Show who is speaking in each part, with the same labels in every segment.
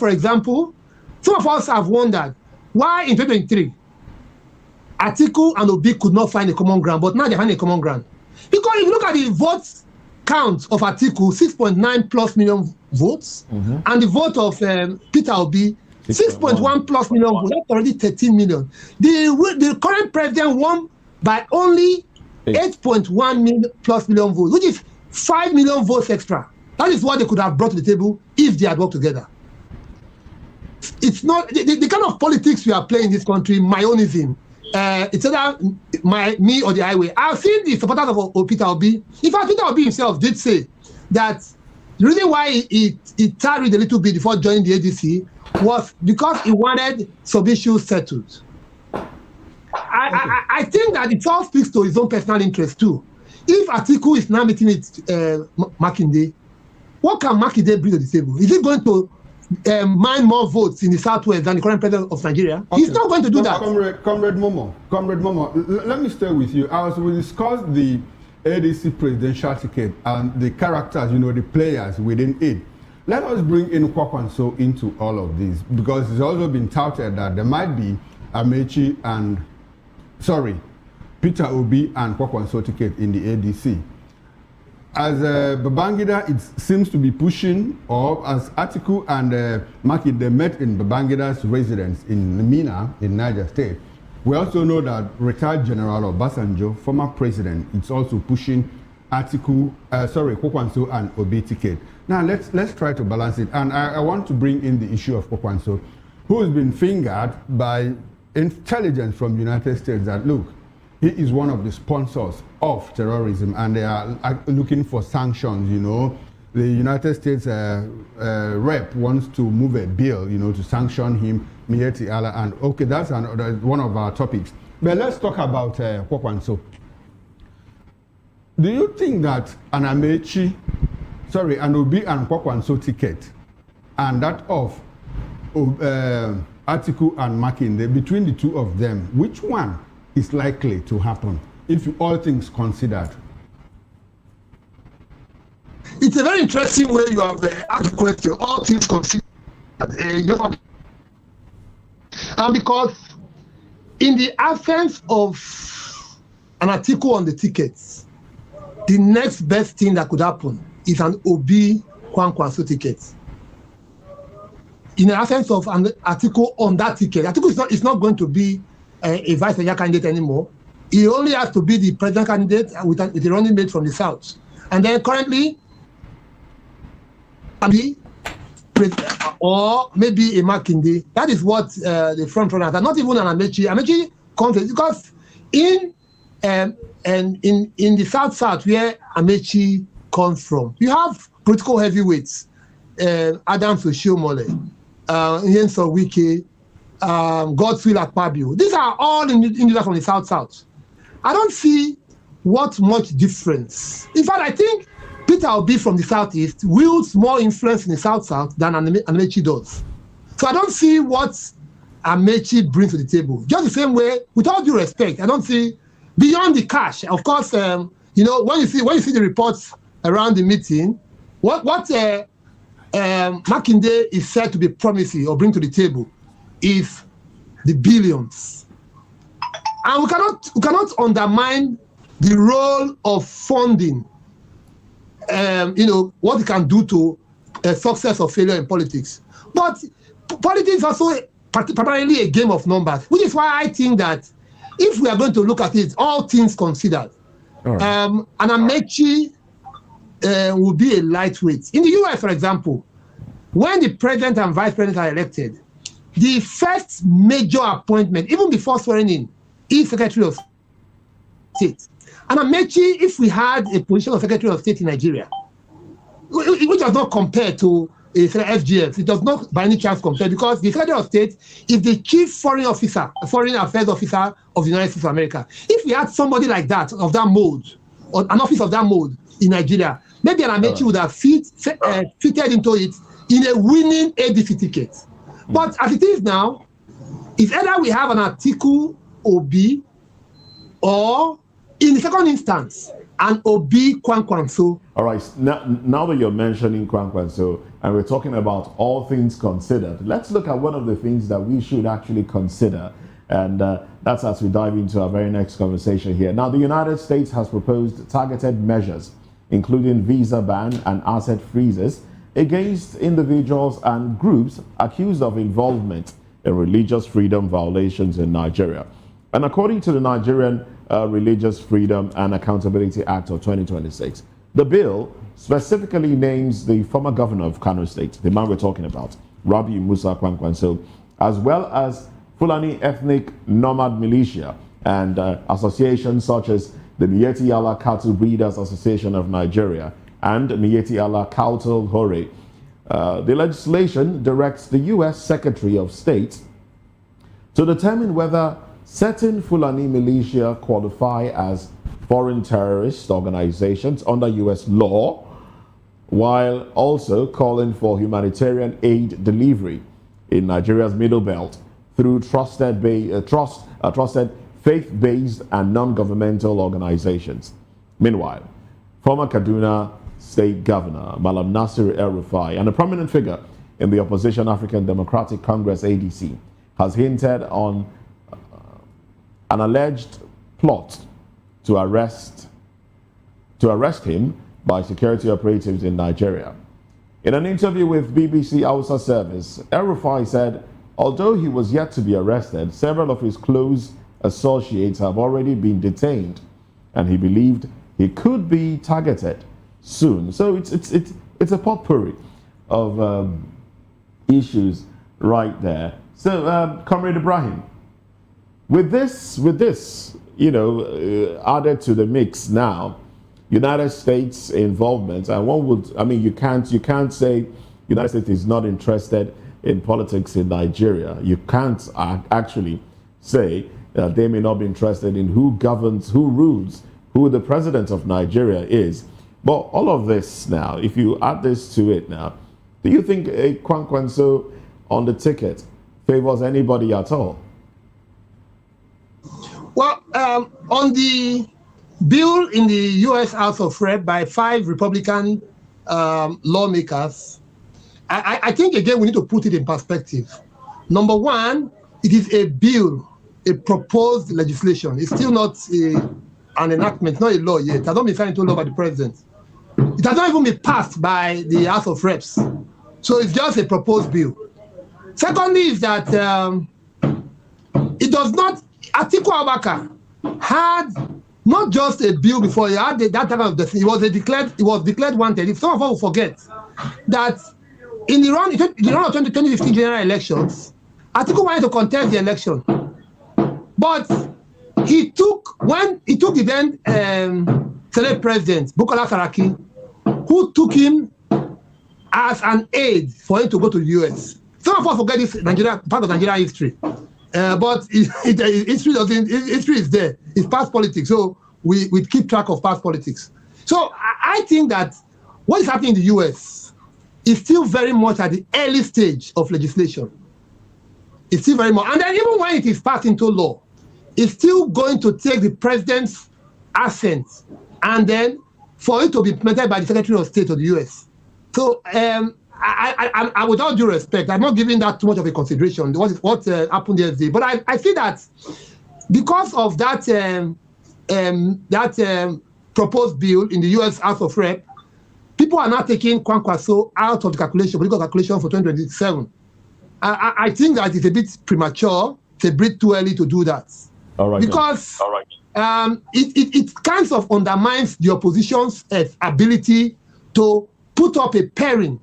Speaker 1: for example, some of us have wondered why in 2023, Atiku and Obi could not find a common ground, but now they find a common ground. Because if you look at the votes count of Atiku, 6.9 plus million votes, and the vote of Peter Obi, 6.1 plus million votes, that's already 13 million. The current president won by only 8.1 million plus million votes, which is 5 million votes extra. That is what they could have brought to the table if they had worked together. It's not the kind of politics we are playing in this country, myonism. It's either me or the highway. I've seen the supporters of Peter Obi. In fact, Peter Obi himself did say that the reason why he tarried a little bit before joining the ADC was because he wanted some issues settled. I think that it all speaks to his own personal interest too. If Atiku is now meeting with Makinde, what can Makinde bring to the table? Is he going to mine more votes in the southwest than the current president of Nigeria? Okay. He's not going to do that.
Speaker 2: Comrade Momo, let me stay with you. As we discuss the ADC presidential ticket and the characters, the players within it, let us bring in Kwankwaso into all of this, because it's also been touted that there might be Peter Obi and Kwankwaso ticket in the ADC. As Babangida, it seems to be pushing, or as Atiku and Makinde met in Babangida's residence in Mina, in Niger State. We also know that retired General Obasanjo, former president, is also pushing Kwankwaso and Obi ticket. Now let's try to balance it. And I want to bring in the issue of Kwankwaso, who has been fingered by intelligence from the United States that, look, he is one of the sponsors of terrorism, and they are looking for sanctions. The United States rep wants to move a bill, to sanction him, Miyetti Allah, and okay, that's one of our topics. But let's talk about Kwankwaso. Do you think that an Obi and Kwankwaso ticket, and that of Atiku and Makinde, between the two of them, which one is likely to happen if all things considered?
Speaker 1: It's a very interesting way you have asked the question, all things considered. And because in the absence of an Atiku on the tickets, the next best thing that could happen is an Obi Kwankwaso ticket. In the absence of an Atiku on that ticket, Atiku is not going to be a vice presidential candidate anymore. He only has to be the president candidate with a running mate from the south. And then currently, or maybe a Makinde. That is what the front runners are. Not even an Amechi. Amechi comes because in the south where Amechi comes from, you have political heavyweights, Adams Oshiomhole, Nyesom Wike, Godswill Akpabio. These are all individuals from the south. I don't see what much difference. In fact, I think Peter Obi from the southeast wields more influence in the south than Amechi does. So I don't see what Amechi brings to the table. Just the same way, with all due respect, I don't see beyond the cash. Of course, when you see the reports around the meeting, what Makinde is said to be promising or bring to the table is the billions. And we cannot undermine the role of funding, what it can do to success or failure in politics. But politics is also primarily a game of numbers, which is why I think that if we are going to look at it, all things considered, an Amechi will be a lightweight. In the US, for example, when the president and vice president are elected, the first major appointment, even before swearing in, is Secretary of State. And Amechi, if we had a position of Secretary of State in Nigeria, which does not compare to a FGF, it does not by any chance compare, because the Secretary of State is the chief foreign affairs officer of the United States of America. If we had somebody like that, of that mode, or an office of that mode in Nigeria, maybe an Amechi would have fitted into it in a winning ADC ticket. But as it is now, it's either we have an Atiku Obi, or in the second instance, an Obi Kwankwaso.
Speaker 3: All right. Now that you're mentioning Kwankwaso, and we're talking about all things considered. Let's look at one of the things that we should actually consider, and that's as we dive into our very next conversation here. Now, the United States has proposed targeted measures, including visa ban and asset freezes, against individuals and groups accused of involvement in religious freedom violations in Nigeria. And according to the Nigerian Religious Freedom and Accountability Act of 2026, the bill specifically names the former governor of Kano State, the man we're talking about, Rabi Musa Kwankwaso, as well as Fulani ethnic nomad militia and associations such as the Miyetti Allah Cattle Breeders Association of Nigeria and Miyetti Allah Cattle Hore. The legislation directs the U.S. Secretary of State to determine whether certain Fulani militia qualify as foreign terrorist organizations under U.S. law, while also calling for humanitarian aid delivery in Nigeria's Middle Belt through trusted faith-based and non-governmental organizations. Meanwhile, former Kaduna State Governor Malam Nasir El-Rufai and a prominent figure in the opposition African Democratic Congress ADC has hinted on an alleged plot to arrest him by security operatives in Nigeria. In an interview with BBC Hausa Service, El-Rufai said, although he was yet to be arrested, several of his close associates have already been detained, and he believed he could be targeted soon. So it's a potpourri of issues right there. So, Comrade Ibrahim, with this, added to the mix now, United States involvement, and you can't say United States is not interested in politics in Nigeria. You can't actually say that they may not be interested in who governs, who rules, who the president of Nigeria is. But all of this now, if you add this to it now, do you think a Kwankwaso on the ticket favors anybody at all?
Speaker 1: Well, on the bill in the U.S. House of Rep by 5 Republican lawmakers, I think, again, we need to put it in perspective. Number one, it is a bill, a proposed legislation. It's still not an enactment, not a law yet. It has not been signed into law by the president. It has not even been passed by the House of Reps. So it's just a proposed bill. Secondly is that it does not, Atiku Abubakar had not just a bill before, he had that type of thing. It was declared wanted. If some of us will forget that in the run of 2015 general elections, Atiku wanted to contest the election. But when he took the then Senate President, Bukola Saraki, who took him as an aide for him to go to the US. Some of us forget this part of Nigerian history. But history is there. It's past politics. So we keep track of past politics. So I think that what is happening in the US is still very much at the early stage of legislation. It's still very much. And then even when it is passed into law, it's still going to take the president's assent and then for it to be implemented by the Secretary of State of the US. So I with all due respect, I'm not giving that too much of a consideration, what happened yesterday. But I see that because of that proposed bill in the U.S. House of Rep, people are now taking Kwankwaso out of the political calculation for 2027. I think that it's a bit premature, it's a bit too early to do that.
Speaker 3: All right.
Speaker 1: Because it kind of undermines the opposition's ability to put up a pairing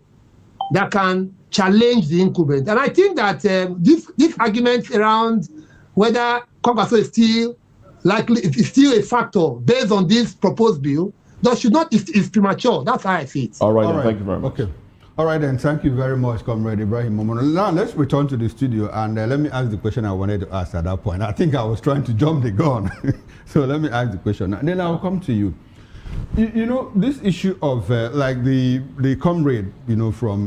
Speaker 1: that can challenge the incumbent. And I think that this argument around whether Kwankwaso is still a factor based on this proposed bill, that should not is premature. That's how I see it.
Speaker 3: All right. Thank you very much.
Speaker 2: Okay. All right, then. Thank you very much, Comrade Ibrahim Momono. Now, let's return to the studio, and let me ask the question I wanted to ask at that point. I think I was trying to jump the gun. So let me ask the question, and then I'll come to you. You know, this issue of like the comrade, from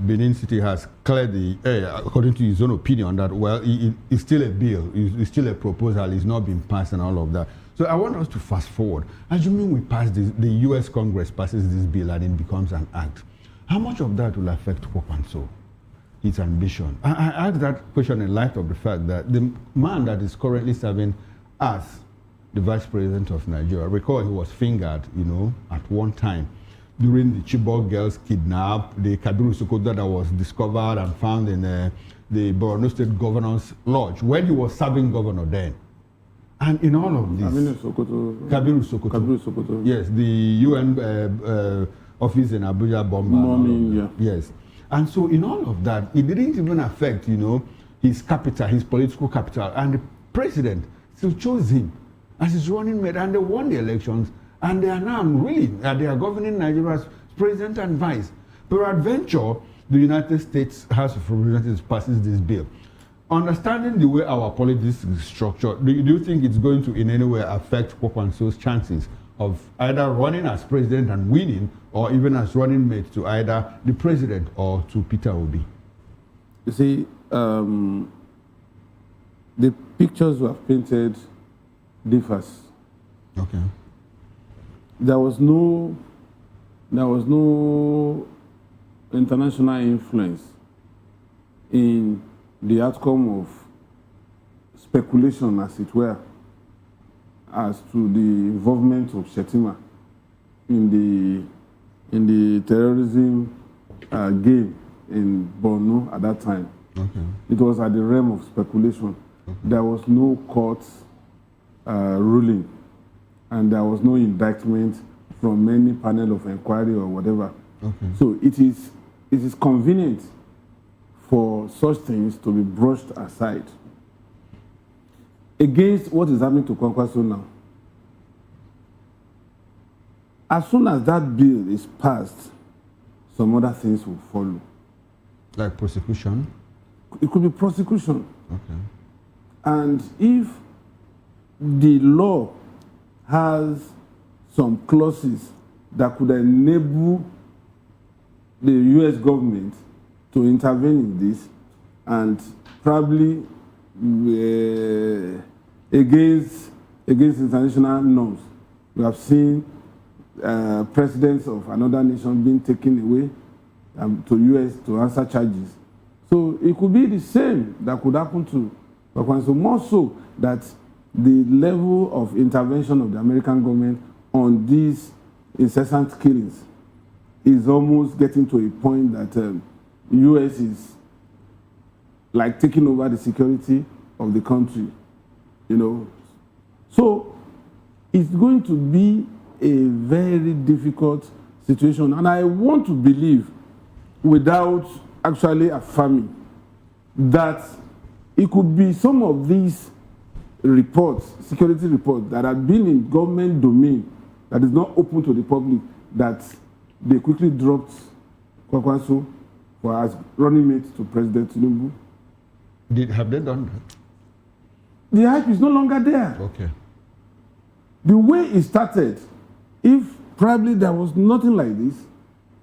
Speaker 2: Benin City has cleared the air, according to his own opinion, that, well, it's still a bill, it's still a proposal, it's not been passed and all of that. So I want us to fast forward. Assuming we pass this, the U.S. Congress passes this bill and it becomes an act. How much of that will affect Kwankwaso, his ambition? I ask that question in light of the fact that the man that is currently serving as the vice president of Nigeria, recall he was fingered, at one time during the Chibok girls kidnap, the Kabiru Sokoto that was discovered and found in the Borno State Governor's Lodge when he was serving governor then. And in all of this, Kabiru Sokoto. Yes, the UN office in Abuja bombing. Yes. And so in all of that, it didn't even affect, his capital, his political capital. And the president still chose him as his running mate, and they won the elections. And they are now they are governing Nigeria as president and vice. Peradventure, the United States House of Representatives passes this bill. Understanding the way our politics is structured, do you think it's going to in any way affect Kwankwaso's chances of either running as president and winning, or even as running mate to either the president or to Peter Obi?
Speaker 4: You see, the pictures we have painted differs.
Speaker 2: Okay.
Speaker 4: There was no international influence in the outcome of speculation, as it were, as to the involvement of Shettima in the terrorism game in Borno at that time.
Speaker 2: Okay.
Speaker 4: It was at the realm of speculation. Okay. There was no court ruling, and there was no indictment from any panel of inquiry or whatever.
Speaker 2: Okay.
Speaker 4: So it is convenient for such things to be brushed aside. Against what is happening to Kwankwaso now, as soon as that bill is passed, some other things will follow.
Speaker 2: Like prosecution?
Speaker 4: It could be prosecution.
Speaker 2: Okay.
Speaker 4: And if the law has some clauses that could enable the U.S. government to intervene in this, and probably against international norms. We have seen presidents of another nation being taken away to U.S. to answer charges. So it could be the same that could happen to Kwankwaso, more so that the level of intervention of the American government on these incessant killings is almost getting to a point that U.S. is like taking over the security of the country, So it's going to be a very difficult situation. And I want to believe, without actually affirming, that it could be some of these reports, security reports, that have been in government domain, that is not open to the public, that they quickly dropped Kwankwaso for as running mate to President Tinubu.
Speaker 2: Have they done that?
Speaker 4: The hype is no longer there.
Speaker 2: Okay.
Speaker 4: The way it started, if probably there was nothing like this,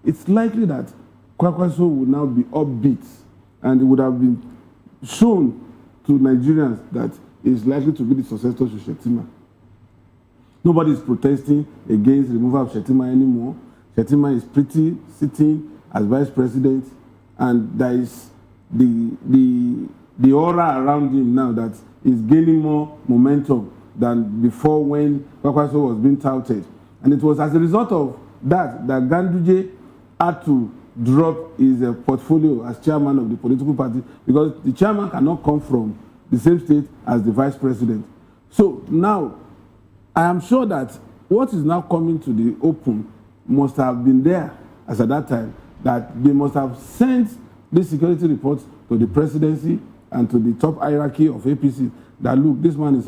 Speaker 4: it's likely that Kwankwaso would now be upbeat, and it would have been shown to Nigerians that is likely to be the successor to Shettima. Nobody is protesting against the removal of Shettima anymore. Shettima is pretty sitting as vice president, and there is the aura around him now that is gaining more momentum than before when Kwankwaso was being touted. And it was as a result of that Ganduje had to drop his portfolio as chairman of the political party, because the chairman cannot come from the same state as the vice president. So now, I am sure that what is now coming to the open must have been there as at that time, that they must have sent these security reports to the presidency and to the top hierarchy of APC that, look, this man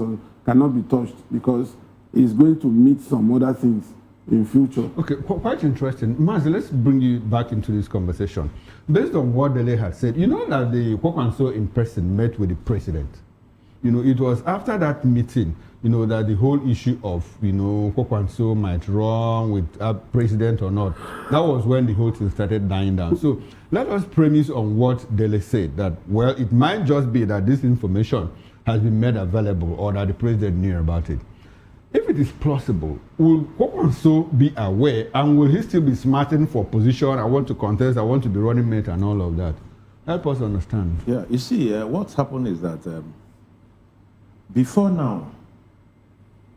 Speaker 4: cannot be touched because he's going to meet some other things in future. Okay,
Speaker 2: quite interesting. Mazi, let's bring you back into this conversation. Based on what Dele had said, you know that the Kwankwaso in person met with the president. It was after that meeting, that the whole issue of, Kwankwaso might run with a president or not, that was when the whole thing started dying down. So let us premise on what Dele said, that, well, it might just be that this information has been made available or that the president knew about it. if it is plausible, will Kwankwaso be aware, and will he still be smarting for position? I want to contest, I want to be running mate, and all of that. Help us understand.
Speaker 5: Yeah, you see, what's happened is that before now,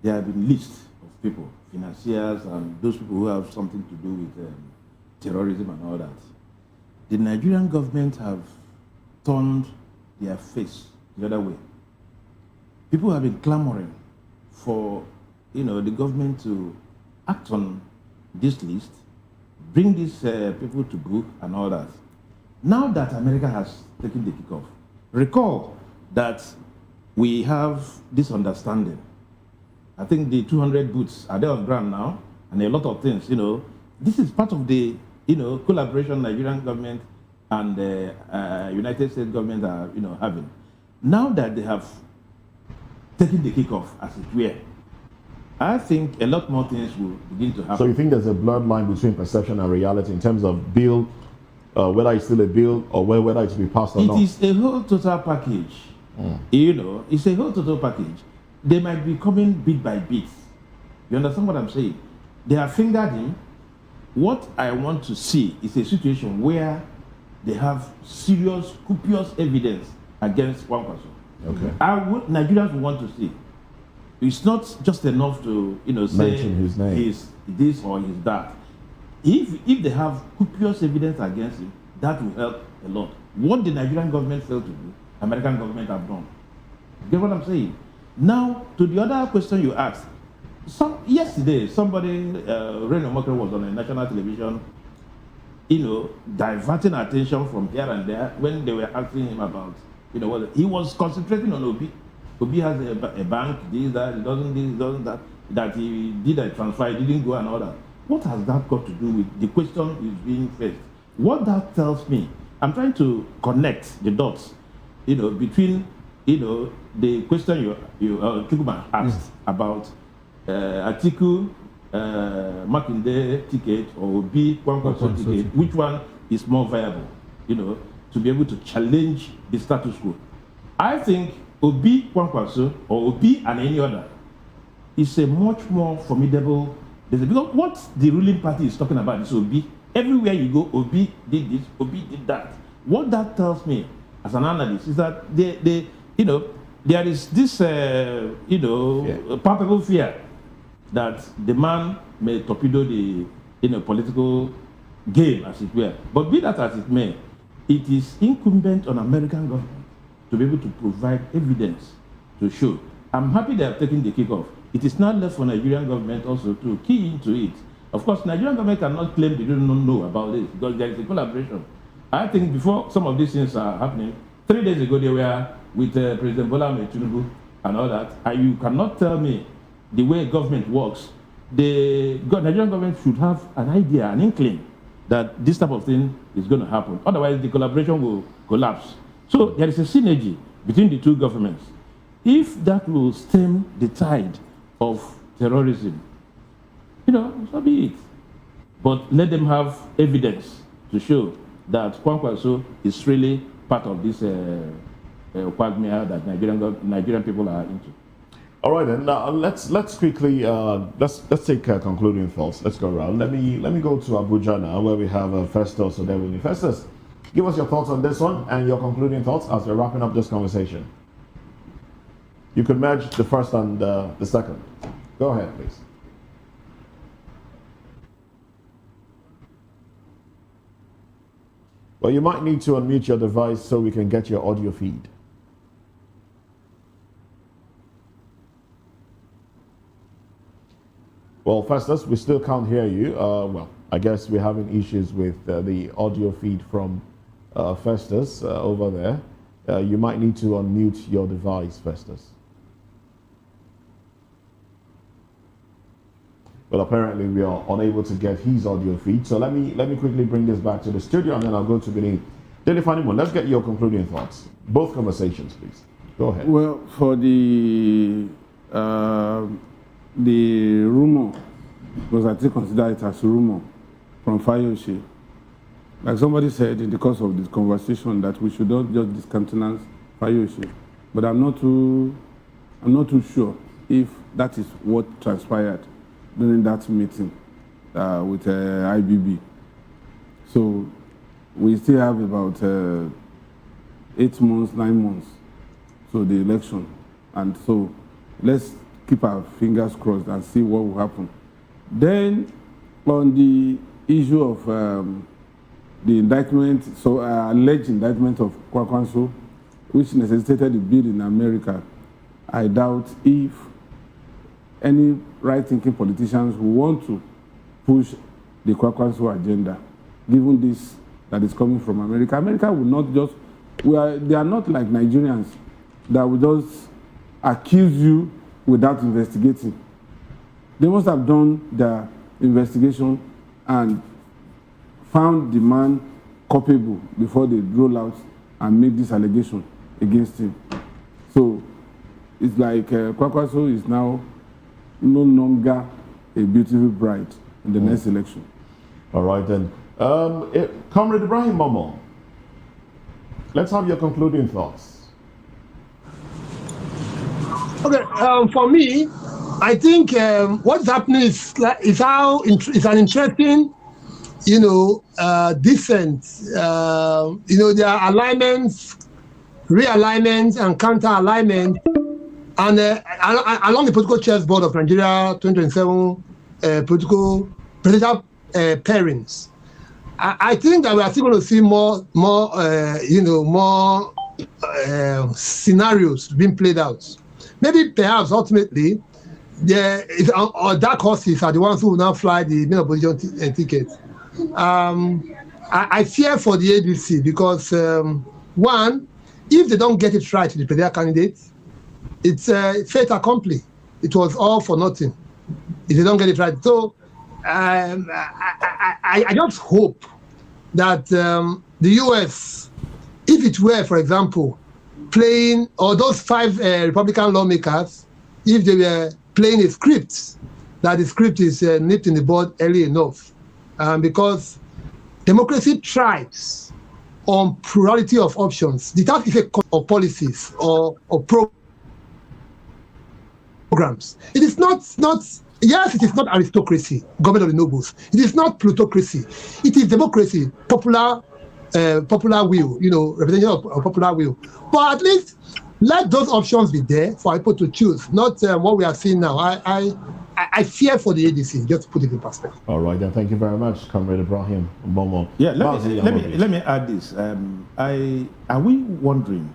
Speaker 5: there have been lists of people, financiers, and those people who have something to do with terrorism and all that. The Nigerian government have turned their face the other way. People have been clamoring for, the government to act on this list, bring these people to book and all that. Now that America has taken the kickoff, recall that we have this understanding. I think the 200 boots are there on ground now, and a lot of things, This is part of the, collaboration Nigerian government and the United States government are, having. Now that they have taken the kickoff, as it were, I think a lot more things will begin to happen.
Speaker 3: So you think there's a blurred line between perception and reality in terms of bill, whether it's still a bill or whether it's to be passed or not?
Speaker 5: It is a whole total package. It's a whole total package. They might be coming bit by bit. You understand what I'm saying? They have fingered him. What I want to see is a situation where they have serious, copious evidence against Kwankwaso.
Speaker 3: Okay.
Speaker 5: Nigerians will want to see. It's not just enough to, say
Speaker 3: mention his name.
Speaker 5: He's this or he's that. If they have copious evidence against him, that will help a lot. What the Nigerian government failed to do, American government have done. You get what I'm saying? Now, to the other question you asked, yesterday somebody, Reno Mokre, was on a national television, diverting attention from here and there when they were asking him about, what he was concentrating on Obi. Obi has a bank, this, that, he doesn't that he did a transfer, he didn't go and all that. What has that got to do with the question is being faced? What that tells me, I'm trying to connect the dots, between, the question you Chukuma asked about Atiku, Makinde ticket or Obi Kwankwaso ticket, which one is more viable, to be able to challenge the status quo. I think Obi Kwankwaso or Obi and any other is a much more formidable, because what the ruling party is talking about is Obi. Everywhere you go, Obi did this, Obi did that. What that tells me as an analyst is that there is this palpable fear that the man may torpedo the political game, as it were. But be that as it may, it is incumbent on American government to be able to provide evidence to show. I'm happy they have taken the kickoff. It is not left for Nigerian government also to key into it. Of course, Nigerian government cannot claim they do not know about this because there is a collaboration. I think before some of these things are happening, 3 days ago they were with President Bola Ahmed Tinubu and all that, and you cannot tell me the way government works. The Nigerian government should have an idea, an inkling that this type of thing is going to happen. Otherwise, the collaboration will collapse. So there is a synergy between the two governments. If that will stem the tide of terrorism, so be it. But let them have evidence to show that Kwankwaso is really part of this quagmire that Nigerian people are into.
Speaker 3: All right, then. Let's quickly let's take concluding thoughts. Let's go around. Let me go to Abuja now, where we have Festus. So there will be Festus. Give us your thoughts on this one and your concluding thoughts as we're wrapping up this conversation. You can merge the first and the second. Go ahead, please. Well, you might need to unmute your device so we can get your audio feed. Well, Festus, we still can't hear you. Well, I guess we're having issues with the audio feed from Festus over there. You might need to unmute your device, Festus. But apparently we are unable to get his audio feed. So let me quickly bring this back to the studio and then I'll go to Benin. Daily Fanimo, let's get your concluding thoughts. Both conversations, please. Go ahead.
Speaker 4: Well, for the rumor, because I still consider it as a rumor from Fayose. Like somebody said in the course of this conversation that we should not just discountenance Fayose, but I'm not too sure. if that is what transpired during that meeting with IBB. So we still have about 8 months, 9 months, so the election. And so let's keep our fingers crossed and see what will happen. Then on the issue of the indictment, so alleged indictment of Kwankwaso, which necessitated a bid in America, I doubt if any right-thinking politicians who want to push the Kwankwaso agenda, given this that is coming from America. America will not just, they are not like Nigerians that will just accuse you without investigating. They must have done their investigation and found the man culpable before they roll out and make this allegation against him. So it's like Kwankwaso is now no longer a beautiful bride in the next election.
Speaker 3: All right then. Comrade Ibrahim Momo, let's have your concluding thoughts.
Speaker 1: Okay, for me, I think what's happening is how it's an interesting, descent. There are alignments, realignments, and counter-alignment, and along the political chessboard of Nigeria 2027 presidential pairings. I think that we are still going to see more scenarios being played out. Maybe, perhaps, ultimately, dark horses are the ones who will now fly the main opposition ticket. I fear for the ADC because, one, if they don't get it right with the presidential candidate, it's fait accompli. It was all for nothing if they don't get it right. So I just hope that the US, if it were, for example, playing, or those 5 Republican lawmakers, if they were playing a script, that the script is nipped in the bud early enough, because democracy thrives on plurality of options. The task is of policies or programs. It is not. Yes, it is not aristocracy, government of the nobles. It is not plutocracy. It is democracy, popular will, representation of popular will. But at least let those options be there for people to choose, not what we are seeing now. I fear for the ADC, just to put it in perspective.
Speaker 3: All right, then. Thank you very much, Comrade Ibrahim Momo.
Speaker 5: Yeah, let me add this. Are we wondering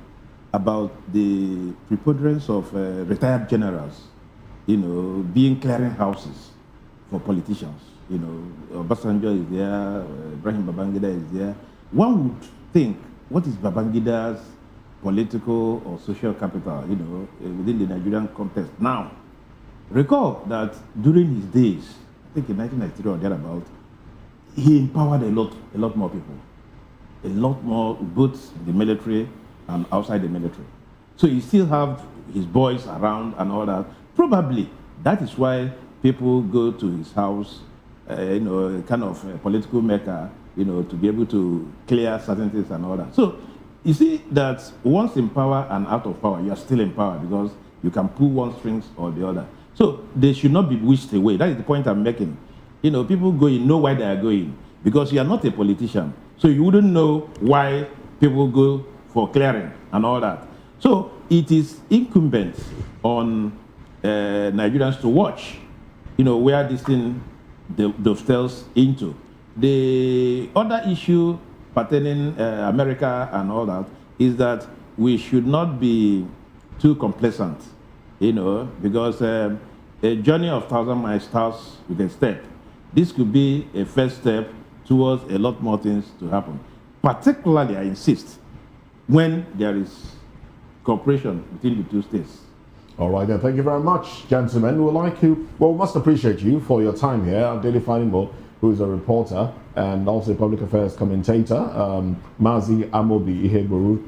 Speaker 5: about the preponderance of retired generals, being clearing houses for politicians? Obasanjo is there, Ibrahim Babangida is there. One would think, what is Babangida's political or social capital, within the Nigerian context now? Recall that during his days, I think in 1993 or thereabout, he empowered a lot more people, a lot more, both in the military and outside the military. So you still have his boys around and all that. Probably that is why people go to his house, kind of a political maker, to be able to clear certain things and all that. So you see that once in power and out of power, you are still in power because you can pull one strings or the other. So they should not be wished away. That is the point I'm making. People know why they are going, because you are not a politician. So you wouldn't know why people go for clearing and all that. So it is incumbent on Nigerians to watch, where this thing dovetails into. The other issue pertaining America and all that is that we should not be too complacent, because a journey of 1,000 miles starts with a step. This could be a first step towards a lot more things to happen. Particularly, I insist, when there is cooperation between the two states.
Speaker 3: All right, then. Thank you very much, gentlemen. We must appreciate you for your time here. I'm Daily Finding, who is a reporter and also a public affairs commentator, Mazi Amobi Ihegboru,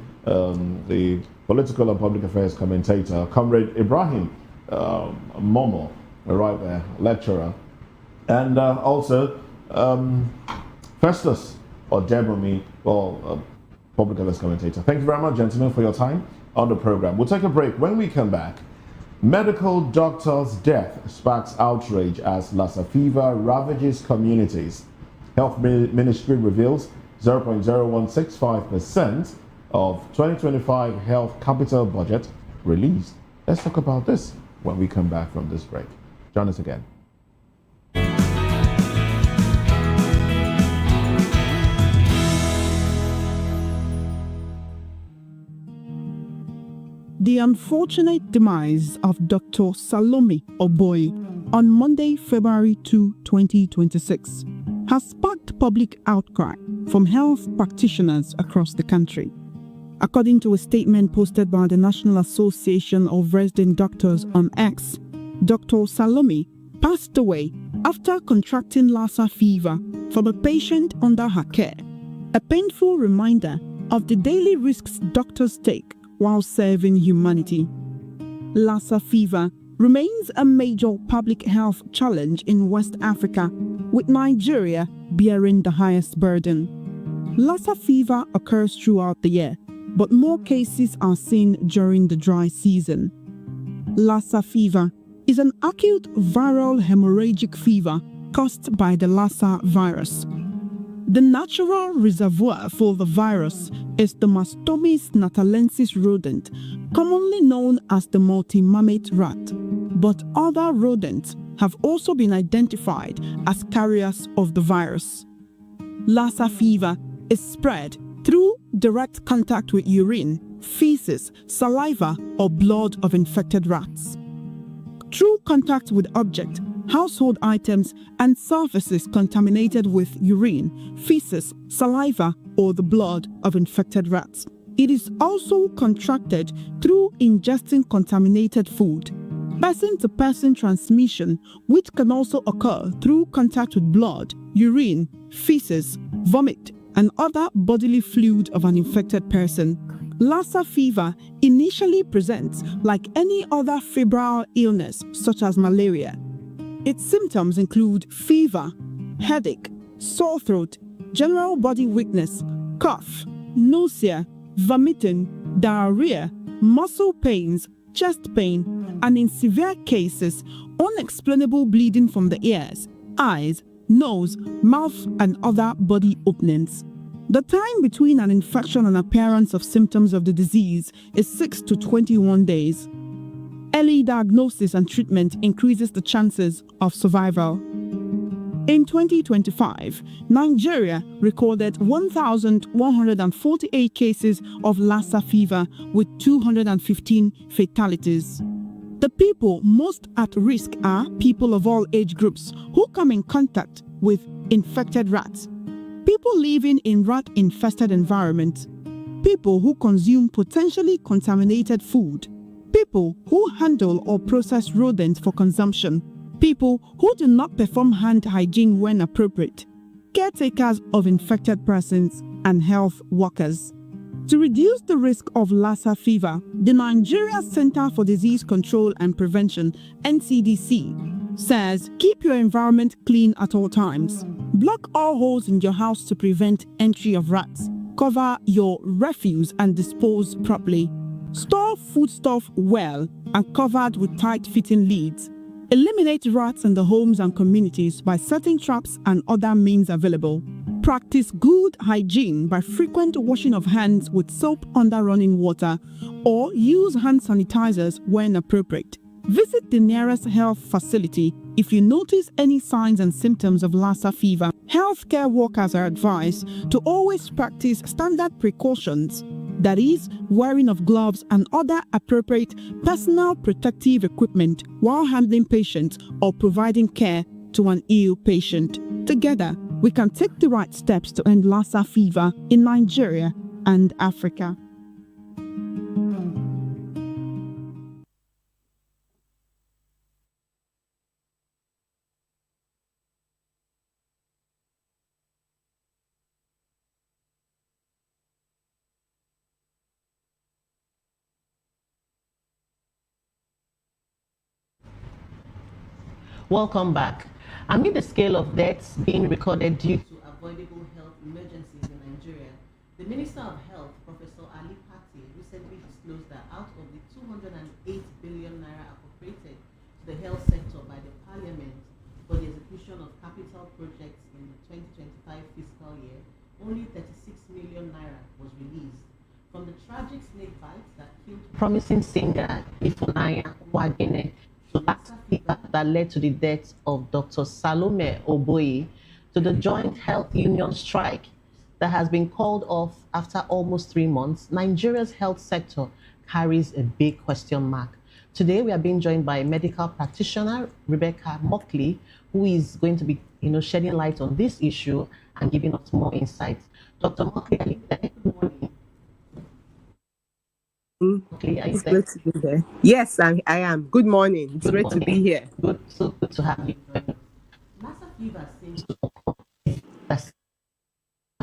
Speaker 3: the political and public affairs commentator, Comrade Ibrahim Momo, right there, lecturer, and also Festus Odebomi, public affairs commentator. Thank you very much, gentlemen, for your time on the program. We'll take a break. When we come back, Medical doctor's death sparks outrage as Lassa fever ravages communities. Health Ministry reveals 0.0165% of 2025 health capital budget released. Let's talk about this when we come back from this break. Join us again.
Speaker 6: The unfortunate demise of Dr. Salome Oboy on Monday, February 2, 2026, has sparked public outcry from health practitioners across the country. According to a statement posted by the National Association of Resident Doctors on X, Dr. Salome passed away after contracting Lassa fever from a patient under her care, a painful reminder of the daily risks doctors take while serving humanity. Lassa fever remains a major public health challenge in West Africa, with Nigeria bearing the highest burden. Lassa fever occurs throughout the year, but more cases are seen during the dry season. Lassa fever is an acute viral hemorrhagic fever caused by the Lassa virus. The natural reservoir for the virus is the Mastomys natalensis rodent, commonly known as the multi-mammate rat, but other rodents have also been identified as carriers of the virus. Lassa fever is spread through direct contact with urine, feces, saliva, or blood of infected rats. Through contact with objects, household items, and surfaces contaminated with urine, feces, saliva, or the blood of infected rats. It is also contracted through ingesting contaminated food. Person-to-person transmission, which can also occur through contact with blood, urine, feces, vomit, and other bodily fluid of an infected person. Lassa fever initially presents like any other febrile illness, such as malaria. Its symptoms include fever, headache, sore throat, general body weakness, cough, nausea, vomiting, diarrhea, muscle pains, chest pain, and in severe cases, unexplainable bleeding from the ears, eyes, nose, mouth, and other body openings. The time between an infection and appearance of symptoms of the disease is 6 to 21 days. Early diagnosis and treatment increases the chances of survival. In 2025, Nigeria recorded 1,148 cases of Lassa fever with 215 fatalities. The people most at risk are people of all age groups who come in contact with infected rats, people living in rat-infested environments, people who consume potentially contaminated food, people who handle or process rodents for consumption, people who do not perform hand hygiene when appropriate, caretakers of infected persons, and health workers. To reduce the risk of Lassa fever, the Nigeria Center for Disease Control and Prevention, NCDC, says keep your environment clean at all times. Block all holes in your house to prevent entry of rats. Cover your refuse and dispose properly. Store foodstuff well and covered with tight-fitting lids. Eliminate rats in the homes and communities by setting traps and other means available. Practice good hygiene by frequent washing of hands with soap under running water or use hand sanitizers when appropriate. Visit the nearest health facility if you notice any signs and symptoms of Lassa fever. Healthcare workers are advised to always practice standard precautions, that is, wearing of gloves and other appropriate personal protective equipment while handling patients or providing care to an ill patient. Together, we can take the right steps to end Lassa fever in Nigeria and Africa.
Speaker 7: Welcome back. Amid the scale of deaths being recorded due to avoidable health emergencies in Nigeria, the Minister of Health, Professor Ali Pati, recently disclosed that out of the 208 billion naira appropriated to the health sector by the Parliament for the execution of capital projects in the 2025 fiscal year, only 36 million naira was released. From the tragic snake bites that killed promising singer Ifunanya Wagene to Lassa fever that led to the death of Dr. Salome Oboye, to the joint health union strike that has been called off after almost 3 months, Nigeria's health sector carries a big question mark. Today, we are being joined by medical practitioner Rebecca Mockley, who is going to be, shedding light on this issue and giving us more insights. Dr. Mockley, are you there? Good morning. Okay, are you there?
Speaker 8: Great to be here. Yes, I am. Good morning. It's great to be here.
Speaker 7: Good, so good to have you. Lassa fever seems to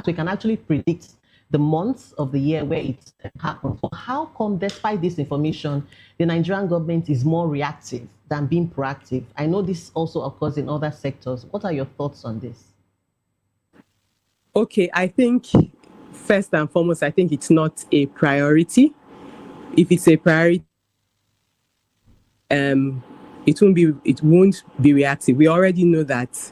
Speaker 7: we can actually predict the months of the year where it happens. So how come, despite this information, the Nigerian government is more reactive than being proactive? I know this also occurs in other sectors. What are your thoughts on this?
Speaker 8: Okay, I think first and foremost, I think it's not a priority. If it's a priority, it won't be reactive. We already know that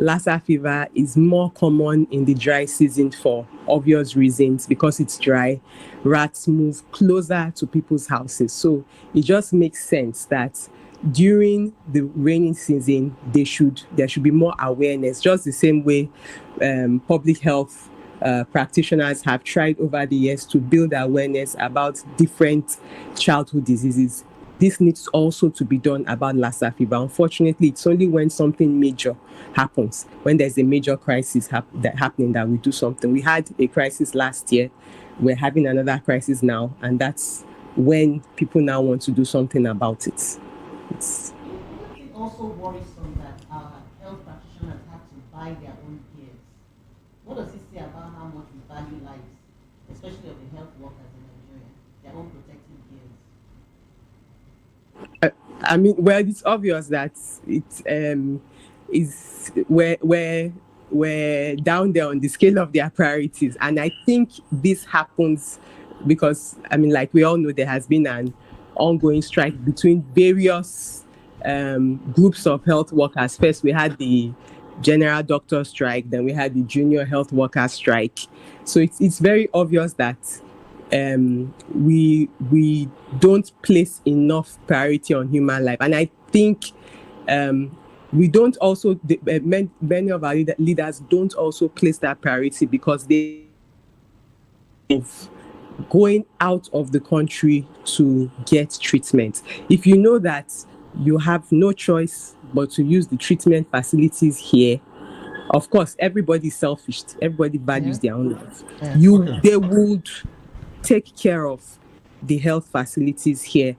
Speaker 8: Lassa fever is more common in the dry season for obvious reasons. Because it's dry, rats move closer to people's houses. So it just makes sense that during the rainy season, there should be more awareness, just the same way public health practitioners have tried over the years to build awareness about different childhood diseases. This needs also to be done about Lassa fever. Unfortunately, it's only when something major happens, when there's a major crisis happening, that we do something. We had a crisis last year. We're having another crisis now, and that's when people now want to do something about it.
Speaker 7: It's also worrisome that our health practitioners have to buy their own cares. What does it say about how much we value lives, especially of the health workers in Nigeria, their own protective cares?
Speaker 8: I mean, well, it's obvious that it is we're down there on the scale of their priorities, and I think this happens because, I mean, like we all know, there has been an ongoing strike between various groups of health workers. First, we had the general doctor strike, then we had the junior health worker strike. So it's very obvious that we don't place enough priority on human life, and I think we don't also, many of our leaders don't also place that priority because they of going out of the country to get treatment. If you know that you have no choice but to use the treatment facilities here, of course, everybody's selfish. Everybody values their own life. They would take care of the health facilities here.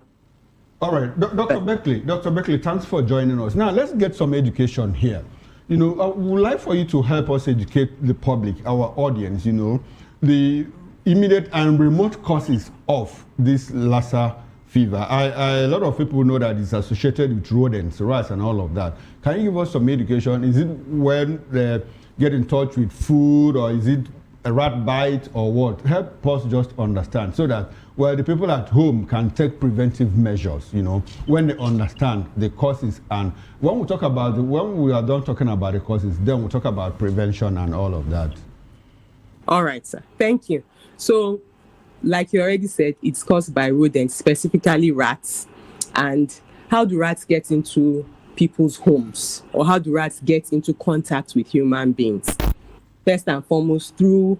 Speaker 2: All right, Dr. Beckley, thanks for joining us. Now, let's get some education here. I would like for you to help us educate the public, our audience, the immediate and remote causes of this Lassa fever. A lot of people know that it's associated with rodents, rats, and all of that. Can you give us some education? Is it when they get in touch with food, or is it a rat bite, or what? Help us just understand so that, well, the people at home can take preventive measures, when they understand the causes. And when we are done talking about the causes, then we'll talk about prevention and all of that.
Speaker 8: All right, sir. Thank you. So, like you already said, it's caused by rodents, specifically rats. And how do rats get into people's homes? Or how do rats get into contact with human beings? First and foremost, through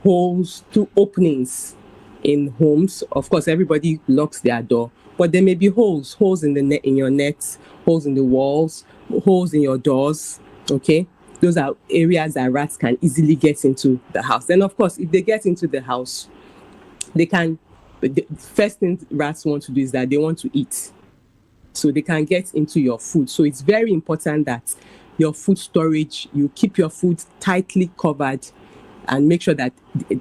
Speaker 8: holes, through openings in homes. Of course, everybody locks their door, but there may be holes in the in your nets, holes in the walls, holes in your doors. Okay, those are areas that rats can easily get into the house. Then, of course, if they get into the house, the first thing rats want to do is that they want to eat. So they can get into your food. So it's very important that your food storage, you keep your food tightly covered and make sure that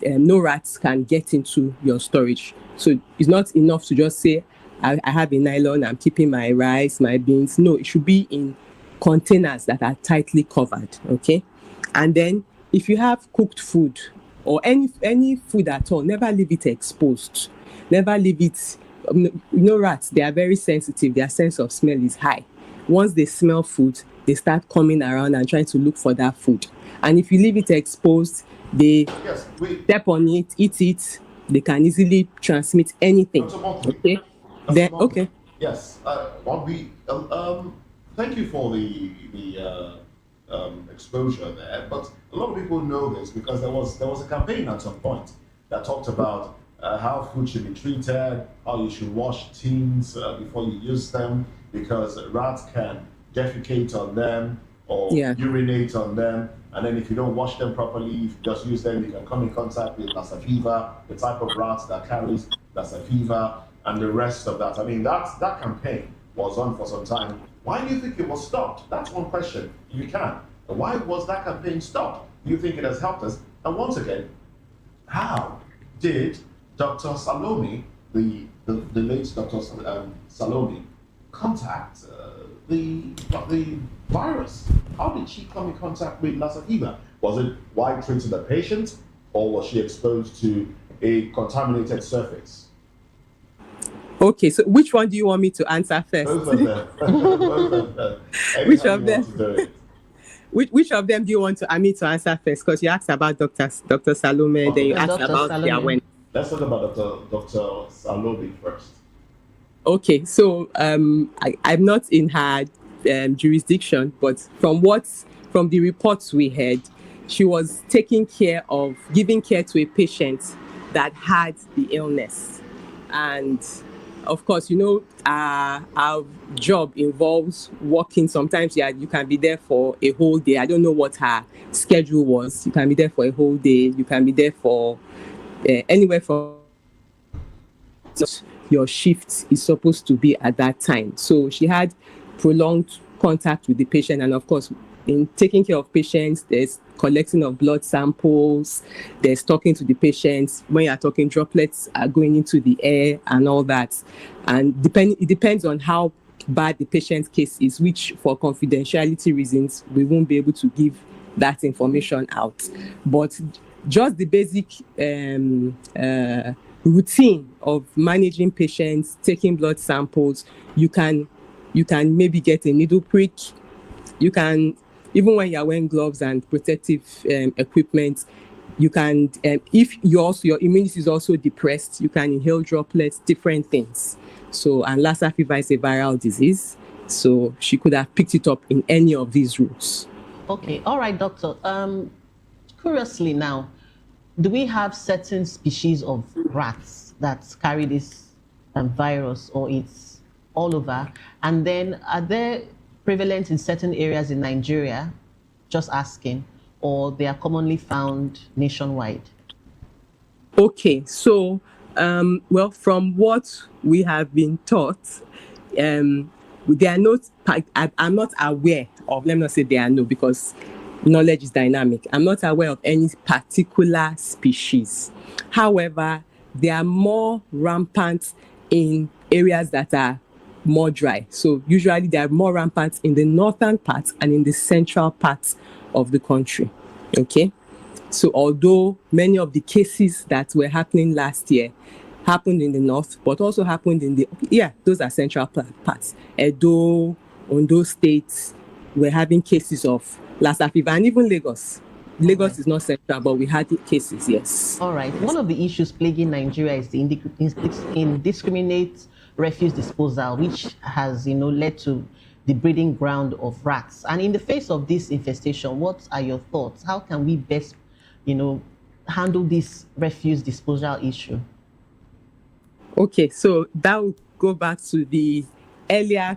Speaker 8: no rats can get into your storage. So it's not enough to just say, I have a nylon, I'm keeping my rice, my beans. No, it should be in containers that are tightly covered, okay? And then if you have cooked food or any food at all, never leave it exposed. Never leave it. Rats, they are very sensitive. Their sense of smell is high. Once they smell food, they start coming around and trying to look for that food. And if you leave it exposed, they step on it, eat it. They can easily transmit anything. Okay. Then okay.
Speaker 3: Yes. Thank you for the exposure there. But a lot of people know this because there was a campaign at some point that talked about how food should be treated, how you should wash tins before you use them, because rats can defecate on them or urinate on them. And then if you don't wash them properly, if you just use them, you can come in contact with Lassa fever, the type of rat that carries Lassa fever, and the rest of that. I mean, that campaign was on for some time. Why do you think it was stopped? That's one question, if you can. Why was that campaign stopped? Do you think it has helped us? And once again, how did Dr. Salome, the late Dr. Salome, contact the virus? How did she come in contact with Lassa fever? Was it while treating the patient, or was she exposed to a contaminated surface?
Speaker 8: Okay, so which one do you want me to answer first?
Speaker 3: Both of them. Both of them.
Speaker 8: Which of them? Which of them do you want me to answer first? Because you asked about Dr. Salome, and then you asked about the awareness.
Speaker 3: Let's talk about Dr. Salome first.
Speaker 8: Okay, so I'm not in her jurisdiction, but from the reports we had, she was giving care to a patient that had the illness. And of course, our job involves working. Sometimes you can be there for a whole day. I don't know what her schedule was. You can be there for a whole day. You can be there for anywhere from your shift is supposed to be at that time. So she had prolonged contact with the patient. And of course, in taking care of patients, there's collecting of blood samples, there's talking to the patients. When you're talking, droplets are going into the air and all that. And it depends on how bad the patient's case is, which for confidentiality reasons, we won't be able to give that information out. But just the basic routine of managing patients, taking blood samples, you can maybe get a needle prick. You can, even when you're wearing gloves and protective equipment, you can, if your immunity is also depressed, you can inhale droplets, different things. So, and Lassa fever is a viral disease, so she could have picked it up in any of these routes.
Speaker 7: Okay, all right, doctor. Curiously now, do we have certain species of rats that carry this virus, or it's all over? And then are they prevalent in certain areas in Nigeria? Just asking, or they are commonly found nationwide?
Speaker 8: Okay, so, well, from what we have been taught, they are not, I'm not aware of, let me not say they are no, because knowledge is dynamic. I'm not aware of any particular species. However, they are more rampant in areas that are more dry. So usually they are more rampant in the northern parts and in the central parts of the country. Okay. So although many of the cases that were happening last year happened in the north, but also happened in those are central parts. Edo, Ondo states, we're having cases of Lassa fever, and even Lagos. Lagos is not central, but we had cases, yes.
Speaker 7: All right. One of the issues plaguing Nigeria is the indiscriminate refuse disposal, which has, led to the breeding ground of rats. And in the face of this infestation, what are your thoughts? How can we best, handle this refuse disposal issue?
Speaker 8: Okay, so that will go back to the earlier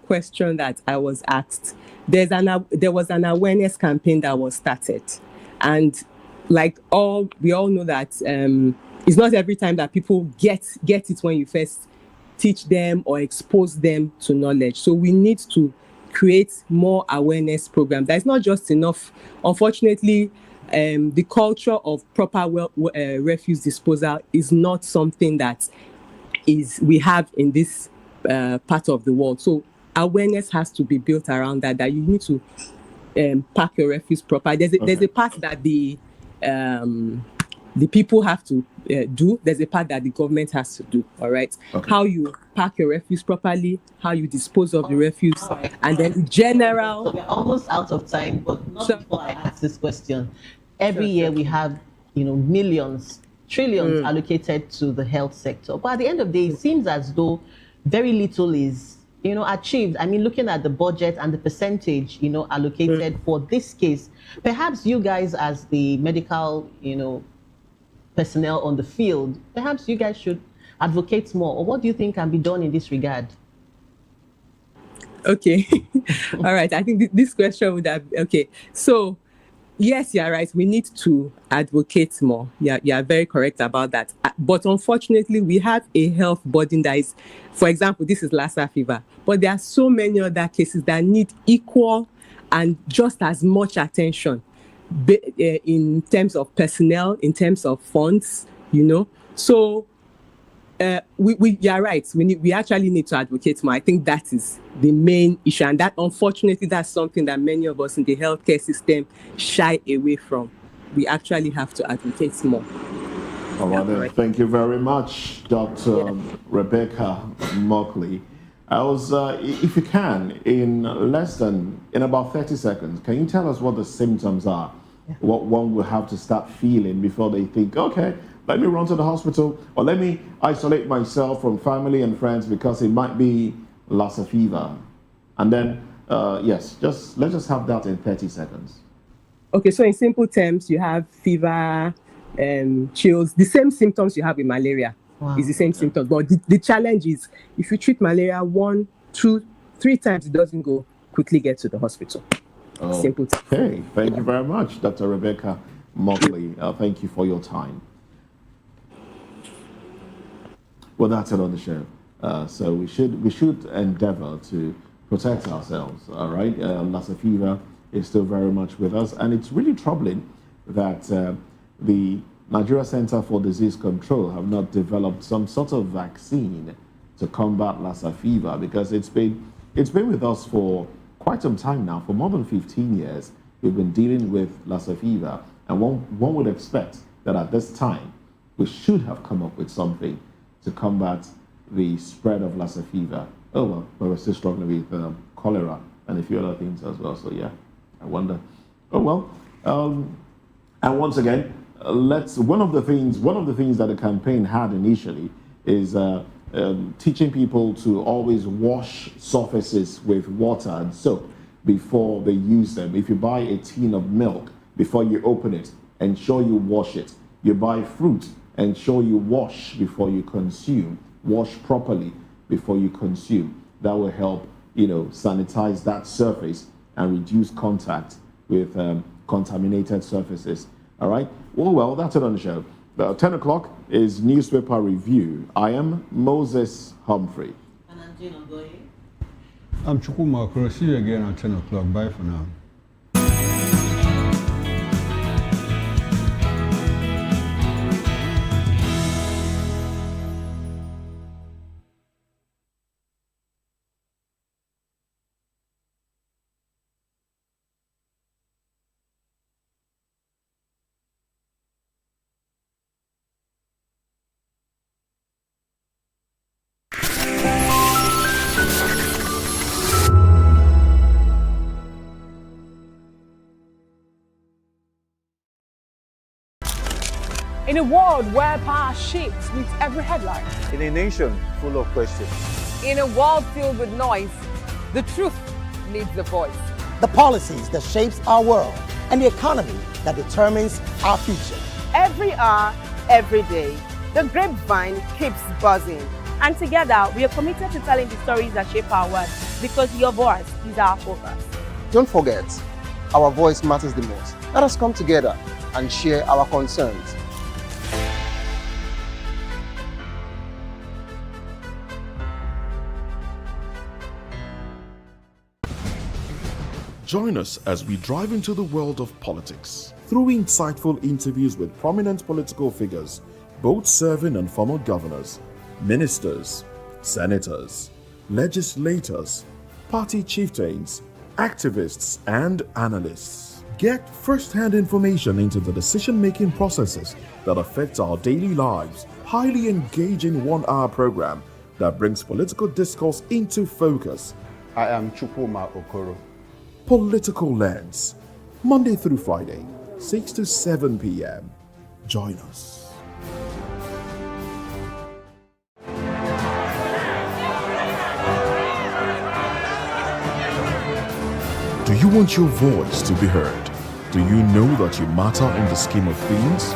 Speaker 8: question that I was asked. There was an awareness campaign that was started, and we all know that it's not every time that people get it when you first teach them or expose them to knowledge. So we need to create more awareness programs. That's not just enough. Unfortunately, the culture of proper refuse disposal is not something that we have in this part of the world. So awareness has to be built around that you need to pack your refuse properly. There's a part that the the people have to do. There's a part that the government has to do. All right.
Speaker 3: Okay.
Speaker 8: How you pack your refuse properly, how you dispose of the refuse, and then the general.
Speaker 7: So we're almost out of time, but not before I ask this question. Every year we have, millions, trillions allocated to the health sector. But at the end of the day, it seems as though very little is, achieved. I mean, looking at the budget and the percentage, allocated for this case, perhaps you guys as the medical, personnel on the field, perhaps you guys should advocate more. Or what do you think can be done in this regard?
Speaker 8: Okay. All right. I think this question would have, okay. So, yes, you're right. We need to advocate more. Yeah, you are very correct about that. But unfortunately, we have a health burden that is, for example, this is Lassa fever, but there are so many other cases that need equal and just as much attention in terms of personnel, in terms of funds, So you're right. We actually need to advocate more. I think that is the main issue, and that unfortunately that's something that many of us in the healthcare system shy away from. We actually have to advocate more.
Speaker 3: All right. Thank you very much, Dr. Rebecca Mockley. If you can, in about 30 seconds, can you tell us what the symptoms are? Yeah. What one will have to start feeling before they think, okay, let me run to the hospital, or let me isolate myself from family and friends because it might be Lassa fever. And then, let's just have that in 30 seconds.
Speaker 8: Okay, so in simple terms, you have fever, chills, the same symptoms you have with malaria. Wow. Is the same symptoms. But the challenge is, if you treat malaria 1, 2, 3 times, it doesn't go, quickly get to the hospital. Simple terms.
Speaker 3: Okay, thank you very much, Dr. Rebecca Mockley. Thank you for your time. Well, that's it on the show. So we should endeavor to protect ourselves. All right, Lassa fever is still very much with us, and it's really troubling that the Nigeria Center for Disease Control have not developed some sort of vaccine to combat Lassa fever, because it's been with us for quite some time now. For more than 15 years, we've been dealing with Lassa fever, and one would expect that at this time we should have come up with something to combat the spread of Lassa fever. Oh well, but we're still struggling with cholera and a few other things as well. So yeah, I wonder. Oh well. And once again, one of the things that the campaign had initially is teaching people to always wash surfaces with water and soap before they use them. If you buy a tin of milk, before you open it, ensure you wash it. You buy fruit, ensure you wash before you consume. Wash properly before you consume. That will help, sanitize that surface and reduce contact with contaminated surfaces. All right. Well, that's it on the show. 10 o'clock is newspaper review. I am Moses Humphrey.
Speaker 7: And I'm Jane Ogoye.
Speaker 2: I'm Chukuma Okoro. See you again at 10 o'clock. Bye for now.
Speaker 9: In a world where power shifts with every headline.
Speaker 10: In a nation full of questions.
Speaker 9: In a world filled with noise, the truth needs a voice.
Speaker 11: The policies that shapes our world and the economy that determines our future.
Speaker 9: Every hour, every day, the grapevine keeps buzzing.
Speaker 12: And together, we are committed to telling the stories that shape our world, because your voice is our focus.
Speaker 11: Don't forget, our voice matters the most. Let us come together and share our concerns.
Speaker 13: Join us as we drive into the world of politics through insightful interviews with prominent political figures, both serving and former governors, ministers, senators, legislators, party chieftains, activists, and analysts. Get first-hand information into the decision-making processes that affect our daily lives. Highly engaging 1-hour program that brings political discourse into focus.
Speaker 2: I am Chukwuma Okoro.
Speaker 13: Political Lens, Monday through Friday, 6 to 7 p.m. Join us. Do you want your voice to be heard? Do you know that you matter in the scheme of things?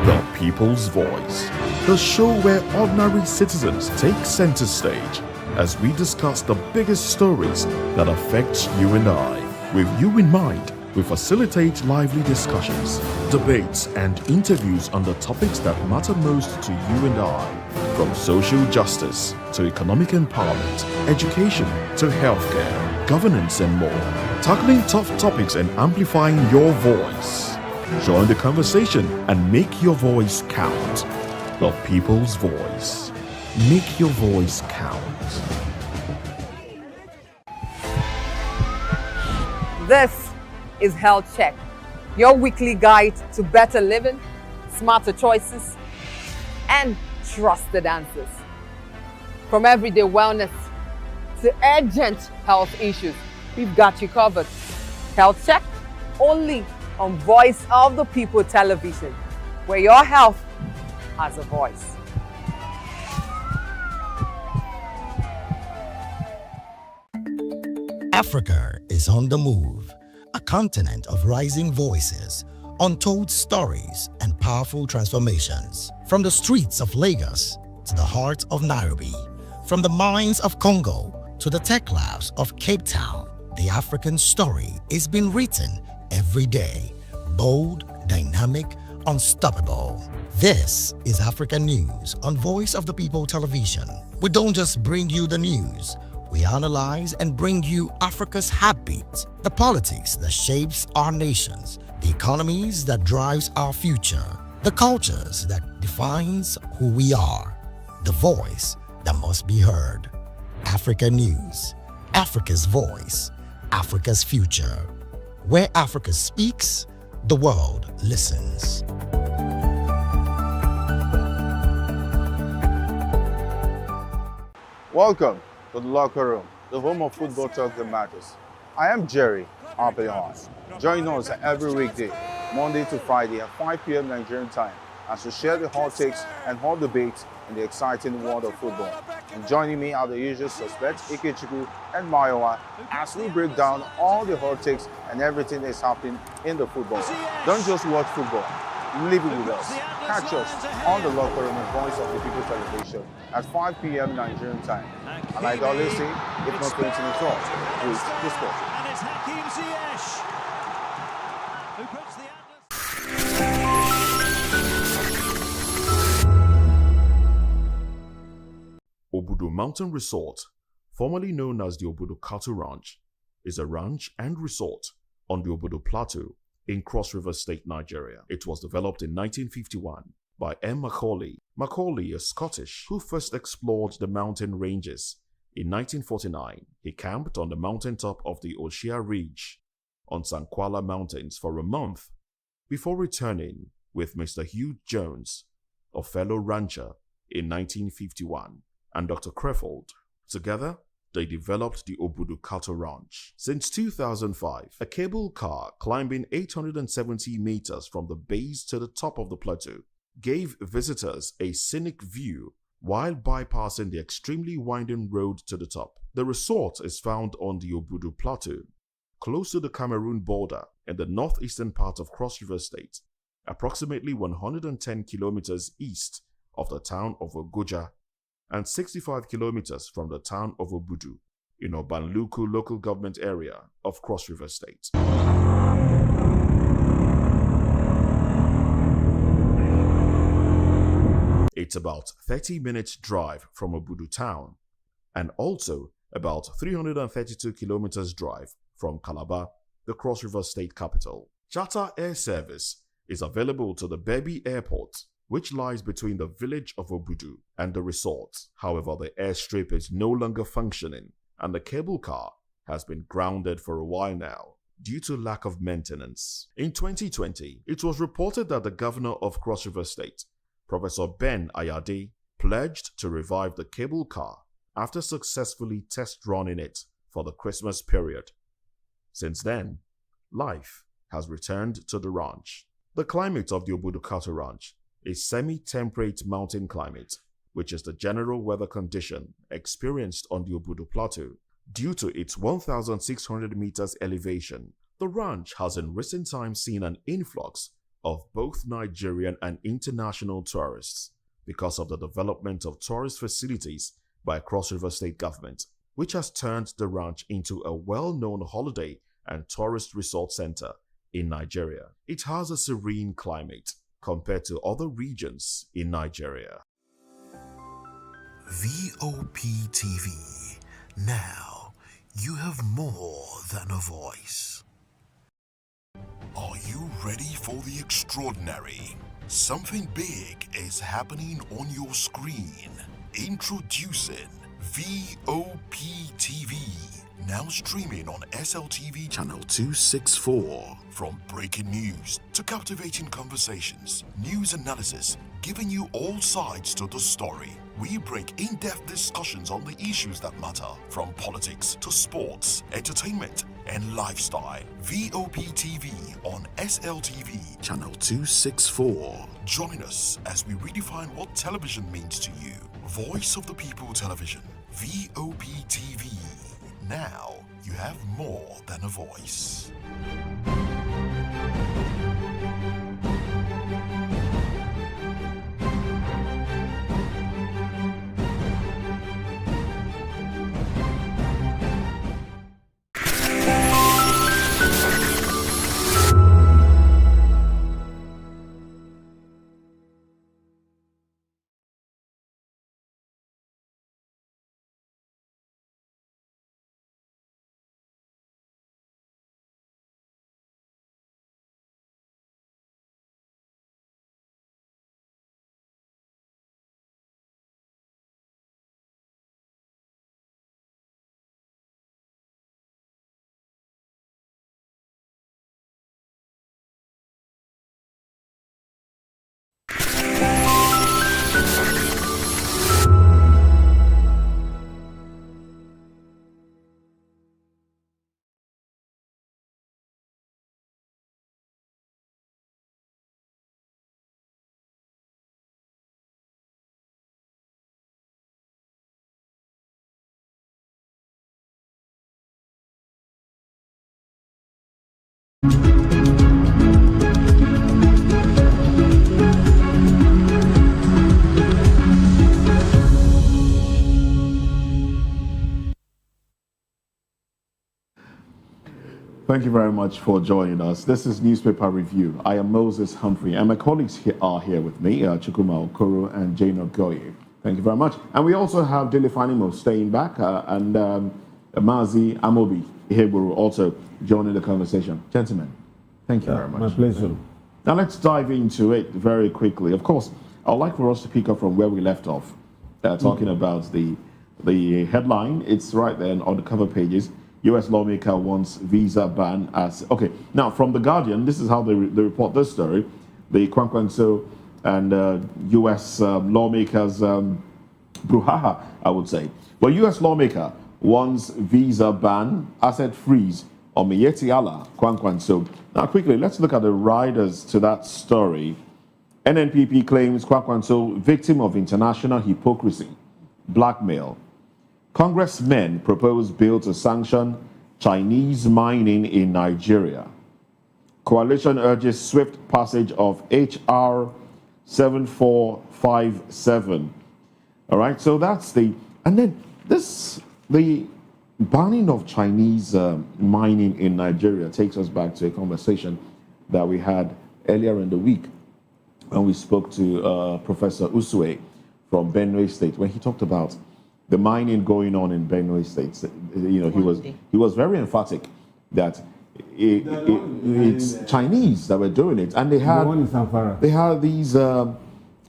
Speaker 13: The People's Voice, the show where ordinary citizens take center stage as we discuss the biggest stories that affect you and I. With you in mind, we facilitate lively discussions, debates, and interviews on the topics that matter most to you and I. From social justice to economic empowerment, education to healthcare, governance, and more. Tackling tough topics and amplifying your voice. Join the conversation and make your voice count. The People's Voice. Make your voice count.
Speaker 9: This is Health Check, your weekly guide to better living, smarter choices, and trusted answers. From everyday wellness to urgent health issues, we've got you covered. Health Check, only on Voice of the People Television, where your health has a voice.
Speaker 14: Africa is on the move, a continent of rising voices, untold stories, and powerful transformations. From the streets of Lagos to the heart of Nairobi, from the mines of Congo to the tech labs of Cape Town, the African story is being written every day. Bold, dynamic, unstoppable. This is Africa News on Voice of the People Television. We don't just bring you the news. We analyze and bring you Africa's heartbeat, the politics that shapes our nations, the economies that drives our future, the cultures that defines who we are, the voice that must be heard. Africa News, Africa's voice, Africa's future. Where Africa speaks, the world listens.
Speaker 10: Welcome to the locker room, the home of football talk that matters. I am Jerry Ampelon. Join us every weekday, Monday to Friday at 5 p.m. Nigerian time, as we share the hot takes and hot debates in the exciting world of football. And joining me are the usual suspects, Ikechukwu and Mayowa, as we break down all the hot takes and everything that's happening in the football. Don't just watch football, live it with us. Catch us on the locker room and Voice of the People Television at 5 p.m. Nigerian time. And like I always say, if not 20 minutes off, please discuss.
Speaker 15: And it's Hakim Ziyech who puts the
Speaker 13: Obudu Mountain Resort, formerly known as the Obudu Cattle Ranch, is a ranch and resort on the Obudu Plateau in Cross River State, Nigeria. It was developed in 1951 by M. Macaulay. Macaulay, a Scottish who first explored the mountain ranges. In 1949, he camped on the mountaintop of the Oshia Ridge on Sankwala Mountains for a month before returning with Mr. Hugh Jones, a fellow rancher, in 1951, and Dr. Crefeld. Together, they developed the Obudu Cattle Ranch. Since 2005, a cable car climbing 870 meters from the base to the top of the plateau gave visitors a scenic view while bypassing the extremely winding road to the top. The resort is found on the Obudu Plateau, close to the Cameroon border in the northeastern part of Cross River State, approximately 110 kilometers east of the town of Ogoja and 65 kilometers from the town of Obudu in Obanluku local government area of Cross River State. It's about 30 minutes drive from Obudu town and also about 332 kilometers drive from Calabar, the Cross River State capital. Charter air service is available to the Bebi Airport, which lies between the village of Obudu and the resort. However, the airstrip is no longer functioning and the cable car has been grounded for a while now. due to lack of maintenance. In 2020, it was reported that the governor of Cross River State, Professor Ben Ayade, pledged to revive the cable car after successfully test running it for the Christmas period. Since then, life has returned to the ranch. The climate of the Obudu Ranch is semi-temperate mountain climate, which is the general weather condition experienced on the Obudu Plateau. Due to its 1,600 meters elevation, the ranch has in recent times seen an influx of both Nigerian and international tourists because of the development of tourist facilities by Cross River State government, which has turned the ranch into a well-known holiday and tourist resort center in Nigeria. It has a serene climate compared to other regions in Nigeria.
Speaker 16: VOP TV. Now, you have more than a voice. Are you ready for the extraordinary? Something big is happening on your screen. Introducing VOP TV. Now streaming on SLTV channel 264. From breaking news to captivating conversations, news analysis, giving you all sides to the story. We break in-depth discussions on the issues that matter, from politics to sports, entertainment, and lifestyle. VOP TV on SLTV channel 264. Join us as we redefine what television means to you. Voice of the People Television. VOP TV. Now you have more than a voice.
Speaker 3: Thank you very much for joining us. This is Newspaper Review. I am Moses Humphrey, and my colleagues are here with me, Chukwuma Okoro and Jane Ogoye. Thank you very much. And we also have Dele Fanimo staying back, and Mazi Amobi Iheburu also joining the conversation. Gentlemen, thank you very much.
Speaker 4: My pleasure.
Speaker 3: Now let's dive into it very quickly. Of course, I'd like for us to pick up from where we left off, talking about the headline. It's right there on the cover pages. U.S. lawmaker wants visa ban as... Okay, now from The Guardian, this is how they report this story. The Kwankwaso'S and U.S. lawmakers brouhaha, I would say. But U.S. lawmaker wants visa ban, asset freeze on Miyetti Allah Kwankwaso. Now quickly, let's look at the riders to that story. Nnpp claims Kwankwaso victim of international hypocrisy, blackmail. Congressmen propose bill to sanction Chinese mining in Nigeria. Coalition urges swift passage of HR 7457. All right, so that's the... And then the banning of Chinese mining in Nigeria takes us back to a conversation that we had earlier in the week when we spoke to Professor Usue from Benue State, when he talked about the mining going on in Benue State. You know, he was very emphatic that it's Chinese that were doing it, and they had these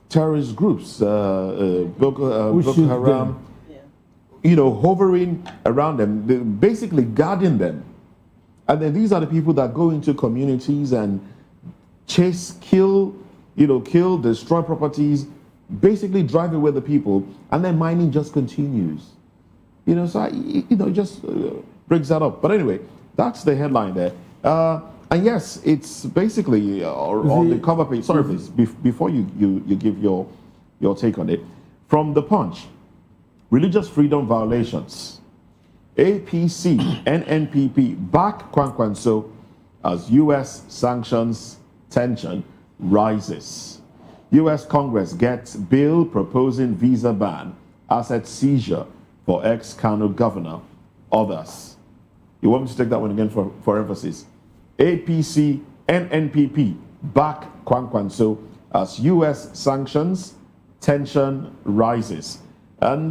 Speaker 3: terrorist groups, Boko Haram, you know, hovering around them, basically guarding them. And then these are the people that go into communities and chase, kill, destroy properties, basically drive away the people, and then mining just continues. So it just brings that up. But anyway, that's the headline there. And yes, it's basically on the cover page. Sorry, please, before you give your take on it. From the Punch, religious freedom violations. APC and Nnpp back Kwankwaso as U.S. sanctions tension rises. U.S. Congress gets bill proposing visa ban, asset seizure for ex-Kano governor, others. You want me to take that one again for emphasis? APC and Nnpp back Kwankwaso as U.S. sanctions tension rises. And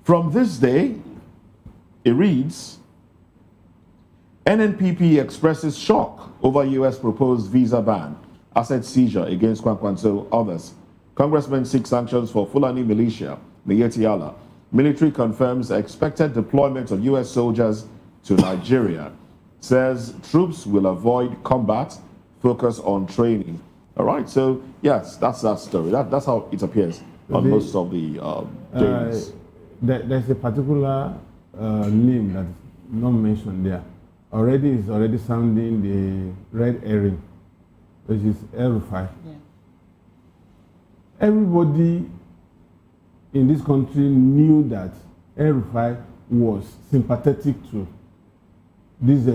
Speaker 3: from this day, it reads, Nnpp expresses shock over U.S. proposed visa ban, asset seizure against Kwankwaso, others. Congressmen seek sanctions for Fulani militia, Miyetti. Military confirms expected deployment of U.S. soldiers to Nigeria. Says troops will avoid combat, focus on training. All right, so yes, that's that story. That's how it appears on most of the dailies.
Speaker 4: There's a particular name that's not mentioned there. It's already sounding the red herring, which is El-Rufai. Yeah. Everybody in this country knew that El-Rufai was sympathetic to these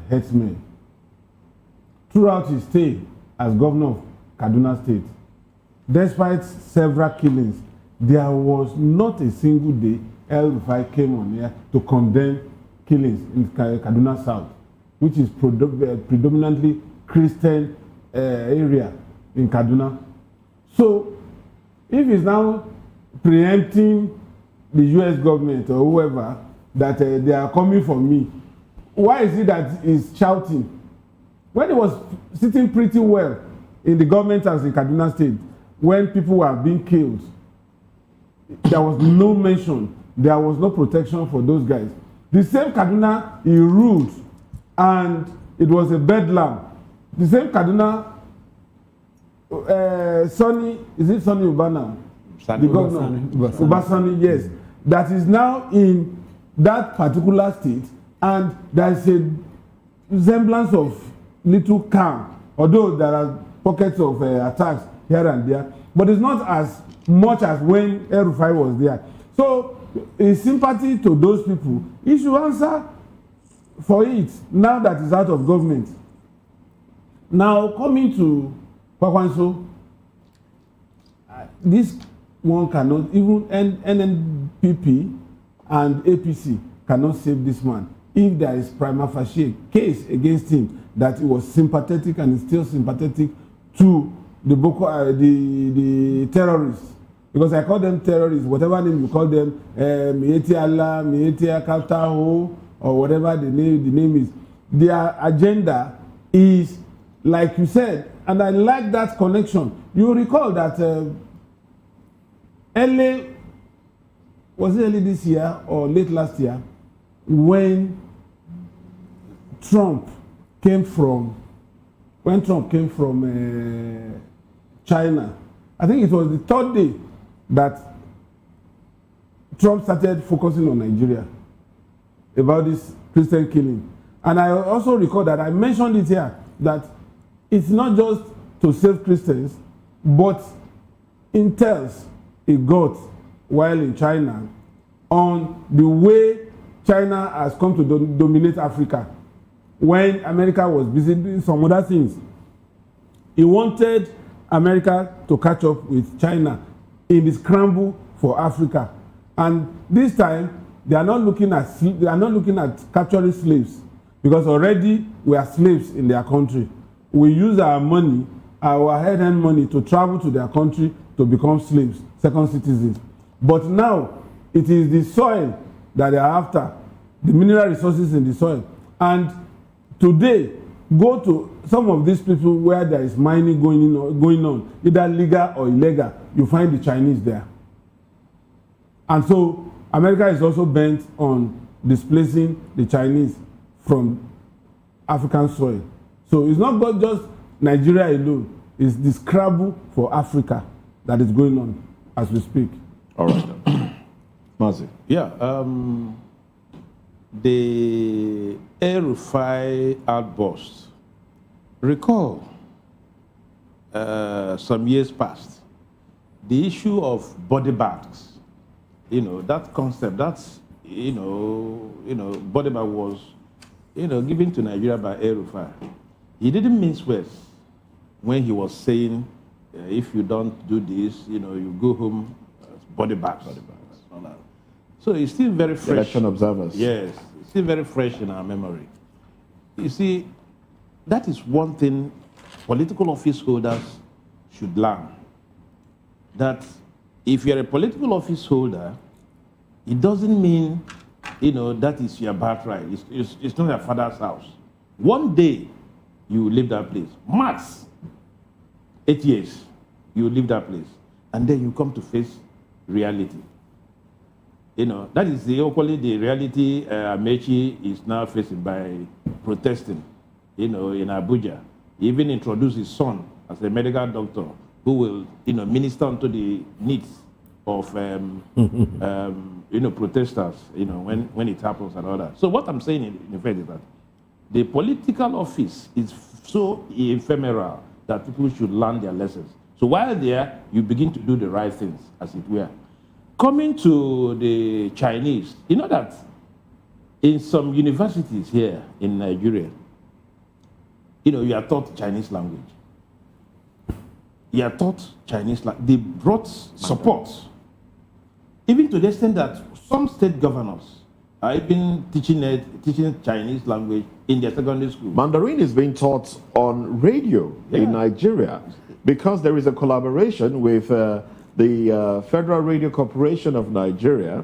Speaker 4: headsmen. Throughout his stay as governor of Kaduna State, despite several killings, there was not a single day El-Rufai came on here to condemn killings in Kaduna South, which is predominantly Christian area in Kaduna. So, if he's now preempting the U.S. government or whoever that they are coming for me, why is it that he's shouting? When he was sitting pretty well in the government house in Kaduna State, when people were being killed, there was no mention, there was no protection for those guys. The same Kaduna he ruled, and it was a bedlam. The same Kaduna, Sonny Ubana, the governor, Ubasani, yes, that is now in that particular state, and there is a semblance of little calm, although there are pockets of attacks here and there, but it's not as much as when El-Rufai was there. So, in sympathy to those people, he should answer for it now that he's out of government. Now, coming to Kwankwaso, this one cannot, even Nnpp and APC cannot save this man if there is prima facie case against him that he was sympathetic and is still sympathetic to the the terrorists. Because I call them terrorists, whatever name you call them, Miyetti Allah, Miyetti Kaptaho, or whatever the name is. Their agenda is, like you said, and I like that connection. You recall that was it early this year or late last year, when Trump came from China. I think it was the third day that Trump started focusing on Nigeria about this Christian killing. And I also recall that I mentioned it here, that it's not just to save Christians, but intels he got while in China on the way China has come to dominate Africa. When America was busy doing some other things, he wanted America to catch up with China in the scramble for Africa. And this time, they are not looking at capturing slaves, because already we are slaves in their country. We use our money, our hard-earned money, to travel to their country to become slaves, second citizens. But now, it is the soil that they are after, the mineral resources in the soil. And today, go to some of these people where there is mining going on, either legal or illegal, you find the Chinese there. And so, America is also bent on displacing the Chinese from African soil. So it's not got just Nigeria alone. It's the scrabble for Africa that is going on as we speak.
Speaker 3: All right. Mazi.
Speaker 5: Yeah. The El-Rufai outburst. Recall some years past, the issue of body bags. That concept. That's body bag was given to Nigeria by El-Rufai. He didn't mince words when he was saying, if you don't do this, you go home, body bags. All that. So it's still very fresh.
Speaker 3: Election observers.
Speaker 5: Yes, it's still very fresh in our memory. You see, that is one thing political office holders should learn. That if you're a political office holder, it doesn't mean, that is your birthright. It's not your father's house. One day, you will leave that place. Max, 8 years, you will leave that place. And then you come to face reality. That is equally the reality Amechi is now facing by protesting, in Abuja. He even introduced his son as a medical doctor who will, minister unto the needs of, protesters, when it happens and all that. So what I'm saying in effect is that the political office is so ephemeral that people should learn their lessons. So while there, you begin to do the right things, as it were. Coming to the Chinese, you know that in some universities here in Nigeria, you are taught Chinese language. You are taught Chinese language. They brought support, even to the extent that some state governors are even teaching Chinese language in their secondary school.
Speaker 3: Mandarin is being taught on radio in Nigeria because there is a collaboration with the Federal Radio Corporation of Nigeria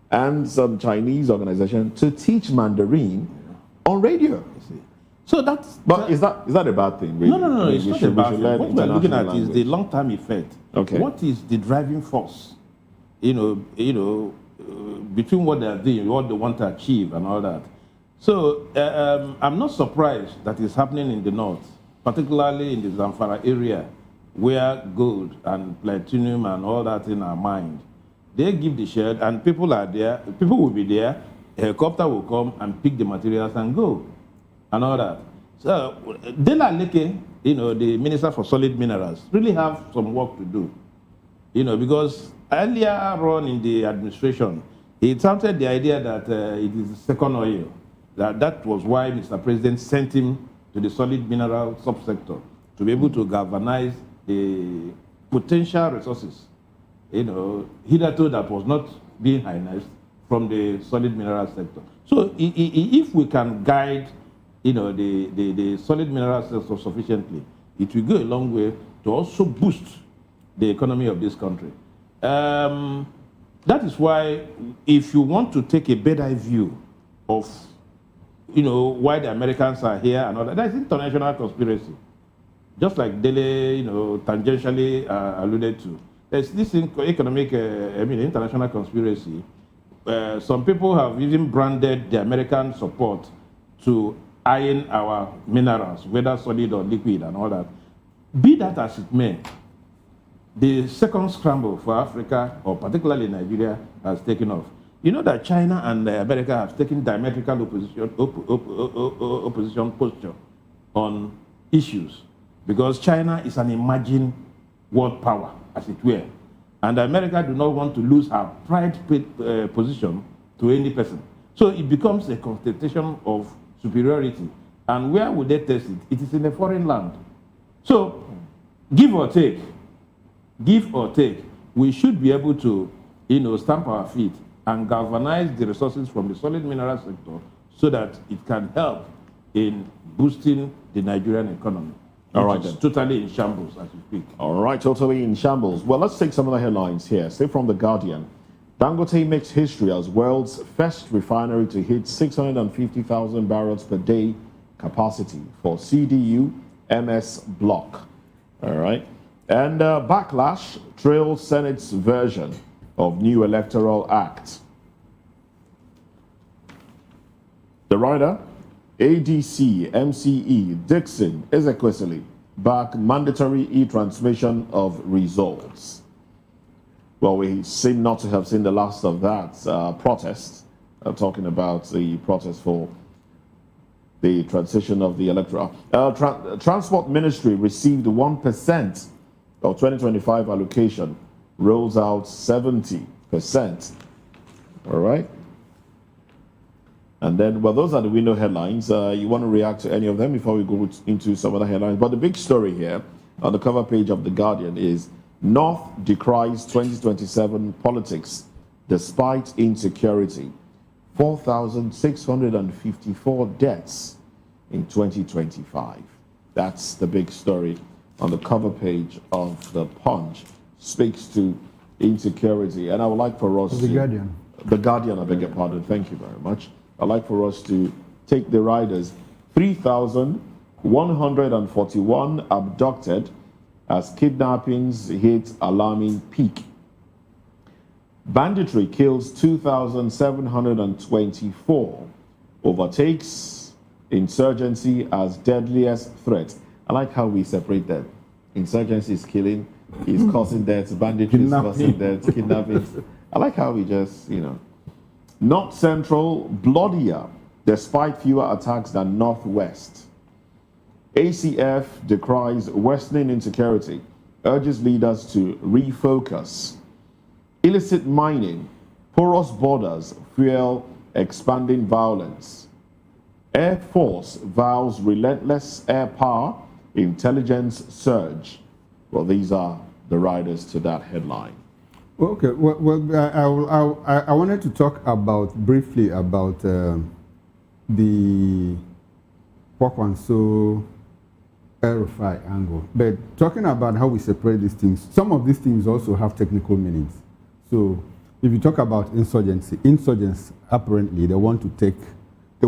Speaker 3: and some Chinese organization to teach Mandarin on radio.
Speaker 5: So that's...
Speaker 3: But is that a bad thing, really?
Speaker 5: No, it's not a bad thing. What we're looking at is the long-term effect.
Speaker 3: Okay.
Speaker 5: What is the driving force, between what they are doing, what they want to achieve and all that. So I'm not surprised that it's happening in the north, particularly in the Zamfara area, where gold and platinum and all that in our mind. They give the share and people are there, people will be there, a helicopter will come and pick the materials and go, and all that. So Dela Leke, the Minister for Solid Minerals, really have some work to do, because earlier on in the administration, he touted the idea that it is second oil. That was why Mr. President sent him to the solid mineral subsector to be able to galvanize the potential resources, hitherto that was not being harnessed from the solid mineral sector. So if we can guide, the solid mineral sector sufficiently, it will go a long way to also boost the economy of this country. That is why, if you want to take a better view of, why the Americans are here and all that, that's international conspiracy. Just like Dele, tangentially alluded to. There's this economic, international conspiracy. Some people have even branded the American support to iron our minerals, whether solid or liquid and all that. Be that as it may, the second scramble for Africa, or particularly Nigeria, has taken off. You know that China and America have taken diametrical opposition posture on issues, because China is an emerging world power, as it were. And America do not want to lose her pride position to any person. So it becomes a constitution of superiority. And where would they test it? It is in a foreign land. So, give or take, we should be able to, stamp our feet and galvanize the resources from the solid mineral sector so that it can help in boosting the Nigerian economy.
Speaker 3: All right,
Speaker 5: then. Totally in shambles, as we speak.
Speaker 3: All right, totally in shambles. Well, let's take some of the headlines here. Say from The Guardian. Dangote makes history as world's first refinery to hit 650,000 barrels per day capacity for CDU MS block. All right. And backlash trails Senate's version of new electoral act. The writer ADC, MCE, Dixon, Ezekwesili back mandatory e-transmission of results. Well, we seem not to have seen the last of that protest, talking about the protest for the transition of the electoral. Transport Ministry received 1% of 2025 allocation, rolls out 70%. All right? And then, well, those are the window headlines. You want to react to any of them before we go into some other headlines? But the big story here on the cover page of The Guardian is North decries 2027 politics despite insecurity. 4,654 deaths in 2025. That's the big story on the cover page of The Punch. Speaks to insecurity. And I would like for us
Speaker 2: The Guardian.
Speaker 3: The Guardian, I beg your pardon. Thank you very much. I'd like for us to take the riders. 3,141 abducted as kidnappings hit alarming peak. Banditry kills 2,724. Overtakes insurgency as deadliest threat. I like how we separate them. Insurgency is killing, is causing deaths. Banditry is causing deaths, kidnappings. I like how we just, North Central bloodier despite fewer attacks than Northwest. ACF decries worsening insecurity, urges leaders to refocus. Illicit mining, porous borders fuel expanding violence. Air Force vows relentless air power, intelligence surge. Well, these are the riders to that headline.
Speaker 2: Okay, I wanted to talk briefly about the Kwankwaso'S El-Rufai angle. But talking about how we separate these things, some of these things also have technical meanings. So if you talk about insurgents apparently they want to create a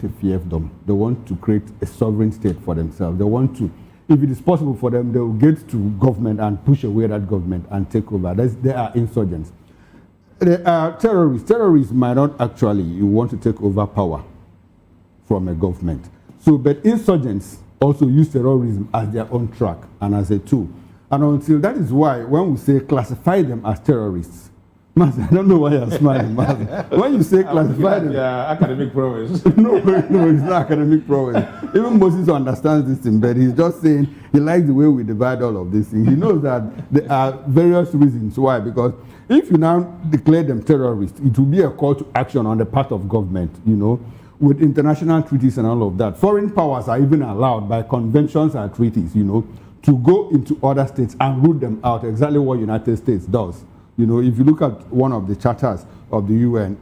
Speaker 2: fiefdom. They want to create a sovereign state for themselves. They want to, if it is possible for them, they will get to government and push away that government and take over. They are insurgents. They are terrorists. Terrorists might not actually want to take over power from a government. So, but insurgents also use terrorism as their own track and as a tool. And until that is why when we say classify them as terrorists, Master, I don't know why you're smiling, Master. When you say classify them...
Speaker 5: Yeah, academic prowess.
Speaker 2: No, it's not academic prowess. Even Moses understands this thing, but he's just saying he likes the way we divide all of this thing. He knows that there are various reasons why, because if you now declare them terrorists, it will be a call to action on the part of government, with international treaties and all of that. Foreign powers are even allowed by conventions and treaties, to go into other states and root them out, exactly what United States does. If you look at one of the charters of the UN,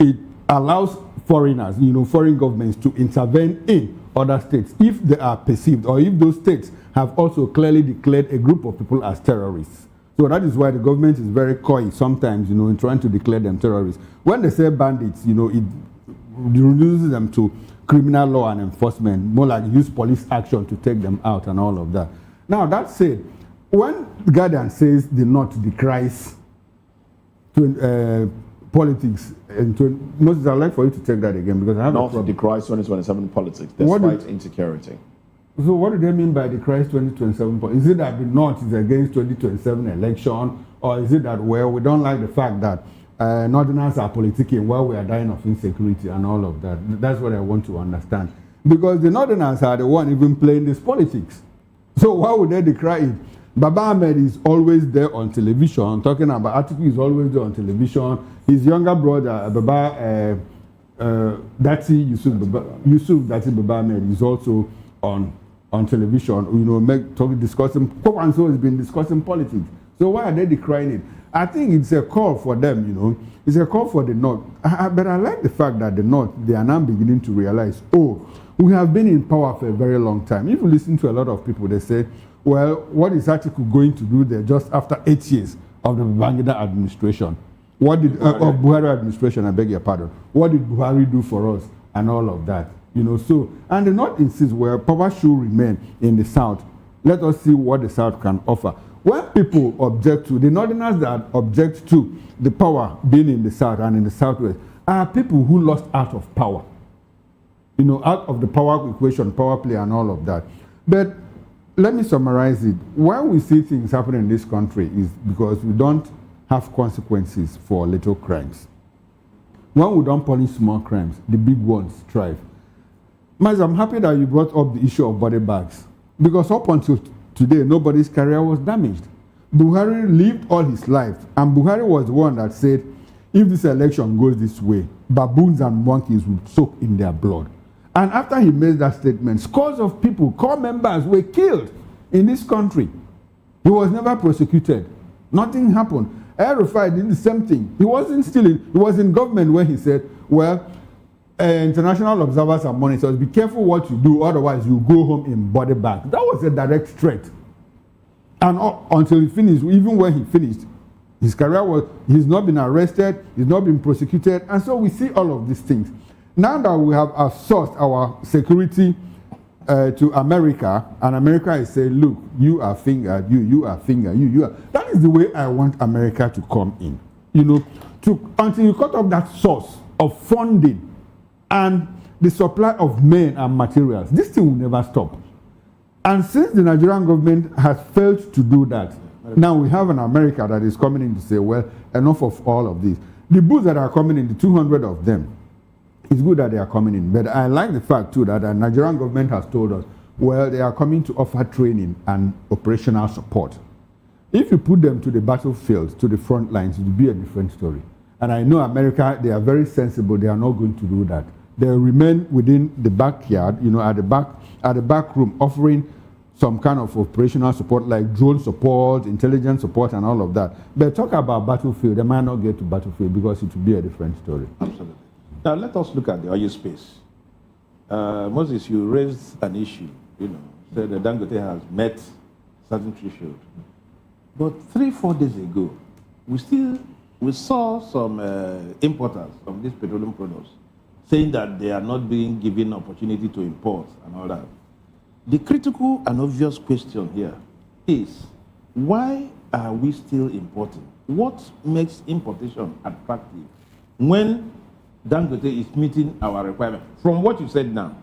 Speaker 2: it allows foreigners, foreign governments to intervene in other states if they are perceived or if those states have also clearly declared a group of people as terrorists. So that is why the government is very coy sometimes, in trying to declare them terrorists. When they say bandits, it reduces them to criminal law and enforcement, more like use police action to take them out and all of that. Now, that said, when the Guardian says the North decries politics, Moses, I'd like for you to take that again because I have
Speaker 3: North decries 2027 politics despite insecurity.
Speaker 2: So what do they mean by decries 2027 politics? Is it that the North is against 2027 election, or is it that, well, we don't like the fact that Northerners are politicking while we are dying of insecurity and all of that? That's what I want to understand. Because the Northerners are the one even playing this politics. So why would they decry it? Baba Ahmed is always there on television, talking about Atiku is always there on television. His younger brother, Baba Yusuf Dati Baba Ahmed is also on television, discussing. Kwankwaso has been discussing politics. So why are they decrying it? I think it's a call for them, It's a call for the North. But I like the fact that the North, they are now beginning to realize, we have been in power for a very long time. If you listen to a lot of people, they say, well, what is Atiku going to do there just after 8 years of the Babangida administration? What did of Buhari administration? I beg your pardon. What did Buhari do for us and all of that? So and the North insists, well, power should remain in the South. Let us see what the South can offer. When people object to the Northerners that object to the power being in the South and in the Southwest are people who lost out of power. out of the power equation, power play and all of that. But let me summarize it. Why we see things happen in this country is because we don't have consequences for little crimes. When we don't punish small crimes, the big ones thrive. Miles, I'm happy that you brought up the issue of body bags, because up until today, nobody's career was damaged. Buhari lived all his life, and Buhari was the one that said, if this election goes this way, baboons and monkeys will soak in their blood. And after he made that statement, scores of people, core members, were killed in this country. He was never prosecuted. Nothing happened. El-Rufai did the same thing. He was in government when he said, well, international observers and monitors, be careful what you do, otherwise you go home in body bag. That was a direct threat. And until he finished, even when he finished, his career he's not been arrested, he's not been prosecuted, and so we see all of these things. Now that we have outsourced our security to America, and America is saying, look, you are fingered, you are fingered, you are. That is the way I want America to come in. Until you cut off that source of funding and the supply of men and materials, this thing will never stop. And since the Nigerian government has failed to do that, now we have an America that is coming in to say, well, enough of all of this. The booths that are coming in, the 200 of them, it's good that they are coming in. But I like the fact, too, that the Nigerian government has told us, well, they are coming to offer training and operational support. If you put them to the battlefield, to the front lines, it will be a different story. And I know America, they are very sensible. They are not going to do that. They will remain within the backyard, at the back room, offering some kind of operational support like drone support, intelligence support, and all of that. But talk about battlefield, they might not get to battlefield because it will be a different story.
Speaker 5: Absolutely. Now let us look at the oil space. Moses, you raised an issue, said that Dangote has met certain threshold. But 3-4 days ago, we saw some importers of these petroleum products saying that they are not being given opportunity to import and all that. The critical and obvious question here is, why are we still importing? What makes importation attractive when Dangote is meeting our requirement? From what you said now,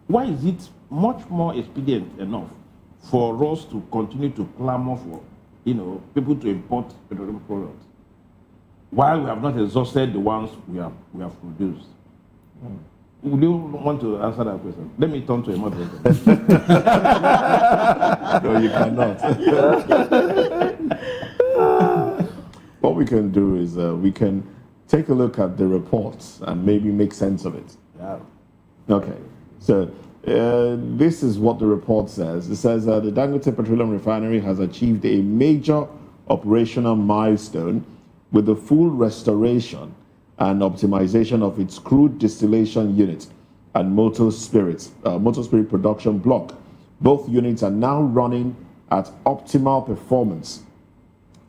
Speaker 5: why is it much more expedient enough for us to continue to clamor for, people to import petroleum products, while we have not exhausted the ones we have produced? Would you want to answer that question? Let me turn to a moderator.
Speaker 3: No, you cannot. What we can do is we can take a look at the reports and maybe make sense of it.
Speaker 5: Yeah.
Speaker 3: Okay. So this is what the report says. It says the Dangote Petroleum Refinery has achieved a major operational milestone with the full restoration and optimization of its crude distillation unit and motor spirit production block. Both units are now running at optimal performance,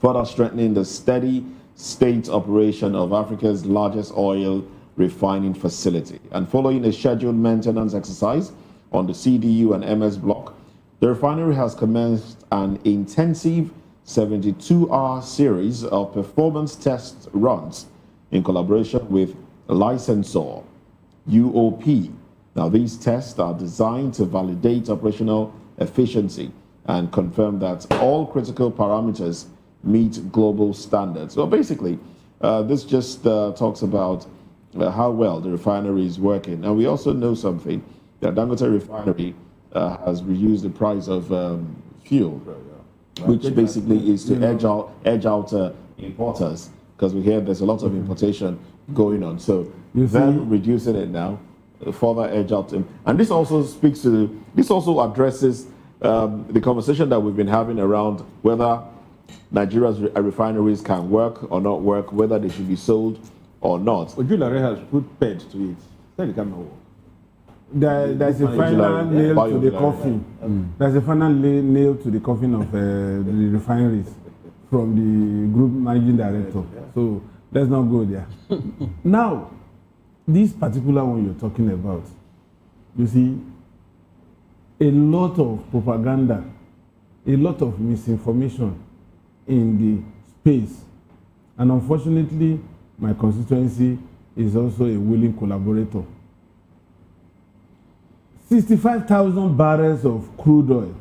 Speaker 3: further strengthening the steady state operation of Africa's largest oil refining facility. And following a scheduled maintenance exercise on the CDU and MS block, the refinery has commenced an intensive 72-hour series of performance test runs in collaboration with licensor UOP. Now, these tests are designed to validate operational efficiency and confirm that all critical parameters meet global standards. So basically, this just talks about how well the refinery is working. And we also know something, that Dangote Refinery has reduced the price of fuel, which basically is to edge out importers, because we hear there's a lot of importation going on. So them reducing it now, further edge out. And this also addresses the conversation that we've been having around whether Nigeria's refineries can work or not work, whether they should be sold or not.
Speaker 5: Ojulare has put paid to it. Said it cannot work.
Speaker 4: There's a final nail to the coffin. There's a final nail to the coffin of the refineries from the group managing director. So let's not go there. Now, this particular one you're talking about, you see, a lot of propaganda, a lot of misinformation in the space. And unfortunately, my constituency is also a willing collaborator. 65,000 barrels of crude oil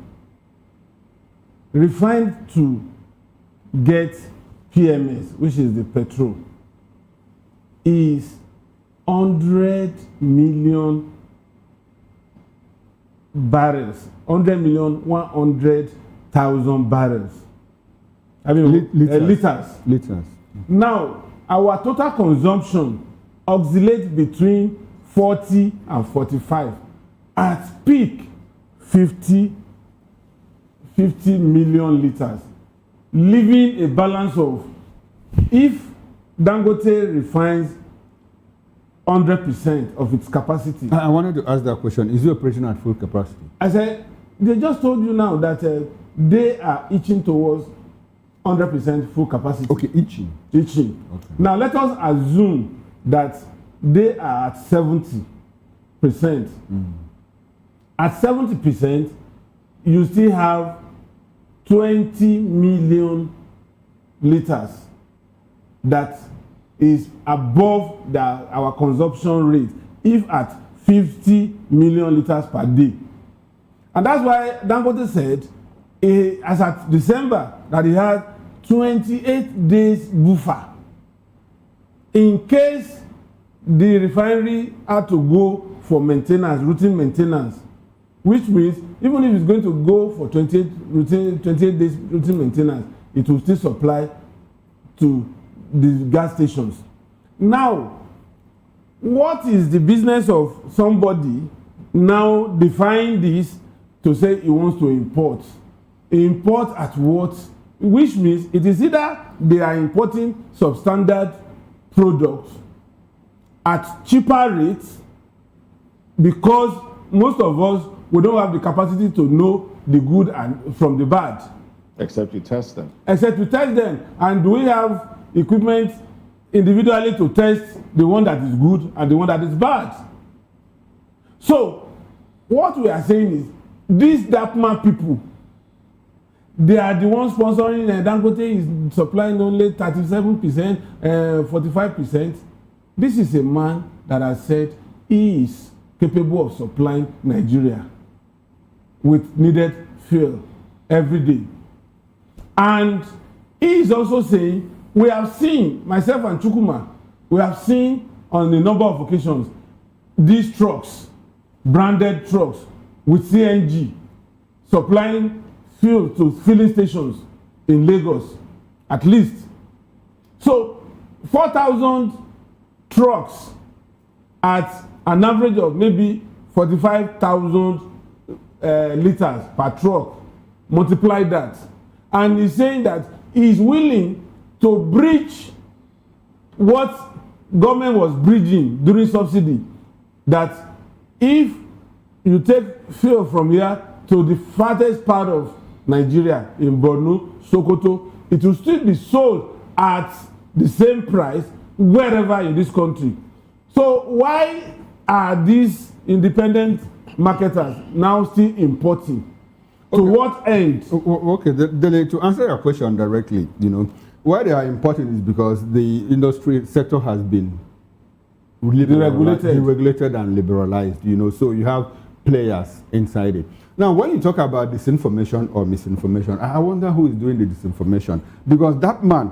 Speaker 4: refined to get PMS, which is the petrol, is 100 million barrels, 100,000 barrels. I mean, liters. Now, our total consumption oscillates between 40 and 45. At peak, 50 million liters, leaving a balance of, if Dangote refines 100% of its capacity.
Speaker 2: I wanted to ask that question. Is it operating at full capacity?
Speaker 4: I said, they just told you now that they are itching towards 100% full capacity.
Speaker 2: Okay, itching.
Speaker 4: Okay. Now let us assume that they are at 70%. At 70%, you still have 20 million liters that is above our consumption rate, if at 50 million liters per day. And that's why Dangote said, as at December, that he had 28 days buffer in case the refinery had to go for maintenance, routine maintenance, which means even if it's going to go for 28 days routine maintenance, it will still supply to the gas stations. Now, what is the business of somebody now define this to say he wants to import? Import at what? Which means it is either they are importing substandard products at cheaper rates, because most of us, we don't have the capacity to know the good and from the bad.
Speaker 3: Except you test them.
Speaker 4: And do we have equipment individually to test the one that is good and the one that is bad? So, what we are saying is, these DAPMA people, they are the ones sponsoring, Dangote is supplying only 37%, 45%. This is a man that has said he is capable of supplying Nigeria with needed fuel every day. And he is also saying, we have seen, myself and Chukuma, we have seen on a number of occasions, these trucks, branded trucks with CNG, supplying fuel to filling stations in Lagos, at least. So, 4,000 trucks at an average of maybe 45,000 liters per truck. Multiply that. And he's saying that he's willing to breach what government was bridging during subsidy, that if you take fuel from here to the farthest part of Nigeria, in Borno, Sokoto, it will still be sold at the same price wherever in this country. So why are these independent marketers now still importing? To what end?
Speaker 2: Okay, to answer your question directly, why they are importing is because the industry sector has been deregulated and liberalized, so you have players inside it. Now, when you talk about disinformation or misinformation, I wonder who is doing the disinformation, because that man,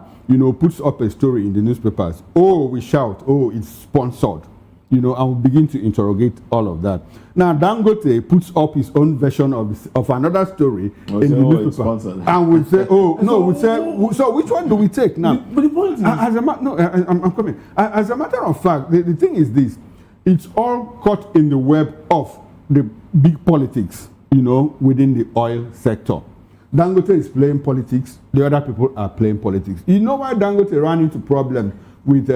Speaker 2: puts up a story in the newspapers. Oh, we shout, oh, it's sponsored, and we begin to interrogate all of that. Now, Dangote puts up his own version of another story in the newspaper, and we say, oh, no, so which one do we take now?
Speaker 4: But the point is,
Speaker 2: I'm coming. As a matter of fact, the thing is this: it's all caught in the web of the big politics, within the oil sector. Dangote is playing politics. The other people are playing politics. You know why Dangote ran into problems with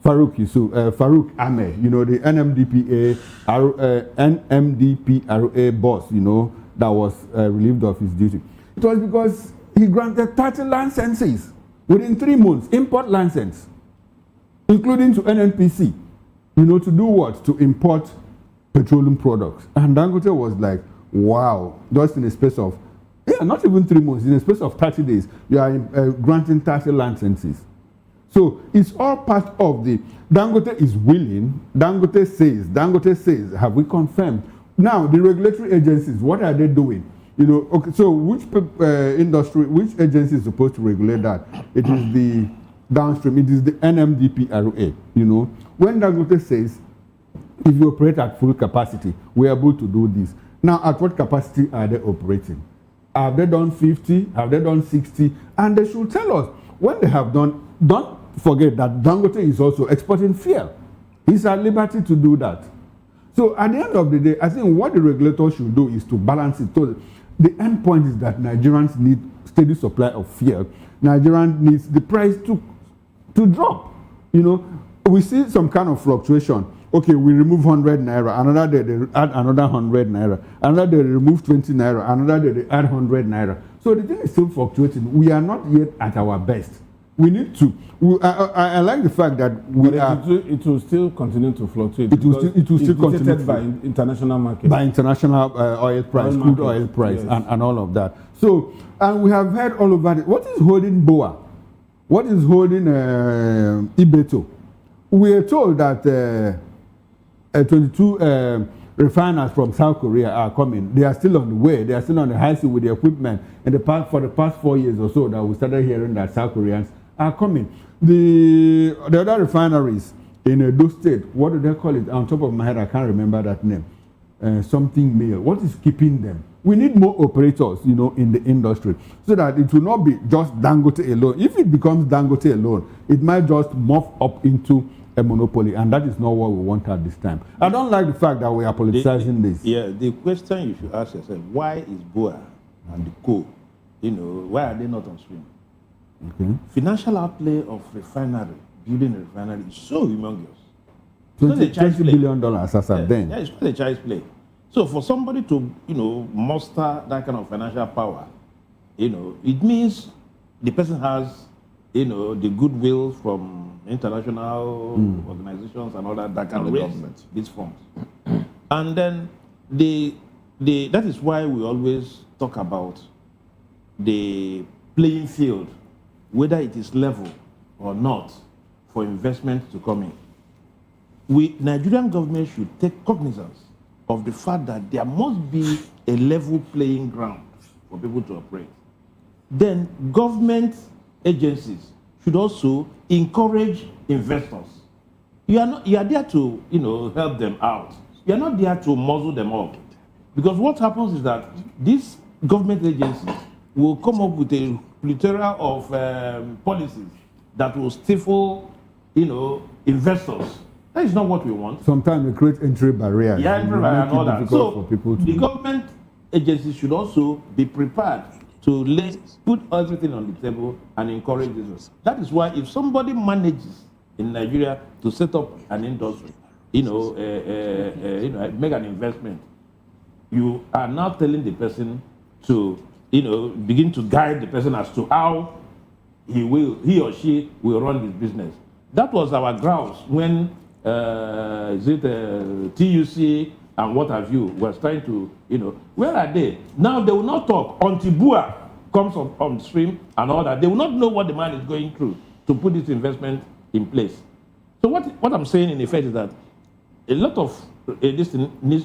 Speaker 2: Farouk Ahmed, the NMDPRA boss, that was relieved of his duty. It was because he granted 30 licenses within 3 months, import license, including to NNPC, to do what? To import petroleum products. And Dangote was like, wow, just in a space of, not even 3 months, in a space of 30 days, you are granting 30 licenses. So it's all part of the Dangote is willing. Dangote says, have we confirmed? Now the regulatory agencies, what are they doing? You know, okay, so which which agency is supposed to regulate that? It is the downstream, it is the Nnpp. You know, when Dangote says, if you operate at full capacity, we are able to do this. Now, at what capacity are they operating? Have they done 50? Have they done 60? And they should tell us when they have done. Don't forget that Dangote is also exporting fuel. He's at liberty to do that. So at the end of the day, I think what the regulator should do is to balance it. So the end point is that Nigerians need steady supply of fuel. Nigerians needs the price to drop. You know, we see some kind of fluctuation. Okay, we remove 100 naira, another day they add another 100 naira, another day they remove 20 naira, another day they add 100 naira. So the thing is still fluctuating. We are not yet at our best. We need to. I like the fact that
Speaker 4: it will still continue to fluctuate.
Speaker 2: It will still continue
Speaker 4: by international market.
Speaker 2: By international oil price, crude oil price, yes. and all of that. So, and we have heard all about it. What is holding BOA? What is holding Ibeto? We are told that 22 refiners from South Korea are coming. They are still on the way. They are still on the high sea with the equipment. For the past 4 years or so that we started hearing that South Koreans are coming. The other refineries in Edo State, what do they call it? On top of my head, I can't remember that name. Something mill. What is keeping them? We need more operators, you know, in the industry so that it will not be just Dangote alone. If it becomes Dangote alone, it might just morph up into a monopoly, and that is not what we want at this time. I don't like the fact that we are politicizing this.
Speaker 5: Yeah, the question you should ask yourself, why is BOA and the co, you know, why are they not on stream?
Speaker 2: Okay.
Speaker 5: Financial outlay of refinery, building a refinery is so humongous.
Speaker 2: $20 billion as of then.
Speaker 5: Yeah, it's not a child's play. So for somebody to, you know, muster that kind of financial power, you know, it means the person has, you know, the goodwill from international organizations and all that can raise these funds. And then that is why we always talk about the playing field, whether it is level or not, for investment to come in. Nigerian government should take cognizance of the fact that there must be a level playing ground for people to operate. Then government agencies should also encourage investors. You are there to, you know, help them out. You are not there to muzzle them up. Because what happens is that these government agencies will come up with a plethora of policies that will stifle, you know, investors. That is not what we want.
Speaker 2: Sometimes they create entry barriers.
Speaker 5: Yeah, entry barriers and all that. So
Speaker 2: for people to
Speaker 5: the government agencies should also be prepared to put everything on the table and encourage this. That is why if somebody manages in Nigeria to set up an industry, you know, make an investment, you are now telling the person to, you know, begin to guide the person as to how he or she will run his business. That was our grounds when TUC and what have you was trying to, you know, where are they? Now they will not talk until BUA comes on stream and all that. They will not know what the man is going through to put this investment in place. So what I'm saying in effect is that a lot of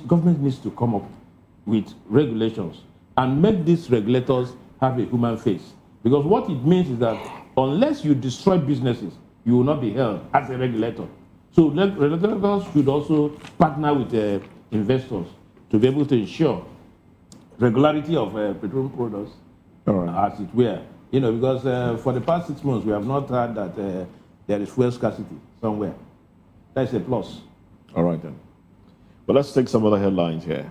Speaker 5: government needs to come up with regulations and make these regulators have a human face. Because what it means is that unless you destroy businesses, you will not be held as a regulator. So regulators should also partner with investors to be able to ensure regularity of petroleum products, as it were. You know, because for the past 6 months, we have not heard that there is fuel scarcity somewhere. That's a plus.
Speaker 3: All right, then. But let's take some other headlines here.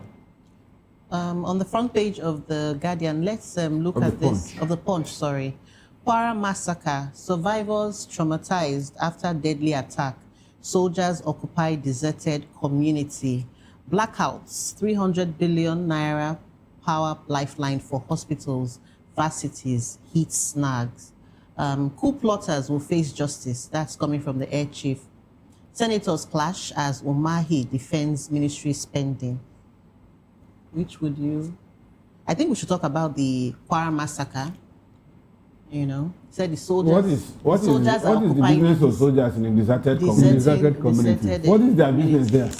Speaker 7: On the front page of the Guardian, let's look at this, of the Punch, sorry. Kwara massacre, survivors traumatized after deadly attack. Soldiers occupy deserted community. Blackouts, 300 billion naira power lifeline for hospitals, varsities, heat snags. Coup plotters will face justice. That's coming from the air chief. Senators clash as Umahi defends ministry spending. Which would you? I think we should talk about the Kwara massacre. You know, said the soldiers.
Speaker 4: What is the business of soldiers in a deserted community? What is their business there?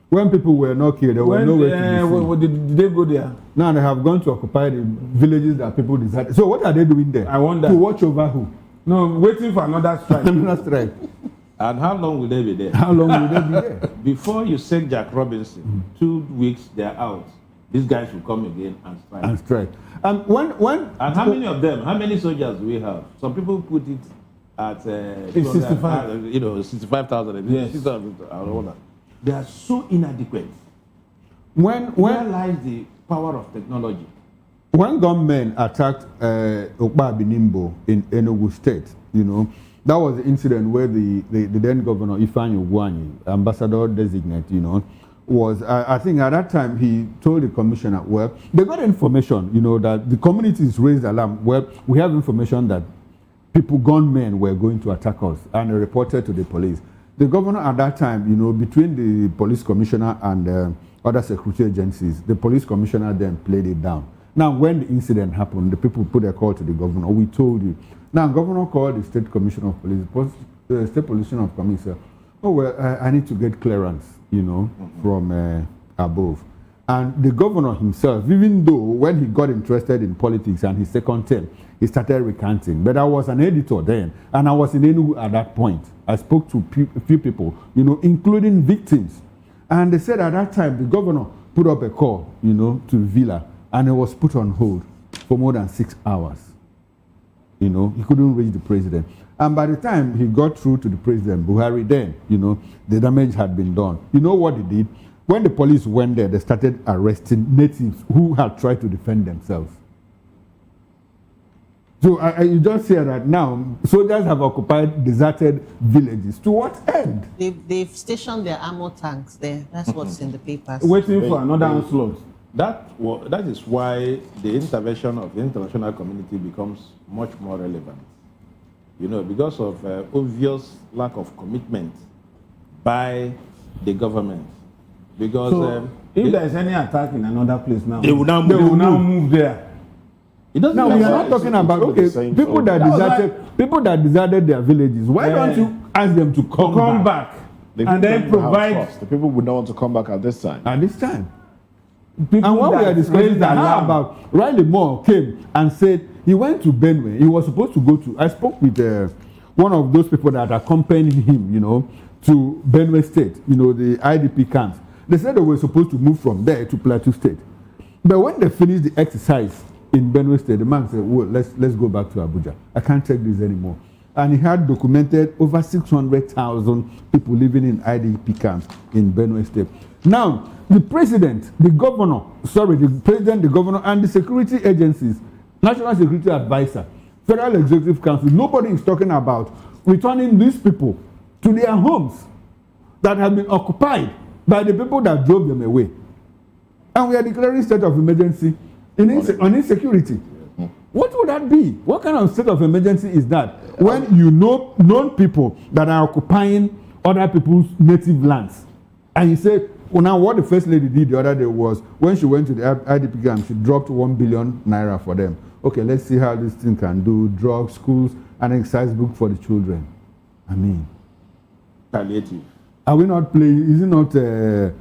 Speaker 2: When people were not killed, they were nowhere to be seen.
Speaker 4: Did they go there?
Speaker 2: Now they have gone to occupy the villages that people deserted. So what are they doing there?
Speaker 4: I wonder.
Speaker 2: To watch over who?
Speaker 4: No, waiting for another strike.
Speaker 2: Another strike.
Speaker 5: And how long will they be there?
Speaker 2: How long will they be there?
Speaker 5: Before you sack Jack Robinson, 2 weeks they're out. These guys will come again and strike.
Speaker 2: And strike. And
Speaker 5: how many of them? How many soldiers do we have? Some people put it at
Speaker 4: 65.
Speaker 5: 65,000.
Speaker 4: Yes.
Speaker 5: 6,000. They are so inadequate.
Speaker 2: Where
Speaker 5: lies the power of technology?
Speaker 2: When gunmen attacked Okpa Binimbo in Enugu State, you know, that was the incident where the then governor Ifeanyi Ugwuanyi, ambassador designate, you know, was, I think at that time he told the commissioner, well, they got information, you know, that the communities raised alarm. Well, we have information that gunmen were going to attack us, and they reported to the police. The governor at that time, you know, between the police commissioner and other security agencies, the police commissioner then played it down. Now, when the incident happened, the people put a call to the governor. We told you. Now, governor called the state commissioner of police, the state police commissioner of police said, oh, well, I need to get clearance, you know, from above. And the governor himself, even though when he got interested in politics and his second term, he started recanting. But I was an editor then, and I was in Enugu at that point. I spoke to a few people, you know, including victims. And they said at that time, the governor put up a call, you know, to Villa, and it was put on hold for more than 6 hours. You know, he couldn't reach the president. And by the time he got through to the president, Buhari, then, you know, the damage had been done. You know what he did? When the police went there, they started arresting natives who had tried to defend themselves. So you just hear that now, soldiers have occupied deserted villages. To what end?
Speaker 7: They've stationed their armor tanks there. That's what's in the papers.
Speaker 4: Waiting for another onslaught.
Speaker 5: That is why the intervention of the international community becomes much more relevant. You know, because of obvious lack of commitment by the government. Because
Speaker 4: so if there is any attack in another place now,
Speaker 5: they will now
Speaker 4: move there.
Speaker 2: Now we are not talking about people that deserted their villages. Why don't you ask them to come back
Speaker 4: and then provide?
Speaker 3: The people would not want to come back at this time.
Speaker 2: At this time. And what we are discussing that how about Riley Moore came and said he went to Benue. He was supposed to go to. I spoke with one of those people that accompanied him, you know, to Benue State, you know, the IDP camps. They said they were supposed to move from there to Plateau State. But when they finished the exercise in Benue State, the man said, well, let's go back to Abuja. I can't take this anymore. And he had documented over 600,000 people living in IDP camps in Benue State. Now, the president, the president, the governor, and the security agencies, National Security Advisor, Federal Executive Council, nobody is talking about returning these people to their homes that have been occupied by the people that drove them away. And we are declaring state of emergency on insecurity. What would that be? What kind of state of emergency is that? When you know known people that are occupying other people's native lands. And you say, well, now what the first lady did the other day was, when she went to the IDP camp, she dropped 1 billion naira for them. Okay, let's see how this thing can do. Drugs, schools, and exercise book for the children. I mean,
Speaker 5: palliative.
Speaker 2: Are we not playing? Is it not,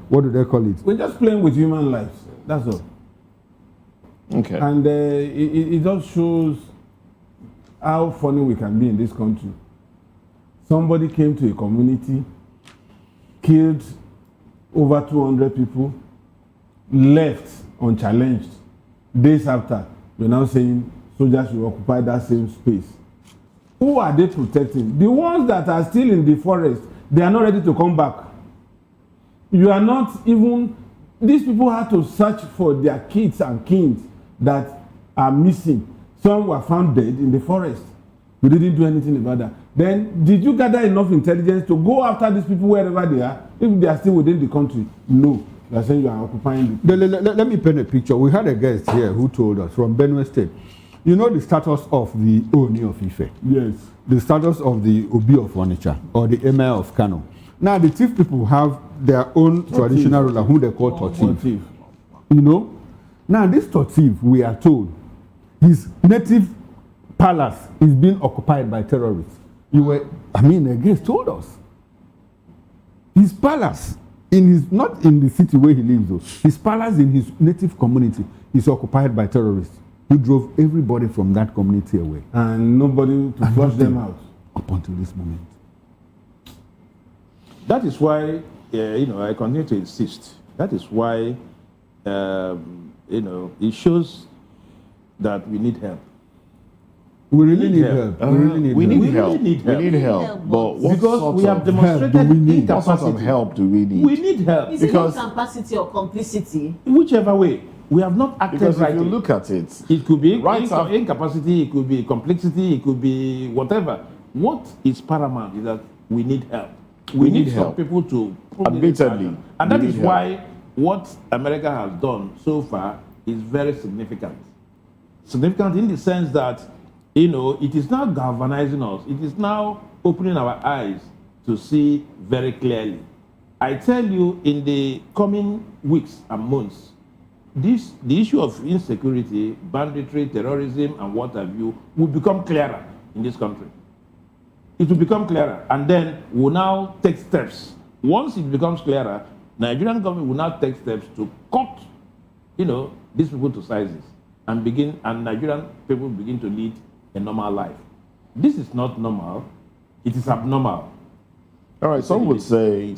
Speaker 2: what do they call it?
Speaker 4: We're just playing with human lives. That's all.
Speaker 3: Okay.
Speaker 4: And it just shows how funny we can be in this country. Somebody came to a community, killed over 200 people, left unchallenged. Days after, we're now saying soldiers should occupy that same space. Who are they protecting? The ones that are still in the forest, they are not ready to come back. You are not even, these people had to search for their kids and kins that are missing. Some were found dead in the forest. You didn't do anything about that. Then, did you gather enough intelligence to go after these people wherever they are, if they are still within the country? No. You are saying you are occupying the...
Speaker 2: Let me paint a picture. We had a guest here who told us from Benue State. You know the status of the Oni of Ife?
Speaker 4: Yes.
Speaker 2: The status of the Obi of Onitsha or the Emir of Kano. Now, the chief people have their own traditional ruler who they call Totif. You know? Now, this Totif, we are told, his native palace is being occupied by terrorists. Against told us. His palace, not in the city where he lives, though, his palace in his native community is occupied by terrorists who drove everybody from that community away.
Speaker 4: And nobody to flush them out.
Speaker 2: Up until this moment.
Speaker 5: That is why, I continue to insist. That is why, it shows that we need help.
Speaker 2: We really need help.
Speaker 3: We need help. But what
Speaker 5: because
Speaker 3: sort
Speaker 5: we have
Speaker 3: of
Speaker 5: demonstrated
Speaker 3: help do we need?
Speaker 5: incapacity.
Speaker 3: What sort of help do we need?
Speaker 5: We need help.
Speaker 7: Is
Speaker 5: because
Speaker 7: it capacity or complicity?
Speaker 5: Whichever way, we have not acted
Speaker 3: Because
Speaker 5: right.
Speaker 3: if you look at it,
Speaker 5: it could be
Speaker 3: right
Speaker 5: incapacity, it could be complexity, it could be whatever. What is paramount is that we need help. We need some
Speaker 3: help.
Speaker 5: people to
Speaker 3: Admittedly,
Speaker 5: and that
Speaker 3: we
Speaker 5: is
Speaker 3: need
Speaker 5: why what America has done so far is very significant. Significant in the sense that it is now galvanizing us. It is now opening our eyes to see very clearly. I tell you, in the coming weeks and months, the issue of insecurity, banditry, terrorism, and what have you, will become clearer in this country. It will become clearer, and then we'll now take steps. Once it becomes clearer, Nigerian government will now take steps to cut, these people to sizes, and Nigerian people begin to lead a normal life. This is not normal; it is abnormal.
Speaker 3: all right, some would say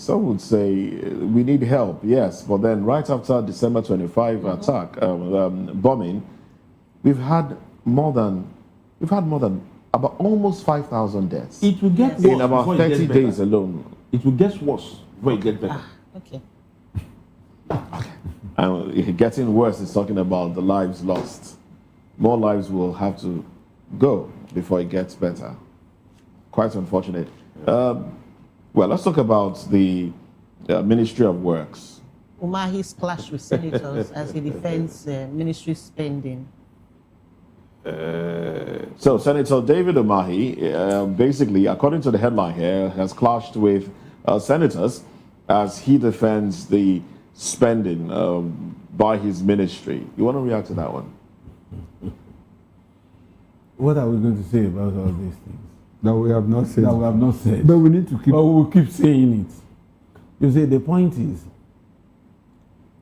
Speaker 3: we need help, yes, but then right after December 25 attack, bombing, we've had more than about almost 5,000 deaths.
Speaker 5: It will get worse
Speaker 3: in about
Speaker 5: before it
Speaker 3: 30
Speaker 5: gets
Speaker 3: days
Speaker 5: better.
Speaker 3: alone.
Speaker 5: It will get worse before it gets better.
Speaker 7: Okay.
Speaker 3: And getting worse is talking about the lives lost. More lives will have to go before it gets better. Quite unfortunate. Well, let's talk about the Ministry of Works.
Speaker 7: Umahi's clash with senators as he defends ministry spending.
Speaker 3: So Senator David Umahi, basically, according to the headline here, has clashed with senators as he defends the spending by his ministry. You want to react to that one?
Speaker 4: What are we going to say about all these things?
Speaker 2: That we have not said.
Speaker 4: That we have not said.
Speaker 2: But we need to keep.
Speaker 4: But we will keep saying it. You see, the point is,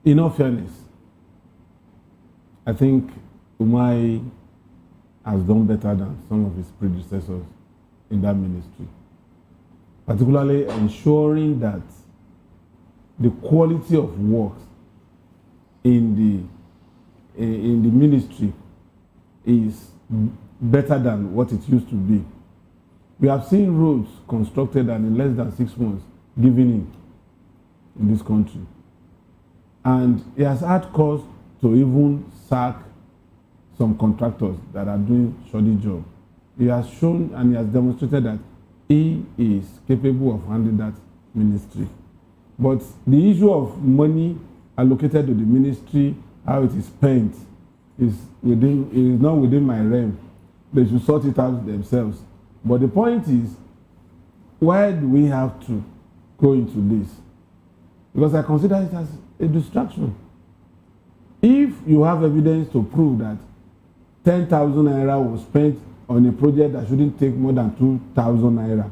Speaker 4: in all fairness, I think Umahi has done better than some of his predecessors in that ministry, particularly ensuring that the quality of work in the ministry is better than what it used to be. We have seen roads constructed and in less than 6 months given in this country. And he has had cause to even sack some contractors that are doing shoddy job. He has shown and he has demonstrated that he is capable of handling that ministry. But the issue of money allocated to the ministry, how it is spent, is not within my realm. They should sort it out themselves. But the point is, why do we have to go into this? Because I consider it as a distraction. If you have evidence to prove that 10,000 naira was spent on a project that shouldn't take more than 2,000 naira,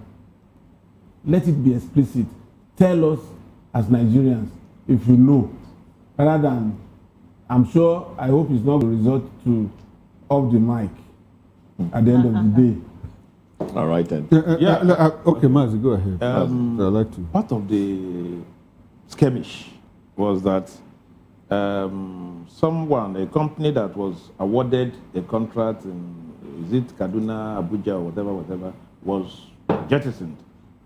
Speaker 4: let it be explicit. Tell us as Nigerians if you know, rather than, I hope it's not going to resort to off the mic at the end of the day.
Speaker 3: All right then.
Speaker 2: Okay, Mazi, go ahead. I'd like to.
Speaker 5: Part of the skirmish was that a company that was awarded a contract in, is it Kaduna, Abuja, or whatever, was jettisoned,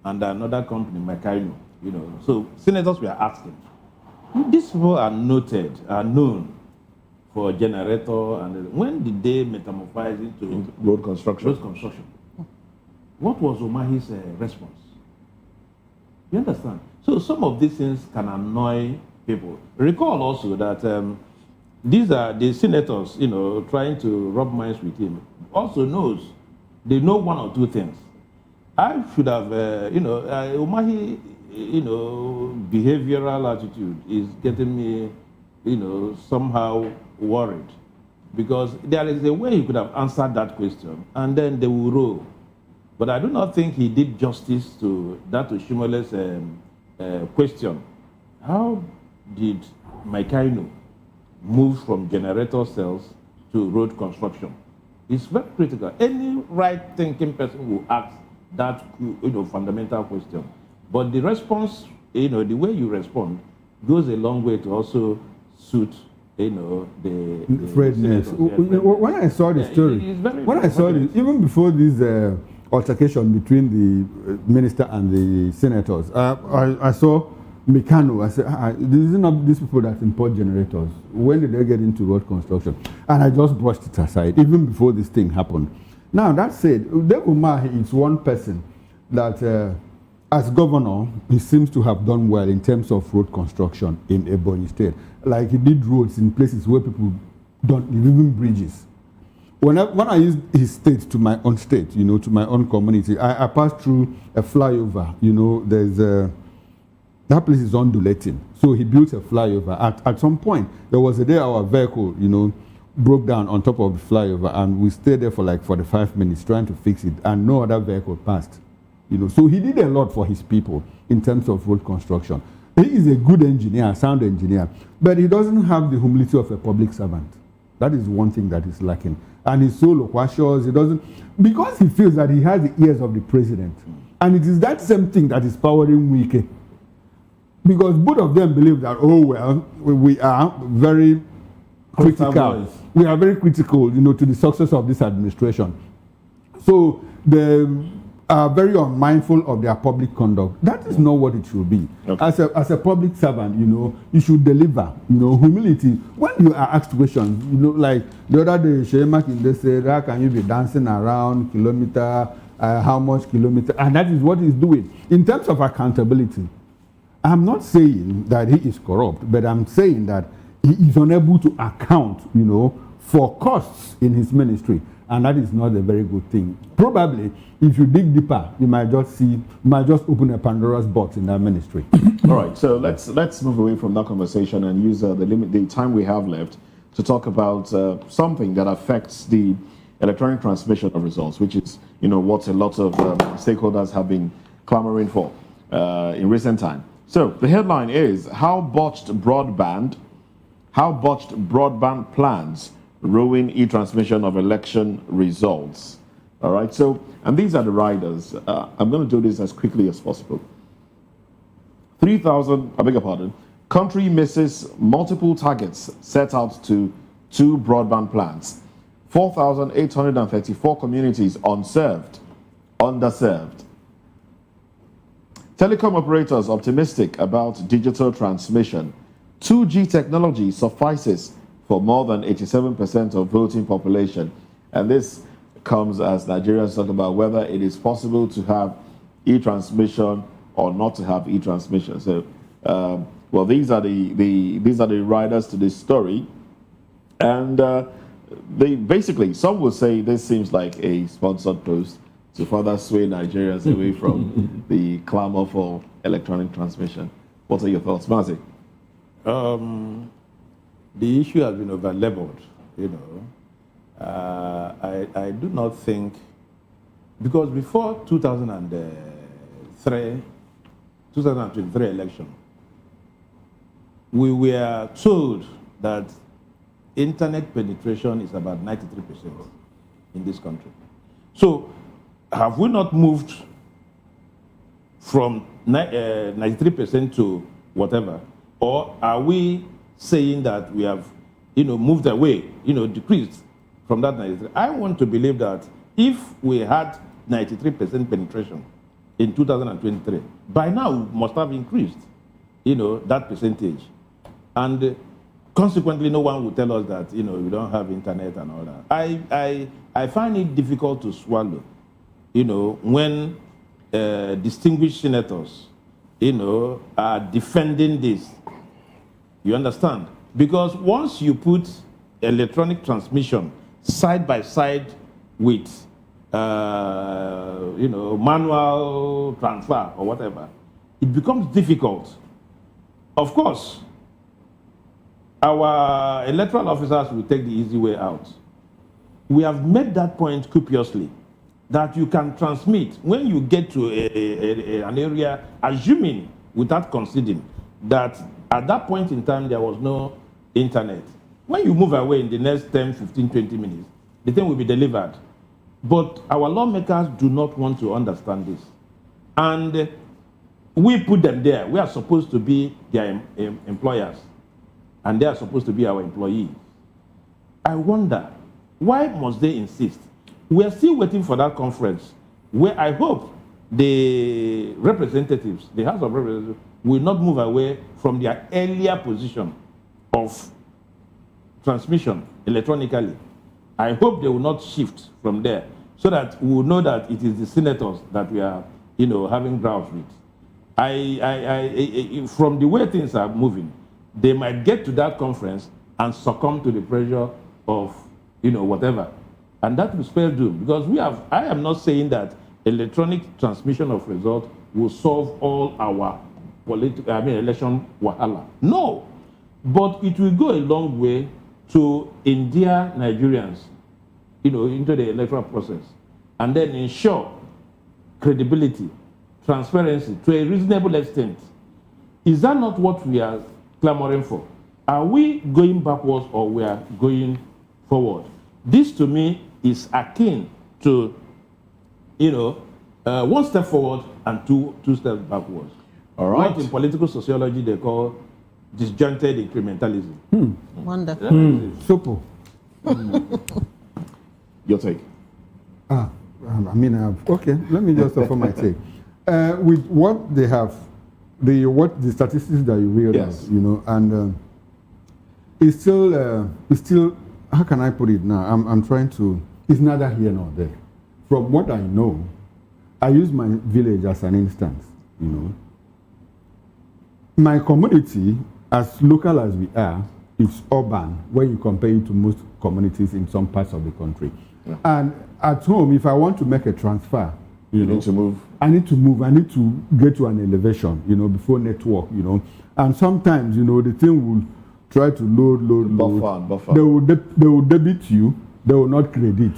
Speaker 5: and another company, Makaino, So senators were asking, these people are known for generator, and when did they metamorphose into
Speaker 3: road construction?
Speaker 5: What was Umahi's response? You understand? So some of these things can annoy people. Recall also that these are the senators, trying to rub minds with him. Also they know one or two things. I should have, Umahi, behavioral attitude is getting me, somehow worried. because there is a way he could have answered that question, and then they will roll. But I do not think he did justice to that Oshimole's question. How did Maikainu move from generator cells to road construction? It's very critical. Any right-thinking person will ask that fundamental question. But the response, the way you respond, goes a long way to also suit, the
Speaker 2: Fredness. When I saw the story, when I saw it, even before this altercation between the minister and the senators, I saw Mikano. I said, these are not these people that import generators. When did they get into road construction? And I just brushed it aside, even before this thing happened. Now, that said, Umahi is one person that, as governor, he seems to have done well in terms of road construction in Ebonyi State. Like, he did roads in places where people don't, even bridges. When I use his state to my own state, to my own community, I passed through a flyover. There's that place is undulating. So he built a flyover. At some point, there was a day our vehicle, broke down on top of the flyover, and we stayed there for like 45 minutes trying to fix it, and no other vehicle passed. So he did a lot for his people in terms of road construction. He is a good engineer, a sound engineer, but he doesn't have the humility of a public servant. That is one thing that is lacking. And he's so loquacious, he doesn't, because he feels that he has the ears of the president. And it is that same thing that is powering Wike. Because both of them believe that, we are very critical. We are very critical, to the success of this administration. So they are very unmindful of their public conduct. That is not what it should be. Okay. As a public servant, you should deliver, humility. When you are asked questions, like the other day, Shema Kinde said, how can you be dancing around kilometer, how much kilometer? And that is what he's doing. In terms of accountability, I'm not saying that he is corrupt, but I'm saying that he is unable to account, for costs in his ministry. And that is not a very good thing. Probably, if you dig deeper, you might just open a Pandora's box in that ministry.
Speaker 3: All right, so let's move away from that conversation and use the time we have left to talk about something that affects the electronic transmission of results, which is, what a lot of stakeholders have been clamoring for in recent time. So the headline is how botched broadband plans ruin e-transmission of election results. All right, so, and these are the riders. I'm going to do this as quickly as possible. 3,000, I beg your pardon, country misses multiple targets set out to 2 broadband plans. 4,834 communities underserved. Telecom operators optimistic about digital transmission. 2G technology suffices for more than 87% of voting population. And this comes as Nigerians talk about whether it is possible to have e-transmission or not to have e-transmission. So, well, these are the riders to this story. And they basically, some will say this seems like a sponsored post to further sway Nigerians away from the clamor for electronic transmission. What are your thoughts, Mazi?
Speaker 5: The issue has been over-leveled, I do not think, because before 2023 election, we were told that internet penetration is about 93% in this country. So, have we not moved from 93% to whatever? Or are we saying that we have, moved away, decreased from that 93? I want to believe that if we had 93% penetration in 2023, by now we must have increased, that percentage. And consequently, no one will tell us that, we don't have internet and all that. I find it difficult to swallow, when distinguished senators, are defending this. You understand? Because once you put electronic transmission side by side with, manual transfer or whatever, it becomes difficult. Of course, our electoral officers will take the easy way out. We have made that point copiously, that you can transmit when you get to an area, assuming without conceding that at that point in time there was no internet. When you move away in the next 10, 15, 20 minutes, the thing will be delivered. But our lawmakers do not want to understand this. And we put them there. We are supposed to be their employers, and they are supposed to be our employees. I wonder, why must they insist? We are still waiting for that conference where I hope the representatives, the House of Representatives, will not move away from their earlier position of transmission electronically. I hope they will not shift from there so that we will know that it is the senators that we are, having grounds with. From the way things are moving, they might get to that conference and succumb to the pressure of, whatever. And that will spell doom, because I am not saying that electronic transmission of results will solve all our election wahala. No, but it will go a long way to endear Nigerians, into the electoral process, and then ensure credibility, transparency to a reasonable extent. Is that not what we are clamoring for? Are we going backwards or we are going forward? This to me is akin to, one step forward and two steps backwards.
Speaker 3: All right.
Speaker 5: What in political sociology they call disjointed incrementalism.
Speaker 7: Wonderful.
Speaker 2: Simple.
Speaker 3: Your take.
Speaker 2: Okay, let me just offer my take. With what they have, the statistics that you read
Speaker 3: Yes.
Speaker 2: out, and it's still, how can I put it now? I'm trying to, it's neither here nor there. From what I know, I use my village as an instance, My community, as local as we are, is urban when you compare it to most communities in some parts of the country. Yeah. And at home, if I want to make a transfer,
Speaker 3: you need to move.
Speaker 2: I need to move. I need to get to an elevation, before network, And sometimes, the thing will try to load.
Speaker 3: Buffer.
Speaker 2: They will debit you. They will not credit.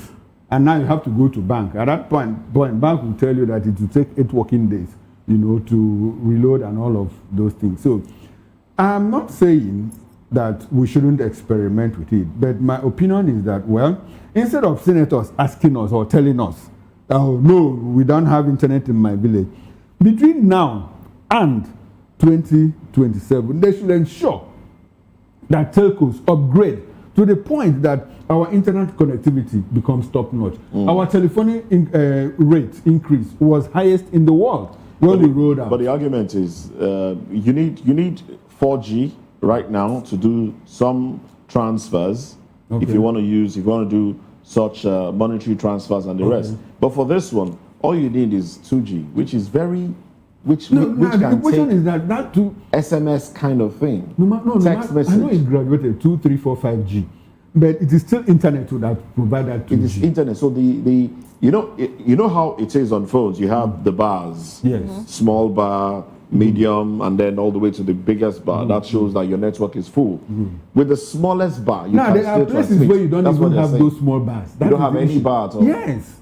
Speaker 2: And now you have to go to bank. At that point, bank will tell you that it will take 8 working days, to reload and all of those things. So I'm not saying that we shouldn't experiment with it, but my opinion is that, instead of senators asking us or telling us, oh, no, we don't have internet in my village, between now and 2027, they should ensure that telcos upgrade to the point that our internet connectivity becomes top-notch. Our telephony rate increase was highest in the world when we rolled out.
Speaker 3: But the argument is you need 4G right now to do some transfers.
Speaker 2: Okay.
Speaker 3: If you want to do such monetary transfers and the rest. But for this one, all you need is 2G, which is which can take
Speaker 2: is that too
Speaker 3: SMS kind of thing.
Speaker 2: Text message. I know it graduated 2, 3, 4, 5G, but it is still internet that provide that 2G.
Speaker 3: It is internet. So you know how it is on phones. You have the bars,
Speaker 2: yes,
Speaker 3: small bar, medium, and then all the way to the biggest bar. That shows that your network is full. With the smallest bar, you can
Speaker 2: there are
Speaker 3: still
Speaker 2: places where you don't even have those small bars.
Speaker 3: You don't have any bar at all.
Speaker 2: Yes.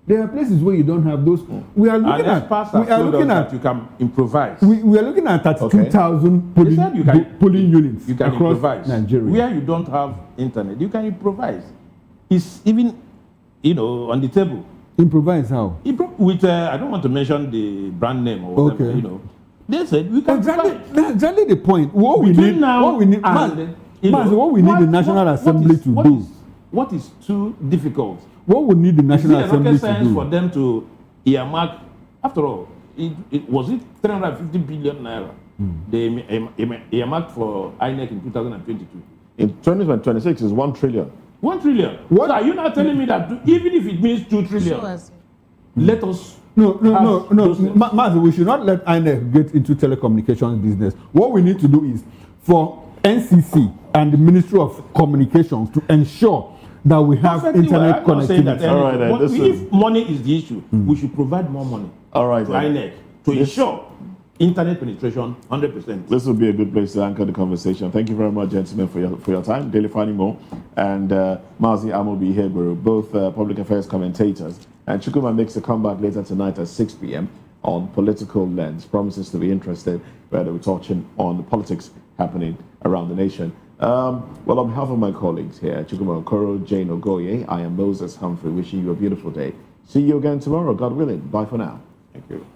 Speaker 2: There are places where you don't have those. We are looking at
Speaker 5: you can improvise.
Speaker 2: We are looking at 32,000 polling units
Speaker 5: you can
Speaker 2: across
Speaker 5: improvise.
Speaker 2: Nigeria.
Speaker 5: Where you don't have internet, you can improvise. It's even, on the table.
Speaker 2: Improvise how?
Speaker 5: With I don't want to mention the brand name or whatever.
Speaker 2: Okay.
Speaker 5: They said we can
Speaker 2: That's exactly the point. What we need in National Assembly to do.
Speaker 5: What is too difficult?
Speaker 2: What we need the National Assembly to do?
Speaker 5: For them to earmark, after all, was it 350 billion naira they earmarked for INEC in 2022?
Speaker 3: In 2026 is 1 trillion.
Speaker 5: 1 trillion. What are you not telling me that even if it means 2 trillion, let us?
Speaker 2: No. Master, we should not let INEC get into telecommunications business. What we need to do is for NCC and the Ministry of Communications to ensure that we have internet connectivity.
Speaker 5: All right, if money is the issue, we should provide more money to INEC to ensure internet penetration, 100%.
Speaker 3: This would be a good place to anchor the conversation. Thank you very much, gentlemen, for your time. Daily Fanimo and Mazi Amobi Hebrew, both public affairs commentators. And Chukuma makes a comeback later tonight at 6 p.m. on Political Lens. Promises to be interested, where we're touching on the politics happening around the nation. Well, on behalf of my colleagues here, Chukuma Okoro, Jane Ogoye, I am Moses Humphrey, wishing you a beautiful day. See you again tomorrow, God willing. Bye for now. Thank you.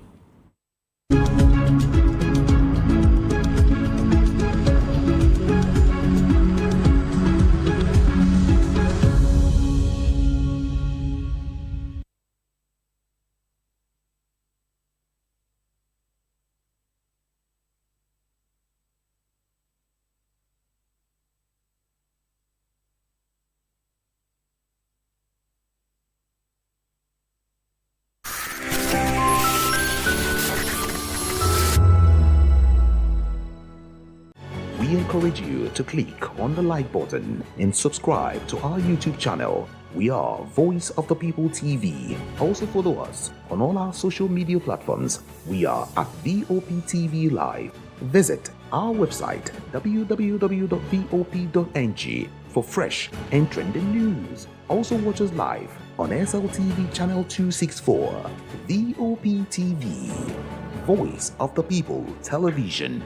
Speaker 17: We encourage you to click on the like button and subscribe to our YouTube channel. We are Voice of the People TV. Also follow us on all our social media platforms. We are at VOP TV Live. Visit our website www.vop.ng for fresh and trending news. Also watch us live on SLTV channel 264. VOP TV, Voice of the People Television.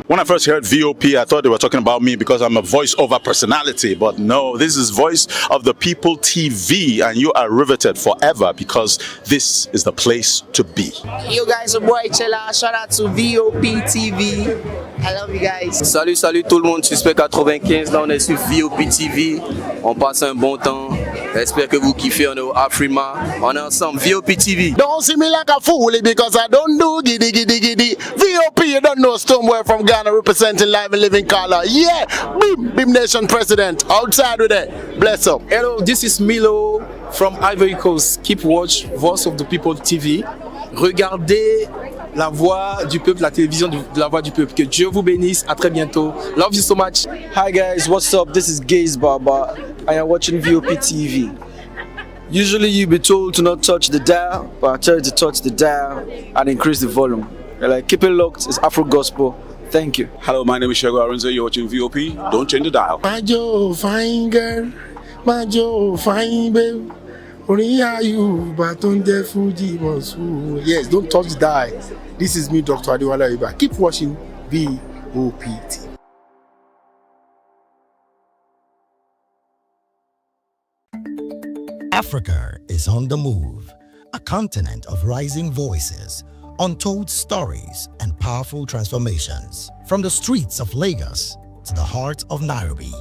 Speaker 18: When I first heard VOP, I thought they were talking about me because I'm a voice-over personality. But no, this is Voice of the People TV, and you are riveted forever because this is the place to be.
Speaker 19: Yo guys, your boy Chela. Shout out to VOP TV. I love you guys.
Speaker 20: Salut tout le monde, Suspect 95. Là, on est sur VOP TV. On passe un bon temps. J'espère que vous kiffez. On est au Afrima. On est ensemble. VOP TV.
Speaker 21: Don't see me like a fool because I don't do giddy giddy giddy. VOP, you don't know Stoneware from Ghana representing live and living color. Yeah, Beam Nation President. Outside with it. Bless up.
Speaker 22: Hello, this is Milo from Ivory Coast. Keep watch Voice of the People TV. Regardez la voix du peuple, la télévision de la voix du peuple. Que Dieu vous bénisse. À très bientôt. Love you so much.
Speaker 23: Hi guys, what's up? This is Gaze Baba. I am watching VOP TV. Usually you be told to not touch the dial, but I tell you to touch the dial and increase the volume. You're like, keep it locked. It's Afro Gospel. Thank you.
Speaker 18: Hello, my name is Shego Arunze. You're watching VOP. Don't change the dial.
Speaker 21: My Joe, fine girl. My Joe, fine babe. Yes, don't touch the dial. This is me, Dr. Adiwala Iba. Keep watching VOP TV.
Speaker 14: Africa is on the move, a continent of rising voices, untold stories, and powerful transformations. From the streets of Lagos to the heart of Nairobi,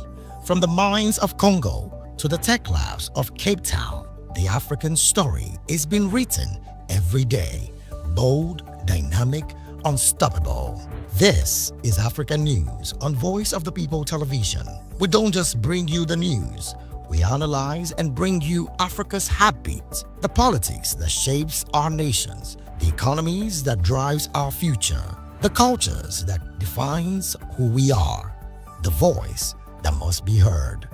Speaker 14: from the mines of Congo to the tech labs of Cape Town, the African story is being written every day. Bold, dynamic, unstoppable. This is African News on Voice of the People Television. We don't just bring you the news. We analyze and bring you Africa's heartbeat, the politics that shapes our nations, the economies that drives our future, the cultures that defines who we are, the voice that must be heard.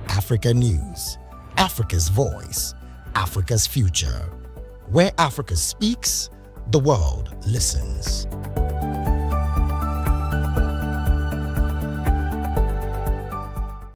Speaker 14: Africa News, Africa's voice, Africa's future. Where Africa speaks, the world listens.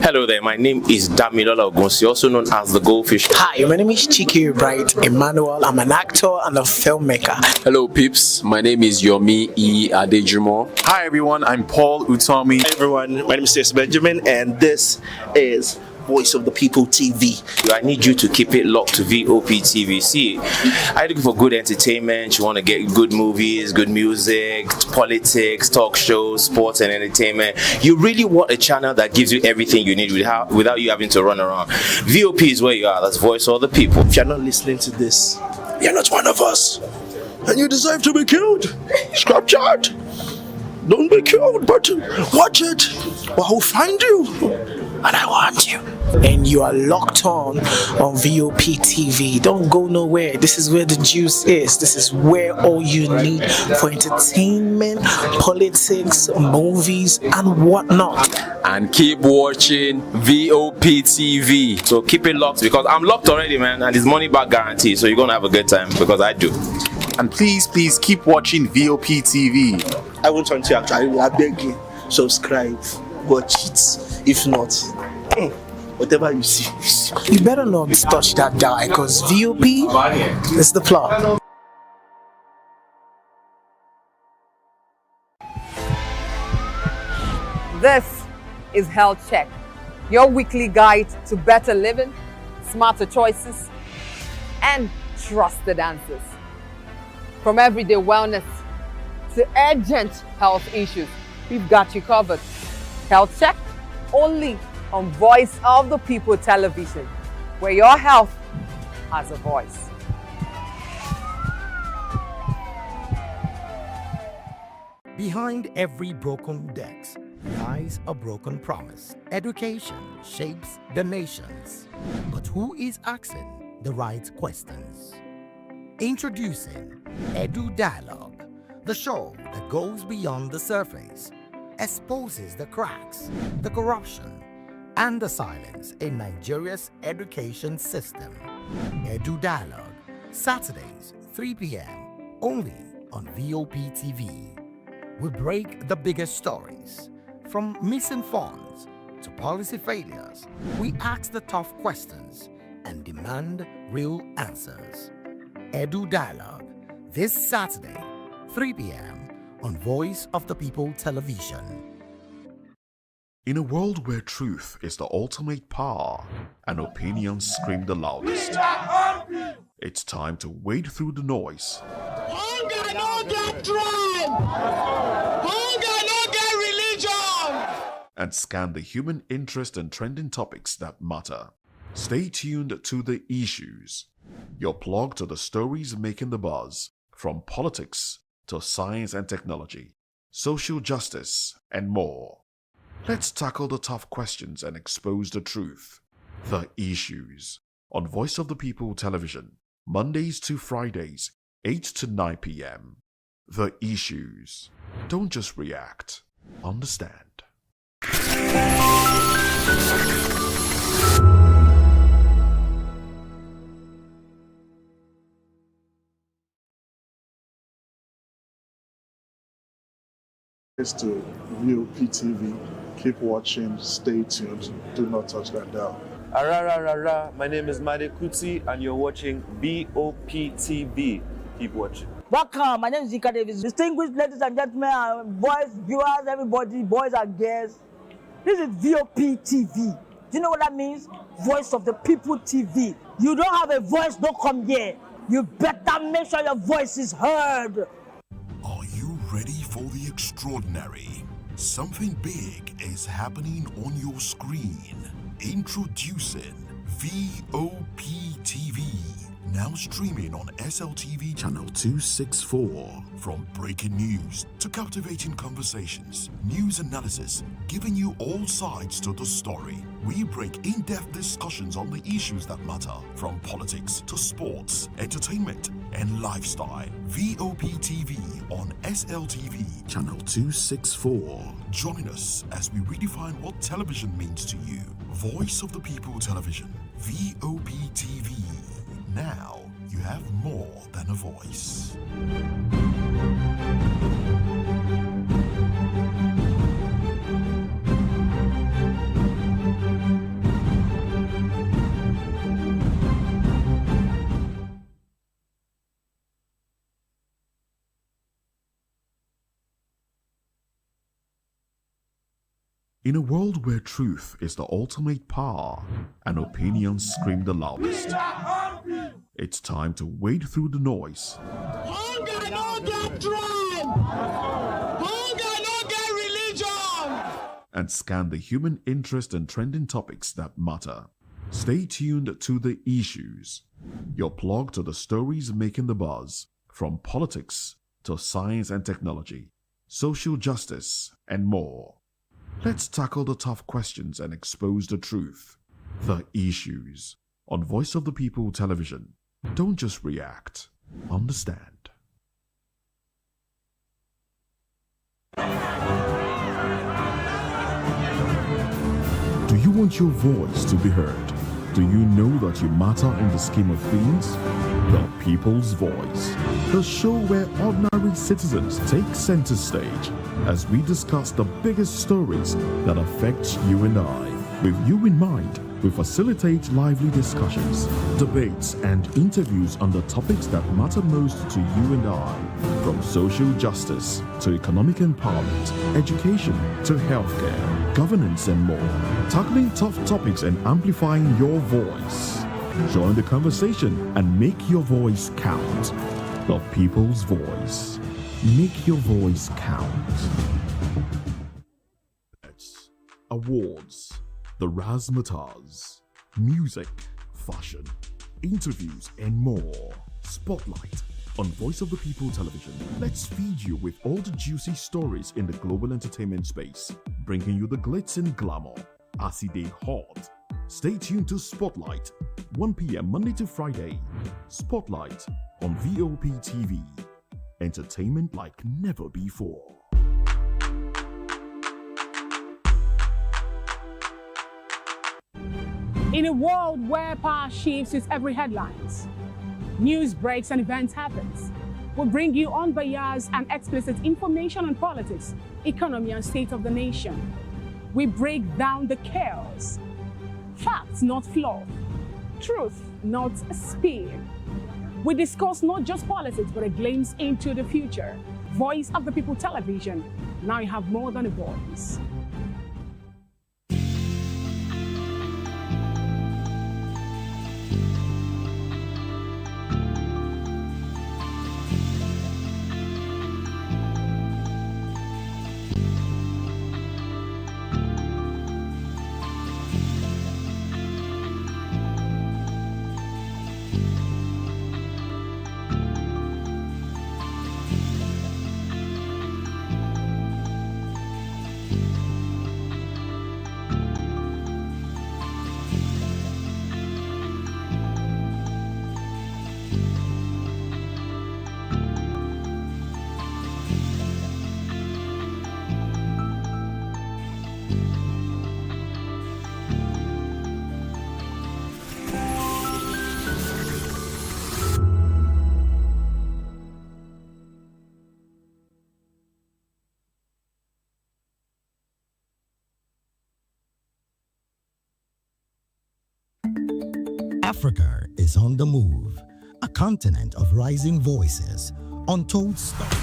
Speaker 24: Hello there, my name is Damilola Ogunsi, also known as the Goldfish.
Speaker 25: Hi, my name is Chiki Bright Emmanuel. I'm an actor and a filmmaker.
Speaker 26: Hello peeps, my name is Yomi E. Adejimo.
Speaker 27: Hi everyone, I'm Paul Utomi.
Speaker 28: Hi everyone, my name is Stacey Benjamin and this is Voice of the People TV.
Speaker 24: I need you to keep it locked to VOP TV. See, are you looking for good entertainment? You want to get good movies, good music, politics, talk shows, sports and entertainment. You really want a channel that gives you everything you need without you having to run around. VOP is where you are. That's Voice of the People.
Speaker 28: If you're not listening to this, you're not one of us. And you deserve to be killed. Scrap chat. Don't be killed, but watch it. Or I'll find you. And I want you.
Speaker 25: And you are locked on VOP TV. Don't go nowhere. This is where the juice is. This is where all you need for entertainment, politics, movies, and whatnot.
Speaker 26: And keep watching VOP TV.
Speaker 24: So keep it locked because I'm locked already, man. And it's money back guarantee. So you're going to have a good time because I do.
Speaker 26: and please keep watching VOP TV.
Speaker 28: I want to actually, I beg you, subscribe, watch it. If not, whatever you see.
Speaker 25: You better not touch that guy, because VOP is the plot.
Speaker 1: This is Health Check, your weekly guide to better living, smarter choices, and trusted answers. From everyday wellness to urgent health issues, we've got you covered. Health Check, only on Voice of the People television, where your health has a voice.
Speaker 14: Behind every broken desk lies a broken promise. Education shapes the nations. But who is asking the right questions? Introducing Edu Dialogue, the show that goes beyond the surface, exposes the cracks, the corruption, and the silence in Nigeria's education system. Edu Dialogue, Saturdays, 3 p.m., only on VOP TV. We break the biggest stories, from missing funds to policy failures. We ask the tough questions and demand real answers. Edu Dialogue, this Saturday, 3 p.m. on Voice of the People television.
Speaker 13: In a world where truth is the ultimate power and opinions scream the loudest, it's time to wade through the noise.
Speaker 21: Hunger no get drum! Hunger no get religion!
Speaker 13: And scan the human interest and trending topics that matter. Stay tuned to The Issues, your plug to the stories making the buzz, from politics to science and technology, social justice, and more. Let's tackle the tough questions and expose the truth. The Issues, on Voice of the People television, Mondays to Fridays, 8 to 9 p.m. The Issues. Don't just react, understand.
Speaker 6: To VOP TV. Keep watching, stay tuned, do not touch that dial.
Speaker 8: My name is Made Kuti and you're watching VOP TV. Keep watching.
Speaker 9: Welcome, my name is Zika Davis. Distinguished ladies and gentlemen, boys, viewers, everybody, boys and girls. This is VOP TV. Do you know what that means? Voice of the People TV. You don't have a voice, don't come here. You better make sure your voice is heard.
Speaker 16: Are you ready for the extraordinary? Something big is happening on your screen. Introducing VOP TV. Now streaming on SLTV channel 264. From breaking news to captivating conversations, news analysis, giving you all sides to the story. We break in-depth discussions on the issues that matter, from politics to sports, entertainment, and lifestyle. VOP TV on SLTV channel 264. Join us as we redefine what television means to you. Voice of the People television. VOP TV. Now you have more than a voice.
Speaker 13: In a world where truth is the ultimate power and opinions scream the loudest, it's time to wade through the noise.
Speaker 21: Hunger no get drum! Hunger no get religion!
Speaker 13: And scan the human interest and trending topics that matter. Stay tuned to The Issues, your plug to the stories making the buzz, from politics to science and technology, social justice, and more. Let's tackle the tough questions and expose the truth. The Issues, on Voice of the People television. Don't just react, understand. Do you want your voice to be heard? Do you know that you matter in the scheme of things? The People's Voice, the show where ordinary citizens take center stage as we discuss the biggest stories that affect you and I. With you in mind, we facilitate lively discussions, debates, and interviews on the topics that matter most to you and I, from social justice to economic empowerment, education to healthcare, governance, and more, tackling tough topics and amplifying your voice. Join the conversation and make your voice count. The People's Voice. Make your voice count. Awards, the razzmatazz, music, fashion, interviews, and more. Spotlight on Voice of the People Television. Let's feed you with all the juicy stories in the global entertainment space, bringing you the glitz and glamour. Acide hot. Stay tuned to Spotlight, 1 p.m. Monday to Friday. Spotlight on VOP TV. Entertainment like never before.
Speaker 2: In a world where power shifts with every headlines, news breaks and events happens, we bring you unbiased and explicit information on politics, economy, and state of the nation. We break down the chaos. Facts, not fluff. Truth, not spin. We discuss not just politics, but a glimpse into the future. Voice of the People Television. Now you have more than a voice.
Speaker 14: Africa is on the move, a continent of rising voices, untold stories.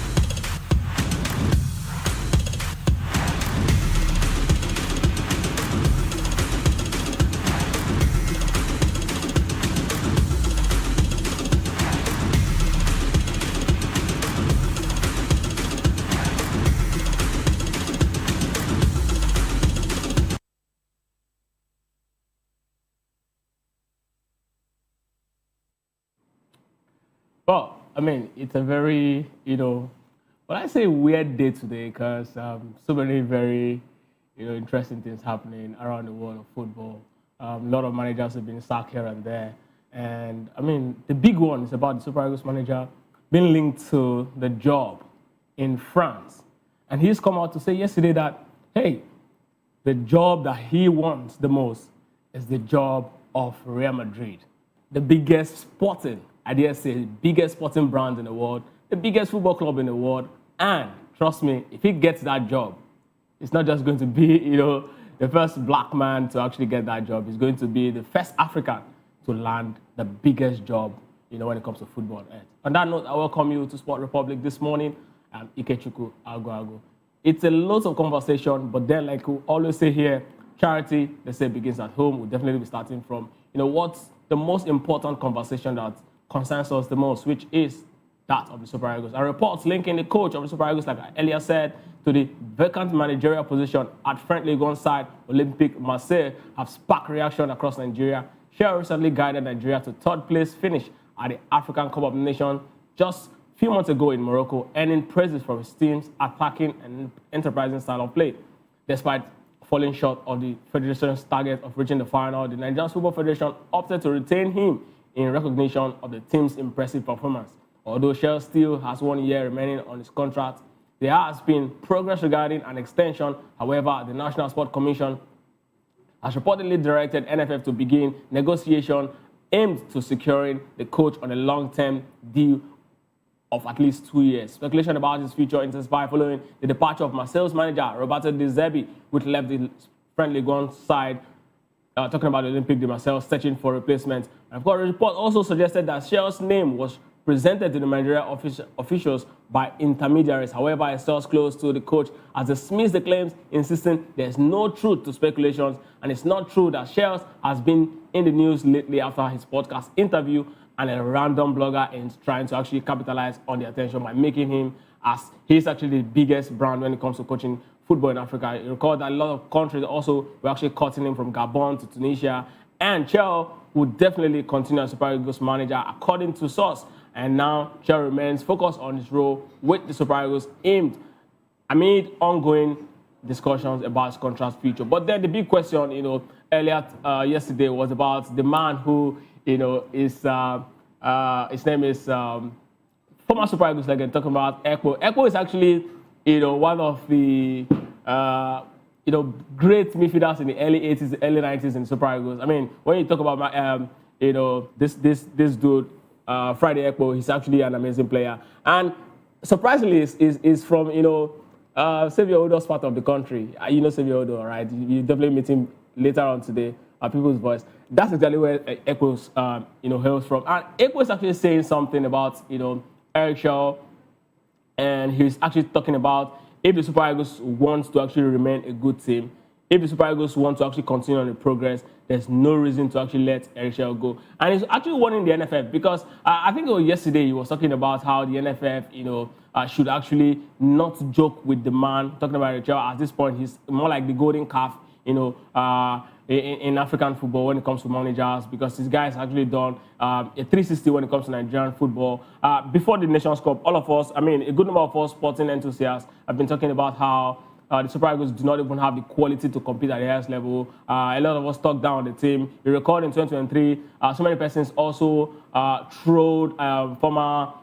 Speaker 4: Well, I mean, it's a very, well, I say weird day today because so many very, interesting things happening around the world of football. A lot of managers have been sacked here and there. And, I mean, the big one is about the Super Eagles manager being linked to the job in France. And he's come out to say yesterday that, hey, the job that he wants the most is the job of Real Madrid, the biggest sporting, I dare say, biggest sporting brand in the world, the biggest football club in the world. And trust me, if he gets that job, it's not just going to be, the first black man to actually get that job. He's going to be the first African to land the biggest job, when it comes to football. On that note, I welcome you to Sport Republic this morning. I'm Ikechukwu Ago. It's a lot of conversation, but then, like we always say here, charity, they say, begins at home. We'll definitely be starting from, what's the most important conversation that concerns us the most, which is that of the Super Eagles. And reports linking the coach of the Super Eagles, like I earlier said, to the vacant managerial position at French League One side Olympique Marseille have sparked reaction across Nigeria. Shea recently guided Nigeria to third place finish at the African Cup of Nations just a few months ago in Morocco, earning praises for his team's attacking and enterprising style of play. Despite falling short of the Federation's target of reaching the final, the Nigerian Football Federation opted to retain him in recognition of the team's impressive performance. Although Shell still has 1 year remaining on his contract, there has been progress regarding an extension. However, the National Sport Commission has reportedly directed Nnpp to begin negotiation aimed to securing the coach on a long-term deal of at least 2 years. Speculation about his future intensified following the departure of Marseille's manager, Roberto De Zerbi, which left the friendly gone side, talking about the Olympique de Marseille, searching for replacement. And of course, the report also suggested that Shell's name was presented to the Nigerian officials by intermediaries. However, a source close to the coach has dismissed the claims, insisting there's no truth to speculations, and it's not true that Shells has been in the news lately after his podcast interview, and a random blogger is trying to actually capitalize on the attention by making him as he's actually the biggest brand when it comes to coaching football in Africa. You recall that a lot of countries also were actually cutting him from Gabon to Tunisia, and Chell would definitely continue as Super Eagles manager according to source. And now Chell remains focused on his role with the Super Eagles aimed amid ongoing discussions about his contract future. But then the big question, earlier yesterday was about the man who, is his name is former Super Eagles legend, talking about Ekpo. Ekpo is actually, one of the great midfielders in the early 80s, early 90s in Super Eagles. I mean, when you talk about this dude, Friday Ekpo, he's actually an amazing player. And surprisingly, is from, Xavier Odo's part of the country. You know Xavier Odo, right? You definitely meet him later on today at People's Voice. That's exactly where Ekpo's, hails from. And Ekpo is actually saying something about, Eric Shaw, and he's actually talking about if the Super Eagles wants to actually remain a good team, if the Super Eagles want to actually continue on the progress, there's no reason to actually let Eric Shaw go. And he's actually warning the NFF because I think it was yesterday he was talking about how the NFF, should actually not joke with the man, talking about Eric Shaw. At this point, he's more like the golden calf, in African football when it comes to managers, because this guy has actually done a 360 when it comes to Nigerian football. Before the Nations Cup, all of us, a good number of us sporting enthusiasts have been talking about how the Super Eagles do not even have the quality to compete at the highest level. A lot of us talked down on the team. You recall in 2023, so many persons also trolled former,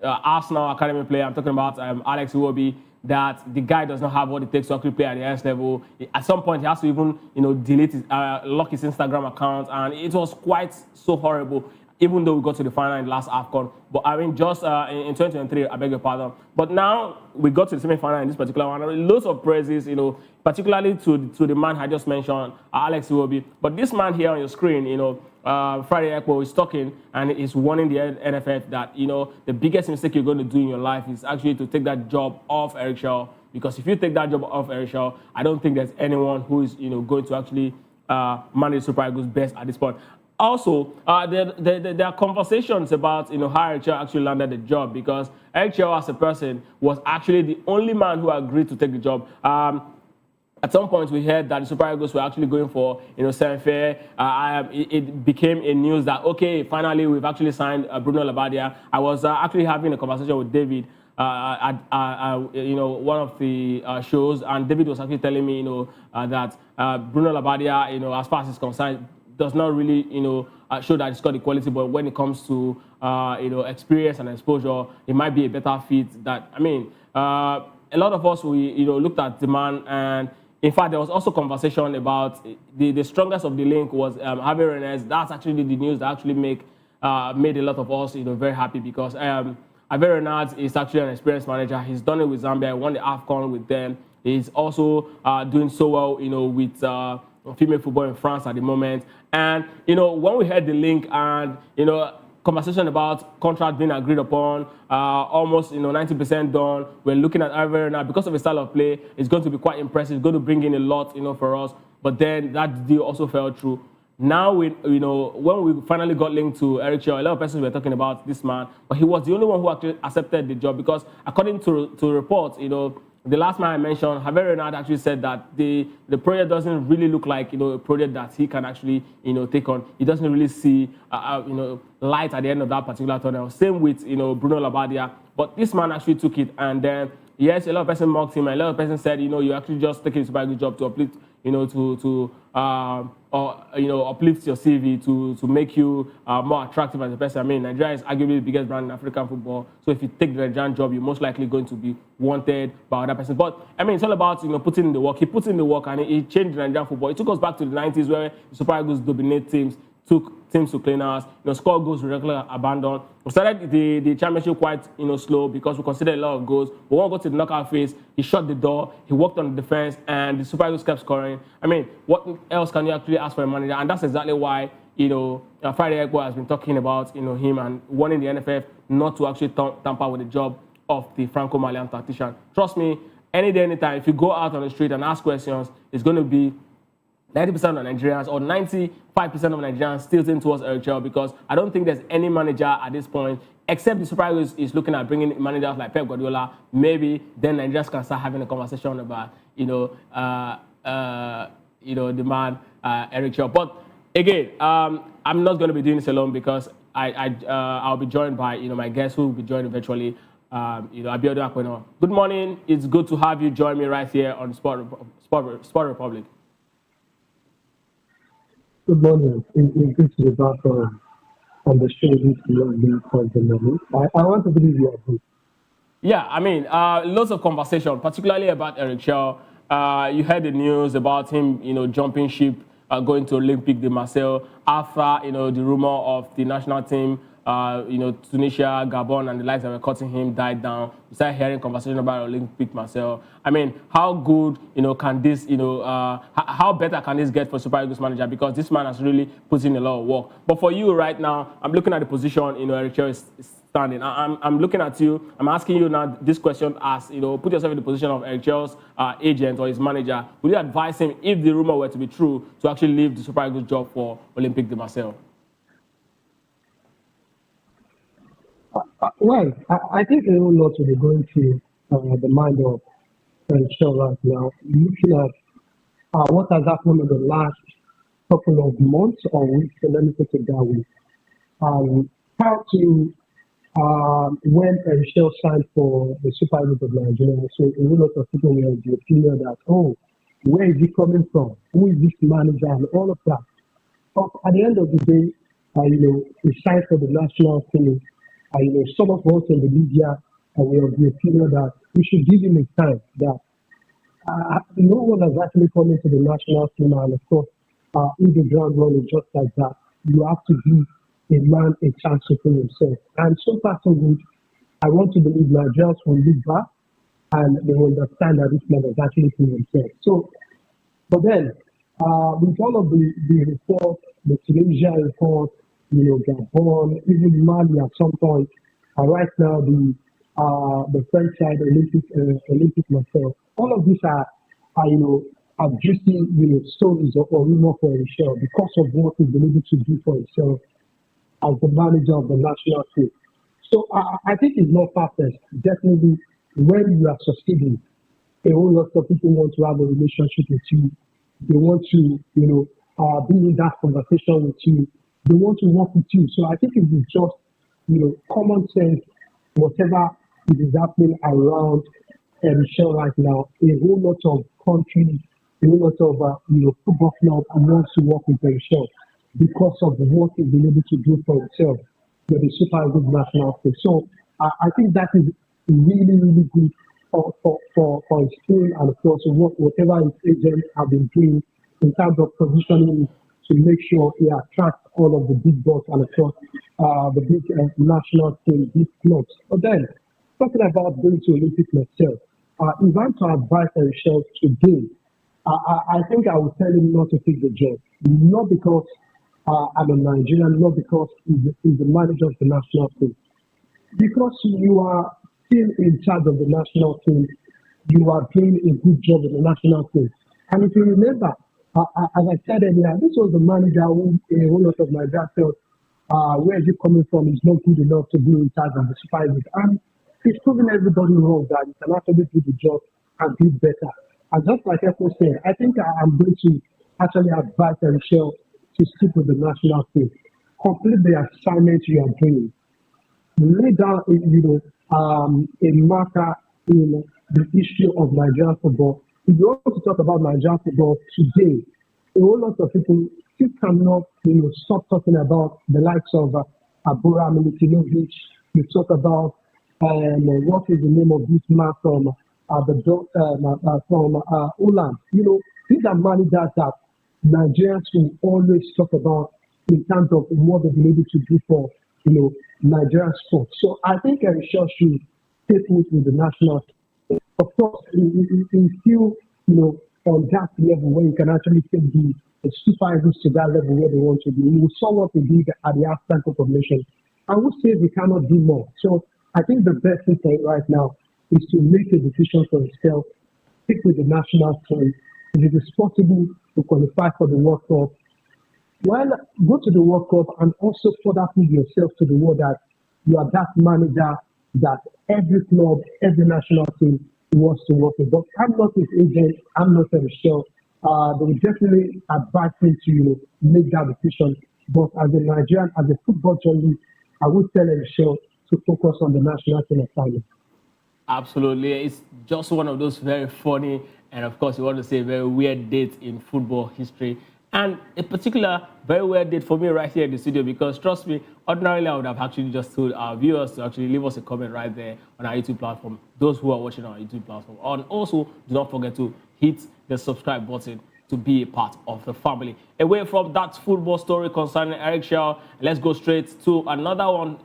Speaker 4: Arsenal academy player. I'm talking about Alex Iwobi, that the guy does not have what it takes to actually play at the highest level. At some point, he has to even, delete his, lock his Instagram account, and it was quite so horrible, even though we got to the final in the last AFCON. But just in 2023, I beg your pardon. But now we got to the semi-final in this particular one. Loads of praises, particularly to the man I just mentioned, Alex Iwobi. But this man here on your screen, Friday Ekpo is talking and is warning the NFF that, the biggest mistake you're going to do in your life is actually to take that job off Eric Shaw. Because if you take that job off Eric Shaw, I don't think there's anyone who is, going to actually manage Super Eagles best at this point. Also, there are conversations about, how Eric Shaw actually landed the job, because Eric Shaw as a person was actually the only man who agreed to take the job. At some point, we heard that the Super Eagles were actually going for, Senfe. It became a news that, okay, finally, we've actually signed Bruno Labbadia. I was actually having a conversation with David at one of the shows, and David was actually telling me, that Bruno Labbadia, as far as he's concerned, does not really, show that he's got the quality, but when it comes to, experience and exposure, it might be a better fit. A lot of us, we, looked at the man, and in fact, there was also conversation about the strongest of the link was Javier Renez. That's actually the news that actually made a lot of us, very happy, because Javier Renez is actually an experienced manager. He's done it with Zambia. He won the AFCON with them. He's also doing so well, with female football in France at the moment. And, when we heard the link and, conversation about contract being agreed upon, almost 90% done. We're looking at Ivory now because of his style of play. It's going to be quite impressive. It's going to bring in a lot, for us. But then that deal also fell through. Now, when we finally got linked to Eric Shaw, a lot of persons were talking about this man, but he was the only one who actually accepted the job, because according to reports, the last man I mentioned, Javier Renard actually said that the project doesn't really look like, a project that he can actually, take on. He doesn't really see, light at the end of that particular tunnel. Same with, Bruno Labbadia. But this man actually took it, and then, yes, a lot of persons mocked him, and a lot of persons said, you actually just taking a super good job to uplift, uplift your CV to make you more attractive as a person. Nigeria is arguably the biggest brand in African football. So if you take the Nigerian job, you're most likely going to be wanted by other persons. But it's all about putting in the work. He puts in the work, and he changed the Nigerian football. It took us back to the 90s where the Super Eagles dominate teams. took teams to cleaners, scored goals with regular abandon. We started the championship quite, slow because we considered a lot of goals. But when we got to the knockout phase, he shut the door, he worked on the defense, and the Super Eagles kept scoring. I mean, what else can you actually ask for a manager? And that's exactly why, Friday Egbo has been talking about, him and warning the NFF not to actually tamper with the job of the Franco-Malian tactician. Trust me, any day, anytime, if you go out on the street and ask questions, it's going to be 90% of Nigerians or 95% of Nigerians still lean towards Eric Chell, because I don't think there's any manager at this point, except the Super Eagles is looking at bringing managers like Pep Guardiola. Maybe then Nigerians can start having a conversation about, the man Eric Chell. But again, I'm not going to be doing this alone because I'll be joined by my guest who will be joining virtually. Abiodun Akweno. Good morning. It's good to have you join me right here on Sport Republic.
Speaker 3: Good morning. It's good to be back on the show this morning. I want to believe you are good.
Speaker 4: Yeah, I mean, lots of conversation, particularly about Eric Chell. You heard the news about him, jumping ship, going to Olympique de Marseille after, the rumor of the national team, Tunisia, Gabon, and the likes that were cutting him died down. We started hearing conversation about Olympique Marseille. I mean, how good, can this, how better can this get for Super Eagles manager? Because this man has really put in a lot of work. But for you right now, I'm looking at the position, Eric Chell is standing. I'm looking at you. I'm asking you now this question as, put yourself in the position of Eric Chell's agent or his manager. Would you advise him, if the rumor were to be true, to actually leave the Super Eagles job for Olympique de Marseille?
Speaker 3: Well, I think a whole lot will be going through the mind of Eric Chell right now, looking at what has happened in the last couple of months or weeks, and let me put it that way. How to, when Eric Chell signed for the Super Eagles of Nigeria, so a whole lot of people were of the opinion that, where is he coming from? Who is this manager? And all of that. But at the end of the day, he signed for the national team. Some of us in the media were of the opinion that we should give him a time, that no one has actually come into the national team, and of course, if the ground running just like that, you have to give a man a chance to prove himself. And so far, so good. I want to believe Nigerians will look back and they will understand that this man has actually proved himself. So, but then, with all of the reports, the Tunisia report, Gabon, even Mali at some point, right now the French side, Olympique Marseille, all of these are juicy, stories or rumor for himself because of what he's been able to do for himself as the manager of the national team. So I think it's not perfect. Definitely, when you are succeeding, a whole lot of people want to have a relationship with you. They want to, be in that conversation with you. They want to work with you. So I think it is just, common sense, whatever is happening around Michelle right now, a whole lot of countries, a whole lot of, football clubs wants to work with Michelle because of what he's been able to do for himself with the Super Eagles national team. So I think that is really, really good for his team, and of course, whatever his agents have been doing in terms of positioning to make sure he attracts all of the big boss and of course the big national team, big clubs. But then, talking about going to Olympic Marseille, if I'm to advise Michelle today, I think I would tell him not to take the job. Not because I'm a Nigerian, not because he's the manager of the national team. Because you are still in charge of the national team, you are doing a good job in the national team. And if you remember, as I said earlier, this was the manager who a whole lot of Nigeria felt, where is he coming from? He's not good enough to be in charge of the Super Eagles. And he's proving everybody wrong that he can actually do the job and do better. And just like Echo said, I think I'm going to actually advise Michelle to stick with the national team. Complete the assignment you are doing. Lay down, a marker in the history of Nigerian football. If you want to talk about Nigerian football today, a whole lot of people still cannot, stop talking about the likes of Abura Milutinovic. You talk about what is the name of this man from Holland. These are managers that Nigerians will always talk about in terms of what they've been able to do for, Nigerian sports. So I think Shaw should take it with the national team. Of course, he's still, on that level where you can actually take the Super Eagles to that level where they want to be. We saw what they did at the African Cup of Nations. I would say we cannot do more. So I think the best thing for him right now is to make a decision for himself, stick with the national team. If it is possible to qualify for the World Cup, well, go to the World Cup and also further prove yourself to the world that you are that manager that every club, every national team wants to work with. But I'm not his agent. I'm not very sure. They will definitely advise him to make that decision. But as a Nigerian, as a football journalist, I would tell Michelle to focus on the national team assignment.
Speaker 4: Absolutely. It's just one of those very funny and, of course, you want to say very weird dates in football history. And a particular very weird date for me right here in the studio because, trust me, ordinarily I would have actually just told our viewers to actually leave us a comment right there on our YouTube platform, those who are watching on our YouTube platform. And also, do not forget to hit the subscribe button to be a part of the family. Away from that football story concerning Eric Shaw, let's go straight to another one,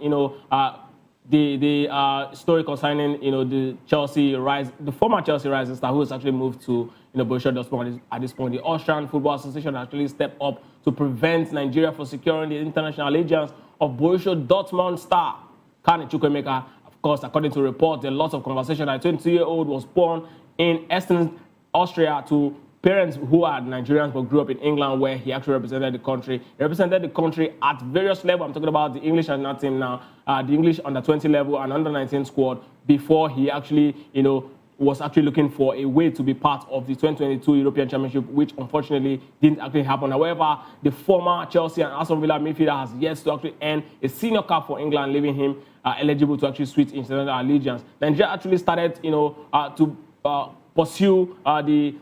Speaker 4: the story concerning, the former Chelsea rising star who has actually moved to, Borussia Dortmund at this point. The Austrian Football Association actually stepped up to prevent Nigeria from securing the international allegiance of Borussia Dortmund star Kane Chukwuemeka. Of course, according to reports, there are lots of conversation. A 22-year-old was born in Essen, Austria, to parents who are Nigerians but grew up in England, where he actually represented the country. He represented the country at various levels. I'm talking about the English national team now, the English under-20 level and under-19 squad, before he actually, was actually looking for a way to be part of the 2022 European Championship, which unfortunately didn't actually happen. However, the former Chelsea and Aston Villa midfielder has yet to actually earn a senior cap for England, leaving him eligible to actually switch international allegiance. Nigeria actually started, to pursue the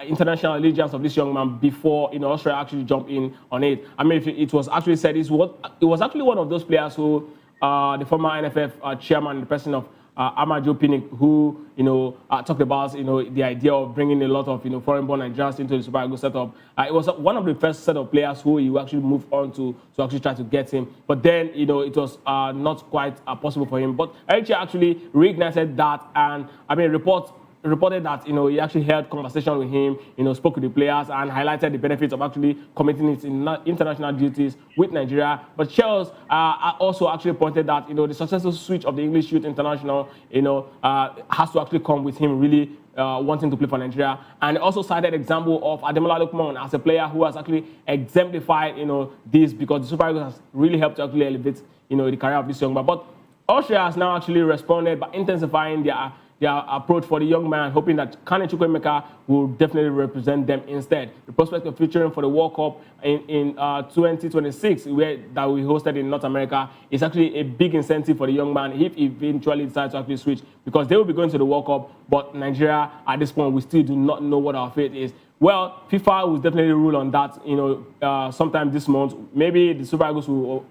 Speaker 4: international allegiance of this young man before Austria actually jumped in on it. I mean, it was actually said it was actually one of those players who the former NFF chairman, the person of Amadio Pinnick, who talked about the idea of bringing a lot of foreign-born Nigerians into the Super Eagles setup. It was one of the first set of players who he actually moved on to actually try to get him. But then it was not quite possible for him. But Eric actually reignited that, and I mean reported that he actually held conversation with him, spoke with the players and highlighted the benefits of actually committing his international duties with Nigeria. But Charles also actually pointed that the successful switch of the English youth international has to actually come with him really wanting to play for Nigeria. And also cited example of Ademola Lookman as a player who has actually exemplified this, because the Super Eagles has really helped to actually elevate the career of this young man. But Austria has now actually responded by intensifying their approach for the young man, hoping that Kane Chukwuemeka will definitely represent them instead. The prospect of featuring for the World Cup in 2026, that we hosted in North America, is actually a big incentive for the young man if he eventually decides to actually switch, because they will be going to the World Cup, but Nigeria, at this point, we still do not know what our fate is. Well, FIFA will definitely rule on that, sometime this month. Maybe the Super Eagles will,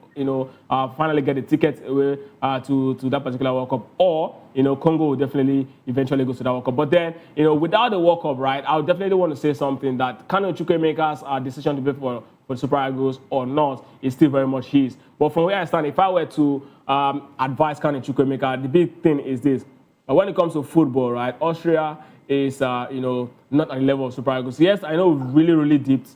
Speaker 4: finally get a ticket to that particular World Cup, or, Congo will definitely eventually go to that World Cup. But then, without the World Cup, right, I would definitely want to say something that Kane Chukwuemeka's decision to play for the Super Eagles or not is still very much his. But from where I stand, if I were to advise Kane Chukwuemeka, the big thing is this. When it comes to football, right, Austria is, not at the level of Super Eagles. Yes, I know we've really dipped,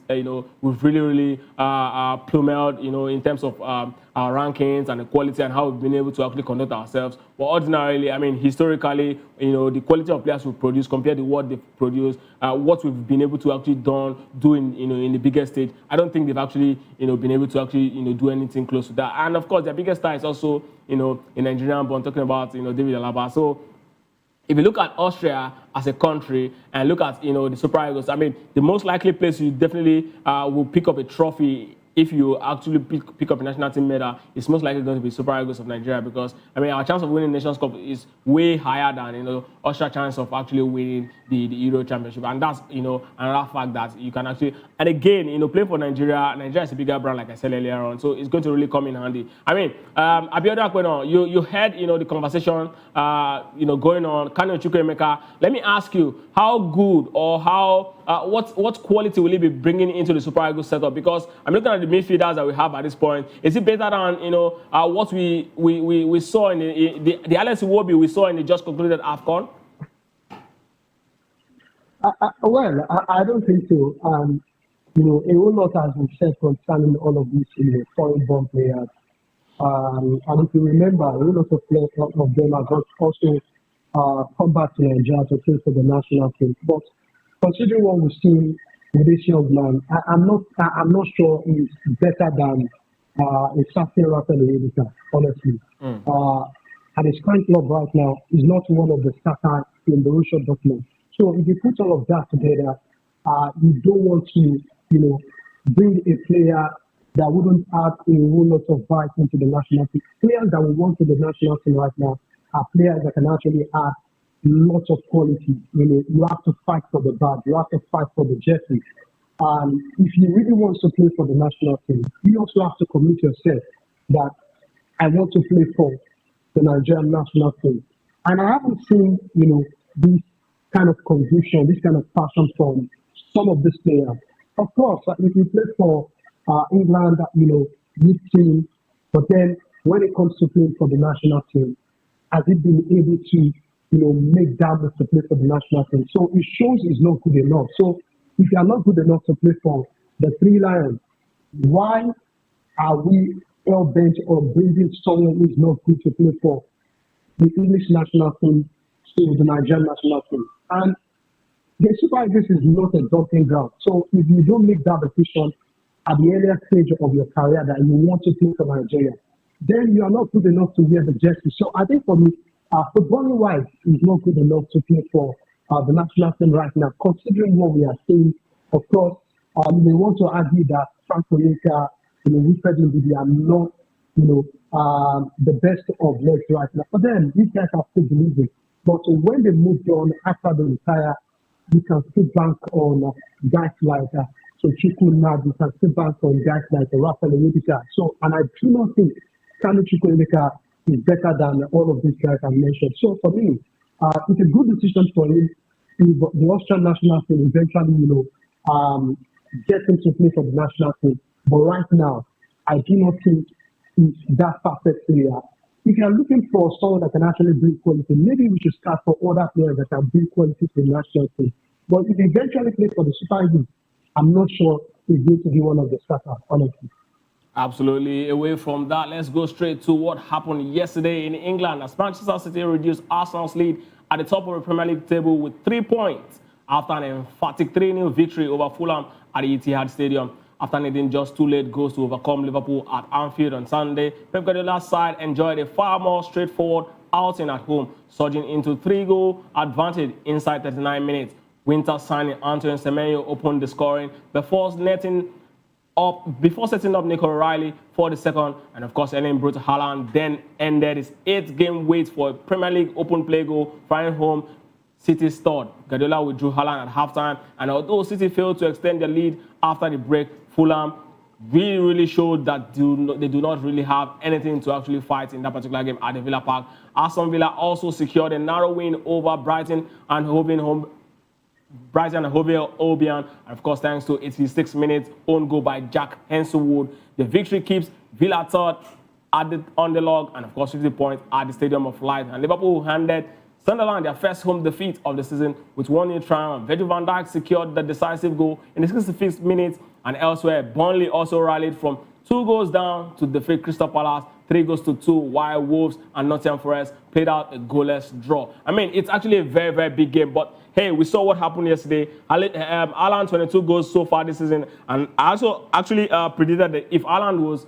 Speaker 4: we've really plummeted, in terms of our rankings and the quality and how we've been able to actually conduct ourselves. But ordinarily, I mean, historically, the quality of players we produce compared to what they've produced, what we've been able to actually do in the biggest stage, I don't think they've actually, been able to actually, do anything close to that. And of course, their biggest star is also, in Nigerian, but I'm talking about, David Alaba. So, if you look at Austria as a country and look at, the Super Eagles, I mean, the most likely place you definitely will pick up a trophy if you actually pick up a national team medal, it's most likely going to be Super Eagles of Nigeria, because, I mean, our chance of winning Nations Cup is way higher than, Austria's chance of actually winning the Euro Championship. And that's, another fact that you can actually, and again, playing for Nigeria is a bigger brand, like I said earlier on, so it's going to really come in handy. I mean, Abiodun Akpeno, you heard, the conversation, going on, Kane Chukwuemeka. Let me ask you, how good or how what quality will he be bringing into the Super Eagles setup? Because I'm looking at the midfielders that we have at this point. Is it better than what we saw in the Alex Iwobi we saw in the just concluded AFCON?
Speaker 3: I don't think so. A whole lot has been said concerning all of these foreign born players. And if you remember, a whole lot of players of them have also come back to Nigeria to play for the national team. But considering what we've seen with this young man, I'm not sure he's better than a certain Rafael Levica, honestly. At his current club right now, he's not one of the starters in the Borussia Dortmund. So if you put all of that together, you don't want to, bring a player that wouldn't add a whole lot of vibe into the national team. Players that we want to the national team right now are players that can actually add lots of quality. You have to fight for the badge, you have to fight for the jersey. And if you really want to play for the national team, you also have to commit yourself that I want to play for the Nigerian national team. And I haven't seen, this kind of conviction, this kind of passion from some of these players. Of course, if you play for England, youth team, but then when it comes to playing for the national team, has it been able to, make that move to play for the national team? So it shows it's not good enough. So if you are not good enough to play for the Three Lions, why are we hell bent on bringing someone who is not good to play for the English national team to the Nigerian national team? And the Super Eagles is not a dumping ground. So if you don't make that decision at the earlier stage of your career that you want to play for Nigeria, then you are not good enough to wear the jersey. So I think for me, footballing-wise, is not good enough to play for the national team right now, considering what we are seeing. Of course, they want to argue that Frank Onyeka, Wilfred Ndidi are not, the best of legs right now. But then these guys are still believing. But when they moved on after they retire, you can still bank on guys like Chukwu Nad, you can still bank on guys like Rafael Levica. So, and I do not think Kanu Chukwuemeka is better than all of these guys I mentioned. So for me, it's a good decision for him if the Austrian national team eventually, get him to play for the national team. But right now, I do not think he's that perfect player. If you are looking for someone that can actually bring quality, maybe we should start for other players that can bring quality to the national team. But if he eventually plays for the Super Eagles, I'm not sure he's going to be one of the starters, honestly.
Speaker 4: Absolutely. Away from that, let's go straight to what happened yesterday in England as Manchester City reduced Arsenal's lead at the top of the Premier League table with 3 points after an emphatic 3-0 victory over Fulham at the Etihad Stadium. After needing just 2 late goals to overcome Liverpool at Anfield on Sunday, Pep Guardiola's side enjoyed a far more straightforward outing at home, surging into 3-goal advantage inside 39 minutes. Winter signing Antoine Semenyo opened the scoring before setting up Nico O'Reilly for the second, and of course Erling Braut Haaland then ended his 8-game wait for a Premier League open play goal, firing home City's third. Guardiola withdrew Haaland at halftime, and although City failed to extend their lead after the break, Fulham really showed that they do not really have anything to actually fight in that particular game at the Villa Park. Aston Villa also secured a narrow win over Brighton and Hove Albion, and of course thanks to 86 minutes own goal by Jack Henselwood. The victory keeps Villa third on the log, and of course 50 points at the Stadium of Light. And Liverpool handed Sunderland their first home defeat of the season with 1-0 triumph. Virgil van Dijk secured the decisive goal in the 65th minute, and elsewhere Burnley also rallied from 2 goals down to defeat Crystal Palace 3-2, while Wolves and Nottingham Forest played out a goalless draw. I mean, it's actually a very, very big game, but hey, we saw what happened yesterday. Haaland 22 goals so far this season, and I also actually predicted that if Haaland was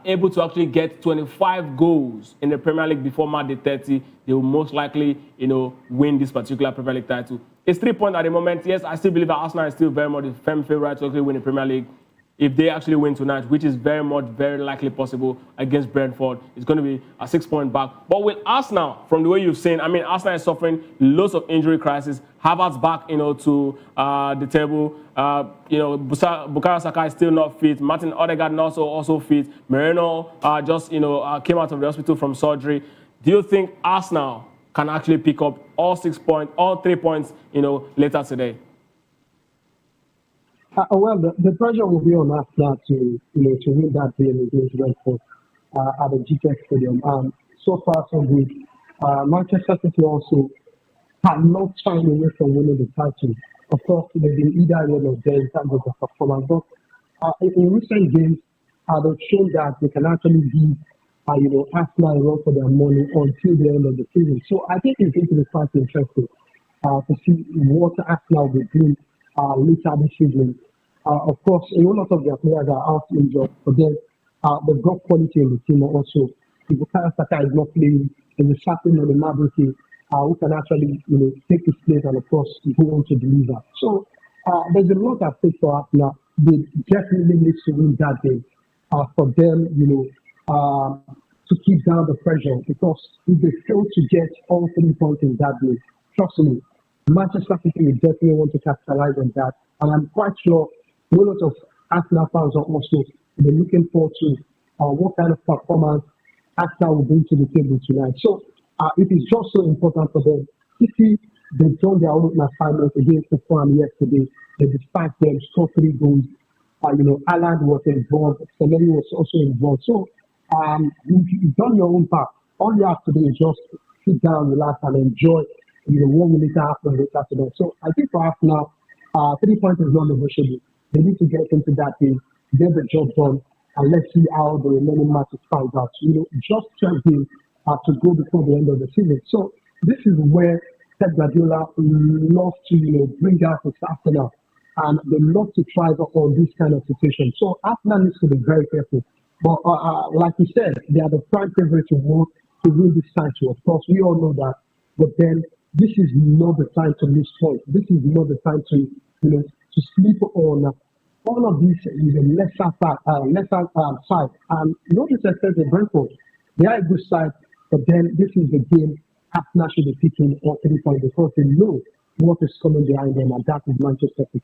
Speaker 4: able to actually get 25 goals in the Premier League before March 30, they will most likely, win this particular Premier League title. It's 3 points at the moment. Yes, I still believe that Arsenal is still very much the firm favourite to actually win the Premier League. If they actually win tonight, which is very likely possible against Brentford, it's going to be a 6-point back. But with Arsenal, from the way you've seen, I mean, Arsenal is suffering lots of injury crisis. Havertz back, to the table. Bukayo Saka is still not fit. Martin Odegaard not also fit. Moreno just, came out of the hospital from surgery. Do you think Arsenal can actually pick up all 3 points, later today?
Speaker 3: Well, the pressure will be on us now to, to win that game against Brentford at the GTX Stadium. So far, so good. Manchester City also had not turned away from winning the title. Of course, they've been either one of them in terms of the performance. But in recent games, they've shown that they can actually give, Arsenal a run for their money until the end of the season. So I think it's going to be quite interesting to see what Arsenal will do later this season. Of course, a whole lot of their players are out injured, but then they've got quality in the team also. If Bukayo Saka is not playing, there's a certain on the Madueke who can actually, take his place and of course go on to deliver. So there's a lot at stake for Arsenal. They definitely need to win that game for them, to keep down the pressure because if they fail to get all 3 points in that game, trust me, Manchester City will definitely want to capitalize on that. And I'm quite sure a lot of Arsenal fans are also looking forward to what kind of performance Arsenal will bring to the table tonight. So it is just so important for them. City, they've done their own assignment against the Fulham yesterday. They dispatched them, scored 3 goals. Alan was involved, Semedo was also involved. So you've done your own part. All you have to do is just sit down, relax, and enjoy what will later happen later today. So I think for us now, 3 points is not negotiable. They need to get into that game, get the job done, and let's see how the remaining matches find out. Just 12 games to go before the end of the season. So this is where Pep Guardiola loves to bring out his Arsenal, and they love to thrive on this kind of situation. So Arsenal needs to be very careful. But like you said, they are the prime favorite to win this title. Of course, we all know that. But then this is not the time to miss points. This is not the time to sleep on all of these lesser side. And no disrespect to Brentford, they are a good side. But then this is the game Arsenal should be picking all 3 points because they know what is coming behind them, and that is Manchester City.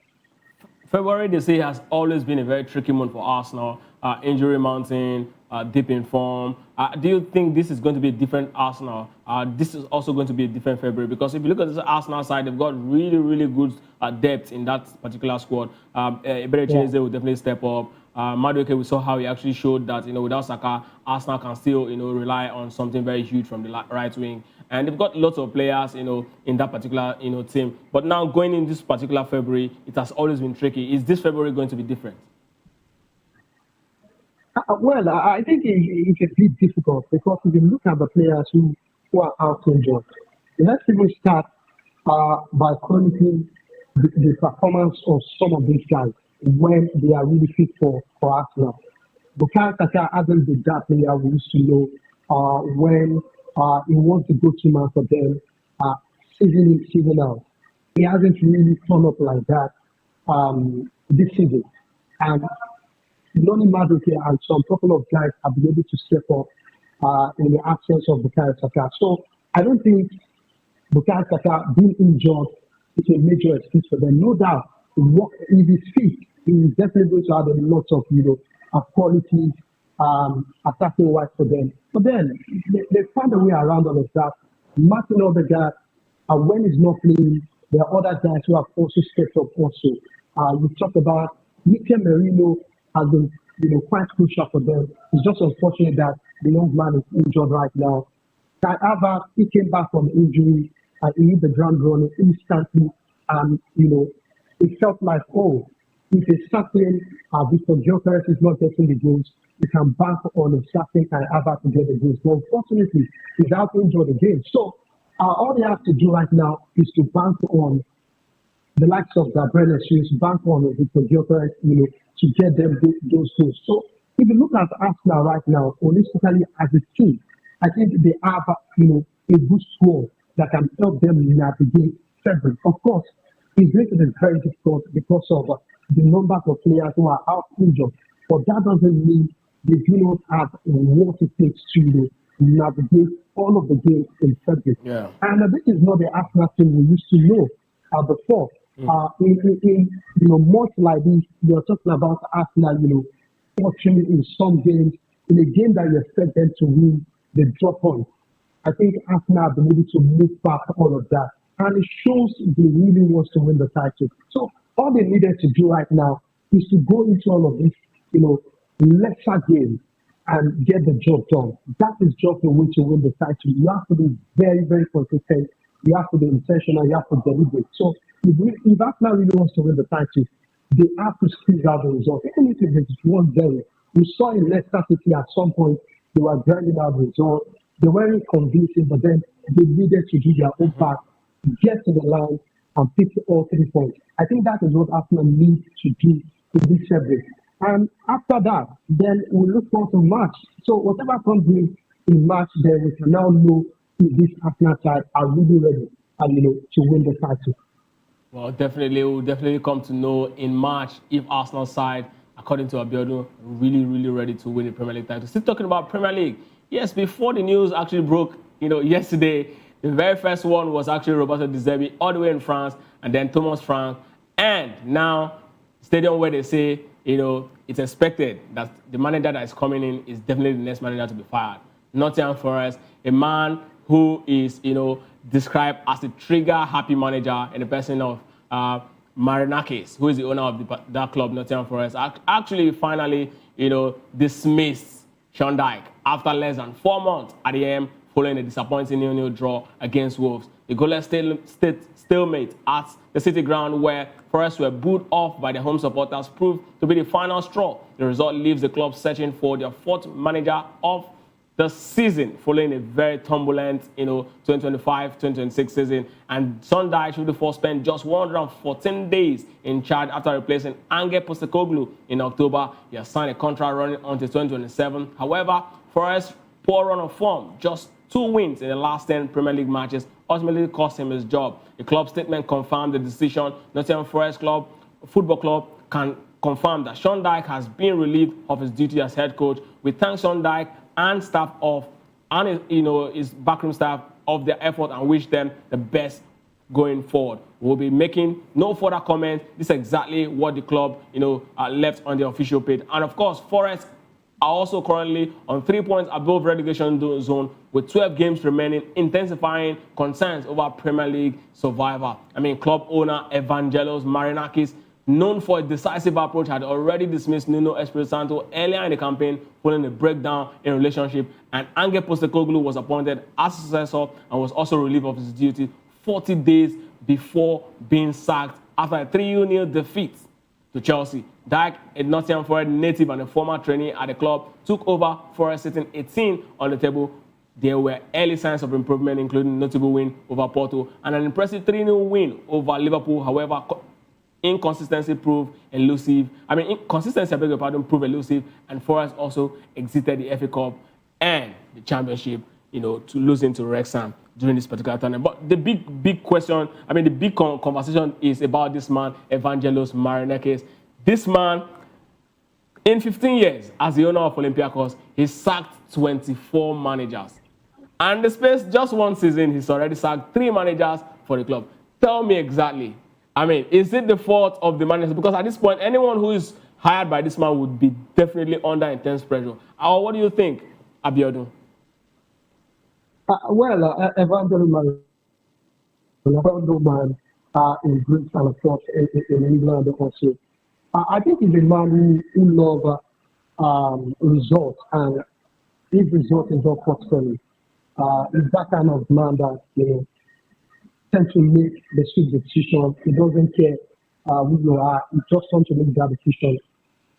Speaker 4: February, they say, has always been a very tricky month for Arsenal. Injury mountain, deep in form. Do you think this is going to be a different Arsenal? This is also going to be a different February? Because if you look at this Arsenal side, they've got really, really good depth in that particular squad. Eberechi will definitely step up. Madueke, we saw how he actually showed that, without Saka, Arsenal can still, rely on something very huge from the right wing. And they've got lots of players, in that particular, team. But now going in this particular February, it has always been tricky. Is this February going to be different?
Speaker 3: Well, I think it's a bit difficult because if you look at the players who are out injured, let's even start by chronicling the performance of some of these guys when they are really fit for Arsenal. Bukayo Saka hasn't been that player we used to know when he was the go-to man for them season in, season out. He hasn't really turned up like that this season. And Lonnie Madueke and some couple of guys have been able to step up in the absence of Bukayo Saka. So I don't think Bukayo Saka being injured is a major excuse for them. No doubt, if he's fit, he's definitely going to have a lot of qualities attacking wise for them. But then they found a way around all of that. Martin Odegaard, when he's not playing, there are other guys who have also stepped up also. We talked about Mikel Merino has been quite crucial for them. It's just unfortunate that the young man is injured right now. However, he came back from injury and he hit the ground running instantly. And it felt like, if a certain Victor Gyökeres is not getting the goals, you can bank on a certain Kai Havertz to get the goals. But unfortunately, he's out injured again. So all they have to do right now is to bank on the likes of Gabriel Jesus, bank on Victor Gyökeres, to get them those goals. So if you look at Arsenal right now, holistically as a team, I think they have a good score that can help them navigate February. Of course, it's going to be very difficult because of the number of players who are out injured. But that doesn't mean they do not have what it takes to navigate all of the games in February.
Speaker 4: Yeah.
Speaker 3: And this is not the Arsenal team we used to know before. In much like this, we are talking about Arsenal, fortunate in some games. In a game that you expect them to win, they drop points. I think Arsenal have been able to move past all of that. And it shows they really want to win the title. So all they needed to do right now is to go into all of these, lesser games and get the job done. That is just the way to win the title. You have to be very, very consistent. You have to be intentional. You have to deliberate. So if Arsenal really wants to win the title, they have to squeeze out the result. Even if it is 1-0, we saw in Leicester City at some point they were grinding out the result. They weren't convincing, but then they needed to do their own part, get to the line, and pick all 3 points. I think that is what Arsenal needs to do in this February. And after that, then we'll look forward to March. So whatever comes in March, then we can now know if this Arsenal side are really ready and to win the title.
Speaker 4: Well, we'll definitely come to know in March if Arsenal side, according to Abiodun, really, really ready to win the Premier League title. Still talking about Premier League. Yes, before the news actually broke, yesterday, the very first one was actually Roberto De Zerbi all the way in France, and then Thomas Frank. And now, stadium where they say, it's expected that the manager that is coming in is definitely the next manager to be fired. Nottingham Forest, a man who is, described as a trigger-happy manager in the person of Marinakis, who is the owner of that club, Nottingham Forest, actually finally, dismissed Sean Dyche after less than 4 months at the end following a disappointing 0-0 draw against Wolves. The goalless stalemate at the City ground where Forest were booed off by their home supporters proved to be the final straw. The result leaves the club searching for their 4th manager of the season following a very turbulent, 2025-2026 season. And Sean Dyche should therefore spend just 114 days in charge after replacing Ange Postecoglou in October. He has signed a contract running until 2027. However, Forest's poor run of form, just 2 wins in the last 10 Premier League matches, ultimately cost him his job. The club statement confirmed the decision. Nottingham Forest Football Club can confirm that Sean Dyche has been relieved of his duty as head coach. We thank Sean Dyche and staff his backroom staff of their effort and wish them the best going forward. We'll be making no further comment. This is exactly what the club, left on the official page. And of course, Forest are also currently on 3 points above relegation zone with 12 games remaining, intensifying concerns over Premier League survival. Club owner Evangelos Marinakis, known for a decisive approach, had already dismissed Nuno Espirito Santo earlier in the campaign following a breakdown in relationship, and Ange Postecoglou was appointed as successor and was also relieved of his duty 40 days before being sacked after a 3-0 defeat to Chelsea. Dyche, a Nottingham Forest native and a former trainee at the club, took over Forest sitting 18 on the table. There were early signs of improvement, including a notable win over Porto and an impressive 3-0 win over Liverpool. However, inconsistency proved elusive. Proved elusive, and Forest also exited the FA Cup and the Championship, to lose into Wrexham during this particular tournament. But the big question, the big conversation is about this man, Evangelos Marinakis. This man, in 15 years as the owner of Olympiacos, he sacked 24 managers. And in the space just 1 season, he's already sacked 3 managers for the club. Tell me exactly, is it the fault of the manager? Because at this point, anyone who is hired by this man would be definitely under intense pressure. What do you think, Abiodun?
Speaker 3: Evangelos Marinakis in Greece and of course in England also. I think he's a man who loves results, and if results is not forthcoming, he's that kind of man that tends to make the swift decision. He doesn't care who you are. He just wants to make that decision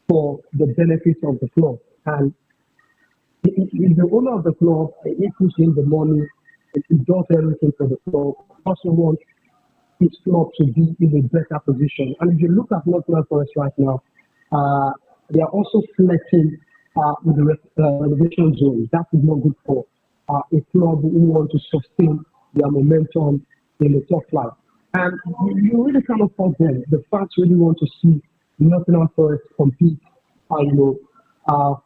Speaker 3: for the benefit of the club. And he's the owner of the club. He puts in the money. He does everything for the club. He also wants his club to be in a better position. And if you look at Nottingham Forest right now, they are also flirting with the relegation zone. That is not good for a club who wants to sustain their momentum in the top flight. And you really cannot fault them. The fans really want to see Nottingham Forest compete, for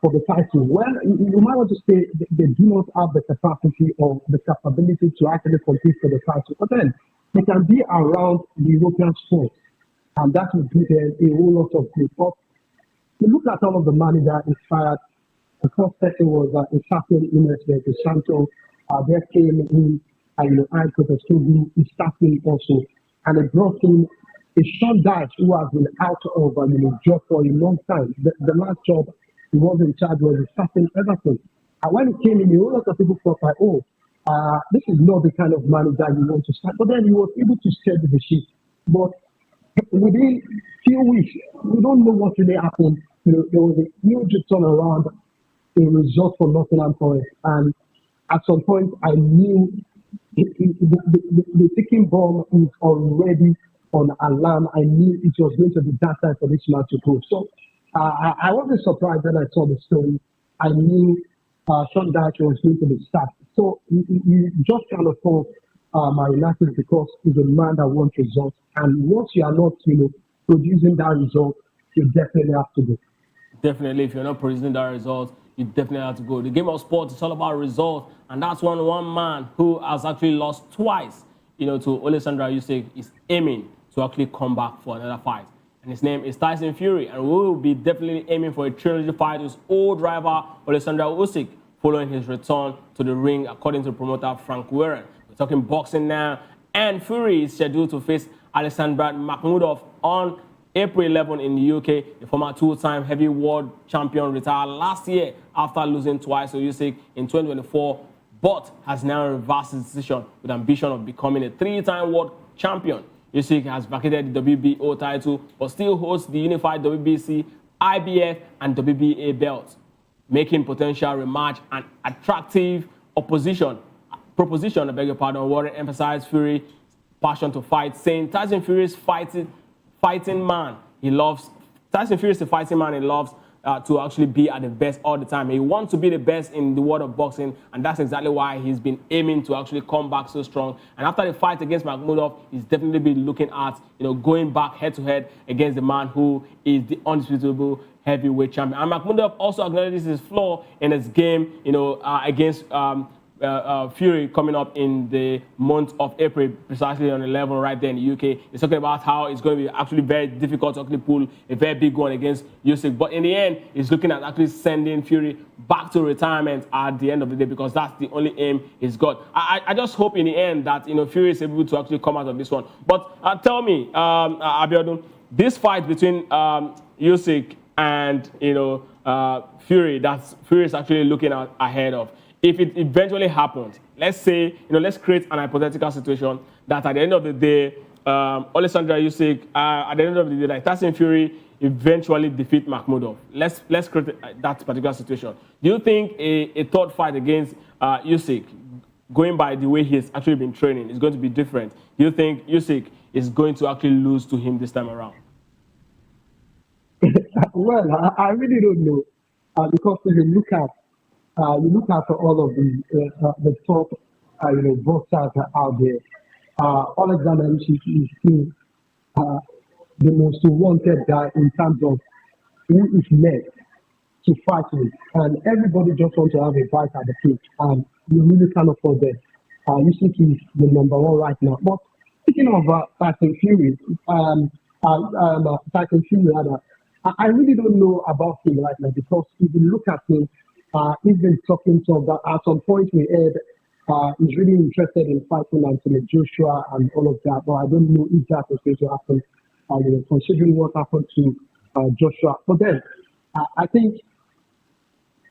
Speaker 3: the title. Well, you might want to say they do not have the capacity or the capability to actually compete for the title. But then they can be around the European sports, and that will give them a whole lot of good. But you look at all of the managers inspired. The first person was a certain Nnpp, Santo. There came in, Ange Postecoglou, he started also, and they brought in a Sean Dyche who has been out of job for a long time. The last job he was in charge was a certain Everton. And when he came in, a whole lot of people thought like, oh, this is not the kind of manager you want to start. But then he was able to steady the ship. But within few weeks, we don't know what really happened. There was a huge turnaround in result for Nottingham Forest. And at some point, I knew the ticking bomb is already on alarm. I knew it was going to be that time for this man to go. So I wasn't surprised when I saw the story. I knew Sean Dyche was going to be sacked. So you just kind of thought Man United because he's a man that wants results. And once you are not, producing that result, you definitely have to go.
Speaker 4: Definitely, if you're not producing that result, you definitely have to go. The game of sports is all about results, and that's one man who has actually lost twice, to Alessandra Usyk is aiming to actually come back for another fight. And his name is Tyson Fury, and we will be definitely aiming for a trilogy fight with old rival Alessandra Usyk following his return to the ring, according to promoter Frank Warren. We're talking boxing now, and Fury is scheduled to face Alexander Makhmudov on April 11 in the UK. The former two-time heavy world champion retired last year after losing twice to Usyk in 2024, but has now reversed his decision with ambition of becoming a three-time world champion. Usyk has vacated the WBO title, but still holds the unified WBC, IBF, and WBA belts, making potential rematch an attractive proposition. Warren emphasized Fury's passion to fight, saying Tyson Fury is fighting man. He loves Tyson Fury is a fighting man. He loves to actually be at the best all the time. He wants to be the best in the world of boxing, and that's exactly why he's been aiming to actually come back so strong. And after the fight against Makhmudov, he's definitely been looking at going back head to head against the man who is the undisputable heavyweight champion. And Makhmudov also acknowledges his flaw in his game, against Fury coming up in the month of April, precisely on 11 right there in the UK. He's talking about how it's going to be actually very difficult to actually pull a very big one against Usyk. But in the end, he's looking at actually sending Fury back to retirement at the end of the day, because that's the only aim he's got. I just hope in the end that Fury is able to actually come out of this one. But tell me, Abiodun, this fight between Usyk and Fury, that Fury is actually looking ahead of. If it eventually happens, let's say, let's create an hypothetical situation that at the end of the day, Alessandra Usyk, at the end of the day, like Tyson Fury eventually defeat Makhmudov. Let's create that particular situation. Do you think a third fight against Usyk, going by the way he has actually been training, is going to be different? Do you think Usyk is going to actually lose to him this time around?
Speaker 3: Well, I really don't know, because if you look at all of the top, boxers out there. Alexander Usyk is still the most wanted guy in terms of who is next to fight with, and everybody just wants to have a fight at the peak, and you really cannot forget. Usyk is the number one right now. But speaking of Tyson Fury, I really don't know about him right now, because if you look at him, he's been talking to that. At some point we heard he's really interested in fighting Anthony Joshua and all of that, but I don't know if that is going to happen, considering what happened to Joshua. But then, I think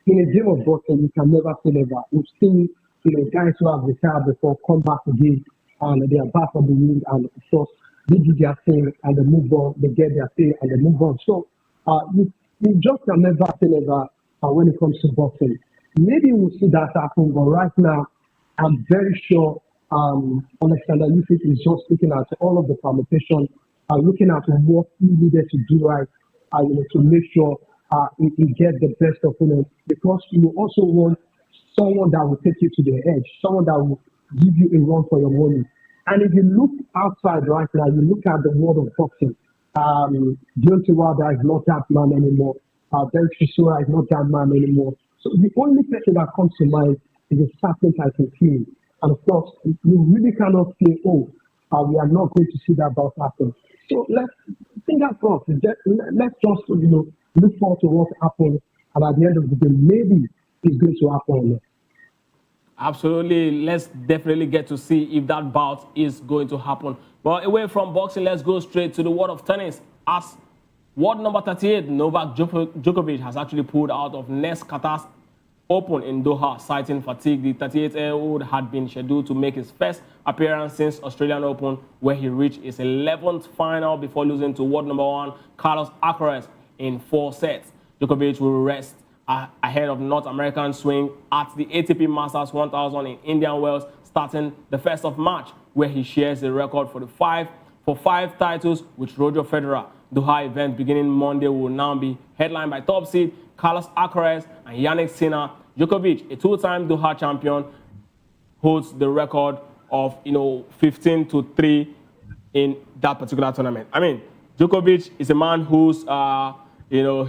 Speaker 3: in a game of boxing, you can never say never. We've seen, guys who have retired before come back again, and they are back on the ring, and of course, they do their thing and they move on, they get their thing and they move on. So, you just can never say never when it comes to boxing. Maybe we'll see that happen, but right now, I'm very sure Alexander Usyk is just looking at all of the permutations, looking at what he needed to do right, to make sure he gets the best of him, because you also want someone that will take you to the edge, someone that will give you a run for your money. And if you look outside right now, you look at the world of boxing, Deontay Wilder is not that man anymore. Derek Chisora is not that man anymore. So the only person that comes to mind is a certain Tyson Fury. And of course, you really cannot say, we are not going to see that bout happen. So let's fingers crossed. Let's just look forward to what happens, and at the end of the day, maybe it's going to happen.
Speaker 4: Absolutely. Let's definitely get to see if that bout is going to happen. But away from boxing, let's go straight to the world of tennis. As world number 38, Novak Djokovic has actually pulled out of next Qatar's Open in Doha, citing fatigue. The 38-year-old had been scheduled to make his first appearance since Australian Open, where he reached his 11th final before losing to world number 1 Carlos Alcaraz in 4 sets. Djokovic will rest ahead of North American swing at the ATP Masters 1000 in Indian Wells, starting the 1st of March, where he shares the record for five titles with Roger Federer. Doha event beginning Monday will now be headlined by top seed Carlos Alcaraz and Yannick Sinner. Djokovic, a two-time Doha champion, holds the record of 15-3 in that particular tournament. I mean, Djokovic is a man whose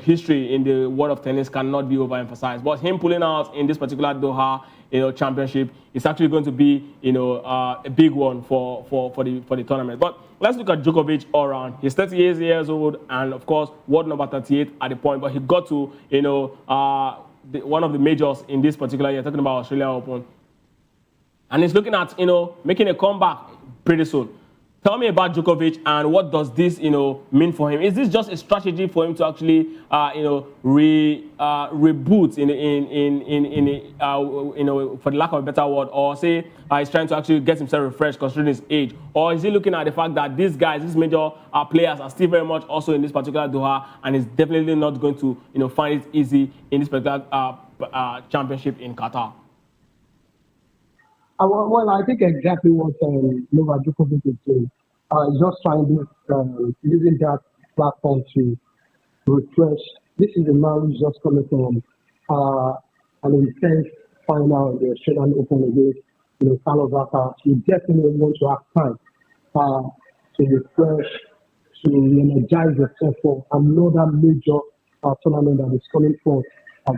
Speaker 4: history in the world of tennis cannot be overemphasized. But him pulling out in this particular Doha championship is actually going to be a big one for the tournament. But let's look at Djokovic all around. He's 38 years old and of course world number 38 at the point. But he got to one of the majors in this particular year, talking about Australia Open, and he's looking at making a comeback pretty soon. Tell me about Djokovic and what does this, mean for him? Is this just a strategy for him to actually, reboot for the lack of a better word, or say he's trying to actually get himself refreshed considering his age, or is he looking at the fact that these major players are still very much also in this particular Doha and is definitely not going to, find it easy in this particular championship in Qatar?
Speaker 3: Well, I think exactly what Novak Djokovic is doing. Just trying to using that platform to refresh. This is a man who's just coming from an intense final in the Australian Open against Carlos Alcaraz. You definitely want to have time to refresh, to energize yourself for another major tournament that is coming forth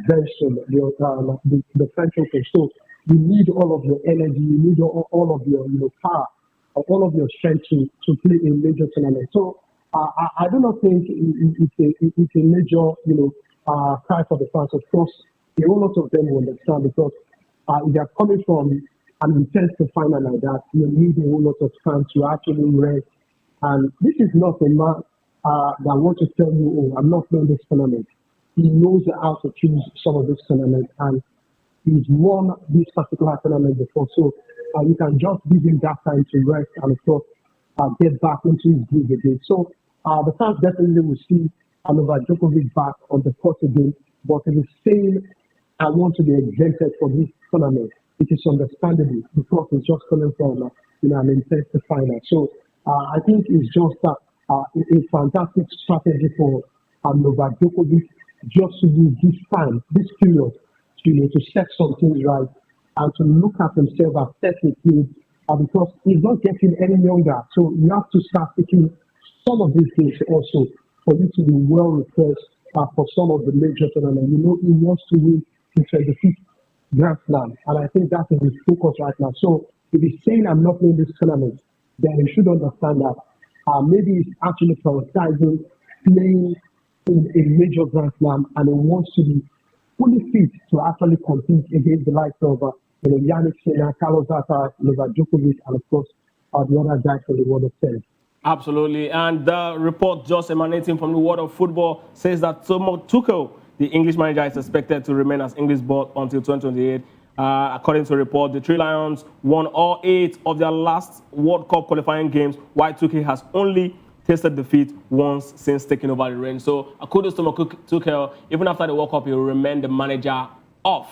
Speaker 3: very soon, the French Open. So you need all of your energy, you need all of your power, all of your strength to play a major tournament. So I do not think it's a major cry for the fans. Of course, a whole lot of them will understand because if they are coming from an intense final like that, you need a whole lot of time to actually rest. And this is not a man that wants to tell you, oh, I'm not playing this tournament. He knows how to choose some of this tournament, and he's won this particular tournament before. So you can just give him that time to rest and, of course, get back into his groove again. So the fans definitely will see Novak Djokovic back on the court again. But if he's saying, I want to be exempted for this tournament, it is understandable because it's just coming from an intense final. So I think it's just a fantastic strategy for Novak Djokovic just to use this time, this period, to set some things right and to look at himself, assess his needs, because he's not getting any younger. So you have to start taking some of these things also for you to be well refreshed for some of the major tournaments. He wants to win the 25th Grand Slam, and I think that is his focus right now. So if he's saying I'm not playing this tournament, then he should understand that maybe he's actually prioritizing playing in a major Grand Slam, and he wants to be fully fit to actually compete against the likes of Yannick Sinner, Carlos Alcaraz, Novak Djokovic, and of course the other guys from the world of tennis. Absolutely, and the report just emanating from the world of football says that Thomas Tuchel, the English manager, is expected to remain as English boss until 2028. According to a report, the Three Lions won all 8 of their last World Cup qualifying games, while Tuchel has only tasted defeat once since taking over the reins. So kudos to Tuchel. Even after the World Cup, he will remain the manager of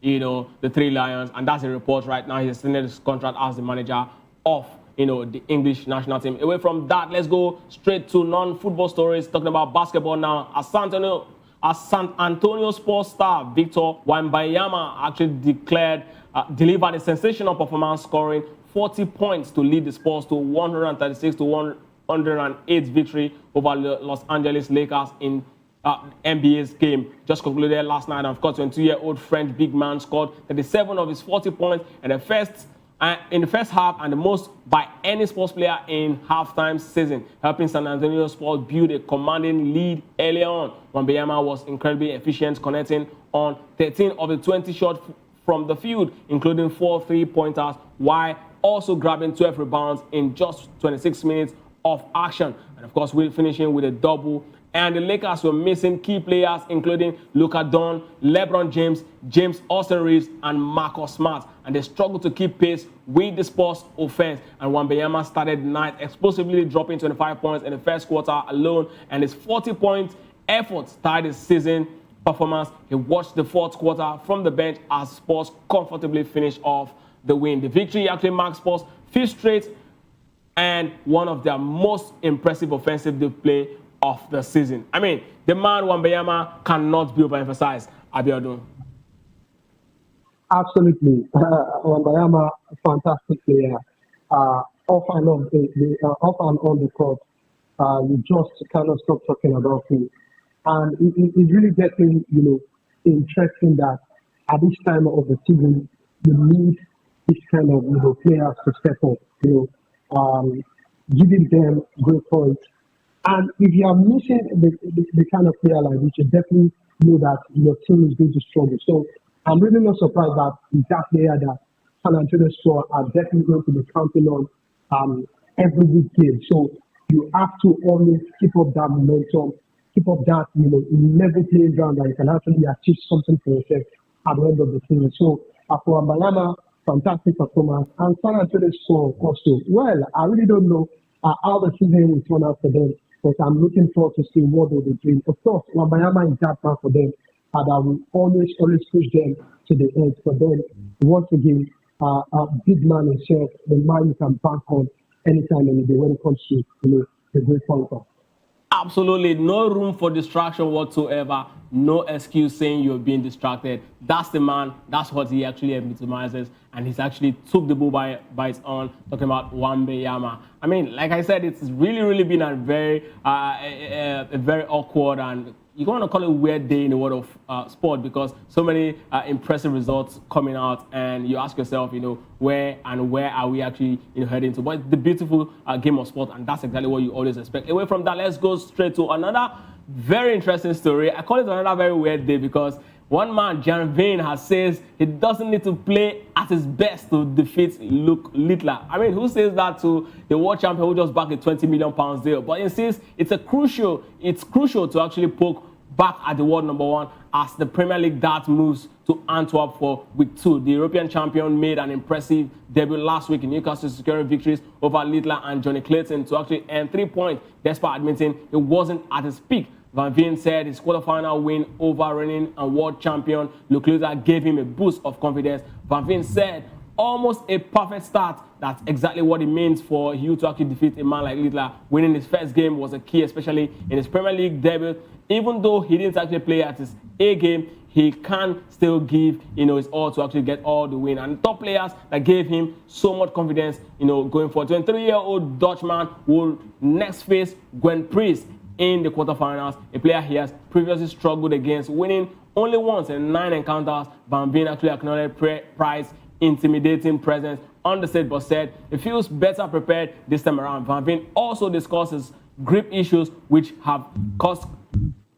Speaker 3: the Three Lions, and that's a report right now. He has extended his contract as the manager of the English national team. Away from that, let's go straight to non-football stories, talking about basketball now. As San Antonio Spurs star Victor Wembanyama actually delivered a sensational performance, scoring 40 points to lead the Spurs to 136-108 victory over the Los Angeles Lakers in NBA's game just concluded last night. And of course, 22-year-old French big man scored 37 of his 40 points in the first half, and the most by any sports player in halftime season, helping San Antonio Spurs build a commanding lead early on. Wembanyama was incredibly efficient, connecting on 13 of the 20 shots
Speaker 4: from the field, including 4 3-pointers, while also grabbing 12 rebounds in just 26 minutes of action. And of course, we're finishing with a double. And the Lakers were missing key players, including Luka Doncic, LeBron James, James Austin Reeves, and Marcus Smart. And they struggled to keep pace with the Spurs offense. And Wembanyama started the night explosively dropping 25 points in the first quarter alone. And his 40-point effort tied his season performance. He watched the fourth quarter from the bench as Spurs comfortably finished off the win. The victory actually marks Spurs' 5th straight and one of their most impressive offensive display of the season. I mean, the man Wembanyama cannot be overemphasized. Abiodun.
Speaker 3: Absolutely. Wembanyama, fantastic player. Off and on the court, you just cannot stop talking about him. And it's really getting, interesting that at this time of the season, you need this kind of, players to step up, giving them great points. And if you are missing the kind of player like this, you definitely know that your team is going to struggle. So I'm really not surprised that that player that San Antonio Spurs are definitely going to be counting on every week game. So you have to always keep up that momentum, keep up that, level playing ground that you can actually achieve something for yourself at the end of the season. So for Wembanyama, fantastic performance. And San Antonio Spurs also, well, I really don't know how the season will turn out for them, but I'm looking forward to see what they'll be doing. Of course, Wembanyama is that man for them, and I will always push them to the edge. For them, once again, a big man himself, the man you can bank on anytime, any day when it comes to the great pointer.
Speaker 4: Absolutely no room for distraction whatsoever. No excuse saying you're being distracted. That's the man. That's what he actually epitomizes. And he's actually took the bull by its own, talking about Wembanyama. I mean, like I said, it's really been a very awkward and you want to call it a weird day in the world of sport, because so many impressive results coming out, and you ask yourself, where are we actually heading to? But it's the beautiful game of sport, and that's exactly what you always expect. Away from that, let's go straight to another very interesting story. I call it another very weird day because one man, Jan Vane, says he doesn't need to play at his best to defeat Luke Littler. I mean, who says that to the world champion who just backed a £20 million deal? But insists it's crucial to actually poke back at the world number one as the Premier League dart moves to Antwerp for week 2. The European champion made an impressive debut last week in Newcastle, securing victories over Littler and Johnny Clayton to actually earn 3 points, despite admitting it wasn't at his peak. Van Veen said his quarterfinal win over reigning and world champion Luke Littler gave him a boost of confidence. Van Veen said, almost a perfect start. That's exactly what it means for you to actually defeat a man like Littler. Winning his first game was a key, especially in his Premier League debut. Even though he didn't actually play at his A game, he can still give his all to actually get all the win. And top players that gave him so much confidence, going forward. 23-year-old Dutchman will next face Gwen Priest in the quarterfinals, a player he has previously struggled against, winning only once in 9 encounters. Van Veen actually acknowledged Price's intimidating presence on the stage, but said he feels better prepared this time around. Van Veen also discusses grip issues which have caused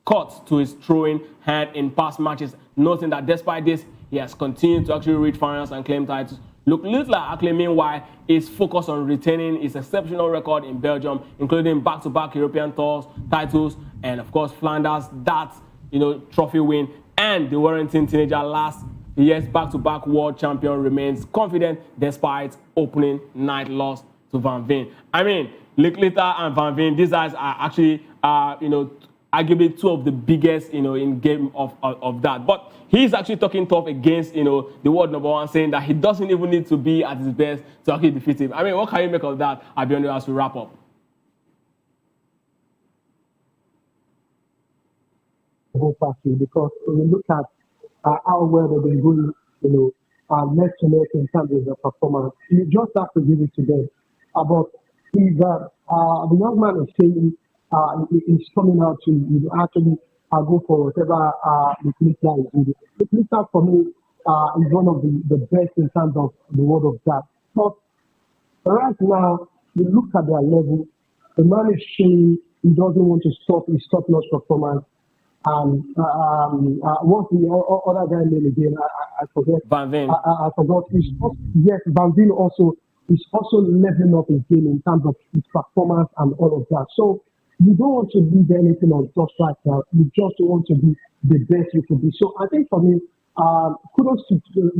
Speaker 4: cuts to his throwing hand in past matches, noting that despite this, he has continued to actually reach finals and claim titles. Luke Littler actually, meanwhile, is focused on retaining his exceptional record in Belgium, including back-to-back European tours titles, and of course Flanders Darts, trophy win, and the Warrington teenager last year's back-to-back world champion remains confident despite opening night loss to Van Veen. I mean, Luke Littler and Van Veen, these guys are actually, arguably two of the biggest, in game of that. But he's actually talking tough against, the world number one, saying that he doesn't even need to be at his best to actually defeat him. I mean, what can you make of that, Abionu, as we wrap up?
Speaker 3: Because when you look at how well they've been doing, next to next in terms of their performance, you just have to give it to them. But if the young man is saying, is coming out to actually go for whatever the Littler is doing. The Littler for me is one of the best in terms of the world of that. But right now, you look at their level, the man is showing he doesn't want to stop his top-notch performance. What's the other guy name again? I forget.
Speaker 4: Van Veen.
Speaker 3: I forgot. Yes, Van Veen also is also leveling up his game in terms of his performance and all of that. So you don't want to leave anything on top right now. You just want to be the best you could be. So I think for me, kudos to the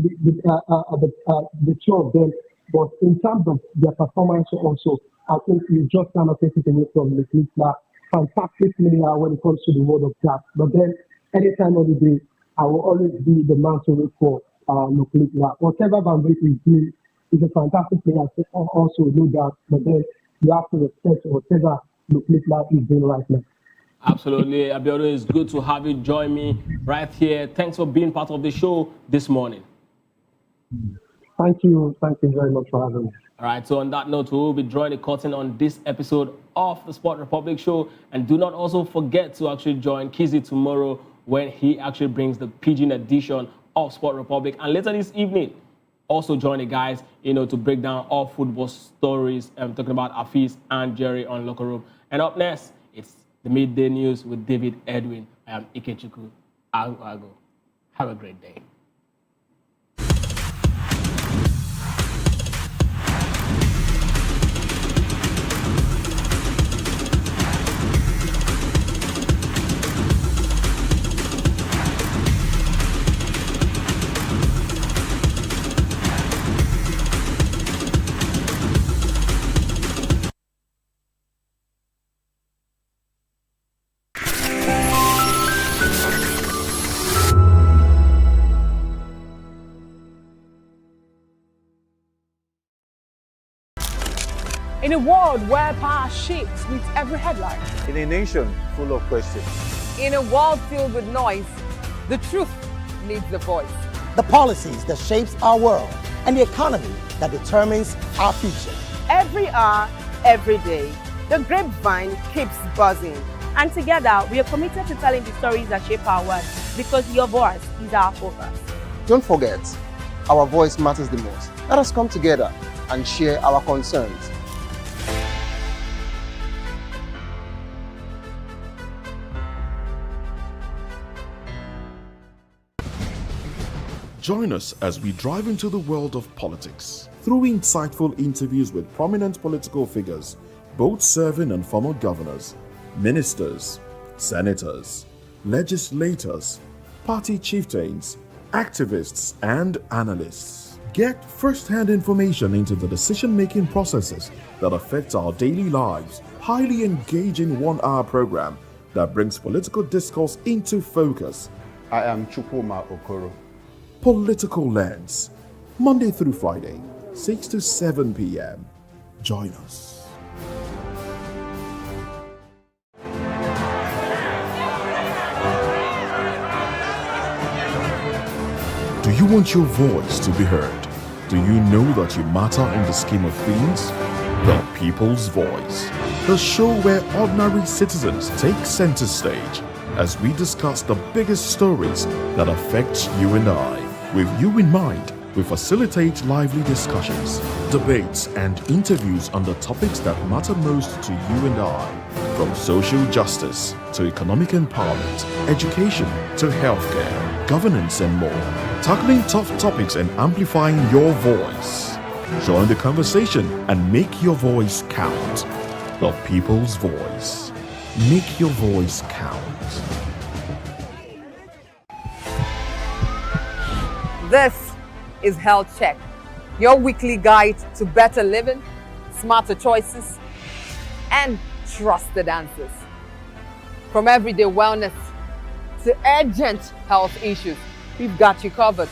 Speaker 3: two of them. But in terms of their performance also, I think you just cannot take it away from Nnpp. Fantastic player when it comes to the world of jazz. But then, anytime of the day, I will always be the man to look for Nnpp. Whatever Van Vliet is doing is a fantastic player, also no doubt. But then, you have to respect whatever Nnpp is doing right now.
Speaker 4: Absolutely, Abiodun, it's good to have you join me right here. Thanks for being part of the show this morning.
Speaker 3: Thank you very much for having me.
Speaker 4: All right, so on that note, we will be drawing a curtain on this episode of the Sport Republic show. And do not also forget to actually join Kizzy tomorrow when he actually brings the Pidgin edition of Sport Republic. And later this evening, also join the guys, to break down all football stories. I'm talking about Afeez and Jerry on Locker Room. And up next, it's the Midday News with David Edwin. I am Ikechukwu Ago. Have a great day.
Speaker 2: In a world where power shifts with every headline.
Speaker 5: In a nation full of questions.
Speaker 1: In a world filled with noise, the truth needs a voice.
Speaker 14: The policies that shapes our world and the economy that determines our future.
Speaker 7: Every hour, every day, the grapevine keeps buzzing. And together, we are committed to telling the stories that shape our world because your voice is our focus.
Speaker 5: Don't forget, our voice matters the most. Let us come together and share our concerns.
Speaker 13: Join us as we drive into the world of politics through insightful interviews with prominent political figures, both serving and former governors, ministers, senators, legislators, party chieftains, activists, and analysts. Get first-hand information into the decision-making processes that affect our daily lives. Highly engaging 1-hour program that brings political discourse into focus.
Speaker 5: I am Chukwuma Okoro.
Speaker 13: Political Lens, Monday through Friday, 6 to 7 p.m. Join us. Do you want your voice to be heard? Do you know that you matter in the scheme of things? The People's Voice, the show where ordinary citizens take center stage as we discuss the biggest stories that affect you and I. With you in mind, we facilitate lively discussions, debates, and interviews on the topics that matter most to you and I. From social justice to economic empowerment, education to healthcare, governance, and more. Tackling tough topics and amplifying your voice. Join the conversation and make your voice count. The People's Voice. Make your voice count.
Speaker 1: This is Health Check, your weekly guide to better living, smarter choices, and trusted answers. From everyday wellness to urgent health issues, we've got you covered.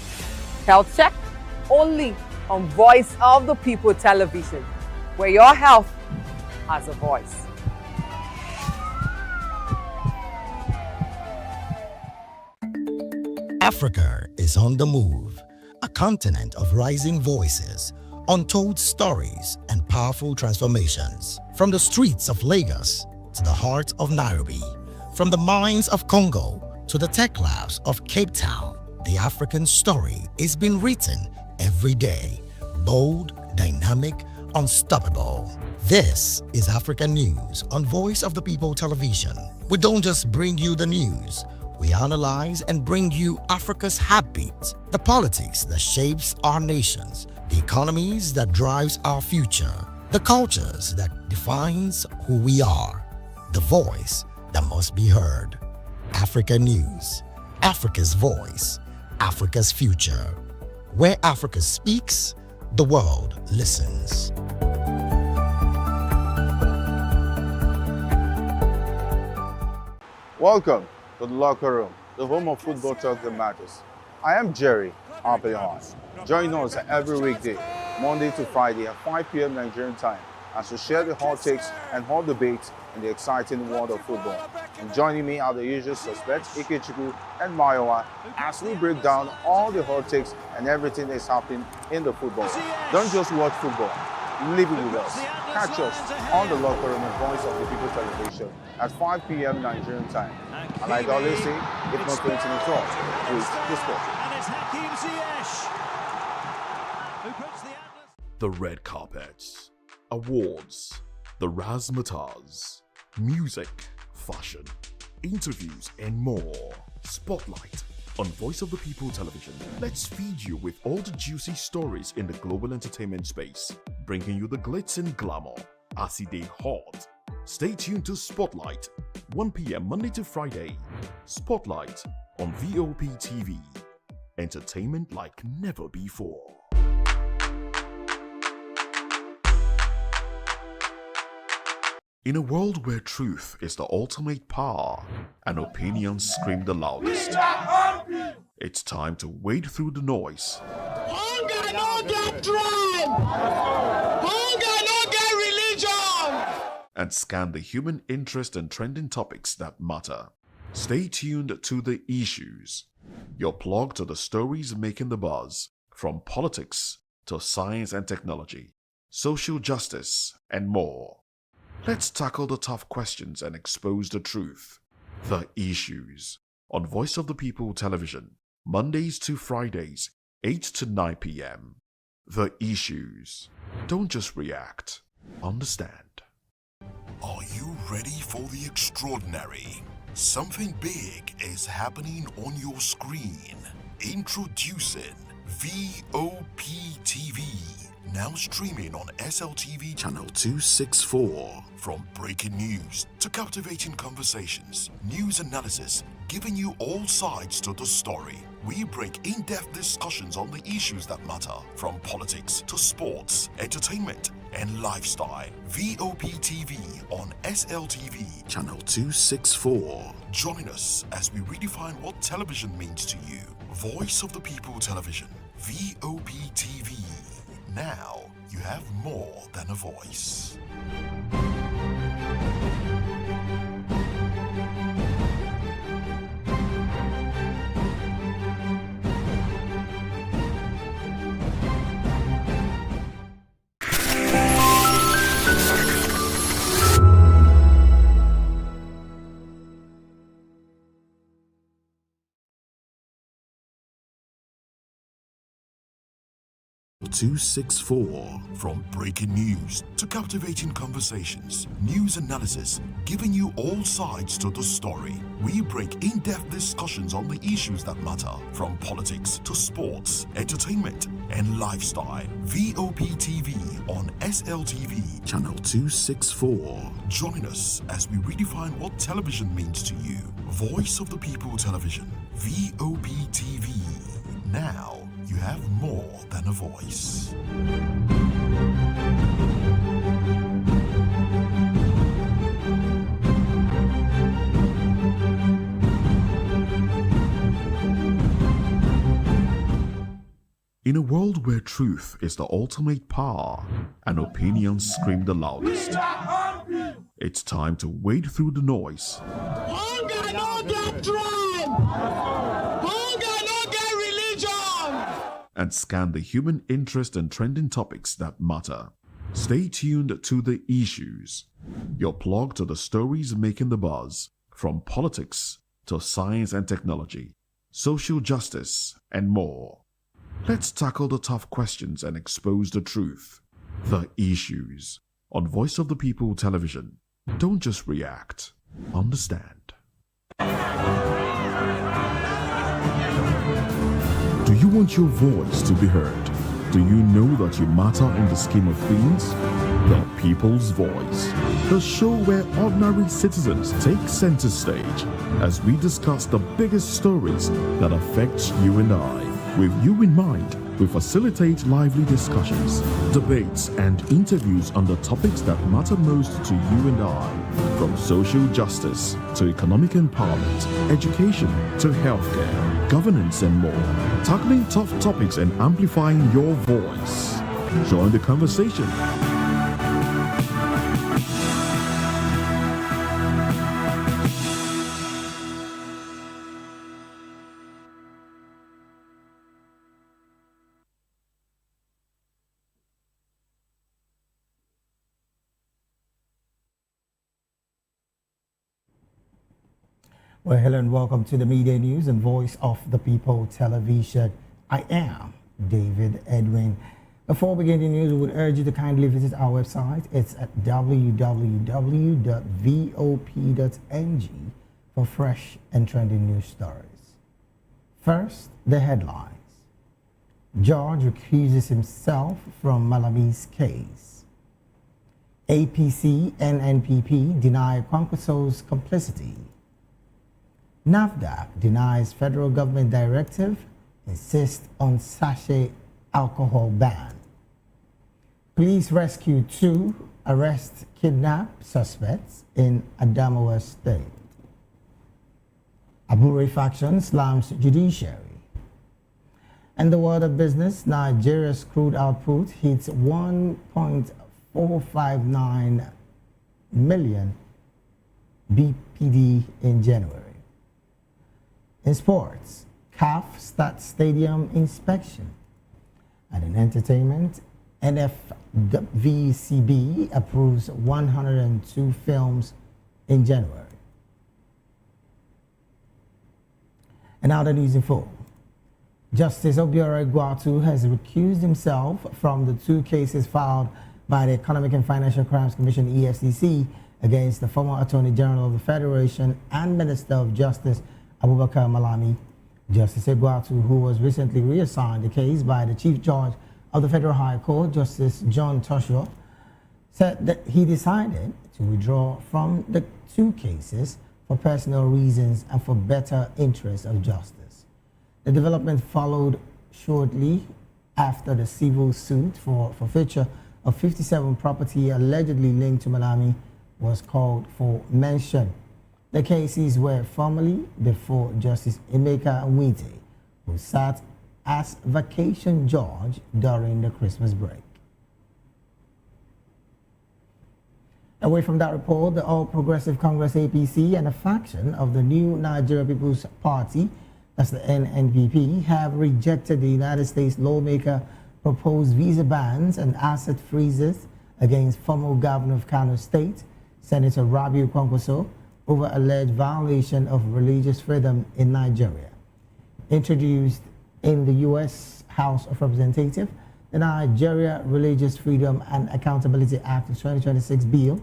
Speaker 1: Health Check, only on Voice of the People Television, where your health has a voice.
Speaker 14: Africa is on the move, a continent of rising voices, untold stories, and powerful transformations. From the streets of Lagos to the heart of Nairobi, from the mines of Congo to the tech labs of Cape Town, the African story is being written every day. Bold, dynamic, unstoppable. This is African News on Voice of the People Television. We don't just bring you the news, we analyze and bring you Africa's heartbeat, the politics that shapes our nations, the economies that drives our future, the cultures that defines who we are, the voice that must be heard. Africa News, Africa's voice, Africa's future. Where Africa speaks, the world listens.
Speaker 10: Welcome to the locker room, the home of football talk that matters. I am Jerry Apelon. Join us every weekday, Monday to Friday at 5 p.m. Nigerian time, as we share the hot takes and hot debates in the exciting world of football. And joining me are the usual suspects, Ikechukwu and Mayowa, as we break down all the hot takes and everything that's happening in the football. Don't just watch football, live it with us. Catch us on the locker room and Voice of the People television at 5 p.m. Nigerian time. And like I always say, if not 20 minutes off, with the sport.
Speaker 13: The red carpets, awards, the razzmatazz, music, fashion, interviews, and more. Spotlight on Voice of the People television. Let's feed you with all the juicy stories in the global entertainment space, bringing you the glitz and glamour as it is hot. Stay tuned to Spotlight, 1 p.m. Monday to Friday. Spotlight on VOP TV. Entertainment like never before. In a world where truth is the ultimate power and opinions scream the loudest, it's time to wade through the noise.
Speaker 11: Hunger no get tribe! Hunger no get religion!
Speaker 13: And scan the human interest and trending topics that matter. Stay tuned to The Issues, your plug to the stories making the buzz, from politics to science and technology, social justice, and more. Let's tackle the tough questions and expose the truth. The Issues on Voice of the People television, Mondays to Fridays, 8 to 9 p.m. The Issues. Don't just react, understand.
Speaker 16: Are you ready for the extraordinary? Something big is happening on your screen. Introducing VOP TV. Now streaming on SLTV channel 264. From breaking news to captivating conversations, news analysis, giving you all sides to the story. We bring in-depth discussions on the issues that matter, from politics to sports, entertainment, and lifestyle. VOP TV on SLTV channel 264. Join us as we redefine what television means to you. Voice of the People television, VOP TV. Now you have more than a voice. .264. From breaking news to captivating conversations, news analysis, giving you all sides to the story. We bring in-depth discussions on the issues that matter, from politics to sports, entertainment, and lifestyle. VOP TV on SLTV channel 264. Join us as we redefine what television means to you. Voice of the People television, VOP TV. Now you have more than a voice.
Speaker 13: In a world where truth is the ultimate power and opinions scream the loudest, it's time to wade through the noise.
Speaker 11: Hunger no get tribe! Hunger no get religion!
Speaker 13: And scan the human interest and trending topics that matter. Stay tuned to The Issues, your plug to the stories making the buzz, from politics to science and technology, social justice, and more. Let's tackle the tough questions and expose the truth. The Issues on Voice of the People television. Don't just react, understand. Do you want your voice to be heard? Do you know that you matter in the scheme of things? The People's Voice, the show where ordinary citizens take center stage as we discuss the biggest stories that affect you and I. With you in mind, we facilitate lively discussions, debates, and interviews on the topics that matter most to you and I, from social justice to economic empowerment, education to healthcare, governance, and more, tackling tough topics and amplifying your voice. Join the conversation.
Speaker 12: Well, hello and welcome to the Media News and Voice of the People television. I am David Edwin. Before we begin the news, we would urge you to kindly visit our website. It's at www.vop.ng for fresh and trending news stories. First, the headlines. George recuses himself from Malami's case. APC and Nnpp deny Kwankwaso'S complicity. NAFDAC denies federal government directive, insists on sachet alcohol ban. Police rescue 2 arrest kidnap suspects in Adamawa State. Abure faction slams judiciary. In the world of business, Nigeria's crude output hits 1.459 million BPD in January. In sports, CAF starts stadium inspection. And in entertainment, NFVCB approves 102 films in January. And now the news in full. Justice Obiora Gwatu has recused himself from the 2 cases filed by the Economic and Financial Crimes Commission, EFCC, against the former Attorney General of the Federation and Minister of Justice, Abubakar Malami. Justice Egwatu, who was recently reassigned the case by the Chief Judge of the Federal High Court, Justice John Toshio, said that he decided to withdraw from the 2 cases for personal reasons and for better interest of justice. The development followed shortly after the civil suit for forfeiture of 57 property allegedly linked to Malami was called for mention. The cases were formally before Justice Emeka Nwite, who sat as vacation judge during the Christmas break. Away from that report, the All Progressive Congress APC and a faction of the New Nigeria People's Party, that's the NNPP, have rejected the United States lawmaker proposed visa bans and asset freezes against former governor of Kano State, Senator Rabiu Kwankwaso, over alleged violation of religious freedom in Nigeria. Introduced in the U.S. House of Representatives, the Nigeria Religious Freedom and Accountability Act of 2026 bill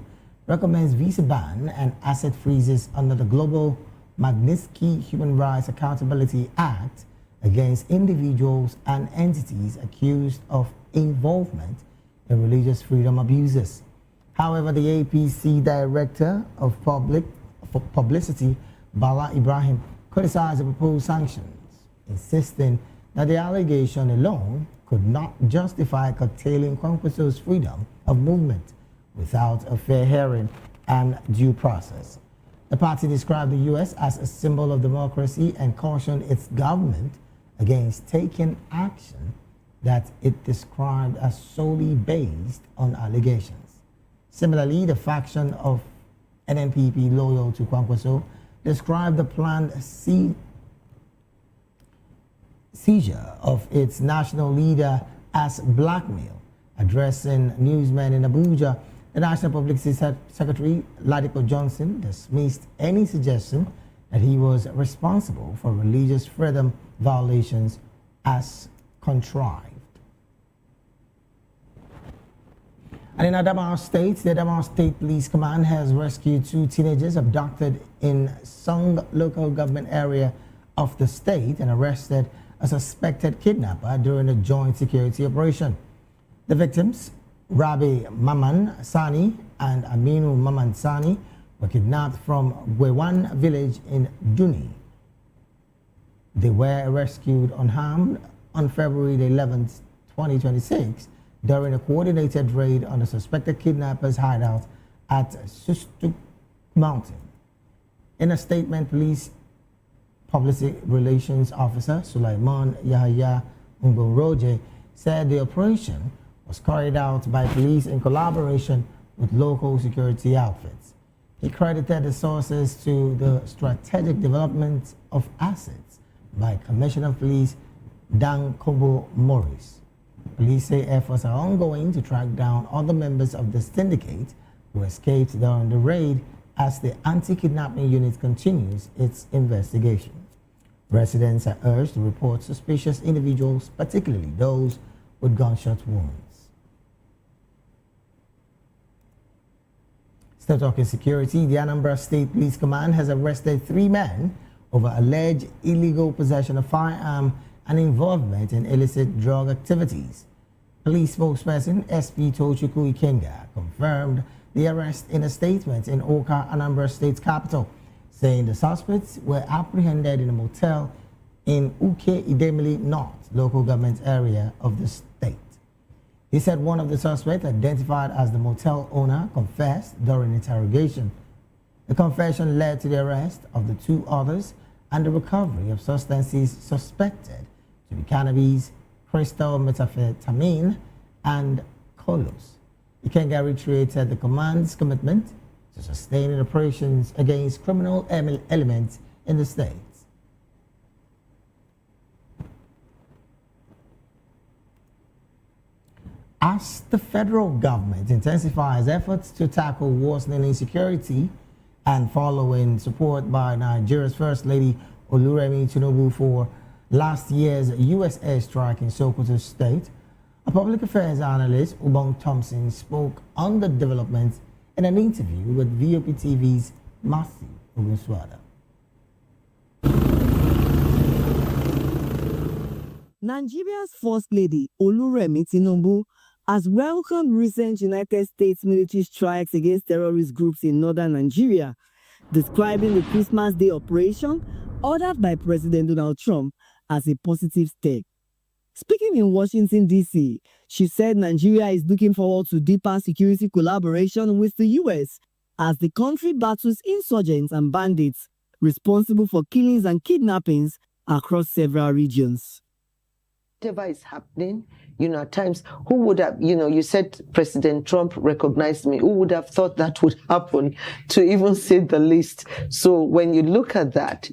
Speaker 12: recommends visa ban and asset freezes under the Global Magnitsky Human Rights Accountability Act against individuals and entities accused of involvement in religious freedom abuses. However, the APC Director of Publicity, Bala Ibrahim, criticized the proposed sanctions, insisting that the allegation alone could not justify curtailing Kwankwaso'S freedom of movement without a fair hearing and due process. The party described the U.S. as a symbol of democracy and cautioned its government against taking action that it described as solely based on allegations. Similarly, the faction of NNPP loyal to Kwankwaso described the planned seizure of its national leader as blackmail. Addressing newsmen in Abuja, the National Publicity Secretary, Ladiko Johnson, dismissed any suggestion that he was responsible for religious freedom violations as contrived. And in Adamawa State, the Adamawa State Police Command has rescued 2 teenagers abducted in Song local government area of the state and arrested a suspected kidnapper during a joint security operation. The victims, Rabi Maman Sani and Aminu Maman Sani, were kidnapped from Gwewan village in Duni. They were rescued unharmed on February 11, 2026, during a coordinated raid on the suspected kidnappers' hideout at Sustuk Mountain. In a statement, police public relations officer Sulaiman Yahya Ngoroje said the operation was carried out by police in collaboration with local security outfits. He credited the sources to the strategic development of assets by Commissioner of Police Dan Kobo Morris. Police say efforts are ongoing to track down other members of the syndicate who escaped during the raid as the anti-kidnapping unit continues its investigation. Residents are urged to report suspicious individuals, particularly those with gunshot wounds. Still talking security, the Anambra State Police Command has arrested 3 men over alleged illegal possession of firearm and involvement in illicit drug activities. Police spokesperson SP Tochukwu Ikenga confirmed the arrest in a statement in Oka, Anambra State's capital, saying the suspects were apprehended in a motel in Uke Idemili North local government area of the state. He said one of the suspects, identified as the motel owner, confessed during interrogation. The confession led to the arrest of the 2 others and the recovery of substances suspected to be cannabis, crystal methamphetamine, and kolos. Ikenga reiterated the command's commitment to sustaining operations against criminal elements in the state. As the federal government intensifies efforts to tackle worsening insecurity and following support by Nigeria's First Lady Oluremi Tinubu for last year's U.S. airstrike in Sokoto State, a public affairs analyst, Ubong Thompson, spoke on the developments in an interview with VOP TV's Matthew Ogunswada.
Speaker 15: Nigeria's First Lady Oluremi Tinubu has welcomed recent United States military strikes against terrorist groups in northern Nigeria, describing the Christmas Day operation ordered by President Donald Trump as a positive step. Speaking in Washington, D.C., she said Nigeria is looking forward to deeper security collaboration with the U.S. as the country battles insurgents and bandits responsible for killings and kidnappings across several regions.
Speaker 17: Whatever is happening, at times, who would have, you said President Trump recognized me. Who would have thought that would happen, to even say the least? So when you look at that,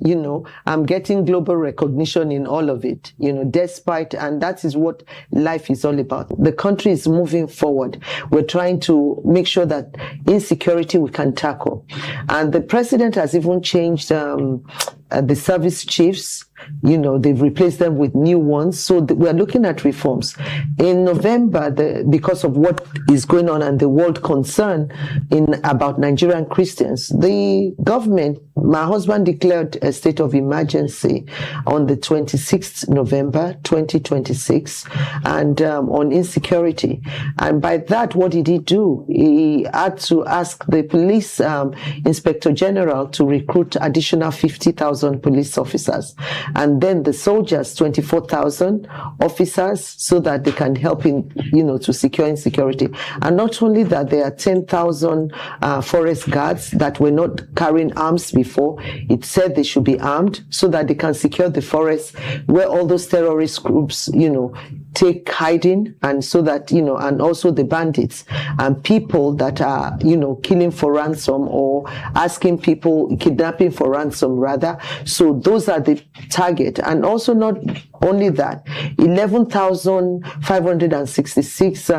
Speaker 17: I'm getting global recognition in all of it, despite, and that is what life is all about. The country is moving forward. We're trying to make sure that insecurity we can tackle. And the president has even changed the service chiefs. They've replaced them with new ones. So we're looking at reforms. In November, because of what is going on and the world concern about Nigerian Christians, the government, my husband declared a state of emergency on the 26th November 2026 and on insecurity. And by that, what did he do? He had to ask the police inspector general to recruit additional 50,000 police officers. And then the soldiers, 24,000 officers, so that they can help in, to secure insecurity. And not only that, there are 10,000 forest guards that were not carrying arms before. It said they should be armed so that they can secure the forest where all those terrorist groups, take hiding, and so that, and also the bandits and people that are, killing for ransom or asking people, kidnapping for ransom rather. So those are the target. And also not only that, 11,566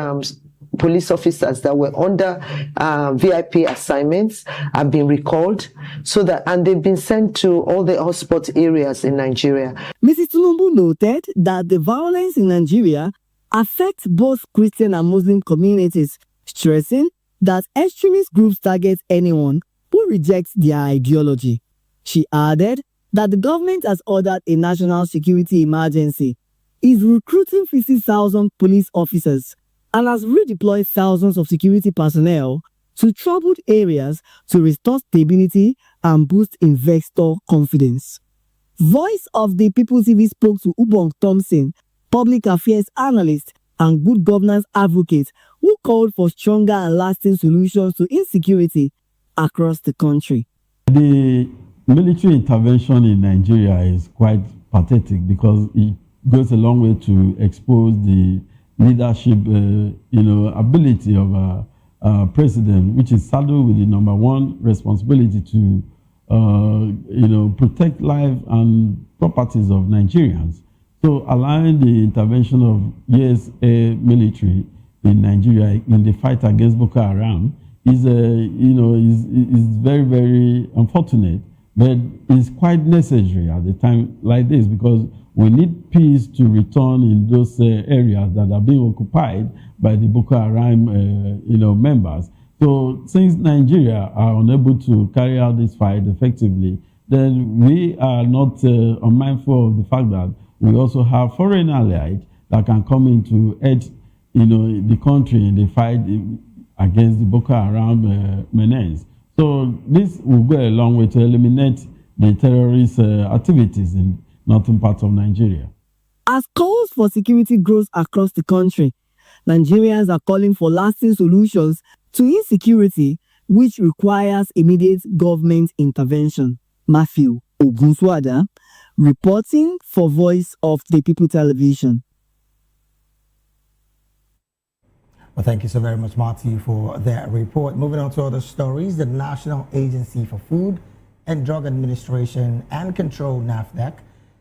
Speaker 17: police officers that were under VIP assignments have been recalled, and they've been sent to all the hotspot areas in Nigeria.
Speaker 15: Mrs. Tinubu noted that the violence in Nigeria affects both Christian and Muslim communities, stressing that extremist groups target anyone who rejects their ideology. She added that the government has ordered a national security emergency, is recruiting 50,000 police officers, and has redeployed thousands of security personnel to troubled areas to restore stability and boost investor confidence. Voice of the People TV spoke to Ubong Thompson, public affairs analyst and good governance advocate, who called for stronger and lasting solutions to insecurity across the country.
Speaker 18: The military intervention in Nigeria is quite pathetic because it goes a long way to expose the leadership, ability of a president, which is saddled with the number one responsibility to, protect life and properties of Nigerians. So allowing the intervention of U.S. military in Nigeria in the fight against Boko Haram is very, very unfortunate, but it's quite necessary at a time like this because we need peace to return in those areas that are being occupied by the Boko Haram, members. So since Nigeria are unable to carry out this fight effectively, then we are not unmindful of the fact that we also have foreign allies that can come in to aid, the country in the fight against the Boko Haram menace. So this will go a long way to eliminate the terrorist activities in northern parts of Nigeria.
Speaker 15: As calls for security grows across the country, Nigerians are calling for lasting solutions to insecurity, which requires immediate government intervention. Matthew Ogunswada, reporting for Voice of the People Television.
Speaker 12: Well, thank you so very much, Marty, for that report. Moving on to other stories, the National Agency for Food and Drug Administration and Control, NAFDAC,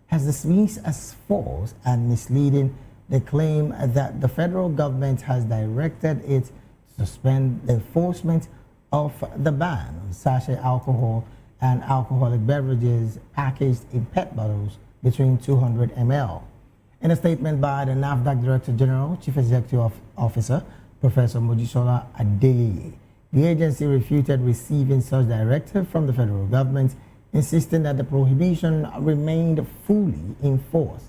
Speaker 12: has dismissed as false and misleading the claim that the federal government has directed it to suspend the enforcement of the ban on sachet alcohol and alcoholic beverages packaged in PET bottles between 200 ml. In a statement by the NAFDAC Director General, Chief Executive Officer, Professor Mojisola Adeyeye, the agency refuted receiving such directive from the federal government, insisting that the prohibition remained fully in force.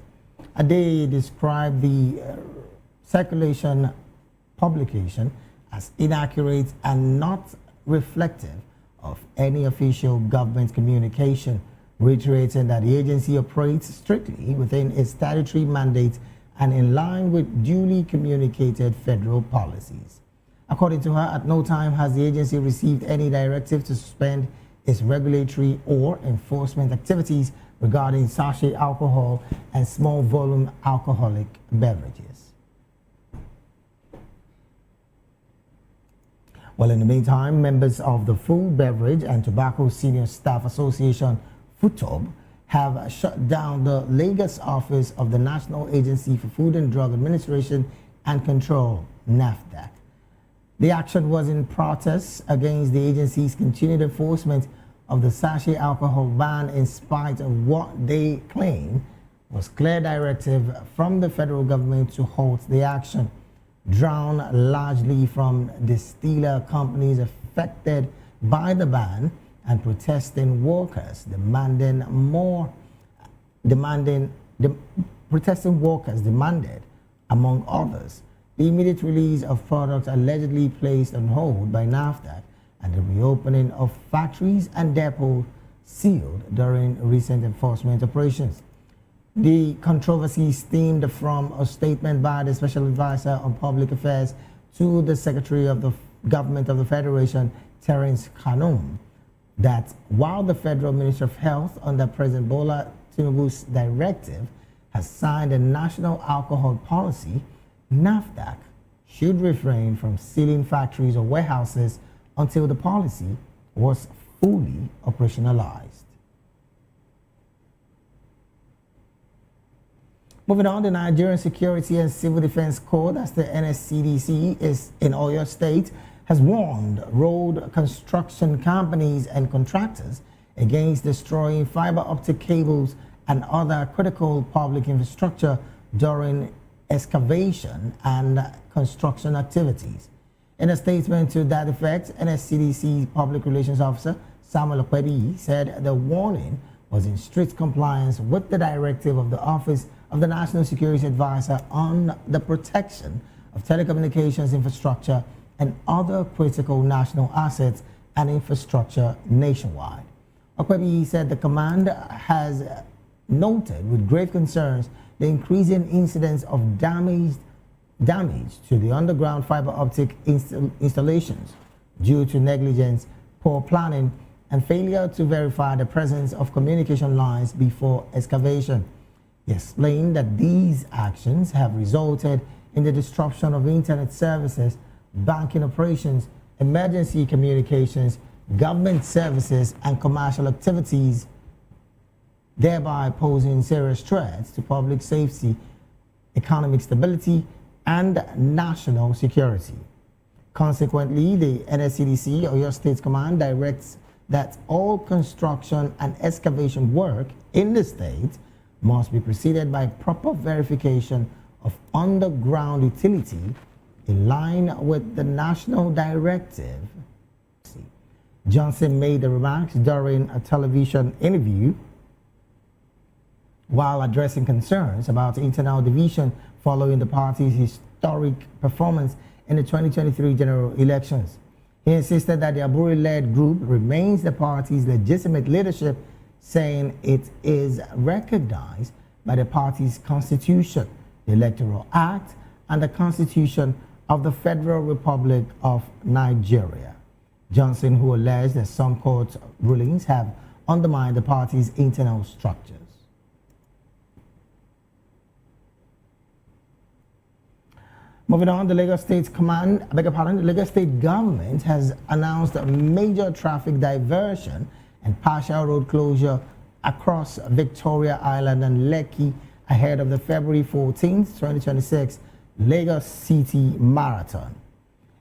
Speaker 12: Adeyeye described the circulation publication as inaccurate and not reflective of any official government communication, reiterating that the agency operates strictly within its statutory mandate and in line with duly communicated federal policies. According to her, at no time has the agency received any directive to suspend its regulatory or enforcement activities regarding sachet alcohol and small volume alcoholic beverages. Well, in the meantime, members of the Food, Beverage and Tobacco Senior Staff Association, FUTOB, have shut down the Lagos office of the National Agency for Food and Drug Administration and Control, NAFDAC. The action was in protest against the agency's continued enforcement of the sachet alcohol ban in spite of what they claim was clear directive from the federal government to halt the action, drawn largely from distiller companies affected by the ban and protesting workers protesting workers demanded, among others, the immediate release of products allegedly placed on hold by NAFDAC and the reopening of factories and depots sealed during recent enforcement operations. The controversy stemmed from a statement by the Special Advisor on Public Affairs to the Secretary of the Government of the Federation, Terence Kanum, that while the Federal Ministry of Health under President Bola Tinubu's directive has signed a national alcohol policy, NAFDAC should refrain from sealing factories or warehouses until the policy was fully operationalized. Moving on, the Nigerian Security and Civil Defense Corps, that's the NSCDC, is in Oyo State, has warned road construction companies and contractors against destroying fiber optic cables and other critical public infrastructure during excavation and construction activities. In a statement to that effect, NSCDC Public Relations Officer Samuel Okwebi said the warning was in strict compliance with the directive of the Office of the National Security Advisor on the protection of telecommunications infrastructure and other critical national assets and infrastructure nationwide. Okwebi said the command has noted with grave concerns the increasing incidence of damage to the underground fiber optic installations due to negligence, poor planning, and failure to verify the presence of communication lines before excavation. He explained that these actions have resulted in the disruption of internet services, banking operations, emergency communications, government services, and commercial activities, thereby posing serious threats to public safety, economic stability, and national security. Consequently, the NSCDC, Oyo State Command, directs that all construction and excavation work in the state must be preceded by proper verification of underground utility in line with the national directive. Johnson made the remarks during a television interview while addressing concerns about internal division following the party's historic performance in the 2023 general elections. He insisted that the Aburi-led group remains the party's legitimate leadership, saying it is recognized by the party's constitution, the Electoral Act, and the Constitution of the Federal Republic of Nigeria. Johnson, who alleged that some court rulings have undermined the party's internal structures. Moving on, the Lagos State the Lagos State government has announced a major traffic diversion and partial road closure across Victoria Island and Lekki ahead of the February 14th, 2026 Lagos City Marathon.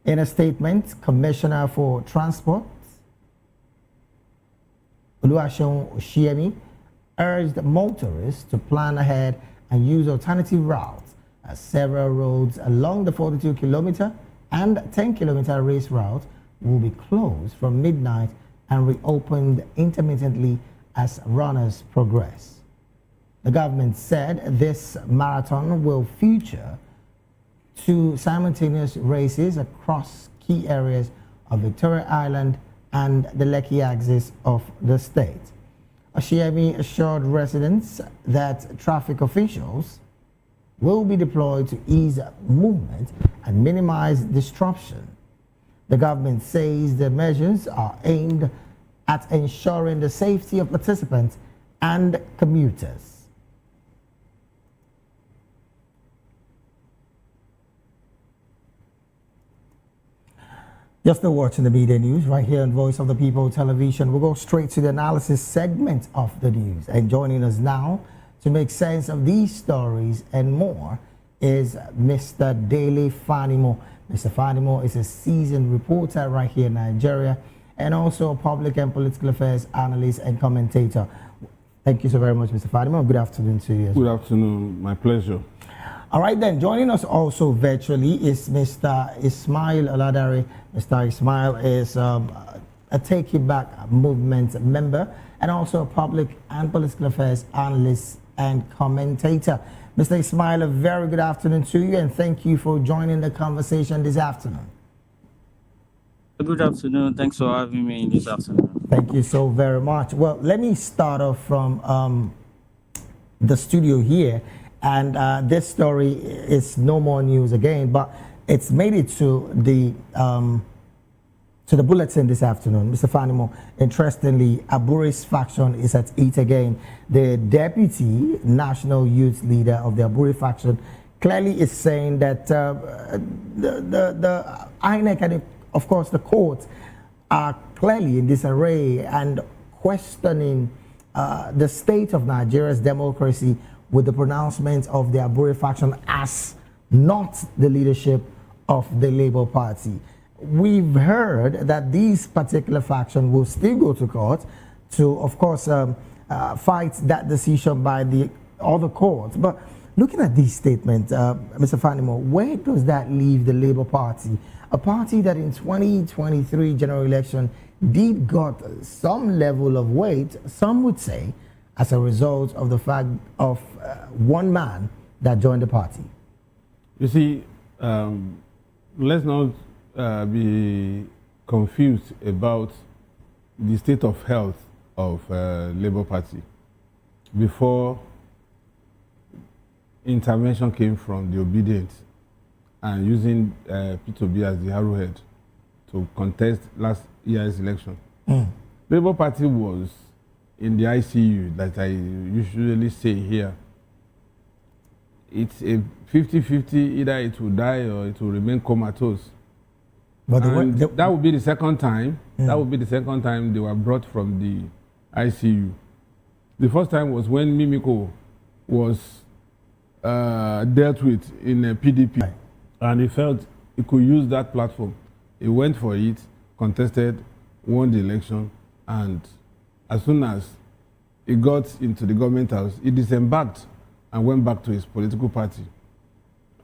Speaker 12: In a statement, Commissioner for Transport, Oluwaseun Oshiemi, urged motorists to plan ahead and use alternative routes, as several roads along the 42-kilometer and 10-kilometer race route will be closed from midnight and reopened intermittently as runners progress. The government said this marathon will feature 2 simultaneous races across key areas of Victoria Island and the Lekki axis of the state. Oshiemi assured residents that traffic officials will be deployed to ease movement and minimize disruption. The government says the measures are aimed at ensuring the safety of participants and commuters. You're still watching the media news right here on Voice of the People Television. We'll go straight to the analysis segment of the news. And joining us now to make sense of these stories and more is Mr. Dele Fanimo. Mr. Fanimo is a seasoned reporter right here in Nigeria and also a public and political affairs analyst and commentator. Thank you so very much, Mr. Fanimo. Good afternoon to you.
Speaker 19: Good afternoon. My pleasure.
Speaker 12: All right, then, joining us also virtually is Mr. Ismail Aladari. Mr. Ismail is a Take It Back movement member and also a public and political affairs analyst and commentator. Mr. Ismail, a very good afternoon to you, and thank you for joining the conversation this afternoon.
Speaker 20: Good afternoon. Thanks for having me this afternoon.
Speaker 12: Thank you so very much. Well, let me start off from the studio here. And this story is no more news again, but it's made it to the bulletin this afternoon. Mr. Fanimo, interestingly, Aburi's faction is at it again. The deputy national youth leader of the Aburi faction clearly is saying that the INEC and, of course, the courts are clearly in disarray and questioning the state of Nigeria's democracy with the pronouncement of the Aburi faction as not the leadership of the Labour Party. We've heard that these particular faction will still go to court to, of course, fight that decision by the other courts. But looking at these statements, Mr. Fanimo, where does that leave the Labour Party? A party that in 2023 general election did got some level of weight, some would say, as a result of the fact of one man that joined the party?
Speaker 18: You see, let's not be confused about the state of health of Labour Party before intervention came from the obedient and using P2B as the arrowhead to contest last year's election. Labour Party was in the ICU, that I usually say here. It's a 50-50, either it will die or it will remain comatose. But that would be the second time. That would be the second time they were brought from the ICU. The first time was when Mimiko was dealt with in a PDP, and he felt he could use that platform. He went for it, contested, won the election, and as soon as he got into the government house, he disembarked and went back to his political party.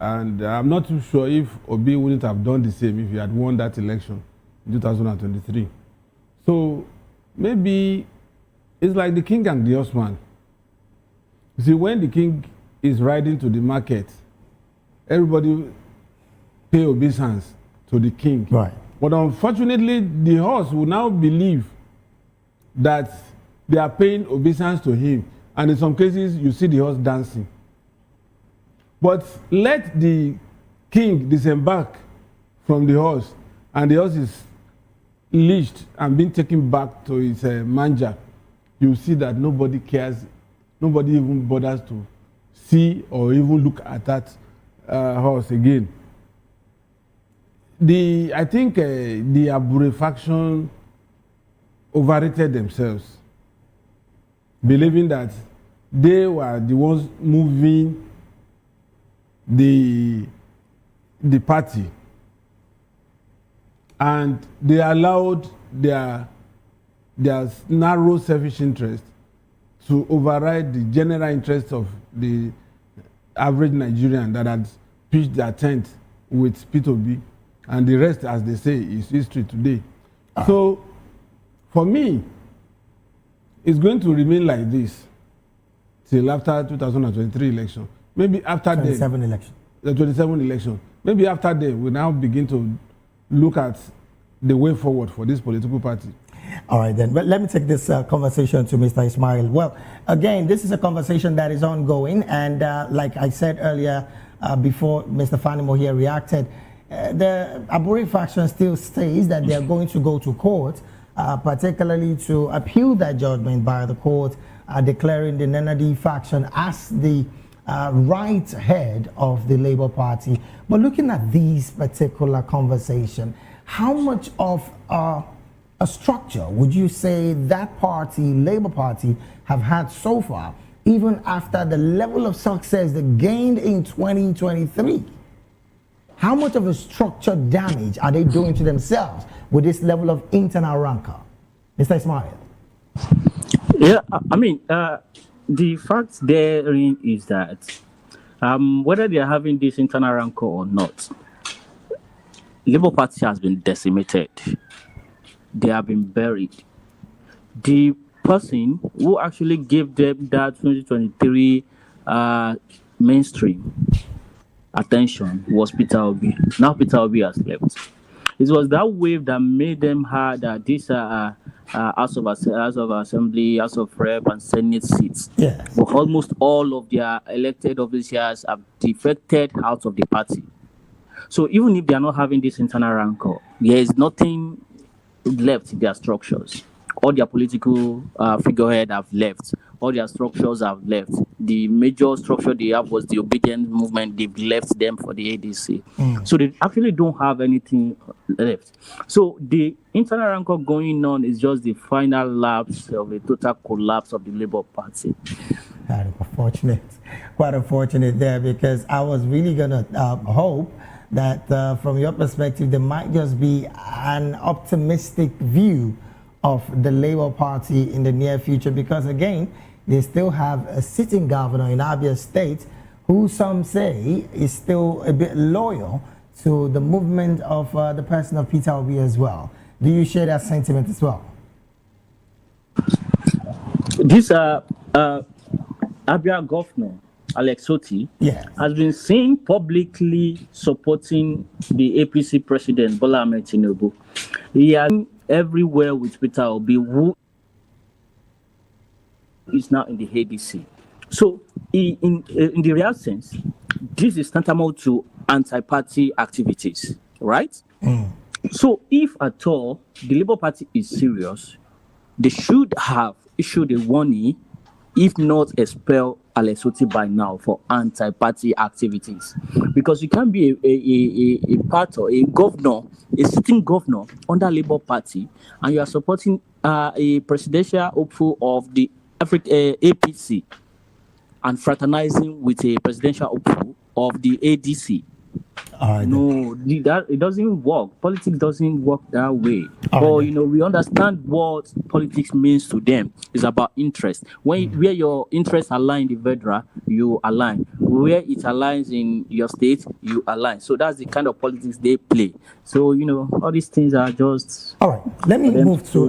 Speaker 18: And I'm not too sure if Obi wouldn't have done the same if he had won that election in 2023. So maybe it's like the king and the horseman. You see, when the king is riding to the market, everybody pay obeisance to the king.
Speaker 12: Right.
Speaker 18: But unfortunately, the horse will now believe that they are paying obeisance to him. And in some cases, you see the horse dancing. But let the king disembark from the horse, and the horse is leashed and being taken back to its manger. You see that nobody cares, nobody even bothers to see or even look at that horse again. I think the Abure faction overrated themselves, believing that they were the ones moving the party, and they allowed their narrow selfish interest to override the general interest of the average Nigerian that had pitched their tent with P2B, and the rest, as they say, is history today. So, for me, it's going to remain like this till after 2023 election. Maybe after the 27 election. Maybe after that, we now begin to look at the way forward for this political party.
Speaker 12: All right, then. But let me take this conversation to Mr. Ismail. Well, again, this is a conversation that is ongoing. And like I said earlier, before Mr. Fanimo here reacted, the Abure faction still states that they are going to go to court, particularly to appeal that judgment by the court, declaring the Nnpp faction as the right head of the Labour Party. But looking at these particular conversation, how much of a structure would you say that party, Labour Party, have had so far, even after the level of success they gained in 2023? How much of a structure damage are they doing to themselves with this level of internal rancor? Mr. Ismail.
Speaker 20: Yeah, I mean, the fact therein is that whether they are having this internal rancor or not, Labour Party has been decimated. They have been buried. The person who actually gave them that 2023 mainstream attention was Peter Obi. Now Peter Obi has left. It was that wave that made them have this House of Assembly, House of Rep, and Senate seats.
Speaker 12: Yeah.
Speaker 20: But almost all of their elected officials have defected out of the party. So even if they are not having this internal rancor, there is nothing left in their structures. All their political figurehead have left. All their structures have left. The major structure they have was the obedient movement. They've left them for the ADC. So they actually don't have anything left. So the internal rancor going on is just the final lapse of the total collapse of the Labour Party.
Speaker 12: Quite unfortunate there, because I was really going to hope that from your perspective, there might just be an optimistic view of the Labour Party in the near future, because again, they still have a sitting governor in Abia State who some say is still a bit loyal to the movement of the person of Peter Obi as well. Do you share that sentiment as well?
Speaker 20: This Abia Governor Alex Soti
Speaker 12: Yes.
Speaker 20: has been seen publicly supporting the APC president Bola Ahmed Tinubu. He has been everywhere with Peter Obi, who is now in the ADC. So, in the real sense, this is tantamount to anti-party activities, right? So, if at all the Labour Party is serious, they should have issued a warning, if not expel Alex Soti by now for anti-party activities. Because you can't be a part or a governor, a sitting governor under Labour Party, and you are supporting a presidential hopeful of the APC and fraternizing with a presidential hopeful of the ADC. No, that it doesn't work. Politics doesn't work that way. But we understand what politics means to them. It's about interest. Where your interests align in the federal, you align. Where it aligns in your state, you align. So that's the kind of politics they play. So all these things are just.
Speaker 12: All right. Let me move to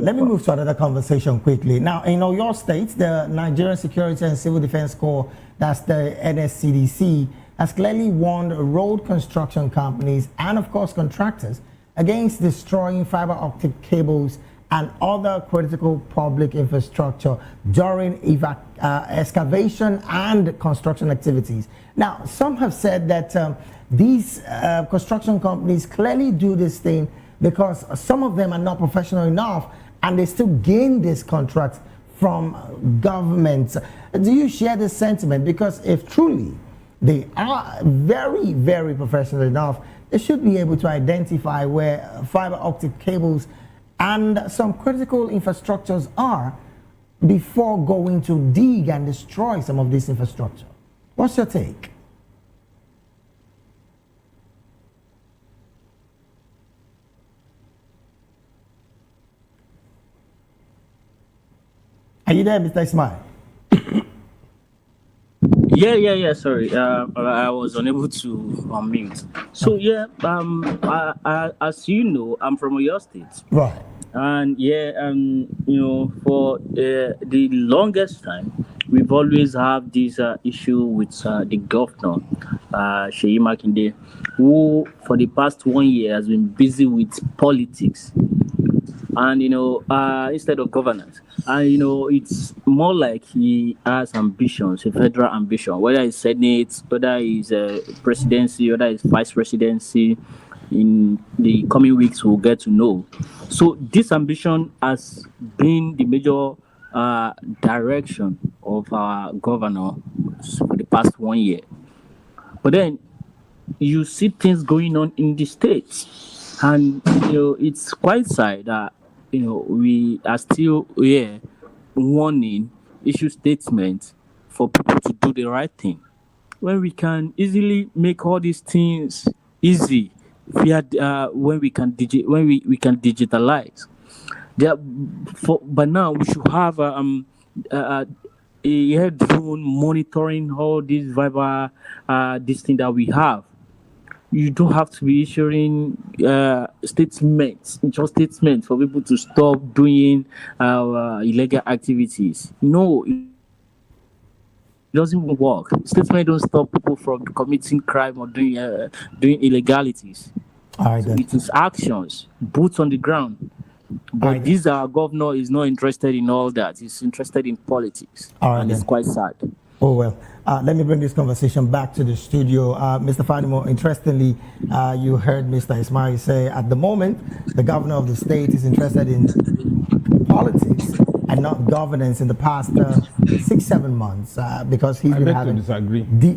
Speaker 12: another conversation quickly. Now, in your state, the Nigerian Security and Civil Defense Corps, that's the NSCDC, has clearly warned road construction companies and, of course, contractors against destroying fiber optic cables and other critical public infrastructure during excavation and construction activities. Now, some have said that these construction companies clearly do this thing because some of them are not professional enough and they still gain this contract from governments. Do you share this sentiment? Because if truly they are very, very professional enough, they should be able to identify where fiber optic cables and some critical infrastructures are before going to dig and destroy some of this infrastructure. What's your take? Are you there, Mr. Ismail?
Speaker 20: Yeah. Sorry, I was unable to unmute. So as you know, I'm from Oyo State.
Speaker 12: Right.
Speaker 20: And for the longest time, we've always had this issue with the governor, Seyi Makinde, who for the past 1 year has been busy with politics. And instead of governance, and it's more like he has ambitions, a federal ambition, whether it's Senate, whether it's presidency, whether it's vice presidency. In the coming weeks, we'll get to know. So this ambition has been the major direction of our governor for the past 1 year. But then you see things going on in the states, and it's quite sad that we are still here warning, issue statements for people to do the right thing, when we can easily make all these things easy. When we can digitalize. By now we should have a head-on monitoring all these fiber this thing that we have. You don't have to be issuing statements for people to stop doing illegal activities. No, it doesn't work. Statements don't stop people from committing crime or doing illegalities. So it is actions, boots on the ground. But this governor is not interested in all that. He's interested in politics, and it's quite sad.
Speaker 12: Oh, well, let me bring this conversation back to the studio. Mr. Fadimo, interestingly, you heard Mr. Ismail say at the moment, the governor of the state is interested in politics and not governance in the past 6-7 months because he's been having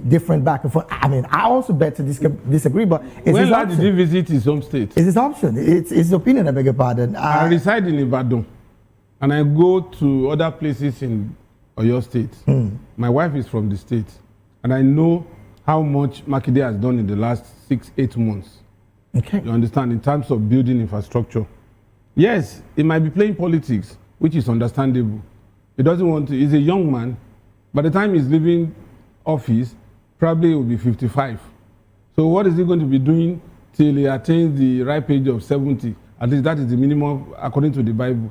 Speaker 12: different back and forth. I mean, I also bet to disagree, but it's his option.
Speaker 18: Did he visit his home state?
Speaker 12: It's his option. It's his opinion, I beg your pardon.
Speaker 18: I reside in Ibadan, and I go to other places in Oyo State. My wife is from the state, and I know how much Makinde has done in the last 6-8 months.
Speaker 12: Okay.
Speaker 18: You understand, in terms of building infrastructure. Yes, he might be playing politics, which is understandable. He doesn't want to. He's a young man. By the time he's leaving office, probably he will be 55. So what is he going to be doing till he attains the ripe age of 70? At least that is the minimum according to the Bible.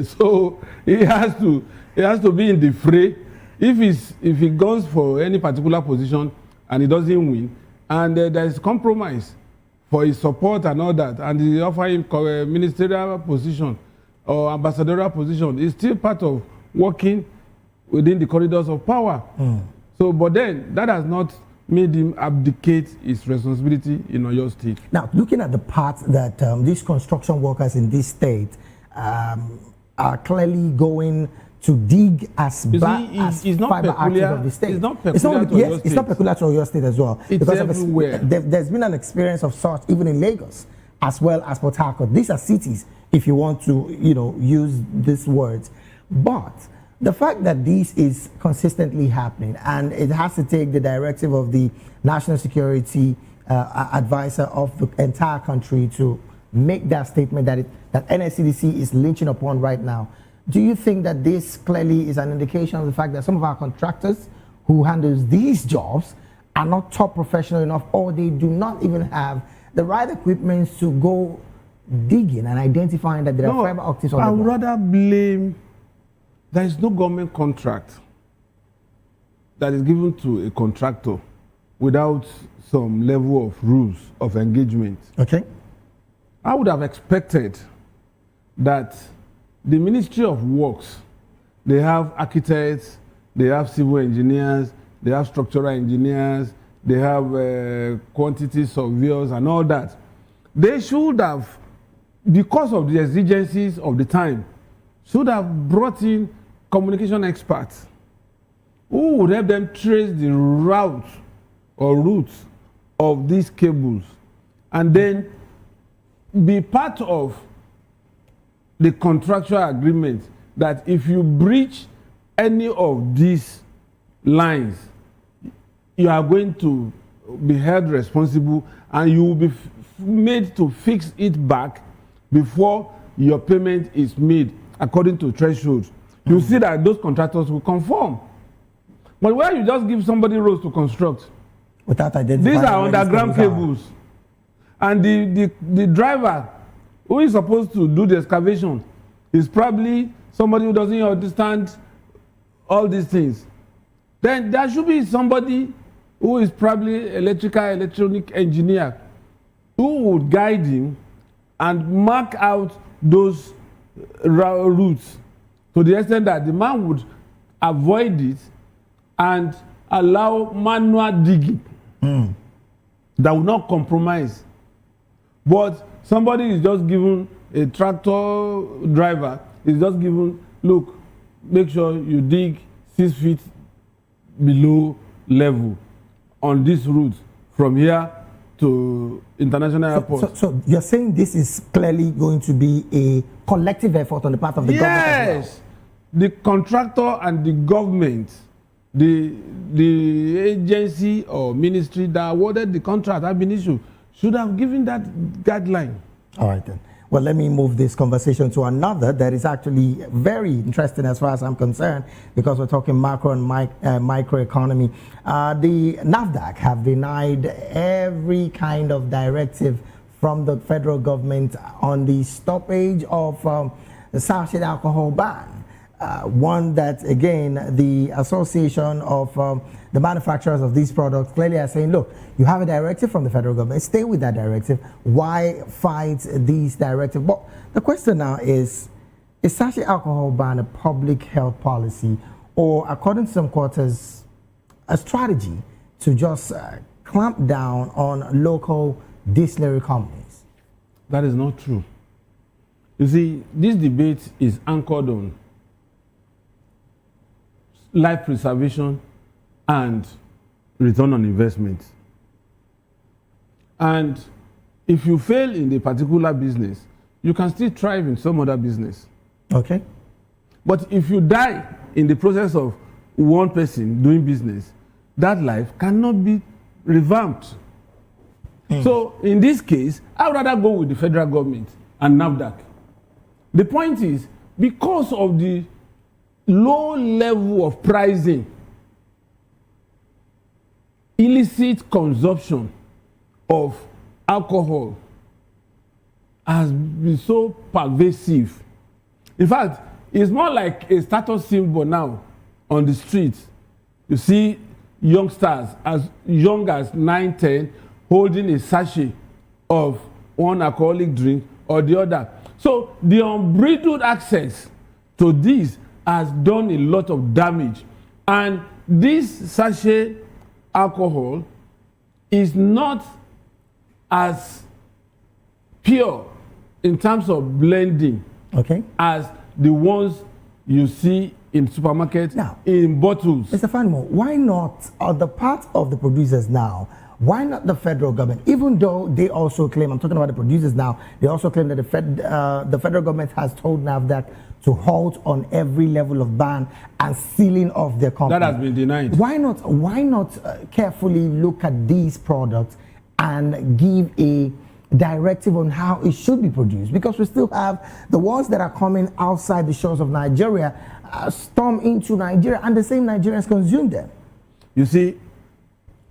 Speaker 18: So he has to be in the fray. If he goes for any particular position and he doesn't win, and there is compromise for his support and all that, and they offer him ministerial position or ambassadorial position, he's still part of working within the corridors of power. So, but then that has not made him abdicate his responsibility in Oyo State.
Speaker 12: Now, looking at the part that these construction workers in this state are clearly going to dig as bad as fiber actors of the state.
Speaker 18: It's not peculiar to Oyo State.
Speaker 12: It's not peculiar to Oyo State as well.
Speaker 18: It's
Speaker 12: because
Speaker 18: everywhere.
Speaker 12: There's been an experience of such even in Lagos as well as Port Harcourt. These are cities, if you want to, use these words. But the fact that this is consistently happening, and it has to take the directive of the National Security Advisor of the entire country to make that statement that NSCDC is lynching upon right now. Do you think that this clearly is an indication of the fact that some of our contractors who handles these jobs are not top professional enough, or they do not even have the right equipment to go digging and identifying that there are fiber optics on the
Speaker 18: I would
Speaker 12: ground?
Speaker 18: rather blame, there is no government contract that is given to a contractor without some level of rules of engagement.
Speaker 12: Okay.
Speaker 18: I would have expected that the Ministry of Works, they have architects, they have civil engineers, they have structural engineers, they have quantity surveyors and all that. They should have, because of the exigencies of the time, should have brought in communication experts who would help them trace the route or routes of these cables, and then be part of the contractual agreement that if you breach any of these lines, you are going to be held responsible and you will be made to fix it back before your payment is made according to thresholds. You see that those contractors will conform. But where you just give somebody roads to construct,
Speaker 12: without identifying,
Speaker 18: these are underground cables. And the driver who is supposed to do the excavation is probably somebody who doesn't understand all these things. Then there should be somebody who is probably electronic engineer who would guide him and mark out those routes to the extent that the man would avoid it and allow manual digging that will not compromise. But somebody is just given, a tractor driver is just given, look, make sure you dig 6 feet below level on this route from here to international airport.
Speaker 12: So you're saying this is clearly going to be a collective effort on the part of the government as well?
Speaker 18: Yes, the contractor and the government, the agency or ministry that awarded the contract have been issued should have given that guideline.
Speaker 12: All right then. Well, let me move this conversation to another that is actually very interesting as far as I'm concerned, because we're talking macro and microeconomy. The NAFDAC have denied every kind of directive from the federal government on the stoppage of the sachet alcohol ban. One that, again, the association of the manufacturers of these products clearly are saying, look, you have a directive from the federal government, stay with that directive. Why fight these directives? But the question now is sachet alcohol ban a public health policy, or, according to some quarters, a strategy to just clamp down on local distillery companies?
Speaker 18: That is not true. You see, this debate is anchored on life preservation and return on investment. And if you fail in a particular business, you can still thrive in some other business.
Speaker 12: Okay.
Speaker 18: But if you die in the process of one person doing business, that life cannot be revamped. So in this case, I would rather go with the federal government and NAFDAC. The point is, because of the low level of pricing, illicit consumption of alcohol has been so pervasive
Speaker 19: In fact, it's more like a status symbol now on the streets. You see youngsters as young as 9, 10 holding a sachet of one alcoholic drink or the other. So the unbridled access to this has done a lot of damage. And this sachet alcohol is not as pure in terms of blending as the ones you see in supermarkets in bottles.
Speaker 12: Mr. Fanimo, why not, on the part of the producers now, why not the federal government? Even though they also claim, I'm talking about the producers now, they also claim that the federal government has told NAFDAC to halt on every level of ban and sealing of their company.
Speaker 19: That has been denied.
Speaker 12: Why not carefully look at these products and give a directive on how it should be produced? Because we still have the ones that are coming outside the shores of Nigeria storm into Nigeria, and the same Nigerians consume them.
Speaker 19: You see,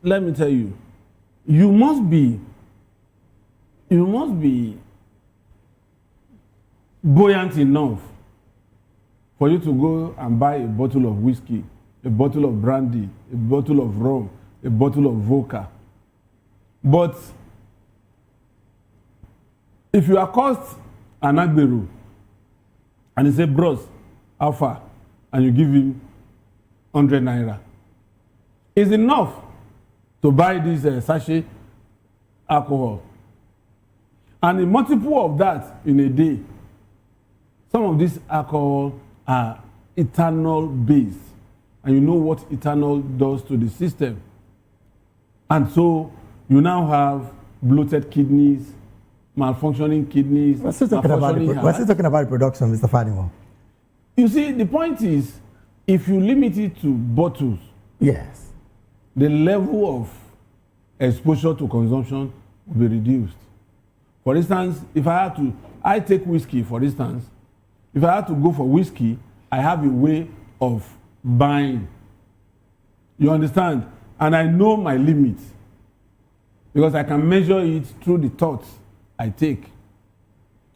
Speaker 19: let me tell you, you must be buoyant enough for you to go and buy a bottle of whiskey, a bottle of brandy, a bottle of rum, a bottle of vodka. But if you accost an Agberu and you say, bros, how far? And you give him 100 naira, it's enough to buy this sachet alcohol. And a multiple of that in a day. Some of this alcohol are ethanol based. And you know what ethanol does to the system. And so you now have bloated kidneys, malfunctioning kidneys.
Speaker 12: We're still talking about production, Mr. Fanimo.
Speaker 19: You see, the point is, if you limit it to bottles,
Speaker 12: yes,
Speaker 19: the level of exposure to consumption will be reduced. For instance, if I take whiskey, for instance, if I had to go for whiskey, I have a way of buying. You understand? And I know my limits because I can measure it through the thoughts I take.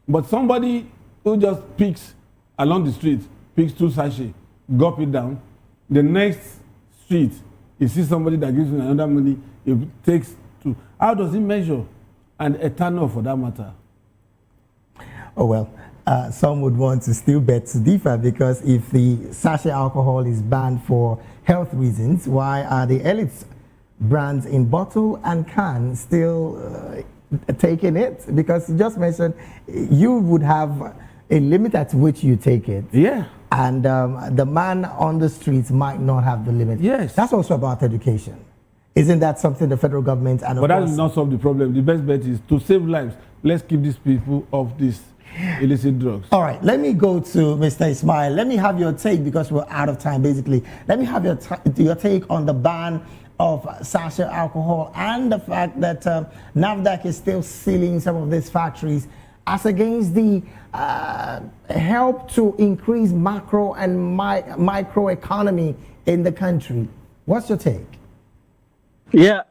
Speaker 19: But somebody who just picks along the street, picks 2 sachets, gulp it down, the next street, you see somebody that gives him another money, it takes 2. How does he measure? And ethanol for that matter.
Speaker 12: Oh, well, some would want to still bet to differ, because if the sachet alcohol is banned for health reasons, why are the elite brands in bottle and can still taking it? Because you just mentioned you would have a limit at which you take it.
Speaker 19: Yeah.
Speaker 12: And the man on the streets might not have the limit.
Speaker 19: Yes.
Speaker 12: That's also about education. Isn't that something the federal government and
Speaker 19: But that will not solve the problem. The best bet is to save lives. Let's keep these people off these illicit drugs.
Speaker 12: All right, let me go to Mr. Ismail. Let me have your take, because we're out of time, basically. Let me have your take on the ban of sachet alcohol and the fact that NAFDAC is still sealing some of these factories as against the help to increase macro and micro economy in the country. What's your take?
Speaker 20: Yeah,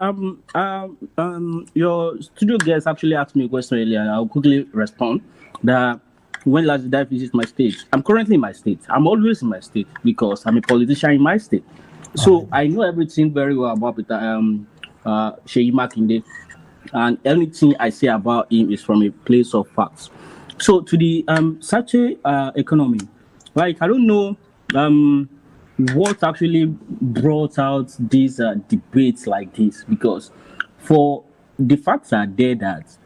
Speaker 20: your studio guest actually asked me a question earlier, and I'll quickly respond. That when last did I visit my state? I'm currently in my state. I'm always in my state because I'm a politician in my state. So I know everything very well about Sheyi Makinde, and anything I say about him is from a place of facts. So to the sachet economy, like I don't know what actually brought out these debates like this, because for the facts are there that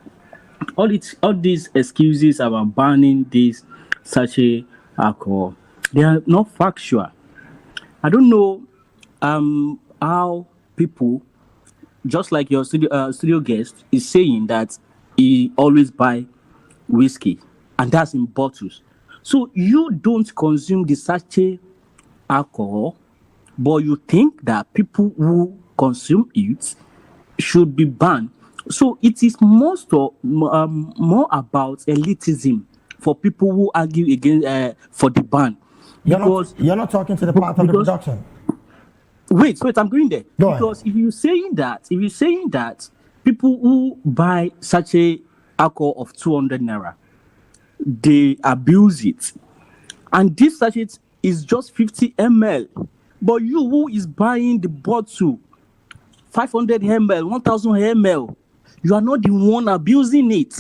Speaker 20: all these excuses about banning this sachet alcohol, they are not factual. I don't know how people, just like your studio guest, is saying that he always buy whiskey, and that's in bottles. So you don't consume the sachet alcohol, but you think that people who consume it should be banned. So it is more about elitism for people who argue against for the ban. Because
Speaker 12: you're not talking to the part of the production.
Speaker 20: Wait, I'm going there.
Speaker 12: Go
Speaker 20: because ahead. If you're saying that people who buy such a alcohol of 200 naira, they abuse it. And this sachet is just 50 ml. But you who is buying the bottle, 500 ml, 1000 ml, you are not the one abusing it.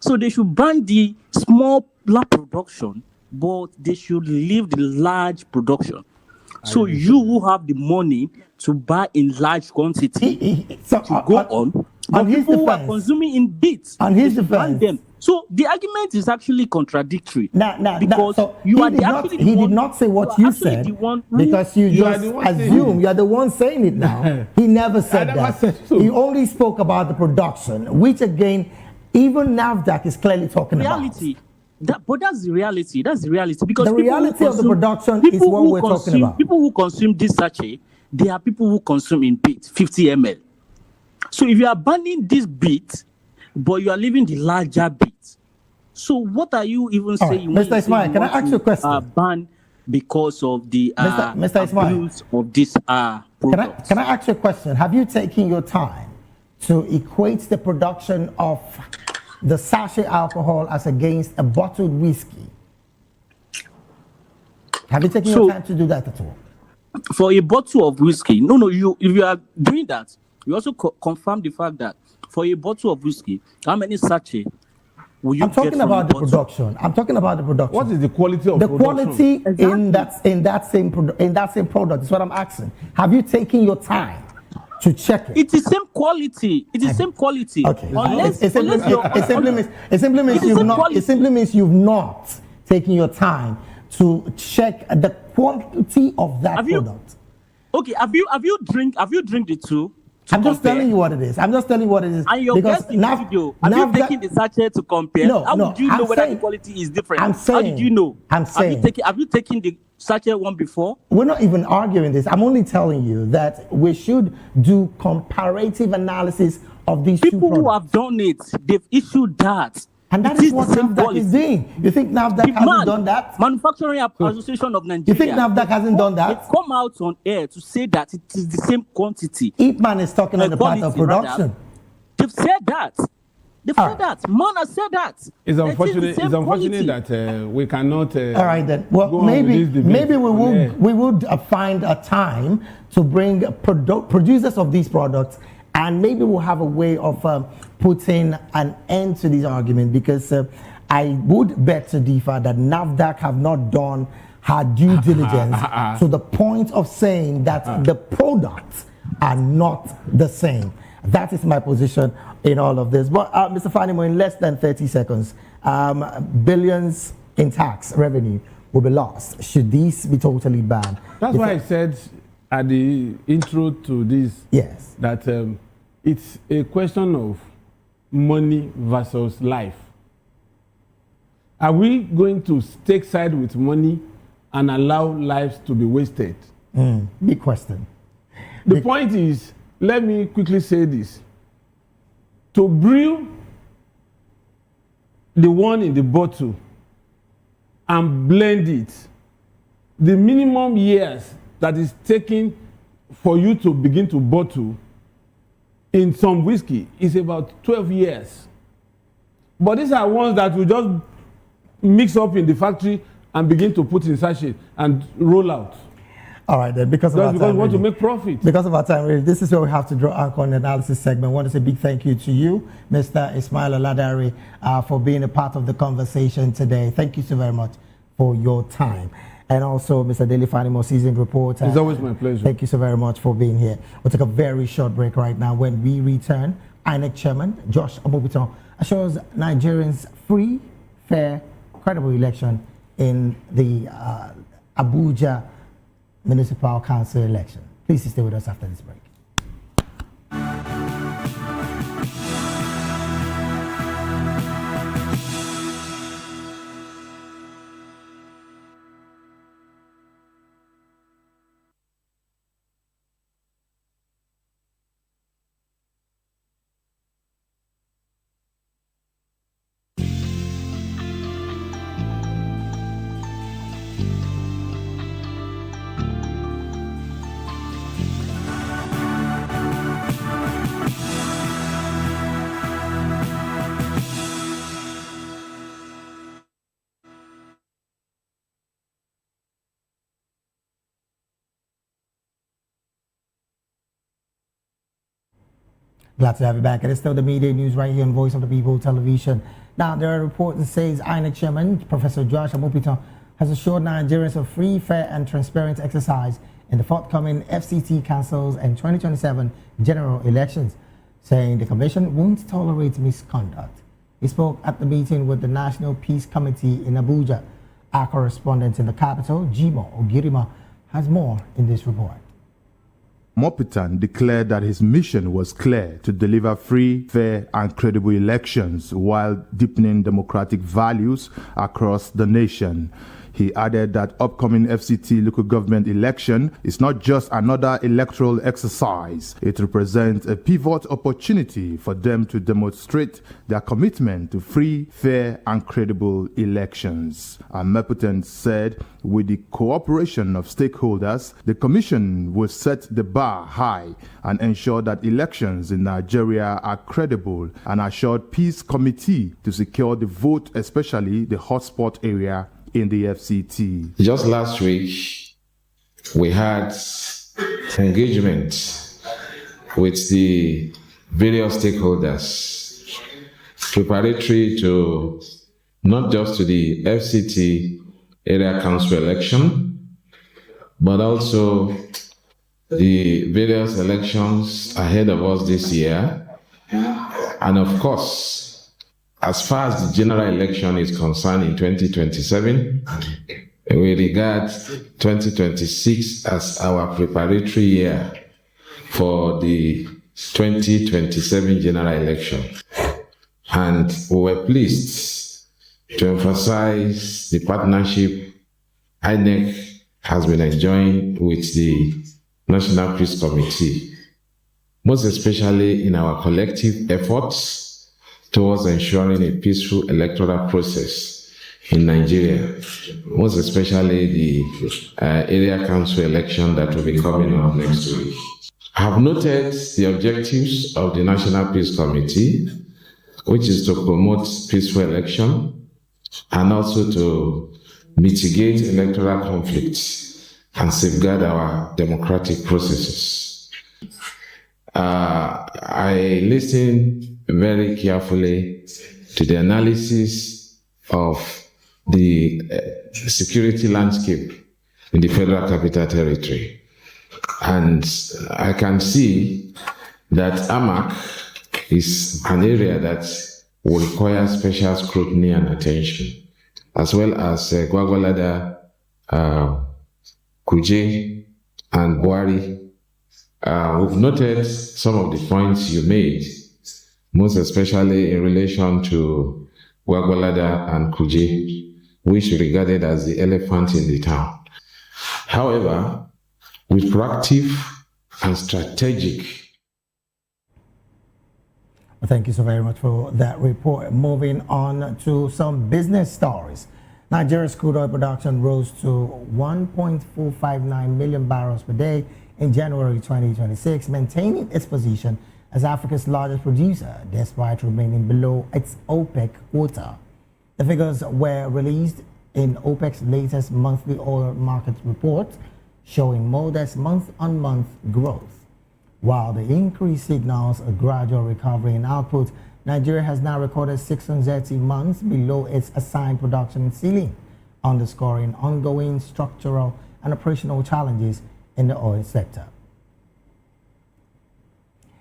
Speaker 20: So they should ban the small lab production, but they should leave the large production. So you who have the money to buy in large quantity to go on, but people who are consuming in bits,
Speaker 12: on his
Speaker 20: they should ban
Speaker 12: defense,
Speaker 20: them. So the argument is actually contradictory. Because
Speaker 12: so
Speaker 20: you are
Speaker 12: he did
Speaker 20: actually
Speaker 12: not,
Speaker 20: the
Speaker 12: he
Speaker 20: one,
Speaker 12: did not say what
Speaker 20: you are
Speaker 12: you
Speaker 20: actually
Speaker 12: said
Speaker 20: the one who-
Speaker 12: because you
Speaker 20: You are
Speaker 12: just
Speaker 20: the one saying
Speaker 12: assume
Speaker 20: it.
Speaker 12: you're the one saying it now. He never said
Speaker 19: never
Speaker 12: that.
Speaker 19: said so.
Speaker 12: He only spoke about the production, which again, even NAFDAC is clearly talking
Speaker 20: reality. But that's the reality. That's the reality. Because
Speaker 12: The
Speaker 20: people who
Speaker 12: reality of the
Speaker 20: consume-
Speaker 12: production is
Speaker 20: people
Speaker 12: what
Speaker 20: who
Speaker 12: we're talking
Speaker 20: consume-
Speaker 12: about.
Speaker 20: People who consume this sachet, they are people who consume in bits, 50 ml. So if you are banning this bit, but you are leaving the larger bit, so what are you even
Speaker 12: All right,
Speaker 20: saying? when
Speaker 12: Mr.
Speaker 20: you say
Speaker 12: Ismail,
Speaker 20: you
Speaker 12: can I
Speaker 20: want
Speaker 12: ask you a question?
Speaker 20: Ban because of the
Speaker 12: Mr. Ismail.
Speaker 20: abuse of this product.
Speaker 12: Can I ask you a question? Have you taken your time to equate the production of the sachet alcohol as against a bottled whiskey? Have you taken your time to do that at all?
Speaker 20: For a bottle of whiskey, if you are doing that, you also confirm the fact that for a bottle of whiskey, how many sachet will you
Speaker 12: I'm talking
Speaker 20: get from
Speaker 12: about
Speaker 20: the
Speaker 12: the production. I'm talking about the production.
Speaker 19: What is the quality of
Speaker 12: the
Speaker 19: production?
Speaker 12: quality in that same product is what I'm asking. Have you taken your time to check it?
Speaker 20: It's the same quality. It's the same quality.
Speaker 12: Okay.
Speaker 20: Unless
Speaker 12: It simply means you've not taken your time to check the quantity of that product.
Speaker 20: Have you drink the two?
Speaker 12: I'm just telling you what it is. I'm just telling you what it is.
Speaker 20: And your guest in the video, have you taken the sachet to compare? How would you know whether the quality is different? How did you know?
Speaker 12: I'm saying.
Speaker 20: Have you taken the sachet one before?
Speaker 12: We're not even arguing this. I'm only telling you that we should do comparative analysis of these
Speaker 20: People
Speaker 12: two products.
Speaker 20: who have done it, they've issued that.
Speaker 12: And that is what NAFDAC is doing. You think NAFDAC hasn't done that?
Speaker 20: Manufacturing Association of Nigeria.
Speaker 12: You think NAFDAC hasn't done that?
Speaker 20: They've come out on air to say that it is the same quantity.
Speaker 12: Ipman is talking on the part of production.
Speaker 20: They've said that. They've said that. Man has said that.
Speaker 19: It's unfortunate.
Speaker 20: It is the
Speaker 19: It's
Speaker 20: same
Speaker 19: unfortunate
Speaker 20: quality.
Speaker 19: that we cannot.
Speaker 12: All right then. Well,
Speaker 19: go on with this debate.
Speaker 12: maybe we would find a time to bring producers of these products, and maybe we'll have a way of putting an end to this argument, because I would bet to differ that NAFDAC have not done her due diligence to the point of saying that the products are not the same. That is my position in all of this. But Mr. Fanimo, in less than 30 seconds, billions in tax revenue will be lost should these be totally banned.
Speaker 19: That's why I said at the intro to this that it's a question of money versus life. Are we going to take side with money and allow lives to be wasted?
Speaker 12: Big question.
Speaker 19: The point is, let me quickly say this. To brew the one in the bottle and blend it, the minimum years that is taken for you to begin to bottle in some whiskey is about 12 years. But these are ones that we just mix up in the factory and begin to put in sachet and roll out.
Speaker 12: All right, then, because
Speaker 19: we want to make profit.
Speaker 12: Because of our time, really, this is where we have to draw anchor on the analysis segment. I want to say a big thank you to you, Mr. Ismail Oladare, for being a part of the conversation today. Thank you so very much for your time. And also, Mr. Daily Fanimo, seasoned reporter.
Speaker 19: It's always my pleasure.
Speaker 12: Thank you so very much for being here. We'll take a very short break right now. When we return, INEC Chairman Josh Omobuton assures Nigerians free, fair, credible election in the Abuja Municipal Council election. Please stay with us after this break. Glad to have you back. It is still the media news right here on Voice of the People television. Now, there are reports that says INEC Chairman Professor Josh Amopito has assured Nigerians of free, fair and transparent exercise in the forthcoming FCT Councils and 2027 general elections, saying the Commission won't tolerate misconduct. He spoke at the meeting with the National Peace Committee in Abuja. Our correspondent in the capital, Jimo Ogirima, has more in this report.
Speaker 10: Mopitan declared that his mission was clear: to deliver free, fair and credible elections while deepening democratic values across the nation. He added that upcoming FCT local government election is not just another electoral exercise. It represents a pivot opportunity for them to demonstrate their commitment to free, fair and credible elections. Meputent said with the cooperation of stakeholders, the Commission will set the bar high and ensure that elections in Nigeria are credible, and assured Peace Committee to secure the vote, especially the hotspot area in the FCT.
Speaker 6: Just last week, we had engagement with the various stakeholders preparatory to not just to the FCT area council election, but also the various elections ahead of us this year. And of course, as far as the general election is concerned in 2027, we regard 2026 as our preparatory year for the 2027 general election. And we were pleased to emphasize the partnership INEC has been enjoying with the National Peace Committee, most especially in our collective efforts towards ensuring a peaceful electoral process in Nigeria, most especially the area council election that will be coming up next week. I have noted the objectives of the National Peace Committee, which is to promote peaceful election and also to mitigate electoral conflicts and safeguard our democratic processes. I listened very carefully to the analysis of the security landscape in the Federal Capital Territory. And I can see that AMAC is an area that will require special scrutiny and attention, as well as Gwagwalada, Kuje, and Buhari. We've noted some of the points you made, most especially in relation to Gwagwalada and Kuje, which are regarded as the elephant in the town. However, with proactive and strategic.
Speaker 12: Thank you so very much for that report. Moving on to some business stories. Nigeria's crude oil production rose to 1.459 million barrels per day in January 2026, maintaining its position as Africa's largest producer, despite remaining below its OPEC quota. The figures were released in OPEC's latest monthly oil market report, showing modest month-on-month growth. While the increase signals a gradual recovery in output, Nigeria has now recorded 630 months below its assigned production ceiling, underscoring ongoing structural and operational challenges in the oil sector.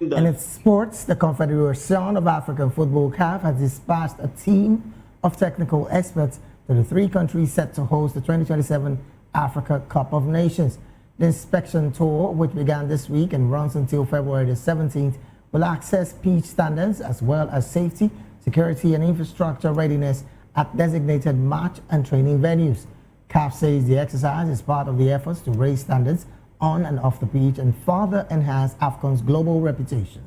Speaker 12: In its sports, the Confederation of African Football CAF has dispatched a team of technical experts to the three countries set to host the 2027 Africa Cup of Nations. The inspection tour, which began this week and runs until February the 17th, will assess pitch standards as well as safety, security and infrastructure readiness at designated match and training venues. CAF says the exercise is part of the efforts to raise standards on and off the pitch and further enhance AFCON's global reputation.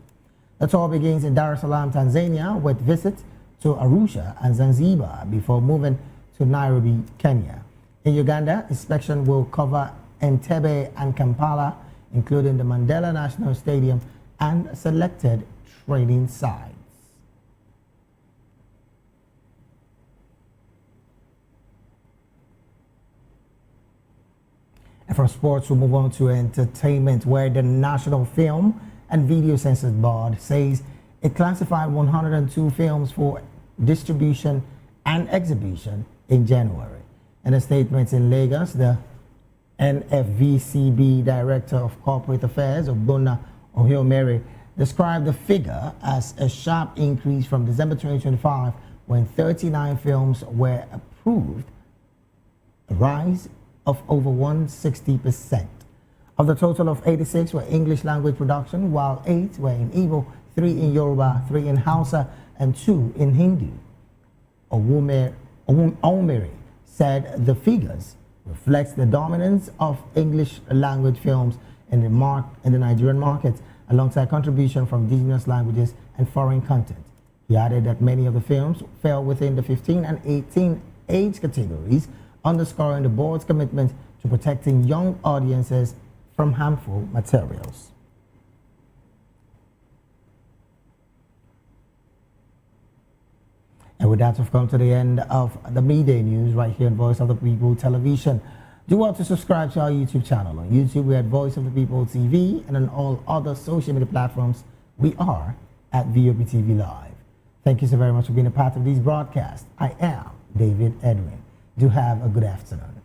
Speaker 12: The tour begins in Dar es Salaam, Tanzania, with visits to Arusha and Zanzibar before moving to Nairobi, Kenya. In Uganda, inspection will cover Entebbe and Kampala, including the Mandela National Stadium and selected training sites. And from sports, we'll move on to entertainment, where the national film and Video Censors Board says it classified 102 films for distribution and exhibition in January. In a statement in Lagos, the NFVCB Director of Corporate Affairs, Ogbonna Ohiomere, described the figure as a sharp increase from December 2025 when 39 films were approved, a rise of over 160%. Of the total of 86 were English language production, while 8 were in Igbo, 3 in Yoruba, 3 in Hausa, and 2 in Hindu. Omeri said the figures reflects the dominance of English language films in the Nigerian market, alongside contribution from indigenous languages and foreign content. He added that many of the films fell within the 15 and 18 age categories, underscoring the board's commitment to protecting young audiences from harmful materials. And with that, we've come to the end of the midday news right here on Voice of the People Television. Do want to subscribe to our YouTube channel. On YouTube, we're at Voice of the People TV, and on all other social media platforms, we are at VOP TV Live. Thank you so very much for being a part of these broadcasts. I am David Edwin. Do have a good afternoon.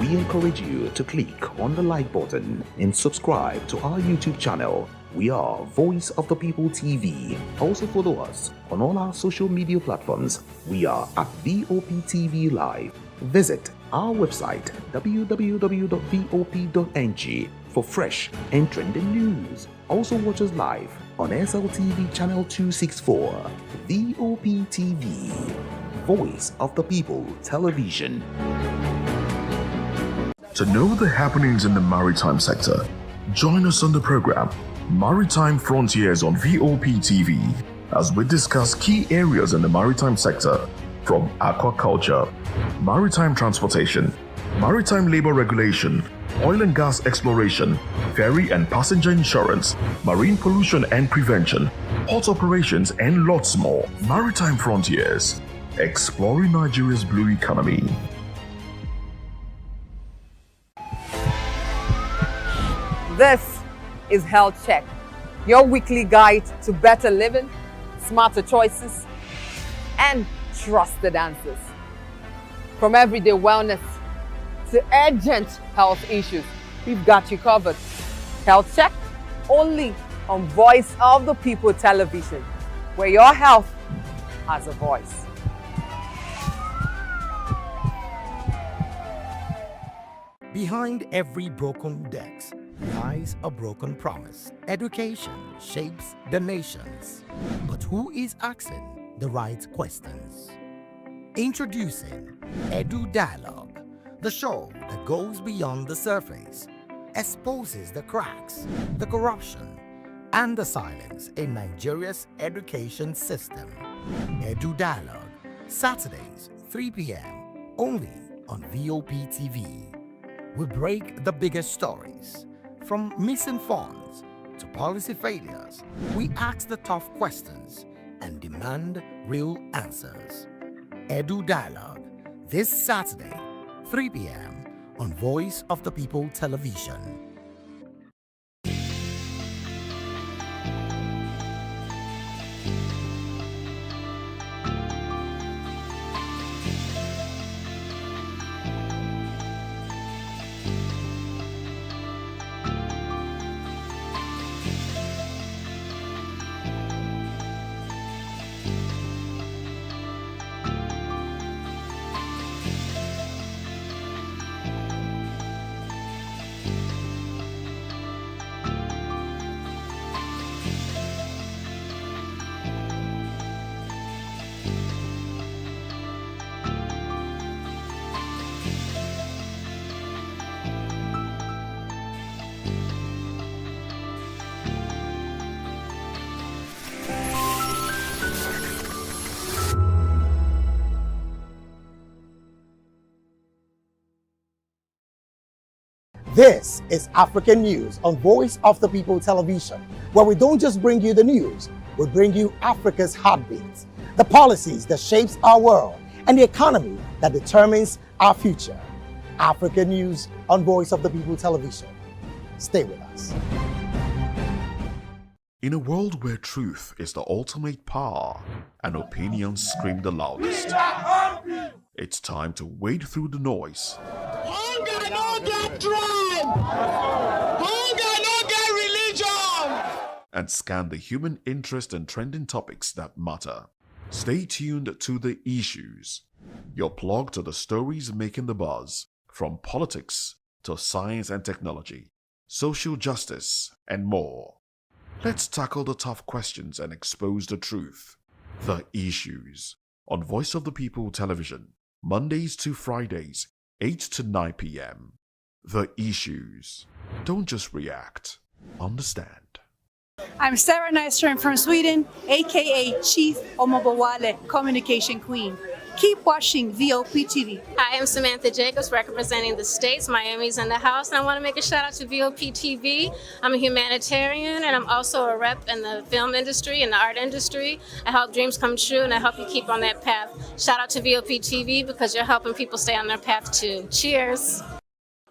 Speaker 8: We encourage you to click on the like button and subscribe to our YouTube channel. We are Voice of the People TV. Also follow us on all our social media platforms. We are at VOP TV Live. Visit our website www.vop.ng for fresh and trending news. Also watch us live on SLTV channel 264. VOP TV, Voice of the People Television.
Speaker 13: To know the happenings in the maritime sector, join us on the program Maritime Frontiers on VOP TV as we discuss key areas in the maritime sector, from aquaculture, maritime transportation, maritime labor regulation, oil and gas exploration, ferry and passenger insurance, marine pollution and prevention, port operations, and lots more. Maritime Frontiers, exploring Nigeria's blue economy.
Speaker 1: This is Health Check, your weekly guide to better living, smarter choices, and trusted answers. From everyday wellness to urgent health issues, we've got you covered. Health Check, only on Voice of the People Television, where your health has a voice.
Speaker 14: Behind every broken desk lies a broken promise. Education shapes the nations. But who is asking the right questions? Introducing Edu Dialogue, the show that goes beyond the surface, exposes the cracks, the corruption, and the silence in Nigeria's education system. Edu Dialogue, Saturdays, 3 p.m., only on VOP TV. We break the biggest stories. From missing funds to policy failures, we ask the tough questions and demand real answers. Edu Dialogue, this Saturday, 3 p.m. on Voice of the People Television. This is African News on Voice of the People Television, where we don't just bring you the news, we bring you Africa's heartbeats, the policies that shapes our world, and the economy that determines our future. African News on Voice of the People Television. Stay with us.
Speaker 13: In a world where truth is the ultimate power and opinions scream the loudest, it's time to wade through the noise.
Speaker 11: Hunger no get tribe. Hunger no get religion.
Speaker 13: And scan the human interest and trending topics that matter. Stay tuned to The Issues, your plug to the stories making the buzz, from politics to science and technology, social justice, and more. Let's tackle the tough questions and expose the truth. The Issues on Voice of the People Television, Mondays to Fridays, 8 to 9 p.m. The Issues. Don't just react, understand.
Speaker 9: I'm Sarah Nystrom from Sweden, aka Chief Omobawale, Communication Queen. Keep watching VOP TV.
Speaker 22: Hi, I'm Samantha Jacobs, representing the States. Miami's in the house, and I want to make a shout out to VOP TV. I'm a humanitarian, and I'm also a rep in the film industry and the art industry. I help dreams come true, and I help you keep on that path. Shout out to VOP TV because you're helping people stay on their path too. Cheers.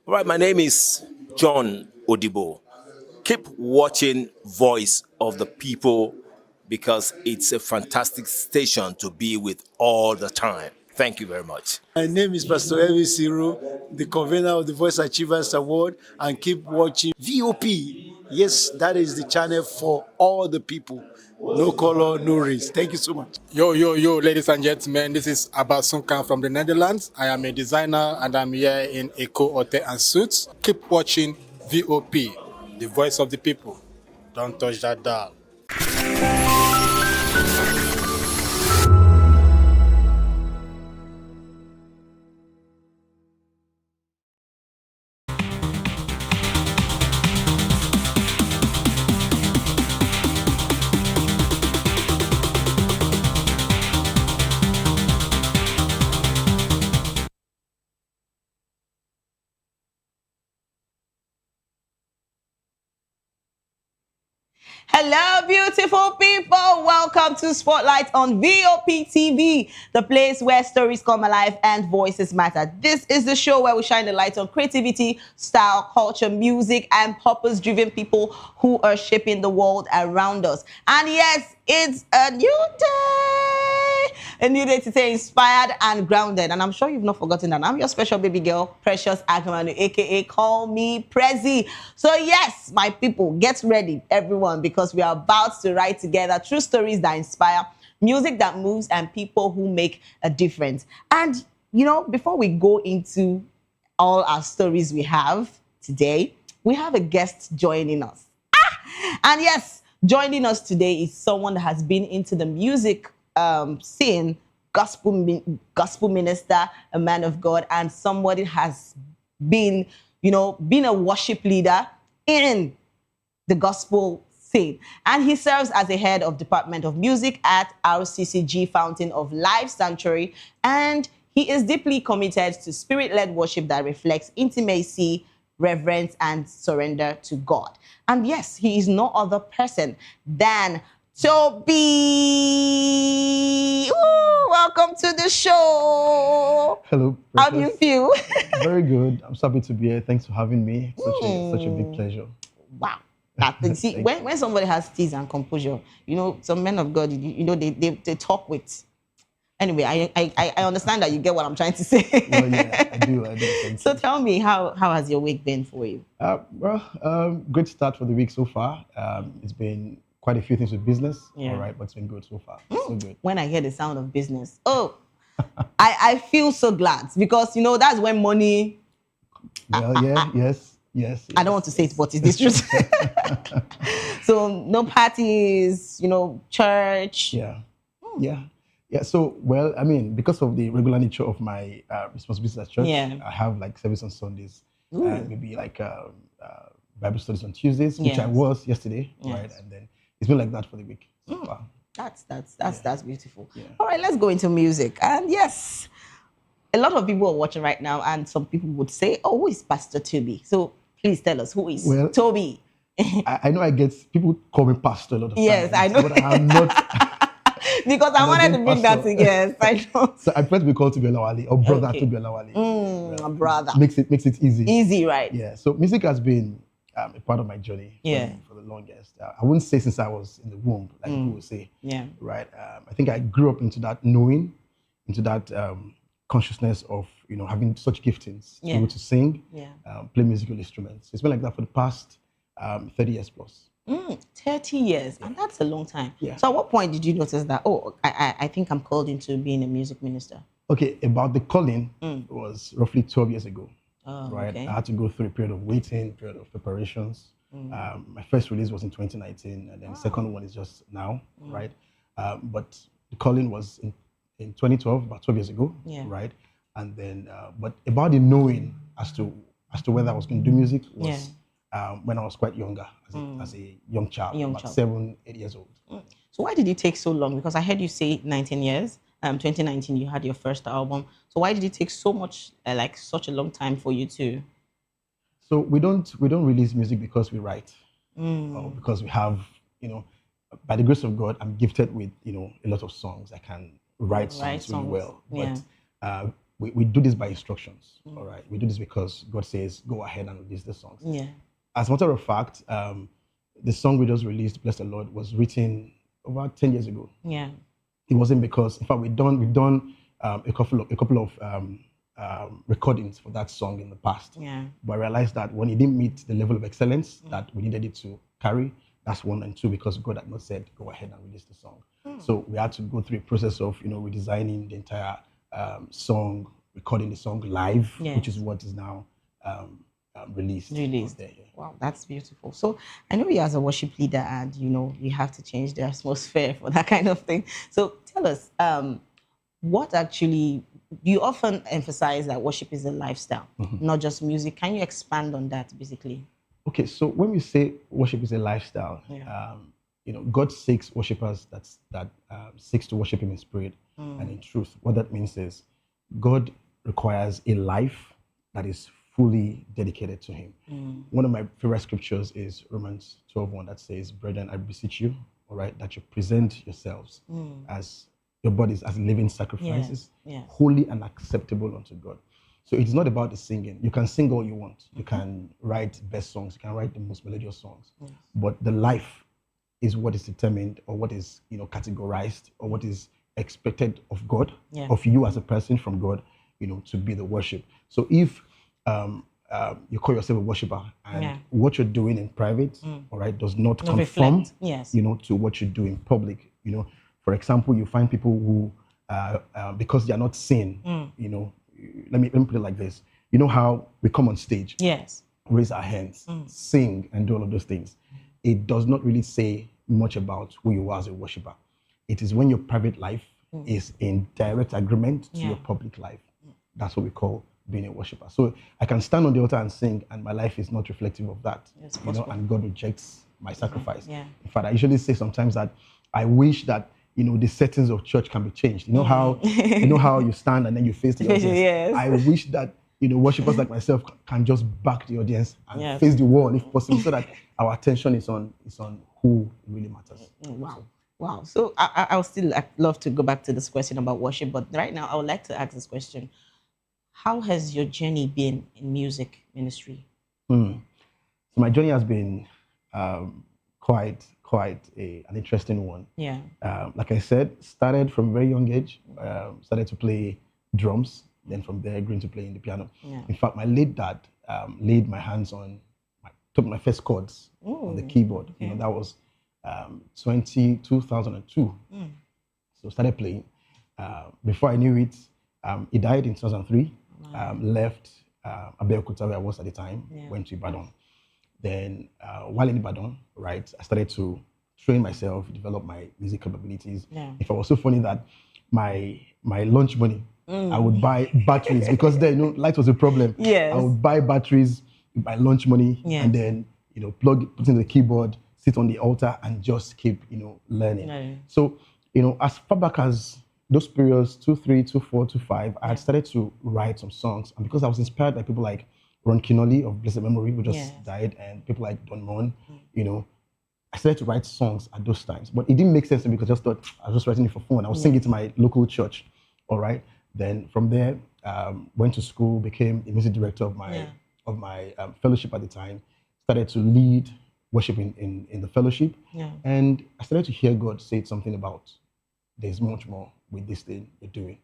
Speaker 23: All right, my name is John Odibo. Keep watching Voice of the People because it's a fantastic station to be with all the time. Thank you very much.
Speaker 24: My name is Pastor Elvis Ciro, the convener of the Voice Achievers Award, and keep watching VOP. Yes, that is the channel for all the people. No color, no race. Thank you so much.
Speaker 25: Yo, ladies and gentlemen, this is Abbas Sunkan from the Netherlands. I am a designer and I'm here in Eco Hotel and Suits. Keep watching VOP, the voice of the people. Don't touch that dial.
Speaker 7: Hello, beautiful people. Welcome to Spotlight on VOP TV, the place where stories come alive and voices matter. This is the show where we shine the light on creativity, style, culture, music, and purpose-driven people who are shaping the world around us. And yes, it's a new day. A new day to stay inspired and grounded. And I'm sure you've not forgotten that I'm your special baby girl, Precious Agamanu, a.k.a. Call Me Prezi. So yes, my people, get ready, everyone, because we are about to write together true stories that inspire, music that moves, and people who make a difference. And, you know, before we go into all our stories we have today, we have a guest joining us. And yes, joining us today is someone that has been into the music scene, gospel minister, a man of God, and somebody has been, been a worship leader in the gospel scene. And he serves as the head of Department of Music at RCCG Fountain of Life Sanctuary. And he is deeply committed to spirit-led worship that reflects intimacy, reverence, and surrender to God. And yes, he is no other person than Toby. Ooh, welcome to the show.
Speaker 26: Hello.
Speaker 7: How do you feel?
Speaker 26: Very good. I'm so happy to be here. Thanks for having me. Such a big pleasure.
Speaker 7: Wow. See, when somebody has steeze and composure, some men of God, they talk with. Anyway, I understand that you get what I'm trying to say.
Speaker 26: Well, yeah, I do.
Speaker 7: So tell me, how has your week been for you?
Speaker 26: Good start for the week so far. It's been quite a few things with business.
Speaker 7: Yeah.
Speaker 26: All right, but it's been good so far. So good.
Speaker 7: When I hear the sound of business, I feel so glad because, that's when money...
Speaker 26: Well, yes.
Speaker 7: I don't want to say it, but it's this truth. So no parties, church.
Speaker 26: Yeah. So, well, I mean, because of the regular nature of my responsibilities at church, I have like service on Sundays, and maybe like Bible studies on Tuesdays, which I was yesterday, right? And then it's been like that for the week so far.
Speaker 7: That's beautiful. Yeah. All right, let's go into music. And yes, a lot of people are watching right now, and some people would say, "Oh, who is Pastor Toby?" So Please tell us, who is
Speaker 26: Well,
Speaker 7: Toby?
Speaker 26: I know I get people call me pastor a lot of times.
Speaker 7: Yes, I know.
Speaker 26: But I'm not.
Speaker 7: Because I wanted to bring that together. Yes, I know.
Speaker 26: So I prefer to be called Tobi Olawale or brother
Speaker 7: Okay.
Speaker 26: Tobi Olawale.
Speaker 7: Brother.
Speaker 26: Makes it easy.
Speaker 7: Easy, right?
Speaker 26: Yeah. So music has been a part of my journey for the longest. I wouldn't say since I was in the womb, like people would say.
Speaker 7: Yeah.
Speaker 26: Right. I think I grew up into that knowing, into that consciousness of having such giftings, to be able to sing, play musical instruments. It's been like that for the past 30 years plus.
Speaker 7: 30 years, and that's a long time.
Speaker 26: Yeah.
Speaker 7: So at what point did you notice that, I think I'm called into being a music minister?
Speaker 26: Okay, about the calling was roughly 12 years ago.
Speaker 7: Oh,
Speaker 26: right.
Speaker 7: okay.
Speaker 26: I had to go through a period of waiting, period of preparations. My first release was in 2019, and then the second one is just now, right? But the calling was in 2012, about 12 years ago, right? And then, but about the knowing as to whether I was going to do music was when I was quite younger, as a young child, about 7, 8 years old.
Speaker 7: So why did it take so long? Because I heard you say 19 years. 2019, you had your first album. So why did it take so much, like such a long time for you to?
Speaker 26: So we don't release music because we write, or because we have, by the grace of God, I'm gifted with, a lot of songs. I can write songs really well. But we do this by instructions, all right? We do this because God says, go ahead and release the songs.
Speaker 7: Yeah.
Speaker 26: As a matter of fact, the song we just released, Bless the Lord, was written over 10 years ago.
Speaker 7: Yeah.
Speaker 26: It wasn't because, in fact, we've done a couple of recordings for that song in the past.
Speaker 7: Yeah.
Speaker 26: But I realized that when it didn't meet the level of excellence that we needed it to carry, that's one, and two, because God had not said, go ahead and release the song. So we had to go through a process of, redesigning the entire song, recording the song live, which is what is now released. There,
Speaker 7: Wow, that's beautiful. So I know you as a worship leader, and you have to change the atmosphere for that kind of thing. So tell us, what actually, you often emphasize that worship is a lifestyle, not just music. Can you expand on that, basically?
Speaker 26: Okay, so when we say worship is a lifestyle, God seeks worshipers that seeks to worship Him in spirit and in truth. What that means is God requires a life that is fully dedicated to Him. One of my favorite scriptures is Romans 12:1 that says, "Brethren, I beseech you, all right, that you present yourselves as your bodies as living sacrifices, holy and acceptable unto God." So it's not about the singing. You can sing all you want. You can write best songs. You can write the most melodious songs. But the life is what is determined, or what is categorized, or what is expected of God, of you as a person from God, to be the worship. So if you call yourself a worshiper and what you're doing in private, all right, does not conform, to what you do in public. For example, you find people who, because they are not seen, let me put it like this. You know how we come on stage, raise our hands, sing, and do all of those things. It does not really say much about who you are as a worshiper. It is when your private life is in direct agreement to your public life. That's what we call being a worshiper. So I can stand on the altar and sing, and my life is not reflective of that. And God rejects my sacrifice. In fact, I usually say sometimes that I wish that the settings of church can be changed. How you stand and then you face the audience. I wish that worshipers like myself can just back the audience and face the wall if possible, so that our attention is on who really matters.
Speaker 7: Wow. So I would still love to go back to this question about worship, but right now I would like to ask this question. How has your journey been in music ministry?
Speaker 26: So my journey has been quite an interesting one. Like I said, started from a very young age, started to play drums, then from there grew into playing the piano. In fact, my late dad laid my hands on, took my first chords on the keyboard. That was 2002. So started playing. Before I knew it, he died in 2003. Left Abeokuta, where I was at the time, went to Ibadan. Then while in Ibadan, right, I started to train myself, develop my music capabilities. If I was so funny that my lunch money, I would buy batteries, because then light was a problem. I would buy batteries with my lunch money, and then put in the keyboard, sit on the altar, and just keep learning. So as far back as those periods, 2003, 2004, 2005, I had started to write some songs. And because I was inspired by people like Ron Kinoli of blessed memory, who just died, and people like Don Mon, you know, I started to write songs at those times, but it didn't make sense to me because I just thought I was just writing it for fun. I was singing it to my local church, all right? Then from there, went to school, became a music director of my fellowship at the time, started to lead worship in the fellowship, and I started to hear God say something about there's much more with this thing you're doing.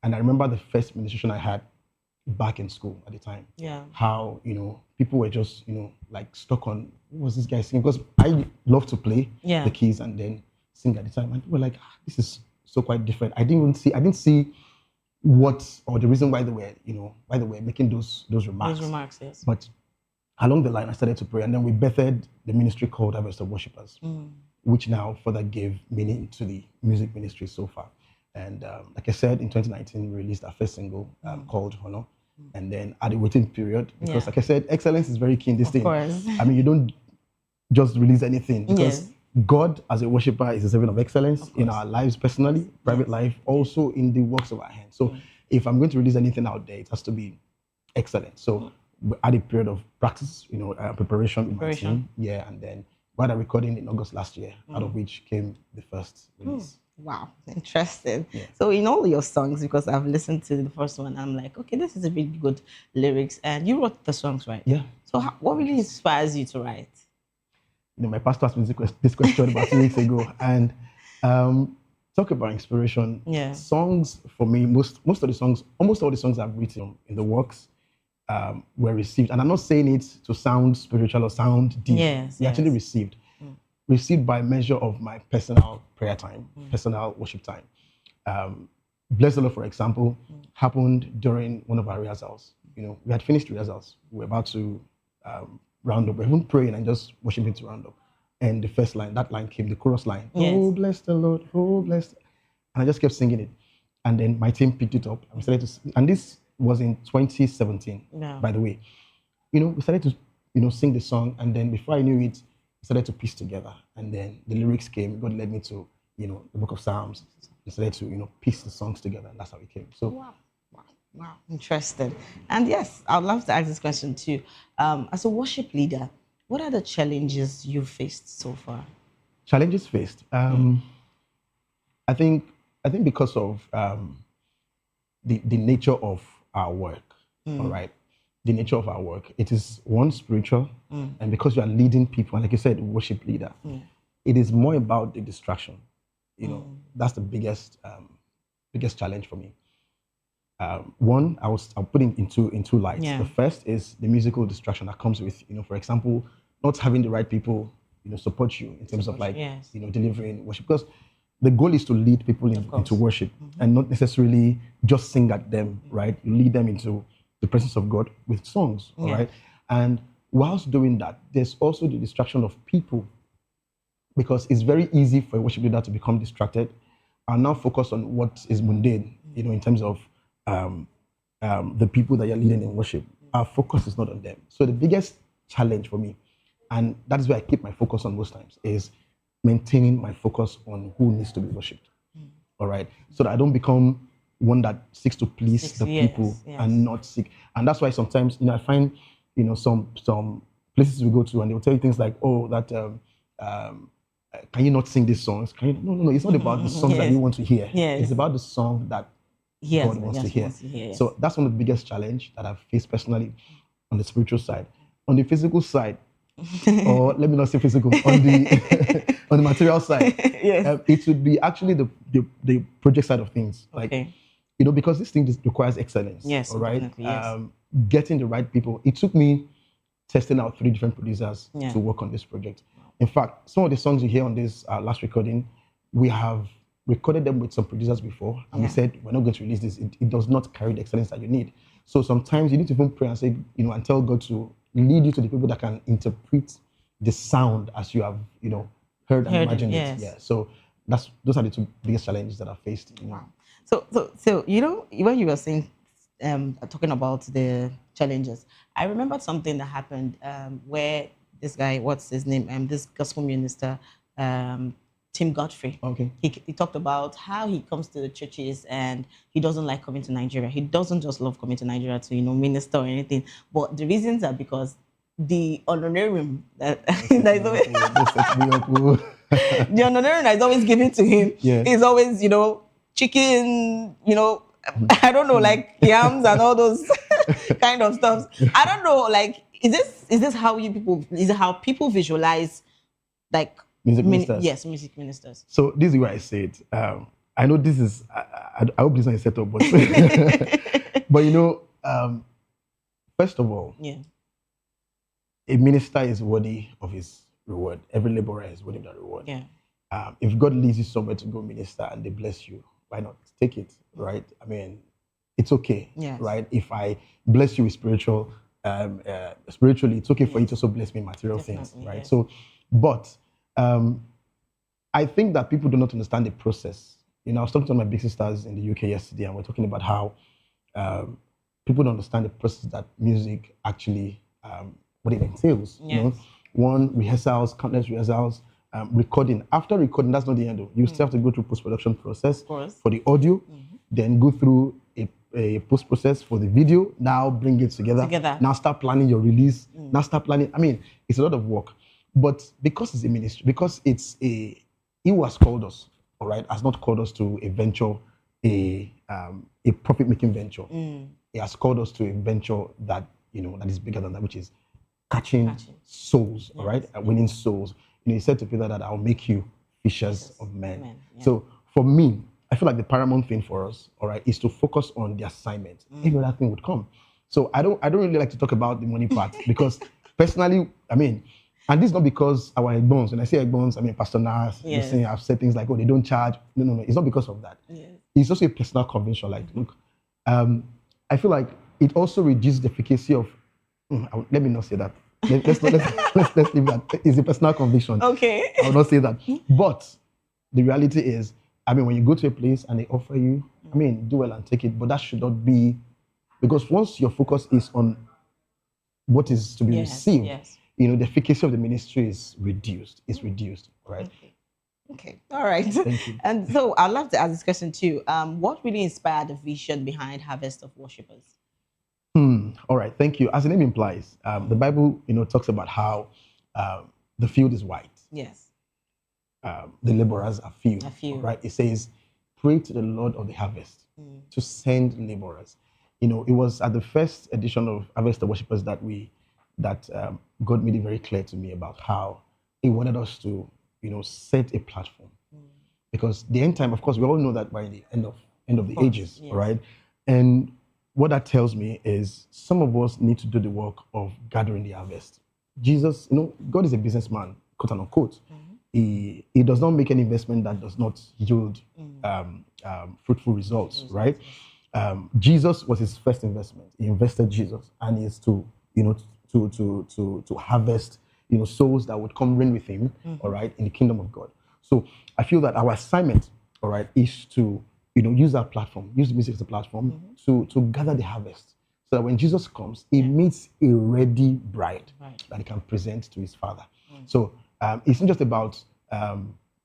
Speaker 26: And I remember the first ministration I had back in school at the time. How, you know, people were just, you know, like stuck on what was this guy singing? Because I love to play the keys and then sing at the time. And people were like, this is so quite different. I didn't see what, or the reason why they were, you know, why they were making those remarks.
Speaker 7: Those remarks, yes.
Speaker 26: But along the line, I started to pray, and then we birthed the ministry called Harvest of Worshippers, which now further gave meaning to the music ministry so far. And like I said, in 2019, we released our first single called Honor. And then at the waiting period, because like I said, excellence is very key in this thing.
Speaker 7: Course.
Speaker 26: I mean, you don't just release anything, because God as a worshipper is a servant of excellence in our lives personally, private life, also in the works of our hands. So if I'm going to release anything out there, it has to be excellent. So we had a period of practice, you know, preparation with my team. Yeah, and then we had a recording in August last year, out of which came the first release.
Speaker 7: Wow, interesting. So in all your songs, because I've listened to the first one, I'm like, okay, this is a really good lyrics, and you wrote the songs, right?
Speaker 26: Yeah.
Speaker 7: So what really inspires you to write?
Speaker 26: You know, my pastor asked me this question about 2 weeks ago, and talk about inspiration. Songs for me, most of the songs, almost all the songs I've written in the works were received, and I'm not saying it to sound spiritual or sound deep. They actually received by measure of my personal prayer time, personal worship time. Bless the Lord, for example, happened during one of our rehearsals. You know, we had finished rehearsals. We were about to round up. We were even praying and just worshiping to round up. And the first line, that line came, the chorus line. Oh, bless the Lord, oh, bless. And I just kept singing it. And then my team picked it up. And we started to sing. And this was in 2017, by the way. You know, we started to, you know, sing the song. And then before I knew it, started to piece together, and then the lyrics came. God led me to, you know, the book of Psalms. I started to, you know, piece the songs together, and that's how it came. So,
Speaker 7: wow, interesting. And yes, I'd love to ask this question too. As a worship leader, what are the challenges you've faced so far?
Speaker 26: Challenges faced. I think because of the nature of our work. All right. The nature of our work. It is one spiritual, and because you are leading people, and like you said, worship leader, it is more about the distraction. You know, that's the biggest challenge for me. One, I'll put it in two lights. The first is the musical distraction that comes with, you know, for example, not having the right people, you know, support you in terms of like, you know, delivering worship, because the goal is to lead people into worship and not necessarily just sing at them, right? You lead them into the presence of God with songs, all right? And whilst doing that, there's also the distraction of people, because it's very easy for a worship leader to become distracted and now focus on what is mundane, you know, in terms of the people that you're leading in worship. Our focus is not on them. So the biggest challenge for me, and that is where I keep my focus on most times, is maintaining my focus on who needs to be worshipped, all right? So that I don't become one that seeks to please the people and not seek. And that's why sometimes, you know, I find, you know, some places we go to and they'll tell you things like, oh, that can you not sing these songs? Can you? No. It's not about the songs that you want to hear. It's about the song that God wants to hear. So that's one of the biggest challenge that I've faced personally on the spiritual side. On the physical side, or let me not say physical, on the on the material side, it would be actually the project side of things. Like, you know, because this thing requires excellence. All right. Getting the right people. It took me testing out 3 different producers to work on this project. In fact, some of the songs you hear on this last recording, we have recorded them with some producers before, and we said, we're not going to release this. It does not carry the excellence that you need. So sometimes you need to even pray and say, you know, and tell God to lead you to the people that can interpret the sound as you have, you know, heard and imagined it. Yeah. So those are the 2 biggest challenges that I've faced. You know.
Speaker 7: So you know, when you were saying, talking about the challenges, I remembered something that happened where this guy, what's his name, this gospel minister, Tim Godfrey.
Speaker 26: Okay.
Speaker 7: He talked about how he comes to the churches and he doesn't like coming to Nigeria. He doesn't just love coming to Nigeria to, minister or anything. But the reasons are because the honorarium that is always, the honorarium that is always given to him is always, chicken, I don't know, like yams and all those kind of stuff. I don't know, like, is this how people visualize, like,
Speaker 26: music ministers?
Speaker 7: Yes, music ministers.
Speaker 26: So this is where I say it. I know this is, I hope this is not a setup, but, but first of all, a minister is worthy of his reward. Every laborer is worthy of that reward.
Speaker 7: Yeah.
Speaker 26: If God leads you somewhere to go minister and they bless you, why not take it, right? I mean, it's okay, right? If I bless you with spiritually, it's okay for you to also bless me in material things, right?
Speaker 7: Yes.
Speaker 26: So, but I think that people do not understand the process. I was talking to my big sisters in the UK yesterday, and we're talking about how people don't understand the process that music actually, what it entails.
Speaker 7: Yes.
Speaker 26: One, rehearsals, countless rehearsals, recording. After recording, that's not the end. You still have to go through post-production process for the audio, then go through a post-process for the video, now bring it together. Now start planning your release, now start planning. I mean, it's a lot of work. But because it's a ministry, because he who has called us, all right, has not called us to a venture, a profit-making venture. He has called us to a venture that, that is bigger than that, which is catching souls, all right, winning souls. He said to Peter that I'll make you fishers of men. So for me, I feel like the paramount thing for us, all right, is to focus on the assignment. Every other thing would come. So I don't really like to talk about the money part because personally, I mean, and this is not because our Egbons, when I say Egbons, I mean Pastor Nas, I've said things like, oh, they don't charge. No. It's not because of that. It's also a personal conviction. Like, look, I feel like it also reduces the efficacy of, let me not say that. Let's leave that. It's a personal conviction.
Speaker 7: Okay.
Speaker 26: I will not say that. But the reality is, I mean, when you go to a place and they offer you, I mean, do well and take it. But that should not be, because once your focus is on what is to be received, the efficacy of the ministry is reduced. It's reduced, right?
Speaker 7: Okay. All right.
Speaker 26: Thank you.
Speaker 7: And so I'd love to ask this question too. What really inspired the vision behind Harvest of Worshippers?
Speaker 26: All right. Thank you. As the name implies, the Bible, talks about how the field is white.
Speaker 7: Yes.
Speaker 26: The laborers are few. Right. It says, pray to the Lord of the harvest to send laborers. It was at the first edition of Harvest of Worshippers that God made it very clear to me about how He wanted us to, set a platform. Because the end time, of course, we all know that by the end of the ages, right? And what that tells me is some of us need to do the work of gathering the harvest. Jesus, God is a businessman, quote unquote. He does not make any investment that does not yield fruitful results, right? Jesus was his first investment. He invested Jesus, and he is to harvest, souls that would come reign with him, all right, in the kingdom of God. So I feel that our assignment, all right, is to, use our platform, use the music as a platform to gather the harvest. So that when Jesus comes, he meets a ready bride that he can present to his Father. So it's not just about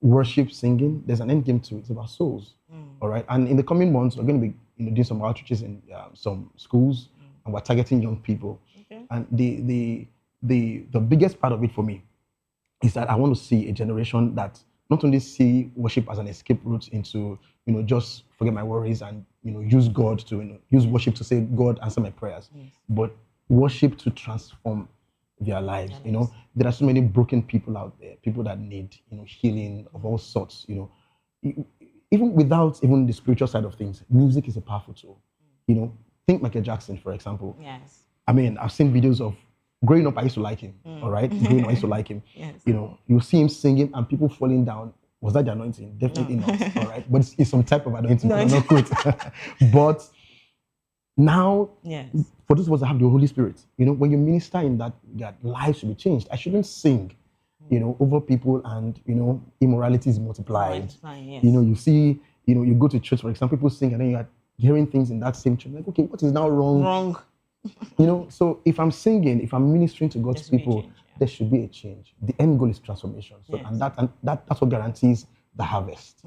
Speaker 26: worship, singing. There's an end game to it. It's about souls, all right? And in the coming months, we're going to be doing some outreaches in some schools, and we're targeting young people. Okay. And the biggest part of it for me is that I want to see a generation that not only see worship as an escape route into, just forget my worries and, use God to, use worship to say, God, answer my prayers, but worship to transform their lives. There are so many broken people out there, people that need, healing of all sorts, even without even the spiritual side of things. Music is a powerful tool. Think Michael Jackson, for example.
Speaker 7: Yes.
Speaker 26: I mean, I've seen videos of growing up, I used to like him, all right? Growing up, I used to like him.
Speaker 7: Yes.
Speaker 26: You see him singing and people falling down. Was that the anointing? Definitely not, all right? But it's some type of anointing, but I'm not good. But now, for those of us that have the Holy Spirit, when you minister in that lives should be changed. I shouldn't sing, over people and, immorality is multiplied.
Speaker 7: Yes.
Speaker 26: You see, you go to church, for example, people sing and then you're hearing things in that same church. Like, okay, what is now wrong? So if I'm singing, if I'm ministering to God's people, there should be a change. The end goal is transformation. So, and that's what guarantees the harvest.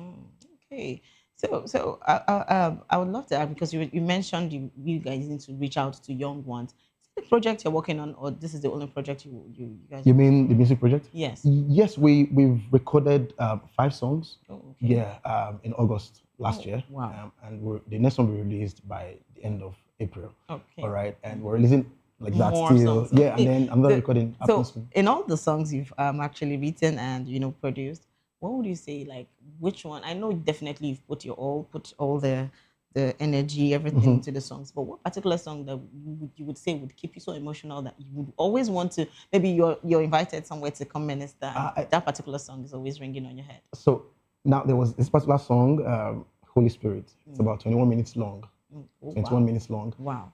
Speaker 7: Okay. So I would love to ask, because you mentioned you guys need to reach out to young ones. Is it a project you're working on, or this is the only project you guys?
Speaker 26: You mean the music project?
Speaker 7: Yes.
Speaker 26: Yes, we've recorded 5 songs.
Speaker 7: Oh, okay.
Speaker 26: Yeah, in August last year.
Speaker 7: Wow.
Speaker 26: And the next one will be released by the end of April.
Speaker 7: Okay.
Speaker 26: All right, and we're releasing like that
Speaker 7: More
Speaker 26: still.
Speaker 7: songs.
Speaker 26: Yeah,
Speaker 7: Okay.
Speaker 26: and then another recording
Speaker 7: So
Speaker 26: happens soon.
Speaker 7: in all the songs you've actually written and produced, what would you say, like, which one? I know definitely you've put all the energy, everything into the songs, but what particular song that you would say would keep you so emotional that you would always want to, maybe you're invited somewhere to come minister, and that particular song is always ringing on your head?
Speaker 26: So now there was this particular song, Holy Spirit. It's about 21 minutes long.
Speaker 7: Oh,
Speaker 26: 21
Speaker 7: wow.
Speaker 26: minutes long.
Speaker 7: Wow.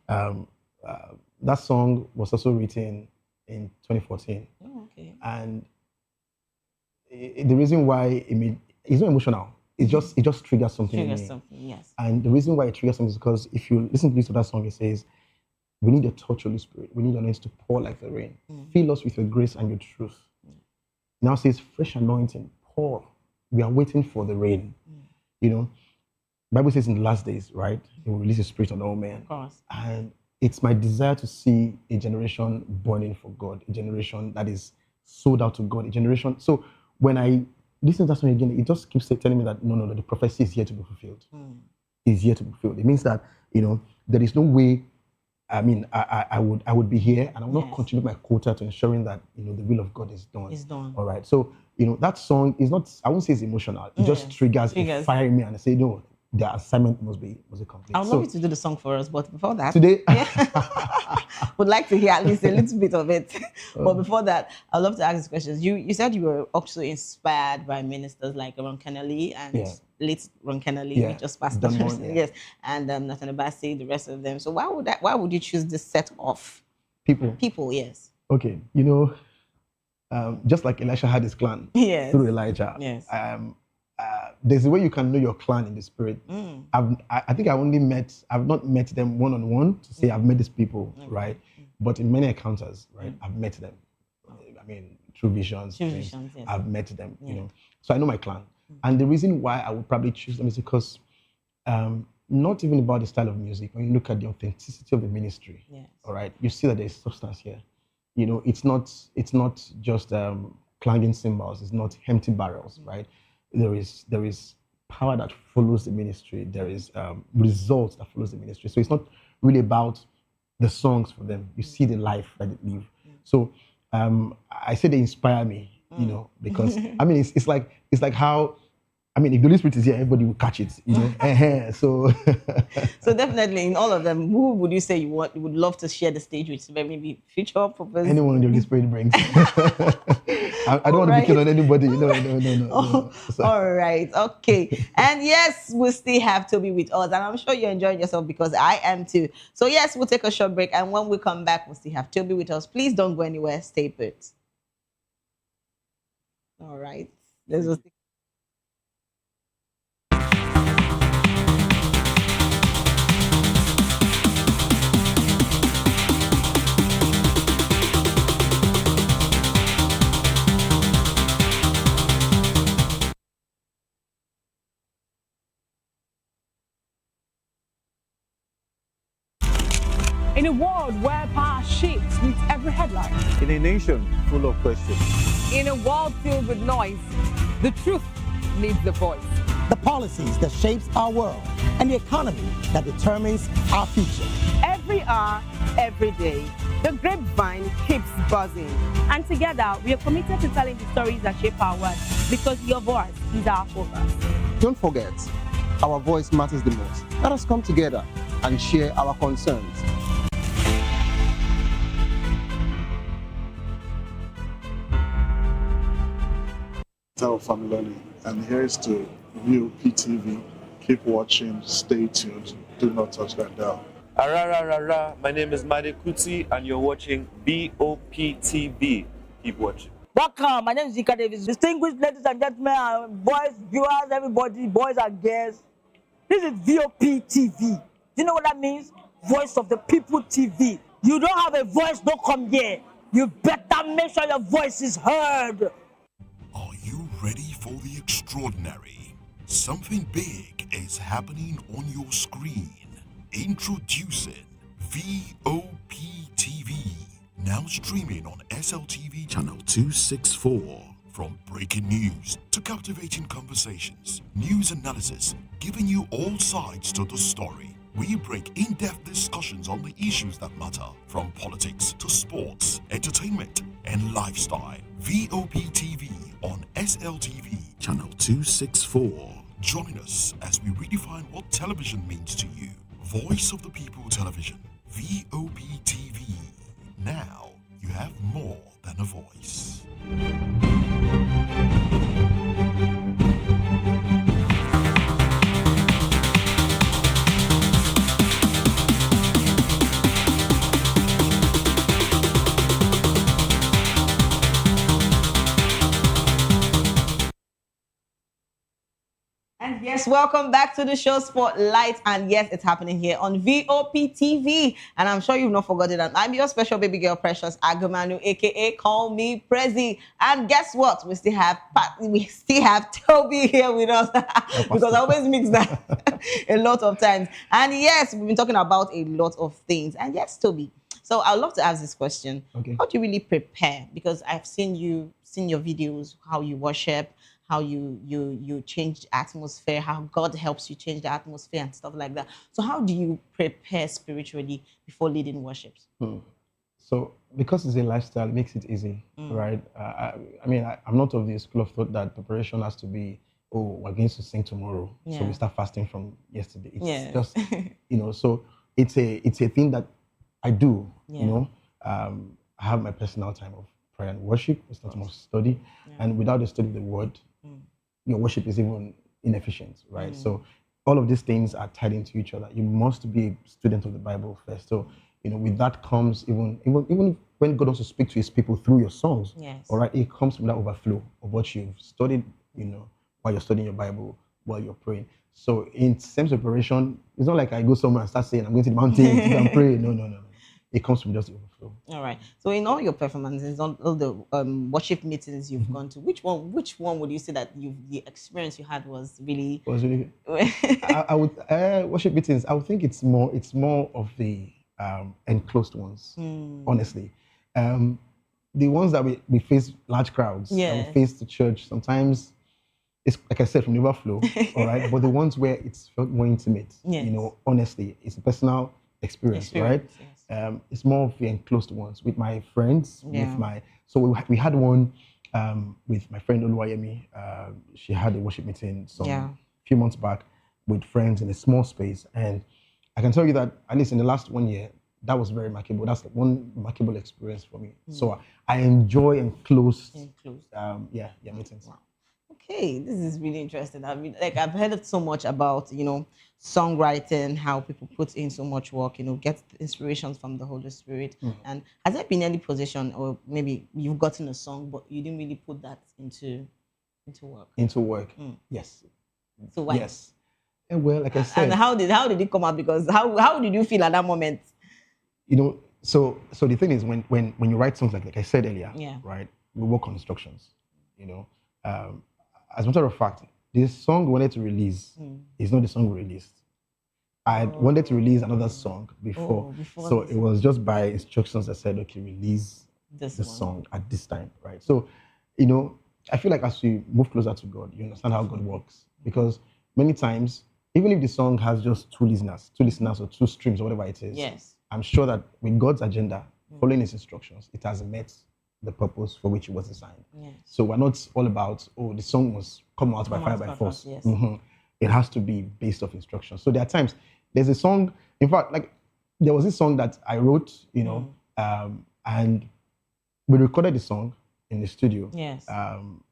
Speaker 26: That song was also written in 2014.
Speaker 7: Oh, okay.
Speaker 26: And the reason why it's not emotional. It just triggers something in
Speaker 7: Triggers
Speaker 26: me.
Speaker 7: something, yes.
Speaker 26: And the reason why it triggers something is because if you listen to that song, it says, we need a touch, Holy Spirit. We need your anointing to pour like the rain. Fill us with your grace and your truth. Now it says, fresh anointing, pour. We are waiting for the rain. You know, Bible says in the last days, right, it will release a spirit on all men.
Speaker 7: Of course.
Speaker 26: And it's my desire to see a generation burning for God, a generation that is sold out to God, a generation. So when I listen to that song again, it just keeps telling me that no, the prophecy is here to be fulfilled. Is here to be fulfilled. It means that, there is no way, I would be here, and I will not contribute my quota to ensuring that, the will of God is done.
Speaker 7: It's done.
Speaker 26: All right. So, that song is not, I won't say it's emotional. It just triggers. Fire me, and I say, no, the assignment must be complete.
Speaker 7: I would love you to do the song for us, but before that,
Speaker 26: today,
Speaker 7: would like to hear at least a little bit of it. But before that, I'd love to ask these questions. You said you were also inspired by ministers like Ron Kennedy and late Ron Kennedy, we just passed on. Yes, and Nathan Abasi, the rest of them. So why would you choose this set of people? Yes.
Speaker 26: Okay, just like Elisha had his clan through Elijah.
Speaker 7: Yes.
Speaker 26: There's a way you can know your clan in the spirit. I think I've not met them one-on-one to say I've met these people, right? But in many encounters, right, I've met them. I mean, through visions, dreams,
Speaker 7: yes.
Speaker 26: I've met them, So I know my clan. And the reason why I would probably choose them is because not even about the style of music. When you look at the authenticity of the ministry, all right, you see that there's substance here. It's not just clanging cymbals. It's not empty barrels, right? There is power that follows the ministry. There is results that follows the ministry. So it's not really about the songs for them. You see the life that they live. So I say they inspire me, because it's like how, if the Holy Spirit is here, everybody will catch it, So
Speaker 7: so definitely in all of them, who would you say you would love to share the stage with? Maybe future purpose?
Speaker 26: Anyone the Holy Spirit brings. I don't want to be killed on anybody. No.
Speaker 7: All right. Okay. And yes, we still have Toby with us. And I'm sure you're enjoying yourself, because I am too. So yes, we'll take a short break. And when we come back, we'll still have Toby with us. Please don't go anywhere. Stay put. All right. Let's just
Speaker 2: In a world where power shifts with every headline.
Speaker 10: In a nation full of questions.
Speaker 1: In a world filled with noise, the truth needs the voice.
Speaker 3: The policies that shapes our world and the economy that determines our future.
Speaker 4: Every hour, every day, the grapevine keeps buzzing. And together, we are committed to telling the stories that shape our world, because your voice is our focus.
Speaker 5: Don't forget, our voice matters the most. Let us come together and share our concerns.
Speaker 16: Family, and here's to VOP TV. Keep watching, stay tuned, do not touch that dial.
Speaker 21: My name is Made Kuti and you're watching VOP TV. Keep watching.
Speaker 27: Welcome, my name is Zika Davis. Distinguished ladies and gentlemen, boys, viewers, everybody, boys and girls. This is VOP TV. Do you know what that means? Voice of the People TV. You don't have a voice, don't come here. You better make sure your voice is heard.
Speaker 14: Are you
Speaker 13: ready for the extraordinary? Something big is happening on your screen. Introducing VOP TV, now streaming on SLTV channel 264. From breaking news to captivating conversations, news analysis, giving you all sides to the story. We break in-depth discussions on the issues that matter, from politics to sports, entertainment, and lifestyle. VOP TV on SLTV channel 264. Join us as we redefine what television means to you. Voice of the People Television, VOP TV. Now you have more than a voice.
Speaker 7: And yes, welcome back to the show Spotlight. And yes, it's happening here on VOP TV. And I'm sure you've not forgotten that I'm your special baby girl, Precious Agumanu, aka Call Me Prezi. And guess what? We still have Toby here with us because I always mix that a lot of times. And yes, we've been talking about a lot of things. And yes, Toby. So I'd love to ask this question.
Speaker 26: Okay.
Speaker 7: How do you really prepare? Because I've seen your videos, how you worship, how you change the atmosphere, how God helps you change the atmosphere and stuff like that. So how do you prepare spiritually before leading worships?
Speaker 26: So because it's a lifestyle, it makes it easy, right? I'm not of the school of thought that preparation has to be, oh, we're going to sing tomorrow, so we start fasting from yesterday. It's just, so it's a thing that I do, I have my personal time of prayer and worship, it's not much study, and without the study of the word, your worship is even inefficient, right? So all of these things are tied into each other. You must be a student of the Bible first. So, with that comes even when God wants to speak to his people through your songs, all right, it comes from that overflow of what you've studied, while you're studying your Bible, while you're praying. So in terms of preparation, it's not like I go somewhere and start saying, I'm going to the mountain to go and pray. No. It comes from just the overflow.
Speaker 7: All right. So in all your performances, all the worship meetings you've gone to, which one would you say that the experience you had was really?
Speaker 26: Was really good. I would worship meetings. I would think it's more of the enclosed ones. Honestly, the ones that we face large crowds. We face the church. Sometimes it's like I said from the overflow. All right. But the ones where it's felt more intimate. Honestly, it's a personal experience, right? Yes. It's more of the enclosed ones with my friends. So we had one with my friend Oluwayemi. She had a worship meeting a few months back with friends in a small space, and I can tell you that at least in the last 1 year, that was very remarkable. That's one remarkable experience for me. So I enjoy enclosed meetings.
Speaker 7: Wow. Okay, this is really interesting. I mean, I've heard so much about, songwriting, how people put in so much work, get inspirations from the Holy Spirit. And has there been any position, or maybe you've gotten a song, but you didn't really put that into work?
Speaker 26: Into work, yes.
Speaker 7: So why?
Speaker 26: Yes. And well, like I said.
Speaker 7: And how did it come out? Because how did you feel at that moment?
Speaker 26: So the thing is, when you write songs like I said earlier, right, we work on instructions, as a matter of fact, this song we wanted to release is not the song we released. I wanted to release another song before so it was just by instructions I said, okay, release this song at this time, right? So, I feel like as we move closer to God, you understand how God works. Because many times, even if the song has just two listeners or two streams or whatever it is, I'm sure that with God's agenda, following his instructions, it has met the purpose for which it was designed. So we're not all about, the song must come out by fire by force. It has to be based off instructions. So there are times, there's a song, in fact, like there was this song that I wrote, and we recorded the song in the studio.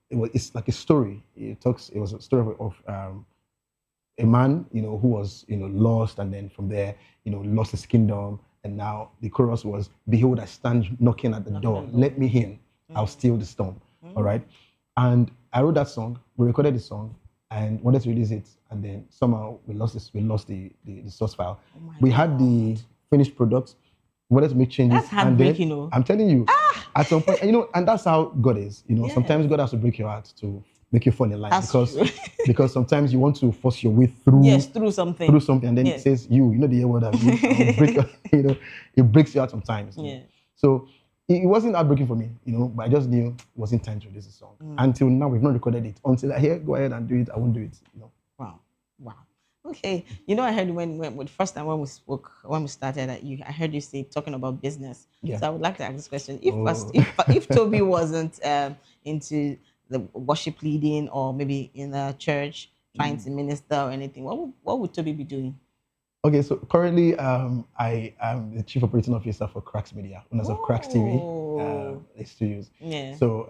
Speaker 26: It's like a story. It was a story of a man, who was, lost, and then from there, lost his kingdom. And now the chorus was, behold, I stand knocking at the door. Let me in. I'll steal the storm. All right. And I wrote that song. We recorded the song and wanted to release it. And then somehow we lost the source file. We had the finished product. We wanted to make changes.
Speaker 7: That's heartbreaking,
Speaker 26: I'm telling you, at some point, and that's how God is. Sometimes God has to break your heart to make you fall in line.
Speaker 7: That's
Speaker 26: Because
Speaker 7: true.
Speaker 26: because sometimes you want to force your way through.
Speaker 7: Yes, through something.
Speaker 26: Through something, and then it says you know the word that means it breaks you out sometimes.
Speaker 7: Yeah.
Speaker 26: So it wasn't heartbreaking for me, but I just knew it wasn't time to release the song. Until now, we've not recorded it. Until I hear, go ahead and do it, I won't do it.
Speaker 7: Wow. Okay. I heard when the first time when we started, I heard you say talking about business.
Speaker 26: Yeah.
Speaker 7: So I would like to ask this question: if Toby wasn't into the worship leading or maybe in a church trying to minister or anything, what would Toby be doing?
Speaker 26: Okay, so currently I am the Chief Operating Officer for Cracks Media, owners of Cracks TV, studios.
Speaker 7: Yeah.
Speaker 26: So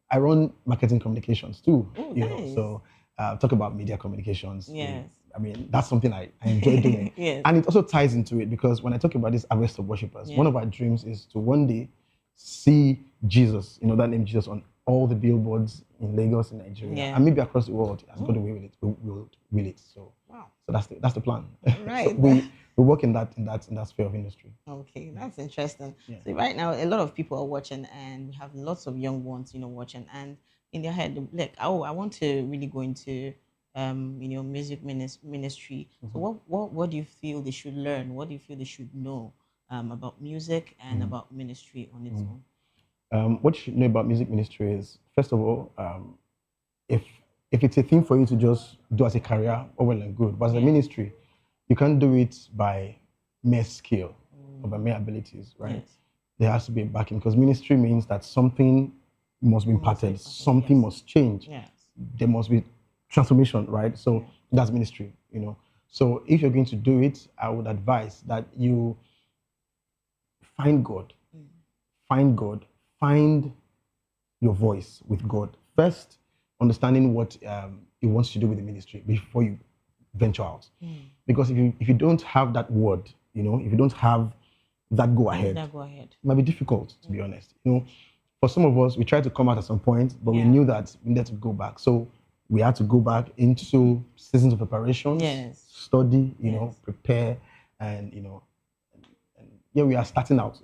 Speaker 26: I run marketing communications too.
Speaker 7: Nice.
Speaker 26: So talk about media communications.
Speaker 7: Yes.
Speaker 26: I mean, that's something I enjoy doing.
Speaker 7: Yes.
Speaker 26: And it also ties into it because when I talk about this harvest of worshippers, one of our dreams is to one day see Jesus, that name Jesus, on all the billboards in Lagos, in Nigeria, and maybe across the world. As God will it, we'll will it. So
Speaker 7: wow.
Speaker 26: So that's the plan.
Speaker 7: Right.
Speaker 26: So we work in that sphere of industry.
Speaker 7: Okay, that's interesting.
Speaker 26: Yeah.
Speaker 7: So right now, a lot of people are watching, and we have lots of young ones, watching, and in their head, like, oh, I want to really go into, music ministry. So what do you feel they should learn? What do you feel they should know about music and about ministry on its own?
Speaker 26: What you should know about music ministry is, first of all, if it's a thing for you to just do as a career, well and good. But as a ministry, you can't do it by mere skill or by mere abilities, right?
Speaker 7: Yes.
Speaker 26: There has to be a backing because ministry means that something must be imparted, something must change.
Speaker 7: Yes.
Speaker 26: There must be transformation, right? So that's ministry, So if you're going to do it, I would advise that you find God. Find God. Find your voice with God. First, understanding what He wants to do with the ministry before you venture out. Because if you don't have that word, if you don't have that go ahead, it might be difficult, to be honest. For some of us, we tried to come out at some point, but we knew that we needed to go back. So we had to go back into seasons of preparation, study, prepare, and we are starting out.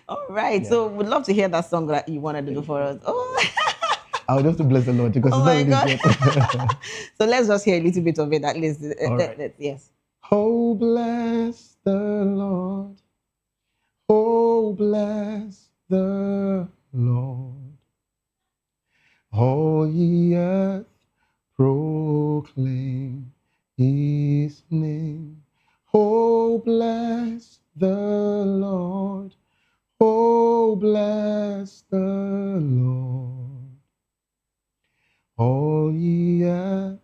Speaker 7: All right. Yeah. So we'd love to hear that song that you wanted to do for us. Oh.
Speaker 26: I would just to bless the Lord because it's not really yet.
Speaker 7: So let's just hear a little bit of it at least.
Speaker 26: Right.
Speaker 7: Yes.
Speaker 26: Oh, bless the Lord. Oh, bless the Lord. All ye earth proclaim His name. Oh, bless the Lord. Oh, bless the Lord. All ye earth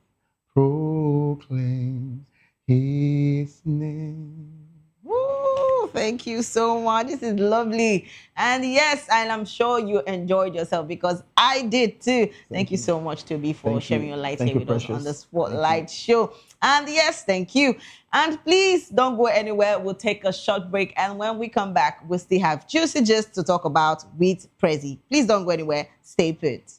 Speaker 26: proclaim His name.
Speaker 7: Woo! Thank you so much. This is lovely. And yes, and I'm sure you enjoyed yourself because I did too. Thank you so much, Toby, for sharing your light here with us on the Spotlight Show. And yes, thank you. And please don't go anywhere. We'll take a short break. And when we come back, we'll still have juicy gist to talk about with Prezi. Please don't go anywhere. Stay put.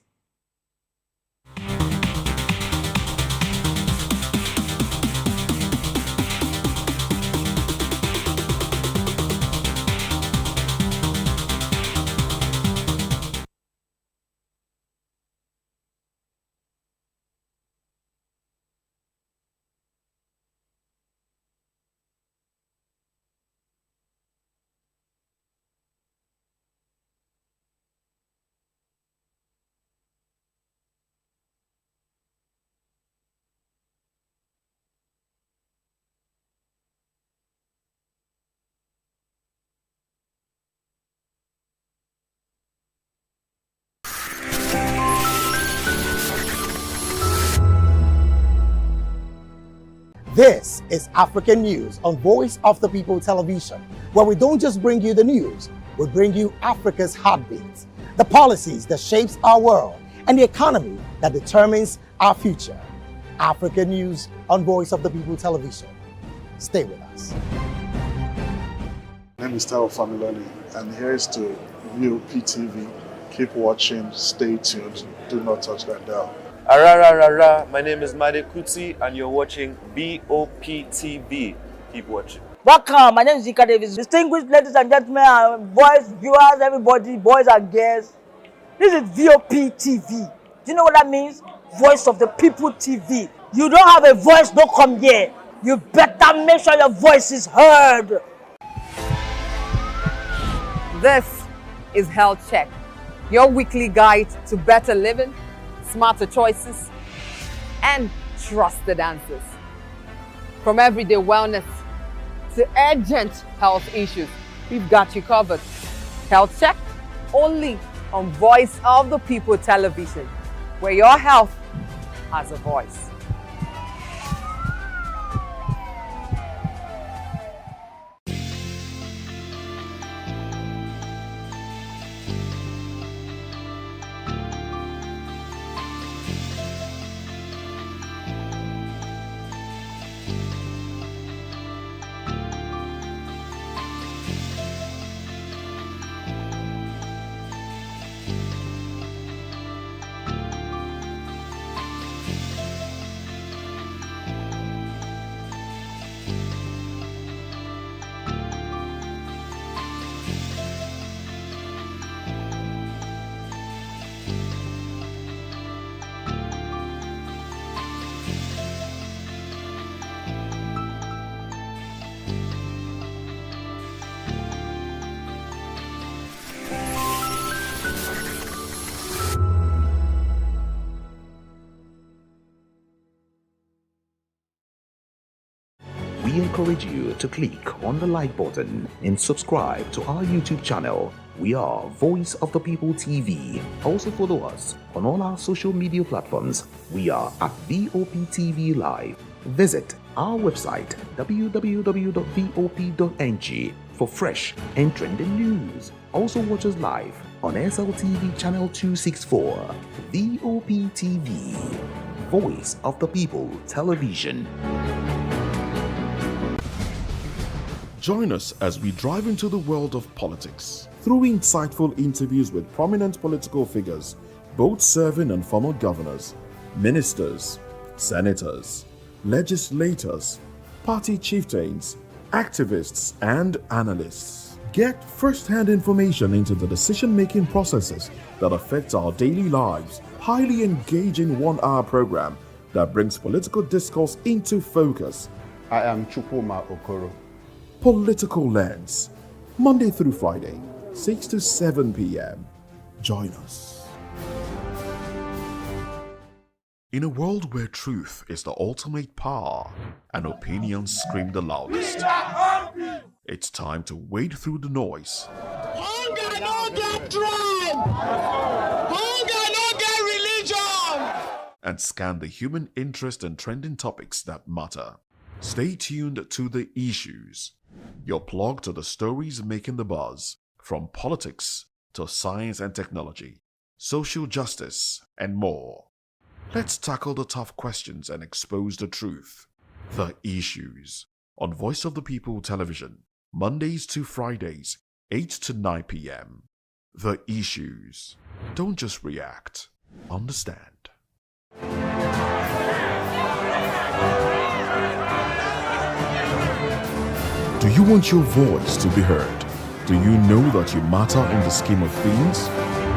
Speaker 14: This is African News on Voice of the People Television, where we don't just bring you the news, we bring you Africa's heartbeat, the policies that shapes our world, and the economy that determines our future. African News on Voice of the People Television. Stay with us.
Speaker 16: My name is Tao Familani, and here's to VOP TV. Keep watching, stay tuned, do not touch that dial.
Speaker 21: My name is Made Kuti and you're watching BOP TV. Keep watching.
Speaker 27: Welcome, my name is Zika Davis. Distinguished ladies and gentlemen, boys, viewers, everybody, boys and girls. This is VOP TV. Do you know what that means? Voice of the People TV. You don't have a voice, don't come here. You better make sure your voice is heard.
Speaker 1: This is Health Check, your weekly guide to better living, smarter choices, and trusted answers. From everyday wellness to urgent health issues, we've got you covered. Health Check, only on Voice of the People television, where your health has a voice.
Speaker 8: We encourage you to click on the like button and subscribe to our YouTube channel. We are Voice of the People TV. Also follow us on all our social media platforms. We are at VOP TV Live. Visit our website www.vop.ng for fresh and trending news. Also watch us live on SLTV channel 264. VOP TV, Voice of the People Television.
Speaker 13: Join us as we drive into the world of politics through insightful interviews with prominent political figures, both serving and former governors, ministers, senators, legislators, party chieftains, activists, and analysts. Get first-hand information into the decision-making processes that affect our daily lives. Highly engaging one-hour program that brings political discourse into focus.
Speaker 5: I am Chukwuma Okoro.
Speaker 13: Political Lens, Monday through Friday, 6 to 7 p.m. Join us. In a world where truth is the ultimate power and opinions scream the loudest, it's time to wade through the noise.
Speaker 11: Hunger no get tribe. Hunger no get religion.
Speaker 13: And scan the human interest and trending topics that matter. Stay tuned to The Issues, your plug to the stories making the buzz, from politics to science and technology, social justice, and more. Let's tackle the tough questions and expose the truth. The Issues, on Voice of the People Television, Mondays to Fridays, 8 to 9 p.m. The Issues. Don't just react, understand. Do you want your voice to be heard? Do you know that you matter in the scheme of things?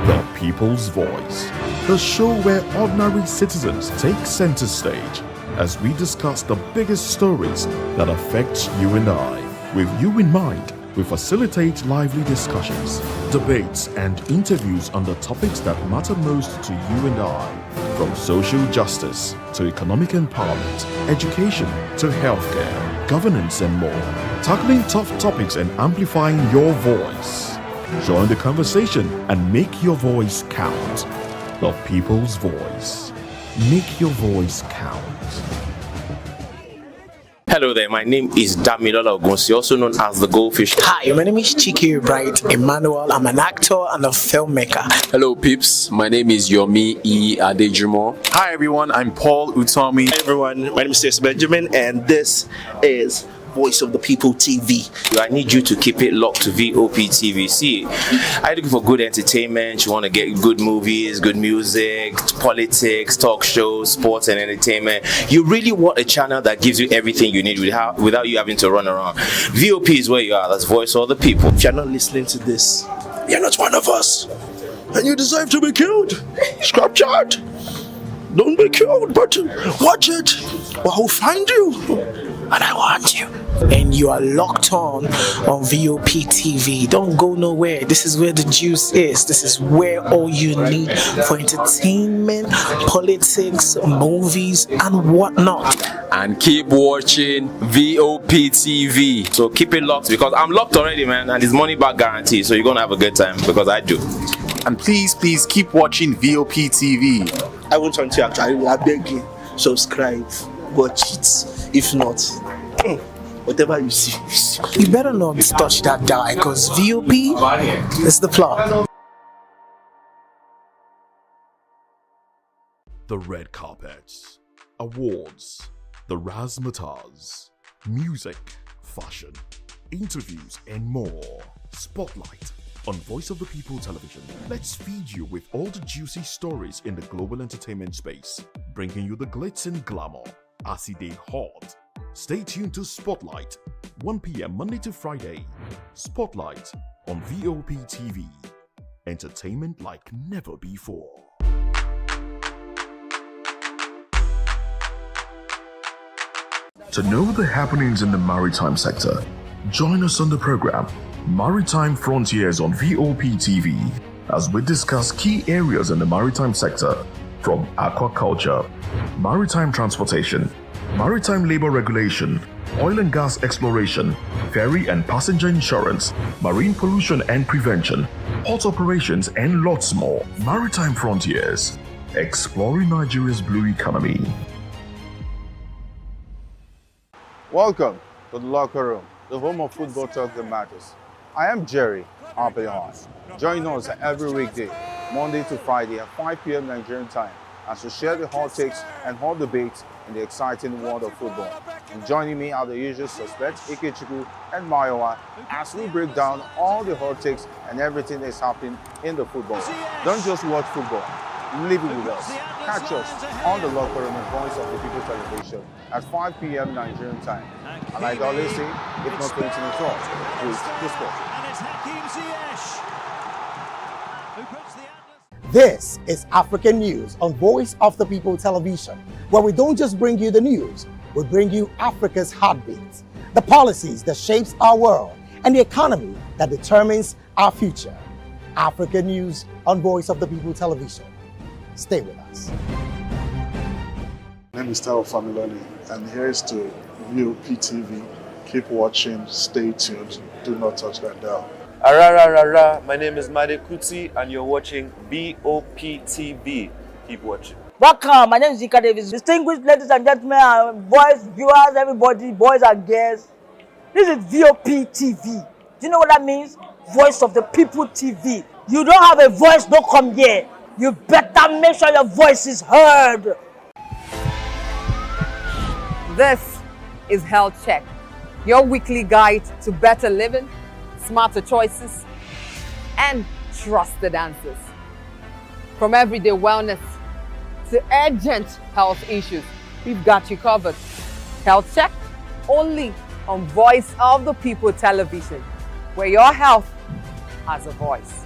Speaker 13: The People's Voice, the show where ordinary citizens take center stage as we discuss the biggest stories that affect you and I. With you in mind, we facilitate lively discussions, debates, and interviews on the topics that matter most to you and I. From social justice to economic empowerment, education to healthcare, governance, and more. Tackling tough topics and amplifying your voice. Join the conversation and make your voice count. The People's Voice. Make your voice count.
Speaker 23: Hello there, my name is Damilola Ogunsi, also known as the Goldfish.
Speaker 6: Hi, my name is Chiki Bright Emmanuel. I'm an actor and a filmmaker.
Speaker 12: Hello peeps, my name is Yomi E. Adejumo.
Speaker 15: Hi everyone, I'm Paul Utomi.
Speaker 17: Hi everyone, my name is Stacey Benjamin and this is Voice of the People TV.
Speaker 23: I need you to keep it locked to VOP TV. See, are you looking for good entertainment? You want to get good movies, good music, politics, talk shows, sports and entertainment. You really want a channel that gives you everything you need without you having to run around. VOP is where you are. That's Voice of the People.
Speaker 17: If you're not listening to this, you're not one of us. and you deserve to be killed. Scrap chat. Don't be killed, but watch it, or I'll find you, and I want you.
Speaker 6: And you are locked on VOP TV. Don't go nowhere. This is where the juice is. This is where all you need for entertainment, politics, movies, and whatnot.
Speaker 12: And keep watching VOP TV. So keep it locked, because I'm locked already, man, and it's money back guarantee. So you're gonna have a good time, because I do.
Speaker 15: And please keep watching VOP TV.
Speaker 17: I won't want you actually. I beg you, subscribe, watch it. If not, whatever you see.
Speaker 6: You better not touch that dial, because VOP is the plot.
Speaker 13: The red carpets, awards, the razzmatazz, music, fashion, interviews, and more. Spotlight on Voice of the People Television. Let's feed you with all the juicy stories in the global entertainment space, bringing you the glitz and glamour as it is hot. Stay tuned to Spotlight, 1 p.m. Monday to Friday. Spotlight on VOP TV. Entertainment like never before. To know the happenings in the maritime sector, join us on the program Maritime Frontiers on VOP TV as we discuss key areas in the maritime sector, from aquaculture, maritime transportation, maritime labor regulation, oil and gas exploration, ferry and passenger insurance, marine pollution and prevention, port operations, and lots more. Maritime Frontiers, exploring Nigeria's blue economy.
Speaker 10: Welcome to the locker room, the home of football talk that matters. I am Jerry Arpillon. Join us every weekday, Monday to Friday at 5 p.m. Nigerian time, as we share the hot takes and hot debates in the exciting world of football. And joining me are the usual suspects, Ikechukwu and Mayowa, as we break down all the hot takes and everything that's happening in the football. Don't just watch football, live it with us. Catch us on the locker room and Voice of the People Television at 5 p.m. Nigerian time. And like I always say, if not 20 minutes off, please the sport.
Speaker 3: This is African News on Voice of the People Television, where we don't just bring you the news, we bring you Africa's heartbeat, the policies that shapes our world, and the economy that determines our future. African News on Voice of the People Television. Stay with us.
Speaker 16: My name is Tao Familoni, and here is to VOP TV. Keep watching, stay tuned, do not touch that dial.
Speaker 21: My name is Made Kuti, and you're watching BOP TV. Keep watching.
Speaker 27: Welcome, my name is Zika Davis. Distinguished ladies and gentlemen, boys, viewers, everybody, boys and girls. This is VOP TV. Do you know what that means? Voice of the People TV. You don't have a voice, don't come here. You better make sure your voice is heard.
Speaker 1: This is Health Check, your weekly guide to better living, smarter choices, and trusted answers. From everyday wellness to urgent health issues, we've got you covered. Health Check, only on Voice of the People Television, where your health has a voice.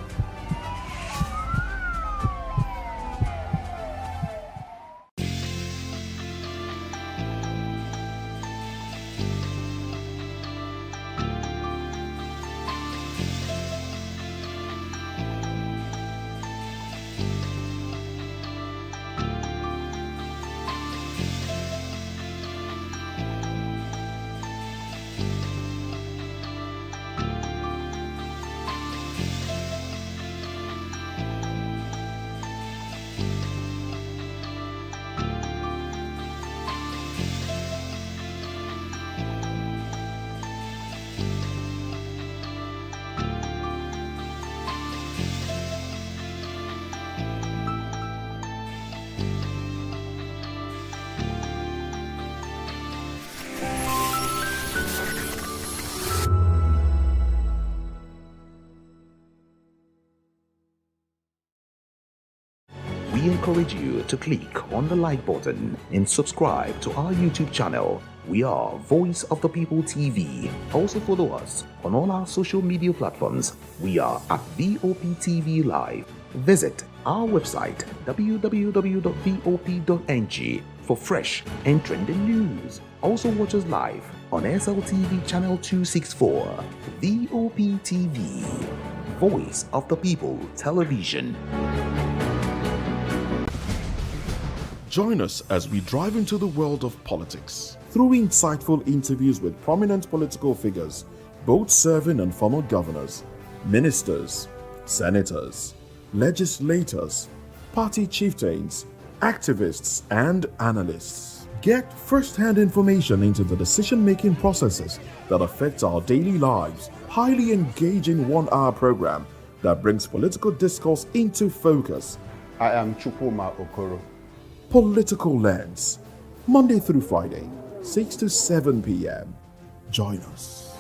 Speaker 8: We encourage you to click on the like button and subscribe to our YouTube channel. We are Voice of the People TV. Also follow us on all our social media platforms. We are at VOP TV Live. Visit our website www.vop.ng for fresh and trending news. Also watch us live on SLTV channel 264, VOP TV, Voice of the People Television.
Speaker 13: Join us as we drive into the world of politics through insightful interviews with prominent political figures, both serving and former governors, ministers, senators, legislators, party chieftains, activists, and analysts. Get first-hand information into the decision-making processes that affect our daily lives. Highly engaging one-hour program that brings political discourse into focus.
Speaker 9: I am Chukwuma Okoro.
Speaker 13: Political Lens, Monday through Friday, 6 to 7 p.m. Join us.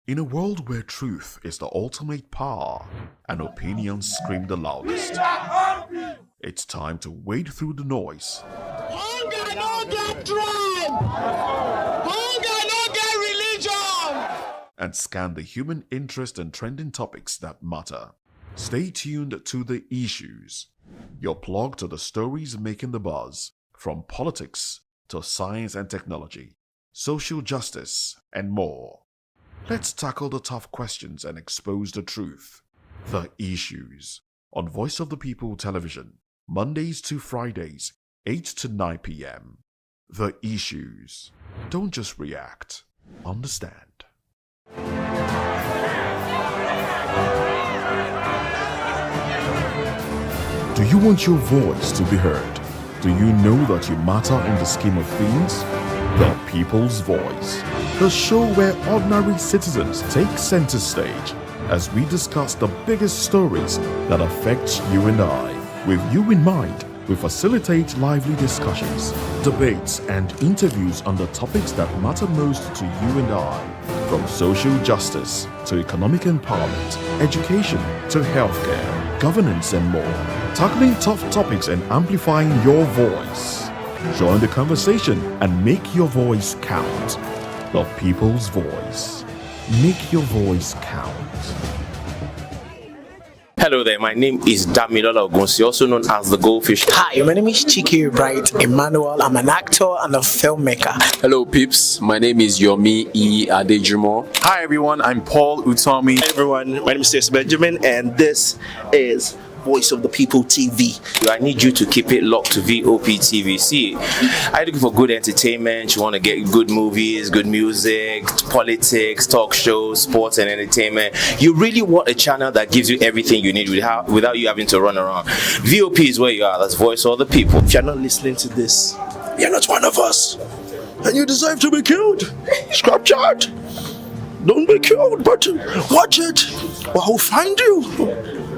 Speaker 13: In a world where truth is the ultimate power and opinions scream the loudest, it's time to wade through the noise.
Speaker 11: Hunger no get tribe. Hunger no get religion.
Speaker 13: And scan the human interest and trending topics that matter. Stay tuned to The Issues, your plug to the stories making the buzz, from politics to science and technology, social justice, and more. Let's tackle the tough questions and expose the truth. The Issues, on Voice of the People Television, Mondays to Fridays, 8 to 9 p.m. The Issues. Don't just react, understand. Do you want your voice to be heard? Do you know that you matter in the scheme of things? The People's Voice, the show where ordinary citizens take center stage as we discuss the biggest stories that affect you and I. With you in mind, we facilitate lively discussions, debates, and interviews on the topics that matter most to you and I. From social justice to economic empowerment, education to healthcare, governance, and more. Tackling tough topics and amplifying your voice. Join the conversation and make your voice count. The People's Voice. Make your voice count.
Speaker 23: Hello there, my name is Damilola Ogunsi, also known as the Goldfish.
Speaker 6: Hi, my name is Chiki Bright Emmanuel. I'm an actor and a filmmaker.
Speaker 18: Hello, peeps. My name is Yomi E. Adejumo.
Speaker 15: Hi, everyone. I'm Paul Utomi.
Speaker 19: Hi, everyone. My name is Stacey Benjamin, and this is Voice of the People TV.
Speaker 23: I need you to keep it locked to VOP TV. See, are you looking for good entertainment? You want to get good movies, good music, politics, talk shows, sports and entertainment. You really want a channel that gives you everything you need without you having to run around. VOP is where you are. That's Voice of the People.
Speaker 19: If you're not listening to this, you're not one of us, and you deserve to be killed. Scrap chat. Don't be killed, but watch it, or I'll find you,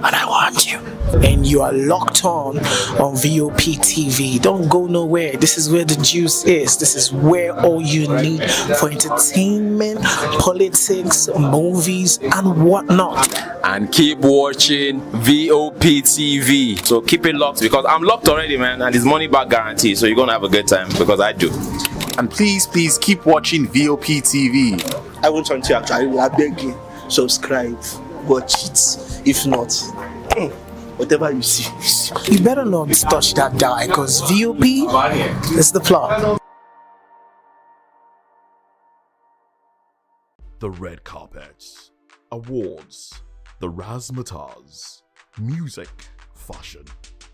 Speaker 19: and I want you.
Speaker 6: And you are locked on VOP TV. Don't go nowhere. This is where the juice is. This is where all you need for entertainment, politics, movies, and whatnot.
Speaker 12: And keep watching VOP TV. So keep it locked, because I'm locked already, man, and it's money back guarantee. So you're gonna have a good time, because I do.
Speaker 15: And please keep watching VOP TV.
Speaker 19: I won't want to actually, I beg you, subscribe, watch it. If not, whatever you see.
Speaker 6: You better not touch that die, because VOP is the plot.
Speaker 13: The red carpets, awards, the razzmatazz, music, fashion,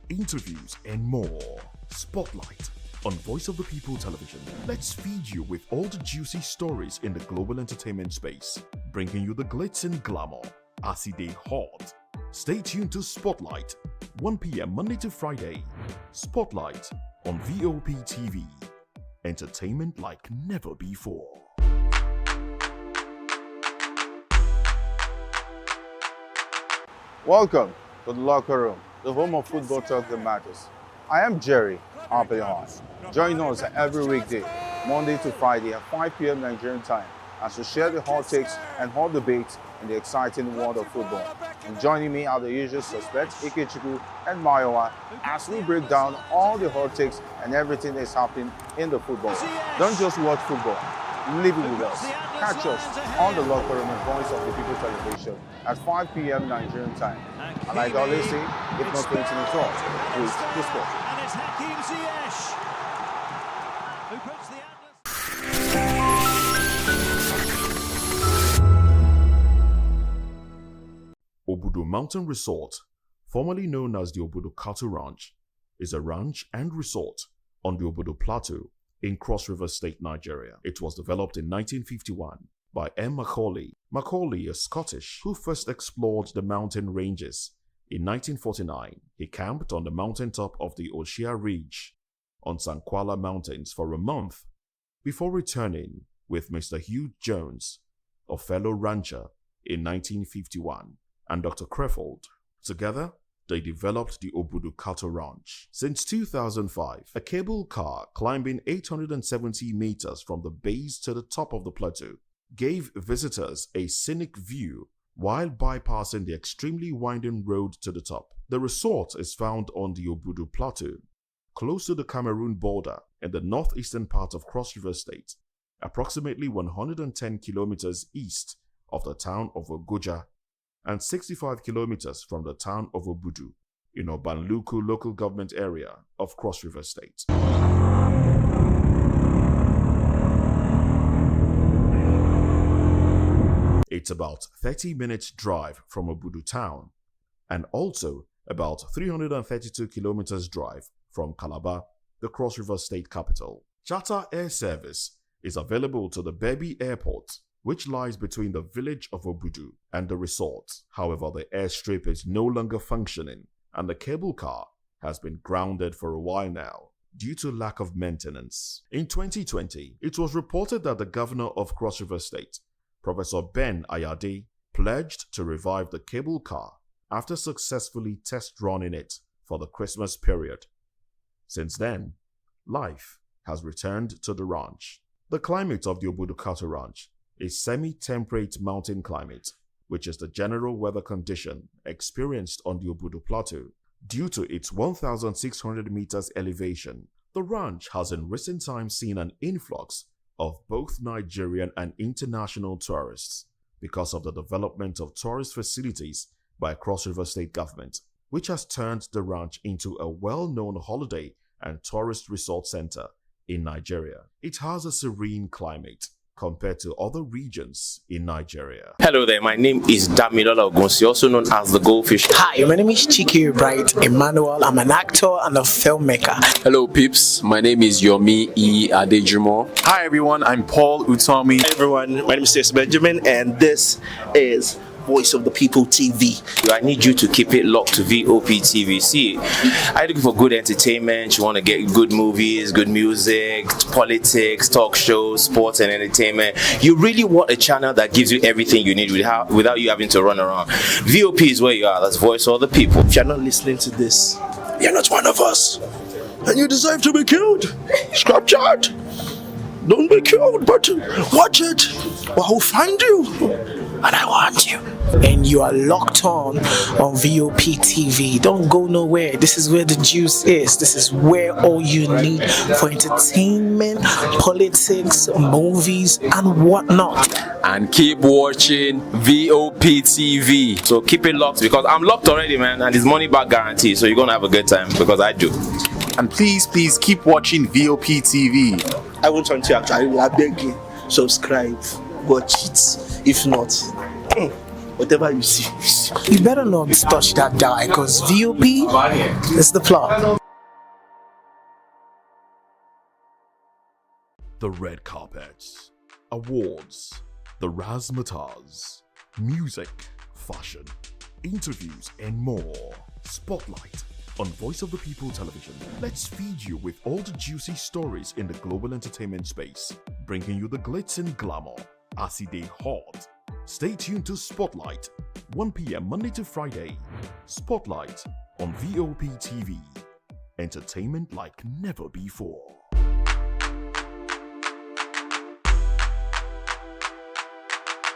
Speaker 13: interviews, and more. Spotlight on Voice of the People Television. Let's feed you with all the juicy stories in the global entertainment space, bringing you the glitz and glamour as it is hot. Stay tuned to Spotlight, 1 p.m. Monday to Friday. Spotlight on VOP TV. Entertainment like never before.
Speaker 10: Welcome to the locker room, the home of football talk that matters. I am Jerry Arpillon. Join us every weekday, Monday to Friday at 5 p.m. Nigerian time, as we share the hot takes and hot debates in the exciting world of football. And joining me are the usual suspects, Ikechukwu and Mayowa, as we break down all the hot takes and everything that's happening in the football. Don't just watch football, Live it with us. Catch us on the Locker Room and Voice of the People television at 5 p.m. Nigerian time. And like I always say, if not 20 minutes off, with the sport.
Speaker 11: And it's Hakim Ziyech who puts the
Speaker 13: Obudu Mountain Resort, formerly known as the Obudu Cattle Ranch, is a ranch and resort on the Obudu Plateau in Cross River State, Nigeria. It was developed in 1951 by M. Macaulay. Macaulay, a Scottish who first explored the mountain ranges. In 1949, he camped on the mountaintop of the Oshia Ridge on Sankwala Mountains for a month before returning with Mr. Hugh Jones, a fellow rancher, in 1951, and Dr. Crefeld. Together, they developed the Obudu Cattle Ranch. Since 2005, a cable car climbing 870 meters from the base to the top of the plateau gave visitors a scenic view while bypassing the extremely winding road to the top. The resort is found on the Obudu Plateau, close to the Cameroon border in the northeastern part of Cross River State, approximately 110 kilometers east of the town of Ogoja and 65 kilometers from the town of Obudu in Obanluku local government area of Cross River State. It's about 30 minutes drive from Obudu town and also about 332 kilometers drive from Calabar, the Cross River State capital. Charter air service is available to the Bebi Airport, which lies between the village of Obudu and the resort. However, the airstrip is no longer functioning and the cable car has been grounded for a while now due to lack of maintenance. In 2020, it was reported that the governor of Cross River State, Professor Ben Ayade, pledged to revive the cable car after successfully test running it for the Christmas period. Since then, life has returned to the ranch. The climate of the Obudu Cattle Ranch is semi-temperate mountain climate, which is the general weather condition experienced on the Obudu Plateau. Due to its 1,600 meters elevation, the ranch has in recent times seen an influx of both Nigerian and international tourists because of the development of tourist facilities by Cross River State government, which has turned the ranch into a well-known holiday and tourist resort center in Nigeria. It has a serene climate compared to other regions in Nigeria.
Speaker 23: Hello there, my name is Damilola Ogunsi, also known as the Goldfish.
Speaker 6: Hi, my name is Chiki Bright Emmanuel. I'm an actor and a filmmaker.
Speaker 18: Hello, peeps. My name is Yomi E. Adejumo.
Speaker 15: Hi, everyone. I'm Paul Utomi.
Speaker 2: Hi, everyone. My name is Stacey Benjamin, and this is Voice of the People TV.
Speaker 23: I need you to keep it locked to VOP TV. See, I'm looking for good entertainment. You want to get good movies, good music, politics, talk shows, sports and entertainment. You really want a channel that gives you everything you need without you having to run around. VOP is where you are. That's Voice of the People.
Speaker 2: If you're not listening to this, you're not one of us, and you deserve to be killed. Scrap chat. Don't be killed, but watch it, or I'll find you, and I want you.
Speaker 6: And you are locked on VOP TV. Don't go nowhere. This is where the juice is. This is where all you need for entertainment, politics, movies, and whatnot.
Speaker 18: And keep watching VOP TV.
Speaker 23: So keep it locked because I'm locked already, man, and it's money back guarantee. So you're gonna have a good time because I do.
Speaker 15: And please keep watching VOP TV.
Speaker 2: I want you to actually, I beg you, subscribe, watch it. If not, whatever you see.
Speaker 6: You better not touch that die because VOP is the plot.
Speaker 13: The red carpets, awards, the razzmatazz, music, fashion, interviews, and more. Spotlight on Voice of the People television. Let's feed you with all the juicy stories in the global entertainment space, bringing you the glitz and glamour as it is hot. Stay tuned to Spotlight, 1 p.m. Monday to Friday. Spotlight on VOP TV. Entertainment like never before.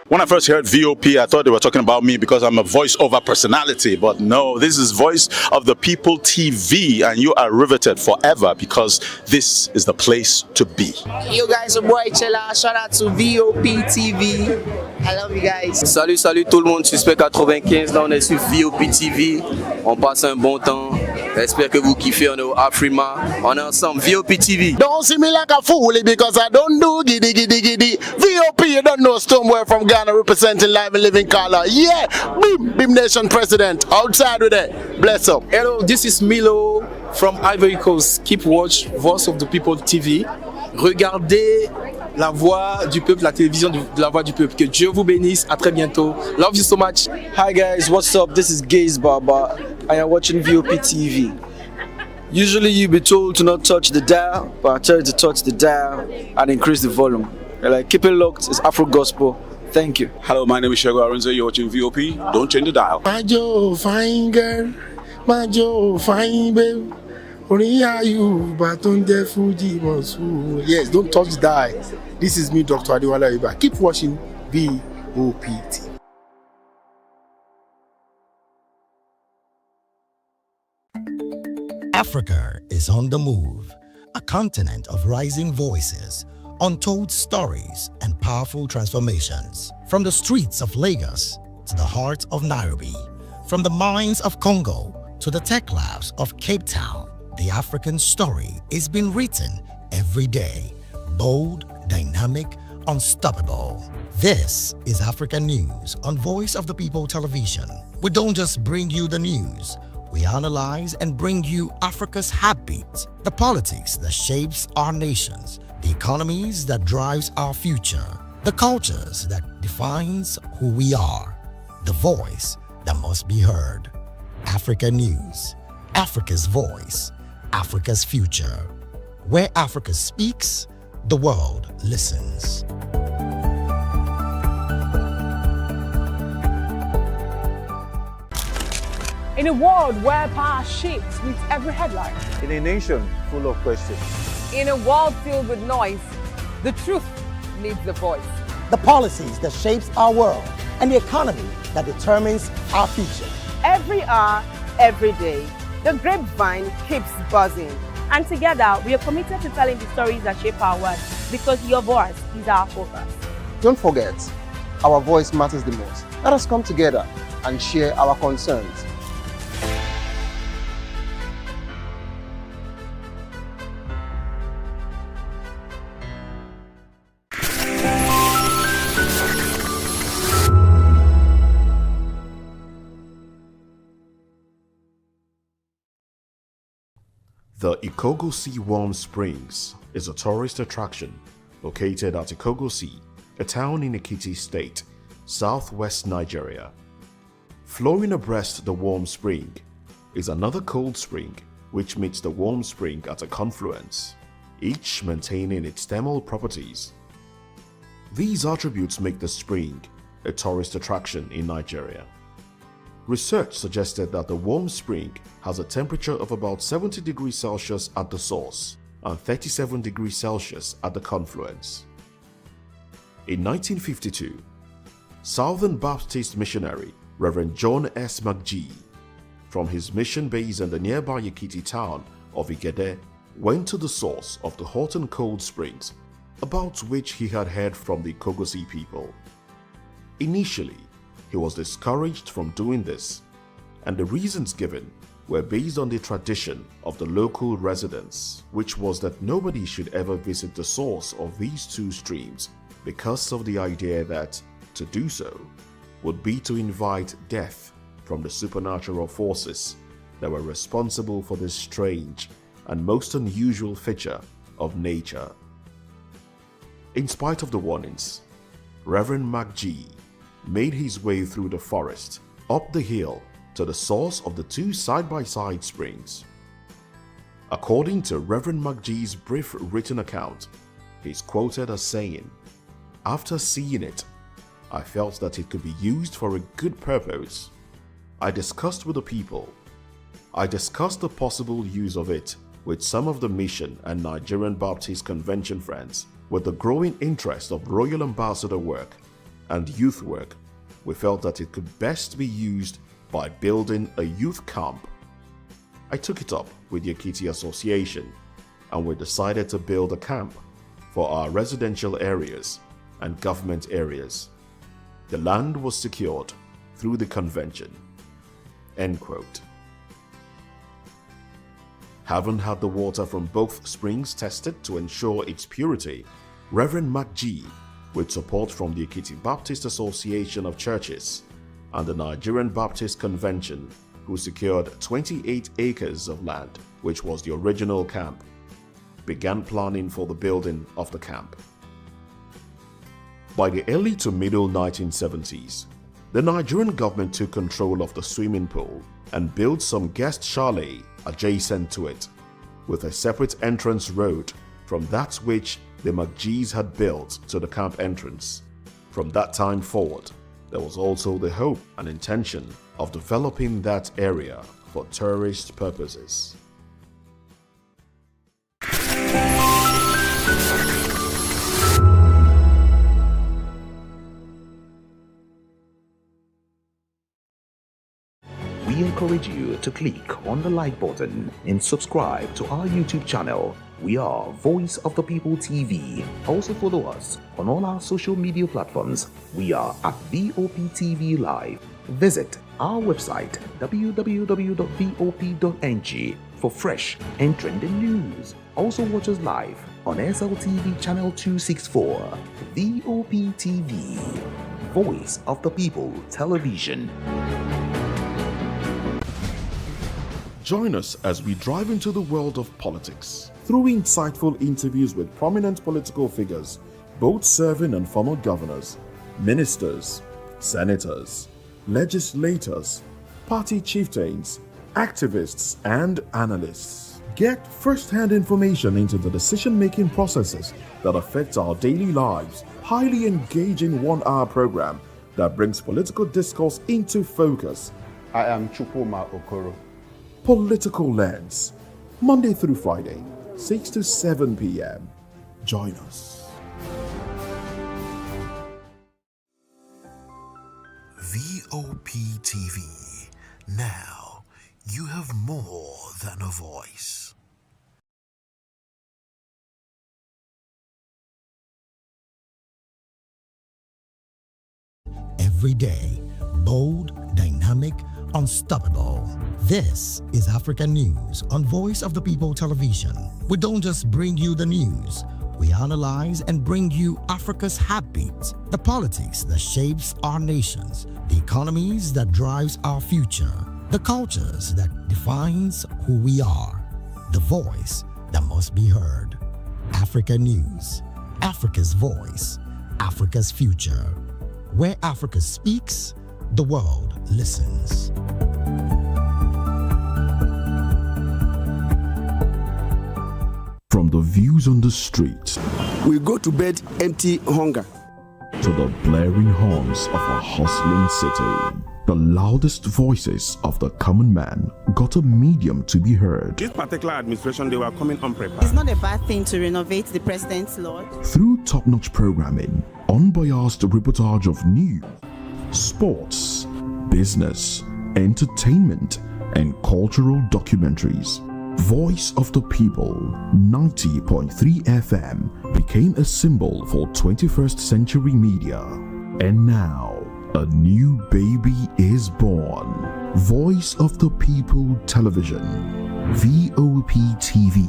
Speaker 10: When I first heard VOP, I thought they were talking about me because I'm a voiceover personality. But no, this is Voice of the People TV, and you are riveted forever because this is the place to be.
Speaker 4: Yo guys, your boy Chella. Shout out to VOP TV. I love you guys.
Speaker 18: Salut, salut tout le monde. Suspect 95. Là, on est sur VOP TV. On passe un bon temps. J'espère que vous kiffez. On est au Afrima. On est ensemble. VOP TV.
Speaker 7: Don't see me like a fool because I don't do giddy giddy giddy. VOP, you don't know Stoneware from Ghana representing live and living color. Yeah, Beam Nation President. Outside with it. Bless up.
Speaker 20: Hello, this is Milo from Ivory Coast. Keep watch Voice of the People TV. Regardez la voix du peuple, la télévision de la voix du peuple. Que Dieu vous bénisse. À très bientôt. Love you so much.
Speaker 22: Hi guys, what's up? This is Gaze Baba. I am watching VOP TV. Usually you be told to not touch the dial, but I tell you to touch the dial and increase the volume. You're like, keep it locked. It's Afro Gospel. Thank you.
Speaker 24: Hello, my name is Shego Aronzo. You're watching VOP. Don't change the dial.
Speaker 7: My Joe, fine girl. My Joe, fine babe. Only are you, but on the Fuji was. Yes, don't touch the dial. This is me, Dr. Adiwala Iba. Keep watching VOP TV.
Speaker 14: Africa is on the move, a continent of rising voices, untold stories, and powerful transformations. From the streets of Lagos to the heart of Nairobi, from the mines of Congo to the tech labs of Cape Town, the African story is being written every day. Bold, dynamic, unstoppable. This is African News on Voice of the People Television. We don't just bring you the news. We analyze and bring you Africa's heartbeat, the politics that shapes our nations, the economies that drives our future, the cultures that defines who we are, the voice that must be heard. Africa News, Africa's voice, Africa's future. Where Africa speaks, the world listens.
Speaker 1: In a world where power shifts with every headline.
Speaker 10: In a nation full of questions.
Speaker 1: In a world filled with noise, the truth needs a voice.
Speaker 3: The policies that shapes our world and the economy that determines our future.
Speaker 25: Every hour, every day, the grapevine keeps buzzing.
Speaker 26: And together, we are committed to telling the stories that shape our world because your voice is our focus.
Speaker 5: Don't forget, our voice matters the most. Let us come together and share our concerns.
Speaker 13: The Ikogosi Warm Springs is a tourist attraction located at Ikogosi, a town in Ekiti State, southwest Nigeria. Flowing abreast the warm spring is another cold spring which meets the warm spring at a confluence, each maintaining its thermal properties. These attributes make the spring a tourist attraction in Nigeria. Research suggested that the warm spring has a temperature of about 70 degrees Celsius at the source and 37 degrees Celsius at the confluence. In 1952, Southern Baptist missionary Reverend John S. McGee, from his mission base in the nearby Ekiti town of Igede, went to the source of the hot and cold springs about which he had heard from the Ikogosi people. Initially, he was discouraged from doing this, and the reasons given were based on the tradition of the local residents, which was that nobody should ever visit the source of these two streams because of the idea that to do so would be to invite death from the supernatural forces that were responsible for this strange and most unusual feature of nature. In spite of the warnings, Reverend McGee made his way through the forest, up the hill to the source of the two side-by-side springs. According to Reverend McGee's brief written account, he's quoted as saying, "After seeing it, I felt that it could be used for a good purpose. I discussed with the people. I discussed the possible use of it with some of the Mission and Nigerian Baptist Convention friends, with the growing interest of Royal Ambassador work and youth work, we felt that it could best be used by building a youth camp. I took it up with the Ekiti Association, and we decided to build a camp for our residential areas and government areas. The land was secured through the convention." End quote. Having had the water from both springs tested to ensure its purity, Reverend MacG, with support from the Ekiti Baptist Association of Churches and the Nigerian Baptist Convention, who secured 28 acres of land, which was the original camp, began planning for the building of the camp. By the early to middle 1970s, the Nigerian government took control of the swimming pool and built some guest chalet adjacent to it, with a separate entrance road from that which the MacGs had built to the camp entrance. From that time forward, there was also the hope and intention of developing that area for tourist purposes.
Speaker 8: We encourage you to click on the like button and subscribe to our YouTube channel. We are Voice of the People TV. Also follow us on all our social media platforms. We are at VOP TV Live. Visit our website www.vop.ng for fresh and trending news. Also watch us live on SLTV channel 264. VOP TV, Voice of the People Television.
Speaker 13: Join us as we drive into the world of politics through insightful interviews with prominent political figures, both serving and former governors, ministers, senators, legislators, party chieftains, activists, and analysts. Get first-hand information into the decision-making processes that affect our daily lives. Highly engaging one-hour program that brings political discourse into focus.
Speaker 10: I am Chukwuma Okoro.
Speaker 13: Political Lens, Monday through Friday, 6 to 7 p.m. Join us.
Speaker 14: VOP TV. Now, you have more than a voice. Every day, bold, dynamic, unstoppable. This is African News on Voice of the People Television. We don't just bring you the news. We analyze and bring you Africa's heartbeat, the politics that shapes our nations, the economies that drives our future, the cultures that defines who we are, the voice that must be heard. Africa News, Africa's voice, Africa's future. Where Africa speaks, the world listens.
Speaker 13: From the views on the street,
Speaker 9: we go to bed empty hunger,
Speaker 13: to the blaring horns of a hustling city, the loudest voices of the common man got a medium to be heard.
Speaker 12: This particular administration, they were coming unprepared.
Speaker 16: It's not a bad thing to renovate the president's lodge.
Speaker 13: Through top-notch programming, unbiased reportage of news, sports, business, entertainment, and cultural documentaries, Voice of the People 90.3 FM became a symbol for 21st century media. And now, a new baby is born. Voice of the People Television, VOP TV.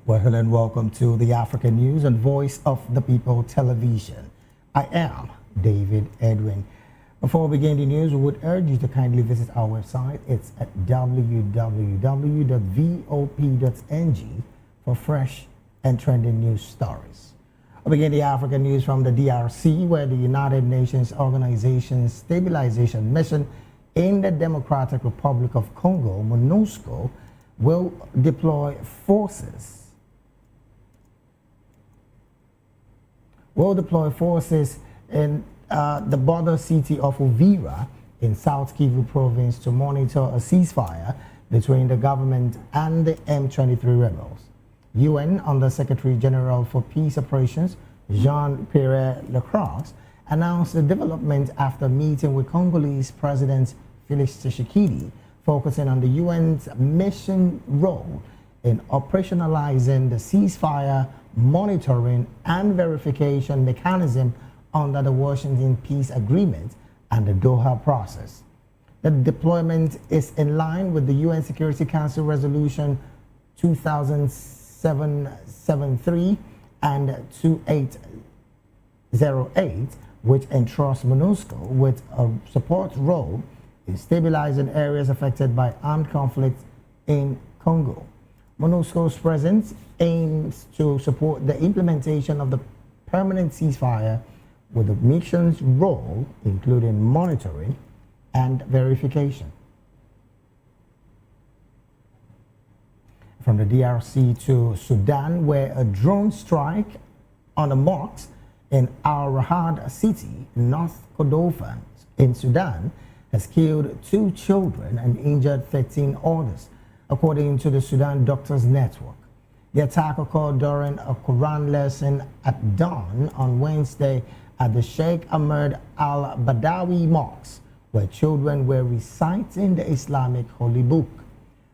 Speaker 3: Well, hello and welcome to the African News and Voice of the People Television. I am David Edwin. Before we begin the news, we would urge you to kindly visit our website. It's at www.vop.ng for fresh and trending news stories. We begin the African news from the DRC, where the United Nations Organization's Stabilization Mission in the Democratic Republic of Congo, MONUSCO, will deploy forces in the border city of Uvira in South Kivu province to monitor a ceasefire between the government and the M23 rebels. UN Under-Secretary General for Peace Operations Jean-Pierre Lacroix announced the development after meeting with Congolese President Felix Tshisekedi, focusing on the UN's mission role in operationalizing the ceasefire monitoring and verification mechanism under the Washington Peace Agreement and the Doha process. The deployment is in line with the UN Security Council Resolution 2773 and 2808, which entrusts MONUSCO with a support role in stabilizing areas affected by armed conflict in Congo. MONUSCO's presence aims to support the implementation of the permanent ceasefire, with the mission's role including monitoring and verification. From the DRC to Sudan, where a drone strike on a mosque in Al Rahad city, North Kordofan in Sudan, has killed 2 children and injured 13 others, according to the Sudan Doctors Network. The attack occurred during a Quran lesson at dawn on Wednesday at the Sheikh Ahmed al-Badawi Mosque, where children were reciting the Islamic Holy Book.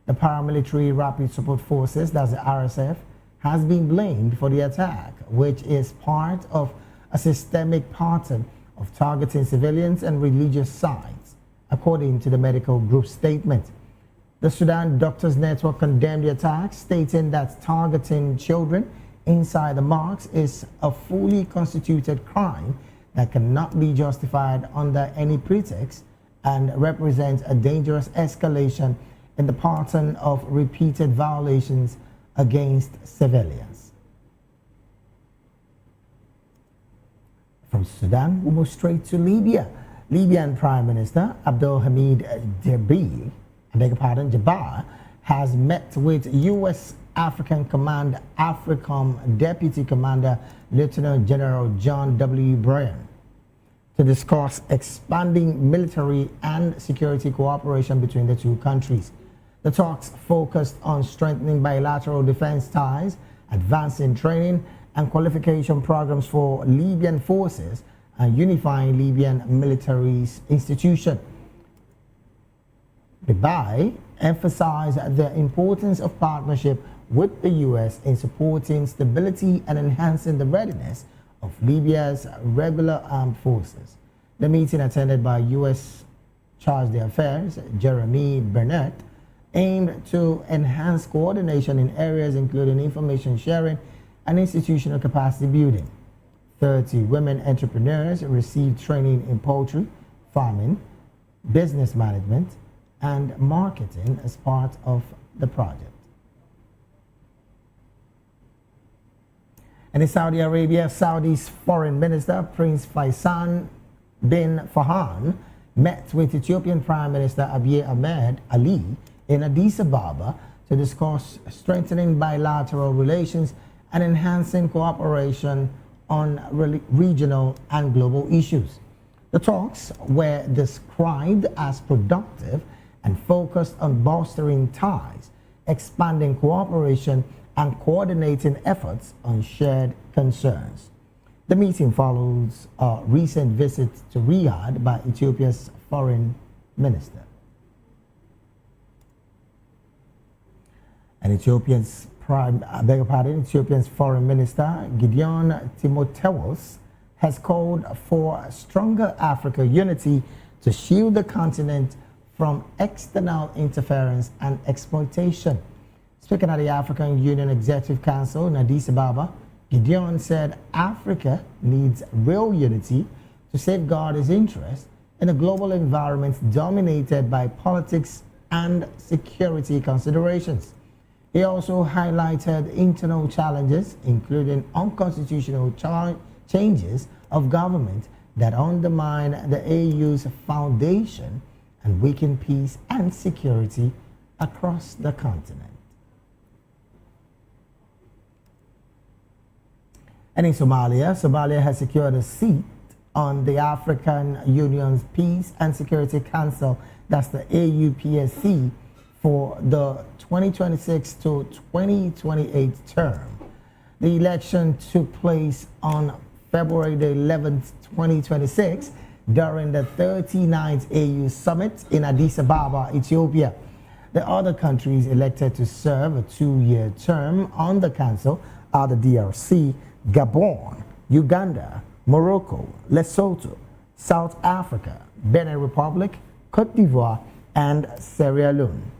Speaker 3: The paramilitary Rapid Support Forces, that's the RSF, has been blamed for the attack, which is part of a systemic pattern of targeting civilians and religious sites, according to the medical group statement. The Sudan Doctors Network condemned the attack, stating that targeting children inside the mosques is a fully constituted crime that cannot be justified under any pretext and represents a dangerous escalation in the pattern of repeated violations against civilians. From Sudan, we move straight to Libya. Libyan Prime Minister Abdel Hamid Jabbar has met with U.S. African Command AFRICOM Deputy Commander Lieutenant General John W. Bryan to discuss expanding military and security cooperation between the two countries. The talks focused on strengthening bilateral defense ties, advancing training and qualification programs for Libyan forces, and unifying Libyan military institutions. Dubai emphasized the importance of partnership with the U.S. in supporting stability and enhancing the readiness of Libya's regular armed forces. The meeting, attended by U.S. Charge d'Affaires Jeremy Bernard, aimed to enhance coordination in areas including information sharing and institutional capacity building. 30 women entrepreneurs received training in poultry, farming, business management, and marketing as part of the project. And in Saudi Arabia, Saudi's Foreign Minister Prince Faisal bin Farhan met with Ethiopian Prime Minister Abiy Ahmed Ali in Addis Ababa to discuss strengthening bilateral relations and enhancing cooperation on regional and global issues. The talks were described as productive and focused on bolstering ties, expanding cooperation, and coordinating efforts on shared concerns. The meeting follows a recent visit to Riyadh by Ethiopia's foreign minister. And Ethiopia's foreign minister Gideon Timotheus has called for stronger Africa unity to shield the continent from external interference and exploitation. Speaking at the African Union Executive Council in Addis Ababa, Gideon said Africa needs real unity to safeguard its interests in a global environment dominated by politics and security considerations. He also highlighted internal challenges, including unconstitutional changes of government that undermine the AU's foundation and weaken peace and security across the continent. And in Somalia, Somalia has secured a seat on the African Union's Peace and Security Council, that's the AUPSC, for the 2026 to 2028 term. The election took place on February the 11th, 2026, during the 39th AU Summit in Addis Ababa, Ethiopia. The other countries elected to serve a 2-year term on the council are the DRC, Gabon, Uganda, Morocco, Lesotho, South Africa, Benin Republic, Cote d'Ivoire, and Sierra Leone.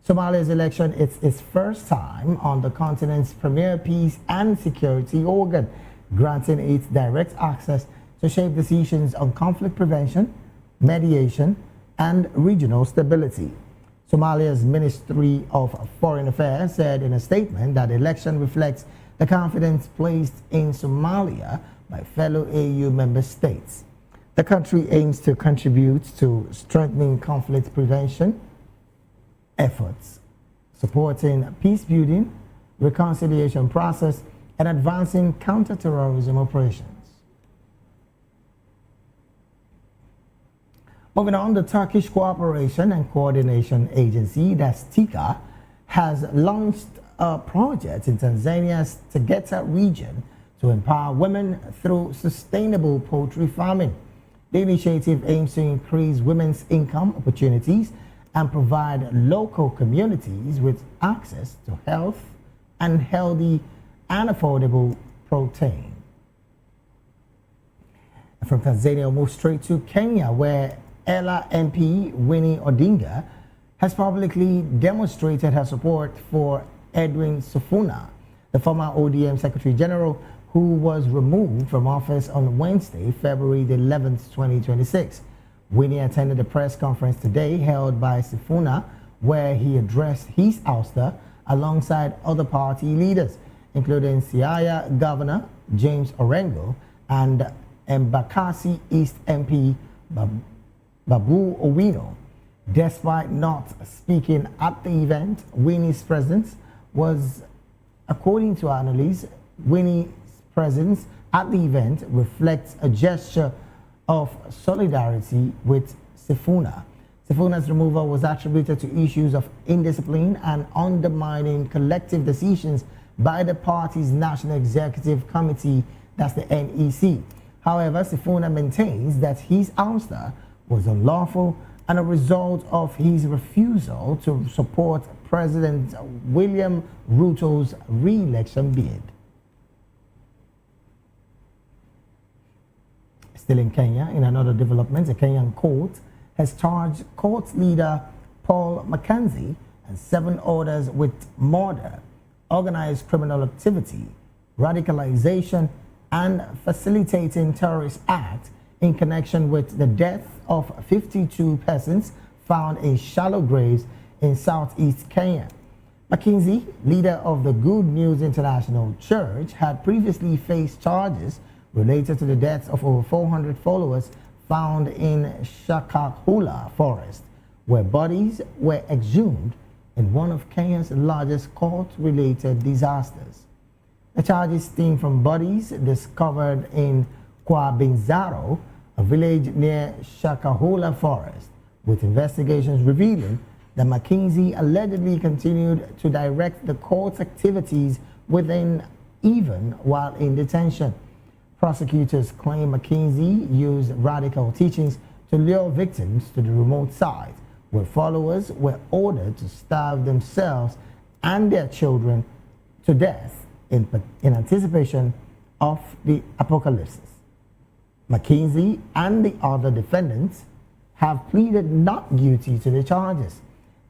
Speaker 3: Somalia's election is its first time on the continent's premier peace and security organ, granting it direct access to shape decisions on conflict prevention, mediation, and regional stability. Somalia's Ministry of Foreign Affairs said in a statement that the election reflects the confidence placed in Somalia by fellow AU member states. The country aims to contribute to strengthening conflict prevention efforts, supporting peace building, reconciliation process, and advancing counterterrorism operations. Moving on, the Turkish Cooperation and Coordination Agency, that's TICA, has launched a project in Tanzania's Tegeta region to empower women through sustainable poultry farming. The initiative aims to increase women's income opportunities and provide local communities with access to health and healthy and affordable protein. From Tanzania, we'll move straight to Kenya, where Ella MP Winnie Odinga has publicly demonstrated her support for Edwin Sifuna, the former ODM Secretary General, who was removed from office on Wednesday, February the 11th, 2026. Winnie attended a press conference today held by Sifuna, where he addressed his ouster alongside other party leaders, including Siaya Governor James Orengo and Embakasi East MP Babu Owino. Despite not speaking at the event, Winnie's presence was, according to analysts, Winnie's presence at the event reflects a gesture of solidarity with Sifuna. Sifuna's removal was attributed to issues of indiscipline and undermining collective decisions by the party's National Executive Committee, that's the NEC. However, Sifuna maintains that his ouster was unlawful and a result of his refusal to support President William Ruto's re-election bid. Still in Kenya, in another development, a Kenyan court has charged court leader Paul Mackenzie and 7 others with murder, organized criminal activity, radicalization, and facilitating terrorist acts in connection with the death of 52 persons found in shallow graves in southeast Kenya. Mackenzie, leader of the Good News International Church, had previously faced charges related to the deaths of over 400 followers found in Shakahula Forest, where bodies were exhumed in one of Kenya's largest court-related disasters. The charges stem from bodies discovered in Kwabinzaro, a village near Shakahula Forest, with investigations revealing that Mackenzie allegedly continued to direct the court's activities within even while in detention. Prosecutors claim Mackenzie used radical teachings to lure victims to the remote site, where followers were ordered to starve themselves and their children to death in anticipation of the apocalypse. Mackenzie and the other defendants have pleaded not guilty to the charges.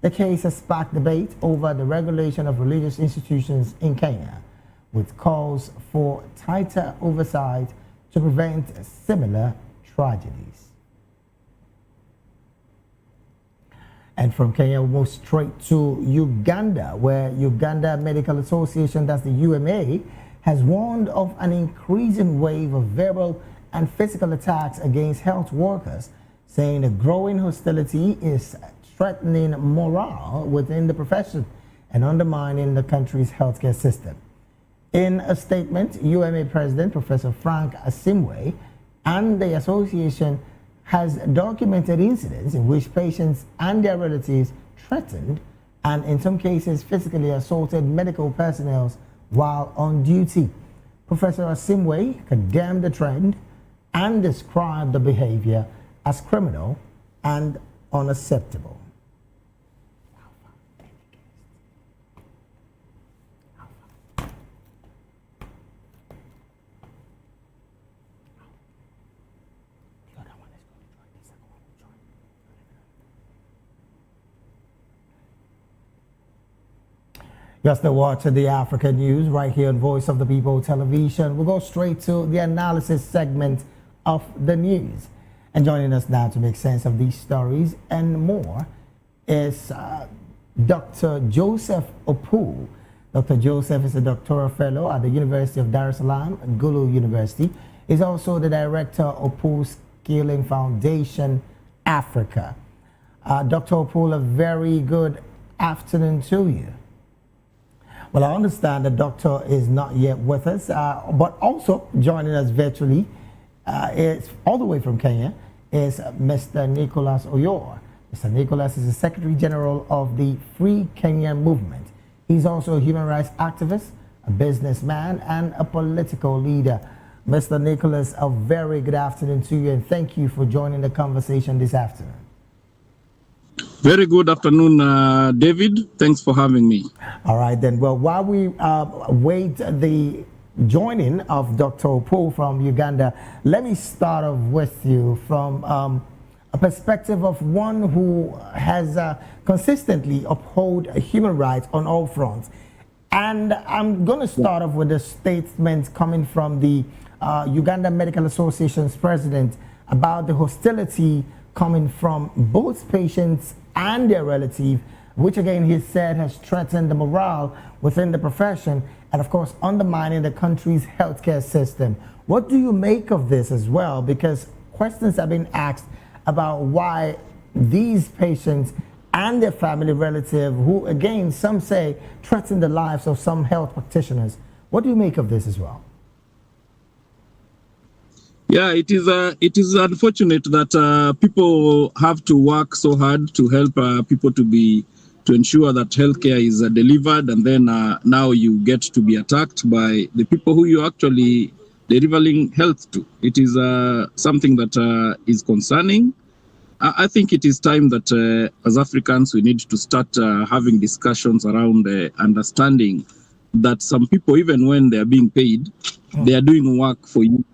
Speaker 3: The case has sparked debate over the regulation of religious institutions in Kenya, with calls for tighter oversight to prevent similar tragedies. And from Kenya, we'll move straight to Uganda, where Uganda Medical Association, that's the UMA, has warned of an increasing wave of verbal and physical attacks against health workers, saying the growing hostility is threatening morale within the profession and undermining the country's healthcare system. In a statement, UMA President Professor Frank Asimwe and the association has documented incidents in which patients and their relatives threatened and in some cases physically assaulted medical personnel while on duty. Professor Asimwe condemned the trend and described the behavior as criminal and unacceptable. You're still watching the African News right here on Voice of the People Television. We'll go straight to the analysis segment of the news. And joining us now to make sense of these stories and more is Dr. Joseph Opul. Dr. Joseph is a doctoral fellow at the University of Dar es Salaam, Gulu University. He's also the director of Opul Skilling Foundation, Africa. Dr. Opul, a very good afternoon to you. Well, I understand the doctor is not yet with us, but also joining us virtually is all the way from Kenya is Mr. Nicholas Oyor. Mr. Nicholas is the Secretary General of the Free Kenyan Movement. He's also a human rights activist, a businessman, and a political leader. Mr. Nicholas, a very good afternoon to you, and thank you for joining the conversation this afternoon.
Speaker 11: Very good afternoon, David. Thanks for having me.
Speaker 3: All right, then. Well, while we wait the joining of Dr. Opul from Uganda, let me start off with you from a perspective of one who has consistently upheld human rights on all fronts. And I'm going to start off with a statement coming from the Uganda Medical Association's president about the hostility coming from both patients and their relative, which again he said has threatened the morale within the profession and of course undermining the country's healthcare system. What do you make of this as well? Because questions have been asked about why these patients and their family relative, who again some say threaten the lives of some health practitioners. What do you make of this as well?
Speaker 11: Yeah, it is unfortunate that people have to work so hard to help people to ensure that healthcare is delivered, and then now you get to be attacked by the people who you're actually delivering health to. It is something that is concerning. I think it is time that as Africans we need to start having discussions around understanding that some people, even when they are being paid, they are doing work for you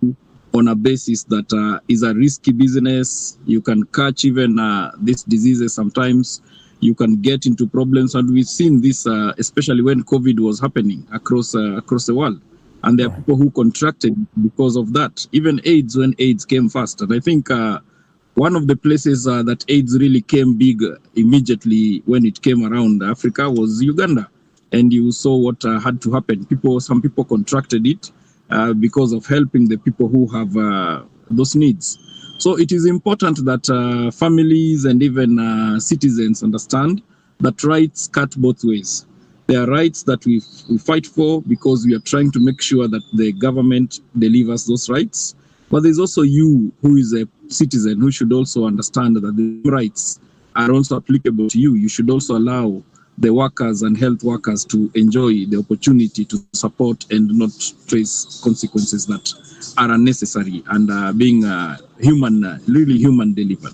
Speaker 11: on a basis that is a risky business. You can catch even these diseases sometimes. You can get into problems, and we've seen this especially when COVID was happening across the world. And there are people who contracted because of that. Even AIDS, when AIDS came first. And I think one of the places that AIDS really came big immediately when it came around Africa was Uganda. And you saw what had to happen. Some people contracted it because of helping the people who have those needs. So it is important that families and even citizens understand that rights cut both ways. There are rights that we fight for because we are trying to make sure that the government delivers those rights. But there's also you, who is a citizen, who should also understand that the rights are also applicable to you. You should also allow the workers and health workers to enjoy the opportunity to support and not face consequences that are unnecessary and being human, really human delivered.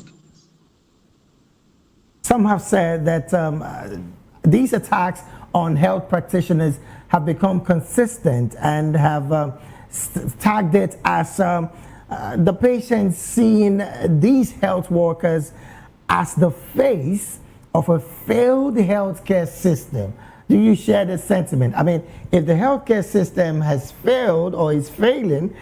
Speaker 3: Some have said that these attacks on health practitioners have become consistent and have tagged it as the patients seeing these health workers as the face of a failed healthcare system. Do you share this sentiment? I mean, if the healthcare system has failed or is failing,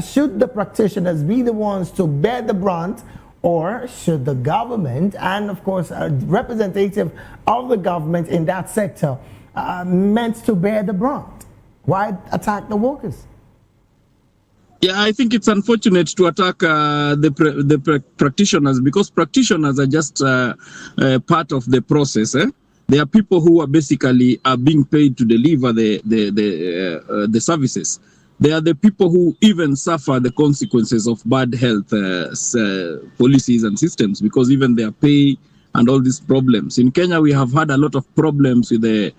Speaker 3: should the practitioners be the ones to bear the brunt, or should the government and, of course, a representative of the government in that sector meant to bear the brunt? Why attack the workers?
Speaker 11: Yeah, I think it's unfortunate to attack the practitioners, because practitioners are just part of the process. There are people who are basically being paid to deliver the services. They are the people who even suffer the consequences of bad health policies and systems, because even their pay and all these problems. In Kenya, we have had a lot of problems with the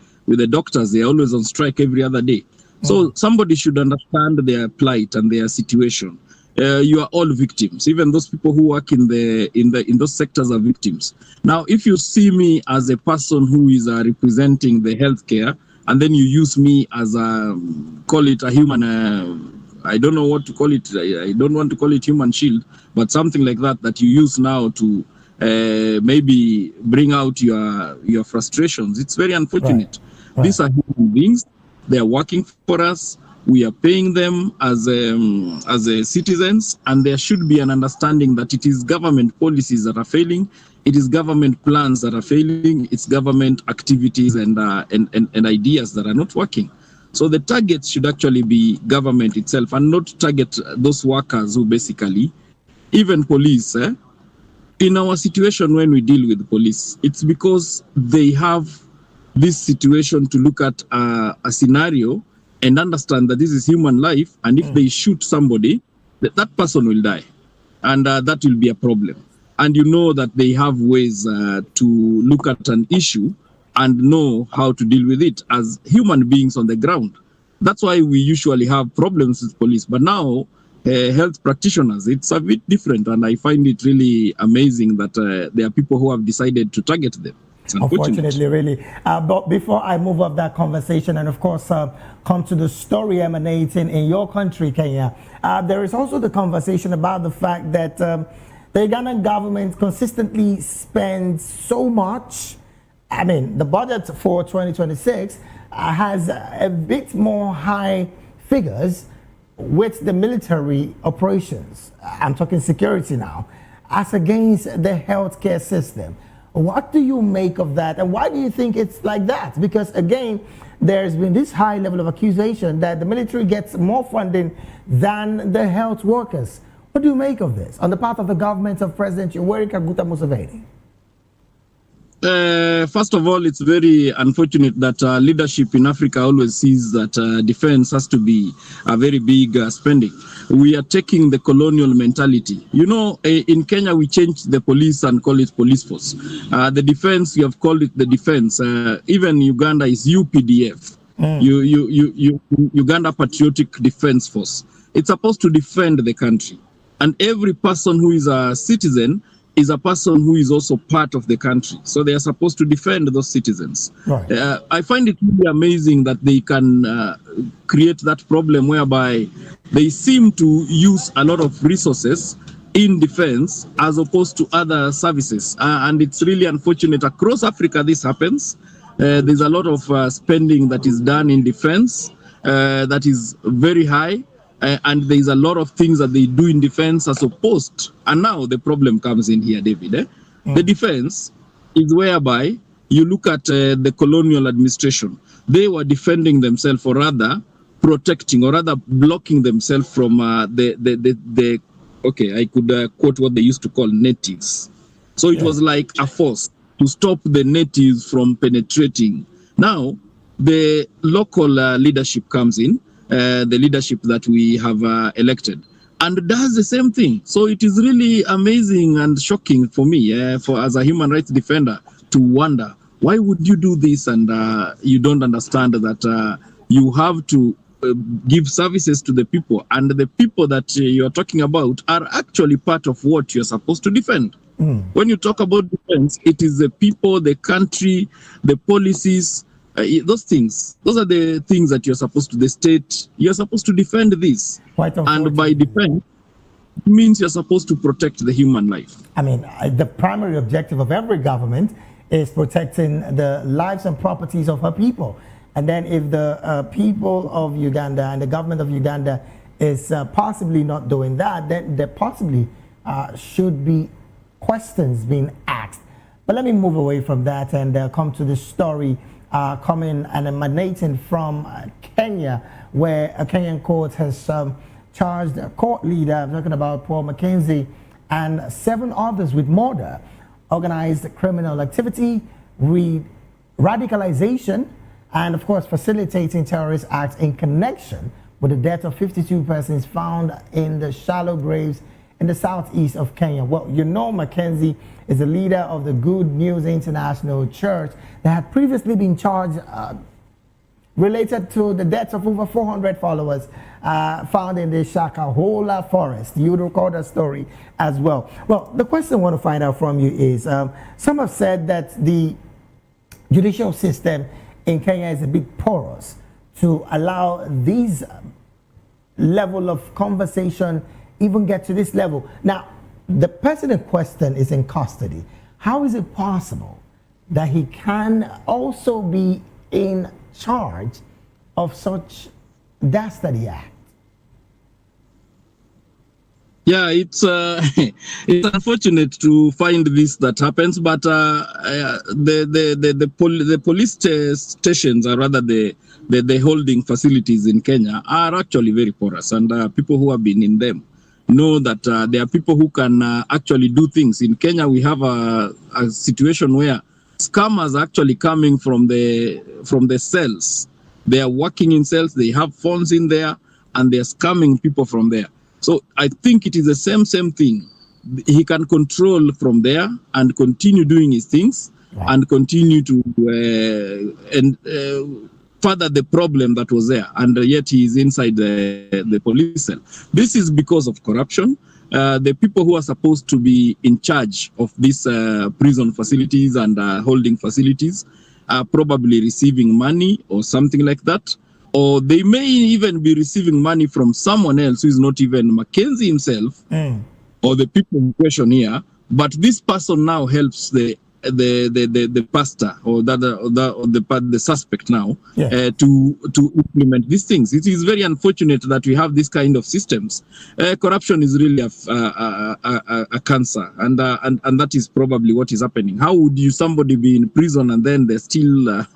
Speaker 11: doctors. They are always on strike every other day. So somebody should understand their plight and their situation. You are all victims. Even those people who work in those sectors are victims. Now, if you see me as a person who is representing the healthcare, and then you use me as call it a human, I don't know what to call it. I don't want to call it human shield, but something like that you use now to maybe bring out your frustrations. It's very unfortunate. Right. These are human beings. They are working for us. We are paying them as citizens, and there should be an understanding that it is government policies that are failing. It is government plans that are failing. It's government activities and ideas that are not working. So the target should actually be government itself, and not target those workers who basically, even police. In our situation when we deal with the police, it's because they have this situation to look at a scenario and understand that this is human life, and if they shoot somebody, that person will die, and that will be a problem. And you know that they have ways to look at an issue and know how to deal with it as human beings on the ground. That's why we usually have problems with police. But now, health practitioners, it's a bit different, and I find it really amazing that there are people who have decided to target them.
Speaker 3: Unfortunately, really. But before I move off that conversation and, of course, come to the story emanating in your country, Kenya, there is also the conversation about the fact that the Ugandan government consistently spends so much. I mean, the budget for 2026 has a bit more high figures with the military operations. I'm talking security now, as against the healthcare system. What do you make of that, and why do you think it's like that? Because again, there's been this high level of accusation that the military gets more funding than the health workers. What do you make of this on the part of the government of President Yoweri Kaguta Museveni?
Speaker 11: First of all, it's very unfortunate that leadership in Africa always sees that defense has to be a very big spending. We are taking the colonial mentality. You know, in Kenya, we changed the police and call it police force. The defense, you have called it the defense. Even Uganda is UPDF, Uganda Patriotic Defense Force. It's supposed to defend the country. And every person who is a citizen is a person who is also part of the country. So they are supposed to defend those citizens. Right. I find it really amazing that they can create that problem whereby they seem to use a lot of resources in defense as opposed to other services. And it's really unfortunate. Across Africa, this happens. There's a lot of spending that is done in defense that is very high. And there's a lot of things that they do in defense as opposed. And now the problem comes in here, David. The defense is whereby you look at the colonial administration. They were defending themselves, or rather protecting, or rather blocking themselves from okay, I could quote what they used to call natives. So it was like a force to stop the natives from penetrating. Now, the local leadership comes in. The leadership that we have elected, and does the same thing. So it is really amazing and shocking for me, for as a human rights defender, to wonder why would you do this, and you don't understand that you have to give services to the people, and the people that you're talking about are actually part of what you're supposed to defend. When you talk about defense, it is the people, the country, the policies. Those things, those are the things that you're supposed to, the state, you're supposed to defend this. And by defense, it means you're supposed to protect the human life.
Speaker 3: I mean, the primary objective of every government is protecting the lives and properties of her people. And then if the people of Uganda and the government of Uganda is possibly not doing that, then there possibly should be questions being asked. But let me move away from that and come to the story coming and emanating from Kenya, where a Kenyan court has charged a court leader, I'm talking about Paul Mackenzie, and 7 others with murder, organized criminal activity, radicalization, and of course facilitating terrorist acts in connection with the death of 52 persons found in the shallow graves in the southeast of Kenya. Well, you know Mackenzie is the leader of the Good News International Church that had previously been charged related to the deaths of over 400 followers found in the Shakahola forest. You recall that story as well. Well, the question I want to find out from you is, some have said that the judicial system in Kenya is a bit porous to allow these level of conversation even get to this level. Now, the person in question is in custody. How is it possible that he can also be in charge of such dastardly act?
Speaker 11: Yeah, it's it's unfortunate to find this that happens, but the police stations, or rather the holding facilities in Kenya, are actually very porous, and people who have been in them know that there are people who can actually do things. In Kenya, we have a situation where scammers are actually coming from the cells. They are working in cells, they have phones in there, and they're scamming people from there. So I think it is the same thing. He can control from there and continue doing his things, right, and continue to further the problem that was there, and yet he is inside the police cell. This is because of corruption. The people who are supposed to be in charge of these prison facilities and holding facilities are probably receiving money or something like that, or they may even be receiving money from someone else who is not even Mackenzie himself or the people in question here. But this person now helps the pastor or the suspect now, yeah, to implement these things. It is very unfortunate that we have this kind of systems. Corruption is really a cancer, and that is probably what is happening. How would somebody be in prison and then they're still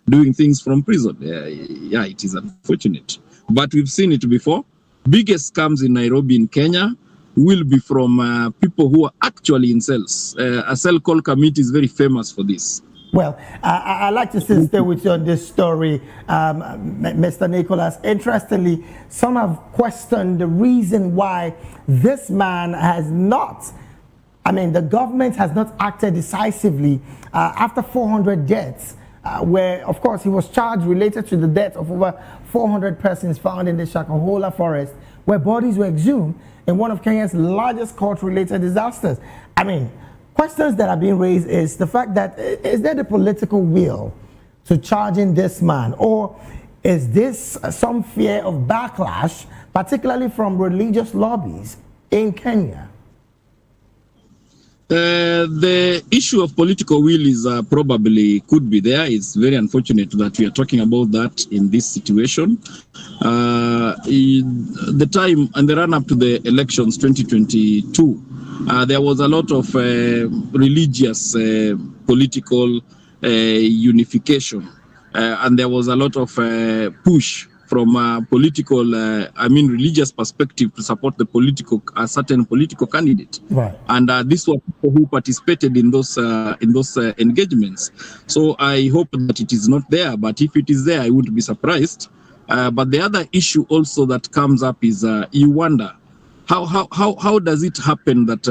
Speaker 11: doing things from prison? Yeah, it is unfortunate, but we've seen it before. Biggest scams in Nairobi, in Kenya, will be from people who are actually in cells. A cell called Committee is very famous for this.
Speaker 3: Well, I'd like to stay with you on this story, Mr. Nicholas. Interestingly, some have questioned the reason why this man has not, the government has not acted decisively after 400 deaths, where, of course, he was charged related to the death of over 400 persons found in the Shakahola forest, where bodies were exhumed in one of Kenya's largest court-related disasters. Questions that are being raised is the fact that, is there the political will to charging this man, or is this some fear of backlash, particularly from religious lobbies in Kenya?
Speaker 11: The issue of political will is probably could be there. It's very unfortunate that we are talking about that in this situation. The time and the run up to the elections 2022, there was a lot of religious political unification, and there was a lot of push from a political, religious perspective to support a certain political candidate. Right. And this was people who participated in those engagements. So I hope that it is not there, but if it is there, I wouldn't be surprised. But the other issue also that comes up is you wonder, how does it happen that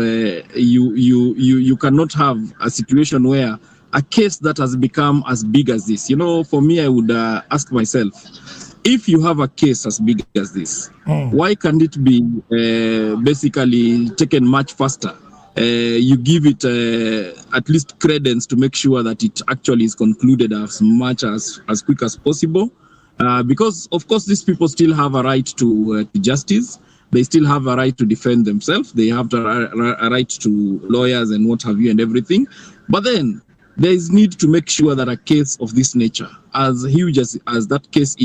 Speaker 11: you cannot have a situation where a case that has become as big as this? For me, I would ask myself, if you have a case as big as this, why can't it be basically taken much faster? You give it at least credence to make sure that it actually is concluded as quick as possible. Because, of course, these people still have a right to justice. They still have a right to defend themselves. They have a right to lawyers and what have you and everything. But then there is need to make sure that a case of this nature, as huge as that case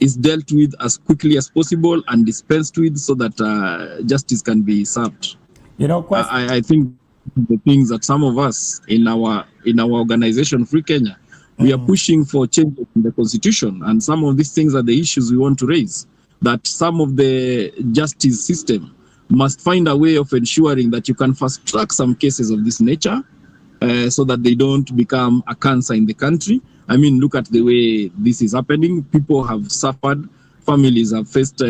Speaker 11: is dealt with as quickly as possible and dispensed with, so that justice can be served. I think the things that some of us in our organization, Free Kenya, we are pushing for changes in the constitution, and some of these things are the issues we want to raise. That some of the justice system must find a way of ensuring that you can fast track some cases of this nature, so that they don't become a cancer in the country. Look at the way this is happening. People have suffered families have faced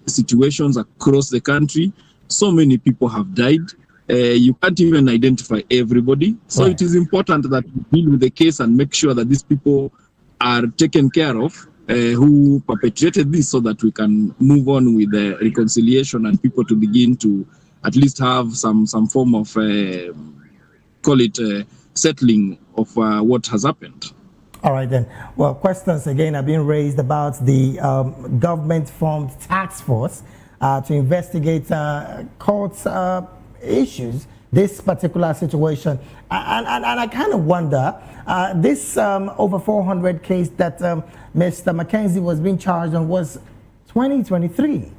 Speaker 11: situations across the country. So many people have died. You can't even identify everybody. So it is important that we deal with the case and make sure that these people are taken care of who perpetrated this, so that we can move on with the reconciliation and people to begin to at least have some form of call it settling of what has happened.
Speaker 3: All right then. Well, questions again are being raised about the government-formed task force to investigate court issues, this particular situation. And I kind of wonder, this over 400 case that Mr. Mackenzie was being charged on was 2023.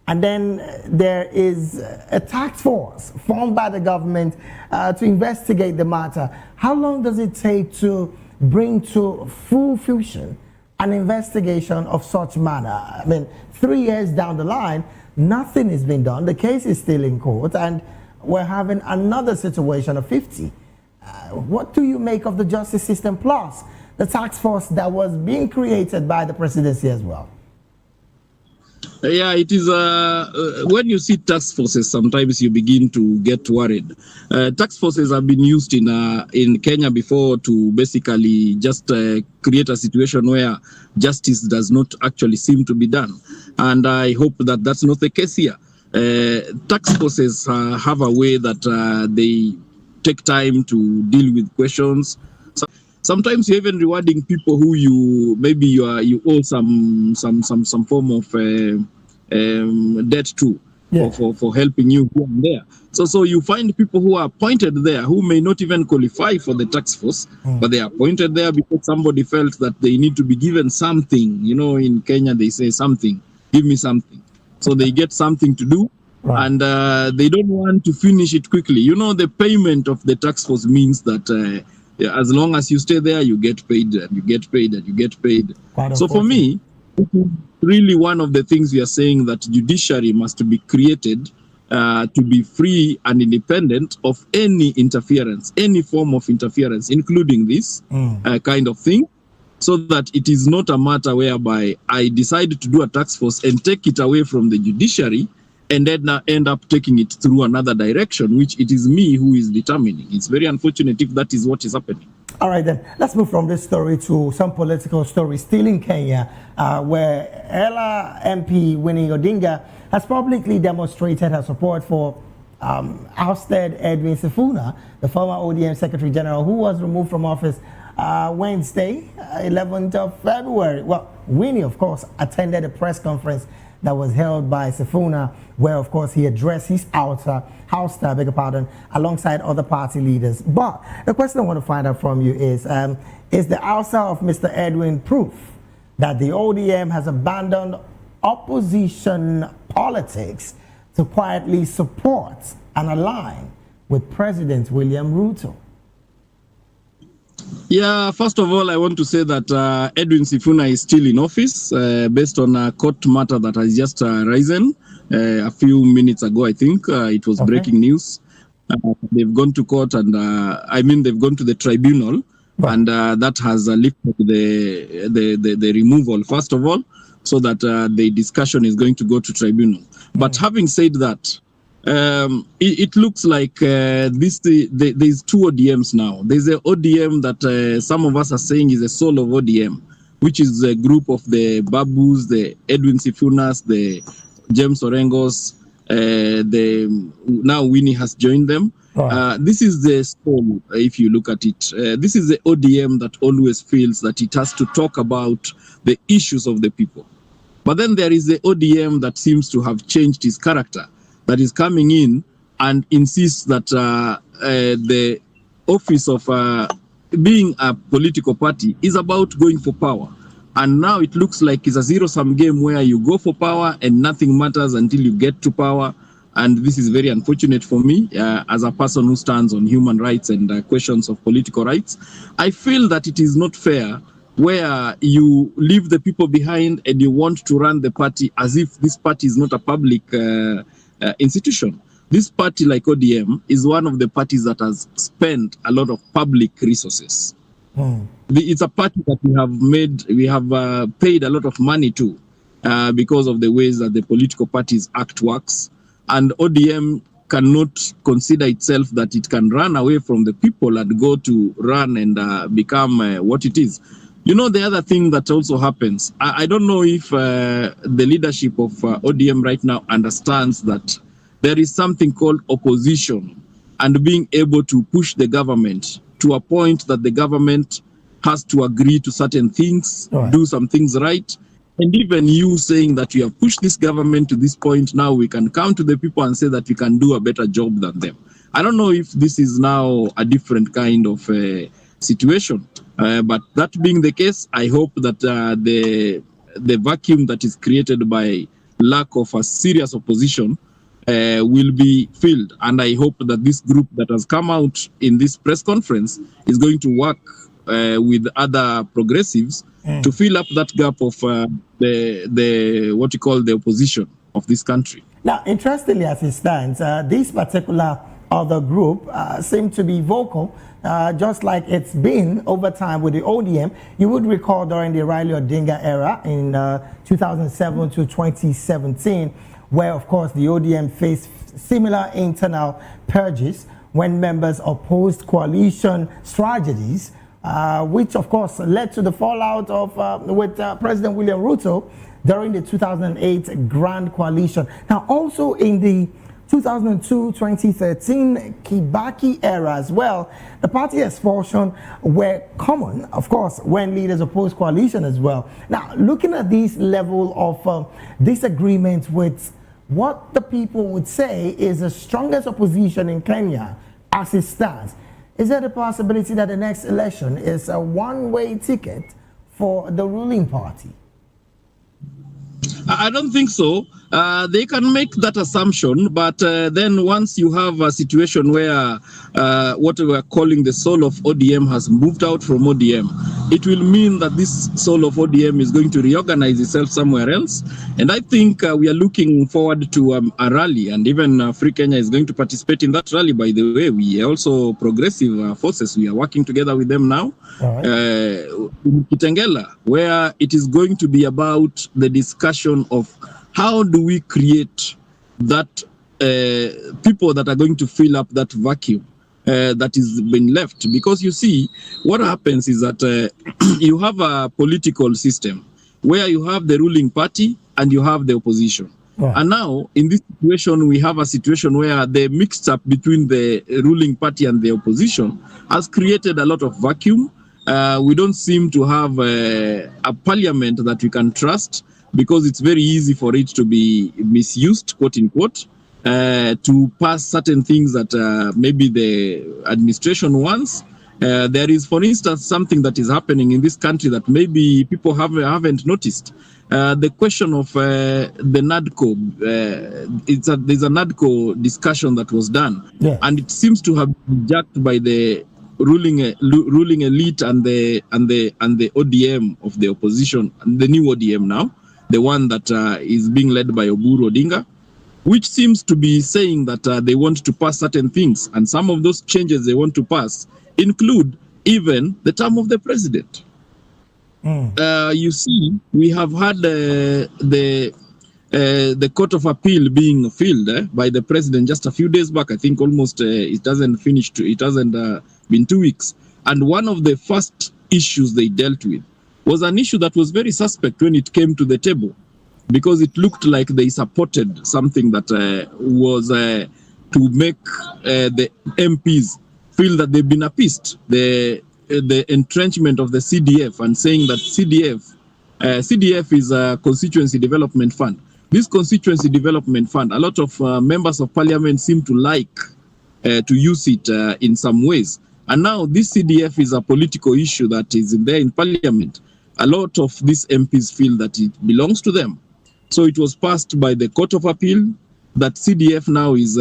Speaker 3: And then there is a task force formed by the government to investigate the matter. How long does it take to bring to full fruition an investigation of such manner? I mean, 3 years down the line, nothing has been done. The case is still in court, and we're having another situation of 50. What do you make of the justice system plus the task force that was being created by the presidency as well?
Speaker 11: Yeah, it is. When you see task forces, sometimes you begin to get worried. Task forces have been used in Kenya before to basically just create a situation where justice does not actually seem to be done, and I hope that that's not the case here. Task forces have a way that they take time to deal with questions. Sometimes you're even rewarding people who you owe some form of debt to, for helping you here and there. So you find people who are appointed there who may not even qualify for the task force, but they are appointed there because somebody felt that they need to be given something. You know, in Kenya they say something, give me something. So they get something to do, and they don't want to finish it quickly. You know, the payment of the task force means that as long as you stay there, you get paid, and you get paid, and you get paid. So for me, really one of the things we are saying, that judiciary must be created to be free and independent of any interference, any form of interference, including this kind of thing, so that it is not a matter whereby I decide to do a task force and take it away from the judiciary and then end up taking it through another direction, which it is me who is determining. It's very unfortunate if that is what is happening.
Speaker 3: All right, then, let's move from this story to some political stories still in Kenya, where Ella MP Winnie Odinga has publicly demonstrated her support for ousted Edwin Sifuna, the former ODM Secretary General, who was removed from office Wednesday, 11th of February. Well, Winnie, of course, attended a press conference that was held by Sifuna, where, of course, he addressed his ouster, alongside other party leaders. But the question I want to find out from you is the ouster of Mr. Edwin proof that the ODM has abandoned opposition politics to quietly support and align with President William Ruto?
Speaker 11: Yeah, first of all, I want to say that Edwin Sifuna is still in office based on a court matter that has just risen a few minutes ago, I think. It was breaking news. They've gone to court and they've gone to the tribunal, and that has lifted the removal, first of all, so that the discussion is going to go to tribunal. But having said that, it looks like there's two ODMs now. There's a ODM that some of us are saying is the soul of ODM, which is a group of the Babus, the Edwin Sifunas, the James Orengos, now Winnie has joined them. This is the soul, if you look at it. This is the ODM that always feels that it has to talk about the issues of the people. But then there is the ODM that seems to have changed his character, that is coming in and insists that the office of being a political party is about going for power. And now it looks like it's a zero-sum game where you go for power and nothing matters until you get to power. And this is very unfortunate for me as a person who stands on human rights and questions of political rights. I feel that it is not fair where you leave the people behind and you want to run the party as if this party is not a public institution. This party, like ODM, is one of the parties that has spent a lot of public resources. It's a party that we have paid a lot of money to. because of the ways that the political parties act works. And ODM cannot consider itself that it can run away from the people and go to run and become what it is. You know, the other thing that also happens, I don't know if the leadership of ODM right now understands that there is something called opposition and being able to push the government to a point that the government has to agree to certain things, do some things right. And even you saying that we have pushed this government to this point, now we can come to the people and say that we can do a better job than them. I don't know if this is now a different kind of situation. But that being the case, I hope that the vacuum that is created by lack of a serious opposition will be filled. And I hope that this group that has come out in this press conference is going to work with other progressives to fill up that gap of the what you call the opposition of this country.
Speaker 3: Now, interestingly, as it stands, this particular other group seem to be vocal, just like it's been over time with the ODM. You would recall during the Riley Odinga era in 2007 to 2017, where, of course, the ODM faced similar internal purges when members opposed coalition strategies, which, of course, led to the fallout of with President William Ruto during the 2008 Grand Coalition. Now, also in the 2002-2013 Kibaki era as well, the party expulsion were common, of course, when leaders opposed coalition as well. Now, looking at this level of disagreement with what the people would say is the strongest opposition in Kenya as it stands, is there the possibility that the next election is a one-way ticket for the ruling party?
Speaker 11: I don't think so. They can make that assumption, but then once you have a situation where what we are calling the soul of ODM has moved out from ODM, it will mean that this soul of ODM is going to reorganize itself somewhere else. And I think we are looking forward to a rally, and even Free Kenya is going to participate in that rally, by the way. We are also progressive forces. We are working together with them now in Kitengela, where it is going to be about the discussion of how do we create that people that are going to fill up that vacuum that is been left. Because you see, what happens is that you have a political system where you have the ruling party and you have the opposition. And now, in this situation, we have a situation where the mixed up between the ruling party and the opposition has created a lot of vacuum. We don't seem to have a parliament that we can trust, because it's very easy for it to be misused, quote unquote, to pass certain things that maybe the administration wants. There is, for instance, something that is happening in this country that maybe people haven't noticed. The question of the NADCO, there's a NADCO discussion that was done, and it seems to have been jacked by the ruling elite and the ODM of the opposition, the new ODM now, the one that is being led by Oburu Odinga, which seems to be saying that they want to pass certain things, and some of those changes they want to pass include even the term of the president. You see, we have had the Court of Appeal being filled by the president just a few days back. I think almost it hasn't been 2 weeks. And one of the first issues they dealt with was an issue that was very suspect when it came to the table, because it looked like they supported something that was to make the MPs feel that they've been appeased. The entrenchment of the CDF, and saying that CDF is a constituency development fund. This constituency development fund, a lot of members of parliament seem to like to use it in some ways. And now this CDF is a political issue that is in there in parliament. A lot of these MPs feel that it belongs to them. So it was passed by the Court of Appeal that CDF now is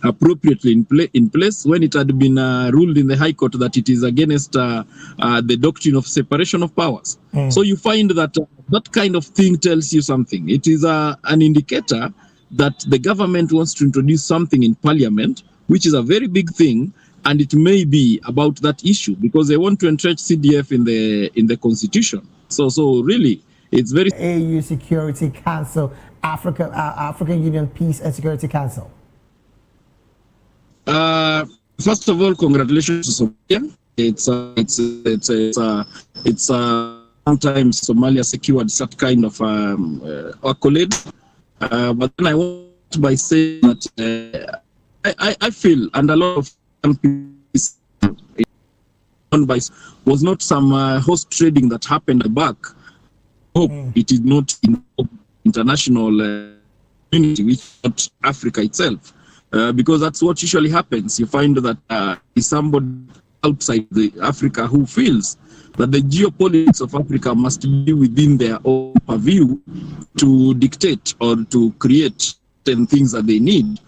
Speaker 11: appropriately in place, when it had been ruled in the High Court that it is against the doctrine of separation of powers. So you find that that kind of thing tells you something. It is an indicator that the government wants to introduce something in parliament, which is a very big thing, and it may be about that issue, because they want to entrench CDF in the constitution. So really,
Speaker 6: it's very
Speaker 3: AU Security Council, African Union Peace and Security Council?
Speaker 6: First of all, congratulations to Somalia. Sometimes Somalia secured such kind of accolade. But then I want by saying that I feel, and a lot of people was not some host trading that happened back. Hope it is not in international community, which is not Africa itself, because that's what usually happens. You find that is somebody outside Africa who feels that the geopolitics of Africa must be within their own purview to dictate or to create 10 things that they need.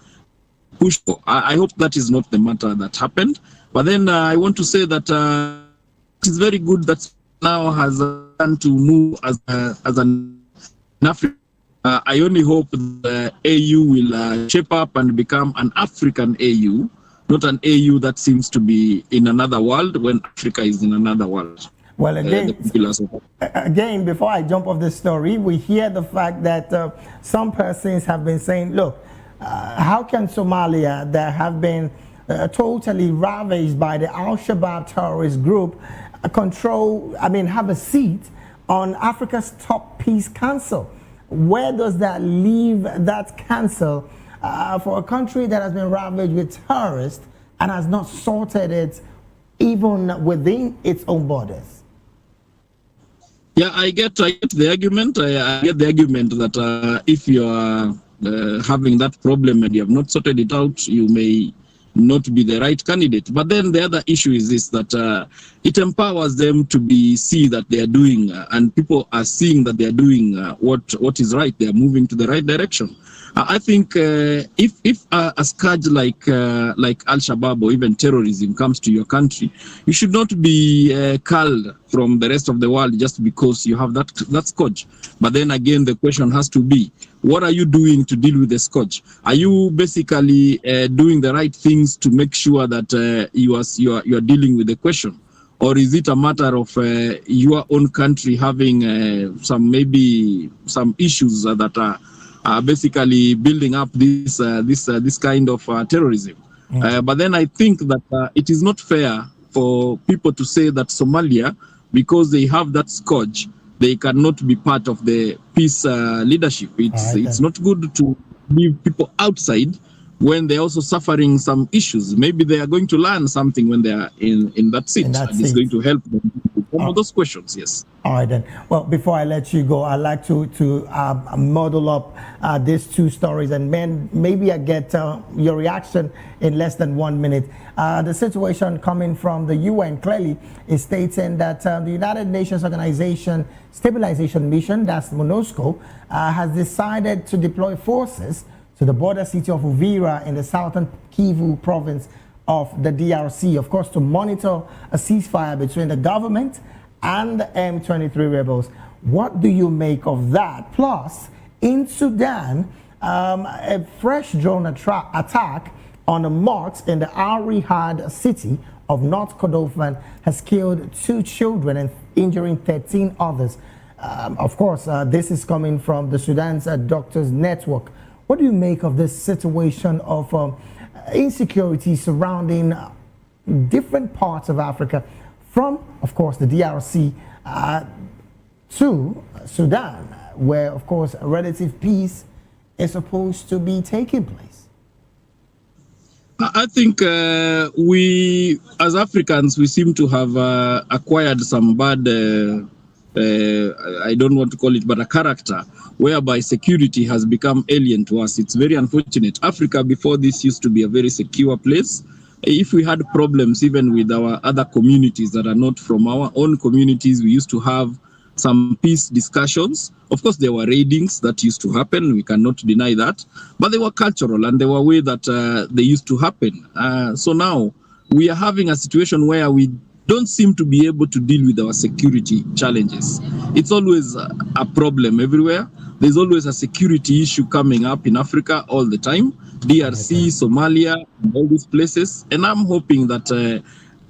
Speaker 6: Push for. I hope that is not the matter that happened. But then I want to say that it is very good that now has done to move as an African. I only hope the AU will shape up and become an African AU, not an AU that seems to be in another world when Africa is in another world.
Speaker 3: Well, again, before I jump off the story, we hear the fact that some persons have been saying, look, how can Somalia, that have been totally ravaged by the Al-Shabaab terrorist group, have a seat on Africa's top peace council? Where does that leave that council for a country that has been ravaged with terrorists and has not sorted it even within its own borders?
Speaker 6: Yeah, I get the argument. I get the argument that if you are having that problem and you have not sorted it out, you may not be the right candidate. But then the other issue is this, that it empowers them to see that they are doing, and people are seeing that they are doing what is right. They are moving to the right direction. I think if a scourge like Al-Shabaab or even terrorism comes to your country, you should not be culled from the rest of the world just because you have that scourge. But then again, the question has to be, what are you doing to deal with the scourge? Are you basically doing the right things to make sure that you are dealing with the question? Or is it a matter of your own country having some issues that are basically building up this kind of terrorism? But then I think that it is not fair for people to say that Somalia, because they have that scourge, they cannot be part of the peace leadership. It's not good to leave people outside when they're also suffering some issues. Maybe they are going to learn something when they are in that seat, and it's going to help them with some of those questions. Yes.
Speaker 3: All right then. Well, before I let you go, I'd like to model up these two stories, and maybe I get your reaction in less than 1 minute. The situation coming from the UN clearly is stating that the United Nations Organization Stabilization Mission, that's MONUSCO, has decided to deploy forces to the border city of Uvira in the southern Kivu province of the DRC, of course, to monitor a ceasefire between the government and the M23 rebels. What do you make of that? Plus, in Sudan, a fresh drone attack on a mosque in the Al-Rihad city of North Kordofan has killed 2 children and injuring 13 others. Of course, this is coming from the Sudan's Doctors Network. What do you make of this situation of insecurity surrounding different parts of Africa, from, of course, the DRC to Sudan, where, of course, relative peace is supposed to be taking place?
Speaker 6: I think we, as Africans, we seem to have acquired some bad, I don't want to call it, but a character whereby security has become alien to us. It's very unfortunate. Africa before this used to be a very secure place. If we had problems even with our other communities that are not from our own communities, we used to have some peace discussions. Of course, there were raidings that used to happen. We cannot deny that. But they were cultural, and they were way that they used to happen. So now we are having a situation where we don't seem to be able to deal with our security challenges. It's always a problem everywhere. There's always a security issue coming up in Africa all the time. DRC, Somalia, all these places. And I'm hoping that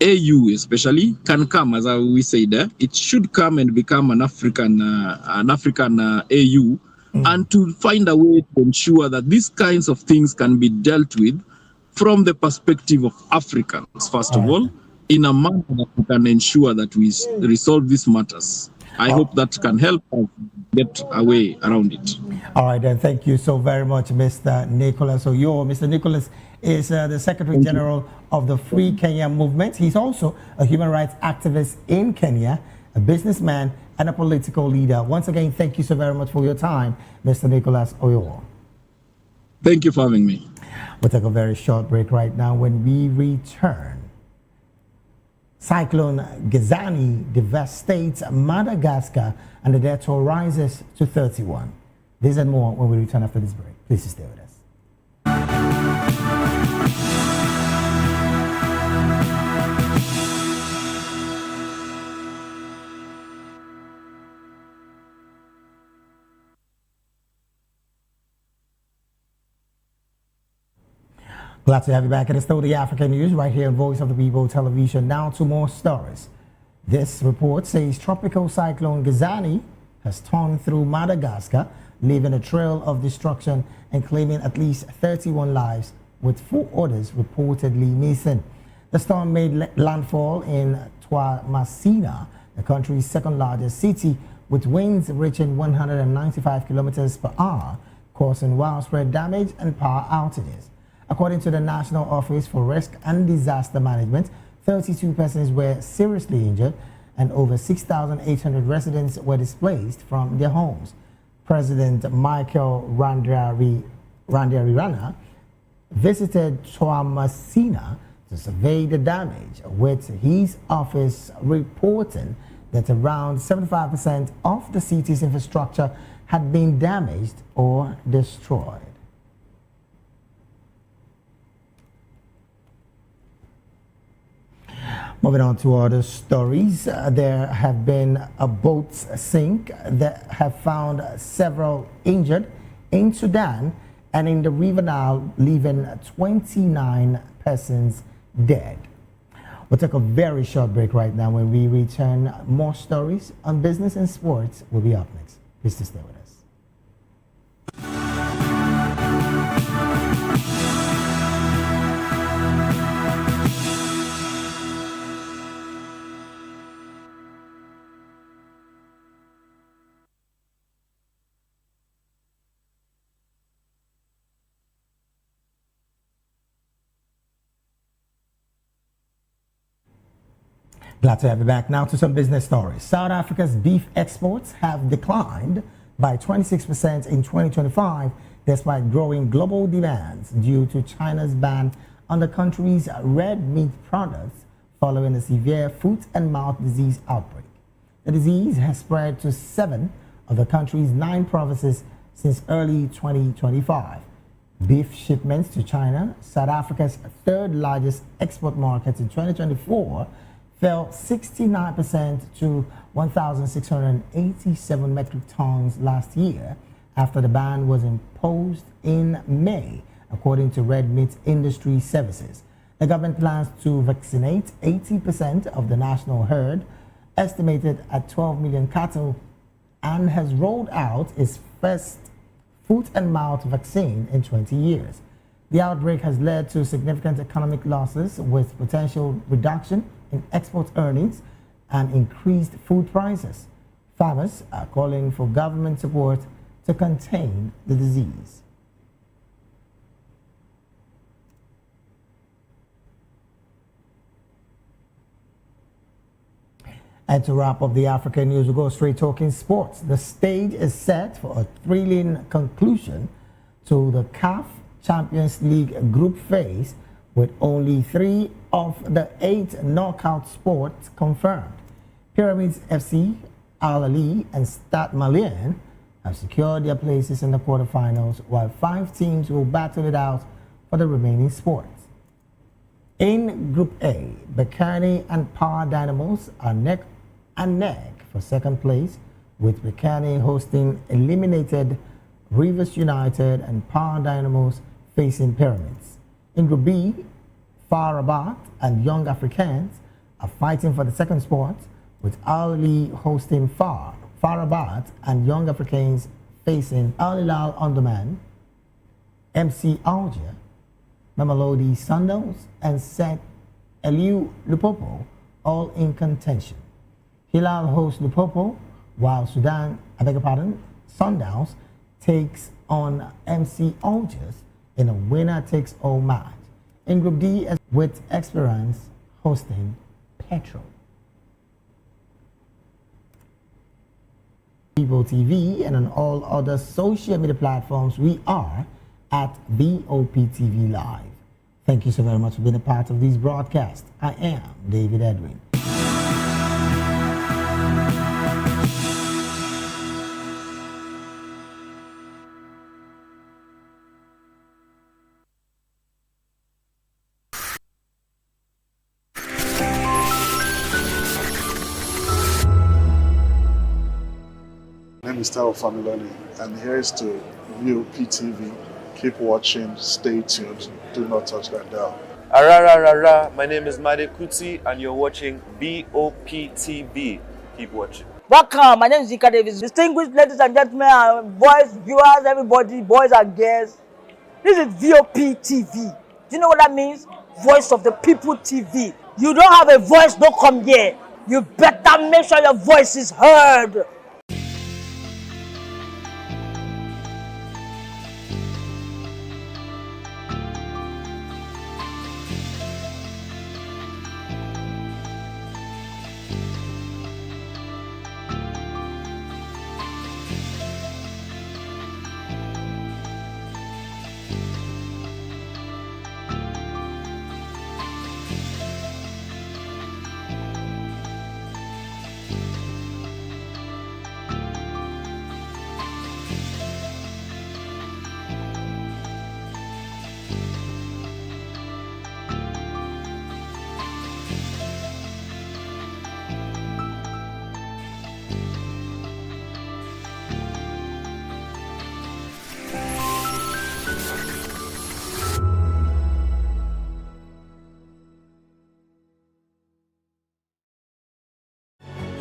Speaker 11: AU especially can come, as we say there. It should come and become an African AU, and to find a way to ensure that these kinds of things can be dealt with from the perspective of Africans, first of all, in a manner that we can ensure that we resolve these matters. I hope that can help us get a way around it.
Speaker 3: All right, then. Thank you so very much, Mr. Nicholas Oyo. Mr. Nicholas is the Secretary General of the Free Kenya Movement. He's also a human rights activist in Kenya, a businessman, and a political leader. Once again, thank you so very much for your time, Mr. Nicholas Oyo.
Speaker 11: Thank you for having me.
Speaker 3: We'll take a very short break right now. When we return, Cyclone Gazani devastates Madagascar and the death toll rises to 31. This and more when we return after this break. Please stay with us. Glad to have you back at the Studio African News right here on Voice of the People Television. Now to more stories. This report says Tropical Cyclone Gazani has torn through Madagascar, leaving a trail of destruction and claiming at least 31 lives, with 4 others reportedly missing. The storm made landfall in Toamasina, the country's second largest city, with winds reaching 195 kilometers per hour, causing widespread damage and power outages. According to the National Office for Risk and Disaster Management, 32 persons were seriously injured and over 6,800 residents were displaced from their homes. President Michael Randrarirana visited Toamasina to survey the damage, with his office reporting that around 75% of the city's infrastructure had been damaged or destroyed. Moving on to other stories, there have been a boat sink that have found several injured in Sudan and in the River Nile, leaving 29 persons dead. We'll take a very short break right now. When we return, more stories on business and sports will be up next. Please stay with us. Glad to have you back. Now to some business stories. South Africa's beef exports have declined by 26% in 2025, despite growing global demands due to China's ban on the country's red meat products following a severe foot and mouth disease outbreak. The disease has spread to 7 of the country's 9 provinces since early 2025. Beef shipments to China, South Africa's third largest export market in 2024, fell 69% to 1,687 metric tons last year after the ban was imposed in May, according to Red Meat Industry Services. The government plans to vaccinate 80% of the national herd, estimated at 12 million cattle, and has rolled out its first foot and mouth vaccine in 20 years. The outbreak has led to significant economic losses, with potential reduction in export earnings and increased food prices. Farmers are calling for government support to contain the disease. And to wrap up the African news, we'll go straight talking sports. The stage is set for a thrilling conclusion to the CAF Champions League group phase, with only 3 of the 8 knockout spots confirmed. Pyramids FC, Al Ahly, and Stade Malien have secured their places in the quarterfinals, while 5 teams will battle it out for the remaining spots. In Group A, Bekane and Power Dynamos are neck and neck for second place, with Bekane hosting eliminated Rivers United and Power Dynamos facing Pyramids. In Group B, FAR Rabat and Young Africans are fighting for the second spot, with Ali hosting FAR Rabat, and Young Africans facing Al Hilal Omdurman, MC Alger, Mamelodi Sundowns, and Set Eliu Lupopo, all in contention. Hilal hosts Lupopo, while Sundowns takes on MC Algiers in a winner-takes-all match. In Group D, with Experience hosting Petro. People TV and on all other social media platforms, we are at VOP TV Live. Thank you so very much for being a part of these broadcasts. I am David Edwin.
Speaker 2: My name is Tao Familoni, and here is to VOP TV. Keep watching, stay tuned, do not touch that dial.
Speaker 15: My name is Made Kuti, and you're watching VOP TV. Keep watching.
Speaker 17: Welcome, my name is Zika Davis. Distinguished ladies and gentlemen, boys, viewers, everybody, boys and girls. This is VOP TV. Do you know what that means? Voice of the People TV. You don't have a voice, don't come here. You better make sure your voice is heard.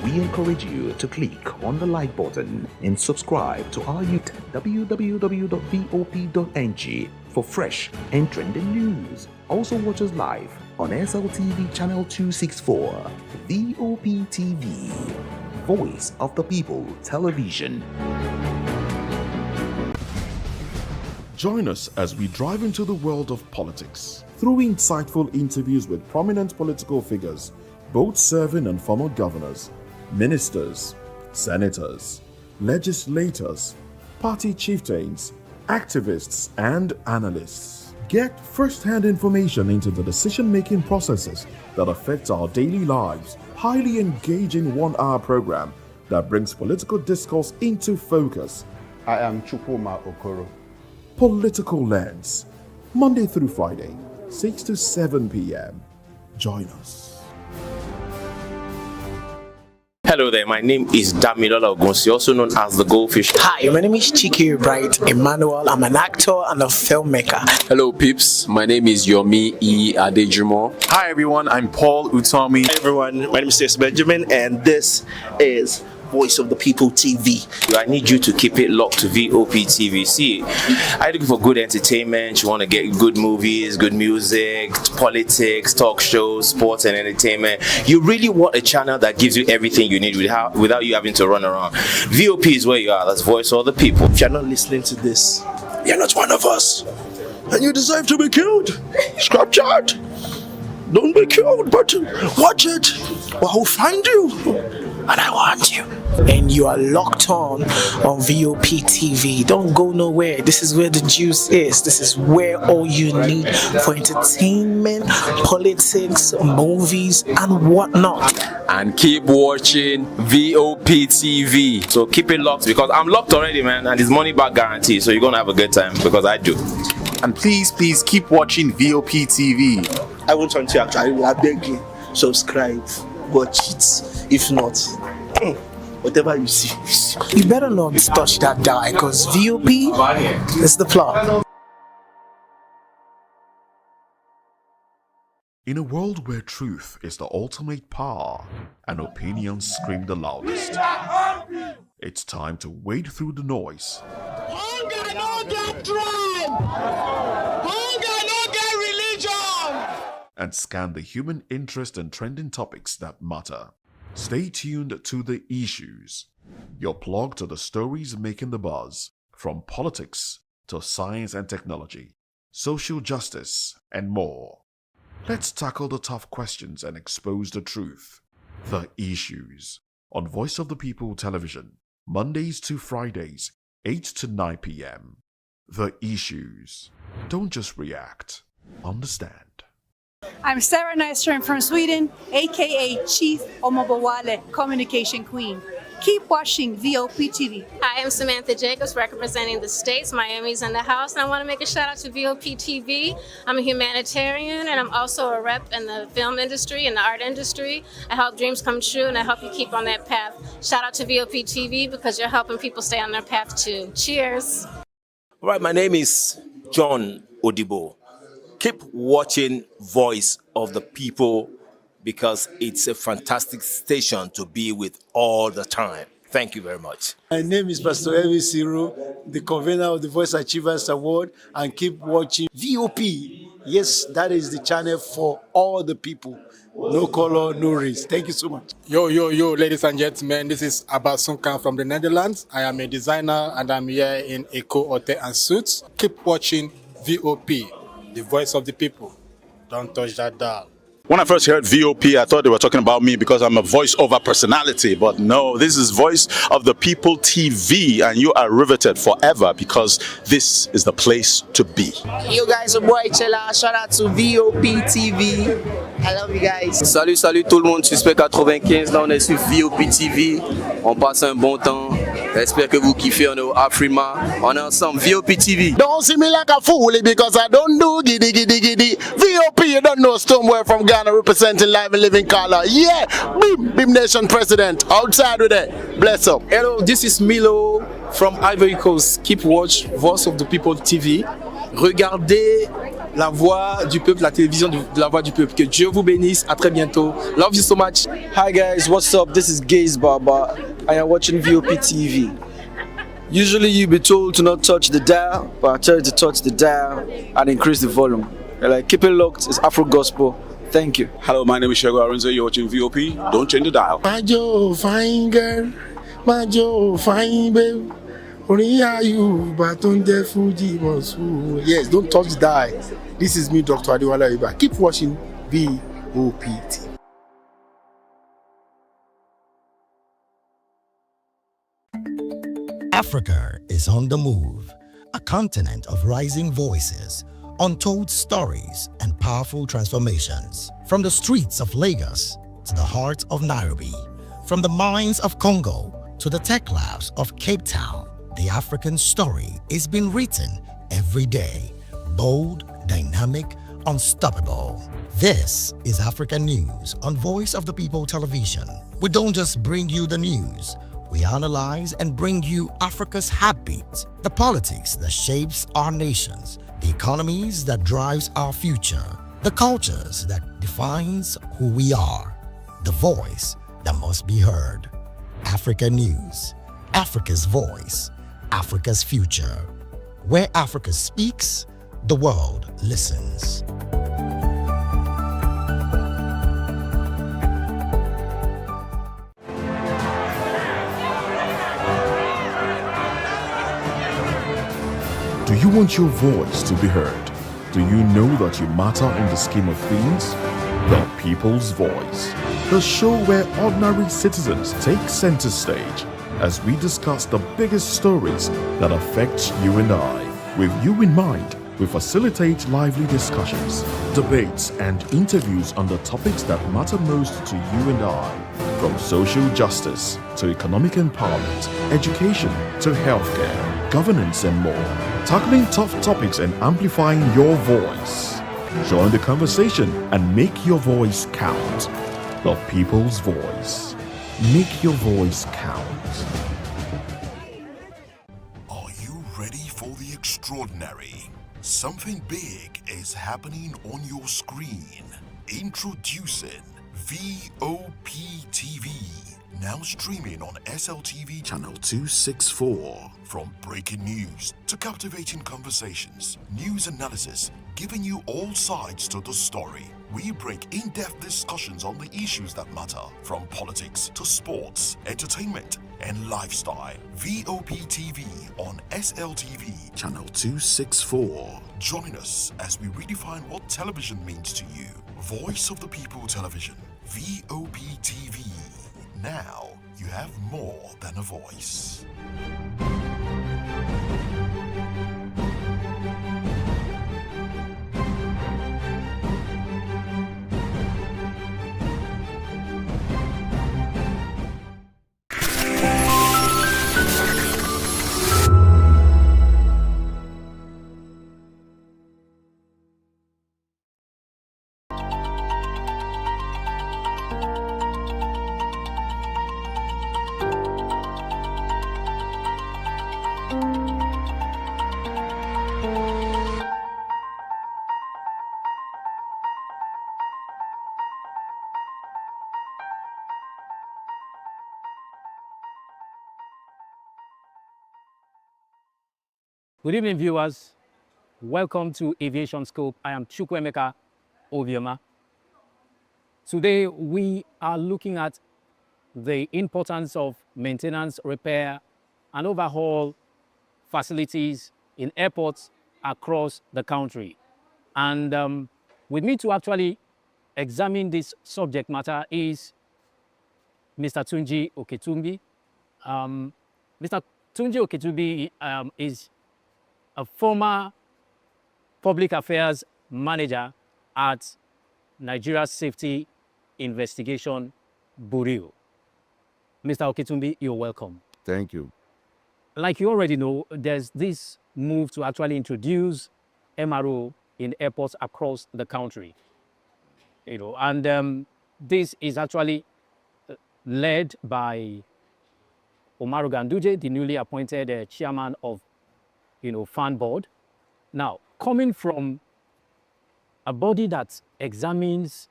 Speaker 8: We encourage you to click on the like button and subscribe to our YouTube www.vop.ng for fresh and trending news. Also watch us live on SLTV channel 264, VOP TV, Voice of the People Television.
Speaker 13: Join us as we drive into the world of politics through insightful interviews with prominent political figures, both serving and former governors, ministers, senators, legislators, party chieftains, activists, and analysts. Get first-hand information into the decision-making processes that affect our daily lives. Highly engaging one-hour program that brings political discourse into focus.
Speaker 19: I am Chukwuma Okoro.
Speaker 13: Political Lens, Monday through Friday, 6 to 7 p.m. Join us.
Speaker 18: Hello there, my name is Damilola Ogunsi, also known as the Goldfish.
Speaker 6: Hi, my name is Chiki Bright Emmanuel. I'm an actor and a filmmaker.
Speaker 21: Hello peeps, my name is Yomi E. Adejumo.
Speaker 23: Hi everyone, I'm Paul Utomi.
Speaker 27: Hi everyone, my name is Stacey Benjamin, and this is Voice of the People TV.
Speaker 18: I need you to keep it locked to VOP TV. See, are you looking for good entertainment? You want to get good movies, good music, politics, talk shows, sports and entertainment. You really want a channel that gives you everything you need without you having to run around. VOP is where you are. That's Voice of the People.
Speaker 27: If you're not listening to this, you're not one of us. And you deserve to be killed. Scrap chat. Don't be killed, but watch it, or I'll find you. And I want you.
Speaker 6: And you are locked on VOP TV. Don't go nowhere. This is where the juice is. This is where all you need for entertainment, politics, movies, and whatnot.
Speaker 21: And keep watching VOP TV.
Speaker 18: So keep it locked, because I'm locked already, man, and it's money back guarantee. So you're gonna have a good time, because I do.
Speaker 23: And please keep watching VOP TV.
Speaker 27: I want something to actually, I beg you, subscribe, watch it. If not, whatever you see.
Speaker 6: You better not touch that die, because VOP is the plot.
Speaker 13: In a world where truth is the ultimate power and opinions scream the loudest, it's time to wade through the noise.
Speaker 1: Hunger no get tribe! Hunger no get religion!
Speaker 13: And scan the human interest and trending topics that matter. Stay tuned to The Issues, your plug to the stories making the buzz, from politics to science and technology, social justice, and more. Let's tackle the tough questions and expose the truth. The Issues, on Voice of the People Television, Mondays to Fridays, 8 to 9 p.m. The Issues. Don't just react, understand.
Speaker 4: I'm Sarah Nystrom from Sweden, aka Chief Omobowale, Communication Queen. Keep watching VOP TV.
Speaker 7: I am Samantha Jacobs representing the States. Miami's in the house, and I want to make a shout out to VOP TV. I'm a humanitarian, and I'm also a rep in the film industry and the art industry. I help dreams come true, and I help you keep on that path. Shout out to VOP TV because you're helping people stay on their path too. Cheers.
Speaker 20: All right, my name is John Odibo. Keep watching Voice of the People because it's a fantastic station to be with all the time. Thank you very much.
Speaker 22: My name is Pastor Elvis Ciro, the convener of the Voice Achievers Award, and keep watching VOP. Yes, that is the channel for all the people. No color, no race. Thank you so much.
Speaker 24: Yo, ladies and gentlemen, this is Abbas Sunkan from the Netherlands. I am a designer and I'm here in Eco Hotel and Suits. Keep watching VOP, the Voice of the People. Don't touch that dial.
Speaker 25: When I first heard VOP, I thought they were talking about me because I'm a voiceover personality. But no, this is Voice of the People TV, and you are riveted forever because this is the place to be.
Speaker 28: Yo guys, your boy Chela. Shout out to VOP TV. I love you guys.
Speaker 21: Salut tout le monde, Suspect 95. Là, on est sur VOP TV. On passe un bon temps. J'espère que vous kiffez. On est au Afrima. On est ensemble. VOP TV.
Speaker 28: Don't see me like a fool because I don't do giddy giddy giddy. VOP, you don't know somewhere from Ghana representing live and living color. Yeah, Beam Nation President. Outside with it. Bless up.
Speaker 29: Hello, this is Milo from Ivory Coast. Keep watch Voice of the People TV. Regardez la voix du peuple, la télévision de la voix du peuple. Que Dieu vous bénisse. À très bientôt. Love you so much.
Speaker 30: Hi guys, what's up? This is Gaze Baba. I am watching VOP TV. Usually you'll be told to not touch the dial, but I tell you to touch the dial and increase the volume. Like, keep it locked. It's Afro Gospel. Thank you.
Speaker 25: Hello, my name is Shego Aronzo. You're watching VOP. Don't change the dial.
Speaker 28: My Joe, fine girl. My Joe, fine babe. Only are you, but on the Fuji was.
Speaker 22: Yes, don't touch the dial. This is me, Dr. Adiwala Iba. Keep watching VOP TV.
Speaker 14: Africa is on the move, a continent of rising voices, untold stories, and powerful transformations. From the streets of Lagos to the heart of Nairobi, from the mines of Congo to the tech labs of Cape Town, the African story is being written every day. Bold, dynamic, unstoppable. This is African News on Voice of the People Television. We don't just bring you the news. We analyze and bring you Africa's heartbeat, the politics that shapes our nations, the economies that drives our future, the cultures that defines who we are, the voice that must be heard. Africa News, Africa's voice, Africa's future. Where Africa speaks, the world listens.
Speaker 13: Do you want your voice to be heard? Do you know that you matter in the scheme of things? The People's Voice, the show where ordinary citizens take center stage as we discuss the biggest stories that affect you and I. With you in mind, we facilitate lively discussions, debates, and interviews on the topics that matter most to you and I, from social justice to economic empowerment, education to healthcare, governance, and more, tackling tough topics and amplifying your voice. Join the conversation and make your voice count. The People's Voice. Make your voice count.
Speaker 31: Are you ready for the extraordinary? Something big is happening on your screen. Introducing VOP TV. Now streaming on SLTV channel 264. From breaking news to captivating conversations, news analysis, giving you all sides to the story. We bring in-depth discussions on the issues that matter, from politics to sports, entertainment, and lifestyle. VOP TV on SLTV channel 264. Join us as we redefine what television means to you. Voice of the People Television, VOP TV. Now you have more than a voice.
Speaker 2: Good evening, viewers. Welcome to Aviation Scope. I am Chukwuemeka Obioma. Today, we are looking at the importance of maintenance, repair, and overhaul facilities in airports across the country. And with me to actually examine this subject matter is Mr. Tunji Oketumbi. Mr. Tunji Oketumbi is a former public affairs manager at Nigeria Safety Investigation Bureau. Mr. Oketumbi, you're welcome.
Speaker 3: Thank you.
Speaker 2: Like you already know, there's this move to actually introduce MRO in airports across the country. And this is actually led by Umaru Ganduje, the newly appointed chairman of FAN board. Now, coming from a body that examines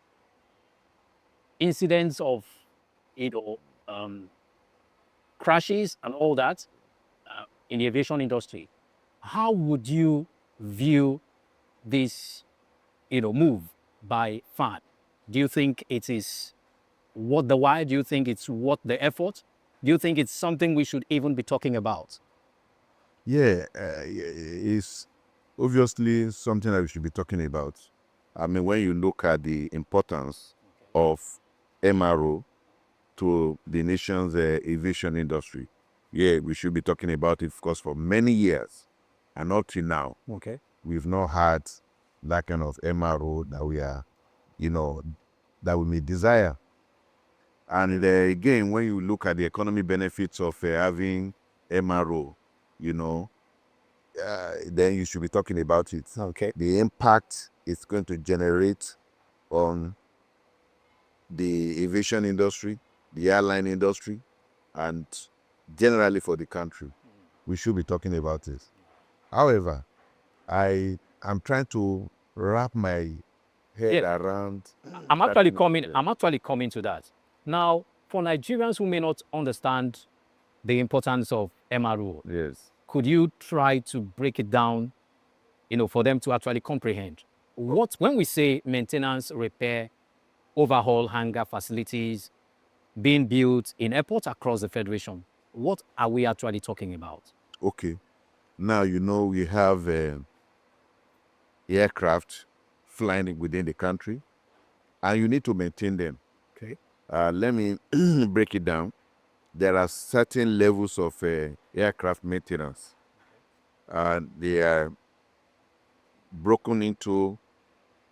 Speaker 2: incidents of, crashes and all that in the aviation industry, how would you view this, move by FAN? Do you think it is worth the while? Do you think it's worth the effort? Do you think it's something we should even be talking about?
Speaker 3: Yeah, it's obviously something that we should be talking about. I mean, when you look at the importance of MRO to the nation's aviation industry, yeah, we should be talking about it, of course, for many years. And up till now,
Speaker 2: okay,
Speaker 3: we've not had that kind of MRO that we are, that we may desire. And again, when you look at the economy benefits of having MRO, then you should be talking about it.
Speaker 2: Okay.
Speaker 3: The impact it's going to generate on the aviation industry, the airline industry, and generally for the country. We should be talking about it. However, I'm trying to wrap my head around.
Speaker 2: I'm actually coming to that. Now, for Nigerians who may not understand the importance of MRO,
Speaker 3: yes,
Speaker 2: could you try to break it down, for them to actually comprehend? When we say maintenance, repair, overhaul hangar facilities being built in airports across the Federation, what are we actually talking about?
Speaker 3: Okay. Now, we have aircraft flying within the country, and you need to maintain them.
Speaker 2: Okay.
Speaker 3: Let me break it down. There are certain levels of aircraft maintenance. They are broken into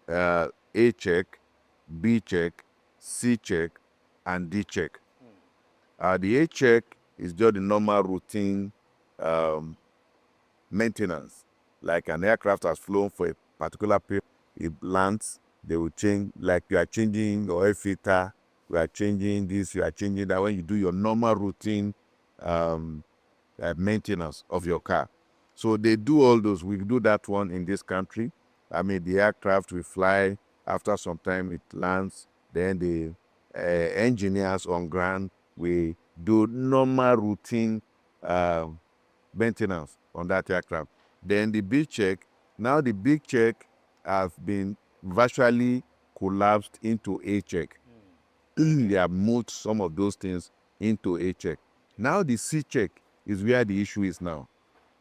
Speaker 3: A check, B check, C check, and D check. The A check is just the normal routine maintenance. Like an aircraft has flown for a particular period, it lands, they will change, like you are changing your oil filter, you are changing this, you are changing that, when you do your normal routine maintenance of your car. So they do all those. We do that one in this country. I mean, the aircraft will fly After some time, it lands. Then the engineers on ground, we do normal routine maintenance on that aircraft. Then the big check, now the big check has been virtually collapsed into a check. They have moved some of those things into a check. Now the C check is where the issue is now.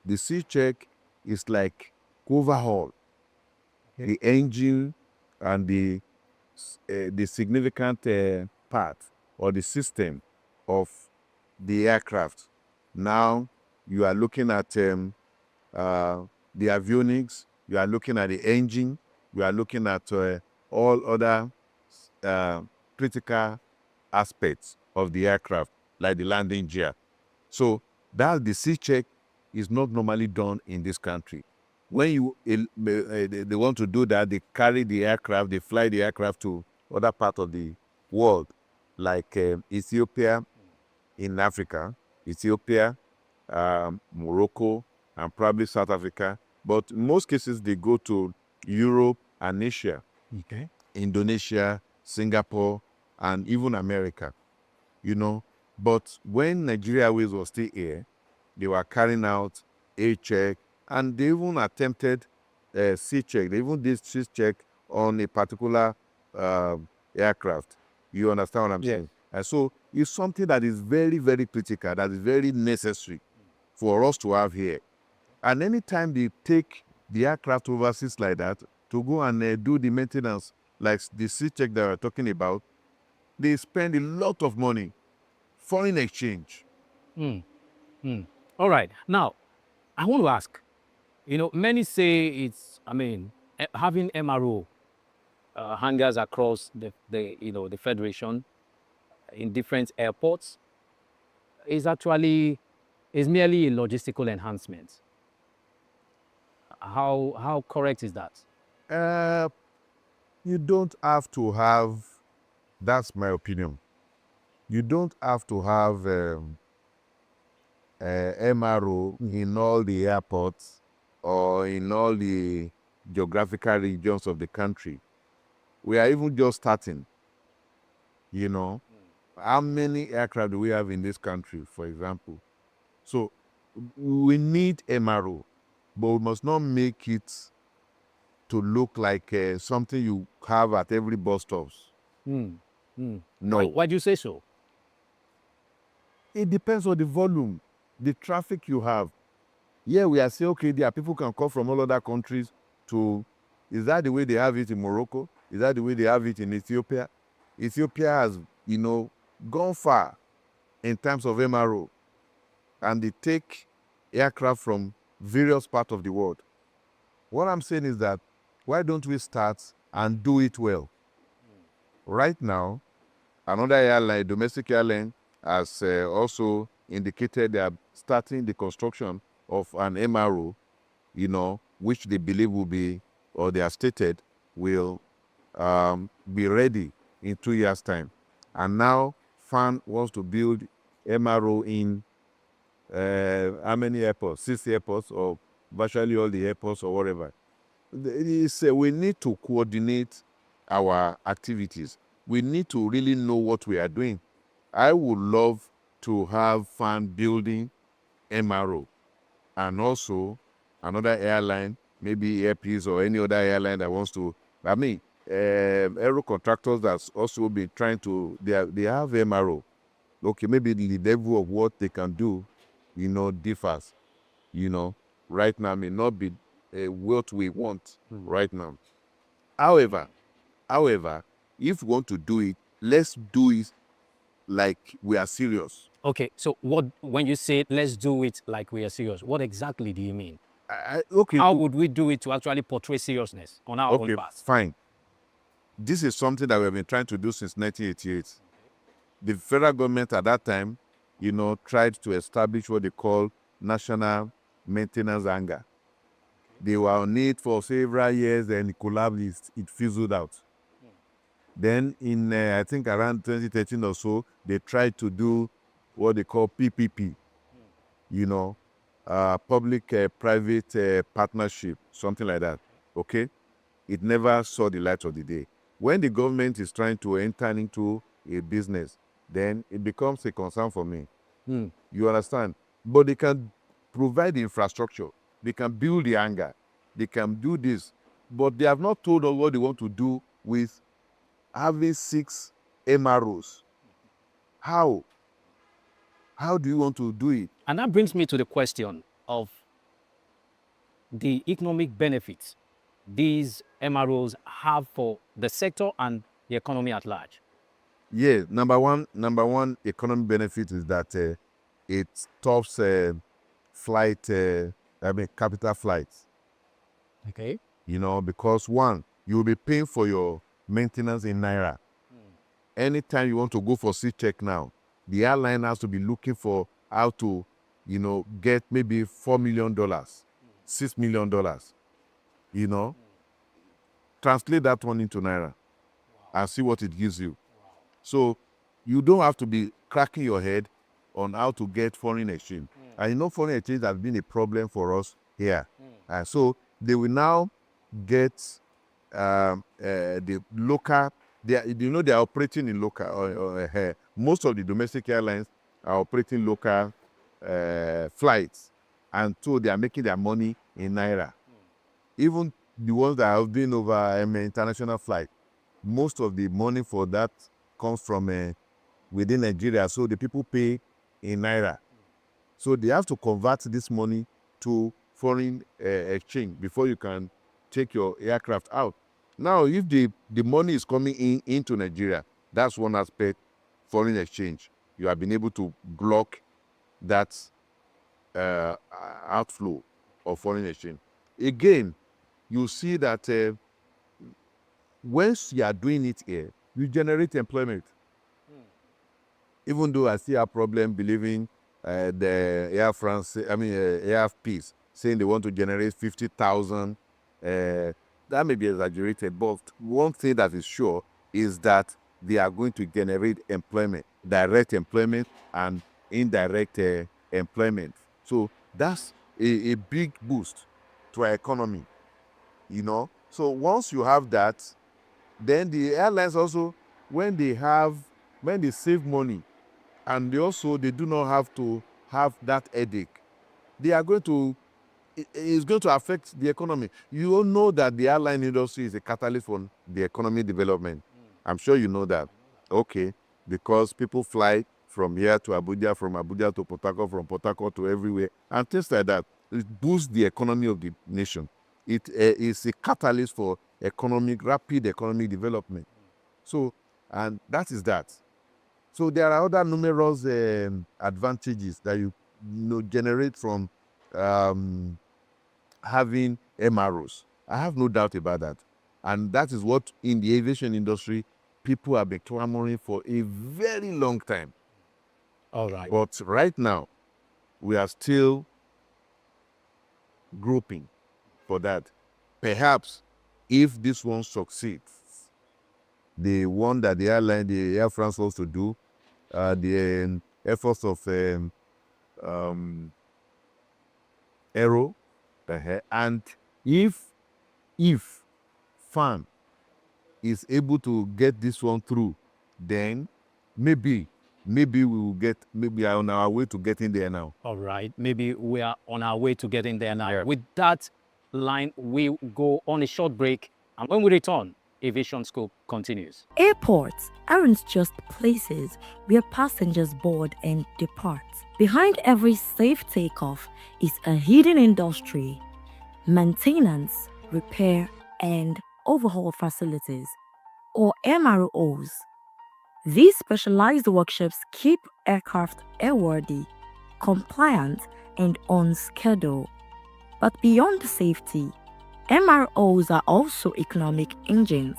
Speaker 3: The C check is like overhaul the engine and the significant part or the system of the aircraft. Now you are looking at the avionics, you are looking at the engine, you are looking at all other critical aspects of the aircraft, like the landing gear. So that the C check is not normally done in this country. When you they want to do that, they carry the aircraft, they fly the aircraft to other parts of the world, like Ethiopia in Africa, Ethiopia, Morocco, and probably South Africa. But in most cases, they go to Europe and Asia, Indonesia, Singapore, and even America, you know. But when Nigeria Airways was still here, they were carrying out A check, and they even attempted C check. They even did C check on a particular aircraft. You understand what I'm saying? And so it's something that is very, very critical, that is very necessary for us to have here. And anytime they take the aircraft overseas like that to go and do the maintenance, like the C check that we're talking about, they spend a lot of money. Foreign exchange.
Speaker 2: All right. Now, I want to ask, many say it's, having MRO hangars across the Federation in different airports is merely a logistical enhancement. How correct is that?
Speaker 3: You don't have to have, that's my opinion. You don't have to have MRO in all the airports or in all the geographical regions of the country. We are even just starting, How many aircraft do we have in this country, for example? So we need MRO, but we must not make it to look like something you have at every bus stops. No.
Speaker 2: Why do you say so?
Speaker 3: It depends on the volume, the traffic you have. Yeah, we are saying, okay, there are people can come from all other countries to, is that the way they have it in Morocco? Is that the way they have it in Ethiopia? Ethiopia has, gone far in terms of MRO. And they take aircraft from various parts of the world. What I'm saying is that, why don't we start and do it well? Right now, another airline, domestic airline, has also indicated they are starting the construction of an MRO, which they believe will be, or they have stated, will be ready in 2 years' time. And now, FAN wants to build MRO in how many airports? 6 airports, or virtually all the airports, or whatever. We need to coordinate our activities. We need to really know what we are doing. I would love to have FAN building MRO, and also another airline, maybe Air Peace or any other airline that wants to. Aero contractors that's also been trying to. They have MRO. Okay, maybe the level of what they can do, differs. Right now may not be what we want right now. However, if we want to do it, let's do it like we are serious.
Speaker 2: Okay, so when you say let's do it like we are serious, what exactly do you mean?
Speaker 3: Okay.
Speaker 2: How would we do it to actually portray seriousness on our own path?
Speaker 3: Fine. This is something that we've been trying to do since 1988. The federal government at that time, tried to establish what they call National Maintenance Hangar. They were on it for several years, and it collapsed, it fizzled out. Then in, I think around 2013 or so, they tried to do what they call PPP, public-private partnership, something like that, okay? it never saw the light of the day. When the government is trying to enter into a business, then it becomes a concern for me. You understand? But they can provide the infrastructure. They can build the hangar. They can do this. But they have not told us what they want to do with having 6 MROs. How? How do you want to do it?
Speaker 2: And that brings me to the question of the economic benefits these MROs have for the sector and the economy at large.
Speaker 3: Yeah, number one economic benefit is that it stops capital flights.
Speaker 2: Okay.
Speaker 3: You know, because one, you'll be paying for your maintenance in Naira. Anytime you want to go for C-check now, the airline has to be looking for how to, get maybe $4 million, $6 million, Translate that one into Naira and see what it gives you. So you don't have to be cracking your head on how to get foreign exchange. And foreign exchange has been a problem for us here. So they will now get the local, they are operating in local, most of the domestic airlines are operating local flights. And so they are making their money in Naira. Even the ones that have been over international flight, most of the money for that comes from within Nigeria. So the people pay in Naira. So they have to convert this money to foreign exchange before you can take your aircraft out. Now, if the money is coming into Nigeria, that's one aspect, foreign exchange. You have been able to block that outflow of foreign exchange. Again, you see that once you are doing it here, you generate employment. Even though I see a problem believing the Air France, AFPs, saying they want to generate 50,000, that may be exaggerated, but one thing that is sure is that they are going to generate employment, direct employment and indirect employment. So that's a big boost to our economy, So once you have that, then the airlines also, when they save money, and they do not have to have that headache, it's going to affect the economy. You all know that the airline industry is a catalyst for the economy development. I'm sure you know that. Okay, because people fly from here to Abuja, from Abuja to Port Harcourt, from Port Harcourt to everywhere, and things like that. It boosts the economy of the nation. It is a catalyst for rapid economic development. So, and that is that. So there are other numerous advantages that you generate from having MROs. I have no doubt about that. And that is what, in the aviation industry, people have been clamoring for a very long time.
Speaker 2: All right.
Speaker 3: But right now, we are still groping for that. Perhaps if this one succeeds, the one that the Air France wants to do, the efforts of Aero, and if FAN is able to get this one through, then maybe we will maybe are on our way to getting there now.
Speaker 2: All right, maybe we are on our way to getting there now. Yeah. With that line, we go on a short break, and when we return, Aviation Scope continues.
Speaker 5: Airports aren't just places where passengers board and depart. Behind every safe takeoff is a hidden industry: maintenance, repair, and overhaul facilities, or MROs. These specialized workshops keep aircraft airworthy, compliant, and on schedule. But beyond safety, MROs are also economic engines,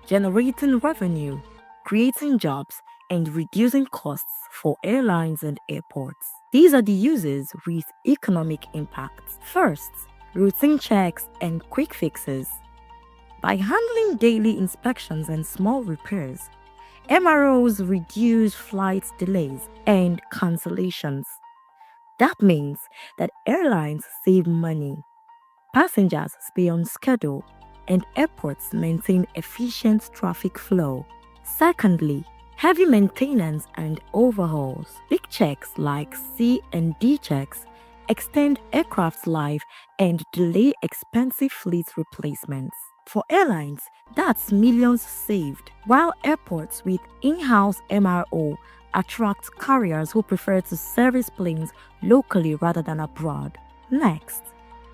Speaker 5: generating revenue, creating jobs, and reducing costs for airlines and airports. These are the uses with economic impacts. First, routine checks and quick fixes. By handling daily inspections and small repairs, MROs reduce flight delays and cancellations. That means that airlines save money, passengers stay on schedule, and airports maintain efficient traffic flow. Secondly, heavy maintenance and overhauls. Big checks like C and D checks extend aircraft's life and delay expensive fleet replacements. For airlines, that's millions saved, while airports with in-house MRO attract carriers who prefer to service planes locally rather than abroad. Next,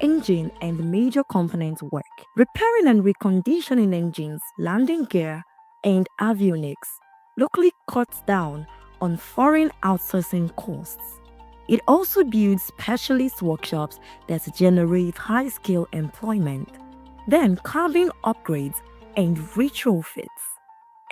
Speaker 5: engine and major component work. Repairing and reconditioning engines, landing gear, and avionics locally cuts down on foreign outsourcing costs. It also builds specialist workshops that generate high-skill employment. Then cabin upgrades and retrofits.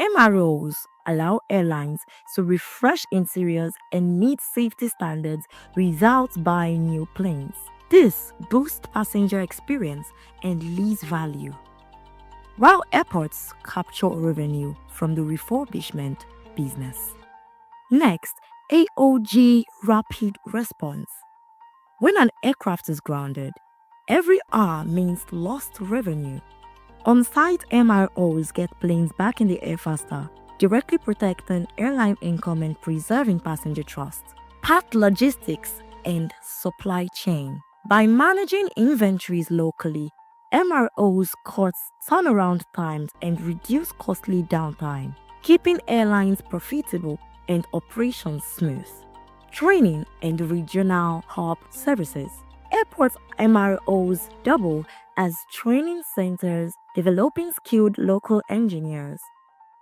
Speaker 5: MROs allow airlines to refresh interiors and meet safety standards without buying new planes. This boosts passenger experience and lease value, while airports capture revenue from the refurbishment business. Next, AOG Rapid Response. When an aircraft is grounded, every hour means lost revenue. On-site MROs get planes back in the air faster, directly protecting airline income and preserving passenger trust. Part logistics and supply chain. By managing inventories locally, MROs cut turnaround times and reduce costly downtime, keeping airlines profitable and operations smooth. Training and regional hub services. Airport MROs double as training centers, developing skilled local engineers.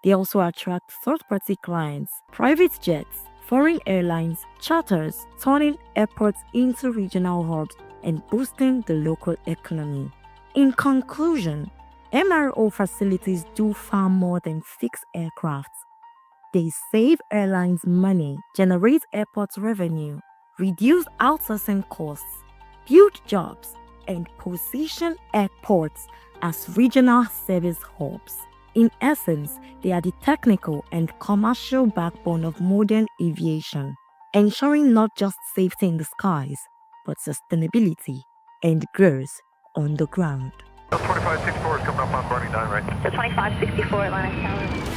Speaker 5: They also attract third-party clients, private jets, foreign airlines, charters, turning airports into regional hubs and boosting the local economy. In conclusion, MRO facilities do far more than fix aircraft. They save airlines money, generate airport revenue, reduce outsourcing costs, build jobs, and position airports as regional service hubs. In essence, they are the technical and commercial backbone of modern aviation, ensuring not just safety in the skies, but sustainability and growth on the ground.
Speaker 8: 2564 is coming up on Barney 9 right.
Speaker 9: The 2564 Atlantic Tower.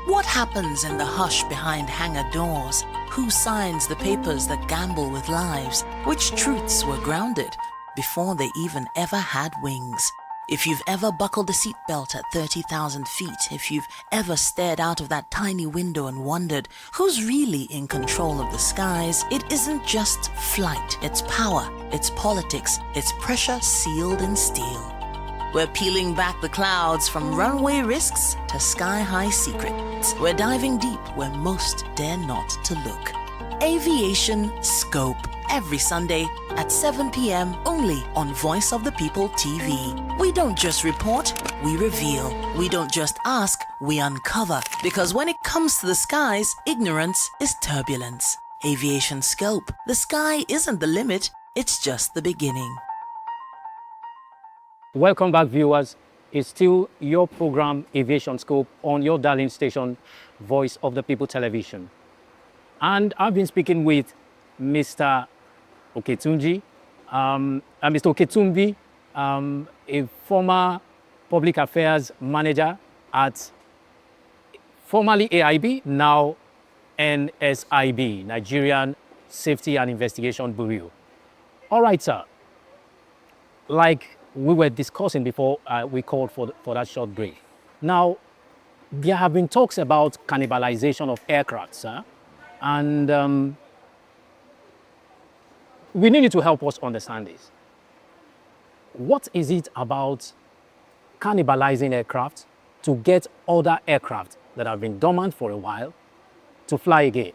Speaker 9: What happens in the hush behind hangar doors? Who signs the papers that gamble with lives? Which truths were grounded before they even ever had wings? If you've ever buckled a seatbelt at 30,000 feet, if you've ever stared out of that tiny window and wondered who's really in control of the skies, it isn't just flight, it's power, it's politics, it's pressure sealed in steel. We're peeling back the clouds from runway risks to sky-high secrets. We're diving deep where most dare not to look. Aviation Scope, every Sunday at 7 p.m. only on Voice of the People TV. We don't just report, we reveal. We don't just ask, we uncover. Because when it comes to the skies, ignorance is turbulence. Aviation Scope, the sky isn't the limit, it's just the beginning.
Speaker 2: Welcome back, viewers. It's still your program, Aviation Scope, on your darling station, Voice of the People Television. And I've been speaking with Mr. Oketunji, Mr. Oketumbi, a former public affairs manager at formerly AIB, now NSIB, Nigerian Safety and Investigation Bureau. All right, sir. Like we were discussing before we called for that short break. Now, there have been talks about cannibalization of aircraft, sir, and we need you to help us understand this. What is it about cannibalizing aircraft to get other aircraft that have been dormant for a while to fly again?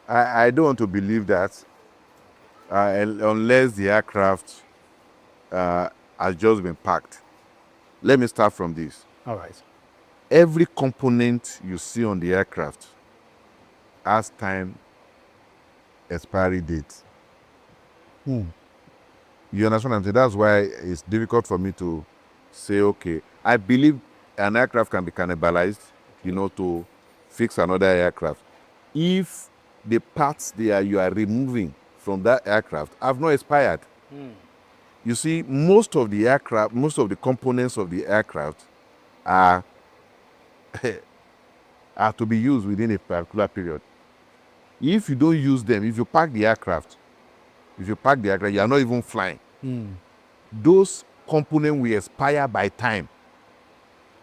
Speaker 3: I don't want to believe that unless the aircraft has just been packed. Let me start from this.
Speaker 2: All right.
Speaker 3: Every component you see on the aircraft has time expiry date. You understand what I'm saying? That's why it's difficult for me to say, okay, I believe an aircraft can be cannibalized, to fix another aircraft. If the parts you are removing from that aircraft have not expired. You see, most of the aircraft, most of the components of the aircraft are are to be used within a particular period. If you don't use them, if you park the aircraft, you are not even flying. Those components will expire by time.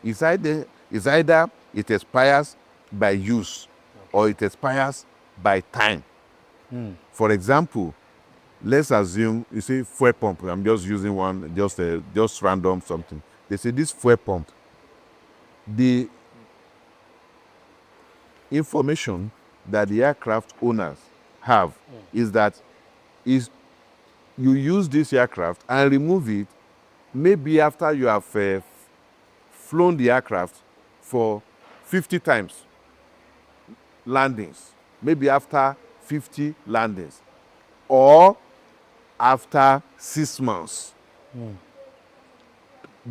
Speaker 3: It's either it expires by use or it expires by time. For example, let's assume, you see, fuel pump. I'm just using one, just random something. They say this fuel pump, the information that the aircraft owners have is that you use this aircraft and remove it maybe after you have flown the aircraft for 50 times landings, maybe after 50 landings, or after 6 months.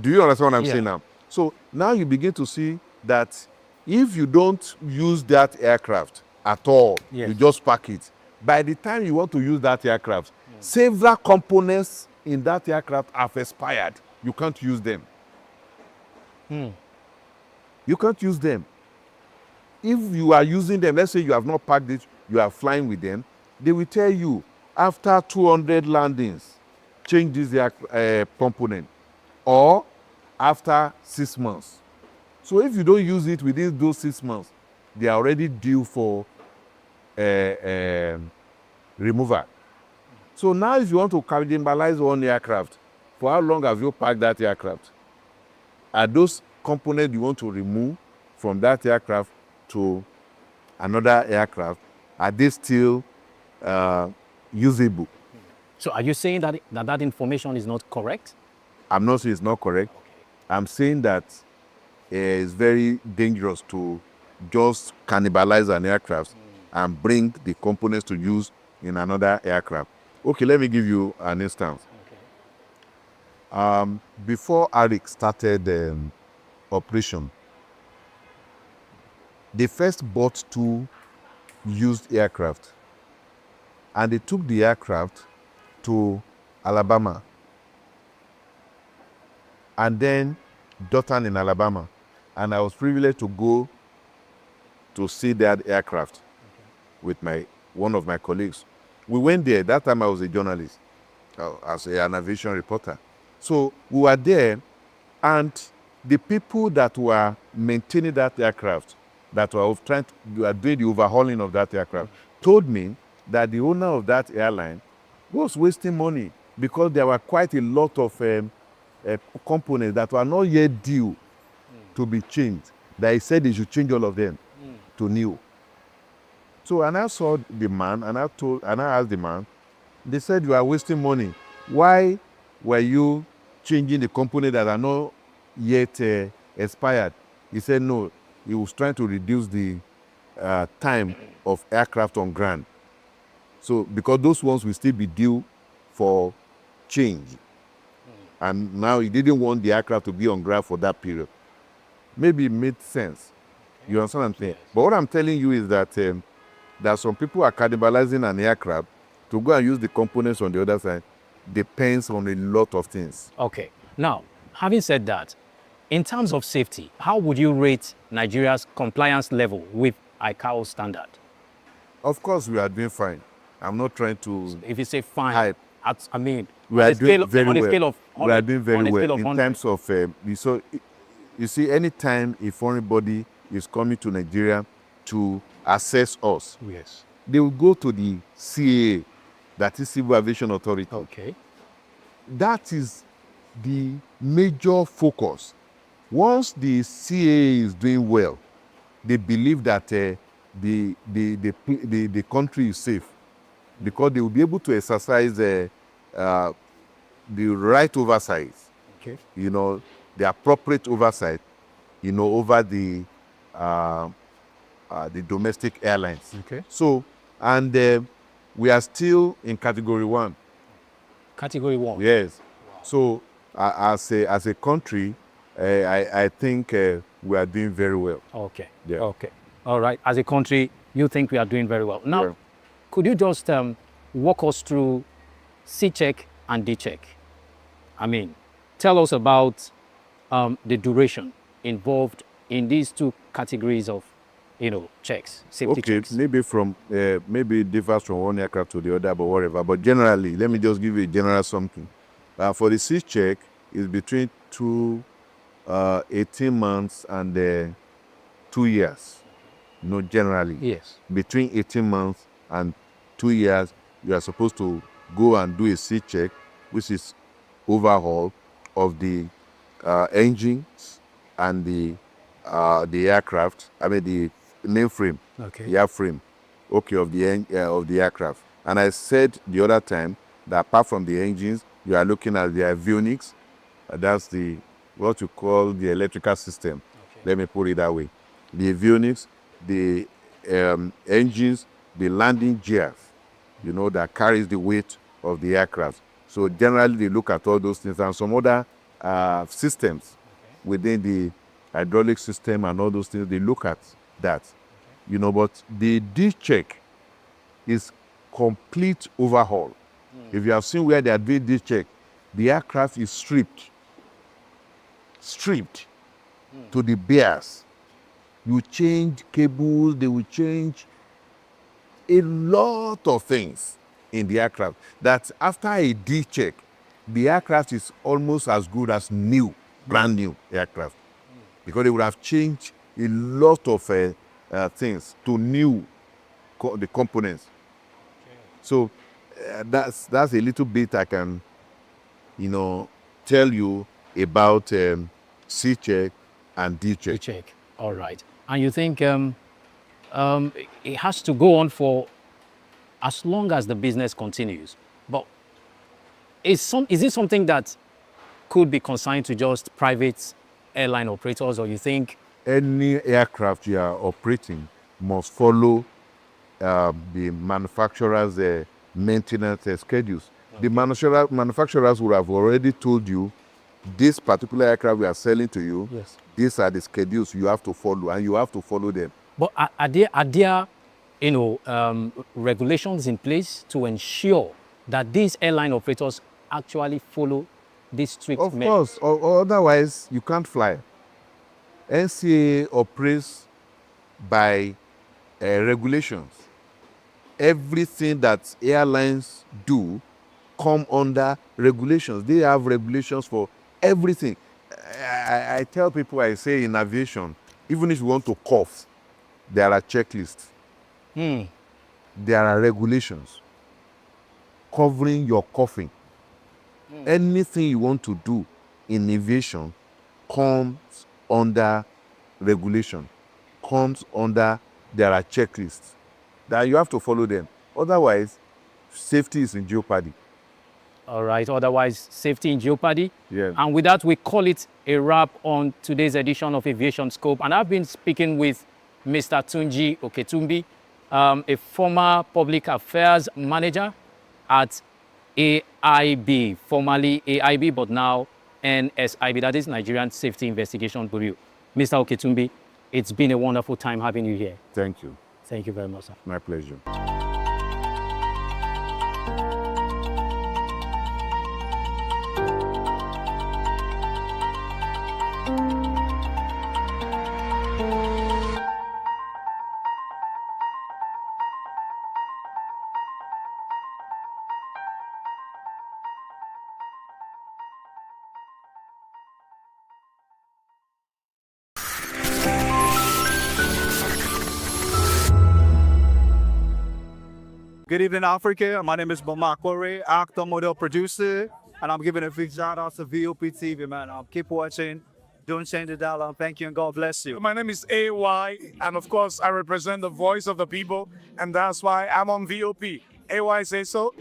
Speaker 3: Do you understand what I'm saying now? So now you begin to see that if you don't use that aircraft at all, you just park it. By the time you want to use that aircraft, several components in that aircraft have expired. You can't use them. You can't use them. If you are using them, let's say you have not packed it, you are flying with them, they will tell you after 200 landings, change this component, or after 6 months. So if you don't use it within those 6 months, they are already due for removal. So now if you want to cannibalize one aircraft, for how long have you packed that aircraft? Are those components you want to remove from that aircraft to another aircraft, are they still usable?
Speaker 2: So are you saying that that information is not correct?
Speaker 3: I'm not saying it's not correct. I'm saying that it's very dangerous to just cannibalize an aircraft and bring the components to use in another aircraft. Okay, let me give you an instance. Before Arik started operation, they first bought 2 used aircraft, and they took the aircraft to Alabama and then Dothan in Alabama, and I was privileged to go to see that aircraft with one of my colleagues. We went there. That time I was a journalist, as an aviation reporter. So we were there, and the people that were maintaining that aircraft, that were doing the overhauling of that aircraft, told me that the owner of that airline was wasting money because there were quite a lot of components that were not yet due to be changed, that he said they should change all of them to new. So, and I saw the man, and I asked the man, they said, you are wasting money. Why were you changing the components that are not yet expired? He said, no, he was trying to reduce the time of aircraft on ground. So, because those ones will still be due for change. And now he didn't want the aircraft to be on ground for that period. Maybe it made sense. You understand what I'm saying? But what I'm telling you is that some people are cannibalizing an aircraft to go and use the components on the other side. Depends on a lot of things.
Speaker 2: Okay. Now, having said that, in terms of safety, how would you rate Nigeria's compliance level with ICAO standard?
Speaker 3: Of course, we are doing fine. I'm not trying to.
Speaker 2: If you say fine, I mean,
Speaker 3: we are doing very well.
Speaker 2: We are doing very well
Speaker 3: in terms of. So, you see, anytime a foreign body is coming to Nigeria to assess us,
Speaker 2: yes,
Speaker 3: they will go to the CAA, that is Civil Aviation Authority.
Speaker 2: Okay.
Speaker 3: That is the major focus. Once the CAA is doing well, they believe that the country is safe, because they will be able to exercise the right oversight, the appropriate oversight, over the domestic airlines.
Speaker 2: Okay.
Speaker 3: So, and we are still in Category 1.
Speaker 2: Category 1?
Speaker 3: Yes. Wow. So, as a country, I think we are doing very well.
Speaker 2: Okay.
Speaker 3: Yeah.
Speaker 2: Okay. All right. As a country, you think we are doing very well. Now, could you just walk us through C-check and D-check? I mean, tell us about the duration involved in these two categories of, checks, safety checks.
Speaker 3: Maybe maybe it differs from one aircraft to the other, but whatever. But generally, let me just give you a general something. For the C check, it's between 18 months and 2 years. Generally.
Speaker 2: Yes.
Speaker 3: Between 18 months and 2 years, you are supposed to go and do a C check, which is overhaul of the engines and the aircraft. I mean the mainframe,
Speaker 2: Okay.
Speaker 3: the airframe, of the aircraft. And I said the other time that apart from the engines, you are looking at the avionics. That's what you call the electrical system. Okay. Let me put it that way. The avionics, the engines, the landing gears, that carries the weight of the aircraft. So generally they look at all those things and some other systems within the hydraulic system and all those things, they look at that. But the D check is complete overhaul. If you have seen where they are doing D check, the aircraft is stripped to the bears. You change cables, they will change a lot of things in the aircraft. That after a D check, the aircraft is almost as good as new, brand new aircraft. Because they would have changed a lot of things to new the components. So that's a little bit I can, tell you about C check and D check.
Speaker 2: D check. All right. And you think it has to go on for as long as the business continues. But is it something that could be consigned to just private airline operators, or you think
Speaker 3: any aircraft you are operating must follow the manufacturer's maintenance schedules? Okay. The manufacturers would have already told you this particular aircraft we are selling to you.
Speaker 2: Yes.
Speaker 3: These are the schedules you have to follow, and you have to follow them.
Speaker 2: But are there regulations in place to ensure that these airline operators actually follow these strict
Speaker 3: measures? Of course, or otherwise you can't fly. NCAA operates by regulations. Everything that airlines do come under regulations. They have regulations for everything. I tell people, I say in aviation, even if you want to cough, there are checklists. There are regulations covering your coughing. Anything you want to do in aviation comes under regulation, there are checklists that you have to follow them. Otherwise, safety is in jeopardy.
Speaker 2: All right, otherwise safety in jeopardy.
Speaker 3: Yeah.
Speaker 2: And with that, we call it a wrap on today's edition of Aviation Scope. And I've been speaking with Mr. Tunji Oketumbi, a former public affairs manager at AIB, formerly AIB, but now NSIB, that is Nigerian Safety Investigation Bureau. Mr. Oketumbi, it's been a wonderful time having you here.
Speaker 3: Thank you.
Speaker 2: Thank you very much, sir.
Speaker 3: My pleasure.
Speaker 10: Good evening, Africa. My name is Kwankwaso'S, actor, model, producer, and I'm giving a big shout out to VOP TV, man. Keep watching. Don't change the dial. Thank you, and God bless you.
Speaker 11: My name is AY, and of course, I represent the voice of the people, and that's why I'm on VOP. AY say so.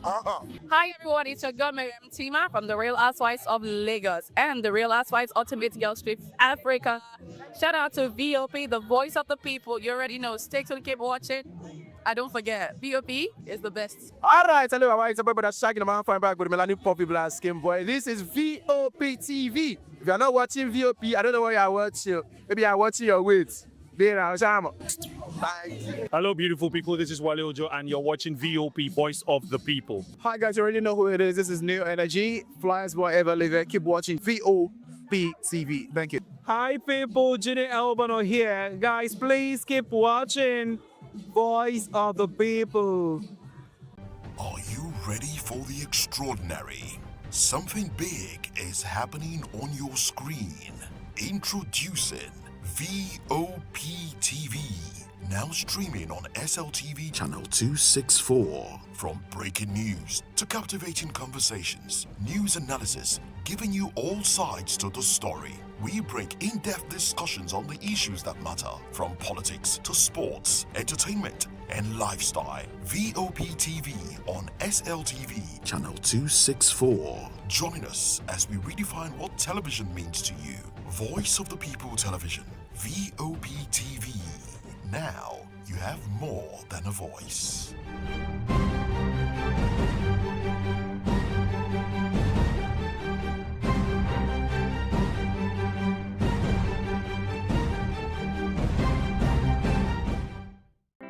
Speaker 12: Hi everyone, it's your girl Miriam Tima from the Real Housewives of Lagos and the Real Housewives Ultimate Girls Trip Africa. Shout out to VOP, the voice of the people. You already know. Stay tuned, keep watching. And don't forget, VOP is the best.
Speaker 10: All right, hello, it's a brother shagging the man fine back with Melanie Poppy Blast Skin Boy. This is VOP TV. If you're not watching VOP, I don't know what you're watching. Maybe you're watching your weight. Bye. Hello, beautiful people. This is Wale Ojo, and you're watching VOP, Voice of the People.
Speaker 1: Hi, guys. You already know who it is. This is New Energy. Flyers wherever live. Keep watching VOP TV. Thank you.
Speaker 10: Hi, people. Ginny Albano here. Guys, please keep watching Voice of the People.
Speaker 31: Are you ready for the extraordinary? Something big is happening on your screen. Introducing VOP TV. Now streaming on SLTV channel 264. From breaking news to captivating conversations, news analysis, giving you all sides to the story. We bring in-depth discussions on the issues that matter, from politics to sports, entertainment, and lifestyle. VOP TV on SLTV channel 264. Join us as we redefine what television means to you. Voice of the People Television, VOP TV. Now you have more than a voice.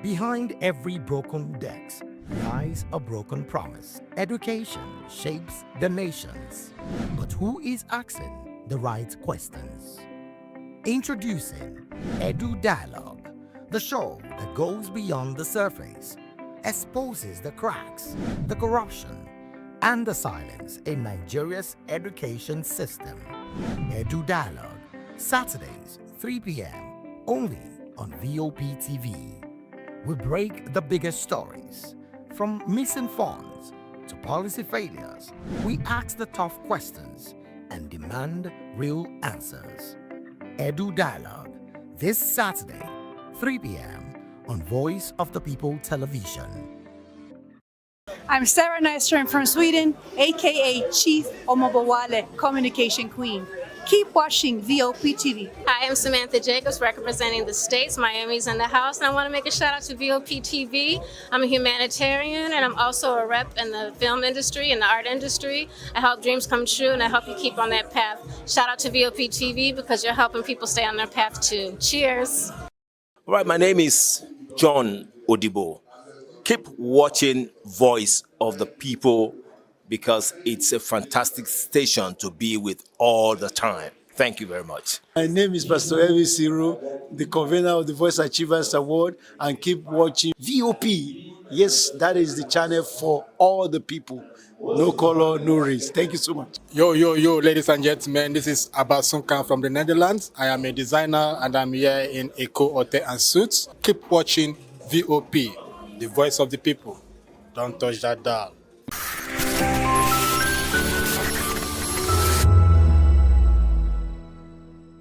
Speaker 14: Behind every broken desk lies a broken promise. Education shapes the nations. But who is asking the right questions? Introducing Edu Dialogue, the show that goes beyond the surface, exposes the cracks, the corruption, and the silence in Nigeria's education system. Edu Dialogue, Saturdays, 3 p.m., only on VOP TV. We break the biggest stories, from missing funds to policy failures. We ask the tough questions and demand real answers. Edu Dialogue, this Saturday, 3 p.m. on Voice of the People Television.
Speaker 4: I'm Sarah Nystrom from Sweden, aka Chief Omobawale, Communication Queen. Keep watching VOP TV.
Speaker 7: Hi, I'm Samantha Jacobs representing the States. Miami's in the house, and I want to make a shout out to VOP TV. I'm a humanitarian, and I'm also a rep in the film industry and the art industry. I help dreams come true, and I help you keep on that path. Shout out to VOP TV because you're helping people stay on their path too. Cheers.
Speaker 20: All right, my name is John Odibo. Keep watching Voice of the People because it's a fantastic station to be with all the time. Thank you very much.
Speaker 22: My name is Pastor Elvis Ciro, the convener of the Voice Achievers Award, and keep watching VOP. Yes, that is the channel for all the people. No color, no race. Thank you so much.
Speaker 24: Yo, ladies and gentlemen, this is Kwankwaso'S from the Netherlands. I am a designer and I'm here in Eco Hotel and Suits. Keep watching VOP, the voice of the people. Don't touch that dial.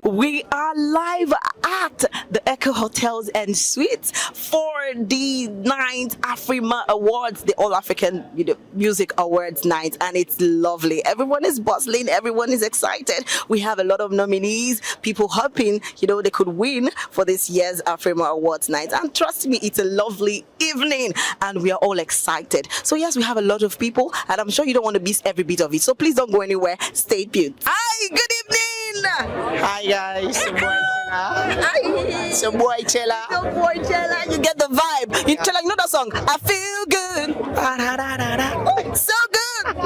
Speaker 6: We are live at the Echo Hotels and Suites for the 9th Afrima Awards, the All African Music Awards night, and it's lovely. Everyone is bustling, everyone is excited. We have a lot of nominees, people hoping, they could win for this year's Afrima Awards night. And trust me, it's a lovely evening, and we are all excited. So yes, we have a lot of people, and I'm sure you don't want to miss every bit of it. So please don't go anywhere. Stay tuned. Hi, good evening.
Speaker 15: Hi guys, some boy Chella.
Speaker 6: You get the vibe. Chella, you know that song? I feel good. So good.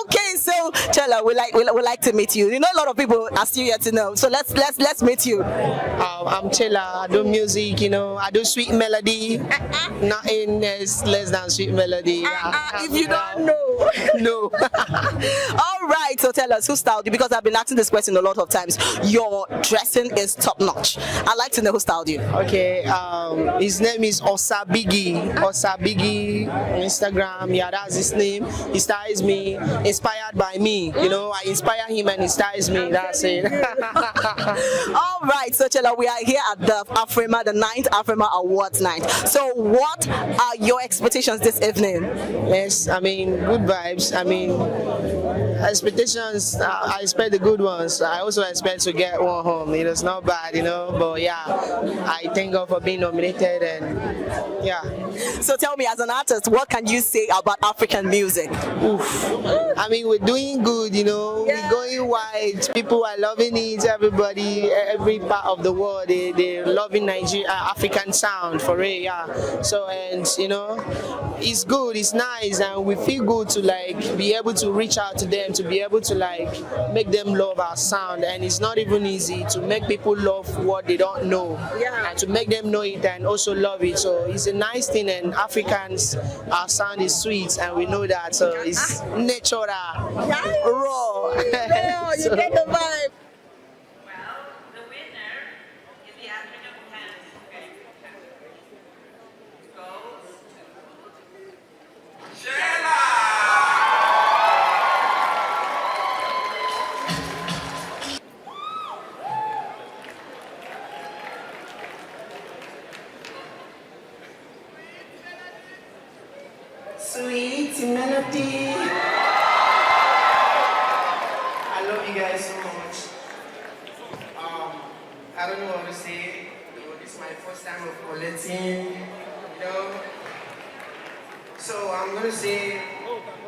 Speaker 6: Okay, so Chella, we like to meet you. A lot of people are still yet to know. So let's meet you.
Speaker 15: I'm Chella. I do music. I do sweet melody. Nothing is less than sweet melody.
Speaker 6: If you don't know, no. All right. So tell us who styled you, because I've been asking this question a lot of times. Your dressing is top notch. I'd like to know who styled you.
Speaker 15: Okay. His name is Osabigi. Osabigi on Instagram. Yeah, that's his name. He styles me, inspired by me. I inspire him and he styles me. That's it.
Speaker 6: All right. So Chella, we are here at the Afrima, the 9th Afrima Awards night. So what are your expectations this evening?
Speaker 15: Yes, good vibes. Expectations, I expect the good ones. I also expect to get one home. It's not bad, but yeah, I thank God for being nominated, and yeah,
Speaker 6: So tell me, as an artist, what can you say about African music?
Speaker 15: Oof. I mean, we're doing good, you know. We're going wide. People are loving it. Everybody, every part of the world, they're loving Nigeria, African sound for real, yeah. So, and you know, it's good, it's nice, and we feel good to like be able to reach out to them, to be able to like make them love our sound. And it's not even easy to make people love what they don't know, and to make them know it and also love it. So it's a nice thing, and Africans, our sound is sweet, and we know that. So it's natural, raw.
Speaker 6: You get the vibe.
Speaker 15: Sweet melody. I love you guys so much. I don't know what to say. You know, this is my first time of collecting, you know. So I'm gonna say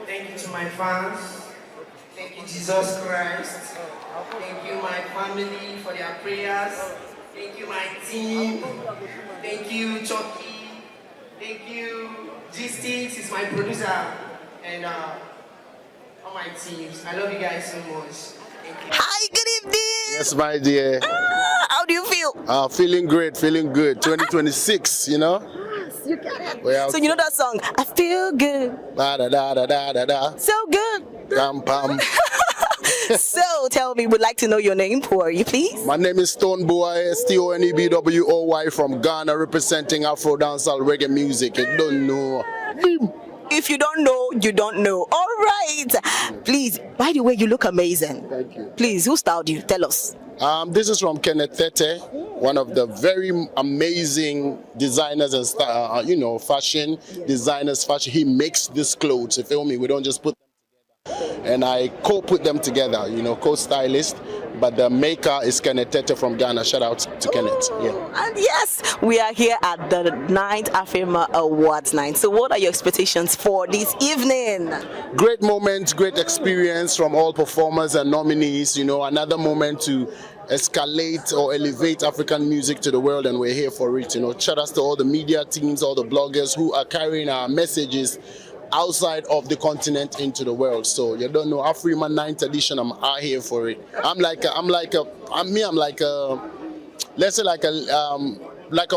Speaker 15: thank you to my fans. Thank you, Jesus Christ. Thank you, my family, for their prayers. Thank you, my team. Thank you, Chucky. Thank you, G-Sticks is my producer. And all my teams. I love you guys so much. Thank you.
Speaker 6: Hi, good evening.
Speaker 28: Yes, my dear.
Speaker 6: How do you feel?
Speaker 28: Feeling great, feeling good. 2026, you know?
Speaker 6: You get it.
Speaker 28: Well,
Speaker 6: So you know that song? I feel good.
Speaker 28: Da da da da da da da.
Speaker 6: So good.
Speaker 28: Pam pam.
Speaker 6: So tell me, would like to know your name for you, please?
Speaker 28: My name is Stoneboy, Stonebwoy from Ghana, representing Afro dancehall reggae music. You don't know.
Speaker 6: If you don't know, you don't know. All right. Please, by the way, you look amazing.
Speaker 28: Thank you.
Speaker 6: Please, who styled you? Tell us.
Speaker 28: This is from Nnpp, one of the very amazing designers and fashion designers. He makes these clothes. You feel me? We don't just put them together. And I co-put them together. Co-stylist. But the maker is Nnpp from Ghana. Shout out to Kenneth. Yeah.
Speaker 6: And yes, we are here at the 9th Afrima Awards night. So what are your expectations for this evening?
Speaker 28: Great moment, great experience from all performers and nominees. Another moment to escalate or elevate African music to the world, and we're here for it. Shout out to all the media teams, all the bloggers who are carrying our messages outside of the continent into the world. So you don't know, Afrima 9th edition, I'm out here for it. I'm like a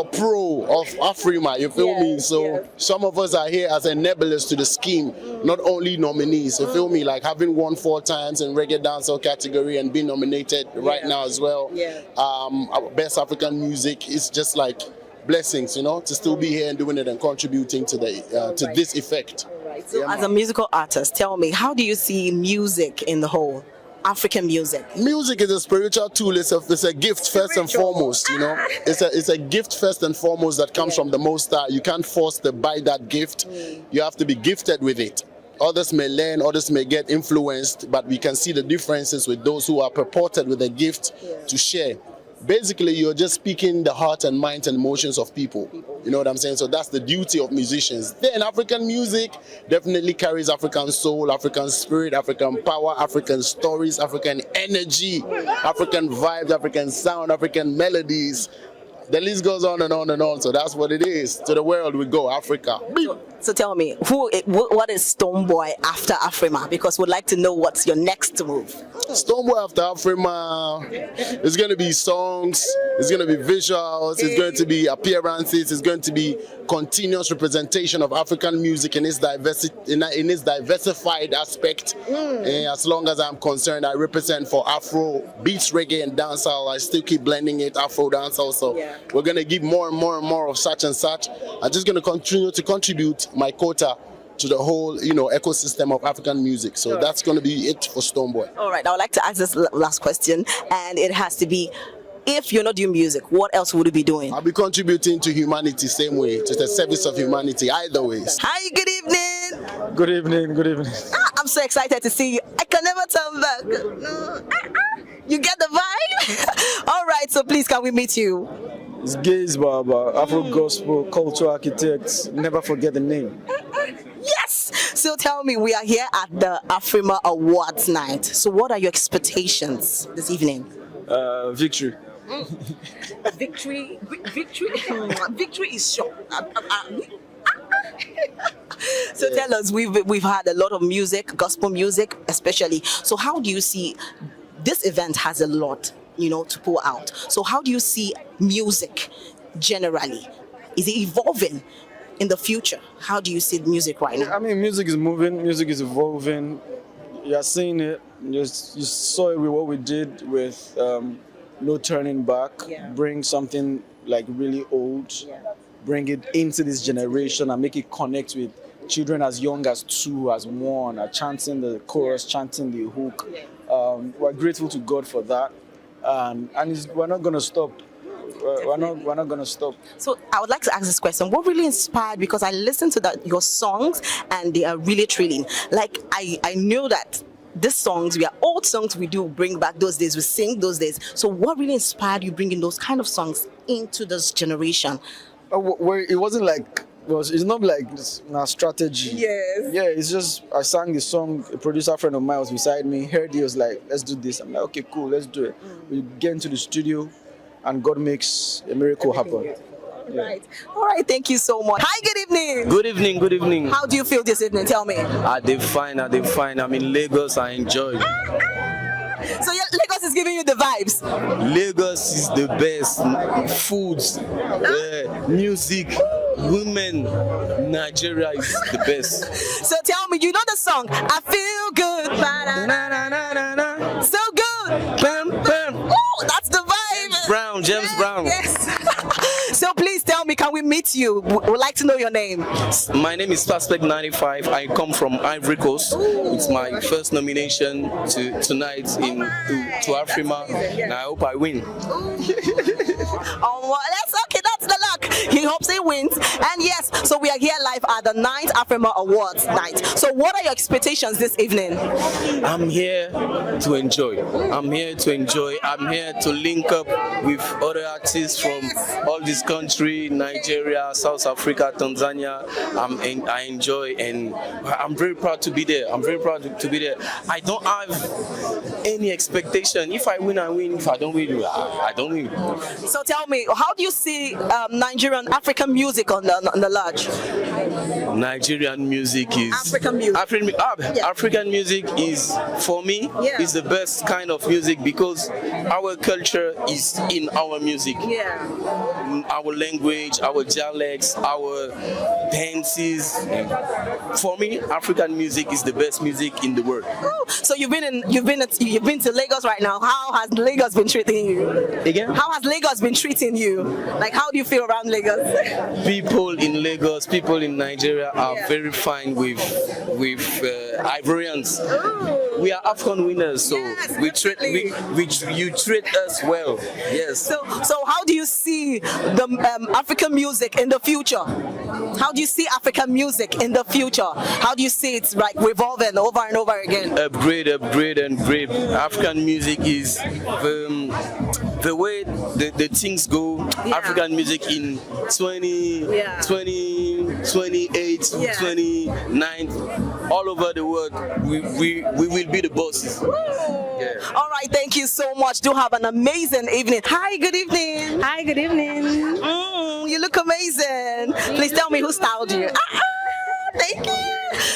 Speaker 28: pro of Afrima, you feel me? So some of us are here as enablers to the scheme, not only nominees, you feel me? Like having won 4 times in reggae dancehall category and being nominated right now as well. Best African music is just like blessings, to still be here and doing it and contributing to the to this effect.
Speaker 6: So as a musical artist, tell me, how do you see music in the whole? African music.
Speaker 28: Music is a spiritual tool. It's a gift first and foremost. It's a gift first and foremost that comes from the Most High. You can't force to buy that gift. You have to be gifted with it. Others may learn, others may get influenced, but we can see the differences with those who are purported with a gift to share. Basically, you're just speaking the heart and mind and emotions of people. You know what I'm saying? So that's the duty of musicians. Then African music definitely carries African soul, African spirit, African power, African stories, African energy, African vibes, African sound, African melodies. The list goes on and on and on. So that's what it is. To the world we go, Africa.
Speaker 6: So tell me, what is Stoneboy after Afrima? Because we'd like to know what's your next move.
Speaker 28: Stoneboy after Afrima, it's going to be songs, it's going to be visuals, it's going to be appearances, it's going to be continuous representation of African music in its diversified aspect. As long as I'm concerned, I represent for Afro beats, reggae, and dancehall. I still keep blending it, Afro dancehall. So we're going to give more and more and more of such and such. I'm just going to continue to contribute my quota to the whole, ecosystem of African music. So that's going to be it for Stoneboy.
Speaker 6: All right, I would like to ask this last question, and it has to be, if you're not doing music, what else would you be doing?
Speaker 28: I'll be contributing to humanity same way, to the service of humanity, either ways.
Speaker 6: Hi, good evening.
Speaker 16: Good evening, good evening.
Speaker 6: I'm so excited to see you. I can never turn back. You get the vibe? All right, so please, can we meet you?
Speaker 16: It's Gaze Barber, Afro Gospel, Cultural Architects. Never forget the name.
Speaker 6: Yes! So tell me, we are here at the Afrima Awards night. So what are your expectations this evening?
Speaker 16: Victory.
Speaker 6: Victory is sure. So tell us, we've had a lot of music, gospel music especially. So how do you see this event has a lot, to pull out? So how do you see music generally? Is it evolving in the future? How do you see music right now?
Speaker 16: I mean, music is moving, music is evolving. You're seeing it. You saw it with what we did with No Turning Back. Bring something like really old, bring it into this generation and make it connect with children as young as 2, as 1, are chanting the chorus, chanting the hook. We're grateful to God for that, and we're not gonna stop. We're not gonna stop.
Speaker 6: So I would like to ask this question: what really inspired? Because I listened to your songs and they are really thrilling. Like I know that these songs, we are old songs, we do bring back those days, we sing those days. So what really inspired you bringing those kind of songs into this generation?
Speaker 16: It wasn't like. It's not like a strategy.
Speaker 6: Yes.
Speaker 16: Yeah, it's just I sang the song. A producer friend of mine was beside me. Heard it, was like, "Let's do this." I'm like, "Okay, cool, let's do it." We get into the studio, and God makes a miracle happen.
Speaker 6: Yeah. Right. All right. Thank you so much. Hi. Good evening.
Speaker 17: Good evening. Good evening.
Speaker 6: How do you feel this evening? Tell me.
Speaker 17: I did fine. I'm in Lagos. I enjoy.
Speaker 6: So Lagos is giving you the vibes.
Speaker 17: Lagos is the best. Foods, music, women. Nigeria is the best.
Speaker 6: So tell me, you know the song? I feel good. So good.
Speaker 17: Bam, bam.
Speaker 6: Oh, that's the vibe.
Speaker 17: James Brown.
Speaker 6: Yes. So please tell me, can we meet you? We'd like to know your name.
Speaker 17: My name is Suspect 95. I come from Ivory Coast. It's my first nomination tonight to Afrima, and I hope I win.
Speaker 6: Oh, that's the luck. He hopes he wins. And yes, so we are here live at the 9th Afrima Awards night. So what are your expectations this evening?
Speaker 17: I'm here to enjoy. I'm here to link up with other artists from all this country, Nigeria, South Africa, Tanzania. I enjoy, and I'm very proud to be there. I don't have any expectation. If I win, I win. If I don't win, I don't win.
Speaker 6: So tell me, how do you see Nigerian African music on the lodge?
Speaker 17: Nigerian music is
Speaker 6: African music.
Speaker 17: African music is, for me, is the best kind of music because our culture is in our music. Our language, our dialects, our dances. For me, African music is the best music in the world.
Speaker 6: So you've been to Lagos right now. How has Lagos been treating you?
Speaker 17: Again?
Speaker 6: How has Lagos been treating you? Like, how do you feel around Lagos?
Speaker 17: People in Lagos, people in Nigeria are very fine with Ivorians. We are African winners, so you treat us well. Yes.
Speaker 6: So how do you see the African music in the future? How do you see African music in the future? How do you see it revolving over and over again?
Speaker 17: Upgrade, and upgrade. African music is the way the things go. African music in 28, 29, all over the world, we will be the bosses.
Speaker 6: All right, thank you so much. Do have an amazing evening. Hi, good evening.
Speaker 18: Hi, good evening.
Speaker 6: You look amazing. Please tell me who styled you. Thank you.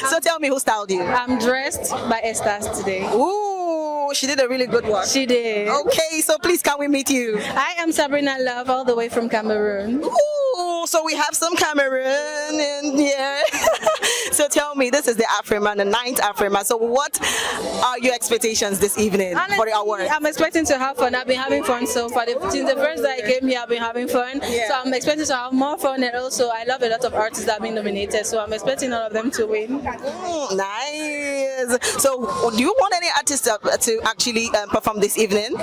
Speaker 6: So tell me who styled you.
Speaker 18: I'm dressed by Esther's today.
Speaker 6: Ooh, she did a really good one.
Speaker 18: She did.
Speaker 6: Okay, so please can we meet you?
Speaker 18: I am Sabrina Love, all the way from Cameroon.
Speaker 6: Ooh, so we have some Cameroon in here. So tell me, this is the Afrima, the 9th Afrima. So what are your expectations this evening for the award?
Speaker 18: I'm expecting to have fun. I've been having fun so far. Since the first day I came here, I've been having fun. So I'm expecting to have more fun, and also I love a lot of artists that have been nominated. So I'm expecting all of them to win.
Speaker 6: Nice. So do you want any artists to actually perform this evening?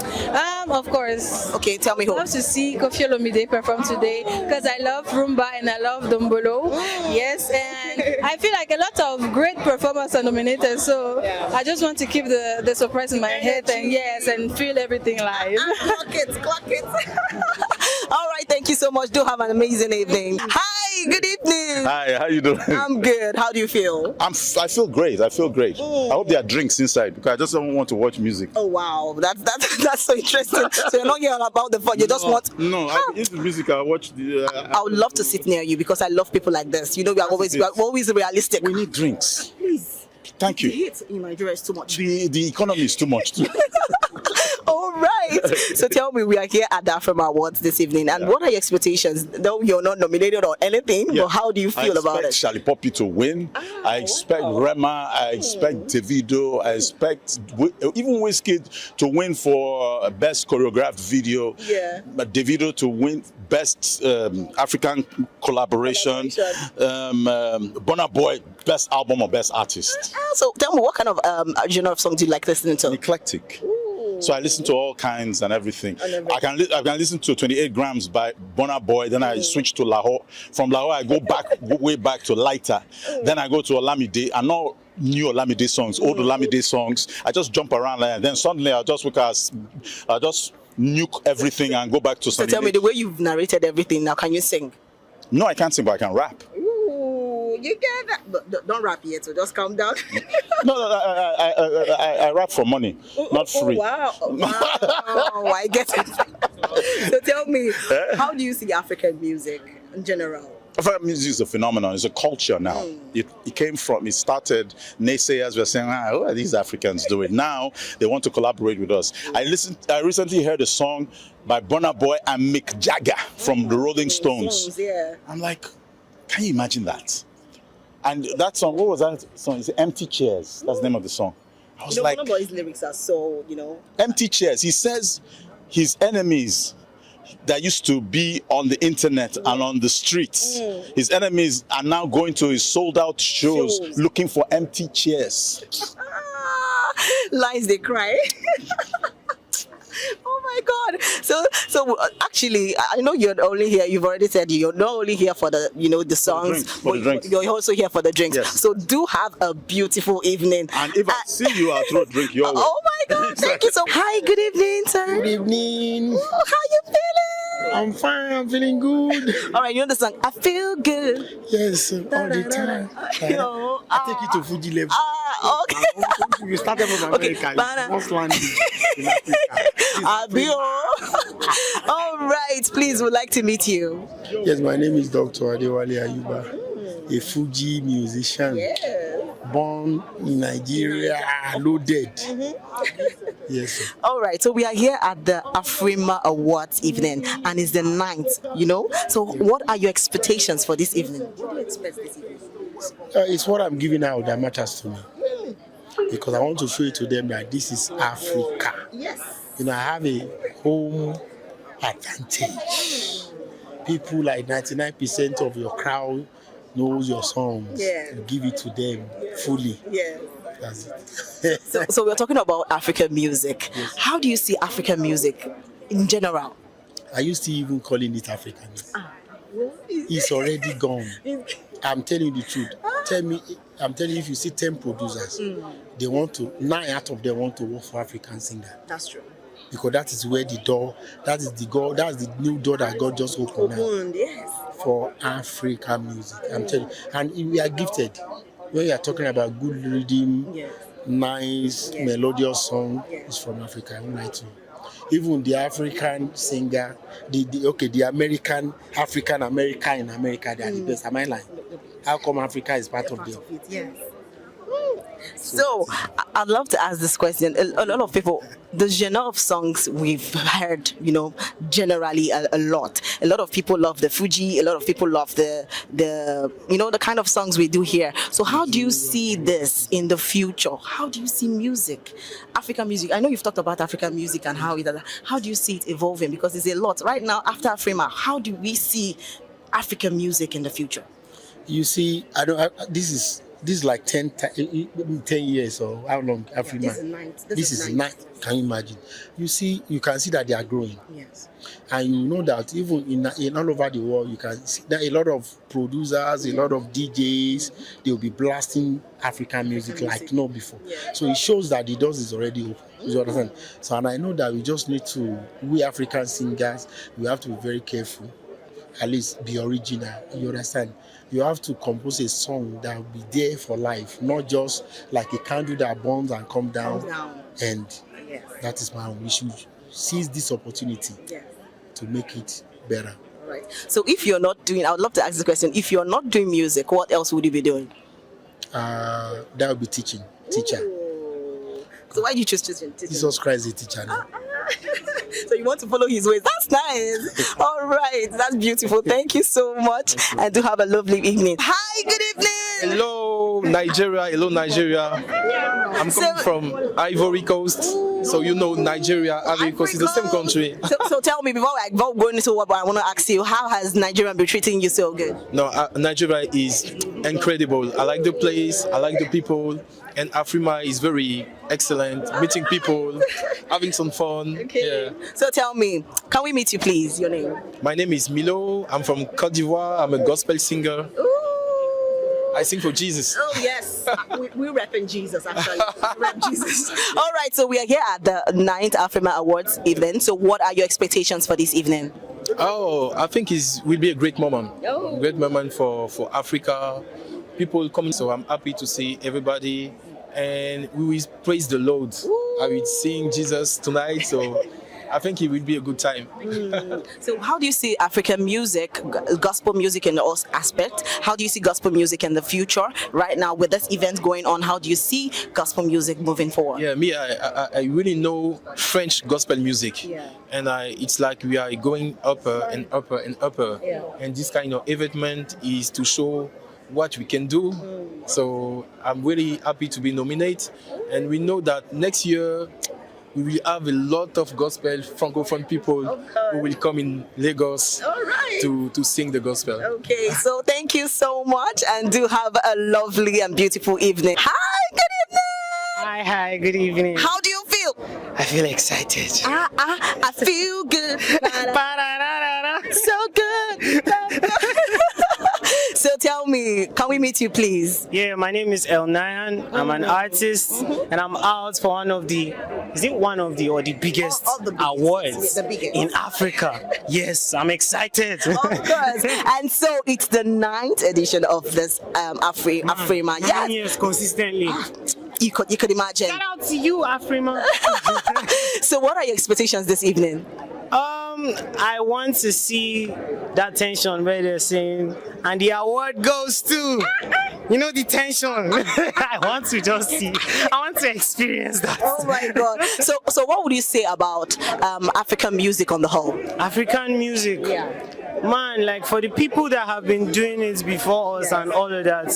Speaker 18: Of course.
Speaker 6: Okay, tell me who.
Speaker 18: I love to see Kofi Olomide perform today because I love Rumba and I love Dombolo. Yes, and I feel like a lot of great performers are nominated, so I just want to keep the surprise in my head and and feel everything live.
Speaker 6: Clock it. All right, thank you so much. Do have an amazing evening. Hi, good evening.
Speaker 5: Hi, how you doing?
Speaker 6: I'm good. How do you feel?
Speaker 5: I feel great. I feel great. I hope there are drinks inside because I just don't want to watch music.
Speaker 6: Oh wow, that's so interesting. So you're not here about the fun. You just want.
Speaker 5: No, if the music, I watch the.
Speaker 6: I would love to sit near you because I love people like this. You know, we are always realistic.
Speaker 5: We need drinks.
Speaker 6: Please.
Speaker 5: Thank you.
Speaker 6: The heat in Nigeria is too much.
Speaker 5: The economy is too much.
Speaker 6: All right. So tell me, we are here at the Afrima Awards this evening, and what are your expectations? Though you're not nominated or anything, but how do you feel about it?
Speaker 5: I expect Charlie Poppy to win. I expect Rema. I expect Davido. I expect even Wizkid to win for best choreographed video.
Speaker 6: Yeah.
Speaker 5: But Davido to win best African collaboration. Burna Boy best album or best artist.
Speaker 6: So tell me, what kind of genre of songs do you like listening to?
Speaker 5: Eclectic. So I listen to all kinds and everything. I can listen to 28 Grams by Burna Boy. Then I switch to Lahore. From Lahore, I go way back to Lighter. Then I go to Olamide. I know new Olamide songs, old Olamide songs. I just jump around like that. Then suddenly I just nuke everything and go back to
Speaker 6: So tell me, the way you've narrated everything now, can you sing?
Speaker 5: No, I can't sing, but I can rap.
Speaker 6: Ooh, you can rap. But don't rap yet, so just calm down.
Speaker 5: No, I rap for money, not free.
Speaker 6: Wow, I get it. So tell me, how do you see African music in general?
Speaker 5: African music is a phenomenon. It's a culture now. It started, naysayers were saying, what are these Africans doing? Now they want to collaborate with us. I recently heard a song by Burna Boy and Mick Jagger from the Rolling Stones. I'm like, can you imagine that? And that song, what was that song? It's Empty Chairs. That's the name of the song. I was like,
Speaker 6: Burna Boy's lyrics are so,
Speaker 5: Empty chairs. He says his enemies that used to be on the internet and on the streets, his enemies are now going to his sold-out shows looking for empty chairs.
Speaker 6: Lines they cry. Oh my God! So actually, I know you're only here. You've already said you're not only here for the the songs,
Speaker 5: for the drinks.
Speaker 6: You're also here for the drinks.
Speaker 5: Yes.
Speaker 6: So do have a beautiful evening.
Speaker 5: And if I see you, I'll throw a drink your way.
Speaker 6: Oh my God! Thank you so much. Hi, good evening, sir.
Speaker 15: Good evening.
Speaker 6: How you feeling?
Speaker 15: I'm fine. I'm feeling good.
Speaker 6: All right, you know the song. I feel good.
Speaker 15: Yes, all the time. I take it to Fuji level.
Speaker 6: Okay.
Speaker 15: We started from America. Most landing in Africa.
Speaker 6: All right, please, we'd like to meet you.
Speaker 15: Yes, my name is Dr. Adewale Ayuba, a Fuji musician, born in Nigeria, loaded. Yes. Sir.
Speaker 6: All right, so we are here at the Afrima Awards evening, and it's the 9th, So what are your expectations for this evening? What do you expect this evening?
Speaker 15: It's what I'm giving out that matters to me. Because I want to show it to them that this is Africa.
Speaker 6: Yes.
Speaker 15: I have a home advantage. People like 99% of your crowd knows your songs.
Speaker 6: Yeah.
Speaker 15: You give it to them fully.
Speaker 6: Yeah.
Speaker 15: That's it.
Speaker 6: So we're talking about African music.
Speaker 15: Yes.
Speaker 6: How do you see African music in general?
Speaker 15: I used to even calling it African music. It's already gone. I'm telling you the truth. I'm telling you, if you see 10 producers, they want to, 9 out of them want to work for African singer.
Speaker 6: That's true.
Speaker 15: Because that is where the door, that's the new door that God just opened now.
Speaker 6: Yes.
Speaker 15: For African music. I'm telling you. And we are gifted. When you are talking about good rhythm, nice, melodious song, it's from Africa. I won't lie to you. Even the African singer, the American in America, they are the best. Am I lying? How come Africa is part of them?
Speaker 6: Yes. So, I'd love to ask this question. A lot of people, the genre of songs we've heard, generally a lot. A lot of people love the Fuji. A lot of people love the kind of songs we do here. So, how do you see this in the future? How do you see music, African music? I know you've talked about African music and how do you see it evolving? Because it's a lot right now. After Afrima, how do we see African music in the future?
Speaker 15: You see,
Speaker 22: this is like 10 years or how long Afrima?
Speaker 6: This is ninth.
Speaker 22: This is ninth. Can you imagine? You can see that they are growing.
Speaker 6: Yes.
Speaker 22: And you know that even in all over the world, you can see that a lot of producers, a lot of DJs, they will be blasting African music like no before. Yeah. So it shows that the doors is already open. You understand? So, and I know that we just need to, we African singers, we have to be very careful. At least be original. You understand? You have to compose a song that will be there for life, not just like a candle that burns and come down. And that is my own. We should seize this opportunity to make it better.
Speaker 6: All right. So if you're not doing, I would love to ask this question. If you're not doing music, what else would you be doing?
Speaker 22: That would be teaching. Teacher.
Speaker 6: So why do you choose teaching?
Speaker 22: Jesus Christ is a teacher now.
Speaker 6: So you want to follow his ways. That's nice. All right. That's beautiful. Thank you so much. And do have a lovely evening. Hi, good evening.
Speaker 17: Hello, Nigeria. Hello, Nigeria. I'm coming from Ivory Coast. So you know Nigeria, Ivory Coast is the same country.
Speaker 6: So tell me, before going into what I want to ask you, how has Nigeria been treating you so good?
Speaker 17: No, Nigeria is incredible. I like the place, I like the people, and Afrima is very excellent, meeting people, having some fun.
Speaker 6: Okay.
Speaker 17: Yeah.
Speaker 6: So tell me, can we meet you please, your name?
Speaker 17: My name is Milo, I'm from Côte d'Ivoire, I'm a gospel singer. I sing for Jesus.
Speaker 6: Oh, yes. we repping Jesus, actually. We rep Jesus. All right, so we are here at the 9th Afrima Awards event. So what are your expectations for this evening?
Speaker 17: Oh, I think it will be a great moment.
Speaker 6: Oh.
Speaker 17: Great moment for Africa. People coming, so I'm happy to see everybody. And we will praise the Lord.
Speaker 6: Ooh.
Speaker 17: I will sing Jesus tonight, so I think it will be a good time.
Speaker 6: So how do you see African music, gospel music in all aspect? How do you see gospel music in the future? Right now with this event going on, how do you see gospel music moving forward?
Speaker 17: Yeah, me, I really know French gospel music.
Speaker 6: Yeah.
Speaker 17: And it's like we are going upper and upper and upper.
Speaker 6: Yeah.
Speaker 17: And this kind of event is to show what we can do. So I'm really happy to be nominated. And we know that next year, we will have a lot of gospel francophone people who will come in Lagos to sing the gospel.
Speaker 6: Okay, so thank you so much and do have a lovely and beautiful evening. Hi, good evening.
Speaker 8: Hi, good evening.
Speaker 6: How do you feel?
Speaker 8: I feel excited.
Speaker 6: I feel good. So good. So tell me, can we meet you please?
Speaker 8: Yeah, my name is El Nayan. I'm an artist and I'm out for one of the biggest awards in Africa. Yes, I'm excited.
Speaker 6: Of course. And so it's the 9th edition of this Afrima.
Speaker 8: Yes. Years consistently.
Speaker 6: You could imagine.
Speaker 8: Shout out to you, Afrima.
Speaker 6: So what are your expectations this evening?
Speaker 8: I want to see that tension where they're saying, and the award goes to, the tension. I want to just see, I want to experience that.
Speaker 6: Oh my God. So what would you say about African music on the whole?
Speaker 8: African music?
Speaker 6: Yeah.
Speaker 8: Man, like for the people that have been doing it before us and all of that,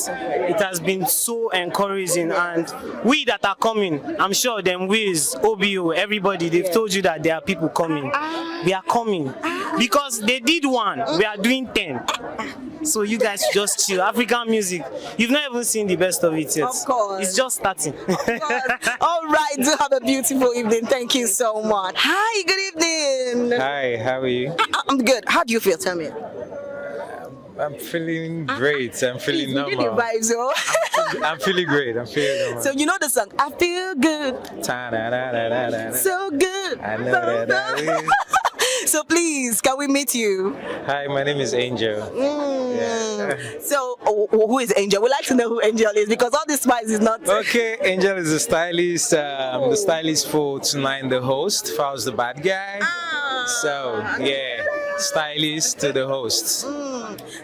Speaker 8: it has been so encouraging. And we that are coming, I'm sure them Wiz, OBO, everybody, they've told you that there are people coming. We are coming. Because they did one, we are doing 10. So you guys just chill. African music, you've not even seen the best of it yet.
Speaker 6: Of course.
Speaker 8: It's just starting.
Speaker 6: All right, do have a beautiful evening. Thank you so much. Hi, good evening.
Speaker 9: Hi, how are you?
Speaker 6: I'm good. How do you feel? Tell me.
Speaker 9: I'm feeling great. I'm feeling normal.
Speaker 6: Your vibes, yo.
Speaker 9: I'm feeling great. I'm feeling normal.
Speaker 6: So you know the song, I feel good. So good.
Speaker 9: I know that.
Speaker 6: So please, can we meet you?
Speaker 9: Hi, my name is Angel.
Speaker 6: Yeah. So who is Angel? We'd like to know who Angel is because all this spice is not...
Speaker 9: Okay, Angel is the stylist. The stylist for tonight, the host. Fowl's the bad guy. So, yeah, stylist to the hosts.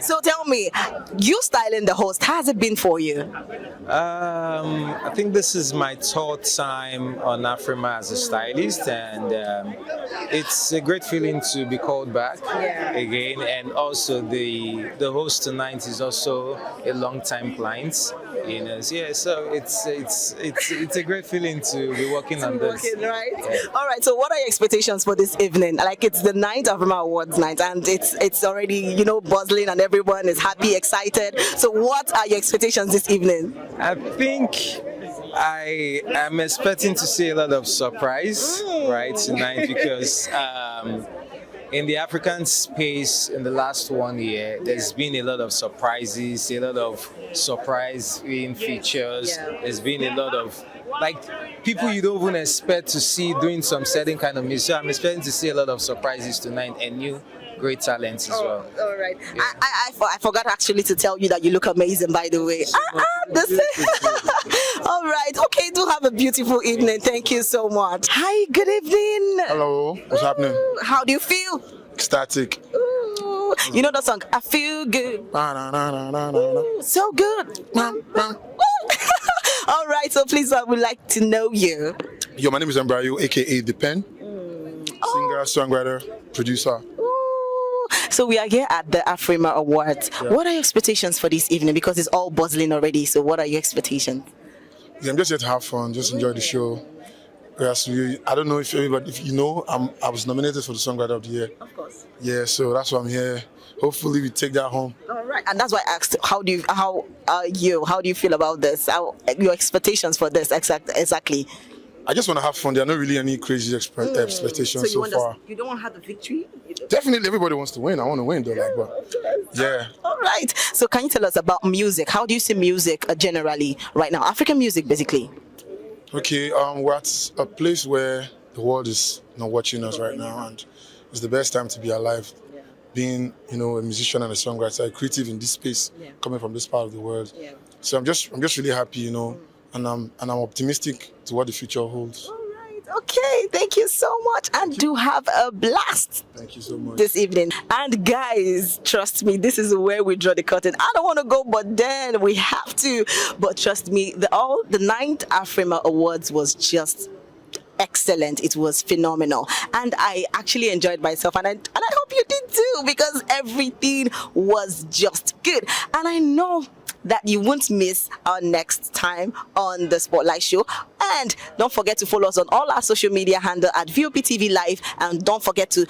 Speaker 6: So tell me, you styling the host, how has it been for you?
Speaker 9: I think this is my third time on Afrima as a stylist, and it's a great feeling to be called back again. And also the host tonight is also a long-time client, You know, so yeah. So it's a great feeling to be working on this.
Speaker 6: Right?
Speaker 9: Yeah.
Speaker 6: All right. So, what are your expectations for this evening? Like, it's the night of Afrima Awards night, and it's already buzzing, and everyone is happy, excited. So, what are your expectations this evening?
Speaker 9: I think I am expecting to see a lot of surprise right tonight because in the African space in the last 1 year, there's been a lot of surprises, a lot of surprising features. There's been a lot of people you don't even expect to see doing some certain kind of music. So I'm expecting to see a lot of surprises tonight and new great talents as well.
Speaker 6: All right. Yeah. I forgot actually to tell you that you look amazing, by the way. All right. Okay, do have a beautiful evening. Thank you so much. Hi, good evening.
Speaker 28: Hello, what's happening?
Speaker 6: How do you feel?
Speaker 28: Ecstatic.
Speaker 6: Ooh. You know the song, I Feel Good. Ooh, so good. All right, so please, I would like to know you.
Speaker 28: Yo, my name is Embrayo, aka The Pen. Singer, songwriter, producer.
Speaker 6: So we are here at the Afrima Awards. Yeah. What are your expectations for this evening? Because it's all buzzing already. So what are your expectations?
Speaker 28: Yeah, I'm just here to have fun, just enjoy the show. Whereas I don't know if you know, I was nominated for the Songwriter of the Year.
Speaker 6: Of course.
Speaker 28: Yeah, so that's why I'm here. Hopefully we take that home.
Speaker 6: All right, and that's why I asked, how do you feel about this? Your expectations for this exactly?
Speaker 28: I just want to have fun. There are not really any crazy expectations so far.
Speaker 6: You don't want to have the victory?
Speaker 28: Definitely, everybody wants to win. I want to win, though. Yeah.
Speaker 6: All right. So, can you tell us about music? How do you see music generally right now? African music, basically.
Speaker 28: Okay. We're at a place where the world is not watching us right now, and it's the best time to be alive. Yeah. Being, a musician and a songwriter, creative in this space, coming from this part of the world. Yeah. So I'm just really happy, and I'm optimistic to what the future holds.
Speaker 6: All right, okay, thank you so much, and do have a blast.
Speaker 28: Thank you so much.
Speaker 6: This evening. And guys, trust me, this is where we draw the curtain. I don't want to go, but then we have to. But trust me, the 9th Afrima Awards was just excellent. It was phenomenal, and I actually enjoyed myself, and I hope you did too, because everything was just good. And I know that you won't miss our next time on the Spotlight Show. And don't forget to follow us on all our social media handle at VOP TV Live, and don't forget to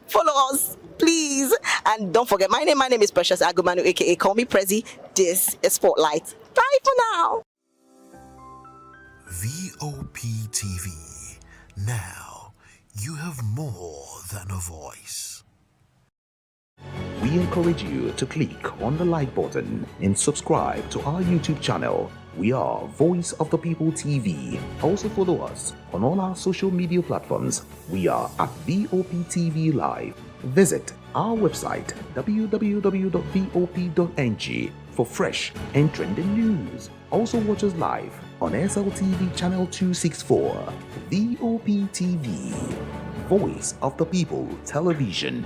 Speaker 6: follow us, please. And don't forget, my name is Precious Agumanu, aka Call Me Prezi. This is Spotlight. Bye for now.
Speaker 31: VOP TV. Now, you have more than a voice.
Speaker 2: We encourage you to click on the like button and subscribe to our YouTube channel. We are Voice of the People TV. Also follow us on all our social media platforms. We are at VOP TV Live. Visit our website www.vop.ng for fresh and trending news. Also watch us live on SLTV channel 264. VOP TV, Voice of the People Television.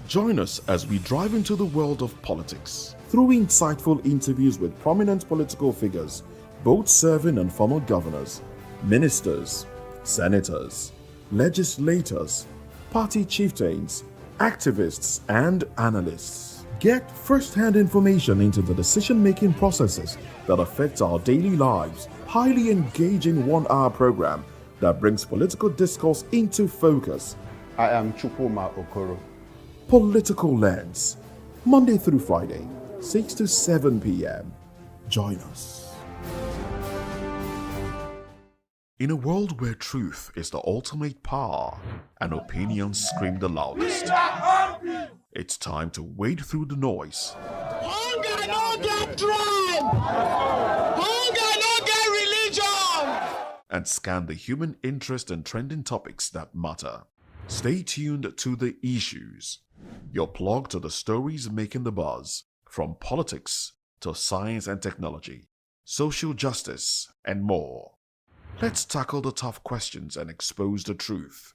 Speaker 31: Join us as we drive into the world of politics through insightful interviews with prominent political figures, both serving and former governors, ministers, senators, legislators, party chieftains, activists, and analysts. Get first-hand information into the decision-making processes that affect our daily lives. Highly engaging 1-hour program that brings political discourse into focus.
Speaker 3: I am Chukwuma Okoro.
Speaker 31: Political Lens, Monday through Friday, 6 to 7 p.m. Join us. In a world where truth is the ultimate power and opinions scream the loudest, it's time to wade through the noise.
Speaker 13: Hunger no get tribe! Hunger no get religion!
Speaker 31: And scan the human interest and trending topics that matter. Stay tuned to The Issues, your plug to the stories making the buzz, from politics to science and technology, social justice, and more. Let's tackle the tough questions and expose the truth.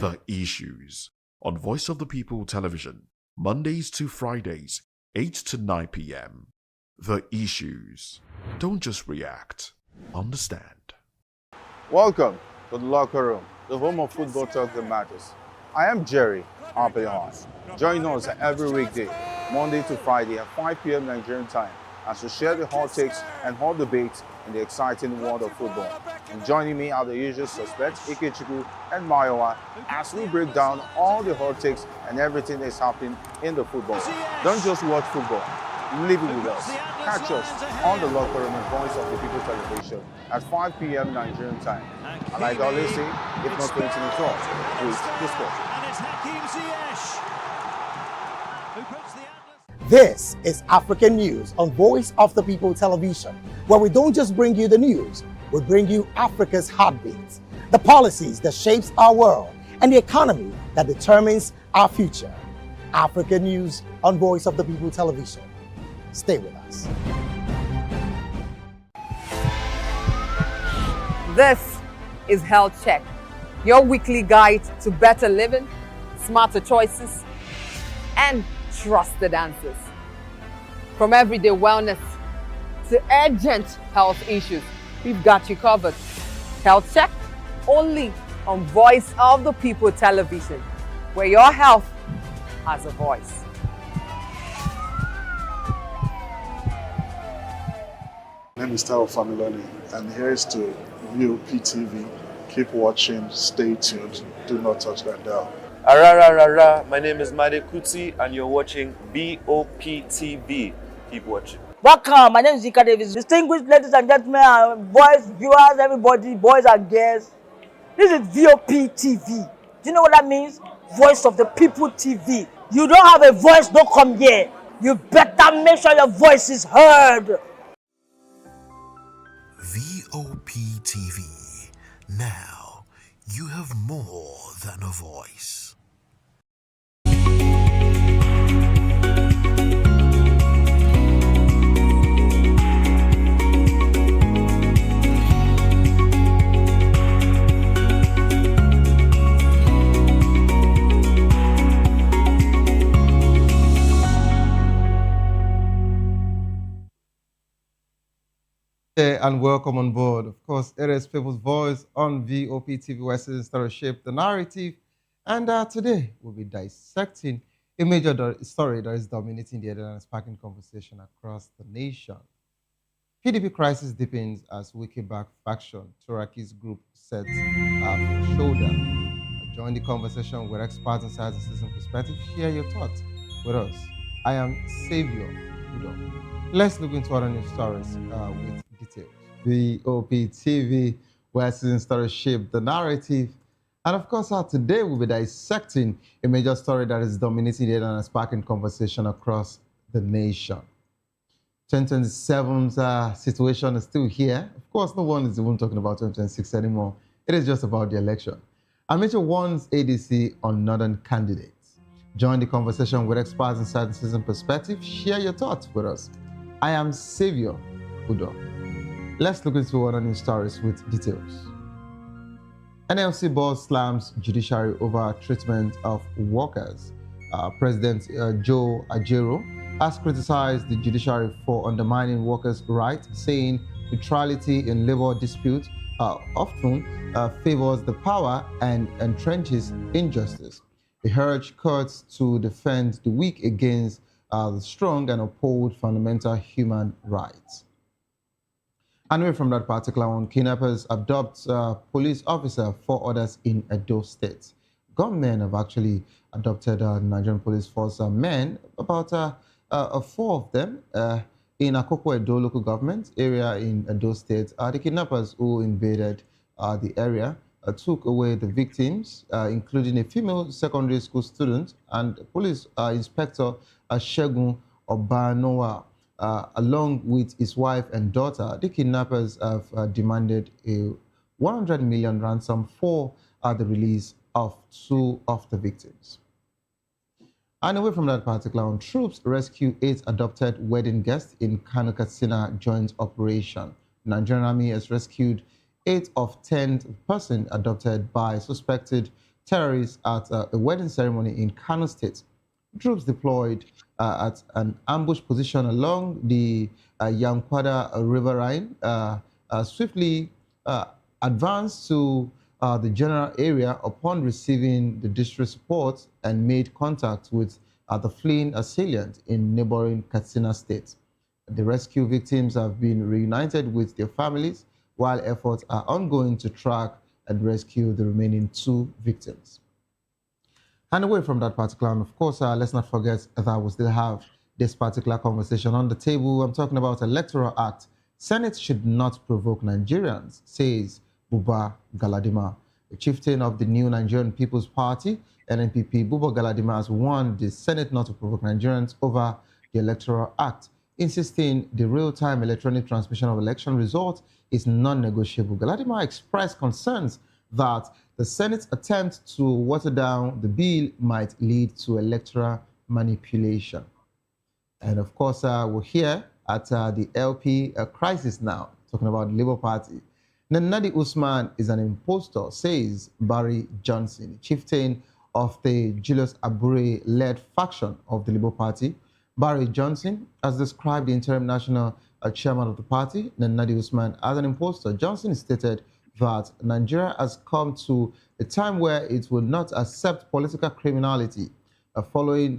Speaker 31: The Issues, on Voice of the People Television, Mondays to Fridays, 8 to 9 p.m. The Issues. Don't just react, understand.
Speaker 19: Welcome to the locker room, the home of football talk that matters. I am Jerry Arpillon. Join us every weekday Monday to Friday at 5 p.m. Nigerian time, as we share the hot takes and hot debates in the exciting world of football. And joining me are the usual suspects, Ikechukwu and Mayowa, as we break down all the hot takes and everything that's happening in the football. Don't just watch football, live it with us. Catch us on the Locker Room and Voice of the People television at 5 p.m. Nigerian time. And like I always say, if not 20 minutes off, please the sport.
Speaker 14: This is African News on Voice of the People television, where we don't just bring you the news, we bring you Africa's heartbeats, the policies that shapes our world, and the economy that determines our future. African News on Voice of the People television. Stay with us.
Speaker 1: This is Health Check, your weekly guide to better living, smarter choices, and trusted answers. From everyday wellness to urgent health issues, we've got you covered. Health Check only on Voice of the People television, where your health has a voice.
Speaker 10: My name is Tao Familoni, and here's to VOP TV. Keep watching, stay tuned, do not touch that dial.
Speaker 11: My name is Made Kuti, and you're watching BOP TV. Keep watching.
Speaker 12: Welcome, my name is Zika Davis. Distinguished ladies and gentlemen, boys, viewers, everybody, boys and girls. This is VOP TV. Do you know what that means? Voice of the People TV. You don't have a voice, don't come here. You better make sure your voice is heard.
Speaker 31: VOP TV. Now, you have more than a voice.
Speaker 21: And welcome on board. Of course, it is People's Voice on VOP TV, where citizens to shape the narrative. And today, we'll be dissecting a major story that is dominating the headline and sparking conversation across the nation. PDP crisis deepens as Wiki-backed faction, Turaki's group, sets shoulder. Join the conversation with experts inside the citizen perspective. Share your thoughts with us. I am Savior Udo. Let's look into other news stories with details. VOP TV, where citizen stories shape the narrative. And of course, today we'll be dissecting a major story that is dominating the headline and sparking conversation across the nation. 2027's situation is still here. Of course, no one is even talking about 2026 anymore. It is just about the election. I mentioned one's ADC on northern candidates. Join the conversation with experts inside the citizen perspective. Share your thoughts with us. I am Savior Udo. Let's look into other news stories with details. NLC boss slams judiciary over treatment of workers. President Joe Ajero has criticized the judiciary for undermining workers' rights, saying neutrality in labor disputes often favors the power and entrenches injustice. He urged courts to defend the weak against the strong and uphold fundamental human rights. And away from that particular one, kidnappers abduct police officer, 4 others in Edo State. Gunmen have actually adopted Nigerian police force men, about 4 of them in Akoko Edo local government area in Edo State. The kidnappers who invaded the area took away the victims, including a female secondary school student and police inspector Shegun Obanowa. Along with his wife and daughter. The kidnappers have demanded a 100 million ransom for the release of 2 of the victims. And away from that particular one, troops rescue 8 adopted wedding guests in Kano Katsina joint operation. Nigerian Army has rescued 8 of 10 persons adopted by suspected terrorists at a wedding ceremony in Kano State. Troops deployed at an ambush position along the Yamkwada riverine swiftly advanced to the general area upon receiving the distress report and made contact with the fleeing assailant in neighboring Katsina State. The rescue victims have been reunited with their families, while efforts are ongoing to track and rescue the remaining 2 victims. And away from that particular, and of course, let's not forget that we still have this particular conversation on the table. I'm talking about Electoral Act. Senate should not provoke Nigerians, says Buba Galadima. The chieftain of the new Nigerian People's Party, Nnpp, Buba Galadima, has warned the Senate not to provoke Nigerians over the Electoral Act, insisting the real-time electronic transmission of election results is non-negotiable. Galadima expressed concerns that the Senate's attempt to water down the bill might lead to electoral manipulation. And of course, we're here at the LP crisis now, talking about the Labour Party. Nnadi Usman is an impostor, says Barry Johnson, chieftain of the Julius Abure-led faction of the Labour Party. Barry Johnson has described the interim national chairman of the party, Nnadi Usman, as an impostor. Johnson stated that Nigeria has come to a time where it will not accept political criminality following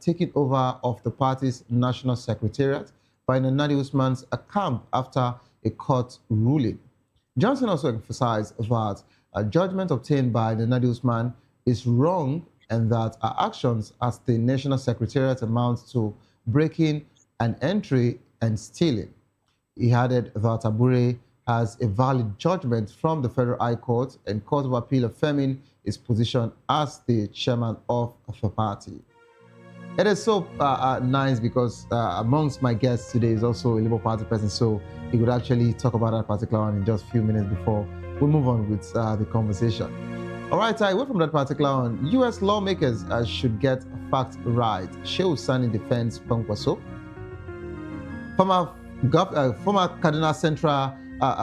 Speaker 21: taking over of the party's national secretariat by Nnadi Usman's camp after a court ruling. Johnson also emphasized that a judgment obtained by Nnadi Usman is wrong and that our actions as the national secretariat amounts to breaking and entry and stealing. He added that Abure has a valid judgment from the Federal High Court and Court of Appeal affirming his position as the chairman of the party. It is so nice because amongst my guests today is also a Labour Party person, so he would actually talk about that particular one in just a few minutes before we move on with the conversation. All right, away from that particular one, U.S. lawmakers should get facts right. Shehu Sani defends Kwankwaso. Former Kaduna Central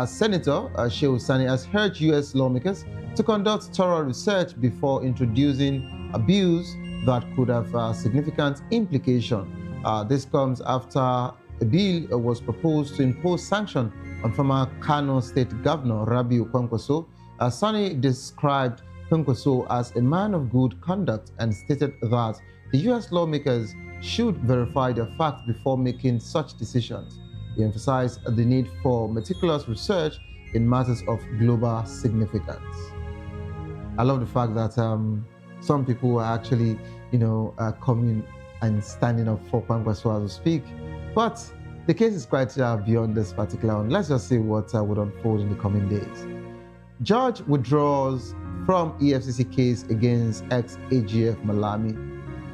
Speaker 21: Senator Shehu Sani has urged U.S. lawmakers to conduct thorough research before introducing bills that could have significant implication. This comes after a bill was proposed to impose sanction on former Kano State Governor Rabiu Kwankwaso. Sani described Kwankwaso as a man of good conduct and stated that the U.S. lawmakers should verify their facts before making such decisions. He emphasized the need for meticulous research in matters of global significance. I love the fact that some people are actually, coming and standing up for Kwankwaso as we speak. But the case is quite beyond this particular one. Let's just see what would unfold in the coming days. Judge withdraws from EFCC case against ex-AGF Malami.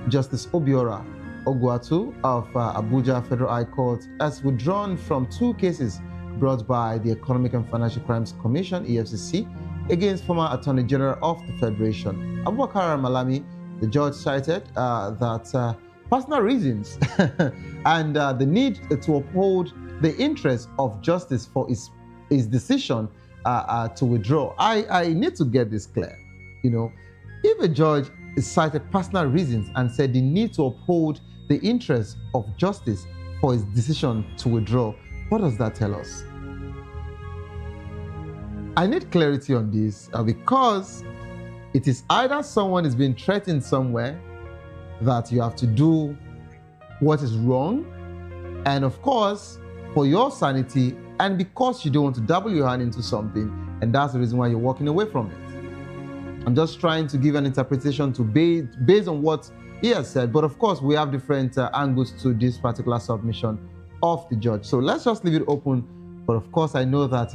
Speaker 21: Justice Obiora Ogwatu of Abuja Federal High Court has withdrawn from 2 cases brought by the Economic and Financial Crimes Commission, EFCC, against former Attorney General of the Federation. Abubakar Malami, the judge cited that personal reasons and the need to uphold the interest of justice for his decision to withdraw. I need to get this clear. If a judge cited personal reasons and said the need to uphold the interest of justice for his decision to withdraw, what does that tell us? I need clarity on this because it is either someone is being threatened somewhere that you have to do what is wrong, and of course, for your sanity, and because you don't want to double your hand into something, and that's the reason why you're walking away from it. I'm just trying to give an interpretation to based on what he has said, but of course, we have different angles to this particular submission of the judge. So let's just leave it open, but of course, I know that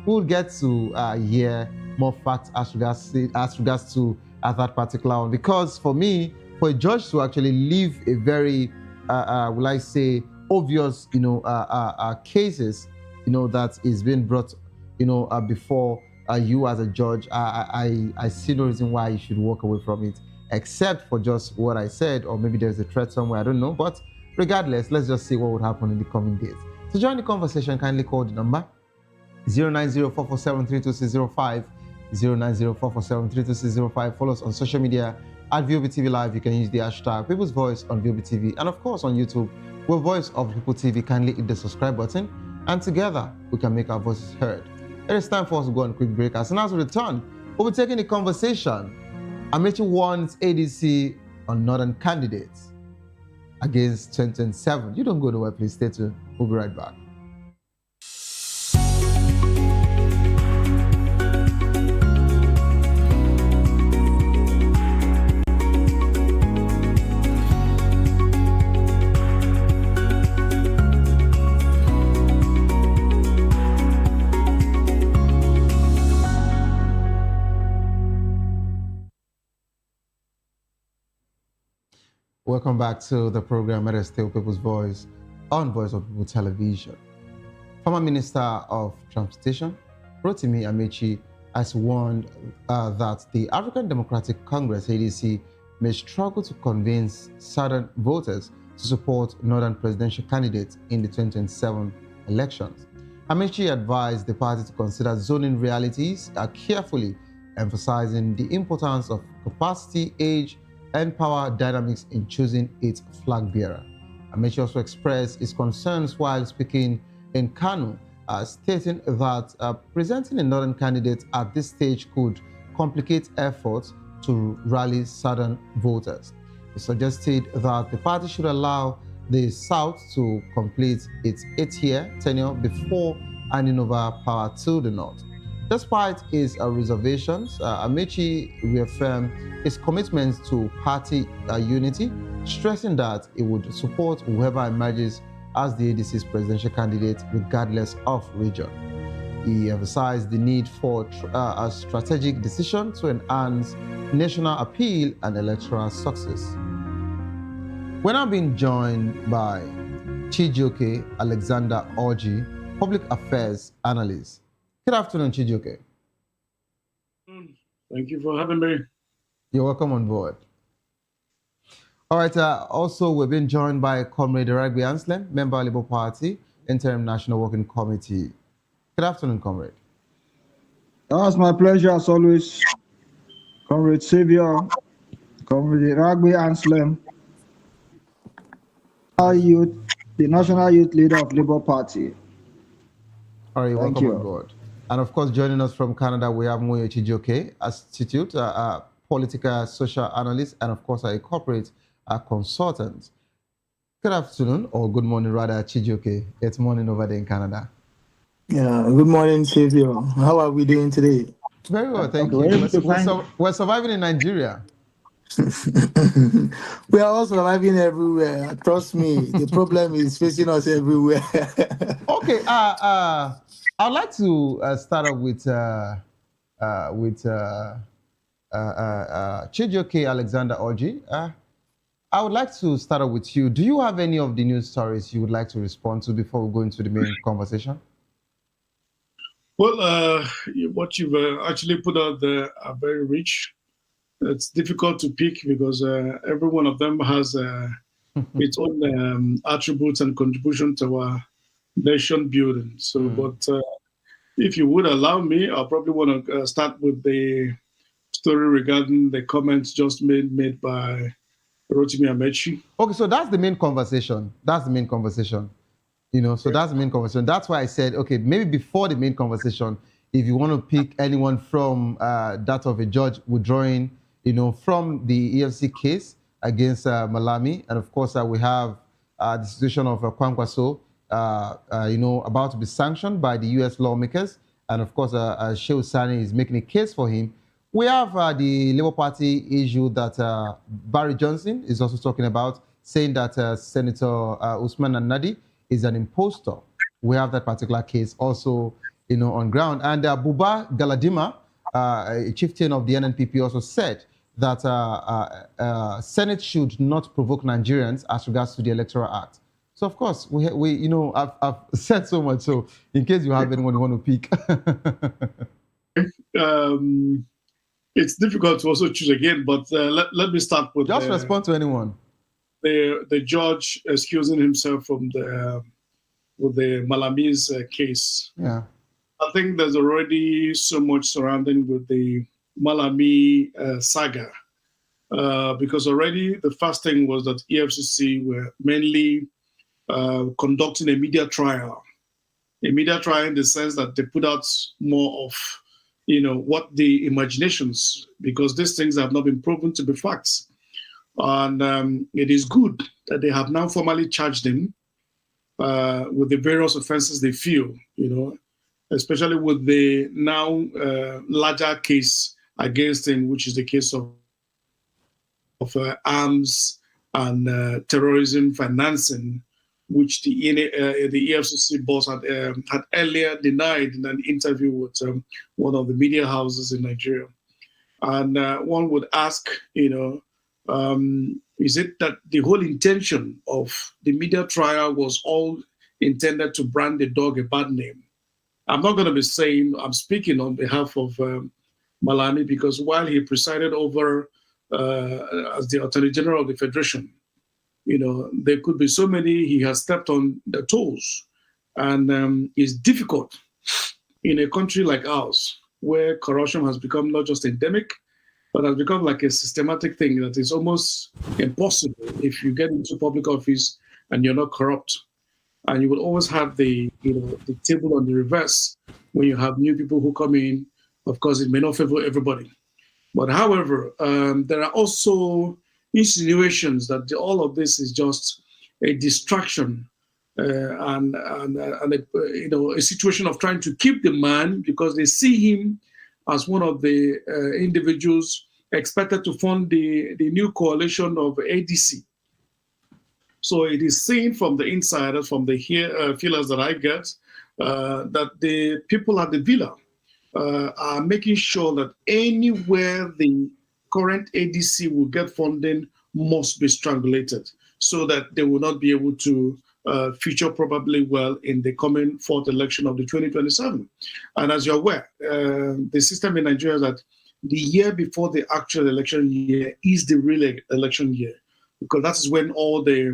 Speaker 21: we'll get to hear more facts as regards to that particular one, because for me, for a judge to actually leave a very, will I say, obvious, cases, that is being brought, before you as a judge, I see no reason why you should walk away from it, except for just what I said, or maybe there's a threat somewhere, I don't know. But regardless, let's just see what would happen in the coming days. To join the conversation, kindly call the number 090-447-32605, 090-447-32605. Follow us on social media at VOBTV Live. You can use the hashtag People's Voice on VOBTV, and of course on YouTube, we're Voice of People TV. Kindly hit the subscribe button, and together we can make our voices heard. It is time for us to go on a quick break. As soon as we return, we'll be taking the conversation. Amaechi warns ADC on northern candidates. against 2027. You don't go nowhere, please stay tuned. We'll be right back. Welcome back to the program at Still People's Voice on Voice of People Television. Former Minister of Transportation, Rotimi Amechi, has warned that the African Democratic Congress, ADC, may struggle to convince Southern voters to support Northern presidential candidates in the 2027 elections. Amechi advised the party to consider zoning realities carefully, emphasizing the importance of capacity, age, and power dynamics in choosing its flag bearer. Amechi also expressed his concerns while speaking in Kano, stating that presenting a northern candidate at this stage could complicate efforts to rally southern voters. He suggested that the party should allow the South to complete its 8-year tenure before handing over power to the North. Despite his reservations, Amechi reaffirmed his commitment to party unity, stressing that he would support whoever emerges as the ADC's presidential candidate regardless of region. He emphasized the need for a strategic decision to enhance national appeal and electoral success. We're now being joined by Chijioke Alexander Orji, Public Affairs Analyst. Good afternoon, Chijioke.
Speaker 4: Thank you for having me.
Speaker 21: You're welcome on board. All right, also we've been joined by Comrade Ragbi Anslem, member of Labour Party, Interim National Working Committee. Good afternoon, Comrade.
Speaker 7: It's my pleasure as always. Comrade Savior, Comrade Ragbi Anslem, our youth, the National Youth Leader of Labour Party.
Speaker 21: All right, welcome on board. And of course, joining us from Canada, we have Moyo Chijioke, Institute, a political social analyst, and of course, a corporate consultant. Good afternoon, or good morning, rather, Chijioke. It's morning over there in Canada.
Speaker 7: Yeah, good morning, Savior. How are we doing today?
Speaker 21: Very well, thank you. We're surviving in Nigeria.
Speaker 7: We are all surviving everywhere. Trust me, the problem is facing us everywhere.
Speaker 21: Okay, I'd like to start off with Chijioke Alexander Orji. I would like to start off with you. Do you have any of the news stories you would like to respond to before we go into the main conversation?
Speaker 4: Well, what you've actually put out there are very rich. It's difficult to pick because every one of them has its own attributes and contribution to our nation building. So, but if you would allow me, I'll probably want to start with the story regarding the comments just made by Rotimi Amechi.
Speaker 21: Okay, so that's the main conversation. That's the main conversation. You know, so that's the main conversation. That's why I said, okay, maybe before the main conversation, if you want to pick anyone from that of a judge withdrawing, you know, from the EFC case against Malami, and of course we have the situation of Kwankwaso, you know, about to be sanctioned by the U.S. lawmakers, and of course Shehu Sani is making a case for him. We have the Labour Party issue that Barry Johnson is also talking about, saying that Senator Usman Nadi is an impostor. We have that particular case also, you know, on ground. And Buba Galadima, a chieftain of the Nnpp, also said that Senate should not provoke Nigerians as regards to the Electoral Act. So of course, we you know, I've said so much. So in case you have anyone you want to pick.
Speaker 4: It's difficult to also choose again, but let me start with
Speaker 21: just respond to anyone.
Speaker 4: The judge excusing himself from the Malami's case.
Speaker 21: Yeah,
Speaker 4: I think there's already so much surrounding with the Malami saga, because already the first thing was that EFCC were mainly conducting a media trial. A media trial in the sense that they put out more of, you know, what the imaginations, because these things have not been proven to be facts. And it is good that they have now formally charged him with the various offenses they feel, especially with the now larger case against him, which is the case of arms and terrorism financing, which the EFCC boss had earlier denied in an interview with one of the media houses in Nigeria. And one would ask, is it that the whole intention of the media trial was all intended to brand the dog a bad name? I'm not going to be saying, I'm speaking on behalf of Malami, because while he presided over as the Attorney General of the Federation, there could be so many he has stepped on the toes. And it's difficult in a country like ours, where corruption has become not just endemic, but has become like a systematic thing that is almost impossible if you get into public office and you're not corrupt. And you will always have the table on the reverse when you have new people who come in. Of course, it may not favor everybody. But however, there are also insinuations that all of this is just a distraction and a situation of trying to keep the man, because they see him as one of the individuals expected to fund the new coalition of ADC. So it is seen from the insiders, from the feelers that I get, that the people at the villa are making sure that anywhere the current ADC will get funding must be strangulated, so that they will not be able to feature probably well in the coming fourth election of the 2027. And as you're aware, the system in Nigeria is that the year before the actual election year is the real election year, because that is when all the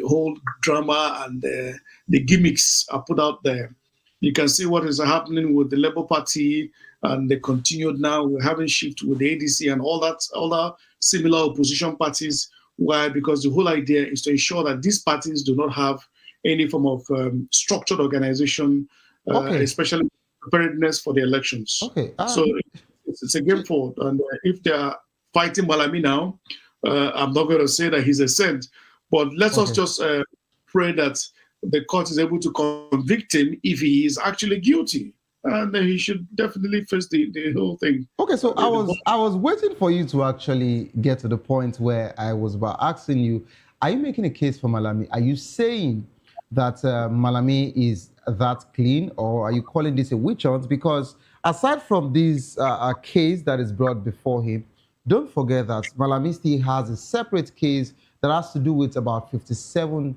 Speaker 4: whole drama and the gimmicks are put out there. You can see what is happening with the Labour Party, and they continued now. We're having shift with the ADC and all that, other similar opposition parties. Why? Because the whole idea is to ensure that these parties do not have any form of structured organization, especially preparedness for the elections. So it's a game forward. And if they are fighting Malami now, I'm not going to say that he's a saint, but let us just pray that the court is able to convict him if he is actually guilty, and he should definitely face the whole thing.
Speaker 21: Okay, so I was waiting for you to actually get to the point where I was about asking you, are you making a case for Malami? Are you saying that Malami is that clean, or are you calling this a witch hunt? Because aside from this case that is brought before him, don't forget that Malami still has a separate case that has to do with about 57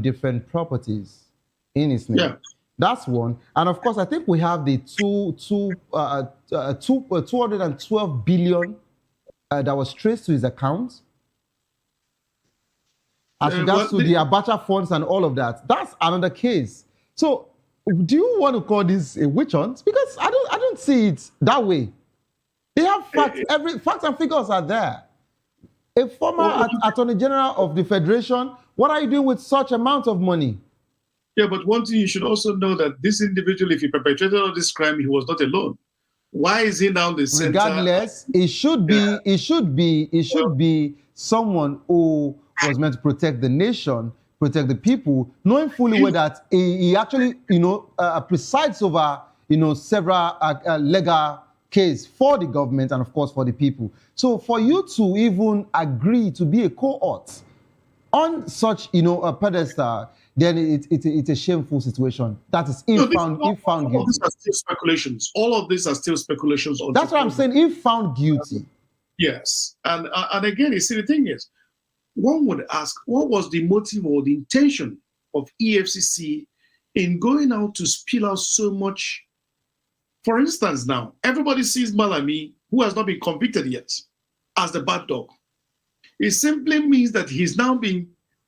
Speaker 21: different properties in his name. Yeah. That's one. And of course, I think we have the 212 billion that was traced to his account. As regards to the Abacha funds and all of that. That's another case. So do you want to call this a witch hunt? Because I don't see it that way. They have facts, facts and figures are there. A former Attorney General of the Federation, what are you doing with such amount of money?
Speaker 4: Yeah, but one thing you should also know, that this individual, if he perpetrated all this crime, he was not alone. Why is he now the center?
Speaker 21: Regardless, it should be someone who was meant to protect the nation, protect the people, knowing fully well that he actually, presides over, several legal case for the government and of course for the people. So for you to even agree to be a cohort on such a pedestal, then it's a shameful situation. That is if found guilty.
Speaker 4: All of these are still speculations. All of these are still speculations.
Speaker 21: That's what I'm saying. If found guilty.
Speaker 4: Yes, and again, you see, the thing is, one would ask, what was the motive or the intention of EFCC in going out to spill out so much? For instance, now, everybody sees Malami, who has not been convicted yet, as the bad dog. It simply means that he's now being,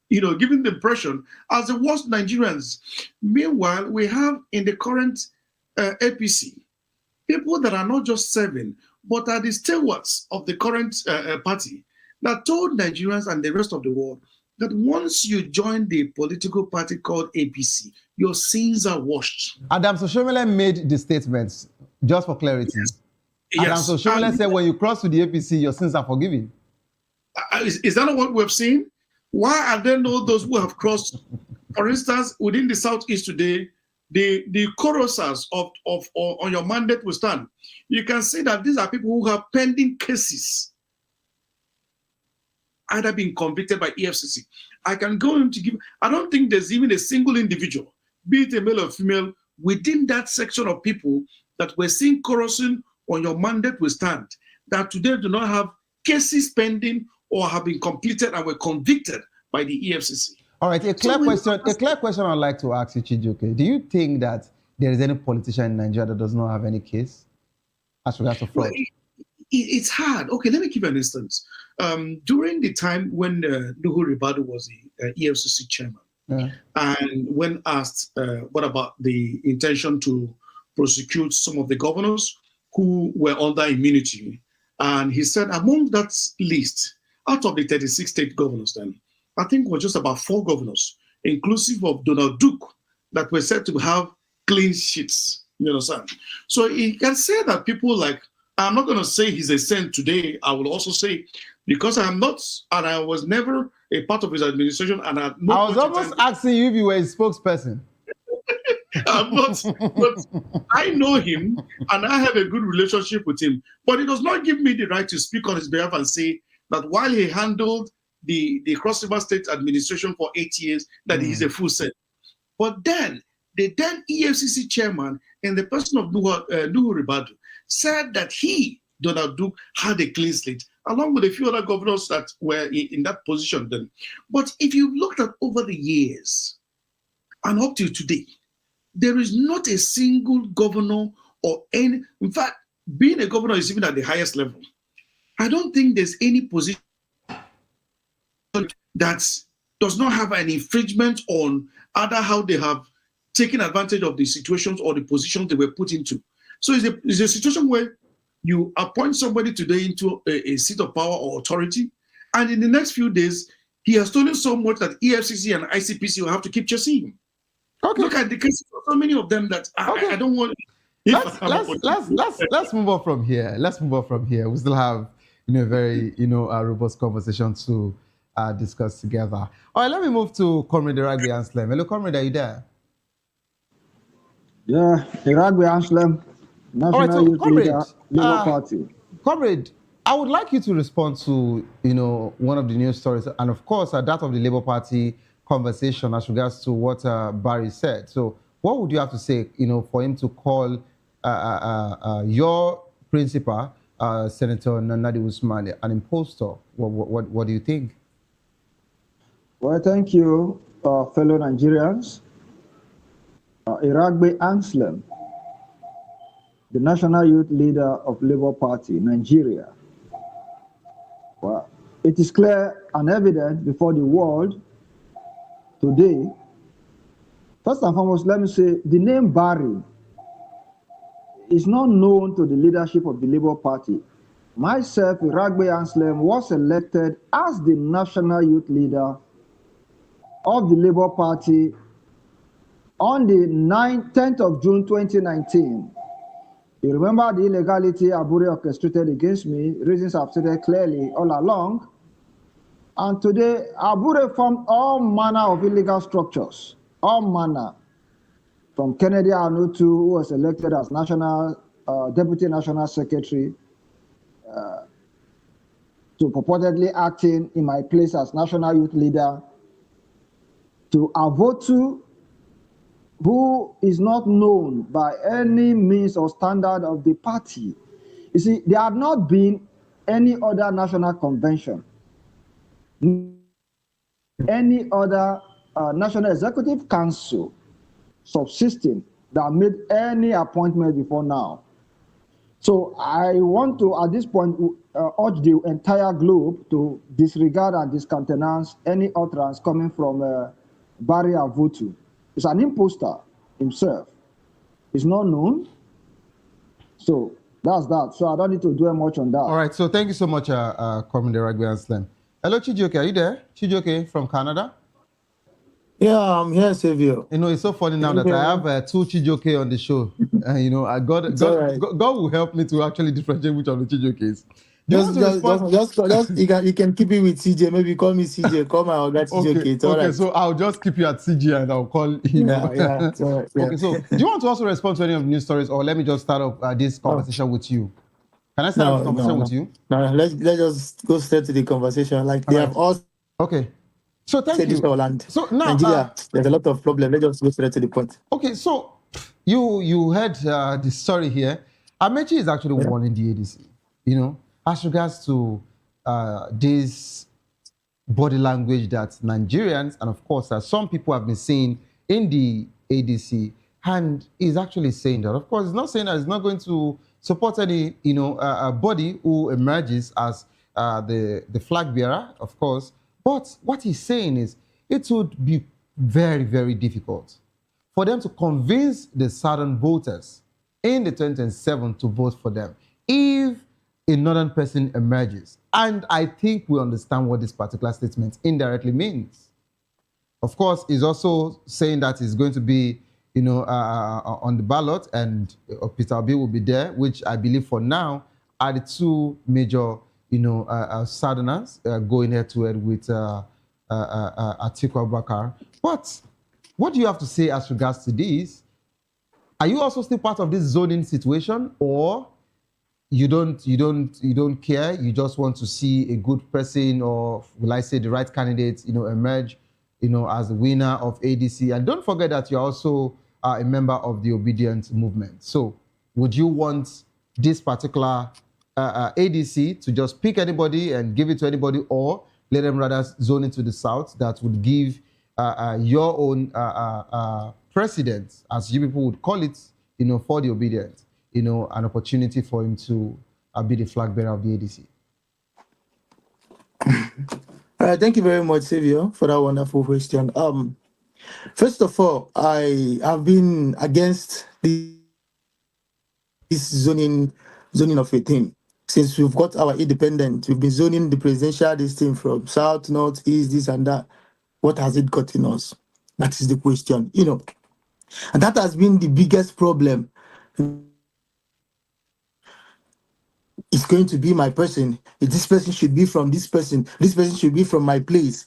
Speaker 4: given the impression as the worst Nigerians. Meanwhile, we have in the current APC, people that are not just serving, but are the stewards of the current party, that told Nigerians and the rest of the world that once you join the political party called APC, your sins are washed.
Speaker 21: Adams Oshomole made the statements, just for clarity. Yes. Adams Oshomole said when you cross to the APC, your sins are forgiven.
Speaker 4: Is that not what we've seen? Why are there not those who have crossed? For instance, within the Southeast today, the chorusers of on your mandate will stand. You can see that these are people who have pending cases, either being convicted by EFCC. I can go into give. I don't think there's even a single individual, be it a male or female, within that section of people that we're seeing corruption on your mandate will stand, that today do not have cases pending or have been completed and were convicted by the EFCC.
Speaker 21: All right, a clear question I'd like to ask you, Chijioke. Do you think that there is any politician in Nigeria that does not have any case as regards to fraud?
Speaker 4: Well, it's hard. Okay, let me give you an instance. During the time when Nuhu Ribadu was the EFCC chairman, and when asked what about the intention to prosecute some of the governors who were under immunity, and he said among that list, out of the 36 state governors then, I think it was just about 4 governors, inclusive of Donald Duke, that were said to have clean sheets. You understand? So he can say that people like, I'm not going to say he's a saint today. I will also say, because I'm not, and I was never a part of his administration, and I
Speaker 21: was almost asking you if you were his spokesperson.
Speaker 4: I'm not, but I know him, and I have a good relationship with him. But it does not give me the right to speak on his behalf and say that while he handled the Cross River State administration for 8 years, that he's a full saint. But then, the then EFCC chairman, in the person of Nuhu Ribadu, said that he, Donald Duke, had a clean slate, along with a few other governors that were in that position then. But if you looked at over the years, and up to today, there is not a single governor or any, in fact, being a governor is even at the highest level. I don't think there's any position that does not have an infringement on either how they have taken advantage of the situations or the positions they were put into. So it's a situation where you appoint somebody today into a seat of power or authority, and in the next few days, he has stolen so much that EFCC and ICPC will have to keep chasing him. Okay. Look at the cases, so many of them that I don't want.
Speaker 21: Let's move on from here. Let's move on from here. We still have a very robust conversation to discuss together. All right, let me move to Comrade Iragbe Anslem. Hello, Comrade, are you there?
Speaker 5: Yeah, Iragbe Anslem, National Youth Leader, Labour Party.
Speaker 21: Comrade, I would like you to respond to one of the news stories, and of course, that of the Labour Party conversation as regards to what Barry said. So, what would you have to say, for him to call your principal, Senator Nnadi Usman, an impostor? What do you think?
Speaker 5: Well, thank you, fellow Nigerians. Iragbe Anslem, the National Youth Leader of Labour Party, Nigeria. Well, it is clear and evident before the world today. First and foremost, let me say the name Barry is not known to the leadership of the Labour Party. Myself, Iragbe Anslem, was elected as the National Youth Leader of the Labour Party on the 10th of June 2019. You remember the illegality Abure orchestrated against me, reasons I've stated clearly all along. And today, Abure formed all manner of illegal structures, all manner, from Kennedy Anutu, who was elected as Deputy National Secretary, to purportedly acting in my place as National Youth Leader, to Avotu, who is not known by any means or standard of the party. You see, there had not been any other national convention, any other National Executive Council subsisting that made any appointment before now. So I want to, at this point, urge the entire globe to disregard and discountenance any utterance coming from Barry Avotu. He's an imposter himself. He's not known. So that's that. So I don't need to dwell much on that.
Speaker 21: All right. So thank you so much, Comrade Iragbe Anslem. Hello, Chijioke. Are you there? Chijioke from Canada?
Speaker 7: Yeah, I'm here, Savio.
Speaker 21: It's so funny now that I have 2 Chijioke on the show. God will help me to actually differentiate which of the Chijioke is. Do you want to respond?
Speaker 7: Just you can keep it with CJ. Maybe call me CJ. Call my Oga CJ. Okay, it's all right.
Speaker 21: So I'll just keep you at CJ and I'll call you.
Speaker 7: Yeah.
Speaker 21: Okay, so do you want to also respond to any of the news stories, or let me just start off this conversation with you? Can I start off the conversation with you?
Speaker 7: No, let's just go straight to the conversation. Like they have all.
Speaker 21: Okay. So thank you.
Speaker 7: So now Nigeria, there's a lot of problems. Let's just go straight to the point.
Speaker 21: Okay, so you heard the story here. Amechi is actually warning the ADC, as regards to this body language that Nigerians and of course some people have been seeing in the ADC, and he's actually saying that, of course, he's not saying that he's not going to support any body who emerges as the flag bearer, of course. But what he's saying is it would be very, very difficult for them to convince the southern voters in the 2027 to vote for them if a northern person emerges. And I think we understand what this particular statement indirectly means. Of course, he's also saying that he's going to be, on the ballot, and Peter Obi will be there, which I believe for now are the two major, southerners going head-to-head with Atiku Abubakar. But what do you have to say as regards to this? Are you also still part of this zoning situation, or you don't care? You just want to see a good person, or will I say the right candidate, emerge, as the winner of ADC? And don't forget that you're also a member of the Obedient movement. So would you want this particular ADC to just pick anybody and give it to anybody, or let them rather zone into the south that would give your own president, as you people would call it, for the Obedient, an opportunity for him to be the flag bearer of the ADC?
Speaker 7: Thank you very much, Savio, for that wonderful question. First of all, I have been against this zoning of a thing. Since we've got our independence, we've been zoning the presidential this thing from south, north, east, this and that. What has it gotten us? That is the question, And that has been the biggest problem. It's going to be my person. This person should be from this person. This person should be from my place.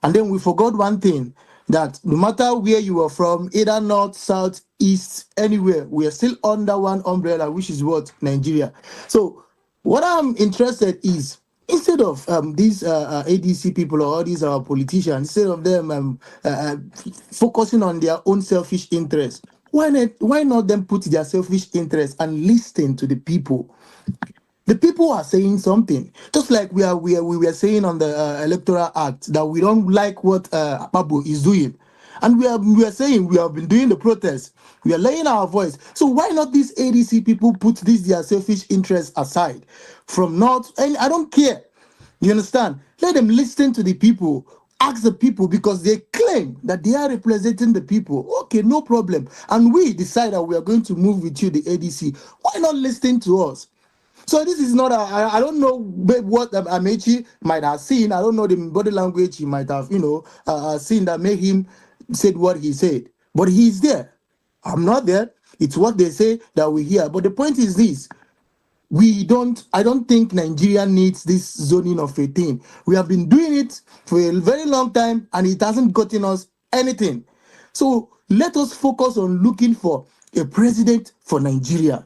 Speaker 7: And then we forgot one thing, that no matter where you are from, either north, south, east, anywhere, we are still under one umbrella, which is what? Nigeria. So what I'm interested is, instead of these ADC people or all these politicians, instead of them focusing on their own selfish interests, why not them put their selfish interests and listen to the people? The people are saying something, just like we were saying on the Electoral Act that we don't like what Babu is doing, and we are saying we have been doing the protest. We are laying our voice. So why not these ADC people put their selfish interests aside from north? And I don't care. You understand? Let them listen to the people. Ask the people, because they claim that they are representing the people. Okay, no problem. And we decide that we are going to move with you, the ADC. Why not listen to us? So this is not I don't know what Amechi might have seen. I don't know the body language he might have, seen that made him said what he said. But he's there. I'm not there. It's what they say that we hear. But the point is this. I don't think Nigeria needs this zoning of a thing. We have been doing it for a very long time, and it hasn't gotten us anything. So let us focus on looking for a president for Nigeria.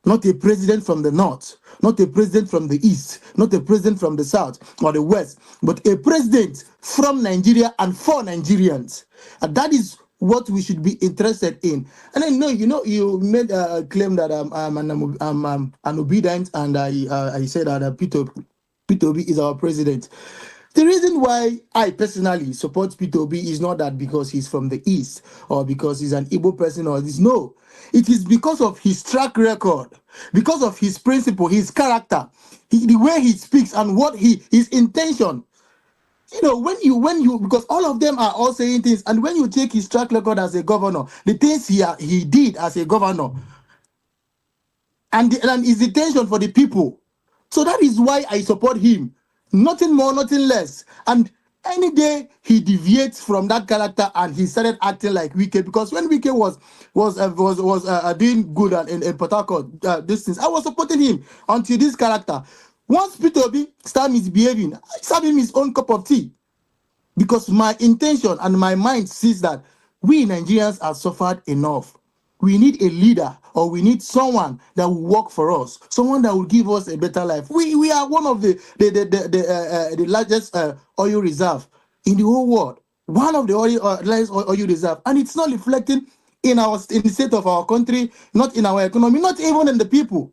Speaker 7: Not a president from the north, not a president from the east, not a president from the south or the west, but a president from Nigeria and for Nigerians. And that is what we should be interested in. And I know, you made a claim that I'm an obedient, and I said that Peter Obi is our president. The reason why I personally support Peter Obi is not that because he's from the east or because he's an Igbo person or this. No, it is because of his track record, because of his principle, his character, the way he speaks, and what his intention. When you because all of them are all saying things, and when you take his track record as a governor, the things he did as a governor, and his intention for the people, so that is why I support him. Nothing more, nothing less. And any day he deviates from that character and he started acting like Wike, because when Wike was doing good in Port Harcourt, these things, I was supporting him until this character. Once Peter Obi start misbehaving, I serve him his own cup of tea. Because my intention and my mind sees that we Nigerians have suffered enough. We need a leader, or we need someone that will work for us, someone that will give us a better life. We are one of the largest oil reserve in the whole world. One of the largest oil reserve, and it's not reflecting in the state of our country, not in our economy, not even in the people.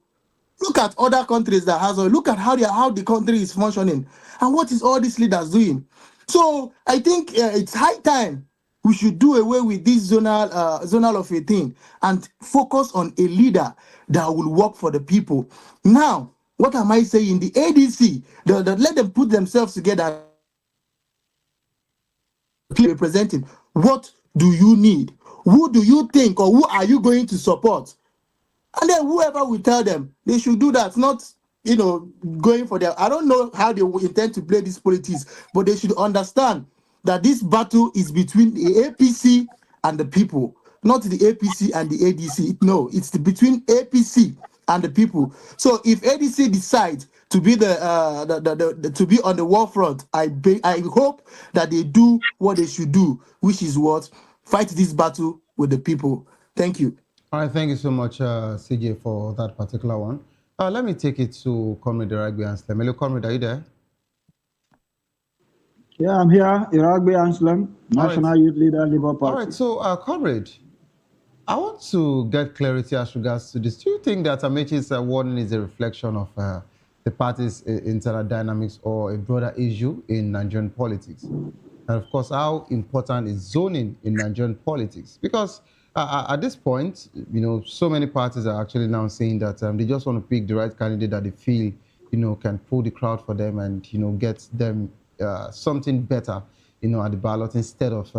Speaker 7: Look at other countries that has oil. Look at how the country is functioning, and what is all these leaders doing. So I think it's high time we should do away with this zonal of a thing and focus on a leader that will work for the people. Now, what am I saying? The ADC, let them put themselves together, representing. What do you need? Who do you think, or who are you going to support? And then whoever will tell them, they should do that, not, going for their... I don't know how they will intend to play this politics, but they should understand that this battle is between the APC and the people, not the APC and the ADC. No, it's between APC and the people. So if ADC decides to be to be on the war front, I hope that they do what they should do, which is what? Fight this battle with the people. Thank you.
Speaker 21: All right, thank you so much, CJ, for that particular one. Let me take it to Comrade Iragbe Anslem. Hello, Comrade, are you there?
Speaker 5: Yeah, I'm here. Iragbe Anslem, National Youth Leader, Labour Party.
Speaker 21: All right, so, Comrade, I want to get clarity as regards to this. Do you think that Amaechi's warning is a reflection of the party's internal dynamics or a broader issue in Nigerian politics? And of course, how important is zoning in Nigerian politics? Because at this point, so many parties are actually now saying that they just want to pick the right candidate that they feel, can pull the crowd for them and, get them something better, at the ballot instead of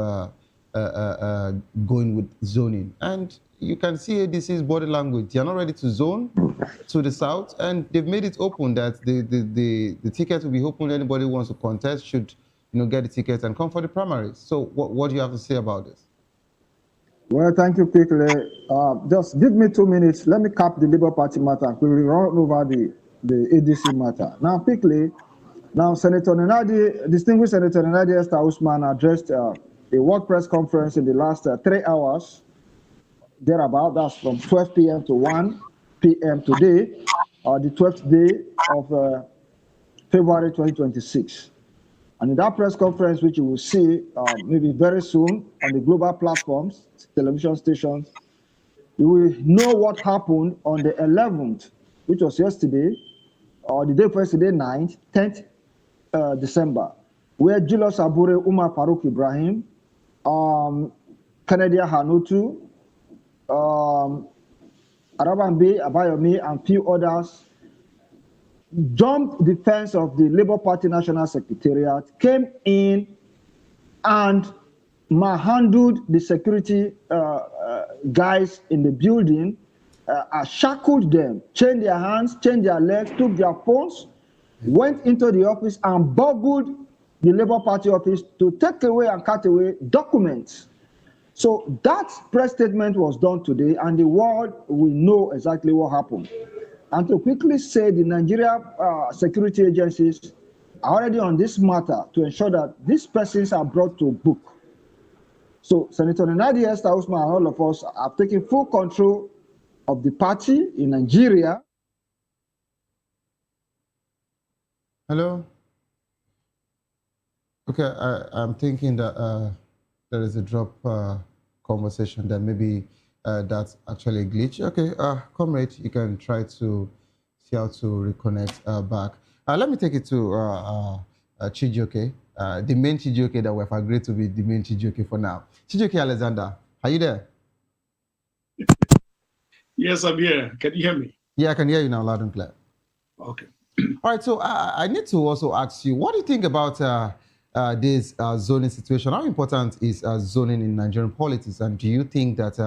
Speaker 21: going with zoning. And you can see ADC's body language. They are not ready to zone to the south, and they've made it open that the ticket will be open. Anybody who wants to contest should, get the ticket and come for the primaries. So what do you have to say about this?
Speaker 5: Well, thank you, quickly. Just give me 2 minutes. Let me cap the Labour Party matter. We will run over the ADC matter. Now, quickly, Senator Nnadi, distinguished Senator Nnadi Esther Usman addressed a world press conference in the last 3 hours, thereabout. That's from 12 p.m. to 1 p.m. today, the 12th day of February 2026. And in that press conference, which you will see maybe very soon on the global platforms, television stations, you will know what happened on the 11th, which was yesterday, or the day before yesterday, 9th, 10th December, where Julius Abure, Umar Farouk Ibrahim, Kennedy Hanutu, Arabambe Abayomi, and few others jumped the fence of the Labour Party National Secretariat, came in and manhandled the security guys in the building, shackled them, chained their hands, chained their legs, took their phones, went into the office and burgled the Labour Party office to take away and cut away documents. So that press statement was done today, and the world will know exactly what happened. And to quickly say, the Nigeria security agencies are already on this matter to ensure that these persons are brought to book. So Senator Nnadi Esther Usman and all of us are taking full control of the party in Nigeria.
Speaker 21: Hello? Okay, I'm thinking that there is a drop conversation that maybe that's actually a glitch. Okay, comrade, you can try to see how to reconnect back. Let me take it to Chijioke, the main Chijioke that we've agreed to be the main Chijioke for now. Chijioke Alexander, are you there?
Speaker 4: Yes, I'm here. Can you hear me?
Speaker 21: Yeah, I can hear you now loud and clear.
Speaker 4: Okay.
Speaker 21: All right, so I need to also ask you, what do you think about this zoning situation? How important is zoning in Nigerian politics? And do you think that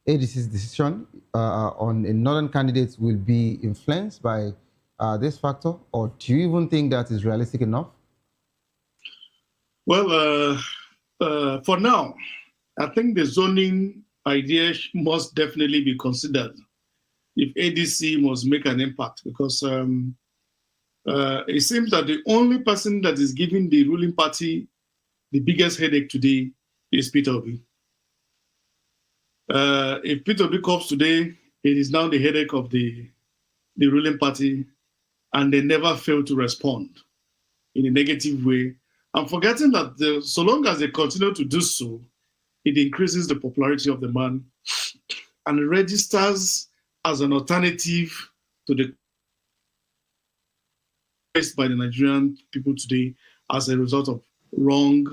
Speaker 21: ADC's decision on a northern candidate will be influenced by this factor? Or do you even think that is realistic enough?
Speaker 4: Well, for now, I think the zoning idea must definitely be considered if ADC must make an impact, because It seems that the only person that is giving the ruling party the biggest headache today is Peter Obi. If Peter Obi comes today, it is now the headache of the ruling party, and they never fail to respond in a negative way. I'm forgetting that so long as they continue to do so, it increases the popularity of the man and registers as an alternative to the faced by the Nigerian people today as a result of wrong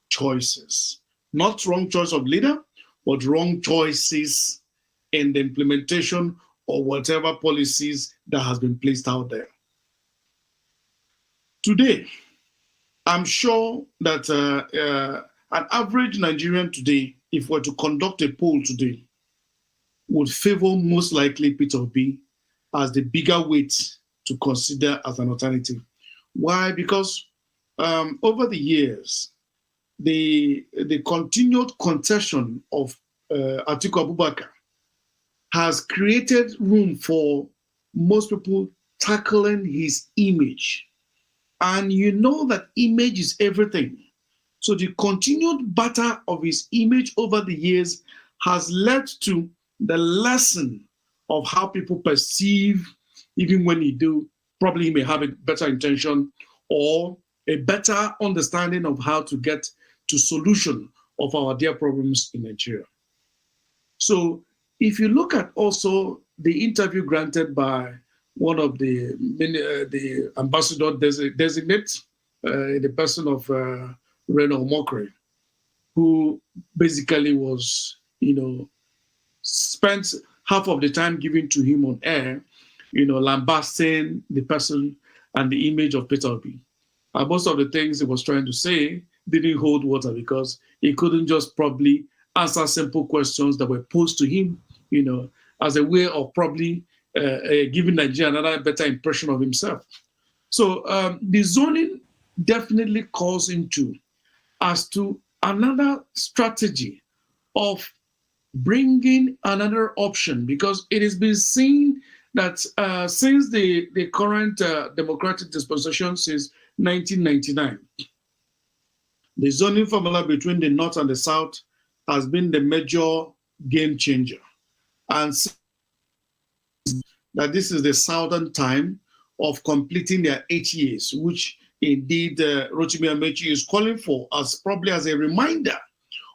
Speaker 4: choices. Not wrong choice of leader, but wrong choices in the implementation of whatever policies that has been placed out there. Today, I'm sure that an average Nigerian today, if we're to conduct a poll today, would favor most likely Peter Obi as the bigger weight to consider as an alternative. Why? Because over the years, the continued contention of Atiku Abubakar has created room for most people tackling his image. And you know that image is everything. So the continued battle of his image over the years has led to the lesson of how people perceive, even when he do, probably he may have a better intention or a better understanding of how to get to solution of our dear problems in Nigeria. So if you look at also the interview granted by one of the ambassador designate, the person of Reno Mokri, who basically was, spent half of the time given to him on air, lambasting the person and the image of Peter Obi. And most of the things he was trying to say didn't hold water because he couldn't just probably answer simple questions that were posed to him, as a way of probably giving Nigeria another better impression of himself. So the zoning definitely calls into as to another strategy of bringing another option, because it has been seen that since the current democratic dispensation since 1999, the zoning formula between the North and the South has been the major game changer. And that this is the Southern time of completing their 8 years, which indeed Rotimi Amechi is calling for as probably as a reminder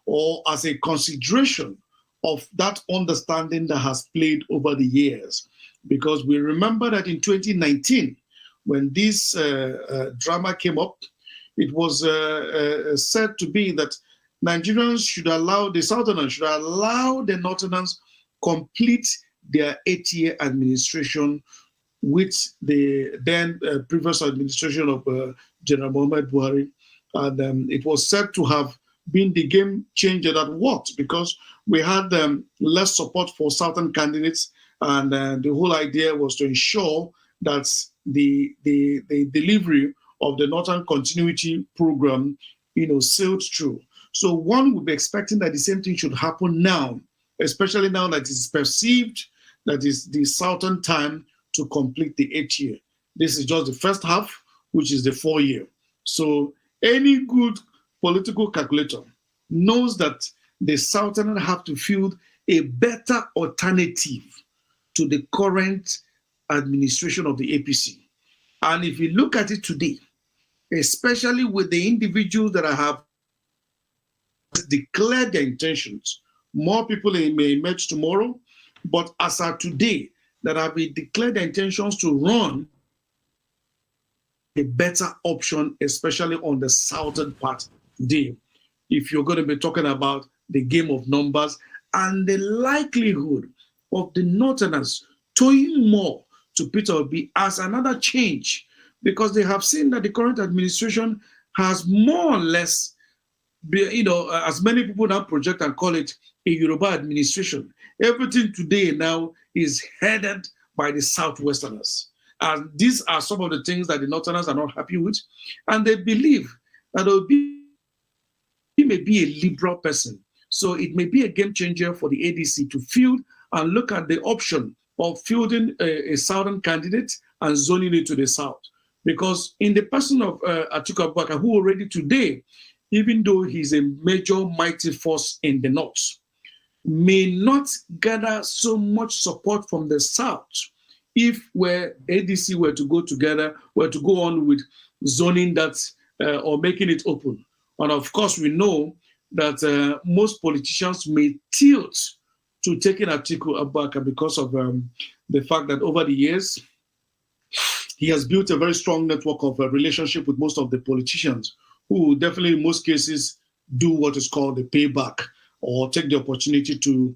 Speaker 4: or as a consideration of that understanding that has played over the years. Because we remember that in 2019, when this drama came up, it was said to be that Nigerians should allow, the Southerners should allow the Northerners complete their 8-year administration with the then previous administration of General Muhammad Buhari. And it was said to have been the game changer that worked because we had less support for Southern candidates, and the whole idea was to ensure that the delivery of the Northern Continuity Program, sailed through. So one would be expecting that the same thing should happen now, especially now that it's perceived that is the Southern time to complete the 8-year. This is just the first half, which is the 4-year. So any good political calculator knows that the Southerners have to field a better alternative to the current administration of the APC. And if you look at it today, especially with the individuals that have declared their intentions, more people may emerge tomorrow, but as of today, that have declared their intentions to run, a better option, especially on the southern part today, if you're going to be talking about the game of numbers and the likelihood of the Northerners towing more to Peter Obi as another change, because they have seen that the current administration has more or less, as many people now project and call it a Yoruba administration. Everything today now is headed by the Southwesterners. And these are some of the things that the Northerners are not happy with. And they believe that Obi may be a liberal person. So it may be a game changer for the ADC to field and look at the option of fielding a Southern candidate and zoning it to the South. Because in the person of Atiku Abubakar, who already today, even though he's a major mighty force in the north, may not gather so much support from the south if where ADC were to go together, were to go on with zoning that or making it open. And of course, we know that most politicians may tilt to taking Atiku Abubakar because of the fact that over the years, he has built a very strong network of relationship with most of the politicians who definitely in most cases do what is called a payback or take the opportunity to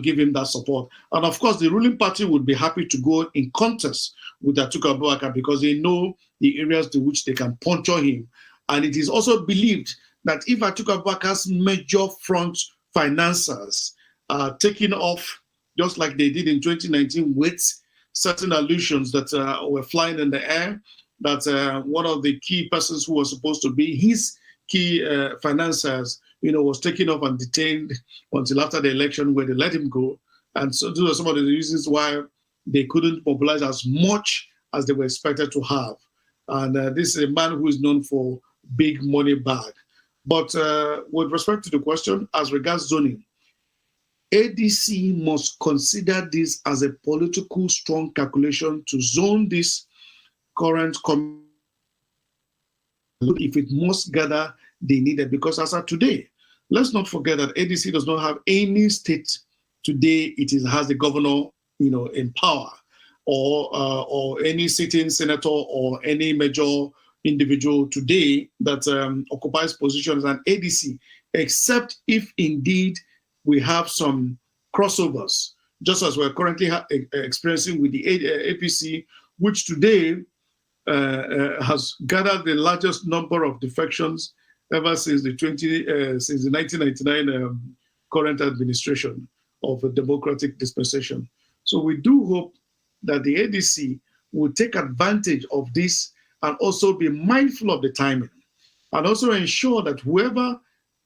Speaker 4: give him that support. And of course, the ruling party would be happy to go in contest with Atiku Abubakar because they know the areas to which they can puncture him. And it is also believed that if Atiku Abubakar's major front financiers are taken off, just like they did in 2019 with certain allusions that were flying in the air, that one of the key persons who was supposed to be his key financiers, was taken off and detained until after the election where they let him go. And so those are some of the reasons why they couldn't mobilize as much as they were expected to have. And this is a man who is known for big money bag. But with respect to the question, as regards zoning, ADC must consider this as a political strong calculation to zone this current if it must gather they needed. Because as of today, let's not forget that ADC does not have any state today. Has the governor, in power, or any sitting senator or any major individual today that occupies position as an ADC, except if indeed we have some crossovers, just as we're currently experiencing with the APC, which today has gathered the largest number of defections ever since the 1999 current administration of a democratic dispensation. So we do hope that the ADC will take advantage of this and also be mindful of the timing, and also ensure that whoever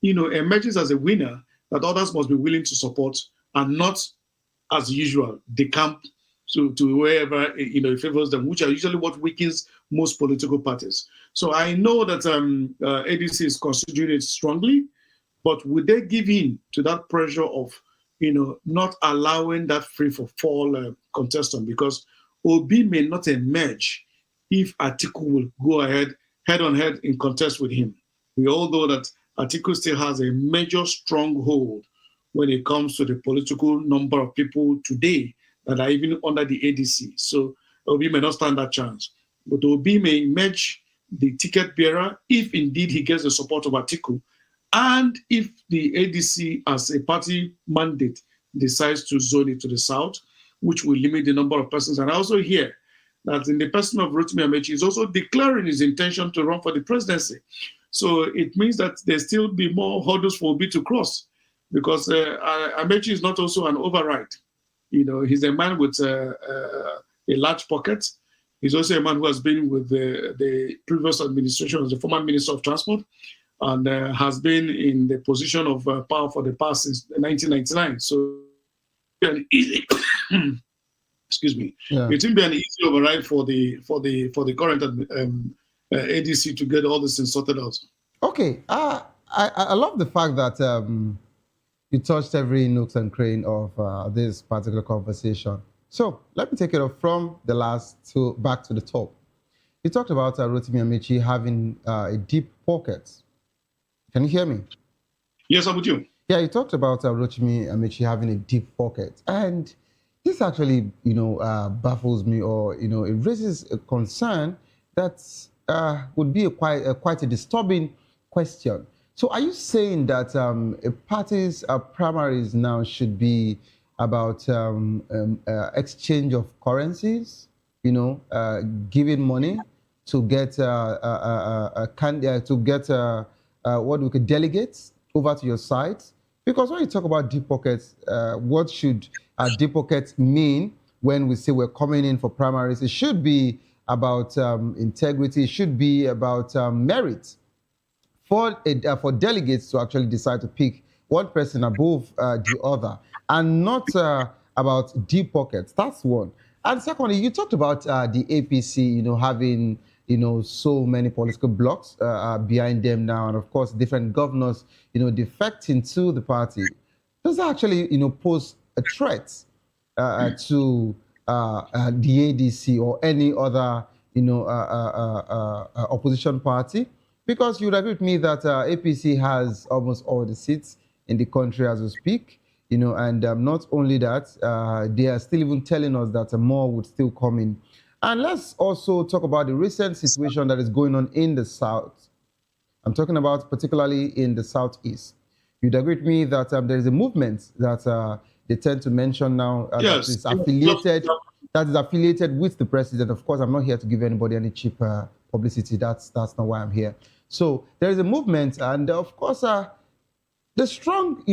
Speaker 4: emerges as a winner, that others must be willing to support, and not, as usual, decamp to wherever it favors them, which are usually what weakens most political parties. So I know that ADC is considering it strongly, but would they give in to that pressure of not allowing that free for fall contestant? Because Obi may not emerge if Atiku will go ahead head on head in contest with him. We all know that Atiku still has a major stronghold when it comes to the political number of people today that are even under the ADC. So Obi may not stand that chance. But Obi may emerge the ticket bearer if indeed he gets the support of Atiku, and if the ADC as a party mandate decides to zone it to the south, which will limit the number of persons. And I also hear that in the person of Rotimi Amechi is also declaring his intention to run for the presidency. So it means that there still be more hurdles for Obi to cross, because Amechi is not also an override. He's a man with a large pocket. He's also a man who has been with the previous administration as the former Minister of Transport, and has been in the position of power for the past since 1999. So, an easy, excuse me, it will be an easy override for the current ADC to get all this things sorted out.
Speaker 21: Okay, I love the fact that you touched every nook and crane of this particular conversation. So let me take it off from the last to back to the top. You talked about Rotimi Amechi having a deep pocket. Can you hear me?
Speaker 4: Yes, I'm with you.
Speaker 21: Yeah, you talked about Rotimi Amechi having a deep pocket, and this actually, baffles me, or it raises a concern that would be quite a disturbing question. So, are you saying that a party's primaries now should be about exchange of currencies? Giving money to get delegates over to your side? Because when you talk about deep pockets, what should deep pockets mean when we say we're coming in for primaries? It should be about integrity. It should be about merit for delegates to actually decide to pick one person above the other, and not about deep pockets. That's one. And secondly, you talked about the APC, having, so many political blocks behind them now, and of course, different governors, defecting to the party. Does that actually, pose a threat to the ADC or any other, opposition party? Because you would agree with me that APC has almost all the seats in the country as we speak, and not only that, they are still even telling us that more would still come in. And let's also talk about the recent situation that is going on in the South. I'm talking about particularly in the Southeast. You'd agree with me that there is a movement that they tend to mention now
Speaker 4: Yes.
Speaker 21: that is affiliated with the president. Of course, I'm not here to give anybody any cheap publicity. That's not why I'm here. So there is a movement, and of course, the strong,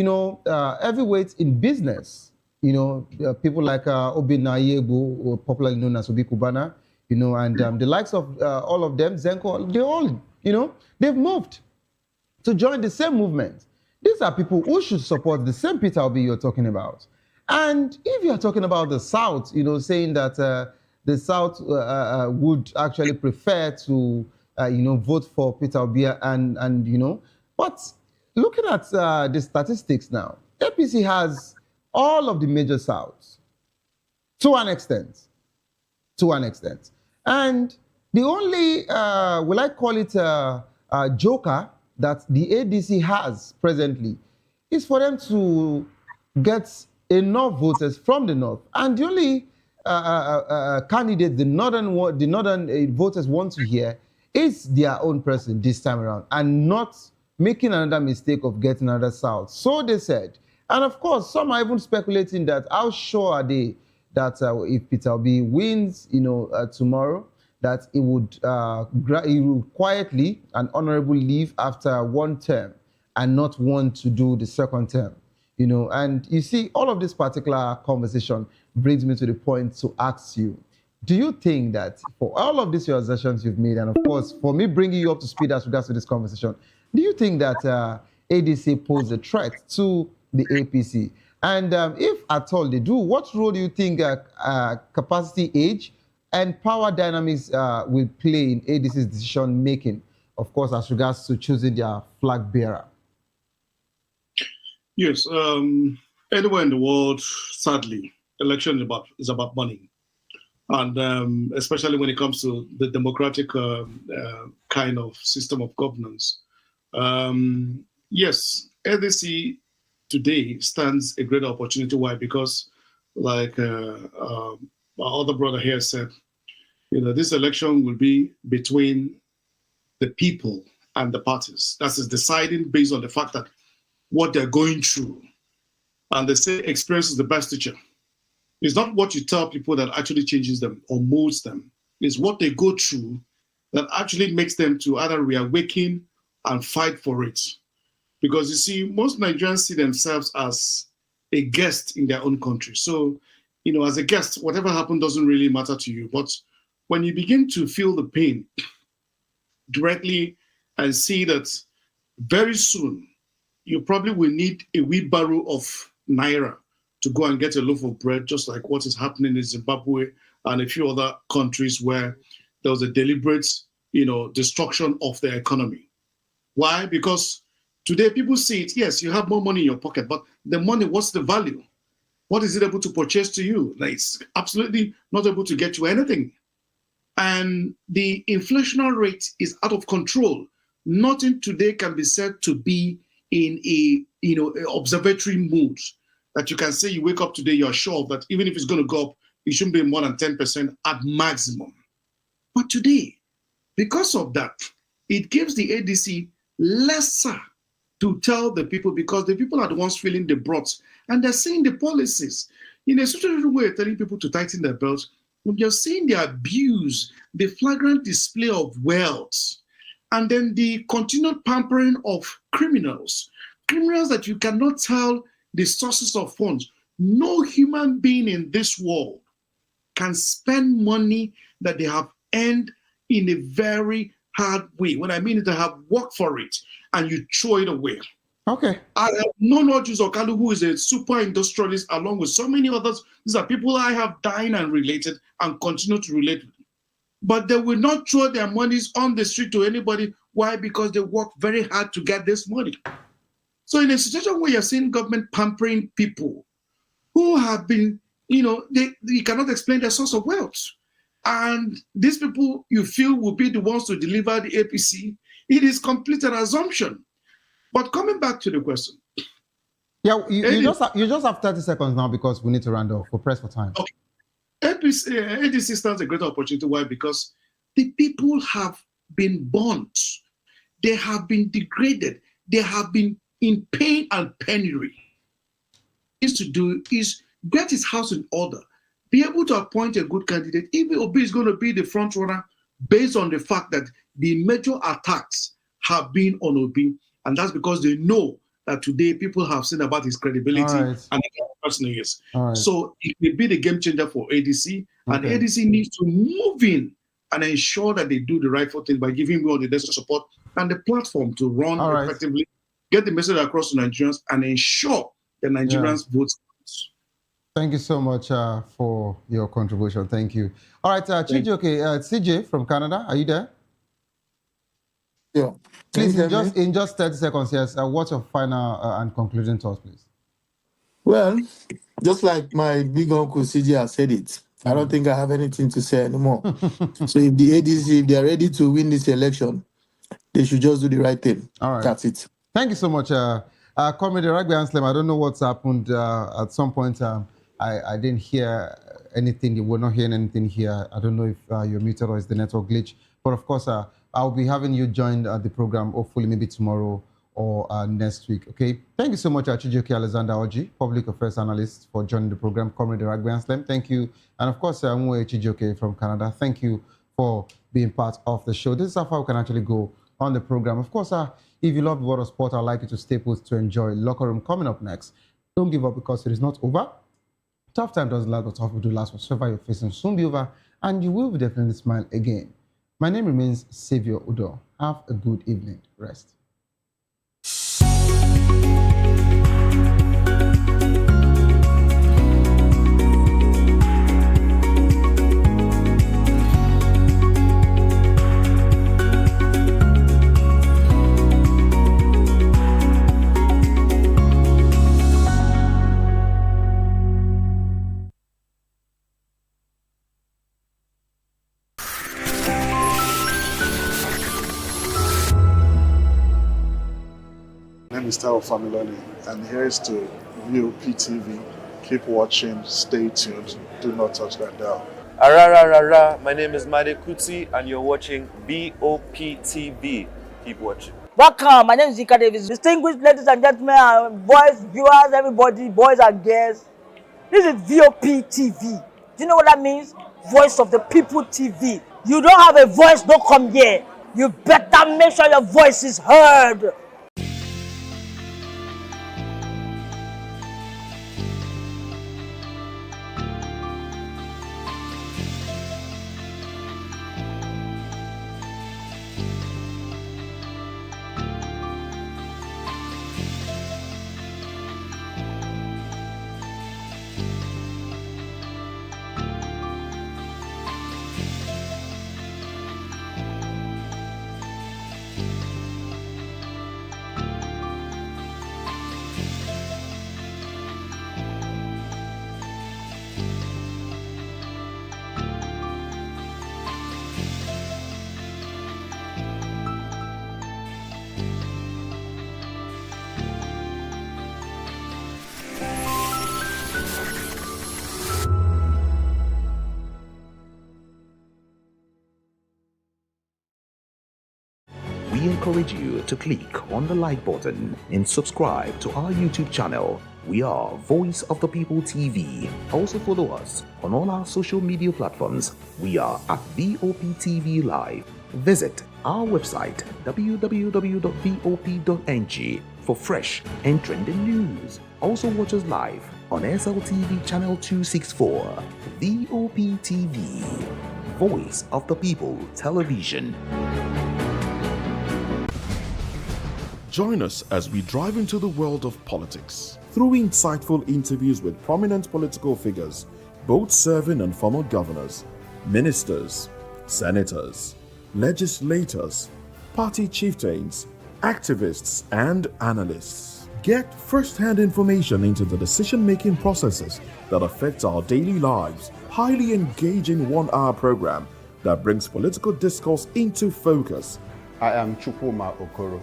Speaker 21: heavyweights in business, people like Obi Nayego, popularly known as Obi Kubana, and the likes of all of them, Zenko, they all, they've moved to join the same movement. These are people who should support the same Peter Obi you're talking about. And if you're talking about the South, saying that the South would actually prefer to, vote for Peter Obi and but looking at the statistics now, APC has all of the major Souths to an extent. And the only, will I call it joker that the ADC has presently is for them to get enough voters from the North. And the only candidate the northern voters want to hear is their own person this time around, and not making another mistake of getting another South. So they said. And of course, some are even speculating that how sure are they that if Peter Obi wins, tomorrow, that he would quietly and honorably leave after one term and not want to do the second term. And you see, all of this particular conversation brings me to the point to ask you, do you think that for all of these assertions you've made, and of course, for me bringing you up to speed as regards to this conversation, do you think that ADC poses a threat to the APC? And if at all they do, what role do you think capacity, age, and power dynamics will play in ADC's decision making, of course, as regards to choosing their flag bearer?
Speaker 4: Yes, anywhere in the world, sadly, election is about money. And especially when it comes to the democratic kind of system of governance. Yes, ADC today stands a great opportunity. Why? Because, like our other brother here said, this election will be between the people and the parties. That is deciding based on the fact that what they're going through. And they say experience is the best teacher. It's not what you tell people that actually changes them or molds them. It's what they go through that actually makes them to either reawaken and fight for it. Because you see, most Nigerians see themselves as a guest in their own country. So, as a guest, whatever happened doesn't really matter to you. But when you begin to feel the pain directly and see that very soon, you probably will need a wheelbarrow of naira to go and get a loaf of bread, just like what is happening in Zimbabwe and a few other countries where there was a deliberate, destruction of their economy. Why? Because today people see it, yes, you have more money in your pocket, but the money, what's the value? What is it able to purchase to you? Like, it's absolutely not able to get you anything. And the inflationary rate is out of control. Nothing today can be said to be in a observatory mood that you can say you wake up today, you're sure that even if it's going to go up, it shouldn't be more than 10% at maximum. But today, because of that, it gives the ADC lesser to tell the people, because the people are the ones feeling the brunt and they're seeing the policies in a certain way, telling people to tighten their belts. You're seeing the abuse, the flagrant display of wealth, and then the continued pampering of criminals that you cannot tell the sources of funds. No human being in this world can spend money that they have earned in a very hard way. When I mean it, they have worked for it, and you throw it away.
Speaker 21: Okay.
Speaker 4: I have known Ojus Okalu, who is a super industrialist, along with so many others. These are people I have dined and related and continue to relate with. But they will not throw their monies on the street to anybody. Why? Because they work very hard to get this money. So in a situation where you're seeing government pampering people who have been, you cannot explain their source of wealth. And these people you feel will be the ones to deliver the APC, it is complete an assumption. But coming back to the question.
Speaker 21: Yeah, you just have 30 seconds now because we need to round off. We're pressed for time.
Speaker 4: Okay. ADC stands a great opportunity. Why? Because the people have been burnt. They have been degraded. They have been in pain and penury. Is to do is get his house in order, be able to appoint a good candidate. If Obi is going to be the front runner based on the fact that the major attacks have been on Obi, and that's because they know that today people have seen about his credibility and the kind of person he is. So it will be the game changer for ADC, and ADC needs to move in and ensure that they do the right thing by giving me all the necessary support and the platform to run effectively, get the message across to Nigerians, and ensure the Nigerians vote.
Speaker 21: Thank you so much for your contribution. Thank you. All right, CJ from Canada, are you there?
Speaker 7: Yeah.
Speaker 21: Please, in just 30 seconds, yes. What's your final and concluding thoughts, please?
Speaker 7: Well, just like my big uncle CJ has said it, I don't think I have anything to say anymore. So if the ADC, if they are ready to win this election, they should just do the right thing.
Speaker 21: All right.
Speaker 7: That's it.
Speaker 21: Thank you so much. Comrade Rugby Anselm, I don't know what's happened. At some point, I didn't hear anything. You were not hearing anything here. I don't know if you're muted or it's the network glitch. But of course, I'll be having you join the program, hopefully maybe tomorrow or next week. Okay. Thank you so much, Chijoke Alexander Oji, Public Affairs Analyst, for joining the program. Comrade Rugby Anselm, thank you. And of course, Mwe Chijoke from Canada, thank you for being part of the show. This is how far we can actually go on the program. Of course, if you love the world of sport, I'd like you to stay put to enjoy Locker Room coming up next. Don't give up because it is not over. Tough time doesn't last, but tough will do last. Whatever you're facing soon be over, and you will definitely smile again. My name remains Xavier Udo. Have a good evening. Rest.
Speaker 10: My name is Tao Familoni, and here is to VOP TV. Keep watching, stay tuned, do not touch that dial.
Speaker 11: My name is Made Kuti, and you're watching BOP TV. Keep watching.
Speaker 12: Welcome, my name is Zika Davis. Distinguished ladies and gentlemen, boys, viewers, everybody, boys and girls. This is VOP TV. Do you know what that means? Voice of the People TV. You don't have a voice, don't come here. You better make sure your voice is heard.
Speaker 2: We encourage you to click on the like button and subscribe to our YouTube channel. We are Voice of the People TV. Also follow us on all our social media platforms. We are at VOP TV Live. Visit our website www.vop.ng for fresh and trending news. Also watch us live on SLTV channel 264. VOP TV, Voice of the People Television.
Speaker 15: Join us as we drive into the world of politics through insightful interviews with prominent political figures, both serving and former governors, ministers, senators, legislators, party chieftains, activists, and analysts. Get first-hand information into the decision-making processes that affect our daily lives. Highly engaging one-hour program that brings political discourse into focus.
Speaker 3: I am Chukwuma Okoro.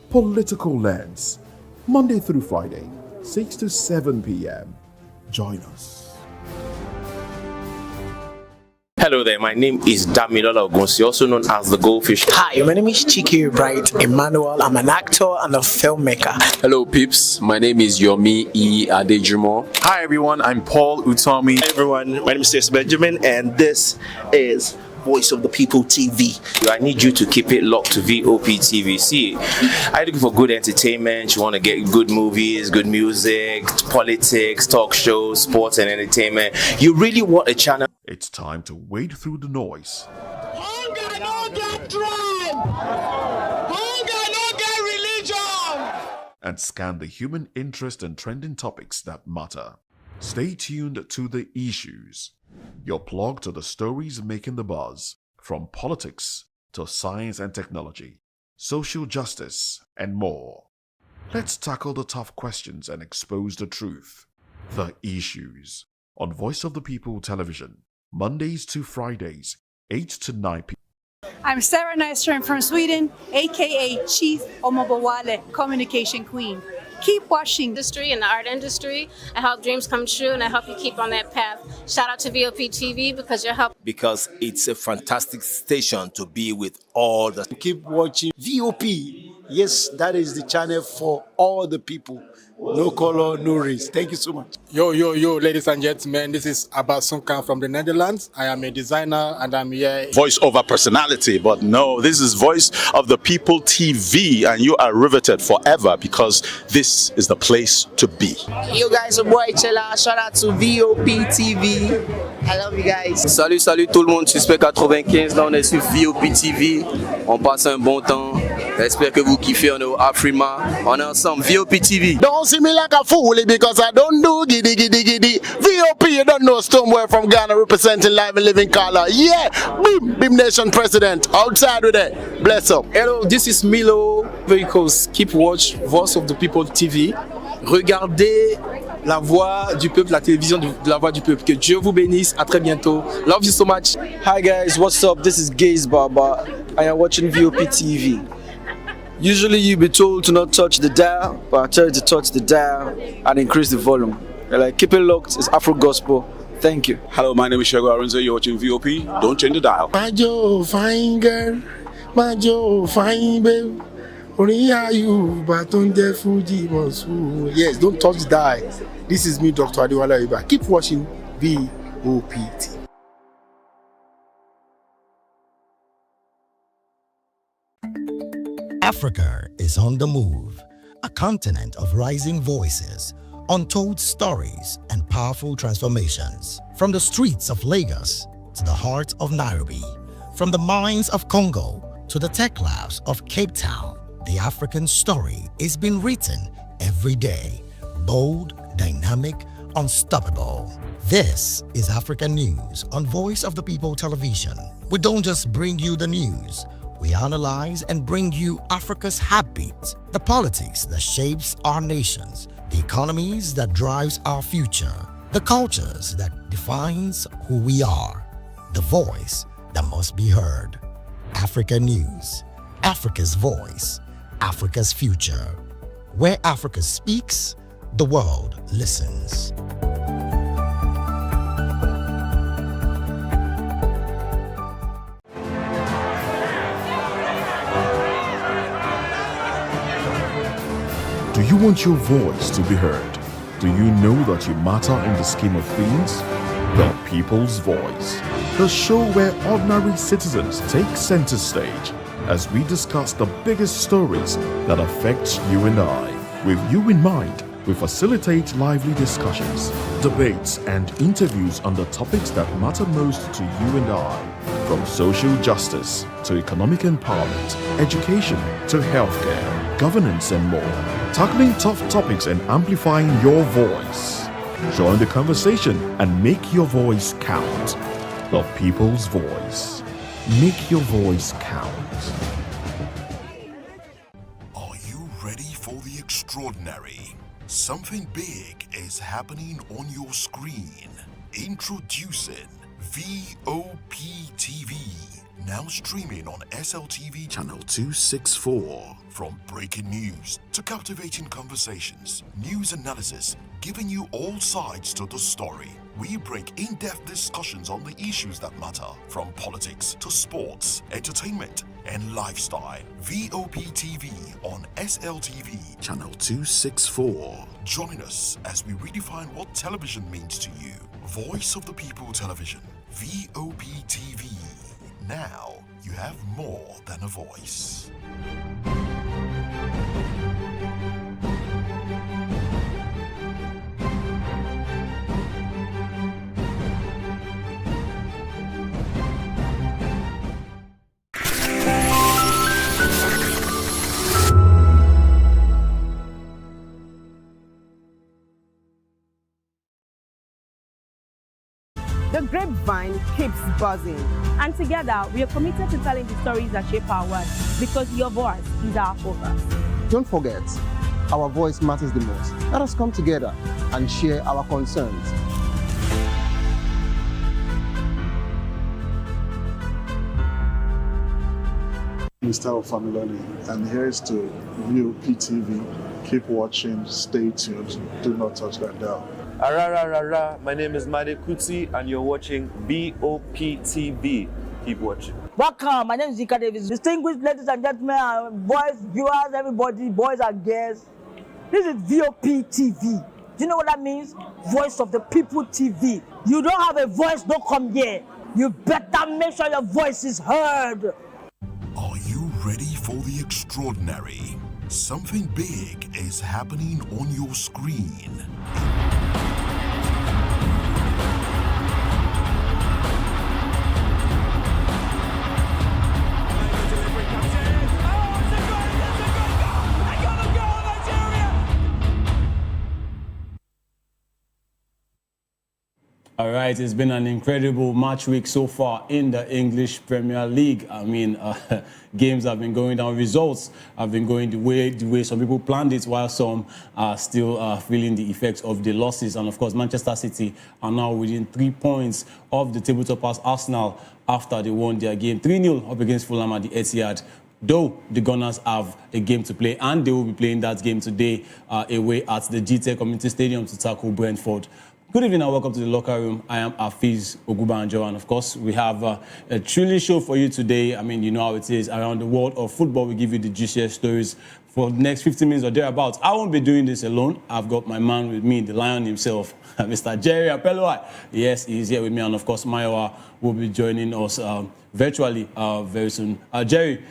Speaker 15: Political Lens, Monday through Friday, 6 to 7 p.m. Join us.
Speaker 17: Hello there, my name is Damilola Ogunsi, also known as the Goldfish.
Speaker 16: Hi, my name is Chike Bright Emmanuel. I'm an actor and a filmmaker.
Speaker 18: Hello peeps, my name is Yomi E. Adejumo.
Speaker 20: Hi everyone, I'm Paul Utomi.
Speaker 23: Hi everyone, my name is Stacey Benjamin and this is Voice of the People TV.
Speaker 17: I need you to keep it locked to VOP TV. See, are you looking for good entertainment? You want to get good movies, good music, politics, talk shows, sports and entertainment. You really want a channel.
Speaker 15: It's time to wade through the noise.
Speaker 13: Hunger no get tribe. Hunger no get religion.
Speaker 15: And scan the human interest and trending topics that matter. Stay tuned to The Issues, your plug to the stories making the buzz, from politics to science and technology, social justice, and more. Let's tackle the tough questions and expose the truth. The Issues on Voice of the People Television, Mondays to Fridays, 8 to 9 p.m.
Speaker 24: I'm Sarah Nystrom from Sweden, aka Chief Omobowale, Communication Queen. Keep watching.
Speaker 25: Industry and the art industry. I help dreams come true and I help you keep on that path. Shout out to VOP TV because you're helping.
Speaker 26: Because it's a fantastic station to be with all the.
Speaker 22: Keep watching VOP. Yes, that is the channel for all the people. No color, no race. Thank you so much.
Speaker 27: Yo, ladies and gentlemen. This is Abbas Sunkan from the Netherlands. I am a designer and I'm here.
Speaker 29: Voice over personality, but no, this is Voice of the People TV, and you are riveted forever because this is the place to be.
Speaker 6: Yo guys, your boy Chela. Shout out to VOP TV. I love you guys.
Speaker 17: Salut tout le monde. Suspect 95. Là, on est sur VOP TV. On passe un bon temps. J'espère que vous kiffez. On est au Afrima. On est ensemble. VOP TV.
Speaker 28: Don't see me like a fool because I don't do giddy giddy giddy. VOP, you don't know Stoneware from Ghana representing live and living color. Yeah, Beam Nation President. Outside with it. Bless up.
Speaker 18: Hello, this is Milo. Vehicles. Keep watch Voice of the People TV. Regardez la voix du peuple, la télévision de la voix du peuple. Que Dieu vous bénisse. À très bientôt. Love you so much.
Speaker 30: Hi guys, what's up? This is Gaze Baba. I am watching VOP TV. Usually you'll be told to not touch the dial, but I tell you to touch the dial and increase the volume. You're like, keep it locked, it's Afro Gospel. Thank you.
Speaker 32: Hello, my name is Shego Arunze, you're watching VOP. Don't change the dial.
Speaker 22: My Joe, fine girl. My Joe, fine babe. Only are you, but on the Fuji was. Yes, don't touch the dial. This is me, Dr. Adiwala Iba. Keep watching VOP.
Speaker 14: Africa is on the move, a continent of rising voices, untold stories, and powerful transformations. From the streets of Lagos to the heart of Nairobi, from the mines of Congo to the tech labs of Cape Town, the African story is being written every day. Bold, dynamic, unstoppable. This is African News on Voice of the People Television. We don't just bring you the news. We analyze and bring you Africa's heartbeat, the politics that shapes our nations, the economies that drives our future, the cultures that defines who we are, the voice that must be heard. Africa News, Africa's voice, Africa's future. Where Africa speaks, the world listens.
Speaker 15: Do you want your voice to be heard? Do you know that you matter in the scheme of things? The People's Voice, the show where ordinary citizens take center stage as we discuss the biggest stories that affect you and I. With you in mind, we facilitate lively discussions, debates, and interviews on the topics that matter most to you and I, from social justice to economic empowerment, education to healthcare. governance, and more. Tackling tough topics and amplifying your voice. Join the conversation and make your voice count. The people's voice. Make your voice count.
Speaker 1: Are you ready for the extraordinary? Something big is happening on your screen. Introducing VOP TV. Now streaming on SLTV channel 264. From breaking news to captivating conversations, news analysis, giving you all sides to the story. We break in-depth discussions on the issues that matter, from politics to sports, entertainment, and lifestyle. VOP TV on SLTV channel 264. Join us as we redefine what television means to you. Voice of the People Television, VOP TV. Now you have more than a voice.
Speaker 4: The grapevine keeps buzzing. And together, we are committed to telling the stories that shape our world, because your voice is our focus.
Speaker 5: Don't forget, our voice matters the most. Let us come together and share our concerns.
Speaker 7: Mr. Ofamiloni, and here's to VOP TV. Keep watching, stay tuned, do not touch that dial.
Speaker 8: My name is Made Kuti and you're watching VOP TV. Keep watching.
Speaker 9: Welcome, my name is Zika Davis. Distinguished ladies and gentlemen, boys, viewers, everybody, boys and girls. This is VOP TV. Do you know what that means? Voice of the People TV. You don't have a voice, don't come here. You better make sure your voice is heard.
Speaker 1: Are you ready for the extraordinary? Something big is happening on your screen.
Speaker 10: All right, it's been an incredible match week so far in the English Premier League. I mean, games have been going down, results have been going the way some people planned it, while some are still feeling the effects of the losses. And of course, Manchester City are now within 3 points of the tabletop Arsenal after they won their game 3-0 up against Fulham at the Etihad. Though the Gunners have a game to play, and they will be playing that game today away at the GTEC Community Stadium to tackle Brentford. Good evening and welcome to the locker room. I am Afiz Ogubanjo, and of course we have a truly show for you today. I mean, you know how it is around the world of football. We give you the juiciest stories for the next 15 minutes or thereabouts. I won't be doing this alone. I've got my man with me, the lion himself, Mr. Jerry Apeloi. Yes, he's here with me, and of course Mayowa will be joining us virtually very soon. Jerry,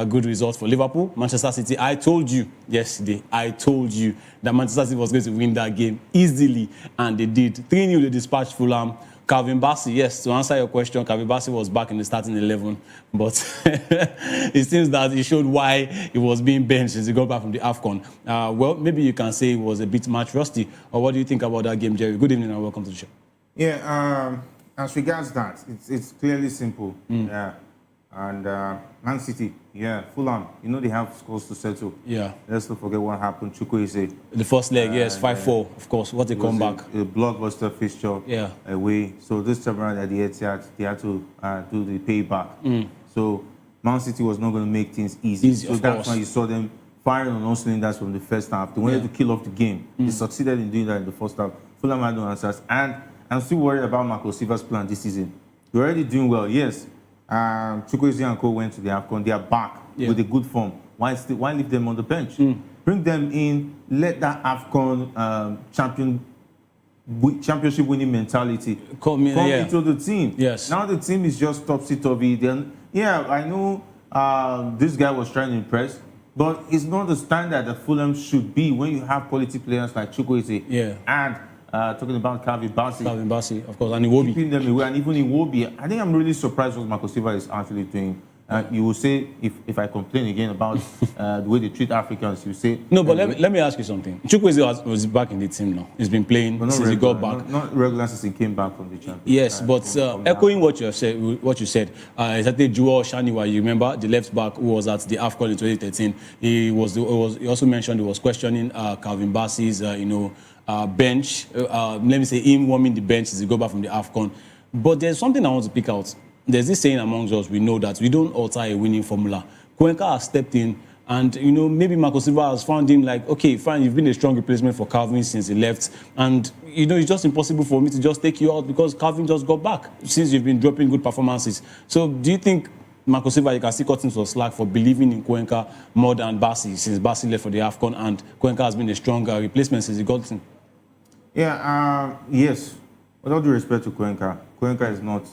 Speaker 10: good results for Liverpool. Manchester City, I told you yesterday, that Manchester City was going to win that game easily, and they did. 3-0, they dispatched Fulham. Calvin Bassey, yes, to answer your question, Calvin Bassey was back in the starting 11, but it seems that he showed why he was being benched since he got back from the AFCON. Well, maybe you can say he was a bit match rusty, or what do you think about that game, Jerry? Good evening and welcome to the show.
Speaker 11: Yeah, as regards that, it's clearly simple. Yeah. And Man City, yeah, Fulham, you know they have scores to settle.
Speaker 10: Yeah.
Speaker 11: Let's not forget what happened. Chukwueze.
Speaker 10: The first leg, yes, 5-4, of course. What a comeback.
Speaker 11: A blockbuster fixture away. So this time around at the Etihad, they had to do the payback. So Man City was not going to make things easy. So that's why you saw them firing on all cylinders from the first half. They wanted to kill off the game. They succeeded in doing that in the first half. Fulham had no answers. And I'm still worried about Marco Silva's plan this season. They're already doing well, yes. Chukwueze and Co went to the AFCON. They are back with a good form. Why leave them on the bench? Bring them in. Let that AFCON championship winning mentality come into the team.
Speaker 10: Yes.
Speaker 11: Now the team is just topsy-turvy. Then, yeah, I know this guy was trying to impress, but it's not the standard that Fulham should be when you have quality players like Chukwueze and talking about Calvin Bassey,
Speaker 10: of course, and Iwobi.
Speaker 11: Keeping them away, and even Iwobi. I think I'm really surprised what Marco Silva is actually doing You will say, if I complain again about the way they treat Africans, you say...
Speaker 10: No, but let me ask you something. Chukwueze was back in the team now. He's been playing since he got back.
Speaker 11: Not regular since he came back from the championship.
Speaker 10: Yes, but echoing what you said, exactly Joao Shaniwa, you remember, the left back who was at the AFCON in 2013, he also mentioned he was questioning Calvin Bassey's, bench. Let me say him warming the bench as he go back from the AFCON. But there's something I want to pick out. There's this saying amongst us, we know that we don't alter a winning formula. Cuenca has stepped in and, maybe Marco Silva has found him like, okay, fine, you've been a strong replacement for Calvin since he left. And, it's just impossible for me to just take you out because Calvin just got back since you've been dropping good performances. So do you think Marco Silva, you can see cut into slack for believing in Cuenca more than Bassey since Bassey left for the AFCON and Cuenca has been a stronger replacement since he got in?
Speaker 11: Yeah, yes. With all due respect to Cuenca is not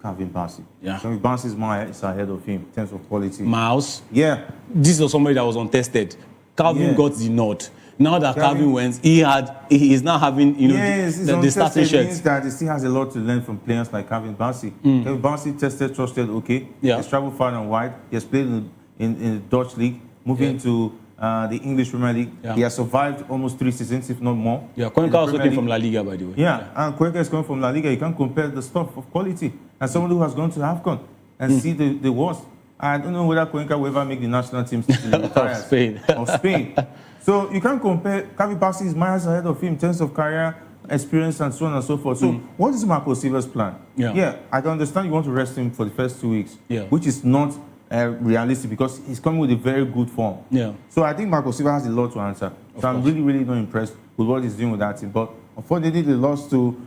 Speaker 11: Calvin Bassey.
Speaker 10: Yeah.
Speaker 11: Calvin Bassey is ahead of him in terms of quality.
Speaker 10: Miles?
Speaker 11: Yeah.
Speaker 10: This was somebody that was untested. Calvin got the nod. Now that Calvin went, he is now having, the starting shirt.
Speaker 11: It means that he still has a lot to learn from players like Calvin Bassey. Calvin Bassey tested, trusted, okay. Yeah. He's traveled far and wide. He has played in the Dutch league, moving to the English Premier League. Yeah. He has survived almost 3 seasons, if not more.
Speaker 10: Yeah, Cuenca also came from La Liga, by the way.
Speaker 11: Yeah, and Cuenca is coming from La Liga. You can't compare the stuff of quality. And someone who has gone to AFCON and see the worst. I don't know whether Cuenca will ever make the national team of Spain. So you can't compare. Calvin Bassey is miles ahead of him in terms of career experience and so on and so forth. So what is Marco Silva's plan? Yeah, I can understand you want to rest him for the first 2 weeks, which is not realistic because he's coming with a very good form. Yeah. So I think Marco Silva has a lot to answer. So I'm really, really not impressed with what he's doing with that team. But unfortunately, they lost to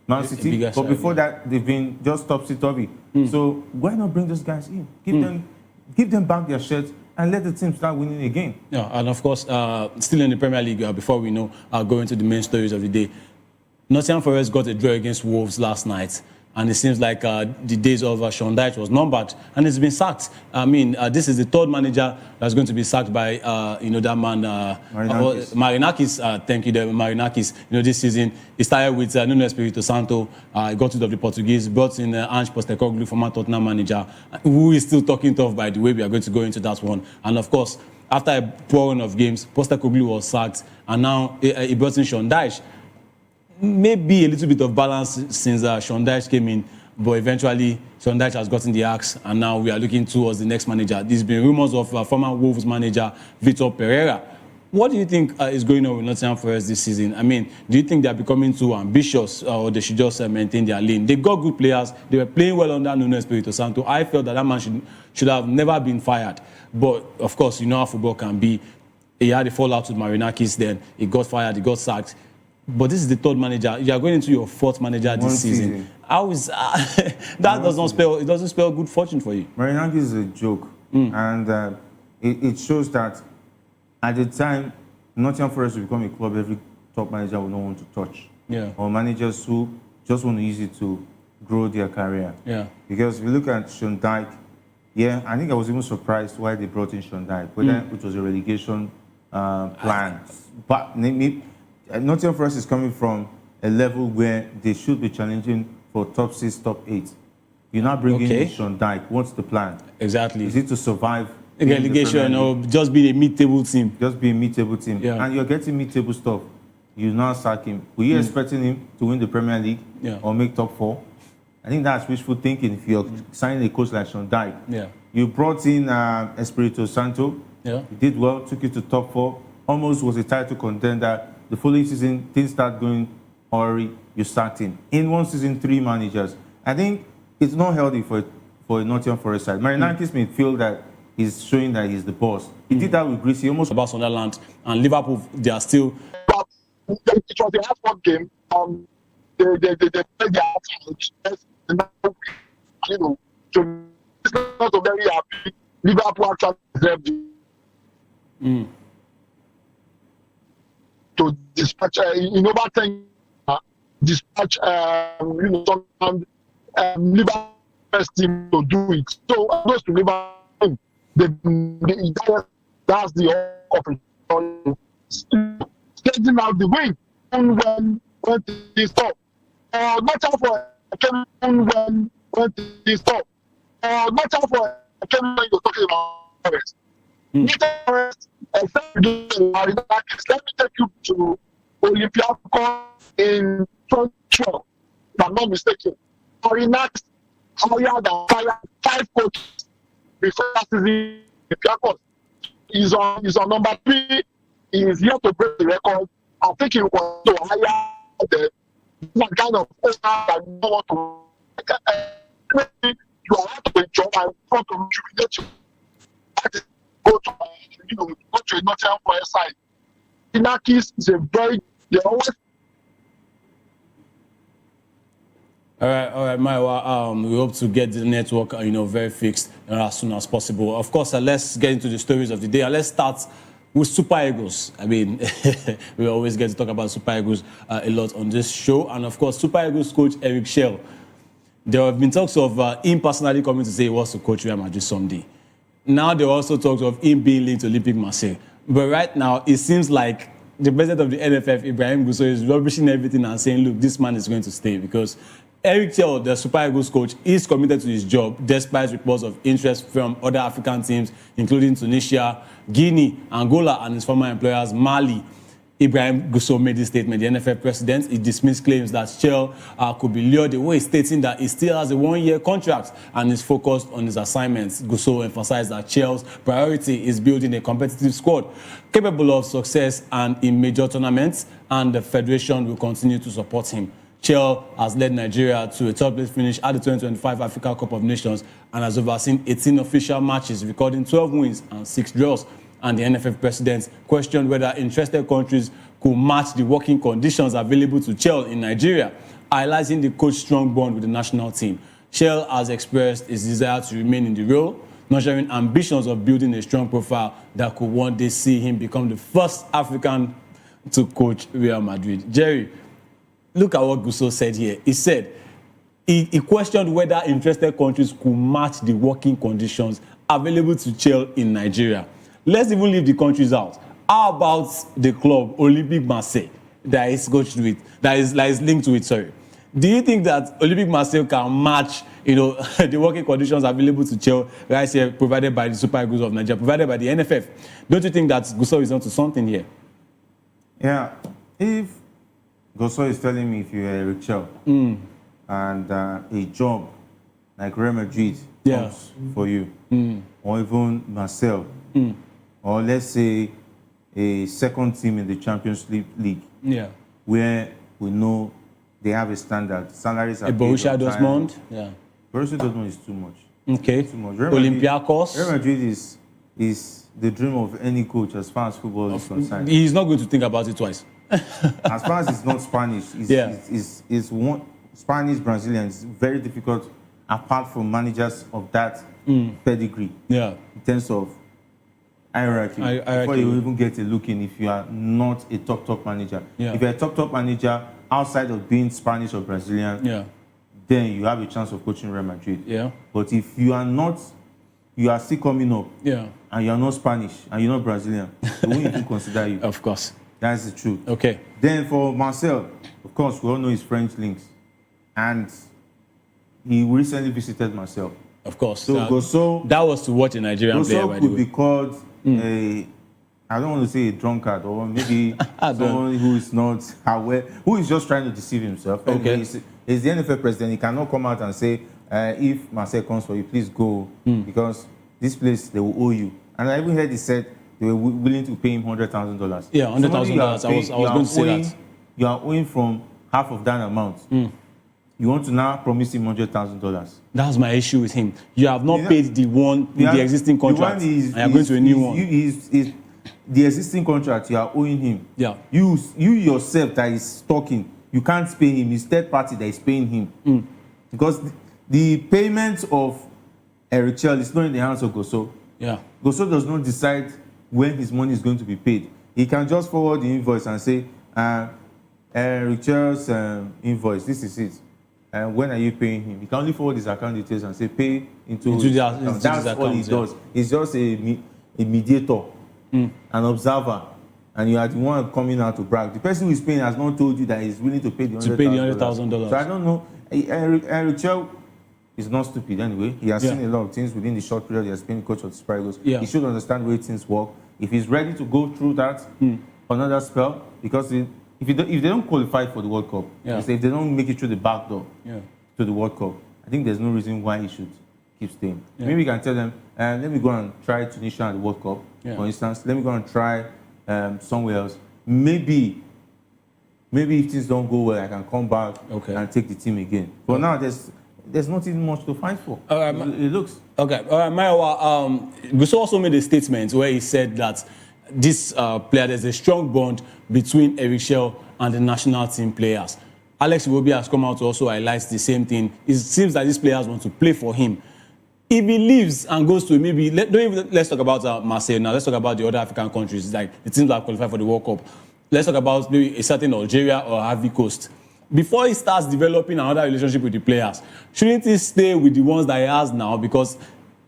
Speaker 11: Man City. But before that, they've been just topsy-turvy. So why not bring those guys in? Give them back their shirts and let the team start winning again. Yeah,
Speaker 10: and of course, still in the Premier League, before we know, go into the main stories of the day. Nottingham Forest got a draw against Wolves last night. And it seems like the days of Sean Dyche was numbered, and it's been sacked. I mean, this is the third manager that's going to be sacked by, that man, Marinakis. Thank you, Marinakis. This season, he started with Nuno Espirito Santo. He got rid of the Portuguese, brought in Ange Postecoglou, former Tottenham manager, who is still talking tough, by the way. We are going to go into that one. And of course, after a poor run of games, Postecoglou was sacked, and now he brought in Sean Dyche. Maybe a little bit of balance since Sean Dyche came in, but eventually Sean Dyche has gotten the axe, and now we are looking towards the next manager. There's been rumors of former Wolves manager Vitor Pereira. What do you think is going on with Nottingham Forest this season? I mean, do you think they are becoming too ambitious, or they should just maintain their lane? They got good players. They were playing well under Nuno Espirito Santo. I felt that man should have never been fired. But of course, you know how football can be. He had a fallout with Marinakis, then he got fired, he got sacked. But this is the third manager. You are going into your fourth manager this season. How is that? Doesn't spell good fortune for you.
Speaker 11: Marinakis is a joke, and it shows that at the time Nottingham Forest will become a club every top manager will not want to touch. Yeah. Or managers who just want to use it to grow their career. Yeah. Because if you look at Sean Dyche, I think I was even surprised why they brought in Sean Dyche, whether it was a relegation plan, but Nottingham Forest is coming from a level where they should be challenging for top 6, top 8. You're not bringing in Sean Dyche. What's the plan?
Speaker 10: Exactly.
Speaker 11: Is it to survive
Speaker 10: relegation or just be a mid-table team?
Speaker 11: Just be a mid-table team. Yeah. And you're getting mid-table stuff. You now sack him. Were you expecting him to win the Premier League or make top 4? I think that's wishful thinking if you're signing a coach like Sean Dyche. Yeah. You brought in Espirito Santo. Yeah. He did well, took you to top 4. Almost was a title contender. The following season, things start going awry, you start in. In one season, 3 managers. I think it's not healthy for a Nottingham Forest side. Marinakis may feel that he's showing that he's the boss. He did that with Greece. He almost
Speaker 10: about Sunderland and Liverpool. They are still.
Speaker 2: But it was the last game. They played their outside. So it's not very happy. Liverpool actually deserved it. To dispatch, in over 10 dispatch, some Liverpool first team to do it. So those to Liverpool, that's the opportunity. Getting out the wing when they stop. Not out for when they stop. Not out for came when you're talking about forest. Let me take you to Olympiacos in 2012, if I'm not mistaken. Orinax hired and fired 5 coaches before that season. Olympiacos is on number 3. He is here to break the record. I think he was to hire that kind of owner that you don't want to. You are out of the job and want to rejuvenate you. Go to a Nottingham Forest side. Inakis is a very, they always.
Speaker 10: All right, Maiwa. We hope to get the network, very fixed as soon as possible. Of course, let's get into the stories of the day. Let's start with Super Eagles. I mean, we always get to talk about Super Eagles a lot on this show. And of course, Super Eagles coach Eric Schell. There have been talks of him personally coming to say he wants to coach Real Madrid someday. Now there are also talks of him being linked to Olympique Marseille. But right now, it seems like the president of the NFF, Ibrahim Gusso, is rubbishing everything and saying, look, this man is going to stay because Eric Schell, the Super Eagles coach, is committed to his job despite reports of interest from other African teams, including Tunisia, Guinea, Angola, and his former employers, Mali. Ibrahim Gusso made this statement. The NFF president, he dismissed claims that Schell could be lured away, stating that he still has a 1-year contract and is focused on his assignments. Gusso emphasized that Schell's priority is building a competitive squad capable of success and in major tournaments, and the federation will continue to support him. Schell has led Nigeria to a top-place finish at the 2025 Africa Cup of Nations and has overseen 18 official matches, recording 12 wins and 6 draws. And the NFF president questioned whether interested countries could match the working conditions available to Schell in Nigeria, highlighting the coach's strong bond with the national team. Schell has expressed his desire to remain in the role, nurturing ambitions of building a strong profile that could one day see him become the first African to coach Real Madrid. Jerry, look at what Gusso said here. He said he questioned whether interested countries could match the working conditions available to Schell in Nigeria. Let's even leave the countries out. How about the club, Olympique Marseille, that is coached with, that is linked to it, sorry. Do you think that Olympique Marseille can match, the working conditions available to Schell right here, provided by the Super Eagles of Nigeria, provided by the NFF? Don't you think that Gusso is onto something here?
Speaker 11: Yeah. If Gusso is telling me if you're Eric Schell and a job like Real Madrid comes for you, or even Marseille, or let's say a second team in the Champions League, where we know they have a standard. Salaries are
Speaker 10: Borussia Dortmund,
Speaker 11: Borussia Dortmund is too much.
Speaker 10: Okay.
Speaker 11: Too much.
Speaker 10: Olympiacos.
Speaker 11: Real Madrid is the dream of any coach as far as football is concerned.
Speaker 10: He's not going to think about it twice.
Speaker 11: As far as it's not Spanish, it's one Spanish, Brazilian. It's very difficult, apart from managers of that pedigree. In terms of hierarchy. Before you even get a look in, if you are not a top manager. If you're a top manager outside of being Spanish or Brazilian, then you have a chance of coaching Real Madrid. But if you are not, you are still coming up, and you are not Spanish and you're not Brazilian, they won't even consider you.
Speaker 10: Of course.
Speaker 11: That's the truth.
Speaker 10: Okay.
Speaker 11: Then for Marcel, of course, we all know his French links. And he recently visited Marcel.
Speaker 10: Of course.
Speaker 11: So Gusso,
Speaker 10: that was to watch a Nigerian player, by the way.
Speaker 11: could be called I don't want to say a drunkard, or maybe someone who is not aware, who is just trying to deceive himself.
Speaker 10: Okay.
Speaker 11: He's the NFL president. He cannot come out and say, if Marcel comes for you, please go, because this place, they will owe you. And I even heard he said they were willing to pay him $100,000.
Speaker 10: Yeah, $100,000. I was going to say that.
Speaker 11: You are owing from half of that amount. You want to now promise him $100,000.
Speaker 10: That's my issue with him. You have not paid the one with the existing contract. And you're going to a new one.
Speaker 11: The existing contract, you are owing him. You yourself that is talking, you can't pay him. It's third party that is paying him. Because the payment of Eric Schell is not in the hands of Gusso. Gusso does not decide when his money is going to be paid. He can just forward the invoice and say, Eric Schell's invoice, this is it. When are you paying him? He can only forward his account details and say, pay into his account. That's all he does. He's just a mediator, an observer, and you are the one coming out to brag. The person who is paying has not told you that he's willing to pay the $100,000.
Speaker 10: $100,000.
Speaker 11: So I don't know. Eric Schell He's not stupid anyway. He has seen a lot of things within the short period he has been coach of the Super Eagles. He should understand the way things work. If he's ready to go through that another spell, because if they don't qualify for the World Cup, if they don't make it through the back door to the World Cup, I think there's no reason why he should keep staying. Maybe we can tell them, let me go and try Tunisia at the World Cup, for instance. Let me go and try somewhere else. Maybe if things don't go well, I can come back and take the team again. But now there's nothing much to fight for. It looks.
Speaker 10: Okay. All right, Maiwa, Guso also made a statement where he said that this player, there's a strong bond between Eric Shell and the national team players. Alex Iwobi has come out to also highlight the same thing. It seems that these players want to play for him. If he leaves and goes to maybe, let's talk about Marseille now. Let's talk about the other African countries, like the teams that have qualified for the World Cup. Let's talk about maybe a certain Algeria or Ivory Coast. Before he starts developing another relationship with the players, shouldn't he stay with the ones that he has now? Because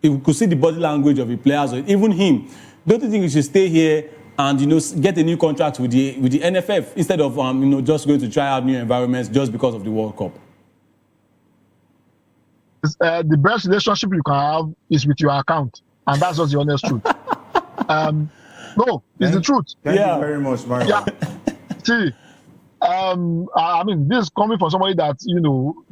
Speaker 10: if we could see the body language of the players, or even him, don't you think he should stay here and get a new contract with the NFF instead of just going to try out new environments just because of the World Cup?
Speaker 2: The best relationship you can have is with your account, and that's just the honest truth. No, it's the truth.
Speaker 11: Thank you very much, Mario.
Speaker 2: Yeah. See, I mean, this is coming from somebody that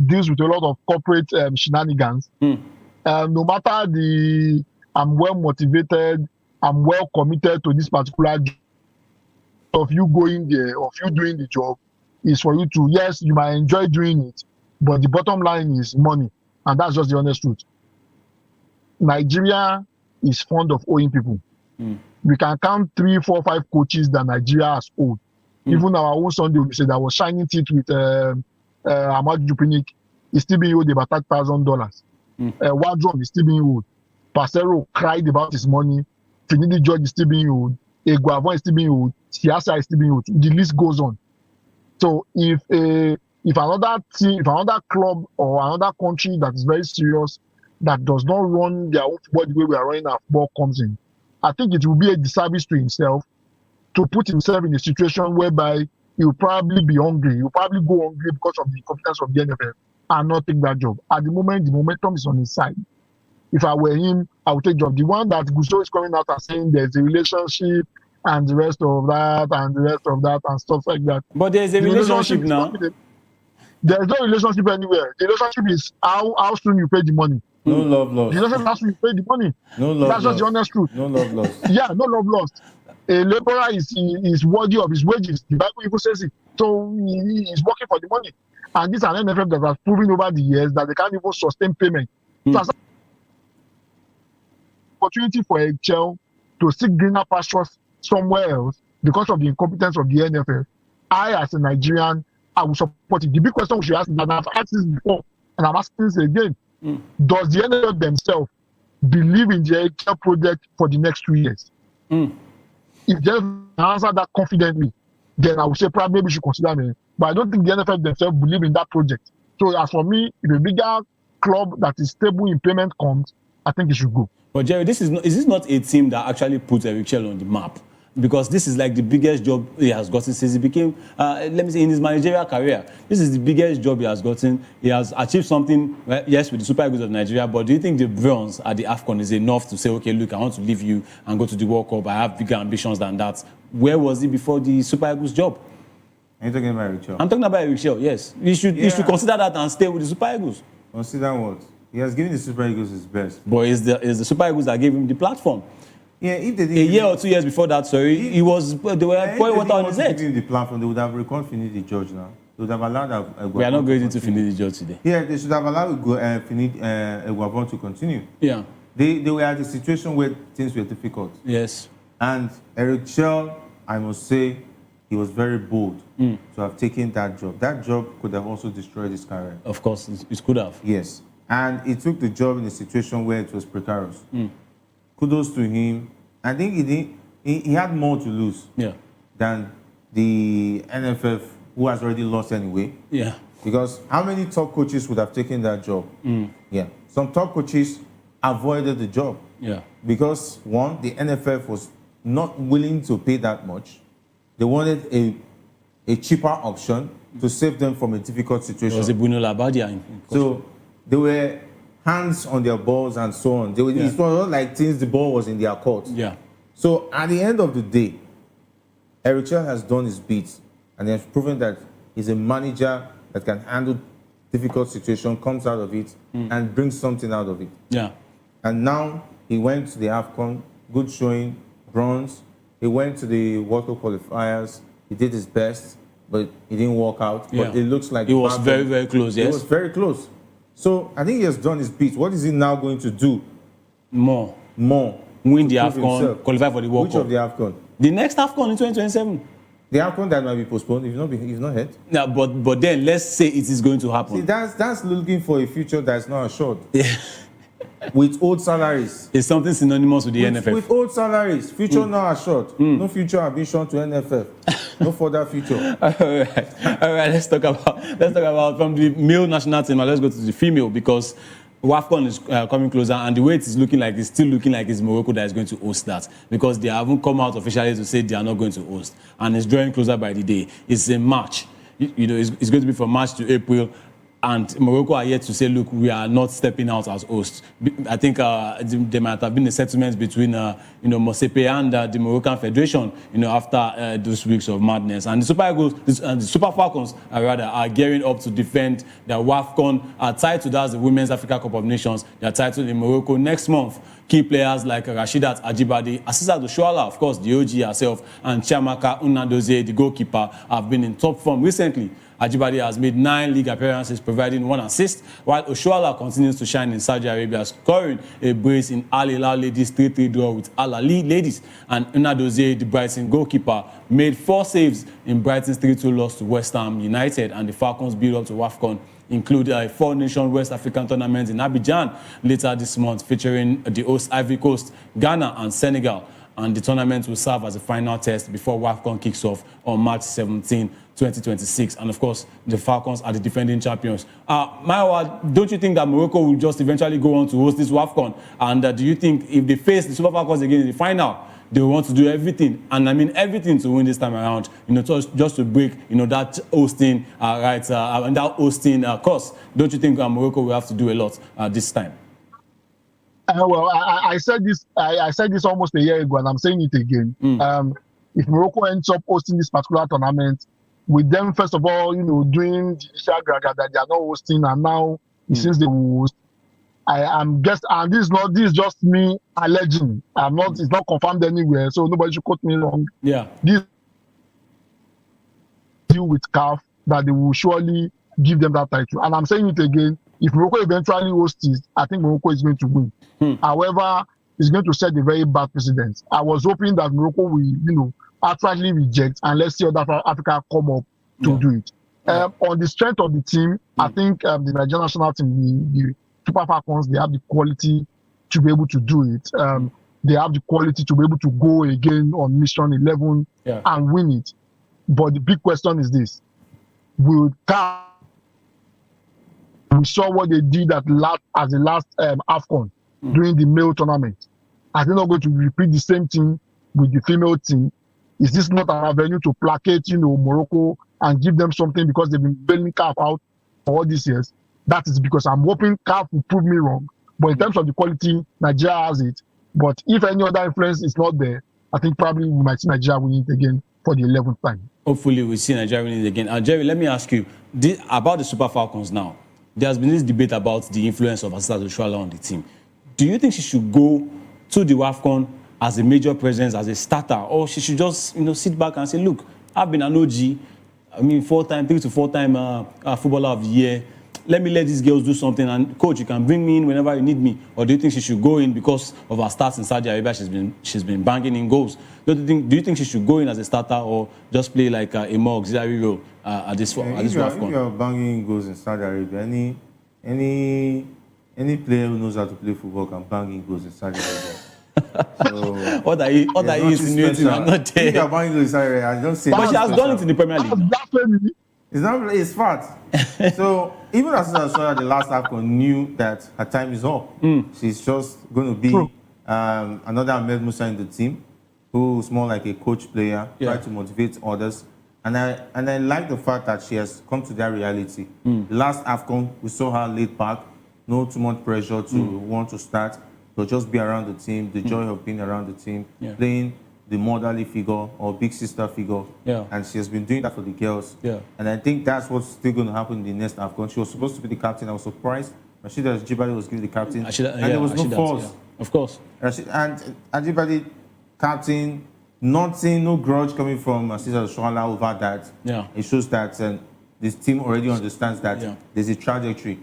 Speaker 2: deals with a lot of corporate shenanigans. No matter I'm well motivated, I'm well committed to this particular job. Of you going there, of you doing the job, is for you to, yes, you might enjoy doing it, but the bottom line is money, and that's just the honest truth. Nigeria is fond of owing people. We can count 3, 4, 5 coaches that Nigeria has owed. Even our own Sunday, we said that was shining teeth with Ahmad Jupinik, is still being owed about $1,000. Wadron is still being owed. Pacero cried about his money. Finidi George is still being owed. Eguavon is still being owed. Siasa is still being owed. The list goes on. So if another team, if another club or another country that is very serious, that does not run their own football the way we are running our football comes in, I think it will be a disservice to himself to put himself in a situation whereby he will probably be hungry. He will probably go hungry because of the competence of the NFL and not take that job. At the moment, the momentum is on his side. If I were him, I would take job. The one that Gusto is coming out and saying there's a relationship and the rest of that and the rest of that and stuff like that.
Speaker 10: But there's a relationship now.
Speaker 2: There's no relationship anywhere. The relationship is how soon you pay the money.
Speaker 11: No love lost.
Speaker 2: The relationship is how soon you pay the money.
Speaker 11: No love
Speaker 2: That's just the honest truth.
Speaker 11: No love lost.
Speaker 2: Yeah, no love lost. A laborer is worthy of his wages. The Bible even says it. So he is working for the money. And this is an NFF that has proven over the years that they can't even sustain payment. So as an opportunity for a child to seek greener pastures somewhere else because of the incompetence of the NFF, I, as a Nigerian, I will support it. The big question we should ask, and I've asked this before, and I'm asking this again, does the NFF themselves believe in the HL project for the next 2 years? If they answer that confidently, then I would say probably we should consider me. But I don't think the NFF themselves believe in that project. So as for me, if a bigger club that is stable in payment comes, I think it should go.
Speaker 10: But Jerry, is this not a team that actually puts Eric Shell on the map? Because this is like the biggest job he has gotten since he became, let me say, in his managerial career. This is the biggest job he has gotten. He has achieved something, well, yes, with the Super Eagles of Nigeria, but do you think the bronze at the AFCON is enough to say, okay, look, I want to leave you and go to the World Cup. I have bigger ambitions than that. Where was he before the Super Eagles job?
Speaker 11: Are you talking about Eric Shell?
Speaker 10: I'm talking about Eric Shell, yes. You should consider that and stay with the Super Eagles.
Speaker 11: Consider what? He has given the Super Eagles his best.
Speaker 10: But it's the Super Eagles that gave him the platform.
Speaker 11: Yeah, if they didn't,
Speaker 10: a year or 2 years before that, sorry, they were pouring water on his head.
Speaker 11: If the platform, they would have recalled Finidi George now. They would have allowed
Speaker 10: we are not going into Finidi George today.
Speaker 11: Yeah, they should have allowed Eguavon to continue.
Speaker 10: Yeah.
Speaker 11: They were at a situation where things were difficult.
Speaker 10: Yes.
Speaker 11: And Eric Shell, I must say, he was very bold to have taken that job. That job could have also destroyed his career.
Speaker 10: Of course, it could have.
Speaker 11: Yes. And he took the job in a situation where it was precarious. Kudos to him. I think he had more to lose than the NFF, who has already lost anyway.
Speaker 10: Yeah.
Speaker 11: Because how many top coaches would have taken that job? Yeah. Some top coaches avoided the job.
Speaker 10: Yeah.
Speaker 11: Because, one, the NFF was not willing to pay that much. They wanted a cheaper option to save them from a difficult situation.
Speaker 10: It was a Bruno Labbadia.
Speaker 11: So they were hands on their balls and so on. It's not like since the ball was in their court.
Speaker 10: Yeah.
Speaker 11: So at the end of the day, Eric Chell has done his bit and he has proven that he's a manager that can handle difficult situation, comes out of it, and brings something out of it.
Speaker 10: Yeah.
Speaker 11: And now he went to the AFCON, good showing, bronze. He went to the World Cup qualifiers. He did his best, but it didn't work out.
Speaker 10: Yeah.
Speaker 11: But it looks like
Speaker 10: it was very, very close, yes.
Speaker 11: It was very close. So I think he has done his bit. What is he now going to do?
Speaker 10: More.
Speaker 11: To
Speaker 10: Win the
Speaker 11: prove
Speaker 10: AFCON,
Speaker 11: himself.
Speaker 10: qualify for the World
Speaker 11: Which
Speaker 10: Cup.
Speaker 11: of the AFCON?
Speaker 10: The next AFCON in 2027.
Speaker 11: The AFCON that might be postponed if not heard.
Speaker 10: Yeah, but then let's say it is going to happen.
Speaker 11: See, that's looking for a future that's not assured. Yeah. With old salaries.
Speaker 10: It's something synonymous with the NFF.
Speaker 11: With old salaries, future not assured. No future ambition to NFF. No further future.
Speaker 10: All right. Let's talk about from the male national team. Let's go to the female because WAFCON is coming closer, and the way it is looking like it's still looking like it's Morocco that is going to host that because they haven't come out officially to say they are not going to host, and it's drawing closer by the day. It's in March. You know, it's going to be from March to April. And Morocco are yet to say, look, we are not stepping out as hosts. I think there might have been a settlement between, Mosepe and the Moroccan Federation, after those weeks of madness. And the Super Eagles, the Super Falcons, are gearing up to defend their WAFCON title. That's the Women's Africa Cup of Nations. Their title in Morocco next month. Key players like Rashidat Ajibade, Asisa Doshoala, of course, the OG herself, and Chiamaka Nnadozie, the goalkeeper, have been in top form recently. Ajibade has made 9 league appearances, providing 1 assist, while Oshoala continues to shine in Saudi Arabia, scoring a brace in Al Hilal ladies 3-3 draw with Al Ahly ladies. And Nnadozie, the Brighton goalkeeper, made 4 saves in Brighton's 3-2 loss to West Ham United, and the Falcons build up to WAFCON include a 4-nation West African tournament in Abidjan later this month, featuring the host Ivory Coast, Ghana, and Senegal. And the tournament will serve as a final test before WAFCON kicks off on March 17, 2026. And of course, the Falcons are the defending champions. Maiwa, don't you think that Morocco will just eventually go on to host this WAFCON? And do you think if they face the Super Falcons again in the final, they want to do everything, and I mean everything, to win this time around, just to break, that hosting rights and that hosting course? Don't you think Morocco will have to do a lot this time?
Speaker 2: Well, I said this. I said this almost a year ago, and I'm saying it again. If Morocco ends up hosting this particular tournament, with them first of all, doing the initial graga that they are not hosting, and now since they will host, I'm guess, and this is just me alleging. It's not confirmed anywhere, so nobody should quote me wrong.
Speaker 10: Yeah.
Speaker 2: This deal with CAF that they will surely give them that title. And I'm saying it again, if Morocco eventually hosts it, I think Morocco is going to win. However, it's going to set a very bad precedent. I was hoping that Morocco will, actually reject, and let's see other Africa come up to do it. On the strength of the team, I think the Nigerian national team, the Super Falcons, they have the quality to be able to do it. They have the quality to be able to go again on mission 11 and win it. But the big question is this: will CAF? We saw what they did as the last AFCON during the male tournament. Are they not going to repeat the same thing with the female team? Is this not an avenue to placate, Morocco and give them something because they've been bailing CAF out for all these years? That is because I'm hoping CAF will prove me wrong. But in terms of the quality, Nigeria has it. But if any other influence is not there, I think probably we might see Nigeria winning it again for the 11th time.
Speaker 10: Hopefully we'll see Nigeria winning it again. Jerry, let me ask you about the Super Falcons now. There has been this debate about the influence of Asisa Doshoala on the team. Do you think she should go to the WAFCON as a major presence, as a starter, or she should just sit back and say, look, I've been an OG, 3 to 4-time footballer of the year. Let me let these girls do something, and coach, you can bring me in whenever you need me. Or do you think she should go in because of her stats in Saudi Arabia? She's been banging in goals. Do you think she should go in as a starter or just play like a more auxiliary role at this WAFCON?
Speaker 11: If you're banging in goals in Saudi Arabia, any player who knows how to play football can bang in goals in Saudi Arabia. So,
Speaker 10: what are you insinuating? I'm not there.
Speaker 11: If you're banging goals in Saudi Arabia, I don't say.
Speaker 10: But she has done it in the Premier League.
Speaker 11: It's fact. So even as the last AFCON knew that her time is up. She's just going to be another Ahmed Musa in the team, who's more like a coach player, try to motivate others. And I like the fact that she has come to that reality. The last AFCON, we saw her laid back. no too much pressure to want to start, but just be around the team, the joy of being around the team, playing the motherly figure or big sister figure. And she has been doing that for the girls. And I think that's what's still going to happen in the next AFCON. She was supposed to be the captain. I was surprised. Rashida Ajibade was given the captain. And there was no force.
Speaker 10: Of course.
Speaker 11: And Ajibade, captain, nothing, no grudge coming from Asisa Shola over that. It shows that this team already understands that there's a trajectory.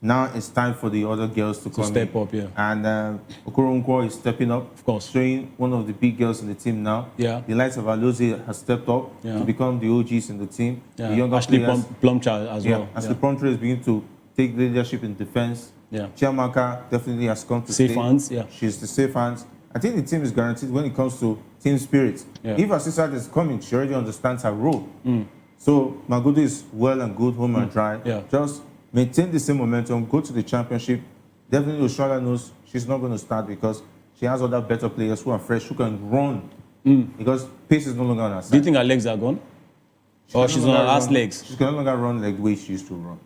Speaker 11: Now it's time for the other girls to come
Speaker 10: step up,
Speaker 11: And Okoronkwo is stepping up,
Speaker 10: of course,
Speaker 11: showing one of the big girls in the team now. The likes of Alozie has stepped up to become the OGs in the team. The younger
Speaker 10: Ashley
Speaker 11: players,
Speaker 10: Plumcher as well.
Speaker 11: Ashley Plumcher is beginning to take leadership in defense. Chiamaka definitely has come to
Speaker 10: safe
Speaker 11: stay.
Speaker 10: hands.
Speaker 11: She's the safe hands. I think the team is guaranteed when it comes to team spirit. If Asisa is coming, she already understands her role. So Magodo is well and good, home and dry. Just maintain the same momentum, go to the championship. Definitely Oshola knows she's not going to start because she has other better players who are fresh, who can run. Because pace is no longer on her side.
Speaker 10: Do you think her legs are gone? Or she's on her last legs?
Speaker 11: She can no longer run like the way she used to run.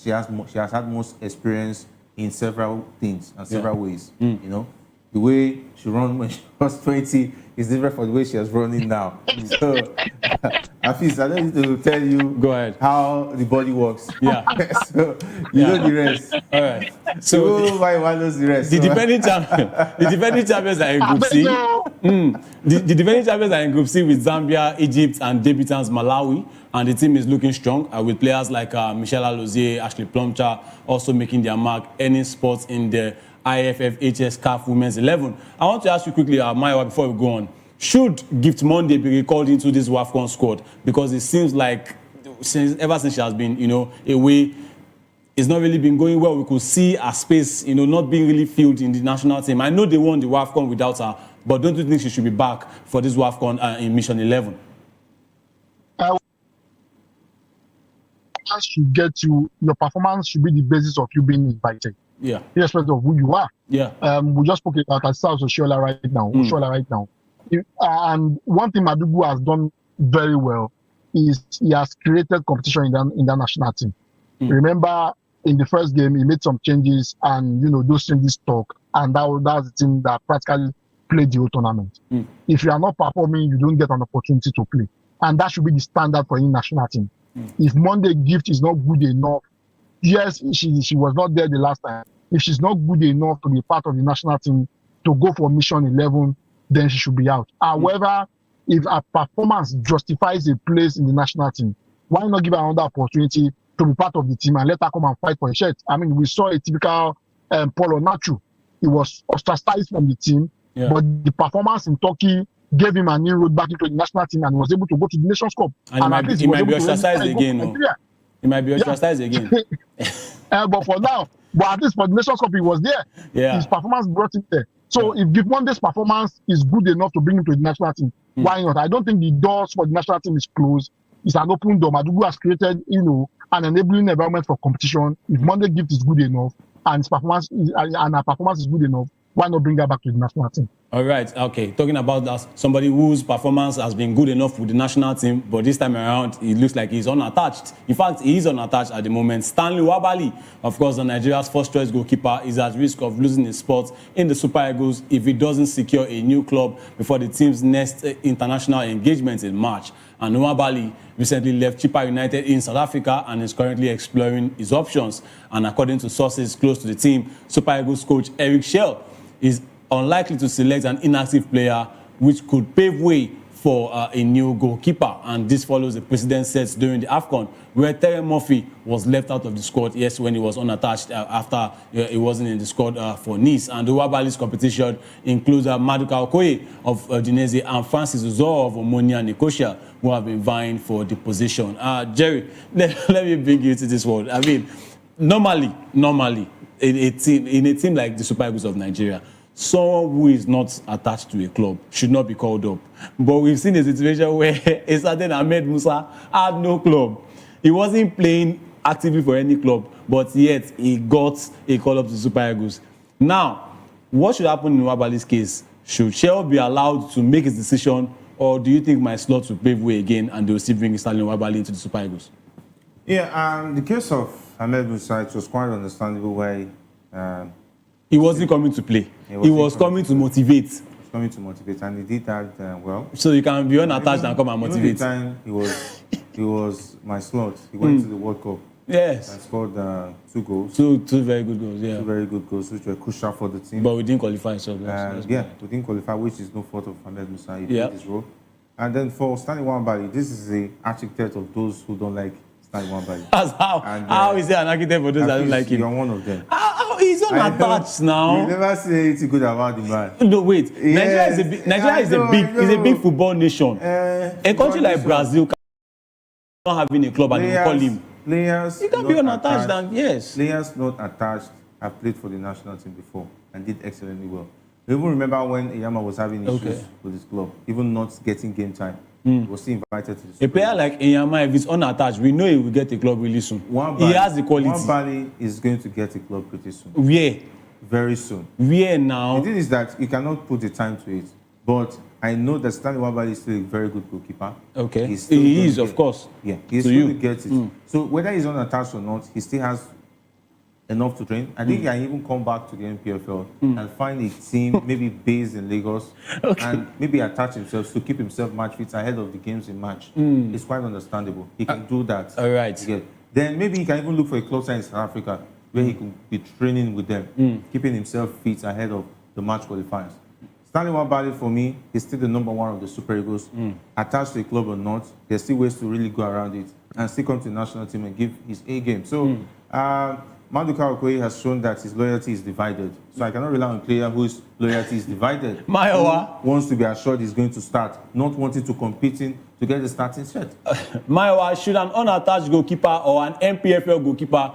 Speaker 11: She has had most experience in several things and several ways. You know, the way she ran when she was 20 is different from the way she is running now. So, Afis, I don't need to tell you how the body works. So, you know the rest.
Speaker 10: All right. So,
Speaker 11: why knows the rest?
Speaker 10: The defending champions are in Group C. The defending champions are in Group C with Zambia, Egypt, and debutants Malawi. And the team is looking strong with players like Michelle Alozie, Ashley Plumcher also making their mark, earning spots in the IFFHS CAF Women's 11. I want to ask you quickly, Maiwa, before we go on. Should Gift Monday be recalled into this WAFCON squad? Because it seems like ever since she has been, away, it's not really been going well. We could see her space, not being really filled in the national team. I know they won the WAFCON without her, but don't you think she should be back for this WAFCON in Mission 11?
Speaker 2: Should get you, your performance should be the basis of you being invited. Irrespective of who you are. We just spoke about ourselves Oshola right now. And one thing Madugu has done very well is he has created competition in the national team. Remember, in the first game, he made some changes, and those changes stuck, and that's the team that practically played the whole tournament. If you are not performing, you don't get an opportunity to play, and that should be the standard for any national team. If Monday Gift is not good enough, yes, she was not there the last time. If she's not good enough to be part of the national team to go for Mission 11, then she should be out. However, if her performance justifies a place in the national team, why not give her another opportunity to be part of the team and let her come and fight for a shirt? I mean, we saw a typical Paulo Nacho. He was ostracized from the team, but the performance in Turkey gave him an inroad back into the national team and was able to go to the Nations Cup.
Speaker 10: And he might be ostracized again. He might be ostracized again.
Speaker 2: But for now, at least for the Nations Cup, he was there. His performance brought him there. So if Gift Monday's performance is good enough to bring him to the national team, why not? I don't think the doors for the national team is closed. It's an open door. Madugu has created, an enabling environment for competition. If Monday Gift is good enough and her performance is good enough, why not bring her back to the national team?
Speaker 10: All right, okay. Talking about that, somebody whose performance has been good enough with the national team, but this time around, it looks like he's unattached. In fact, he is unattached at the moment. Stanley Wabali, of course, Nigeria's first-choice goalkeeper, is at risk of losing his spot in the Super Eagles if he doesn't secure a new club before the team's next international engagement in March. And Wabali recently left Chippa United in South Africa and is currently exploring his options. And according to sources close to the team, Super Eagles coach Eric Schell is unlikely to select an inactive player, which could pave way for a new goalkeeper. And this follows the precedent set during the AFCON, where Terry Murphy was left out of the squad, when he was unattached after he wasn't in the squad for Nice. And the Wabali's competition includes Maduka Okoye of Udinese and Francis Uzor of Omonia Nicosia, who have been vying for the position. Jerry, let me bring you to this one. I mean, normally, in a team like the Super Eagles of Nigeria, someone who is not attached to a club should not be called up. But we've seen a situation where a certain Ahmed Musa had no club. He wasn't playing actively for any club, but yet he got a call up to Super Eagles. Now, what should happen in Wabali's case? Should Shell be allowed to make his decision, or do you think my slot will pave way again and they will still bring Stanley Wabali into the Super Eagles?
Speaker 11: Yeah, the case of Ahmed Musa, it was quite understandable why
Speaker 10: he wasn't coming to play. He was coming to motivate.
Speaker 11: He was coming to motivate, and he did that well.
Speaker 10: So you can be unattached and come and motivate.
Speaker 11: The time he was my slot. He went to the World Cup.
Speaker 10: Yes.
Speaker 11: And scored 2 goals.
Speaker 10: Two very good goals, yeah.
Speaker 11: 2 very good goals, which were crucial for the team.
Speaker 10: But we didn't qualify, so
Speaker 11: we didn't qualify, which is no fault of Ahmed Musa. He played his role. And then for Stanley Nwabali, this is the architect of those who don't like Stanley Nwabali.
Speaker 10: That's how. And, how is he an architect for those that don't like him?
Speaker 11: You're one of them.
Speaker 10: He's unattached now.
Speaker 11: You never say anything good about the man.
Speaker 10: No, wait. Nigeria is a big football nation. A country like Brazil not having a club and they call him.
Speaker 11: Players
Speaker 10: you can be unattached and yes.
Speaker 11: Players not attached have played for the national team before and did excellently well. I even remember when Iyama was having issues with his club, even not getting game time. He was still invited to the Super
Speaker 10: A player like Iyama, if he's unattached, we know he will get a club really soon. He has the quality.
Speaker 11: Nwabali is going to get a club pretty soon.
Speaker 10: Where?
Speaker 11: Very soon.
Speaker 10: Where now?
Speaker 11: The thing is that you cannot put the time to it. But I know that Stanley Nwabali is still a very good goalkeeper.
Speaker 10: Okay. He is, of course.
Speaker 11: Yeah, he's going to get it. So whether he's unattached or not, he still has enough to train. I think he can even come back to the NPFL and find a team maybe based in Lagos and maybe attach himself to keep himself match fit ahead of the games in March. It's quite understandable. He can do that.
Speaker 10: All right.
Speaker 11: Then maybe he can even look for a club in South Africa where he could be training with them, keeping himself fit ahead of the March qualifiers. Stanley Nwabali, for me, is still the number 1 of the Super Eagles. Attached to a club or not, there's still ways to really go around it and still come to the national team and give his A game. So, Maduka Okoye has shown that his loyalty is divided. So I cannot rely on a player whose loyalty is divided.
Speaker 10: Maiwa
Speaker 11: wants to be assured he's going to start, not wanting to compete to get the starting shirt.
Speaker 10: Maiwa, should an unattached goalkeeper or an MPFL goalkeeper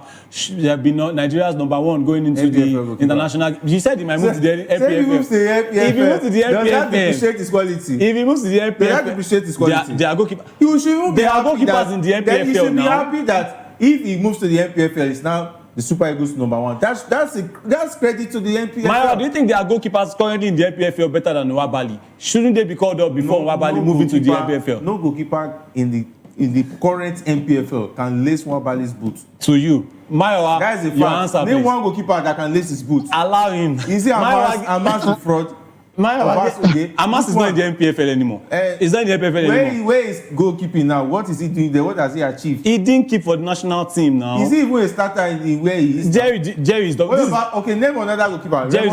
Speaker 10: have been Nigeria's number 1 going into the international? He said he might move to the MPFL.
Speaker 11: If he moves to the MPFL,
Speaker 10: if he moves to the MPFL,
Speaker 11: does that appreciate his quality?
Speaker 10: If he moves to the MPFL,
Speaker 11: they have to appreciate his quality.
Speaker 10: They are goalkeepers.
Speaker 11: You should even be happy
Speaker 10: goalkeepers in the MPFL
Speaker 11: then you should be
Speaker 10: now.
Speaker 11: happy that if he moves to the MPFL, it's now the Super Eagles number 1. That's credit to the MPFL.
Speaker 10: Maiwa, do you think there are goalkeepers currently in the MPFL better than Nwabali? Shouldn't they be called up before Nwabali moving to the MPFL?
Speaker 11: No goalkeeper in the current MPFL can lace Nwabali's boots.
Speaker 10: To you, Maiwa,
Speaker 11: that is a
Speaker 10: your
Speaker 11: fact.
Speaker 10: answer,
Speaker 11: Name
Speaker 10: please.
Speaker 11: one goalkeeper that can lace his boots.
Speaker 10: Allow him.
Speaker 11: Is he Amas the fraud?
Speaker 10: Amas is not in the MPFL anymore. He's not in the MPFL anymore.
Speaker 11: Where is goalkeeping now? What is he doing there? What has he achieved?
Speaker 10: He didn't keep for the national team now.
Speaker 11: Is he even a starter in where he is?
Speaker 10: Jerry is double.
Speaker 11: Okay, name another goalkeeper.
Speaker 10: Name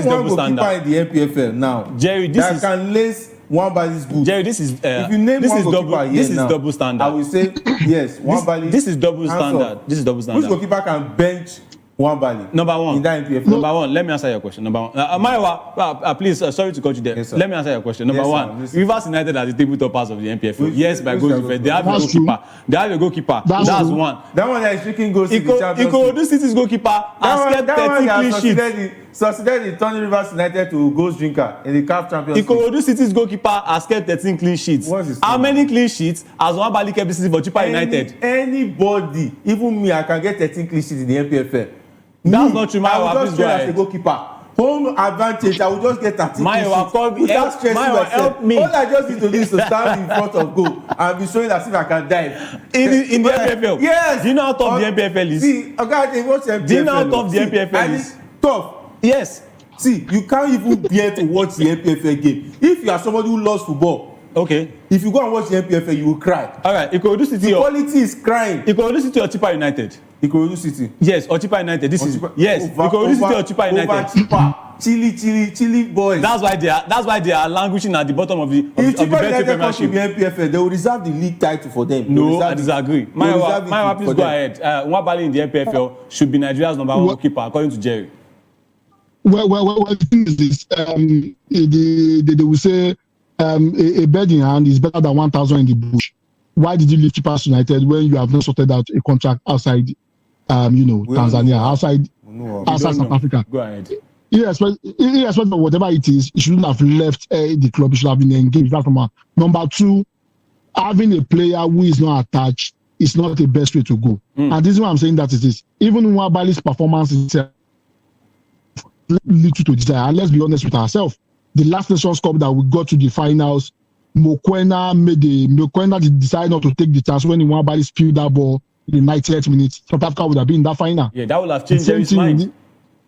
Speaker 11: one goalkeeper in the MPFL now.
Speaker 10: Jerry,
Speaker 11: that can lace Nwabali's boot.
Speaker 10: Jerry, this is
Speaker 11: if you name one goalkeeper
Speaker 10: this is
Speaker 11: now,
Speaker 10: double standard.
Speaker 11: I will say yes. Nwabali.
Speaker 10: This is double standard. This is double standard.
Speaker 11: Which goalkeeper can bench Nwabali?
Speaker 10: Number 1.
Speaker 11: In that MPFL.
Speaker 10: Number 1. Let me answer your question. Number 1. Maiwa, please, sorry to cut you there. Yes, let me answer your question. Number 1. Rivers United are the table toppers of the MPFL. Yes, by goal difference. They have a goalkeeper. They have a goalkeeper. That's one.
Speaker 11: That one that is drinking goals in the Champions League.
Speaker 10: Ikorodu City's goalkeeper has kept 13 clean sheets.
Speaker 11: Succeeded in turning Rivers United to goals drinker in the CAF Champions League.
Speaker 10: Ikorodu City's goalkeeper has kept 13 clean sheets. How many clean sheets has Nwabali kept this season for Chippa United?
Speaker 11: Anybody, even me, I can get 13 clean sheets in the MPFL.
Speaker 10: That's not true.
Speaker 11: I will just train as a goalkeeper. Home advantage, I will just get 13
Speaker 10: Maiwa, help me.
Speaker 11: All I just need to do is to stand in front of goal and be showing as if I can dive.
Speaker 10: In the MPFL?
Speaker 11: Yes.
Speaker 10: Do you know how tough the MPFL is?
Speaker 11: See, okay, what's the MPFL?
Speaker 10: Do you know how tough the MPFL is?
Speaker 11: Tough.
Speaker 10: Yes.
Speaker 11: See, you can't even bear to watch the MPFL game. If you are somebody who loves football,
Speaker 10: okay.
Speaker 11: If you go and watch the MPFL, you will cry.
Speaker 10: All right, Ikorodu City.
Speaker 11: The quality is crying.
Speaker 10: Ikorodu City or Chippa United?
Speaker 11: Ikorodu City.
Speaker 10: Yes, or Chippa United. Ikorodu City or Chippa United.
Speaker 11: Chili boys.
Speaker 10: That's why they are languishing at the bottom of the Betway Premiership.
Speaker 11: If MPFL, they will reserve the league title for them.
Speaker 10: No, I disagree. Maiwa, please go ahead. Nwabali in the MPFL should be Nigeria's number 1 goalkeeper, according to Jerry.
Speaker 2: Well, the thing is this. They will say a bird in hand is better than 1,000 in the bush. Why did you leave Chippers United when you have not sorted out a contract outside, Tanzania, outside South Africa?
Speaker 10: Go ahead.
Speaker 2: Irrespective of whatever it is, you shouldn't have left the club. You should have been engaged. That's number 1. Number 2, having a player who is not attached is not the best way to go. And this is why I'm saying that it is. Even Nwabali's performance itself little to desire. And let's be honest with ourselves. The last Nations Cup that we got to the finals, Mokoena decided not to take the chance when Nwabali spilled that ball in the 90th minute, South Africa would have been in that final.
Speaker 10: Yeah, that would have changed Jerry's mind.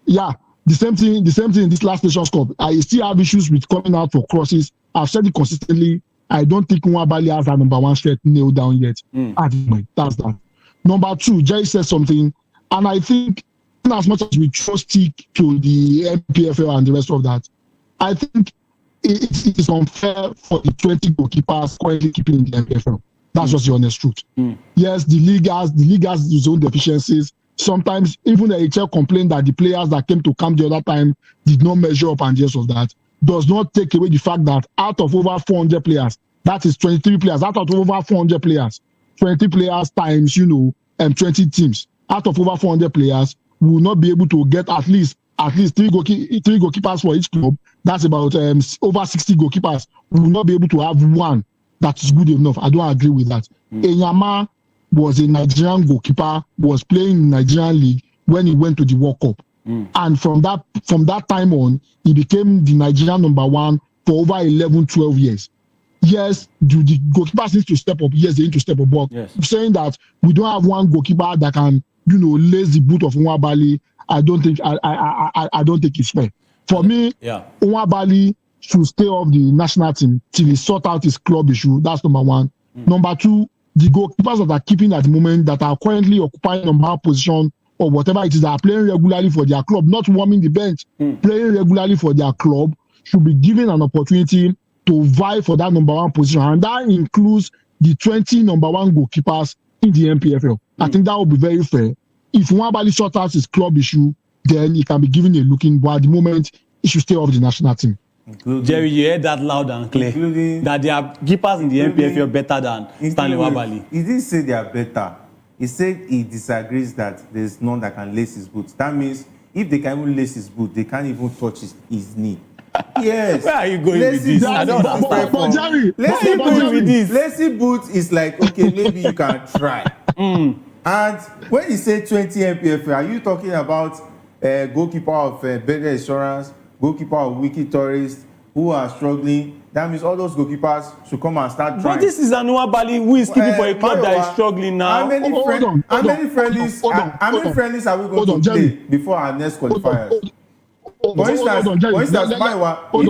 Speaker 2: The same thing in this last Nations Cup. I still have issues with coming out for crosses. I've said it consistently. I don't think Nwabali has that number one threat nailed down yet. At the moment, that's that. Number two, Jerry said something, and I think as much as we stick to the MPFL and the rest of that, I think it is unfair for the 20 goalkeepers currently keeping in the MPFL. That's just the honest truth. Yes, the league has its own deficiencies. Sometimes even the HL complained that the players that came to camp the other time did not measure up and just of that. Does not take away the fact that out of over 400 players, that is 23 players, out of over 400 players, 20 players times, 20 teams, out of over 400 players, we will not be able to get at least three goalkeepers for each club. That's about over 60 goalkeepers. We will not be able to have one that is good enough. I don't agree with that. Enyama was a Nigerian goalkeeper, was playing in the Nigerian league when he went to the World Cup. And from that time on, he became the Nigerian number one for over 11, 12 years. Yes, do the goalkeepers need to step up? Yes, they need to step up. But saying that we don't have one goalkeeper that can, lace the boot of Nwabali, I don't think it's fair. For me, Nwabali should stay off the national team till he sort out his club issue. That's number one. Number two, the goalkeepers that are keeping at the moment, that are currently occupying number one position or whatever it is, that are playing regularly for their club, not warming the bench, playing regularly for their club, should be given an opportunity to vie for that number one position. And that includes the 20 number one goalkeepers in the MPFL. I think that would be very fair. If Nwabali sorts out his club issue, then he can be given a looking, but at the moment, he should stay off the national team.
Speaker 10: Jerry, you heard that loud and clear. That there are keepers in the MPFL better than Stanley Nwabali.
Speaker 11: He didn't say they are better. He said he disagrees that there's none that can lace his boots. That means if they can even lace his boot, they can't even touch his knee. Yes.
Speaker 10: Where are you going with this? I don't understand.
Speaker 11: Lacy boot is like, okay, maybe you can try. And when you say 20 MPFL, are you talking about goalkeeper of Better Insurance, goalkeeper of Wiki Tourist, who are struggling? That means all those goalkeepers should come and start trying.
Speaker 10: But this is an Nwabali who is keeping for a club that is struggling now.
Speaker 11: How many friendlies are we going to play before our next qualifiers? For instance, if there's a playoff, for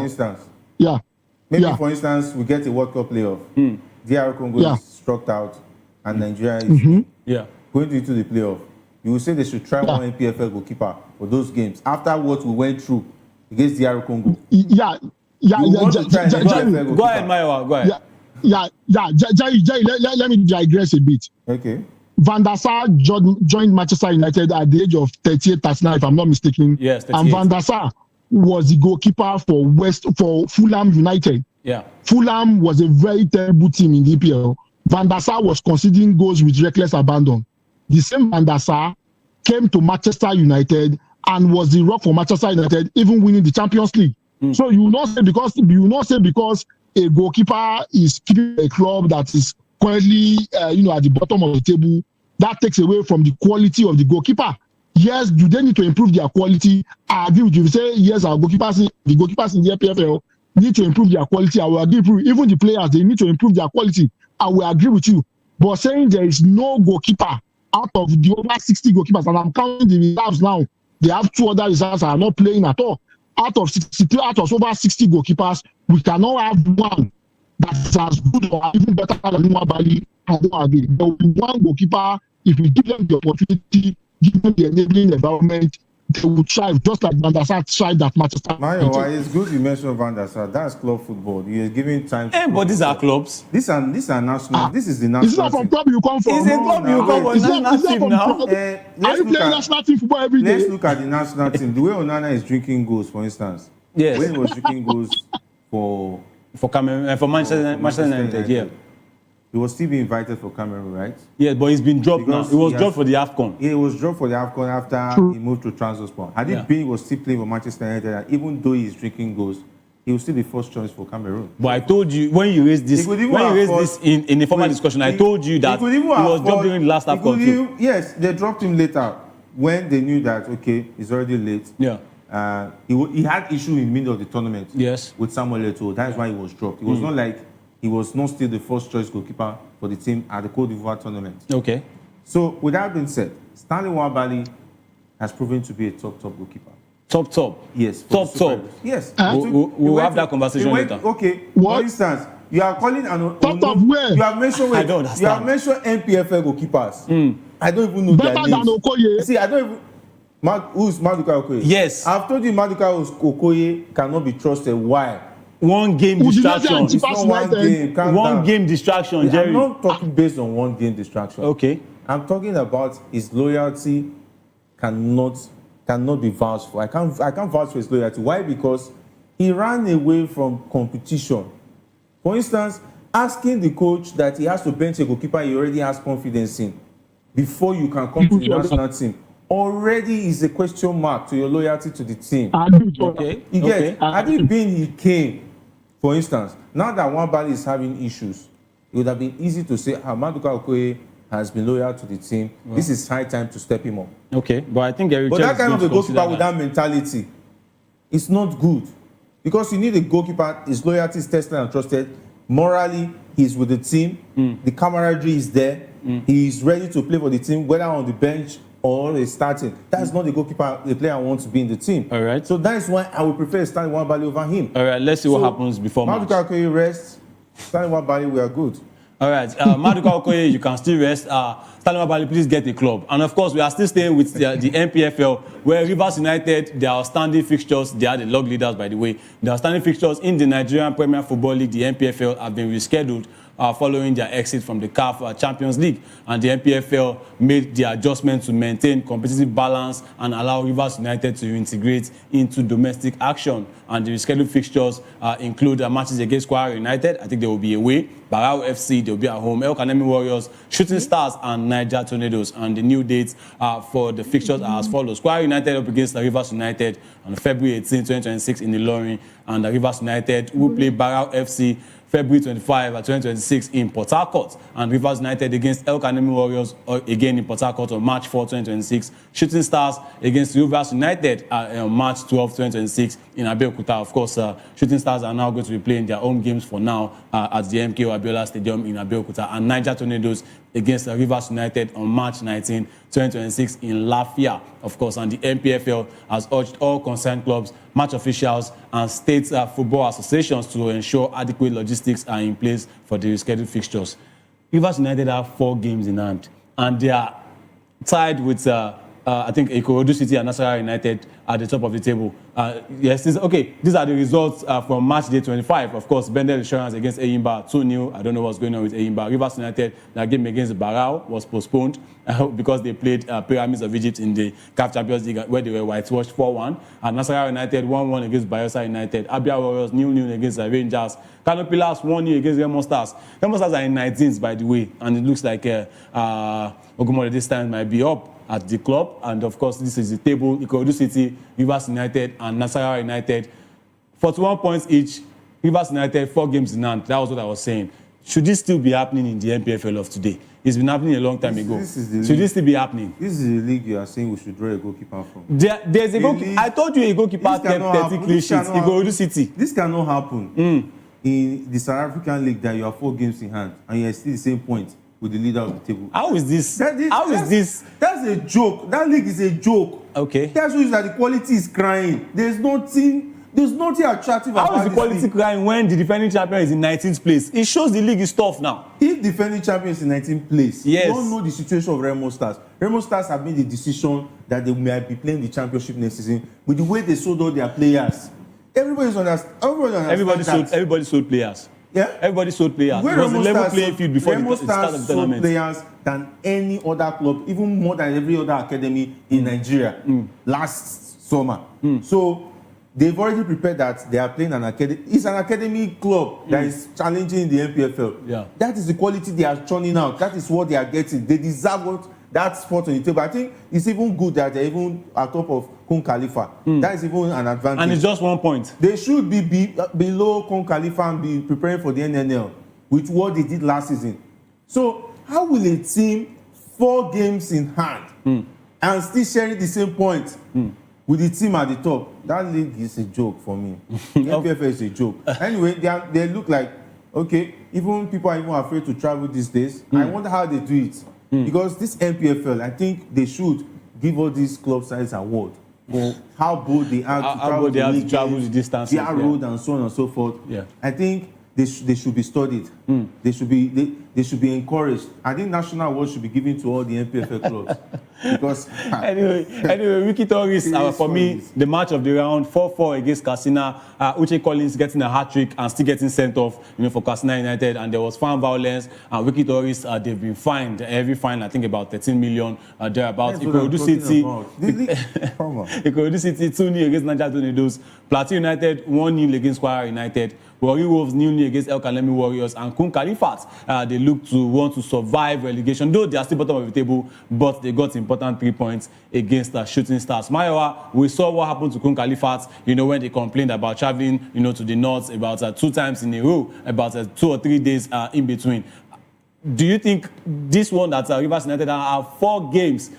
Speaker 11: instance, for instance, we get a World Cup playoff, DR Congo is struck out, and Nigeria is going into the playoff. You will say they should try one MPFL goalkeeper for those games after what we went through against DR Congo.
Speaker 10: Go ahead, Maiwa. Go ahead.
Speaker 2: Jerry, let me digress a bit.
Speaker 11: Okay.
Speaker 2: Van der Sar joined Manchester United at the age of 38, 39, if I'm not mistaken.
Speaker 10: Yes, 38.
Speaker 2: And Van der Sar was the goalkeeper for Fulham United.
Speaker 10: Yeah.
Speaker 2: Fulham was a very terrible team in the EPL. Van der Sar was conceding goals with reckless abandon. The same Van der Sar came to Manchester United and was the rock for Manchester United, even winning the Champions League. So you will not say because a goalkeeper is keeping a club that is currently at the bottom of the table, that takes away from the quality of the goalkeeper. Yes, do they need to improve their quality? I agree with you. Say yes, the goalkeepers in the PFL need to improve their quality. I will agree with you. Even the players, they need to improve their quality. I will agree with you. But saying there is no goalkeeper out of the over 60 goalkeepers, and I'm counting the reserves now, they have two other reserves that are not playing at all. Out of over 60 goalkeepers, we cannot have one that's as good or even better than Nwabali. I don't agree. There will be one goalkeeper, if we give them the opportunity, give them the enabling environment, they will thrive, just like Van der Sar thrived at Manchester.
Speaker 11: Mayo, it's good you mentioned Van der Sar. That's club football. You're giving time.
Speaker 10: But these are clubs.
Speaker 11: These are national. This is the national.
Speaker 2: It's not from club you come from.
Speaker 10: It's a club you come from. It's not national team now.
Speaker 2: Are you playing national team football every day?
Speaker 11: Let's look at the national team. The way Onana is drinking goals, for instance.
Speaker 10: Yes.
Speaker 11: When he was drinking goals for
Speaker 10: Cameroon, for Manchester United, yeah.
Speaker 11: He was still being invited for Cameroon, right?
Speaker 10: Yeah, but he's been dropped now. He was dropped for the AFCON.
Speaker 11: Yeah, he was dropped for the AFCON after he moved to Trabzonspor. Had it been, he was still playing for Manchester United, and even though he's drinking goals, he will still be first choice for Cameroon.
Speaker 10: But I told you, when you raised this in a formal discussion, I told you that he was dropped during the last AFCON too.
Speaker 11: Yes, they dropped him later when they knew that, okay, it's already late.
Speaker 10: Yeah.
Speaker 11: He had issue in the middle of the tournament with Samuel Eto'o. That's why he was dropped. It was not like he was not still the first choice goalkeeper for the team at the Côte d'Ivoire tournament.
Speaker 10: Okay.
Speaker 11: So with that being said, Stanley Nwabali has proven to be a top goalkeeper.
Speaker 10: Top?
Speaker 11: Yes.
Speaker 10: Top.
Speaker 11: Yes.
Speaker 10: We'll have that conversation later.
Speaker 11: Okay. For instance, you are calling
Speaker 2: top where?
Speaker 11: You have mentioned
Speaker 10: I don't understand.
Speaker 11: You have mentioned NPFL goalkeepers. I don't even know their names.
Speaker 2: Better than Okoye.
Speaker 11: See, I don't even. Who's Maduka Okoye?
Speaker 10: Yes.
Speaker 11: I've told you Maduka Okoye cannot be trusted. Why?
Speaker 10: One game distraction.
Speaker 11: It's not one game.
Speaker 10: One game distraction, Jerry.
Speaker 11: I'm not talking based on one game distraction.
Speaker 10: Okay.
Speaker 11: I'm talking about his loyalty cannot be vouched for. I can't vouch for his loyalty. Why? Because he ran away from competition. For instance, asking the coach that he has to bench a goalkeeper he already has confidence in before you can come to the national team already is a question mark to your loyalty to the team.
Speaker 10: Okay.
Speaker 11: You get, had it been he came, for instance, now that Nwabali is having issues, it would have been easy to say, Maduka Okoye has been loyal to the team. Well, this is high time to step him up.
Speaker 10: Okay, but I think Eric.
Speaker 11: But that kind of a goalkeeper with that mentality, it's not good. Because you need a goalkeeper, his loyalty is tested and trusted. Morally, he's with the team. The camaraderie is there. He's ready to play for the team, whether on the bench or he's starting. That's not the goalkeeper, the player wants to be in the team. All right. So that is why I would prefer Stanley Nwabali over him.
Speaker 10: All right, let's see what happens before match.
Speaker 11: Maduka Okoye rest. Stanley Nwabali, we are good.
Speaker 10: All right, Maduka Okoye, you can still rest. Stanley Nwabali, please get a club. And of course, we are still staying with the NPFL, where Rivers United, their outstanding fixtures, they are the log leaders, by the way. The outstanding fixtures in the Nigerian Premier Football League, the NPFL, have been rescheduled following their exit from the CAF Champions League. And the NPFL made the adjustment to maintain competitive balance and allow Rivers United to integrate into domestic action. And the rescheduled fixtures include matches against Kwara United. I think they will be away. Barao FC, they will be at home. El Kanemi Warriors, Shooting Stars, and Niger Tornadoes. And the new dates for the fixtures are as follows. Kwara United up against Rivers United on February 18, 2026 in Ilorin. And Rivers United will play Barao FC February 25, 2026 in Port Harcourt, and Rivers United against El Kanemi Warriors again in Port Harcourt on March 4, 2026. Shooting Stars against Rivers United on March 12, 2026 in Abeokuta. Of course, Shooting Stars are now going to be playing their home games for now at the MKO Abiola Stadium in Abeokuta, and Niger Tornadoes against Rivers United on March 19, 2026 in Lafia, of course. And the NPFL has urged all concerned clubs, match officials, and state football associations to ensure adequate logistics are in place for the rescheduled fixtures. Rivers United have 4 games in hand, and they are tied with, I think, Ikorodu City and Nasarawa United at the top of the table. Yes, these are the results from match day 25. Of course, Bendel Insurance against Eyimba, 2-0. I don't know what's going on with Eyimba. Rivers United, their game against Barao was postponed because they played Pyramids of Egypt in the CAF Champions League, where they were whitewashed 4-1. And Nasarawa United 1-1 against Bayelsa United. Abia Warriors 0-0 against Rangers. Kano Pillars 1-0 against Remo Stars. Remo Stars are in 19th, by the way, and it looks like Ogumore this time might be up at the club. And of course, this is the table. Ikorodu City, Rivers United, and Nasarawa United, 41 points each. Rivers United, 4 games in hand. That was what I was saying. Should this still be happening in the NPFL of today? It's been happening a long time ago. Should this still be happening?
Speaker 11: This is the league you are saying we should draw a goalkeeper from.
Speaker 10: There's a goalkeeper. I told you a goalkeeper kept 30 clean sheets. Ikorodu City.
Speaker 11: This cannot happen in the South African league that you have 4 games in hand and you are still the same point with the leader of the table.
Speaker 10: How is this?
Speaker 11: That's a joke. That league is a joke.
Speaker 10: Okay.
Speaker 11: That's why that the quality is crying. There's nothing attractive about
Speaker 10: How is the quality crying when the defending champion is in 19th place? It shows the league is tough now.
Speaker 11: If defending champion is in 19th place,
Speaker 10: yes.
Speaker 11: You don't know the situation of Remo Stars. Remo Stars have made the decision that they might be playing the championship next season with the way they sold all their players. Everybody
Speaker 10: sold players.
Speaker 11: Yeah?
Speaker 10: Everybody sold players. It was a level playing field before the start of the tournament.
Speaker 11: Players than any other club, even more than every other academy in Nigeria last summer. So they've already prepared that they are playing an academy. It's an academy club that is challenging the NPFL.
Speaker 10: Yeah.
Speaker 11: That is the quality they are churning out. That is what they are getting. They deserve that spot on the table. I think it's even good that they're even at top of Kun Khalifa. That is even an advantage.
Speaker 10: And it's just 1 point.
Speaker 11: They should be below Kun Khalifa and be preparing for the NNL with what they did last season. So how will a team 4 games in hand and still sharing the same point with the team at the top? That league is a joke for me. The NPFL is a joke. Anyway, they look like, okay, even people are even afraid to travel these days. I wonder how they do it. Because this NPFL, I think they should give all these club size award. How bold they are to travel the distance, their road and so on and so forth. I think they should be studied. They should be encouraged. I think national awards should be given to all the NPFL clubs. Because
Speaker 10: anyway, Wiki Tourist, for me, the match of the round, 4-4 against Katsina. Uche Collins getting a hat-trick and still getting sent off, for Katsina United. And there was fan violence. And Wiki Tourist, they've been fined. Every fine, I think, about 13 million thereabouts. Ikorodu City, 2-0 against Niger Tornadoes. Plateau United, 1-0 against Kwara United. Warri Wolves 0-0 against El Kalemi Warriors, and Kun Khalifat, they look to want to survive relegation, though they are still bottom of the table, but they got important 3 points against the Shooting Stars. Mayowa, we saw what happened to Kun Khalifat, when they complained about traveling, to the north about 2 times in a row, about 2 or 3 days in between. Do you think this one that Rivers United have 4 games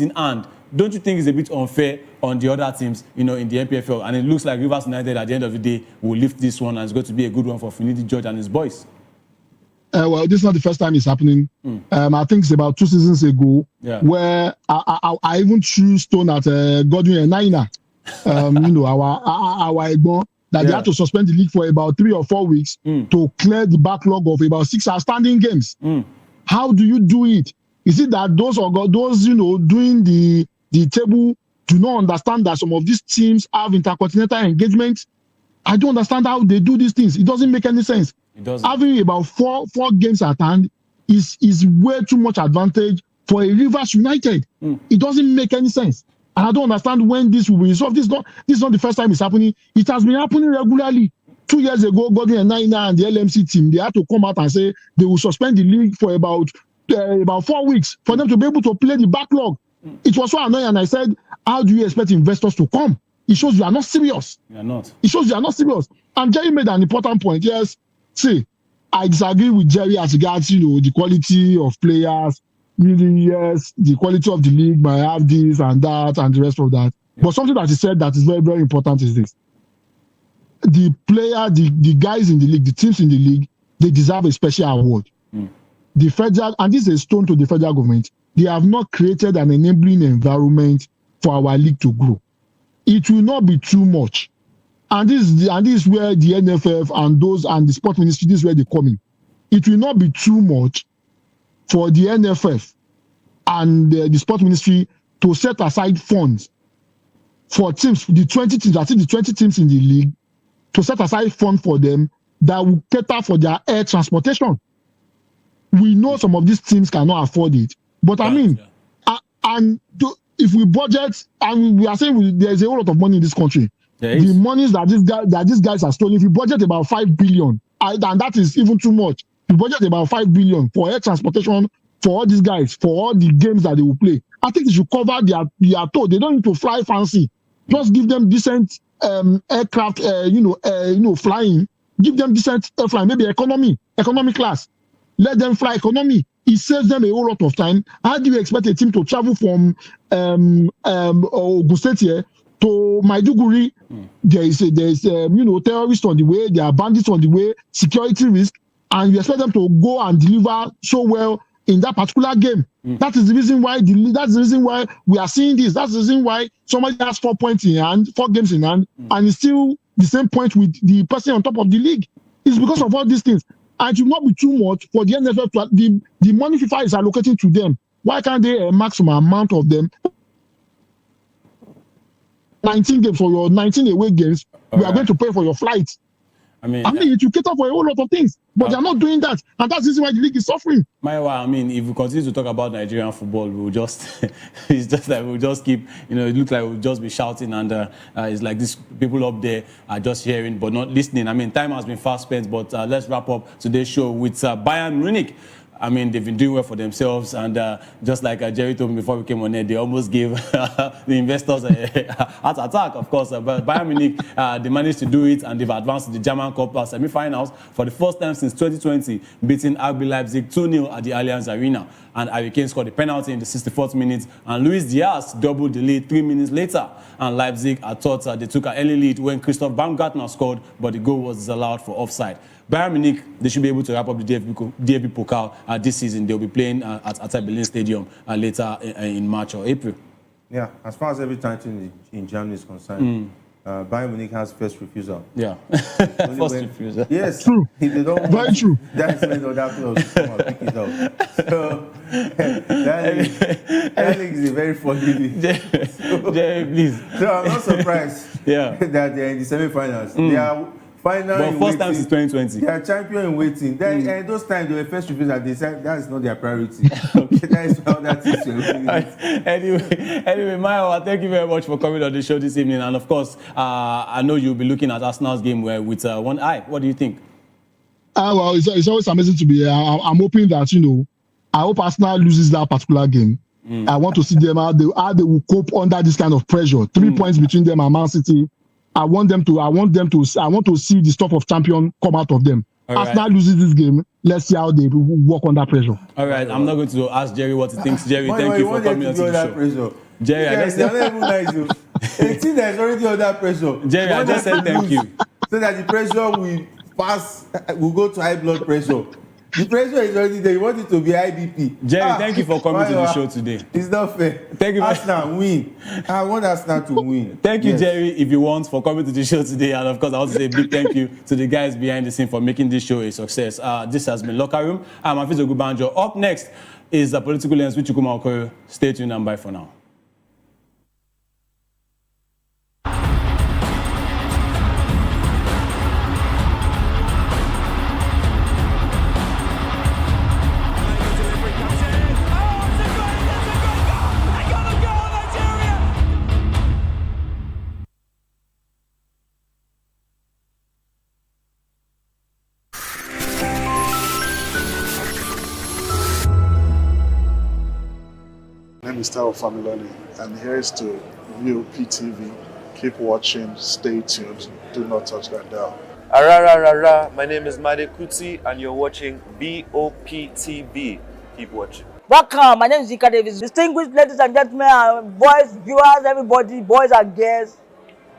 Speaker 10: in hand? Don't you think it's a bit unfair on the other teams, in the NPFL? And it looks like Rivers United at the end of the day will lift this one, and it's going to be a good one for Finidi George and his boys.
Speaker 2: Well, this is not the first time it's happening. I think it's about 2 seasons ago, where I even threw stone at Godwin and Naina, our Egbon, that they had to suspend the league for about 3 or 4 weeks to clear the backlog of about 6 outstanding games. How do you do it? Is it that those doing the table do not understand that some of these teams have intercontinental engagements? I don't understand how they do these things. It doesn't make any sense.
Speaker 10: It doesn't.
Speaker 2: Having about four games at hand is way too much advantage for a Rivers United. It doesn't make any sense. And I don't understand when this will be resolved. This is not the first time it's happening. It has been happening regularly. 2 years ago, Godwin and Naina and the LMC team, they had to come out and say they will suspend the league for about 4 weeks for them to be able to play the backlog. It was so annoying, and I said, how do you expect investors to come? It shows you are not serious.
Speaker 10: You are not.
Speaker 2: It shows you are not serious. And Jerry made an important point. Yes, see, I disagree with Jerry as regards, the quality of players. Yes, the quality of the league might have this and that and the rest of that. But something that he said that is very, very important is this. The player, the guys in the league, the teams in the league, they deserve a special award. The federal, and this is a stone to the federal government, they have not created an enabling environment for our league to grow. It will not be too much. And this is where the NFF and the sport ministry, this is where they come in. It will not be too much for the NFF and the sport ministry to set aside funds for teams, the 20 teams, I think the 20 teams in the league, to set aside funds for them that will cater for their air transportation. We know some of these teams cannot afford it. But I mean, if we budget, and we are saying there's a whole lot of money in this country, the monies that these guys are stealing, if we budget about 5 billion, and that is even too much, we budget about 5 billion for air transportation for all these guys, for all the games that they will play. I think they should cover their toll. They don't need to fly fancy. Just give them decent aircraft, flying. Give them decent flying, maybe economy class. Let them fly economy. It saves them a whole lot of time. How do you expect a team to travel from Ogun State here to Maiduguri? There is terrorists on the way. There are bandits on the way. Security risk, and you expect them to go and deliver so well in that particular game. That is the reason why. That's the reason why we are seeing this. That's the reason why somebody has 4 points in hand, 4 games in hand, and it's still the same point with the person on top of the league. It's because of all these things. And it will not be too much for the NFF to the money FIFA is allocating to them. Why can't they maximum amount of them? 19 games for your 19 away games. We are going to pay for your flights. I mean, it will cater for a whole lot of things, but they're not doing that, and that's the reason why the league is suffering.
Speaker 10: I mean, if we continue to talk about Nigerian football, we'll just it's just like we'll just keep, it looks like we'll just be shouting, and it's like these people up there are just hearing but not listening. I mean, time has been fast spent, but let's wrap up today's show with Bayern Munich. I mean, they've been doing well for themselves, and just like Jerry told me before we came on air, they almost gave the investors a heart attack, of course. But Bayern Munich, they managed to do it, and they've advanced to the German Cup semi-finals for the first time since 2020, beating RB Leipzig 2-0 at the Allianz Arena. And Harry Kane scored a penalty in the 64th minute, and Luis Diaz doubled the lead 3 minutes later. And Leipzig, I thought they took an early lead when Christoph Baumgartner scored, but the goal was disallowed for offside. Bayern Munich, they should be able to wrap up the DFB Pokal this season. They'll be playing at Berlin Stadium later in March or April.
Speaker 11: Yeah, as far as every title in Germany is concerned, Bayern Munich has first refusal.
Speaker 10: Yeah, first refusal.
Speaker 11: Yes,
Speaker 2: true.
Speaker 11: If they don't
Speaker 2: Very true.
Speaker 11: That's when the other players come and pick it up. So that is a very funny league.
Speaker 10: Jerry, please.
Speaker 11: So I'm not surprised
Speaker 10: that
Speaker 11: they're in the semi-finals. They are final.
Speaker 10: But first time since 2020.
Speaker 11: They are champion in waiting. Then and those times they were first refusal. They said that is not their priority. That is how that is.
Speaker 10: Anyway, Maya, thank you very much for coming on the show this evening. And of course, I know you'll be looking at Arsenal's game with one eye. What do you think?
Speaker 2: Well, it's always amazing to be here. I'm hoping that, I hope Arsenal loses that particular game. I want to see them how they will cope under this kind of pressure. 3 points between them and Man City. I want to see the stuff of champion come out of them. Arsenal loses this game. Let's see how they work under pressure.
Speaker 10: All right, I'm not going to ask Jerry what he thinks. Jerry, thank you for coming on to the show.
Speaker 11: Pressure?
Speaker 10: Jerry, I just said
Speaker 11: a team that's already under pressure.
Speaker 10: Jerry, I just said thank you.
Speaker 11: So that the pressure will go to high blood pressure. The pressure is already there. You want it to be IBP.
Speaker 10: Jerry, thank you for coming to the show today.
Speaker 11: It's not fair.
Speaker 10: Thank you.
Speaker 11: Arsenal win. I want Arsenal to win.
Speaker 10: Thank you, Jerry, if you want, for coming to the show today. And of course, I want to say a big thank you to the guys behind the scene for making this show a success. This has been Locker Room. I'm Hafiz Ogubanjo. Up next is the Political Lens with Chukwuma Okoye. Stay tuned and bye for now.
Speaker 7: My name is Tao Familoni, and here's to VOP TV. Keep watching, stay tuned, do not touch that dial.
Speaker 8: My name is Made Kuti, and you're watching BOP TV. Keep watching.
Speaker 9: Welcome, my name is Zika Davis. Distinguished ladies and gentlemen, boys, viewers, everybody, boys and girls.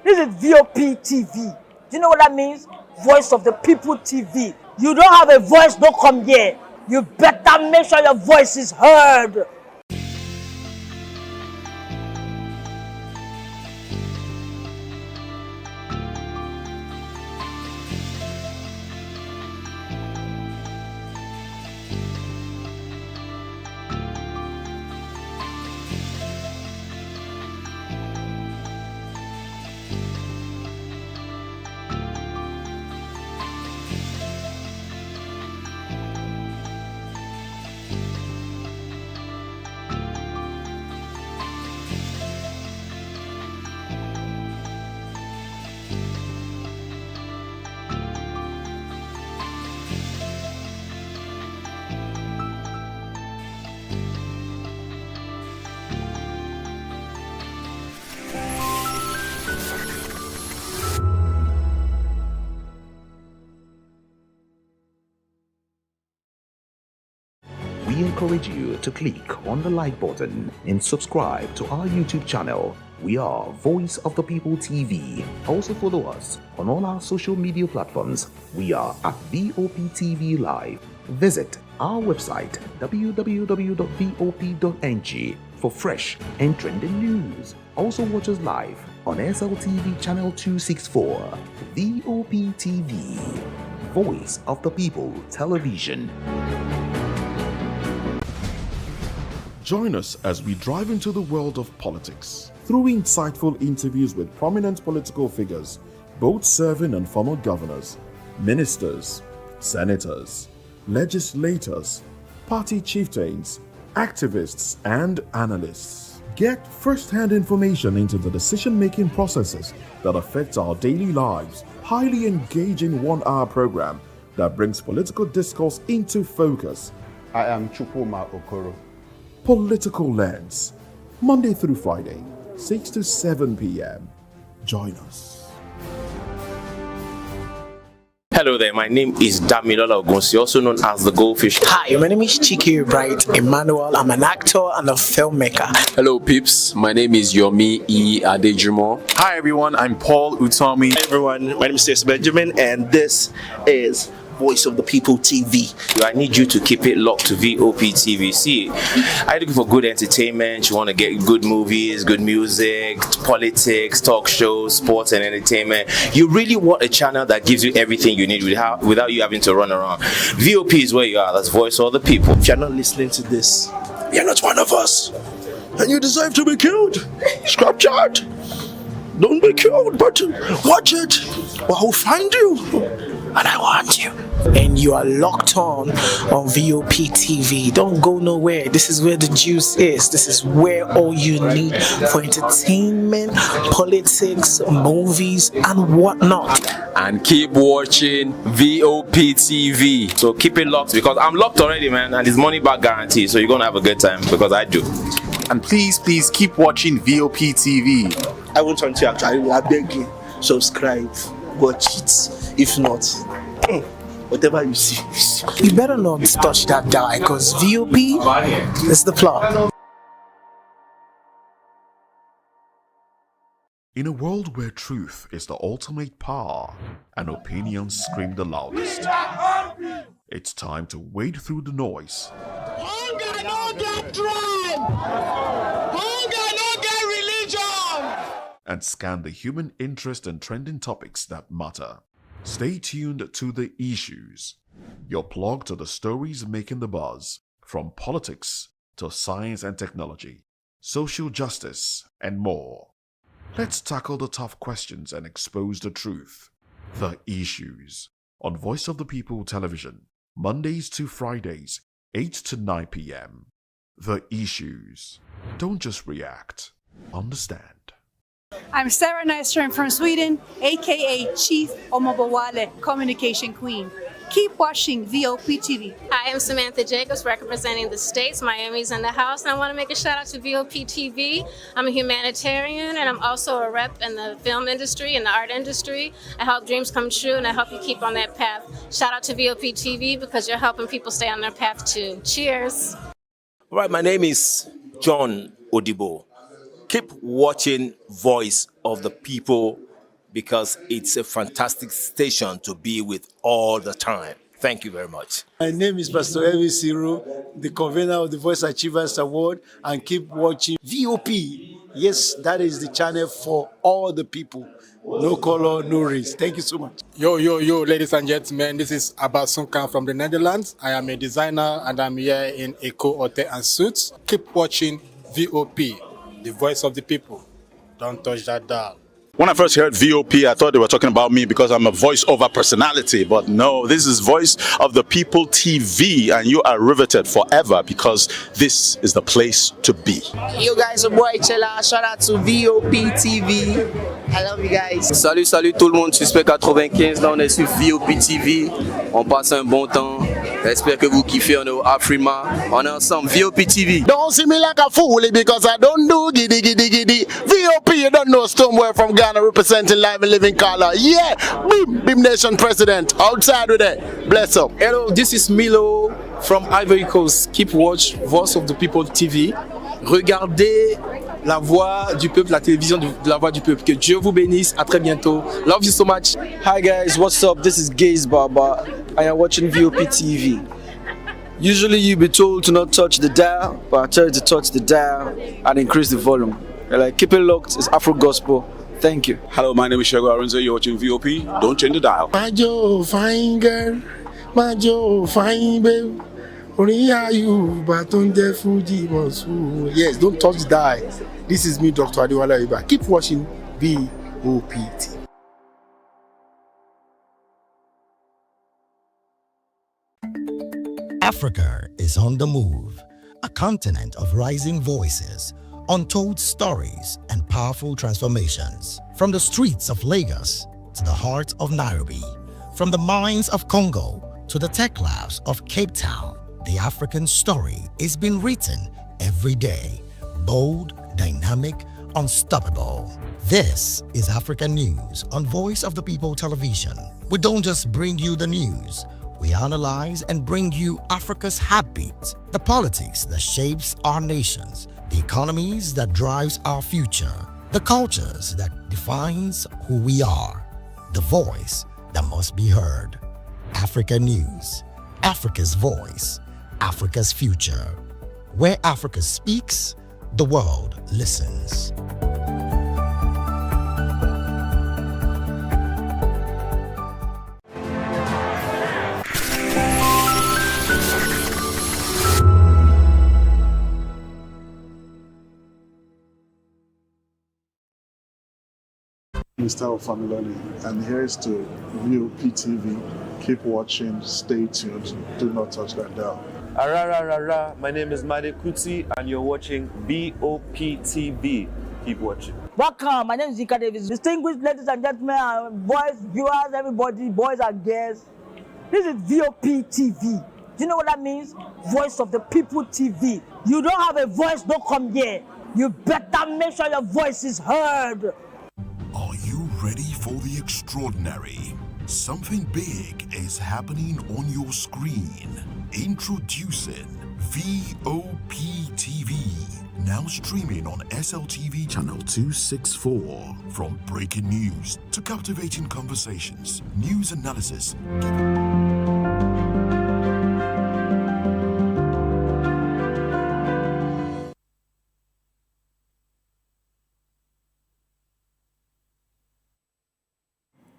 Speaker 9: This is VOP TV. Do you know what that means? Voice of the People TV. You don't have a voice, don't come here. You better make sure your voice is heard.
Speaker 3: We encourage you to click on the like button and subscribe to our YouTube channel. We are Voice of the People TV. Also follow us on all our social media platforms. We are at VOP TV Live. Visit our website www.vop.ng for fresh and trending news. Also watch us live on SLTV channel 264. VOP TV, Voice of the People Television.
Speaker 15: Join us as we drive into the world of politics through insightful interviews with prominent political figures, both serving and former governors, ministers, senators, legislators, party chieftains, activists, and analysts. Get first-hand information into the decision-making processes that affect our daily lives. Highly engaging one-hour program that brings political discourse into focus.
Speaker 5: I am Chukwuma Okoro.
Speaker 15: Political Lens, Monday through Friday, 6 to 7 p.m. Join us.
Speaker 17: Hello there, my name is Damilola Ogunsi, also known as the Goldfish.
Speaker 12: Hi, my name is Chiki Bright Emmanuel. I'm an actor and a filmmaker.
Speaker 13: Hello peeps, my name is Yomi E. Adejimo.
Speaker 16: Hi everyone, I'm Paul Utomi.
Speaker 19: Hi everyone, my name is Stacey Benjamin and this is
Speaker 12: Voice of the People TV.
Speaker 6: I need you to keep it locked to VOP TV. See, I'm looking for good entertainment. You want to get good movies, good music, politics, talk shows, sports and entertainment. You really want a channel that gives you everything you need without you having to run around. VOP is where you are. That's Voice of the People.
Speaker 12: If you're not listening to this, you're not one of us. And you deserve to be killed. Scrap chat. Don't be killed, but watch it. Or I'll find you. And I want you. And you are locked on VOP TV. Don't go nowhere. This is where the juice is. This is where all you need for entertainment, politics, movies, and whatnot.
Speaker 6: And keep watching VOP TV. So keep it locked because I'm locked already, man. And it's money back guarantee. So you're going to have a good time because I do.
Speaker 16: And please keep watching VOP TV.
Speaker 12: I won't want you actually. I beg you, subscribe, watch it. If not, whatever you see, you better not touch that dial because VOP is the plot.
Speaker 15: In a world where truth is the ultimate power and opinions scream the loudest, it's time to wade through the noise.
Speaker 19: Hunger no get tribe. Hunger no get religion.
Speaker 15: And scan the human interest and trending topics that matter. Stay tuned to The Issues, your plug to the stories making the buzz, from politics to science and technology, social justice, and more. Let's tackle the tough questions and expose the truth. The Issues, on Voice of the People Television, Mondays to Fridays, 8 to 9 p.m. The Issues. Don't just react, understand.
Speaker 20: I'm Sarah Nystrom from Sweden, aka Chief Omobawale, Communication Queen. Keep watching VOP TV.
Speaker 21: Hi, I'm Samantha Jacobs representing the States. Miami's in the house, and I want to make a shout out to VOP TV. I'm a humanitarian, and I'm also a rep in the film industry and the art industry. I help dreams come true, and I help you keep on that path. Shout out to VOP TV because you're helping people stay on their path too. Cheers.
Speaker 23: All right, my name is John Odibo. Keep watching Voice of the People because it's a fantastic station to be with all the time. Thank you very much.
Speaker 22: My name is Pastor Elvis Ciro, the convener of the Voice Achievers Award, and keep watching VOP. Yes, that is the channel for all the people. No color, no race. Thank you so much.
Speaker 18: Yo, ladies and gentlemen, this is Abbas Sunkan from the Netherlands. I am a designer and I'm here in Eco Hotel and Suits. Keep watching VOP. The Voice of the People. Don't touch that dial.
Speaker 32: When I first heard VOP, I thought they were talking about me because I'm a voiceover personality. But no, this is Voice of the People TV, and you are riveted forever because this is the place to be.
Speaker 12: You guys, your boy Chela. Shout out to VOP TV. I love you guys.
Speaker 17: Salut tout le monde, Suspect 95, là on est sur VOP TV. On passe un bon temps. J'espère que vous kiffez, on est au Afrima. On est ensemble, VOP TV.
Speaker 28: Don't see me like a fool because I don't do giddy giddy giddy. VOP, you don't know somewhere from Ghana representing live and living color. Yeah, Beam Nation President. Outside with it. Bless up.
Speaker 18: Hello, this is Milo from Ivory Coast. Keep watch Voice of the People TV. Regardez la voix du peuple, la télévision de la voix du peuple. Que Dieu vous bénisse. À très bientôt. Love you so much.
Speaker 30: Hi guys, what's up? This is Gaze Baba. I am watching VOP TV. Usually you be told to not touch the dial, but I tell you to touch the dial and increase the volume. Like, keep it locked. It's Afro Gospel. Thank you.
Speaker 32: Hello, my name is Shego Arunze. You're watching VOP. Don't change the dial.
Speaker 22: My Joe, fine girl. My Joe, fine babe. Yes, don't touch the dial. This is me, Dr. Adiwala Iba. Keep watching VOPT.
Speaker 14: Africa is on the move, a continent of rising voices, untold stories, and powerful transformations. From the streets of Lagos to the heart of Nairobi, from the mines of Congo to the tech labs of Cape Town, the African story is being written every day. Bold, dynamic, unstoppable. This is African News on Voice of the People Television. We don't just bring you the news. We analyze and bring you Africa's heartbeat, the politics that shapes our nations, the economies that drives our future, the cultures that defines who we are, the voice that must be heard. Africa News, Africa's voice, Africa's future. Where Africa speaks, the world listens.
Speaker 15: Mr. Ofamiloni, and here's to VOP TV. Keep watching, stay tuned, do not touch that dial.
Speaker 8: Arararara, my name is Made Kuti and you're watching BOP TV. Keep watching.
Speaker 9: Welcome, my name is Zika Davis. Distinguished ladies and gentlemen, boys, viewers, everybody, boys and girls. This is VOP TV. Do you know what that means? Voice of the People TV. You don't have a voice, don't come here. You better make sure your voice is heard.
Speaker 1: Are you ready for the extraordinary? Something big is happening on your screen. Introducing VOP TV. Now streaming on SLTV channel 264. From breaking news to captivating conversations, news analysis.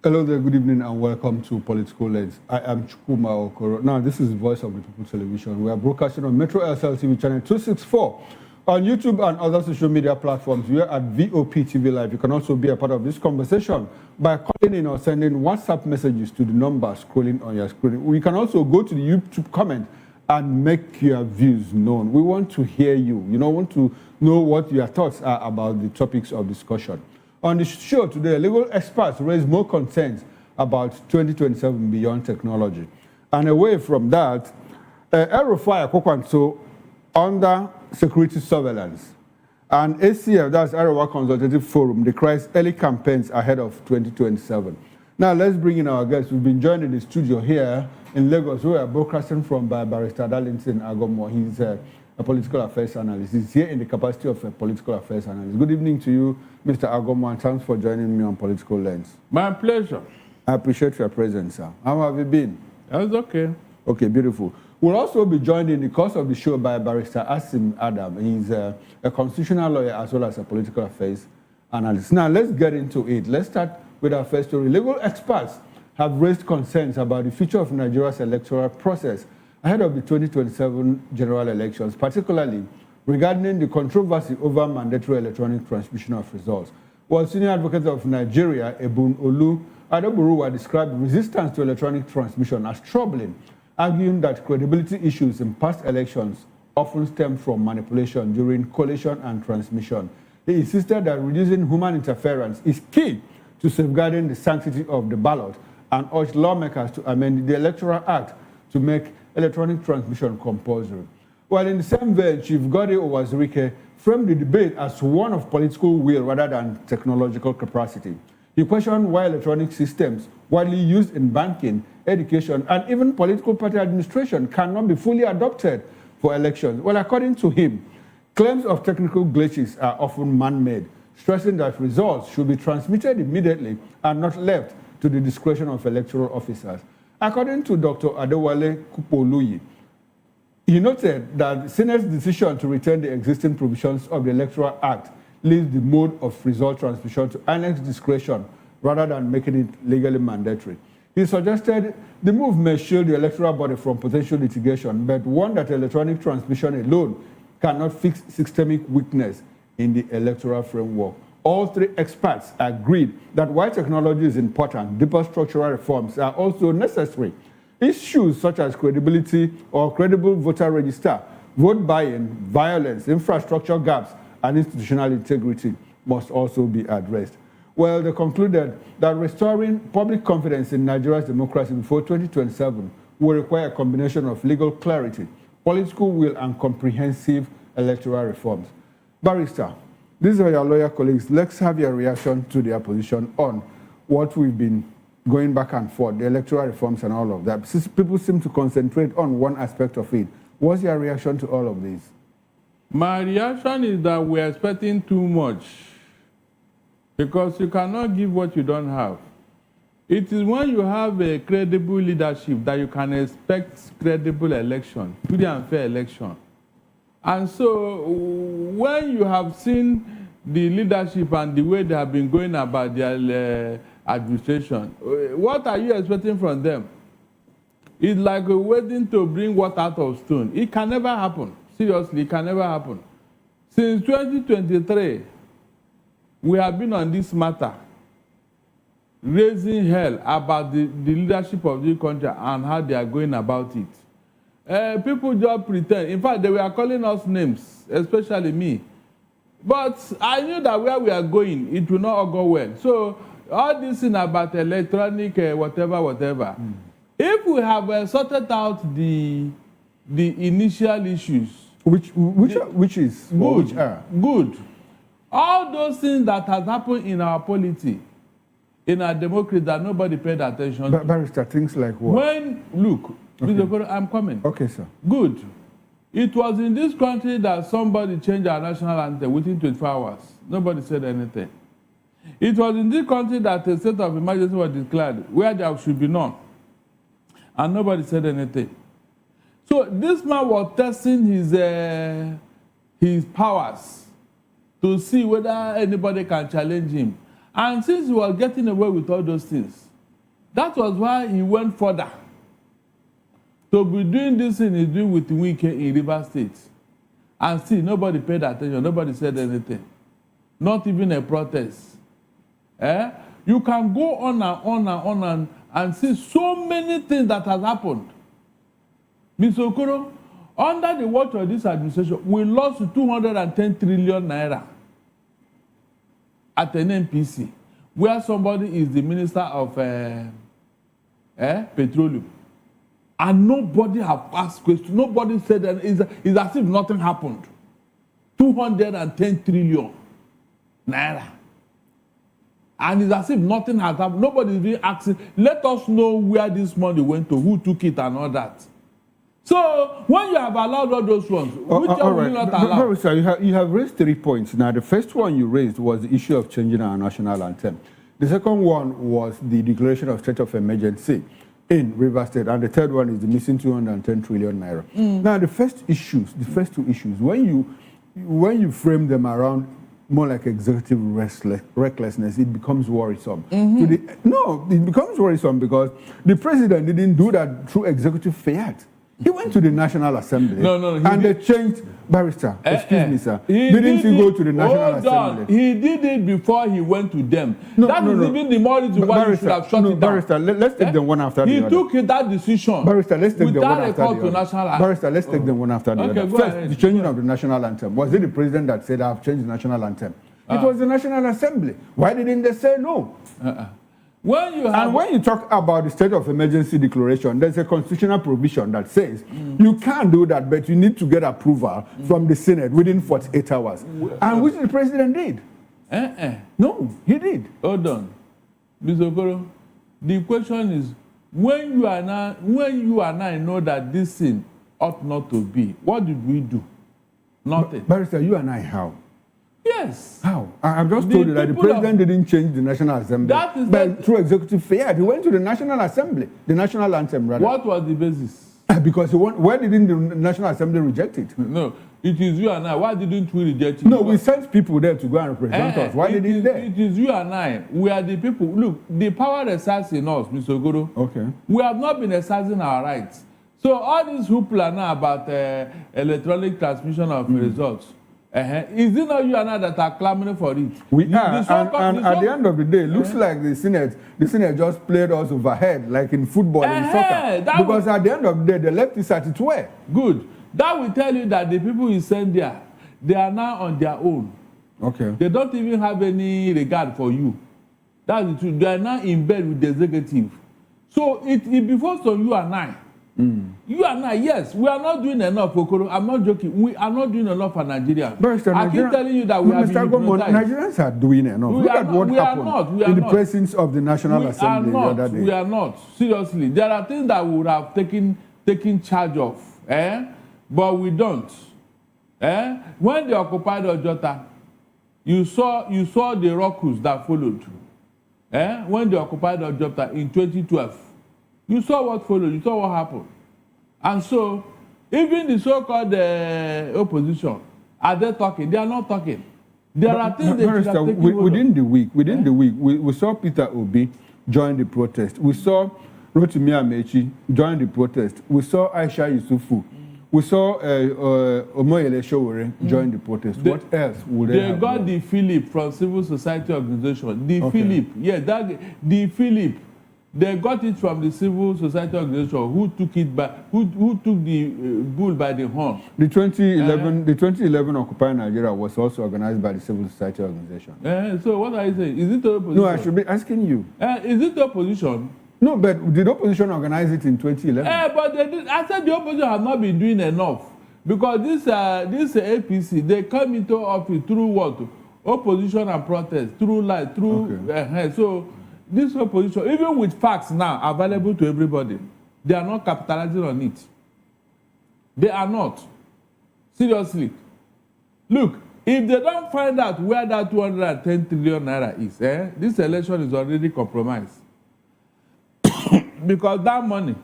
Speaker 2: Hello there, good evening and welcome to Political Lens. I am Chukuma Okoro. Now, this is Voice of the People Television. We are broadcasting on Metro SLTV channel 264 on YouTube and other social media platforms. We are at VOP TV Live. You can also be a part of this conversation by calling in or sending WhatsApp messages to the number scrolling on your screen. We can also go to the YouTube comment and make your views known. We want to hear you. Want to know what your thoughts are about the topics of discussion. On the show today, legal experts raise more concerns about 2027 beyond technology. And away from that, El-Rufai Kwankwaso under security surveillance. And ACF, that's Arewa Consultative Forum, declares early campaigns ahead of 2027. Now let's bring in our guests. We've been joined in the studio here in Lagos. We are broadcasting from by Barrister Darlington Agomo. He's a political affairs analyst. He's here in the capacity of a political affairs analyst. Good evening to you, Mr. Agomo, and thanks for joining me on Political Lens.
Speaker 4: My pleasure.
Speaker 2: I appreciate your presence, sir. How have you been?
Speaker 4: That's okay.
Speaker 2: Okay, beautiful. We'll also be joined in the course of the show by Barrister Asim Adam. He's a constitutional lawyer as well as a political affairs analyst. Now, let's get into it. Let's start with our first story. Legal experts have raised concerns about the future of Nigeria's electoral process ahead of the 2027 general elections, particularly regarding the controversy over mandatory electronic transmission of results. While senior advocate of Nigeria, Ebun Olu Adeburuwa, described resistance to electronic transmission as troubling, arguing that credibility issues in past elections often stem from manipulation during collation and transmission. He insisted that reducing human interference is key to safeguarding the sanctity of the ballot and urged lawmakers to amend the Electoral Act to make electronic transmission compulsory. While in the same vein, Chief Gode Owazirike framed the debate as one of political will rather than technological capacity. He questioned why electronic systems widely used in banking, education, and even political party administration cannot be fully adopted for elections. Well, according to him, claims of technical glitches are often man-made, stressing that results should be transmitted immediately and not left to the discretion of electoral officers. According to Dr. Adewale Kupoluyi, he noted that the Senate's decision to return the existing provisions of the Electoral Act leaves the mode of result transmission to INEC's discretion rather than making it legally mandatory. He suggested the move may shield the electoral body from potential litigation, but warned that electronic transmission alone cannot fix systemic weakness in the electoral framework. All three experts agreed that while technology is important, deeper structural reforms are also necessary. Issues such as credibility or credible voter register, vote buying, violence, infrastructure gaps, and institutional integrity must also be addressed. Well, they concluded that restoring public confidence in Nigeria's democracy before 2027 will require a combination of legal clarity, political will, and comprehensive electoral reforms. Barrister, these are your lawyer colleagues. Let's have your reaction to their position on what we've been going back and forth, the electoral reforms and all of that. People seem to concentrate on one aspect of it. What's your reaction to all of this?
Speaker 4: My reaction is that we're expecting too much because you cannot give what you don't have. It is when you have a credible leadership that you can expect credible election, free and fair election. And so when you have seen the leadership and the way they have been going about their administration, what are you expecting from them? It's like waiting to bring water out of stone. It can never happen. Seriously, it can never happen. Since 2023, we have been on this matter, raising hell about the leadership of the country and how they are going about it. People just pretend. In fact, they were calling us names, especially me. But I knew that where we are going, it will not all go well. So all this thing about electronic, whatever. If we have sorted out the initial issues,
Speaker 2: which is
Speaker 4: good,
Speaker 2: or which are
Speaker 4: good. All those things that has happened in our polity, in our democracy that nobody paid attention to.
Speaker 2: Barrister, things like what?
Speaker 4: When look,
Speaker 2: Okay.
Speaker 4: Mr. Okoro, I'm coming.
Speaker 2: Okay, sir.
Speaker 4: Good. It was in this country that somebody changed our national anthem within 24 hours. Nobody said anything. It was in this country that a state of emergency was declared, where there should be none. And nobody said anything. So this man was testing his powers to see whether anybody can challenge him. And since he was getting away with all those things, that was why he went further to be doing this thing he's doing with Wike in River State. And still, nobody paid attention. Nobody said anything. Not even a protest. You can go on and on and on and see so many things that has happened. Mr. Okoro, under the watch of this administration, we lost 210 trillion naira at an NPC, where somebody is the minister of petroleum. And nobody have asked questions. Nobody said that. It's as if nothing happened. 210 trillion naira. And it's as if nothing has happened. Nobody is being asking, let us know where this money went to, who took it and all that. So when you have allowed all those ones, which will you not allow?
Speaker 2: Barrister, you have raised 3 points. Now, the first one you raised was the issue of changing our national anthem. The second one was the declaration of state of emergency in River State, and the third one is the missing 210 trillion naira. Now, the first two issues, when you frame them around more like executive recklessness, it becomes worrisome. It becomes worrisome because the president didn't do that through executive fiat. He went to the National Assembly and they changed. Barrister, excuse me, sir. Didn't he go to the National Assembly?
Speaker 4: He did it before he went to them. That is even the more reason why you should have shut it down.
Speaker 2: Barrister, let's take them one after the other.
Speaker 4: He took that decision.
Speaker 2: Barrister, let's take them one after the other.
Speaker 4: National
Speaker 2: Barrister, let's take them one after the other. First, the changing of the national anthem. Was it the president that said, I've changed the national anthem? It was the National Assembly. Why didn't they say no? When you talk about the state of emergency declaration, there's a constitutional provision that says you can't do that, but you need to get approval from the Senate within 48 hours. And which the president did. No, he did.
Speaker 4: Hold on. Mr. Okoro, the question is, when you and I know that this thing ought not to be, what did we do? Nothing.
Speaker 2: Barrister, you and I, how?
Speaker 4: Yes.
Speaker 2: How? I've just told you that the president didn't change the National Assembly. But through executive fiat, he went to the National Assembly, the national anthem, rather.
Speaker 4: What was the basis?
Speaker 2: Because why didn't the National Assembly reject it?
Speaker 4: No, it is you and I. Why didn't we reject it?
Speaker 2: No, we sent people there to go and represent us. Why didn't they?
Speaker 4: It is you and I. We are the people. Look, the power resides in us, Mr. Ogoro.
Speaker 2: Okay.
Speaker 4: We have not been exercising our rights. So all these hoopla now about electronic transmission of results, is it not you and I that are clamoring for it?
Speaker 2: We are, and at the end of the day, it looks like the Senate just played us overhead, like in football and soccer. Because at the end of the day, they left it at its way.
Speaker 4: Good. That will tell you that the people you send there, they are now on their own.
Speaker 2: Okay.
Speaker 4: They don't even have any regard for you. That's the truth. They are now in bed with the executive. So it befalls on you and I. You and I, yes, we are not doing enough, Okoro. I'm not joking. We are not doing enough for Nigeria. I keep telling you that we are being hypnotized.
Speaker 2: Nigerians are doing enough. Look at what happened in the presence of the National Assembly the other day.
Speaker 4: We are not. Seriously. There are things that we would have taken charge of. But we don't. When they occupied Ojota, you saw the ruckus that followed. when they occupied Ojota in 2012. You saw what followed, you saw what happened. And so, even the so-called opposition, are they talking? They are not talking. There are things they should have taken
Speaker 2: within the week, we saw Peter Obi join the protest. We saw Rotimi Amechi join the protest. We saw Aisha Yusufu. We saw Omoyele Sowore join the protest. What else would they have?
Speaker 4: They got the Philip from civil society organization. The Philip, the Philip. They got it from the civil society organization who took it by who took the bull by the horn.
Speaker 2: The 2011 Occupy Nigeria was also organized by the civil society organization.
Speaker 4: So what are you saying? Is it the opposition?
Speaker 2: No, I should be asking you.
Speaker 4: Is it the opposition?
Speaker 2: No, but did the opposition organize it in 2011?
Speaker 4: But they did. I said the opposition has not been doing enough because this APC, they come into office through what? Opposition and protest, through light, through so. This opposition, even with facts now available to everybody, they are not capitalizing on it. They are not. Seriously. Look, if they don't find out where that 210 trillion naira is, this election is already compromised. Because that money,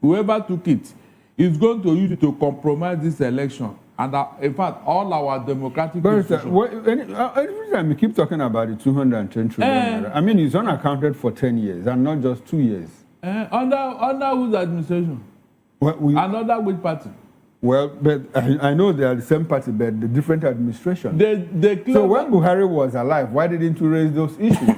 Speaker 4: whoever took it, is going to use it to compromise this election. And in fact, all our democratic
Speaker 2: every time we keep talking about the 210 trillion naira, I mean, it's unaccounted for 10 years and not just 2 years.
Speaker 4: Under whose administration? Another which party?
Speaker 2: Well, but I know they are the same party, but the different administration.
Speaker 4: So
Speaker 2: when Buhari was alive, why didn't you raise those issues?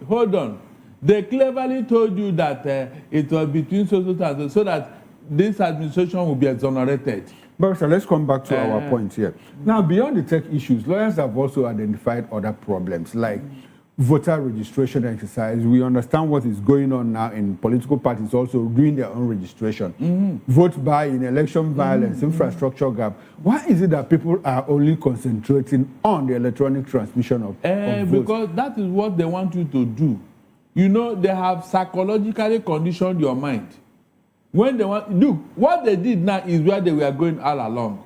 Speaker 4: Hold on. They cleverly told you that it was between so that this administration will be exonerated.
Speaker 2: But let's come back to our point here. Now, beyond the tech issues, lawyers have also identified other problems like voter registration exercise. We understand what is going on now in political parties also doing their own registration. Vote buying, election violence, infrastructure gap. Why is it that people are only concentrating on the electronic transmission of votes?
Speaker 4: Because that is what they want you to do. You know, they have psychologically conditioned your mind. When they want, look, what they did now is where they were going all along.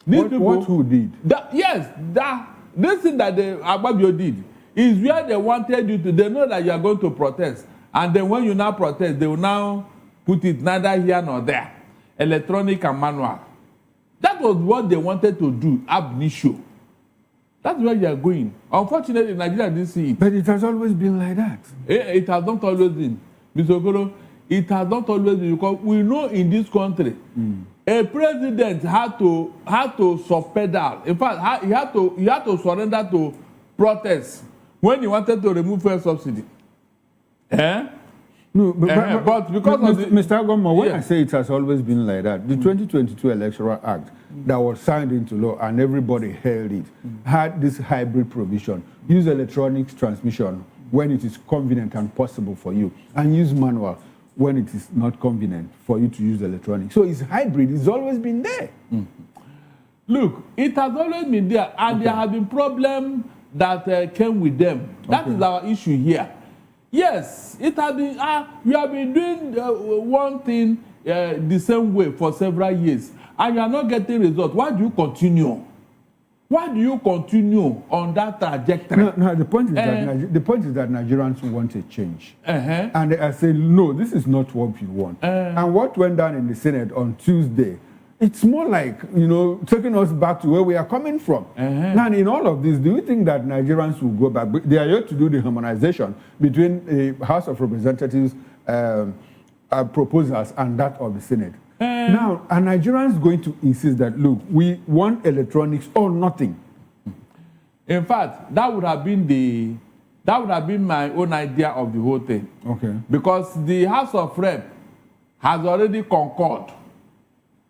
Speaker 2: What who did?
Speaker 4: This thing that Agbabio did is where they wanted you to. They know that you are going to protest, and then when you now protest, they will now put it neither here nor there, electronic and manual. That was what they wanted to do ab initio. That's where you are going. Unfortunately, Nigeria didn't see it.
Speaker 2: But it has always been like that.
Speaker 4: It has not always been, Mr. Okoro. It has not always been, because we know in this country, a president had to subpedal. In fact, he had to surrender to protest when he wanted to remove fuel subsidy.
Speaker 2: No, but because of Mr. Agoma, when I say it has always been like that, the 2022 Electoral Act that was signed into law and everybody held it had this hybrid provision: use electronic transmission when it is convenient and possible for you, and use manual when it is not convenient for you to use electronic. So it's hybrid. It's always been there.
Speaker 4: Look, it has always been there, and there have been problems that came with them. That is our issue here. Yes, it has been. You have been doing one thing the same way for several years, and you are not getting results. Why do you continue? Why do you continue on that trajectory?
Speaker 2: No, the point is that Nigerians want a change. And they are saying, no, this is not what we want. And what went down in the Senate on Tuesday, it's more like, taking us back to where we are coming from. Now, in all of this, do you think that Nigerians will go back? They are yet to do the harmonization between the House of Representatives proposals and that of the Senate. Now, are Nigerians going to insist that, look, we want electronics or nothing?
Speaker 4: In fact, that would have been my own idea of the whole thing.
Speaker 2: Okay.
Speaker 4: Because the House of Rep has already concurred.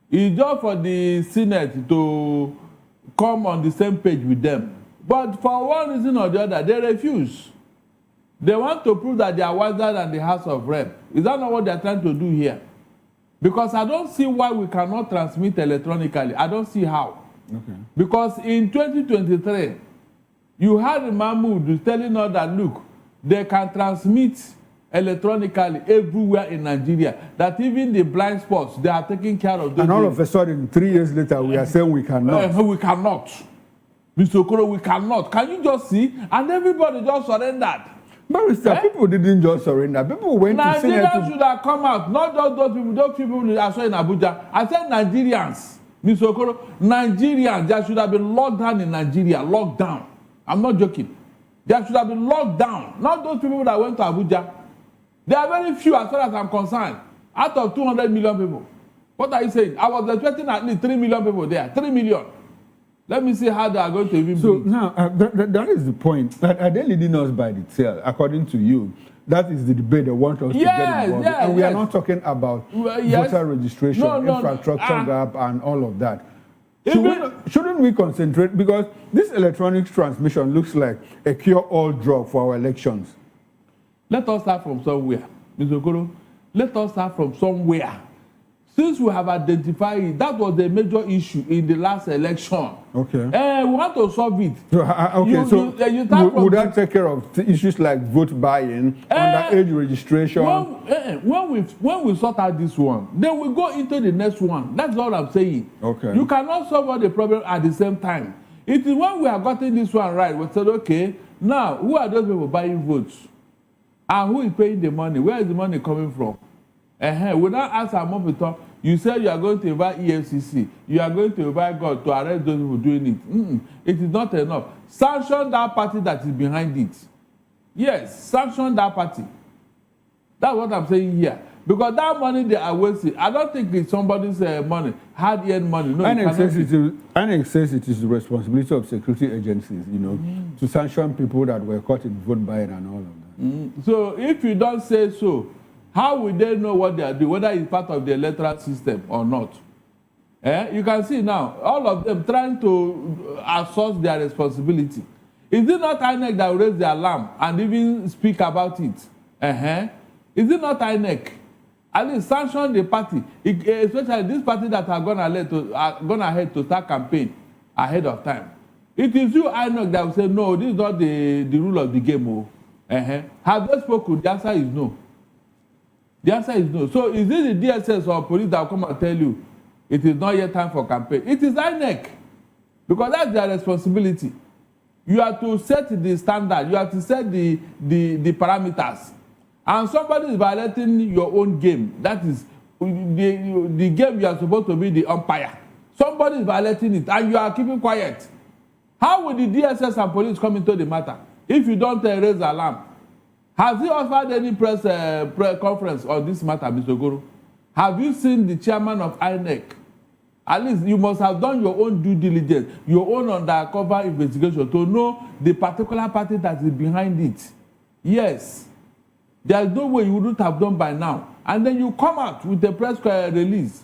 Speaker 4: It's just for the Senate to come on the same page with them. But for one reason or the other, they refuse. They want to prove that they are wiser than the House of Rep. Is that not what they are trying to do here? Because I don't see why we cannot transmit electronically. I don't see how.
Speaker 2: Okay.
Speaker 4: Because in 2023, you had Mahmoud telling us that, look, they can transmit electronically everywhere in Nigeria. That even the blind spots, they are taking care of those.
Speaker 2: And all of a sudden, 3 years later, we are saying we cannot.
Speaker 4: We cannot. Mr. Okoro, we cannot. Can you just see? And everybody just surrendered.
Speaker 2: Barrister, people didn't just surrender. People went to Senate.
Speaker 4: Nigerians should have come out, not just those people that are in Abuja. I said Nigerians. Mr. Okoro, Nigerians, there should have been locked down in Nigeria. Locked down. I'm not joking. There should have been locked down. Not those people that went to Abuja. There are very few as far as I'm concerned. Out of 200 million people. What are you saying? I was expecting at least 3 million people there. 3 million. Let me see how they are going to even
Speaker 2: So now, that is the point. Are they leading us by the tail, according to you? That is the debate they want us to get involved in. And we are not talking about voter registration, infrastructure gap, and all of that. Shouldn't we concentrate? Because this electronic transmission looks like a cure-all drug for our elections.
Speaker 4: Let us start from somewhere. Mr. Okoro, let us start from somewhere. Since we have identified it, that was the major issue in the last election.
Speaker 2: Okay.
Speaker 4: We want to solve it.
Speaker 2: So, would that take care of issues like vote buying, underage registration?
Speaker 4: When we sort out this one, then we go into the next one. That's all I'm saying.
Speaker 2: Okay.
Speaker 4: You cannot solve all the problem at the same time. It is when we have gotten this one right, we said, okay, now who are those people buying votes? And who is paying the money? Where is the money coming from? We now ask our mom, you said you are going to invite EFCC. You are going to invite God to arrest those people doing it. It is not enough. Sanction that party that is behind it. Yes, sanction that party. That's what I'm saying here. Because that money they are wasting, I don't think it's somebody's money, hard-earned money. No,
Speaker 2: INEC says it is the responsibility of security agencies, to sanction people that were caught in vote buying and all of that.
Speaker 4: So if you don't say so, how will they know what they are doing, whether it's part of the electoral system or not? You can see now, all of them trying to assume their responsibility. Is it not INEC that will raise the alarm and even speak about it? Is it not INEC? At least sanction the party, especially this party that are gone ahead to start campaign ahead of time. It is you, INEC, that will say, no, this is not the rule of the game. Have they spoken? The answer is no. The answer is no. So is it the DSS or police that will come and tell you it is not yet time for campaign? It is INEC. Because that's their responsibility. You have to set the standard. You have to set the parameters. And somebody is violating your own game. That is the game you are supposed to be the umpire. Somebody is violating it and you are keeping quiet. How will the DSS and police come into the matter if you don't raise the alarm? Has he offered any press conference on this matter, Mr. Guru? Have you seen the chairman of INEC? At least you must have done your own due diligence, your own undercover investigation to know the particular party that is behind it. Yes. There is no way you wouldn't have done by now. And then you come out with a press release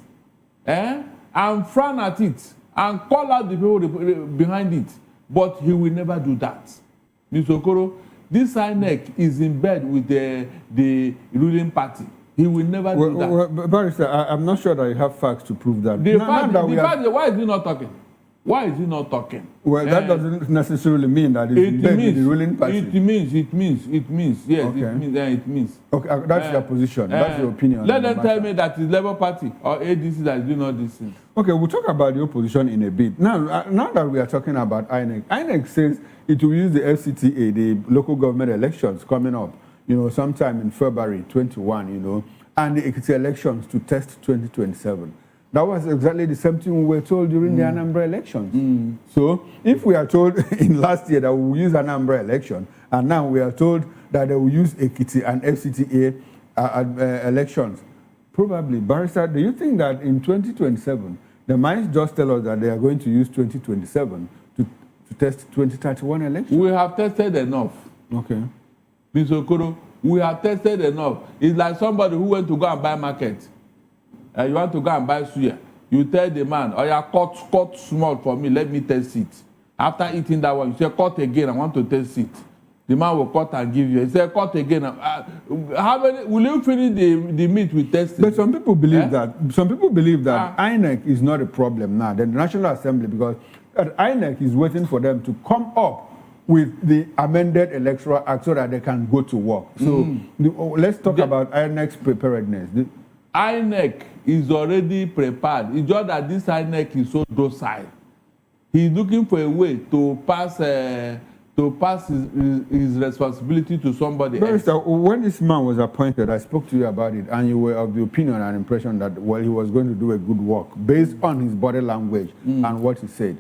Speaker 4: and frown at it and call out the people behind it. But he will never do that. Mr. Okoro, this INEC is in bed with the ruling party. He will never do that.
Speaker 2: Well, Barrister, I'm not sure that you have facts to prove that.
Speaker 4: Why is he not talking? Why is he not talking?
Speaker 2: Well, that doesn't necessarily mean that it's in bed with the ruling party.
Speaker 4: It means. Yes,
Speaker 2: okay.
Speaker 4: It means.
Speaker 2: Okay, that's your position. That's your opinion.
Speaker 4: Let them tell me that it's Labour Party or ADC that is doing all these things.
Speaker 2: Okay, we'll talk about your position in a bit. Now that we are talking about INEC, INEC says it will use the FCTA, the local government elections coming up, sometime in February 21, and the Ekiti elections to test 2027. That was exactly the same thing we were told during the Anambra elections. So if we are told in last year that we will use Anambra election, and now we are told that they will use Ekiti and FCTA elections, probably, Barrister, do you think that in 2027, they might just tell us that they are going to use 2027 to test 2031 elections?
Speaker 4: We have tested enough.
Speaker 2: Okay.
Speaker 4: Mr. Okoro, we have tested enough. It's like somebody who went to go and buy market. You want to go and buy suya. You tell the man, cut small for me, let me test it. After eating that one, you say, cut again, I want to test it. The man will cut and give you. He said, cut again. How many, will you finish the meat with testing?
Speaker 2: But some people believe that. Some people believe that INEC is not a problem now, the National Assembly, because INEC is waiting for them to come up with the amended Electoral Act so that they can go to work. So let's talk about INEC's preparedness.
Speaker 4: INEC is already prepared. It's just that this INEC is so docile. He's looking for a way to pass to pass his responsibility to somebody
Speaker 2: Barrister,
Speaker 4: else.
Speaker 2: when this man was appointed, I spoke to you about it, and you were of the opinion and impression that, well, he was going to do a good work based on his body language and what he said.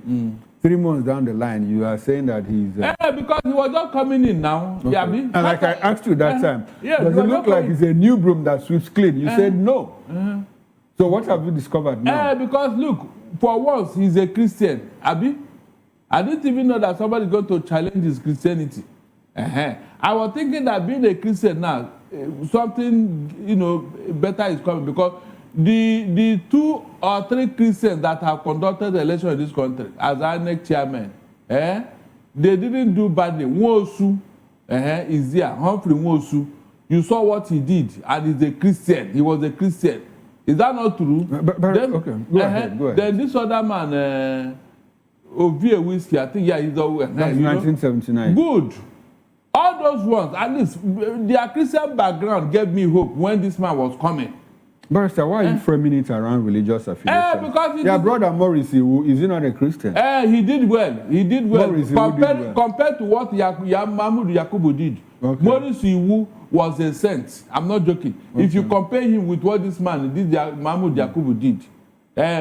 Speaker 2: 3 months down the line, you are saying that he's...
Speaker 4: because he was just coming in now.
Speaker 2: Okay.
Speaker 4: Yeah,
Speaker 2: and like I asked you that time,
Speaker 4: yes,
Speaker 2: does it look like it's a new broom that sweeps clean? You said no. So what have you discovered now?
Speaker 4: Because look, for once, he's a Christian. Abi? I didn't even know that somebody is going to challenge his Christianity. I was thinking that being a Christian now, something, better is coming, because the 2 or 3 Christians that have conducted the election in this country as INEC chairman, they didn't do badly. Nwosu is there, Humphrey Nwosu. You saw what he did, and he's a Christian. He was a Christian. Is that not true?
Speaker 2: Then, okay, go ahead.
Speaker 4: Then this other man, Ovie Whiskey, I think, he's always...
Speaker 2: That's 1979.
Speaker 4: Good. All those ones, at least, their Christian background gave me hope when this man was coming.
Speaker 2: Barrister, why are you framing it around religious affiliation?
Speaker 4: Because
Speaker 2: your brother Morris, is he not a Christian?
Speaker 4: He did well. He did well.
Speaker 2: Morris,
Speaker 4: compared to what Mahmoud Yakubu did. Okay. Morris Iwu was a saint. I'm not joking. Okay. If you compare him with what this man did, Mahmoud Yakubu did,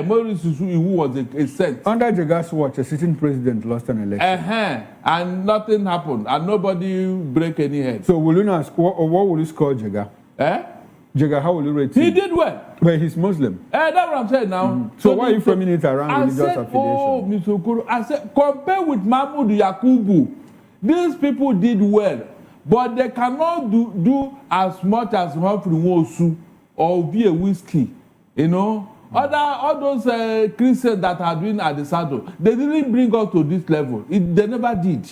Speaker 4: Morris Iwu was a saint.
Speaker 2: Under Jega's watch, a sitting president lost an election.
Speaker 4: And nothing happened, and nobody break any head.
Speaker 2: So will you not what will you score Jega? Jega, how will you rate him?
Speaker 4: He did well.
Speaker 2: But he's Muslim.
Speaker 4: That's what I'm saying now.
Speaker 2: So why are you framing it around religious affiliation?
Speaker 4: Oh, Mr. Okoro, I said, compare with Mahmoud Yakubu. These people did well, but they cannot do as much as Humphrey Nwosu or Ovie Whiskey. All those Christians that are doing at the saddle, they didn't bring us to this level. They never did.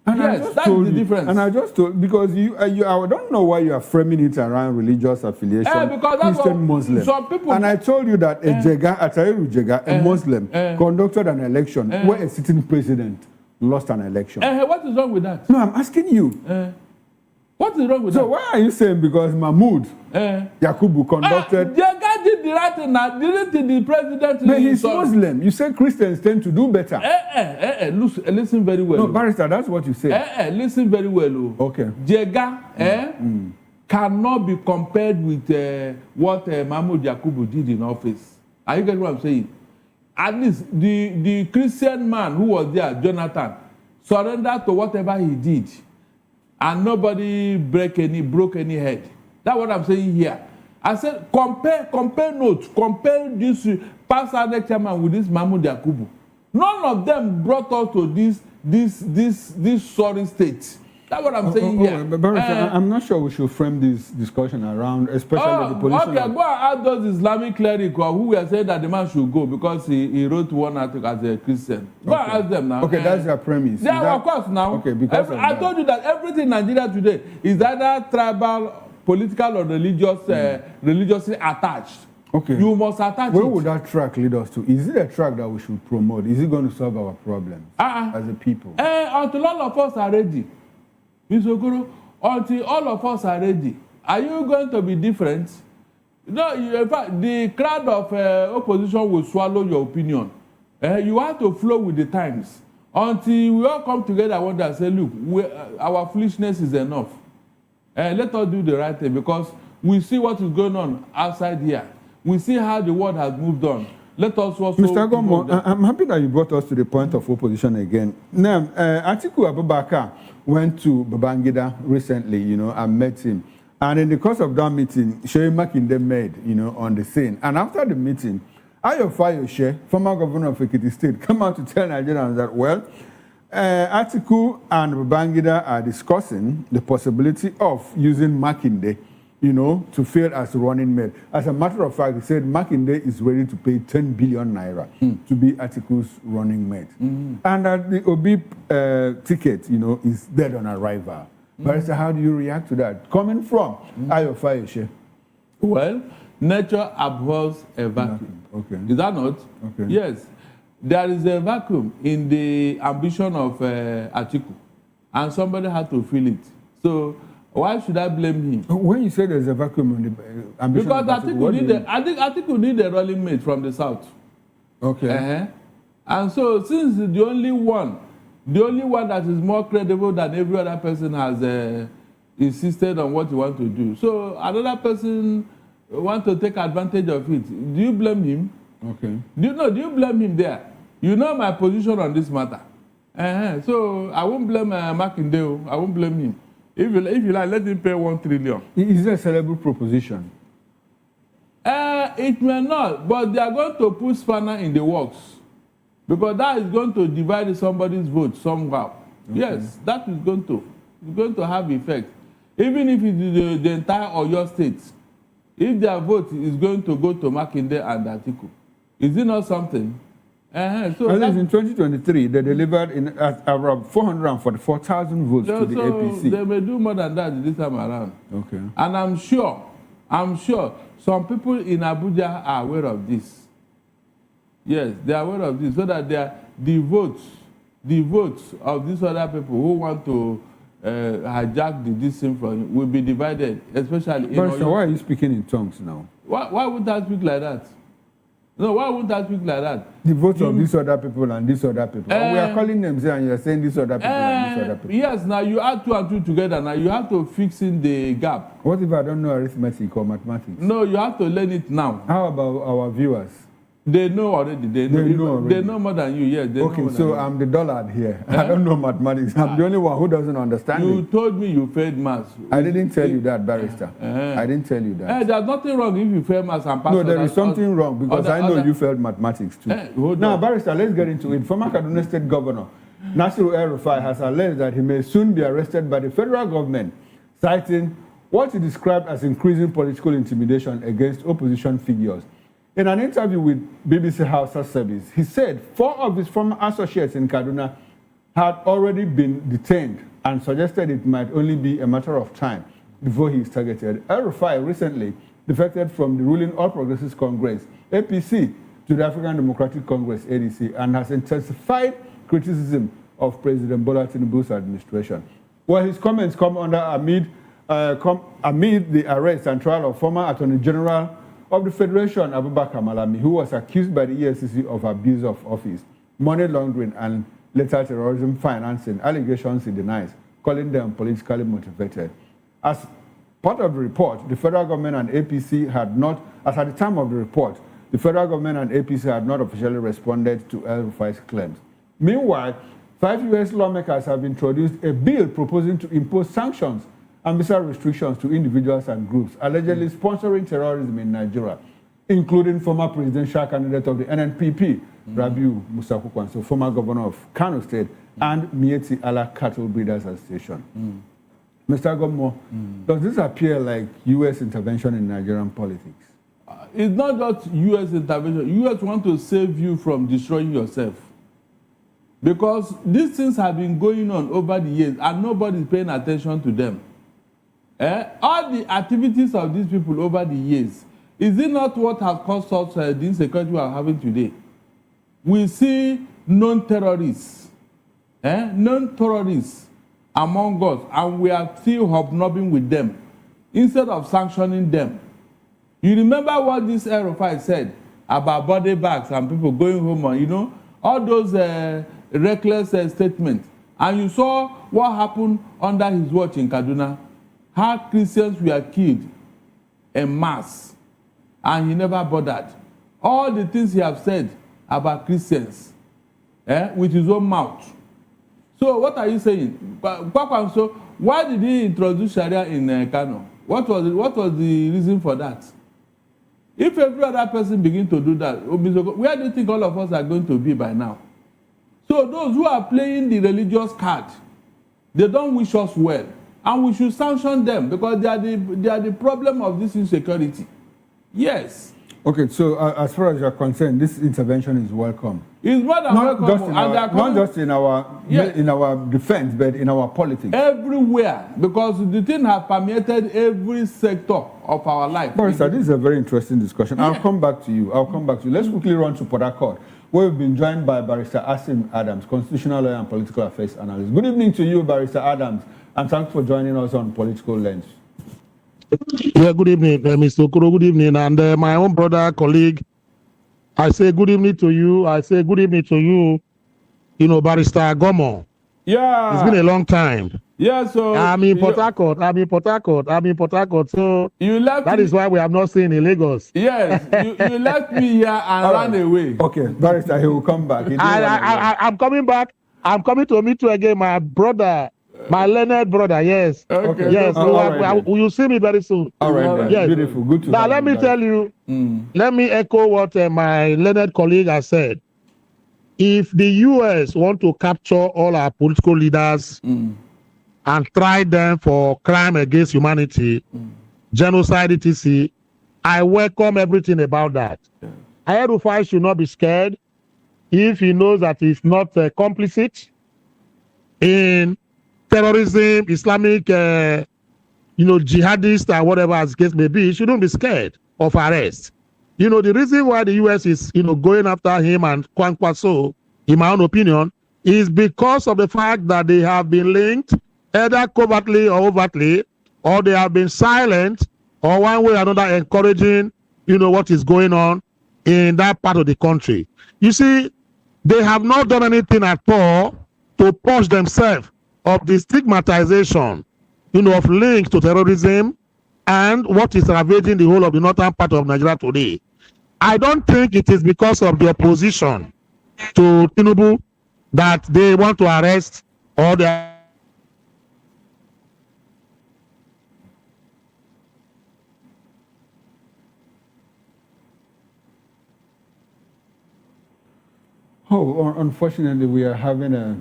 Speaker 2: And
Speaker 4: yes, that's the difference.
Speaker 2: And I just told, because I don't know why you are framing it around religious affiliation,
Speaker 4: because that's
Speaker 2: Christian, Muslim.
Speaker 4: Some people,
Speaker 2: and I told you that a Atayiru Jega, a Muslim, conducted an election where a sitting president lost an election.
Speaker 4: What is wrong with that?
Speaker 2: No, I'm asking you.
Speaker 4: What is wrong with that?
Speaker 2: So why are you saying because Mahmoud Yakubu conducted...
Speaker 4: Jega did the right thing now. Didn't the president...
Speaker 2: But he's Muslim. You say Christians tend to do better.
Speaker 4: Listen very well.
Speaker 2: No, Barrister, that's what you say.
Speaker 4: Listen very well.
Speaker 2: Okay.
Speaker 4: Jega cannot be compared with what Mahmoud Yakubu did in office. Are you getting what I'm saying? At least the Christian man who was there, Jonathan, surrendered to whatever he did. And nobody broke any head. That's what I'm saying here. I said, compare notes, compare this past INEC chairman with this Mahmoud Yakubu. None of them brought us to this sorry state. That's what I'm saying here.
Speaker 2: But I'm not sure we should frame this discussion around, especially the position.
Speaker 4: Okay, go and ask those Islamic clerics who were saying that the man should go because he wrote one article as a Christian. Go and ask them now.
Speaker 2: Okay, that's your premise.
Speaker 4: Yeah, of course now.
Speaker 2: Okay, because
Speaker 4: I told you that everything in Nigeria today is either tribal, political, or religiously attached.
Speaker 2: Okay.
Speaker 4: You must attach
Speaker 2: Where
Speaker 4: it.
Speaker 2: would that track lead us to? Is it a track that we should promote? Is it going to solve our problems as a people?
Speaker 4: Until all of us are ready. Mr. Okoro, until all of us are ready, are you going to be different? No, in fact, the crowd of opposition will swallow your opinion. You have to flow with the times. Until we all come together one day and say, look, our foolishness is enough. Let us do the right thing, because we see what is going on outside here. We see how the world has moved on. Let us also...
Speaker 2: Mr. Gomo, I'm happy that you brought us to the point of opposition again. Now, Atiku Abubakar went to Babangida recently, and met him. And in the course of that meeting, Seyi Makinde met, on the scene. And after the meeting, Ayo Fayose, former governor of Ekiti State, came out to tell Nigerians that, well, Atiku and Babangida are discussing the possibility of using Makinde, to fill as running mate. As a matter of fact, he said Makinde is ready to pay 10 billion naira to be Atiku's running mate. And that the Obi ticket, is dead on arrival. But how do you react to that? Coming from Ayo Fayose.
Speaker 4: Well, nature abhors a vacuum.
Speaker 2: Okay.
Speaker 4: Is that not?
Speaker 2: Okay.
Speaker 4: Yes. There is a vacuum in the ambition of Atiku, and somebody had to fill it. So why should I blame him?
Speaker 2: When you say there's a vacuum in the ambition
Speaker 4: because
Speaker 2: of Atiku,
Speaker 4: I think we need a running mate from the south.
Speaker 2: Okay.
Speaker 4: And so since the only one The only one that is more credible than every other person has insisted on what he wants to do. So another person wants to take advantage of it. Do you blame him?
Speaker 2: Okay.
Speaker 4: Do you blame him there? You know my position on this matter. So I won't blame Makinde. I won't blame him. If you like, let him pay 1 trillion.
Speaker 2: Is it a sellable proposition?
Speaker 4: It may not, but they are going to put spanner in the works. Because that is going to divide somebody's vote somehow. Okay. Yes, that is going to have effect. Even if it is the entire Oyo state, if their vote is going to go to Makinde and Atiku, is it not something? So
Speaker 2: at least in 2023, they delivered around 444,000 votes to the APC.
Speaker 4: They may do more than that this time around.
Speaker 2: Okay.
Speaker 4: And I'm sure some people in Abuja are aware of this. Yes, they are aware of this, so that the votes of these other people who want to hijack this thing from you will be divided, especially in
Speaker 2: But so why are you speaking in tongues now?
Speaker 4: Why would I speak like that? No, why would I speak like that?
Speaker 2: The votes of these other people and these other people. And we are calling them and you're saying these other people and these other people.
Speaker 4: Yes, now you add 2 and 2 together. Now you have to fix in the gap.
Speaker 2: What if I don't know arithmetic or mathematics?
Speaker 4: No, you have to learn it now.
Speaker 2: How about our viewers?
Speaker 4: They know already. They know more than you. Yes.
Speaker 2: Okay, so I'm the dullard here. I don't know mathematics. I'm the only one who doesn't understand it.
Speaker 4: You told me you failed maths.
Speaker 2: I didn't tell you that, barrister. I didn't tell you that.
Speaker 4: There's nothing wrong if you fail maths and pass.
Speaker 2: No, there is something wrong because I know you failed mathematics too. Now, barrister, let's get into it. Former Kaduna State Governor Nasiru El-Rufai has alleged that he may soon be arrested by the federal government, citing what he described as increasing political intimidation against opposition figures. In an interview with BBC Hausa Service, he said 4 of his former associates in Kaduna had already been detained and suggested it might only be a matter of time before he is targeted. El-Rufai recently defected from the ruling All Progressives Congress, APC, to the African Democratic Congress, ADC, and has intensified criticism of President Bola Tinubu's administration. Well, his comments come amid the arrest and trial of former Attorney General of the Federation, Abubakar Malami, who was accused by the EFCC of abuse of office, money laundering, and later terrorism financing, allegations he denies, calling them politically motivated. As part of the report, the federal government and APC had not, as at the time of the report, the federal government and APC had not officially responded to El-Rufai's claims. Meanwhile, 5 U.S. lawmakers have introduced a bill proposing to impose sanctions and visa restrictions to individuals and groups allegedly sponsoring terrorism in Nigeria, including former presidential candidate of the Nnpp, Rabiu Musa Kwankwaso, former governor of Kano State, and Mieti Allah Cattle Breeders Association. Mr. Gomo, does this appear like U.S. intervention in Nigerian politics?
Speaker 4: It's not just U.S. intervention. U.S. want to save you from destroying yourself. Because these things have been going on over the years and nobody's paying attention to them. All the activities of these people over the years, is it not what has caused us the insecurity we are having today? We see known terrorists among us, and we are still hobnobbing with them instead of sanctioning them. You remember what this El-Rufai said about body bags and people going home on, all those reckless statements. And you saw what happened under his watch in Kaduna. How Christians were killed en masse, and he never bothered. All the things he have said about Christians, with his own mouth. So what are you saying? So why did he introduce Sharia in Kano? What was the reason for that? If every other person begin to do that, where do you think all of us are going to be by now? So those who are playing the religious card, they don't wish us well. And we should sanction them because they are the problem of this insecurity. Yes.
Speaker 2: Okay, so as far as you're concerned, this intervention is welcome.
Speaker 4: It's more than welcome.
Speaker 2: Not just in our defense, but in our politics.
Speaker 4: Everywhere, because the thing has permeated every sector of our life.
Speaker 2: Barrister, this is a very interesting discussion. I'll come back to you. Let's quickly run to Port Harcourt, where we've been joined by Barrister Asim Adams, constitutional lawyer and political affairs analyst. Good evening to you, Barrister Adams, and thanks for joining us on Political Lens.
Speaker 3: Yeah, good evening, Mr. Okoro. Good evening. And my own brother, colleague, I say good evening to you. Barrister Gomo.
Speaker 4: Yeah.
Speaker 3: It's been a long time.
Speaker 4: Yeah, so
Speaker 3: I'm in Port Harcourt. So
Speaker 4: you left
Speaker 3: that is why we have not seen in Lagos.
Speaker 4: Yes, you left me here and ran away.
Speaker 2: Okay, Barrister, he will come back.
Speaker 3: I'm coming back. I'm coming to meet you again, my brother, my learned brother. Yes.
Speaker 2: Okay.
Speaker 3: Yes.
Speaker 2: Right,
Speaker 3: will you see me very soon?
Speaker 2: All right. Then.
Speaker 3: Yes.
Speaker 2: Beautiful. Good to
Speaker 3: now, let me tell you. Let me echo what my learned colleague has said. If the U.S. want to capture all our political leaders and try them for crime against humanity, genocide, etc., I welcome everything about that. Nnpp should not be scared if he knows that he's not complicit in terrorism, Islamic, jihadist, or whatever as the case may be. He shouldn't be scared of arrest. The reason why the U.S. is, going after him and Kwankwaso, in my own opinion, is because of the fact that they have been linked, either covertly or overtly, or they have been silent, or one way or another encouraging, what is going on in that part of the country. You see, they have not done anything at all to push themselves of the stigmatization, of links to terrorism and what is ravaging the whole of the northern part of Nigeria today. I don't think it is because of the opposition to Tinubu that they want to arrest or they
Speaker 2: Oh, unfortunately, we are having a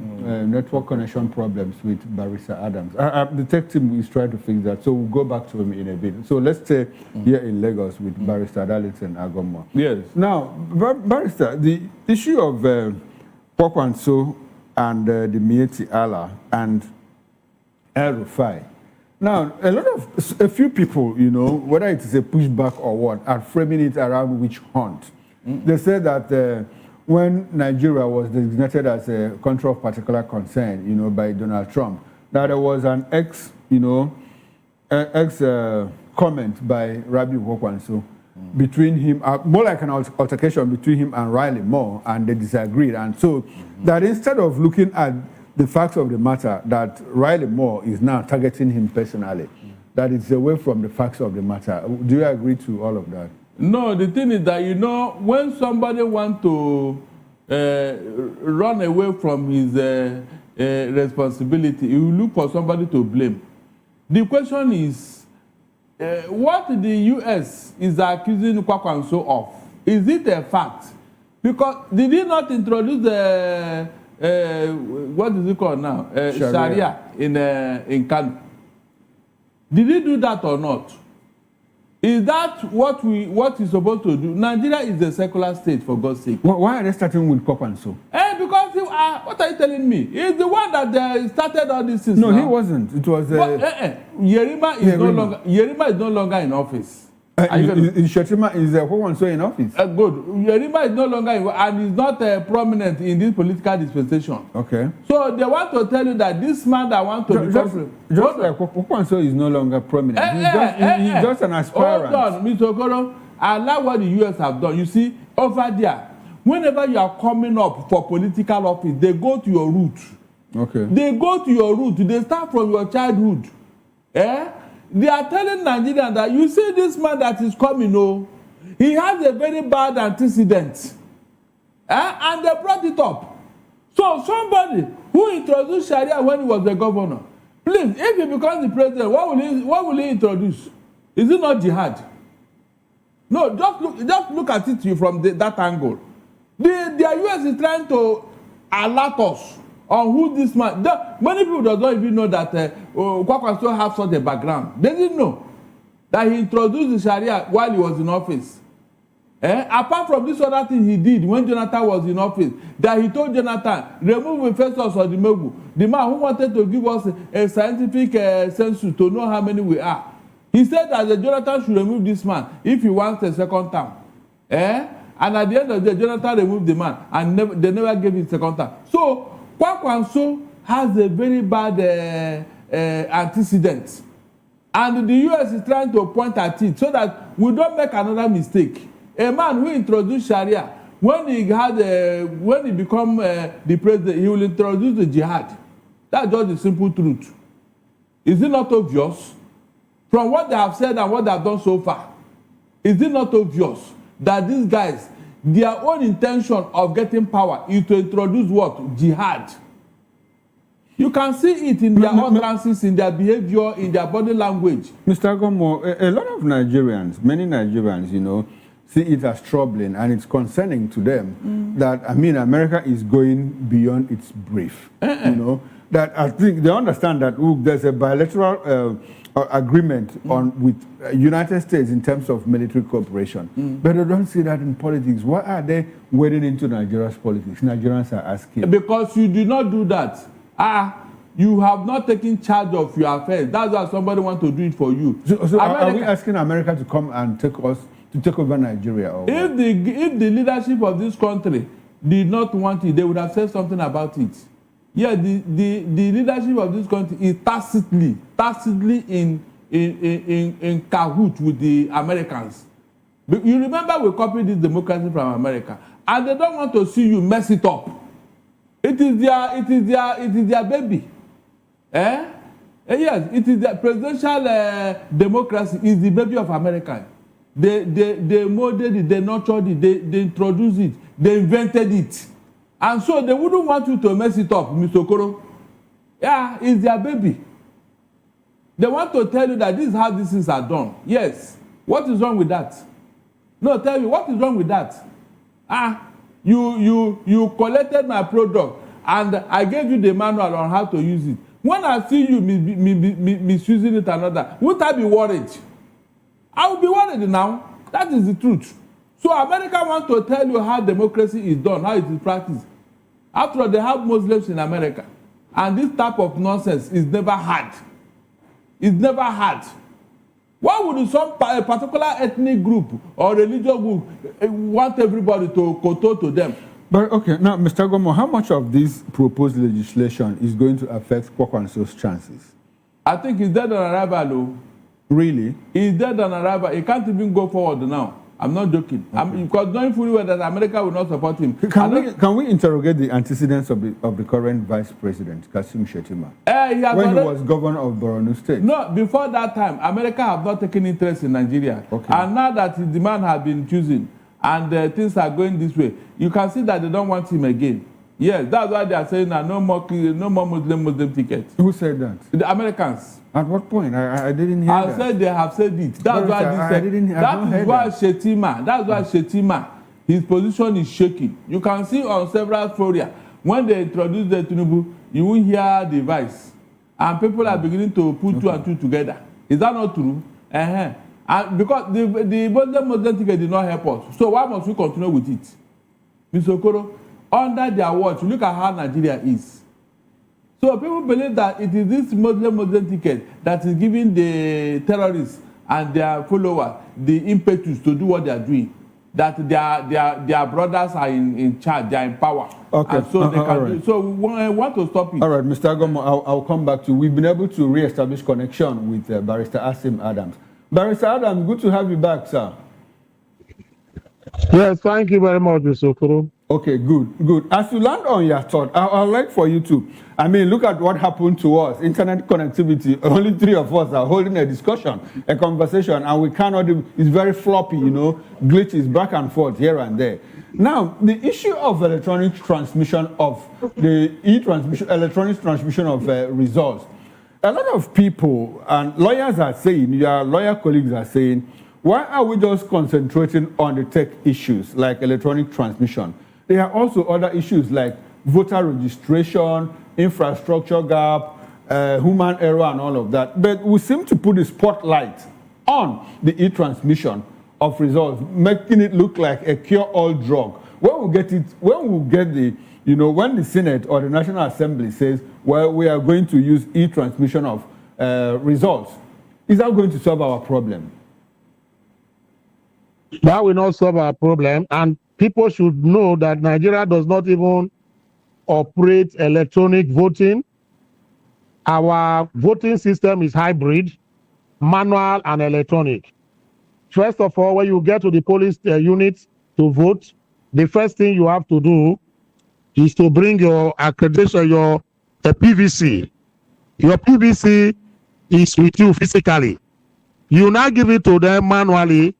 Speaker 2: network connection problems with Barrister Adams. The tech team is trying to fix that, so we'll go back to him in a bit. So let's stay here in Lagos with Barrister Alex and Agoma.
Speaker 4: Yes.
Speaker 2: Now, Barrister, the issue of Kwankwaso and the Mieti Allah and El-Rufai. Now, a few people, whether it is a pushback or what, are framing it around witch hunt. They say that when Nigeria was designated as a country of particular concern, by Donald Trump, that there was an comment by Rabbi Kwankwaso between him, more like an altercation between him and Riley Moore, and they disagreed. And so that instead of looking at the facts of the matter, that Riley Moore is now targeting him personally, that it's away from the facts of the matter. Do you agree to all of that?
Speaker 4: No, the thing is that, when somebody wants to run away from his responsibility, he will look for somebody to blame. The question is, what the U.S. is accusing Kwankwaso of, is it a fact? Because did he not introduce the, what is it called now? Sharia in Kano? Did he do that or not? Is that what he's supposed to do? Nigeria is a secular state, for God's sake.
Speaker 2: Why are they starting with Kwankwaso?
Speaker 4: Because what are you telling me? He's the one that started all these things.
Speaker 2: No,
Speaker 4: now.
Speaker 2: He wasn't. It was
Speaker 4: Yerima is no longer in office.
Speaker 2: Shetima is Kwankwaso in office.
Speaker 4: Good. Yerima is no longer and is not prominent in this political dispensation.
Speaker 2: Okay.
Speaker 4: So they want to tell you that this man that wants to become
Speaker 2: just like Kwankwaso is no longer prominent. He's just an aspirant.
Speaker 4: Hold on, Mr. Okoro. I like what the US have done. You see, over there, whenever you are coming up for political office, they go to your root.
Speaker 2: Okay.
Speaker 4: They go to your root. They start from your childhood. They are telling Nigerians that you see this man that is coming, he has a very bad antecedent. And they brought it up. So somebody who introduced Sharia when he was the governor, please, if he becomes the president, what will he introduce? Is it not jihad? No, just look at it from that angle. The US is trying to alert us on who this man. Many people don't even know that Kwankwaso has such a background. They didn't know that he introduced the Sharia while he was in office. Apart from this other thing he did when Jonathan was in office, that he told Jonathan, remove Festus or the Megu, the man who wanted to give us a scientific census to know how many we are. He said that Jonathan should remove this man if he wants a second term. And at the end of the day, Jonathan removed the man, and they never gave him second term. So Kwankwaso has a very bad antecedent, and the US is trying to point at it so that we don't make another mistake. A man who introduced Sharia, when he become the president, he will introduce the jihad. That's just the simple truth. Is it not obvious? From what they have said and what they have done so far, is it not obvious that these guys, their own intention of getting power is to introduce what? Jihad. You can see it in their utterances, in their behavior, in their body language.
Speaker 2: Mr. Gomo, a lot of Nigerians, many Nigerians, you know, see it as troubling, and it's concerning to them that, I mean, America is going beyond its brief. You know, that I think they understand that there's a bilateral agreement on with United States in terms of military cooperation, but they don't see that in politics. Why are they wading into Nigeria's politics? Nigerians are asking.
Speaker 4: Because you did not do that. You have not taken charge of your affairs. That's why somebody wants to do it for you.
Speaker 2: So are we asking America to come and take over Nigeria? Or
Speaker 4: if the leadership of this country did not want it, they would have said something about it. Yeah, the leadership of this country is tacitly in cahoot with the Americans. But you remember we copied this democracy from America, and they don't want to see you mess it up. It is their baby. Yes, it is the presidential democracy is the baby of America. They molded it, they nurtured it, they introduced it, they invented it. And so they wouldn't want you to mess it up, Mr. Okoro. Yeah, it's their baby. They want to tell you that this is how these things are done. Yes. What is wrong with that? No, tell me, what is wrong with that? You collected my product and I gave you the manual on how to use it. When I see you misusing it another, won't I be worried? I will be worried now. That is the truth. So America wants to tell you how democracy is done, how it is practiced. After all, they have Muslims in America. And this type of nonsense is never had. It's never had. Why would some particular ethnic group or religious group want everybody to kowtow to them?
Speaker 2: But okay, now, Mr. Gomo, how much of this proposed legislation is going to affect Kwankwaso'S chances?
Speaker 4: I think he's dead on arrival, though.
Speaker 2: Really?
Speaker 4: He's dead on arrival. He can't even go forward now. I'm not joking. Okay. Because knowing fully well that America will not support him.
Speaker 2: Can we interrogate the antecedents of the current vice president, Kashim Shettima, when he was governor of Borno State?
Speaker 4: No, before that time, America have not taken interest in Nigeria. Okay. And now that the man has been chosen and things are going this way, you can see that they don't want him again. Yes, that's why they are saying that no more Muslim tickets.
Speaker 2: Who said that?
Speaker 4: The Americans.
Speaker 2: At what point? I didn't hear that.
Speaker 4: I said they have said it. That's why Shettima, his position is shaking. You can see on several forums, when they introduce the Tinubu, you will hear the voice. And people are beginning to put two and two together. Is that not true? And because the Muslim ticket did not help us. So why must we continue with it? Mr. Okoro, under their watch, look at how Nigeria is. So people believe that it is this Muslim ticket that is giving the terrorists and their followers the impetus to do what they are doing. That their brothers are in charge, they are in power.
Speaker 2: Okay.
Speaker 4: And so they can do. So we want to stop it.
Speaker 2: All right, Mr. Gomo, I'll come back to you. We've been able to re-establish connection with Barrister Asim Adams. Barrister Adams, good to have you back, sir.
Speaker 3: Yes, thank you very much, Mr. Okoro.
Speaker 2: Okay, good. As you land on your thought, I'd like for you to, look at what happened to us. Internet connectivity, only 3 of us are holding a discussion, a conversation, and we cannot do, it's very floppy, glitches back and forth here and there. Now, the issue of electronic transmission of electronic transmission of results, a lot of people and lawyers are saying, your lawyer colleagues are saying, why are we just concentrating on the tech issues like electronic transmission? There are also other issues like voter registration, infrastructure gap, human error, and all of that. But we seem to put the spotlight on the e-transmission of results, making it look like a cure-all drug. When the Senate or the National Assembly says, well, we are going to use e-transmission of results, is that going to solve our problem?
Speaker 3: That will not solve our problem, and people should know that Nigeria does not even operate electronic voting. Our voting system is hybrid, manual and electronic. First of all, when you get to the police unit to vote, the first thing you have to do is to bring your accreditation, your a PVC. Your PVC is with you physically. You now give it to them manually.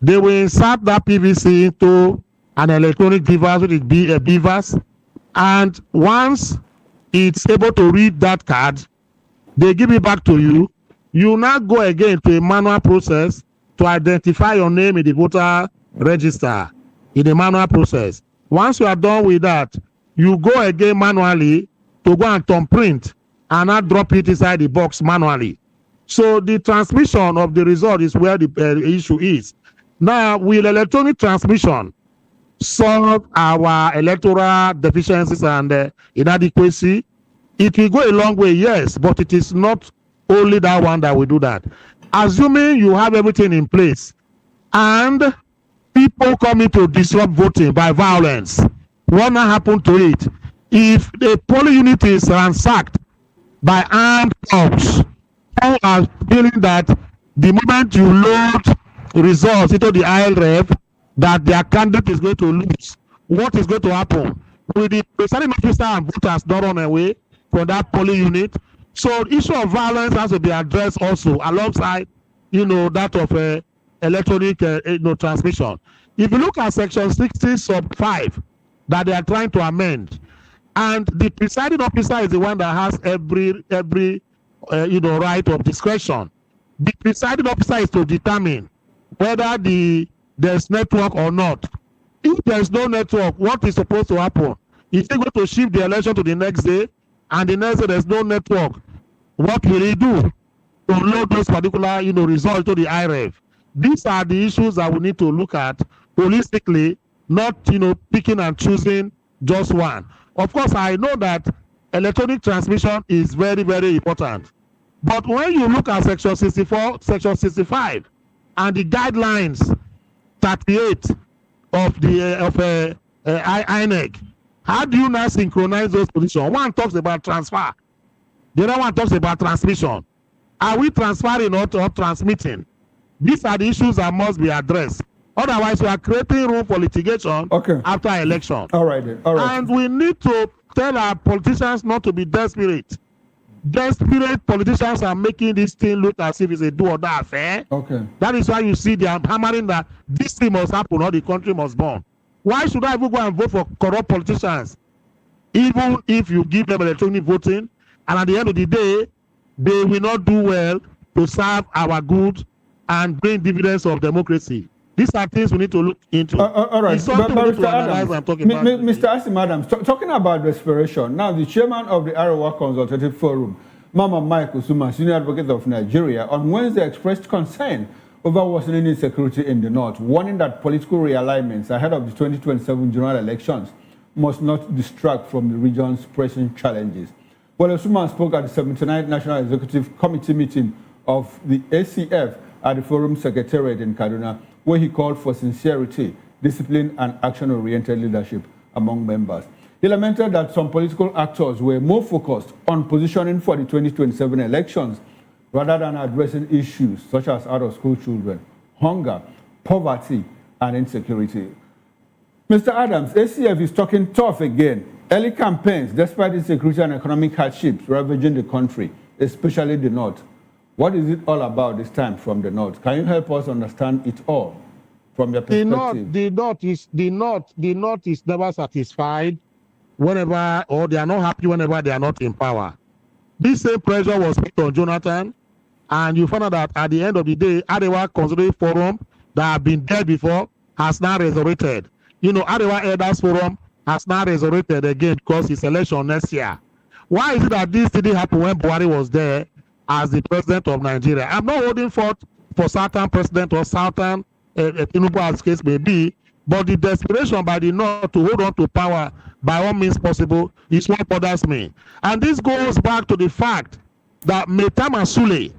Speaker 3: They will insert that PVC into an electronic device, which is a beavers. And once it's able to read that card, they give it back to you. You now go again to a manual process to identify your name in the voter register in the manual process. Once you are done with that, you go again manually to go and thumbprint and now drop it inside the box manually. So the transmission of the result is where the issue is. Now, will electronic transmission solve our electoral deficiencies and inadequacy? It will go a long way, yes, but it is not only that one that will do that. Assuming you have everything in place and people coming to disrupt voting by violence, what will happen to it? If the polling unit is ransacked by armed cops who are feeling that the moment you load results into the ILREF, that their candidate is going to lose, what is going to happen? Will the presiding officer and voters not run away from that polling unit? So the issue of violence has to be addressed also alongside, that of electronic, transmission. If you look at section 60 sub 5 that they are trying to amend, and the presiding officer is the one that has every right of discretion. The presiding officer is to determine whether there's network or not. If there's no network, what is supposed to happen? Is he going to shift the election to the next day, and the next day there's no network? What will he do to load those particular, results to the IREF? These are the issues that we need to look at holistically, not, picking and choosing just one. Of course, I know that electronic transmission is very, very important. But when you look at section 64, section 65, and the guidelines 38 of the INEC, how do you now synchronize those positions? One talks about transfer, the other one talks about transmission. Are we transferring or transmitting? These are the issues that must be addressed. Otherwise, we are creating room for litigation after election.
Speaker 2: All right, then. All right.
Speaker 3: And we need to tell our politicians not to be desperate. Desperate politicians are making this thing look as if it's a do or die affair.
Speaker 2: Okay.
Speaker 3: That is why you see they are hammering that this thing must happen or the country must burn. Why should I even go and vote for corrupt politicians? Even if you give them electronic voting, and at the end of the day, they will not do well to serve our good and bring dividends of democracy. These are things we need to look into.
Speaker 2: All right,
Speaker 3: Mr.
Speaker 2: Asim Adams, talking about desperation. Now, the chairman of the Arewa Consultative Forum, Mama Mike Usuma, senior advocate of Nigeria, on Wednesday expressed concern over worsening insecurity in the north, warning that political realignments ahead of the 2027 general elections must not distract from the region's pressing challenges. Well, Usuma spoke at the 79th National Executive Committee meeting of the ACF at the Forum Secretariat in Kaduna, where he called for sincerity, discipline, and action-oriented leadership among members. He lamented that some political actors were more focused on positioning for the 2027 elections rather than addressing issues such as out-of-school children, hunger, poverty, and insecurity. Mr. Adams, ACF is talking tough again. Early campaigns, despite insecurity and economic hardships ravaging the country, especially the north. What is it all about this time from the north? Can you help us understand it all from your perspective?
Speaker 3: The north is never satisfied whenever, or they are not happy whenever they are not in power. This same pressure was put on Jonathan, and you found out that at the end of the day, Arewa Consultative Forum that have been dead before has now resurrected. Arewa Elders Forum has now resurrected again because it's election next year. Why is it that this didn't happen when Buhari was there as the president of Nigeria? I'm not holding forth for Southern president or Southern Tinubu as case may be, but the desperation by the North to hold on to power by all means possible is what bothers me. And this goes back to the fact that Metama Sule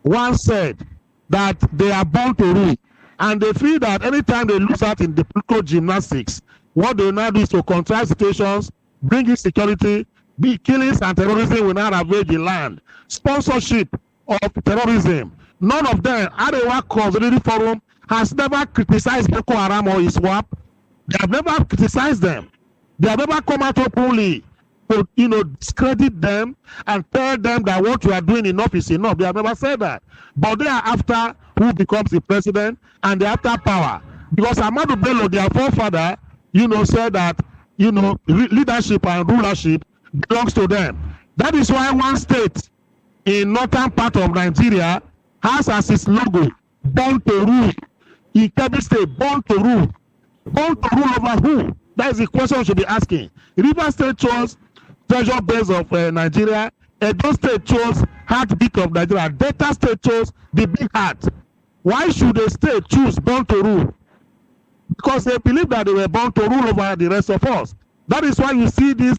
Speaker 3: once said that they are born to rule, and they feel that anytime they lose out in the political gymnastics, what they now do is to contrive situations, bring insecurity, killings and terrorism will now ravage the land. Sponsorship of terrorism. None of them, Arewa Consultative Forum, has never criticized Boko Haram or ISWAP. They have never criticized them. They have never come out openly to, discredit them and tell them that what you are doing enough is enough. They have never said that. But they are after who becomes the president, and they're after power. Because Ahmadu Bello, their forefather, said that, leadership and rulership belongs to them. That is why one state in northern part of Nigeria has as its logo, born to rule. In Kebbi State, born to rule. Born to rule over who? That is the question we should be asking. River State chose treasure base of Nigeria. Edo State chose heartbeat of Nigeria. Delta State chose the big heart. Why should a state choose born to rule? Because they believe that they were born to rule over the rest of us. That is why you see these,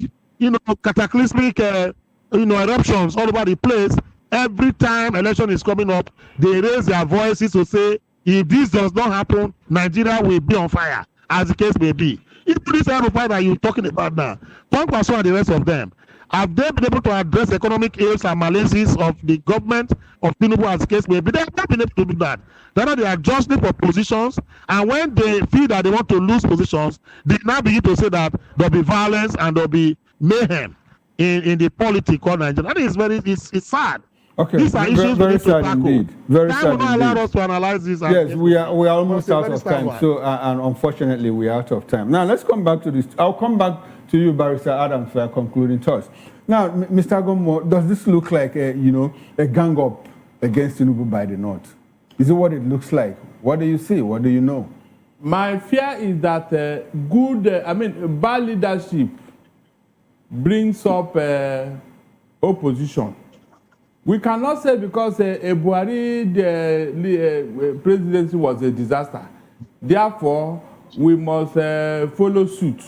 Speaker 3: cataclysmic, eruptions all over the place. Every time election is coming up, they raise their voices to say, if this does not happen, Nigeria will be on fire, as the case may be. Even this aeroplane that you're talking about now, Kwankwaso and the rest of them, have they been able to address economic ills and malaise of the government of Tinubu, as the case may be? They have not been able to do that. They are just for positions, and when they feel that they want to lose positions, they now begin to say that there'll be violence and there'll be mayhem in the politics of Nigeria. That is it's sad.
Speaker 2: Okay,
Speaker 3: these are issues
Speaker 2: very
Speaker 3: we need to
Speaker 2: sad
Speaker 3: tackle.
Speaker 2: indeed. Very
Speaker 3: Time
Speaker 2: sad
Speaker 3: will not
Speaker 2: indeed.
Speaker 3: allow us to analyze this.
Speaker 2: Yes, we are almost out of time.
Speaker 3: One.
Speaker 2: So, and unfortunately, we are out of time. Now, let's come back to this. I'll come back to you, Barrister Adams, for concluding thoughts. Now, Mr. Gomo, does this look like a gang up against Tinubu by the North? Is it what it looks like? What do you see? What do you know?
Speaker 4: My fear is that bad leadership brings up opposition. We cannot say because a Buhari presidency was a disaster, therefore we must follow suit.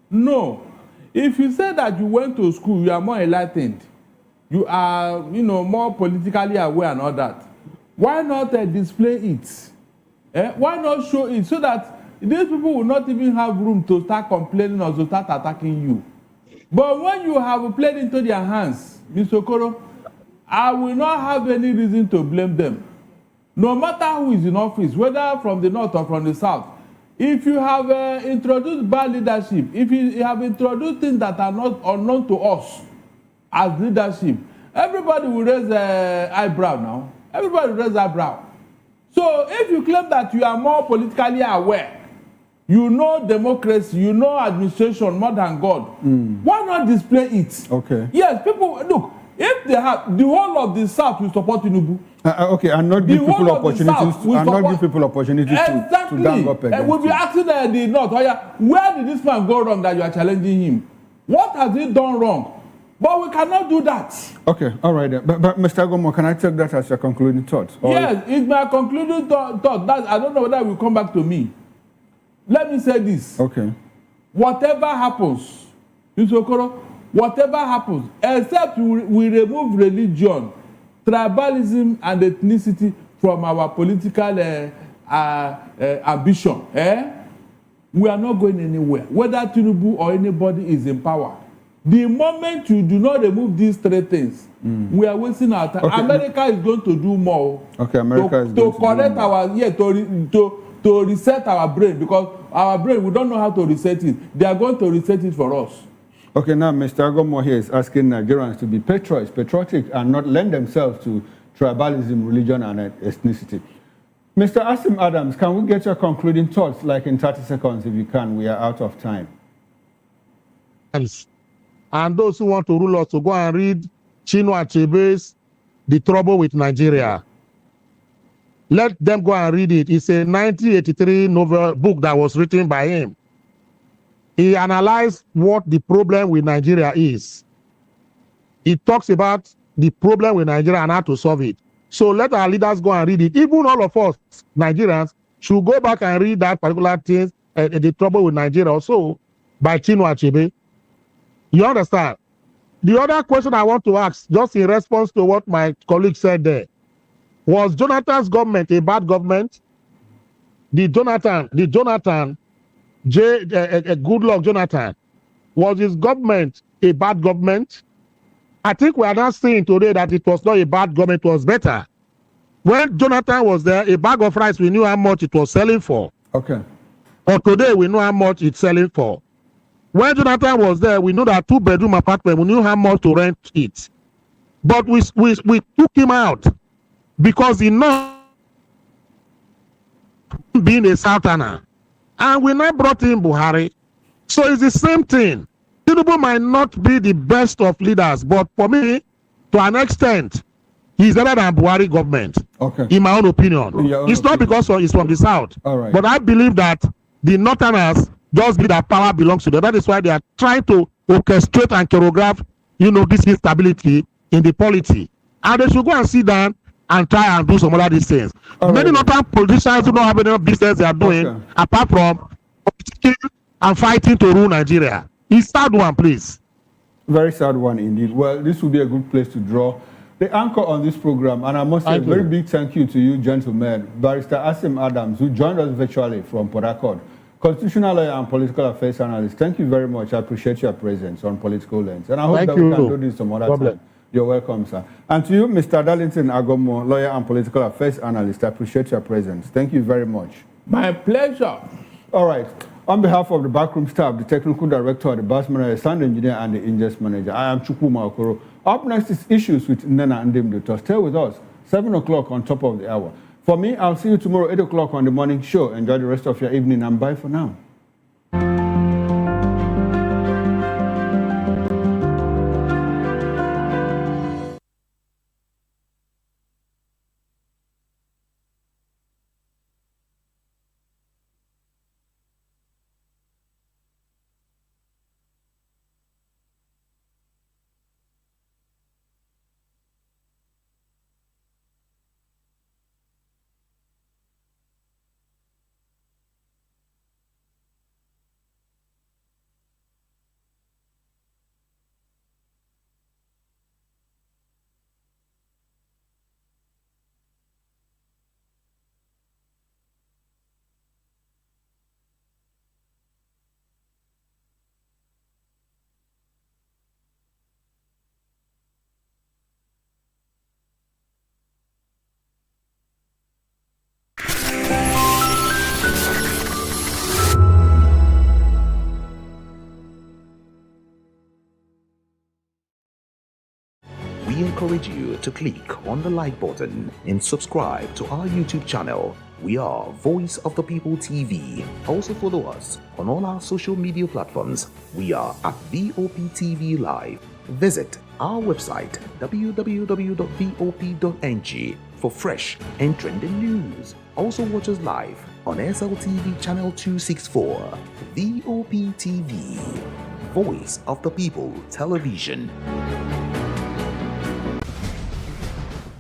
Speaker 4: No. If you say that you went to school, you are more enlightened, you are more politically aware and all that, why not display it? Why not show it so that these people will not even have room to start complaining or to start attacking you? But when you have played into their hands, Mr. Okoro, I will not have any reason to blame them. No matter who is in office, whether from the north or from the south, if you have introduced bad leadership, if you have introduced things that are not unknown to us as leadership, everybody will raise an eyebrow now. Everybody will raise an eyebrow. So if you claim that you are more politically aware, you know democracy, you know administration more than God, why not display it?
Speaker 2: Okay.
Speaker 4: Yes, people, look, if they have, the whole of the South will support Tinubu.
Speaker 2: Okay, and not give people opportunities to gang up against.
Speaker 4: We'll be asking the North, where did this man go wrong that you are challenging him? What has he done wrong? But we cannot do that.
Speaker 2: Okay, all right. But Mr. Gomo, can I take that as your concluding thought?
Speaker 4: Yes, it's my concluding thought. That I don't know whether it will come back to me. Let me say this.
Speaker 2: Okay.
Speaker 4: Whatever happens, Mr. Okoro, whatever happens, except we remove religion, tribalism, and ethnicity from our political ambition, we are not going anywhere. Whether Tinubu or anybody is in power, the moment you do not remove these three things, we are wasting our time. Okay. America is going to do more.
Speaker 2: Okay, America is going to
Speaker 4: correct
Speaker 2: do more.
Speaker 4: To reset our brain, because our brain, we don't know how to reset it. They are going to reset it for us.
Speaker 2: Okay, now Mr. Gomo here is asking Nigerians to be patriotic and not lend themselves to tribalism, religion, and ethnicity. Mr. Asim Adams, can we get your concluding thoughts, like in 30 seconds, if you can? We are out of time.
Speaker 3: And those who want to rule us to go and read Chinua Achebe's The Trouble with Nigeria. Let them go and read it. It's a 1983 novel book that was written by him. He analyzed what the problem with Nigeria is. He talks about the problem with Nigeria and how to solve it. So let our leaders go and read it. Even all of us, Nigerians, should go back and read that particular thing, The Trouble with Nigeria also, by Chinua Achebe. You understand? The other question I want to ask, just in response to what my colleague said there, was Jonathan's government a bad government? Goodluck Jonathan, was his government a bad government? I think we are now seeing today that it was not a bad government, it was better. When Jonathan was there, a bag of rice, we knew how much it was selling for.
Speaker 2: Okay.
Speaker 3: But today, we know how much it's selling for. When Jonathan was there, we know that 2-bedroom apartment, we knew how much to rent it. But we took him out because he not being a southerner. And we now brought in Buhari. So it's the same thing. Tinubu might not be the best of leaders, but for me, to an extent, he's better than Buhari government.
Speaker 2: Okay.
Speaker 3: In my own opinion. It's not because he's from the south.
Speaker 2: All right.
Speaker 3: But I believe that the northerners just believe that power belongs to them. That is why they are trying to orchestrate and choreograph, this instability in the polity. And they should go and sit down and try and do some other these things. Many northern politicians do not have any business they are doing apart from and fighting to rule Nigeria. It's sad one, please.
Speaker 2: Very sad one indeed. Well, this would be a good place to draw the anchor on this program. And I must say a very big thank you to you, gentlemen. Barrister Asim Adams, who joined us virtually from Port Harcourt, constitutional lawyer and political affairs analyst. Thank you very much. I appreciate your presence on Political Lens. And I hope that we can do this some other time. You're welcome, sir. And to you, Mr. Darlington Agomo, lawyer and political affairs analyst, I appreciate your presence. Thank you very much.
Speaker 4: My pleasure.
Speaker 2: All right. On behalf of the backroom staff, the technical director, the bus manager, sound engineer, and the ingest manager, I am Chukwuma Okoro. Up next is Issues with Nena and Ndimdo. Stay with us, 7 o'clock on top of the hour. For me, I'll see you tomorrow, 8 o'clock on the morning show. Enjoy the rest of your evening, and bye for now.
Speaker 5: We encourage you to click on the like button and subscribe to our YouTube channel. We are Voice of the People TV. Also follow us on all our social media platforms. We are at VOP TV Live. Visit our website www.vop.ng for fresh and trending news. Also watch us live on SLTV channel 264. VOP TV, Voice of the People Television.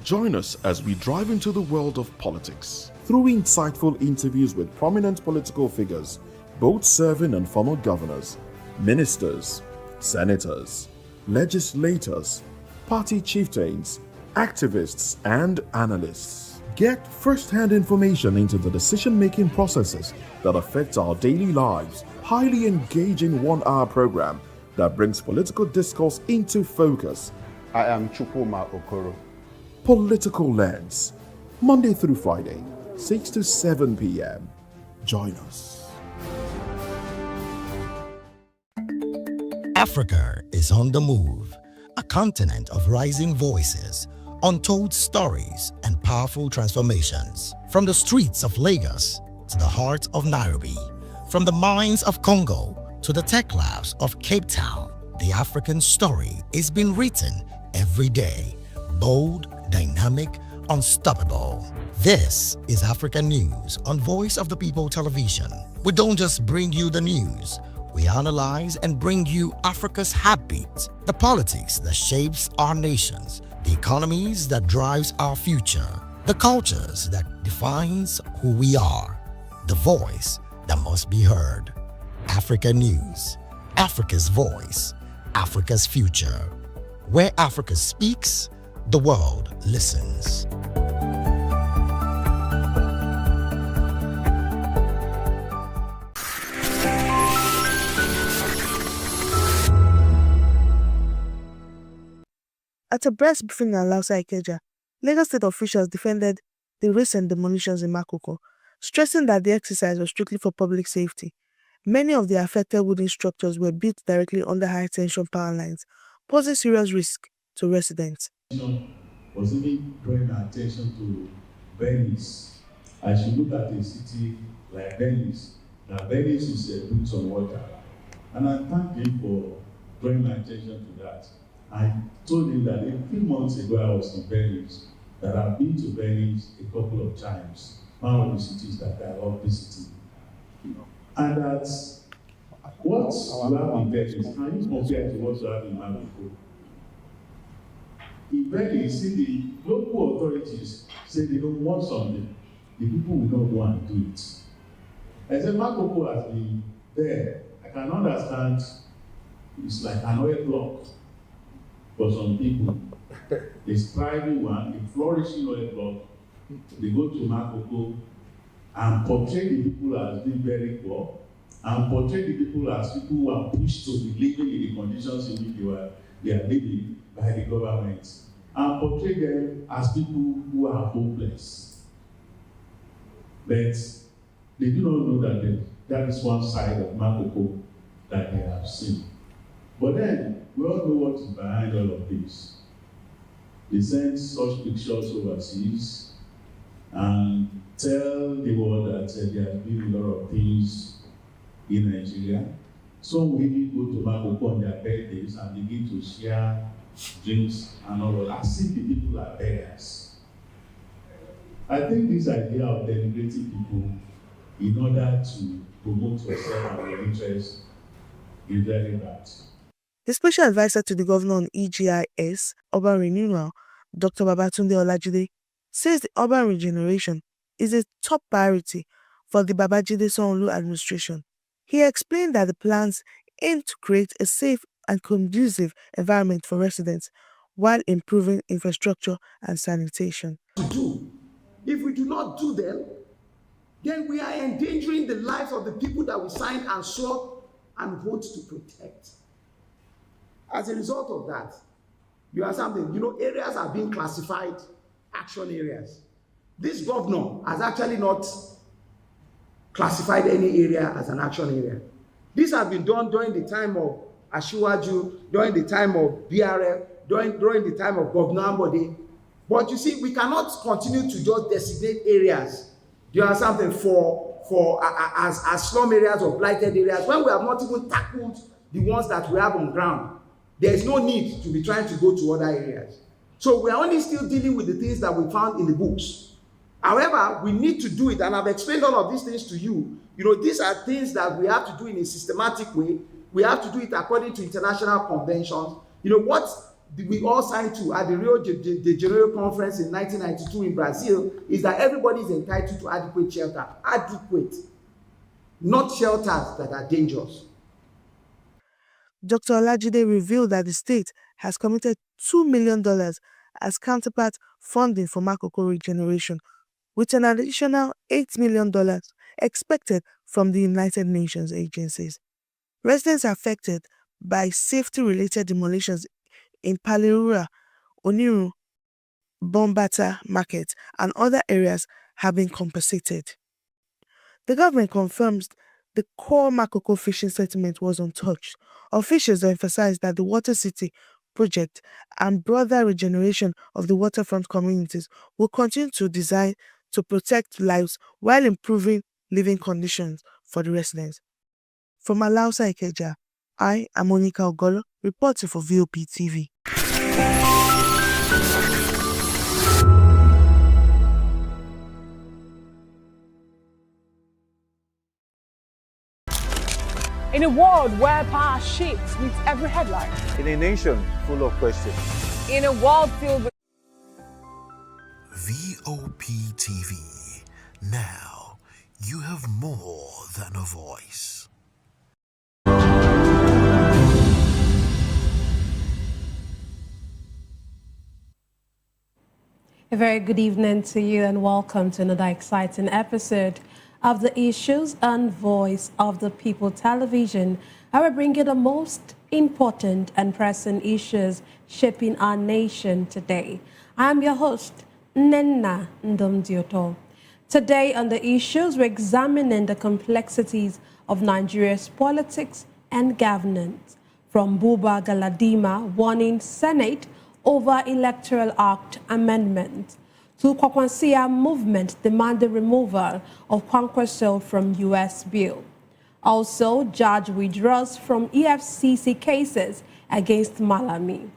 Speaker 15: Join us as we drive into the world of politics through insightful interviews with prominent political figures, both serving and former governors, ministers, senators, legislators, party chieftains, activists, and analysts. Get first-hand information into the decision-making processes that affect our daily lives. Highly engaging one-hour program that brings political discourse into focus.
Speaker 2: I am Chukwuma Okoro.
Speaker 15: Political Lens, Monday through Friday, 6 to 7 p.m. Join us.
Speaker 14: Africa is on the move, a continent of rising voices, untold stories, and powerful transformations. From the streets of Lagos to the heart of Nairobi, from the mines of Congo to the tech labs of Cape Town, the African story is being written every day. Bold, dynamic, unstoppable. This is Africa News on Voice of the People Television. We don't just bring you the news. We analyze and bring you Africa's heartbeat, the politics that shapes our nations, the economies that drives our future, the cultures that defines who we are, the voice that must be heard. Africa News, Africa's voice, Africa's future. Where Africa speaks, the world listens.
Speaker 6: At a press briefing in Alausa Ikeja, Lagos state officials defended the recent demolitions in Makoko, stressing that the exercise was strictly for public safety. Many of the affected wooden structures were built directly under high-tension power lines, posing serious risk to residents.
Speaker 7: Was even drawing attention to Venice. As you look at a city like Venice, that Venice is a boots on water. And I thank him for drawing my attention to that. I told him that a few months ago I was in Venice, that I've been to Venice a couple of times, one of the cities that I love visiting. And that's what you have in Venice, can you compare to what you have in Mexico? In Venice, the local authorities say they don't want something, the people will not go and do it. I said, Makoko has been there. I can understand it's like an oil block for some people. It's thriving one, a flourishing oil block. They go to Makoko and portray the people as being very poor, and portray the people as people who are pushed to be living in the conditions in which they are living by the government, and portray them as people who are hopeless. But they do not know that that is one side of Makoko that they have seen. But then, we all know what is behind all of this. They send such pictures overseas and tell the world that there have been a lot of things in Nigeria. Some will even go to Makoko on their birthdays and begin to share drinks and all of that. I see the people are beggars. I think this idea of denigrating people in order to promote yourself and your interests is very bad.
Speaker 6: The special advisor to the governor on EGIS, urban renewal, Dr. Babatunde Olajide, says the urban regeneration is a top priority for the Babajide Sanwo-Olu administration. He explained that the plans aim to create a safe and conducive environment for residents while improving infrastructure and sanitation.
Speaker 10: If we do not do them, then we are endangering the lives of the people that we signed and swore and vote to protect. As a result of that, you have something, areas are being classified action areas. This governor has actually not classified any area as an action area. This has been done during the time of Asiwaju, during the time of BRF, during the time of Governor Ambode. But you see, we cannot continue to just designate areas. Do you have something as slum areas or blighted areas when we have not even tackled the ones that we have on ground? There is no need to be trying to go to other areas. So we are only still dealing with the things that we found in the books. However, we need to do it, and I've explained all of these things to you. These are things that we have to do in a systematic way. We have to do it according to international conventions. What we all signed to at the Rio de Janeiro conference in 1992 in Brazil is that everybody is entitled to adequate shelter. Adequate, not shelters that are dangerous.
Speaker 6: Dr. Olajide revealed that the state has committed $2 million as counterpart funding for Makoko regeneration, with an additional $8 million expected from the United Nations agencies. Residents affected by safety-related demolitions in Palirura, Oniru, Bombata Market, and other areas have been compensated. The government confirms the core Makoko fishing settlement was untouched. Officials emphasized that the Water City project and broader regeneration of the waterfront communities will continue to design to protect lives while improving living conditions for the residents. From Alausa Ikeja, I am Monica Ogolo, reporting for VOP TV.
Speaker 11: In a world where power shifts with every headline.
Speaker 13: In a nation full of questions.
Speaker 11: In a world filled with
Speaker 1: VOP TV. Now, you have more than a voice.
Speaker 16: A very good evening to you and welcome to another exciting episode of the Issues and Voice of the People television. I will bring you the most important and pressing issues shaping our nation today. I am your host, Nnenna Ndomdioto. Today on the issues, we're examining the complexities of Nigeria's politics and governance, from Buba Galadima warning Senate over Electoral Act amendment, to Kwankwaso'S movement demanding removal of Kwankwaso'S from U.S. bill. Also, judge withdraws from EFCC cases against Malami.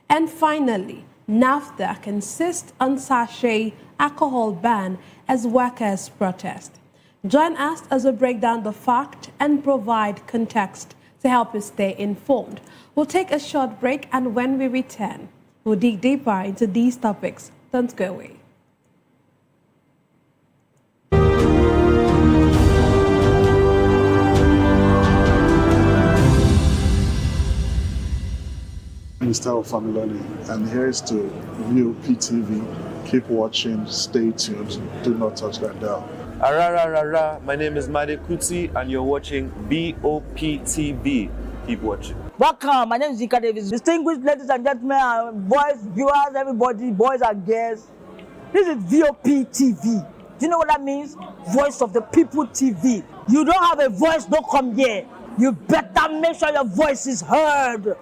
Speaker 16: And finally, NAFDAC insists on sachet alcohol ban as workers protest. Join us as we break down the fact and provide context to help you stay informed. We'll take a short break, and when we return, we'll dig deeper into these topics. Don't go away.
Speaker 12: Mr. Familoni, and here's to VOP TV. Keep watching, stay tuned, do not touch that dial.
Speaker 8: My name is Made Kuti, and you're watching BOP TV. Keep watching.
Speaker 9: Welcome, my name is Nnpp Davis. Distinguished ladies and gentlemen, boys, viewers, everybody, boys and girls. This is VOP TV. Do you know what that means? Voice of the People TV. You don't have a voice, don't come here. You better make sure your voice is heard.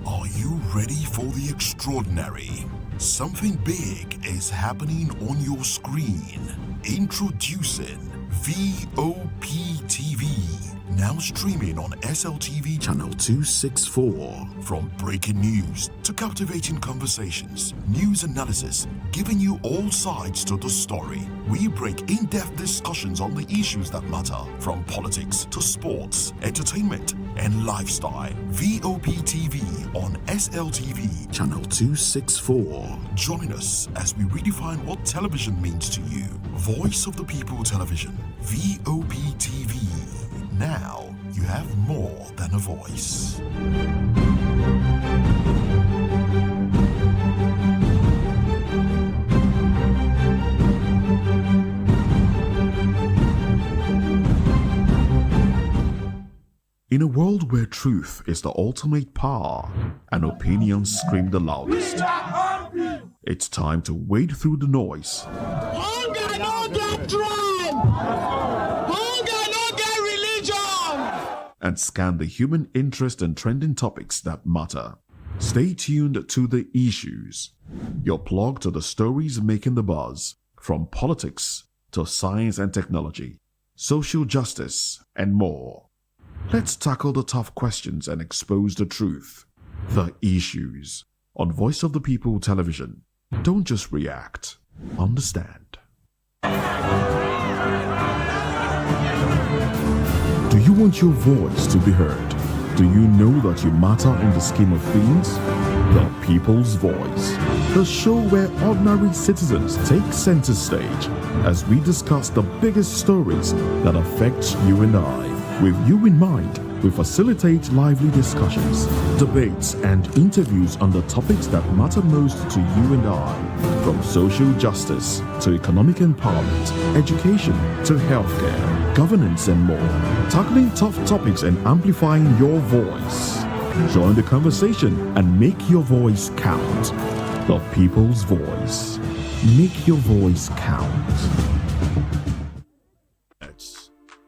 Speaker 1: Are you ready for the extraordinary? Something big is happening on your screen. Introducing VOP TV. Now streaming on SLTV channel 264. From breaking news to captivating conversations, news analysis, giving you all sides to the story. We break in-depth discussions on the issues that matter, from politics to sports, entertainment, and lifestyle. VOP TV on SLTV channel 264. Join us as we redefine what television means to you. Voice of the People Television, VOP TV. Now you have more than a voice.
Speaker 15: In a world where truth is the ultimate power and opinions scream the loudest, it's time to wade through the noise.
Speaker 17: Hunger no get tribe! Hunger no get religion!
Speaker 15: And scan the human interest and trending topics that matter. Stay tuned to The Issues, your plug to the stories making the buzz, from politics to science and technology, social justice, and more. Let's tackle the tough questions and expose the truth. The Issues on Voice of the People Television. Don't just react, understand. Do you want your voice to be heard? Do you know that you matter in the scheme of things? The People's Voice, the show where ordinary citizens take center stage as we discuss the biggest stories that affect you and I. With you in mind, we facilitate lively discussions, debates, and interviews on the topics that matter most to you and I, from social justice to economic empowerment, education to healthcare, governance, and more, tackling tough topics and amplifying your voice. Join the conversation and make your voice count. The People's Voice. Make your voice count.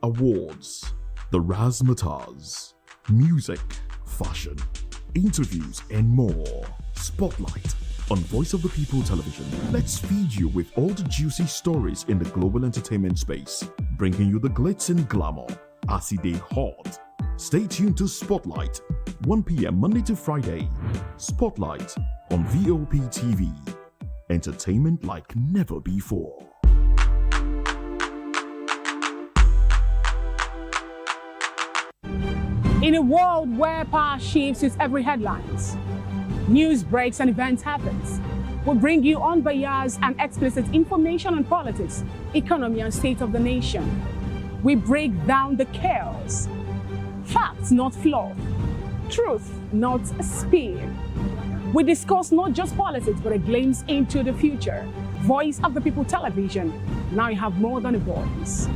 Speaker 15: Awards, the razzmatazz, music, fashion, interviews, and more. Spotlight on Voice of the People Television. Let's feed you with all the juicy stories in the global entertainment space, bringing you the glitz and glamour as it is hot. Stay tuned to Spotlight, 1 p.m. Monday to Friday. Spotlight on VOP TV. Entertainment like never before.
Speaker 11: In a world where power shifts with every headlines, news breaks and events happens, we bring you unbiased and explicit information on politics, economy, and state of the nation. We break down the chaos. Facts, not fluff. Truth, not spin. We discuss not just politics, but a glimpse into the future. Voice of the People Television. Now you have more than a voice.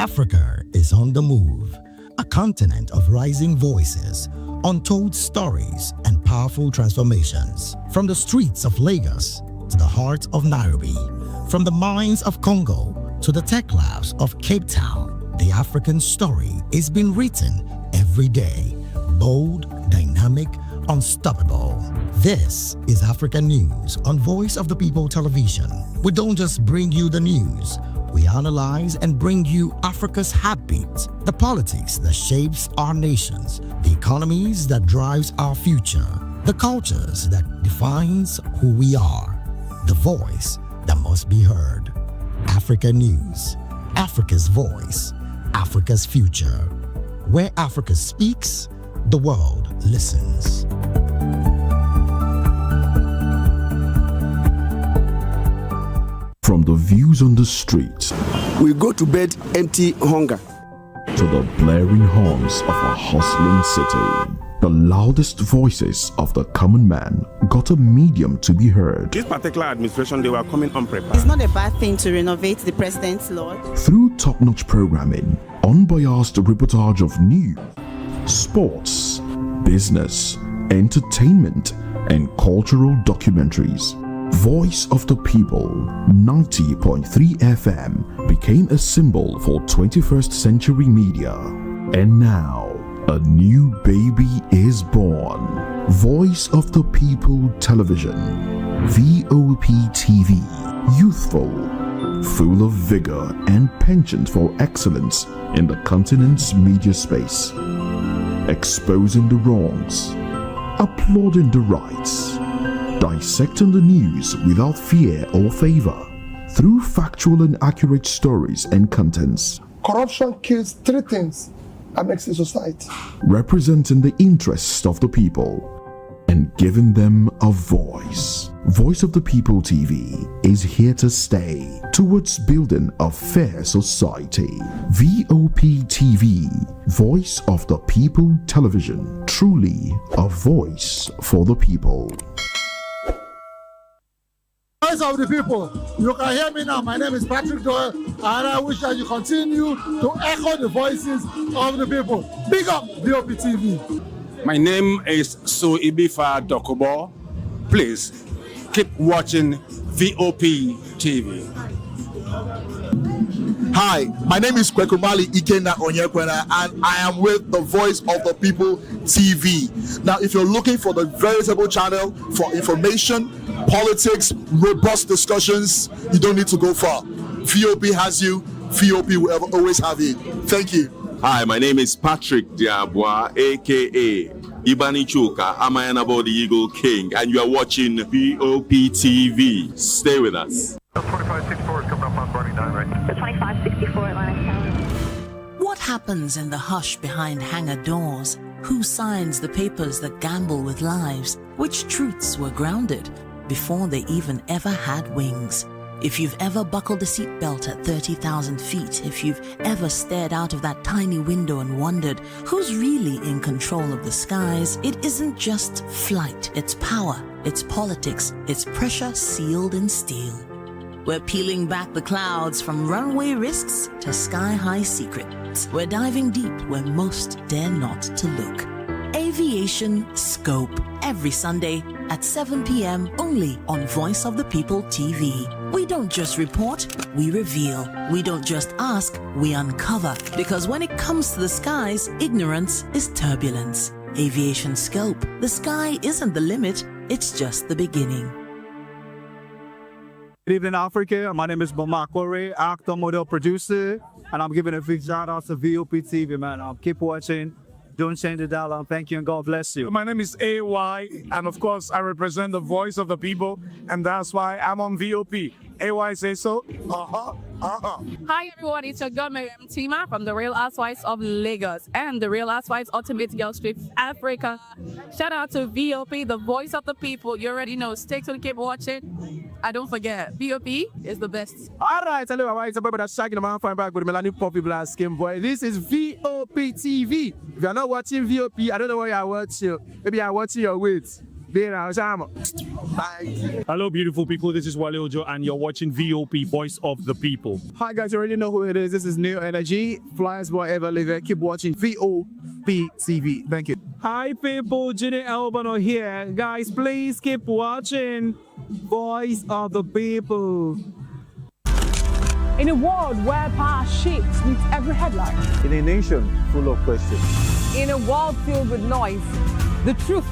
Speaker 14: Africa is on the move, a continent of rising voices, untold stories, and powerful transformations. From the streets of Lagos to the heart of Nairobi, from the mines of Congo to the tech labs of Cape Town, the African story is being written every day. Bold, dynamic, unstoppable. This is African News on Voice of the People Television. We don't just bring you the news. We analyze and bring you Africa's heartbeat, the politics that shapes our nations, the economies that drives our future, the cultures that defines who we are, the voice that must be heard. Africa News, Africa's voice, Africa's future. Where Africa speaks, the world listens.
Speaker 15: From the views on the street,
Speaker 22: We go to bed empty hunger.
Speaker 15: to the blaring horns of a hustling city, the loudest voices of the common man got a medium to be heard.
Speaker 18: This particular administration, they were coming unprepared.
Speaker 19: It's not a bad thing to renovate the president's lodge.
Speaker 15: Through top-notch programming, unbiased reportage of news, sports, business, entertainment, and cultural documentaries, Voice of the People 90.3 FM became a symbol for 21st century media. And now, a new baby is born. Voice of the People Television, VOP TV, youthful, full of vigor and penchant for excellence in the continent's media space, exposing the wrongs, applauding the rights, dissecting the news without fear or favor, through factual and accurate stories and contents.
Speaker 20: Corruption kills three things that makes a society.
Speaker 15: Representing the interests of the people and giving them a voice. Voice of the People TV is here to stay towards building a fair society. VOP TV, Voice of the People Television, truly a voice for the people.
Speaker 21: Voice of the People, you can hear me now. My name is Patrick Doyle, and I wish that you continue to echo the voices of the people. Big up VOP TV.
Speaker 18: My name is Suibifa Dokubo. Please keep watching VOP TV.
Speaker 23: Hi, my name is Kwekumali Ikena Onyekwena, and I am with the Voice of the People TV. Now, if you're looking for the veritable channel for information, politics, robust discussions, you don't need to go far. VOP has you. VOP will always have you. Thank you.
Speaker 24: Hi, my name is Patrick Diabwa, aka Ibani Chuka. I'm an about the Eagle King, and you are watching VOP TV. Stay with us.
Speaker 25: 2564 is coming up on Barney 9, right?
Speaker 26: 2564 Atlantic Tower.
Speaker 27: What happens in the hush behind hangar doors? Who signs the papers that gamble with lives? Which truths were grounded before they even ever had wings? If you've ever buckled a seatbelt at 30,000 feet, if you've ever stared out of that tiny window and wondered who's really in control of the skies, it isn't just flight, it's power, it's politics, it's pressure sealed in steel. We're peeling back the clouds from runway risks to sky-high secrets. We're diving deep where most dare not to look. Aviation Scope, every Sunday at 7 p.m. only on Voice of the People TV. We don't just report, we reveal. We don't just ask, we uncover. Because when it comes to the skies, ignorance is turbulence. Aviation Scope, the sky isn't the limit, it's just the beginning.
Speaker 28: Good evening, Africa. My name is Kwankwaso'S, actor, model, producer, and I'm giving a big shout out to VOP TV, man. Keep watching. Don't change the dial. Thank you and God bless you.
Speaker 29: My name is AY, and of course, I represent the voice of the people, and that's why I'm on VOP. AY say so.
Speaker 31: Hi everyone, it's your girl Miriam Tima from The Real Housewives of Lagos and The Real Housewives Ultimate Girls Trip Africa. Shout out to VOP, the voice of the people. You already know. Stay tuned, keep watching. And don't forget, VOP is the best.
Speaker 28: All right, hello, it's a baby that's shaking the man fine back with Melanie Poppy Black Skin Boy. This is VOP TV. If you're not watching VOP, I don't know where you're watching. Maybe I'm watching your weight.
Speaker 2: Hello, beautiful people. This is Wale Ojo, and you're watching VOP, Voice of the People.
Speaker 28: Hi guys, you already know who it is. This is New Energy. Flyers boy ever live. Keep watching VOP TV. Thank you.
Speaker 2: Hi, people. Ginny Albano here. Guys, please keep watching Voice of the People.
Speaker 11: In a world where power shifts with every headline.
Speaker 28: In a nation full of questions.
Speaker 3: In a world filled with noise, the truth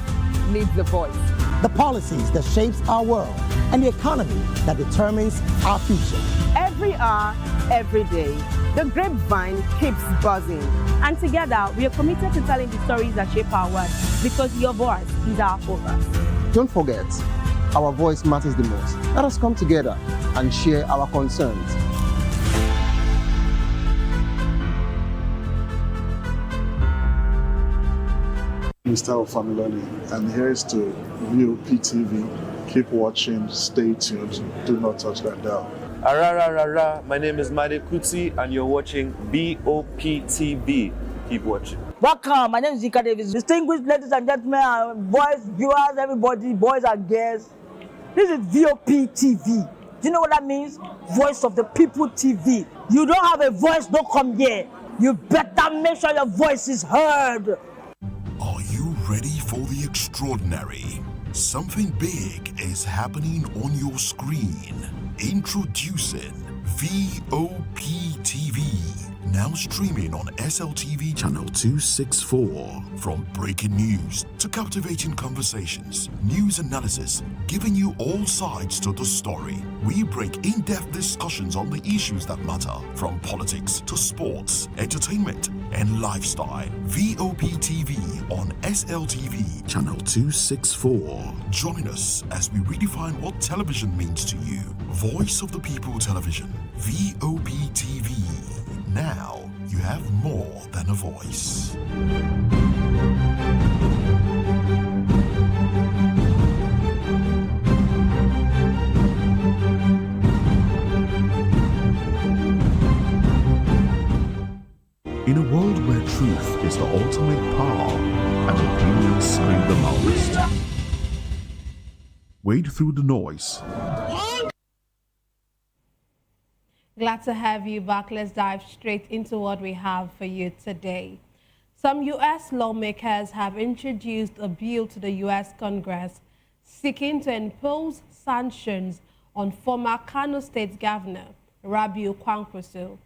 Speaker 3: needs a voice.
Speaker 14: The policies that shapes our world and the economy that determines our future.
Speaker 3: Every hour, every day, the grapevine keeps buzzing.
Speaker 11: And together, we are committed to telling the stories that shape our world, because your voice is our focus.
Speaker 4: Don't forget, our voice matters the most. Let us come together and share our concerns.
Speaker 5: Mr. Ofamiloni, and here's to VOP TV. Keep watching, stay tuned, do not touch that dial.
Speaker 8: Arara, my name is Made Kuti, and you're watching BOP TV. Keep watching.
Speaker 9: Welcome, my name is Zika Davis. Distinguished ladies and gentlemen, boys, viewers, everybody, boys and girls. This is VOP TV. Do you know what that means? Voice of the People TV. You don't have a voice, don't come here. You better make sure your voice is heard.
Speaker 1: Are you ready for the extraordinary? Something big is happening on your screen. Introducing VOP TV. Now streaming on SLTV channel 264. From breaking news to captivating conversations, news analysis, giving you all sides to the story. We break in-depth discussions on the issues that matter, from politics to sports, entertainment, and lifestyle. VOP TV on SLTV channel 264. Join us as we redefine what television means to you. Voice of the People Television, VOP TV. Now you have more than a voice. In a world where truth is the ultimate power and opinions scream the loudest, wade through the noise.
Speaker 6: Glad to have you back. Let's dive straight into what we have for you today. Some U.S. lawmakers have introduced a bill to the U.S. Congress seeking to impose sanctions on former Kano State Governor Rabiu Kwankwaso,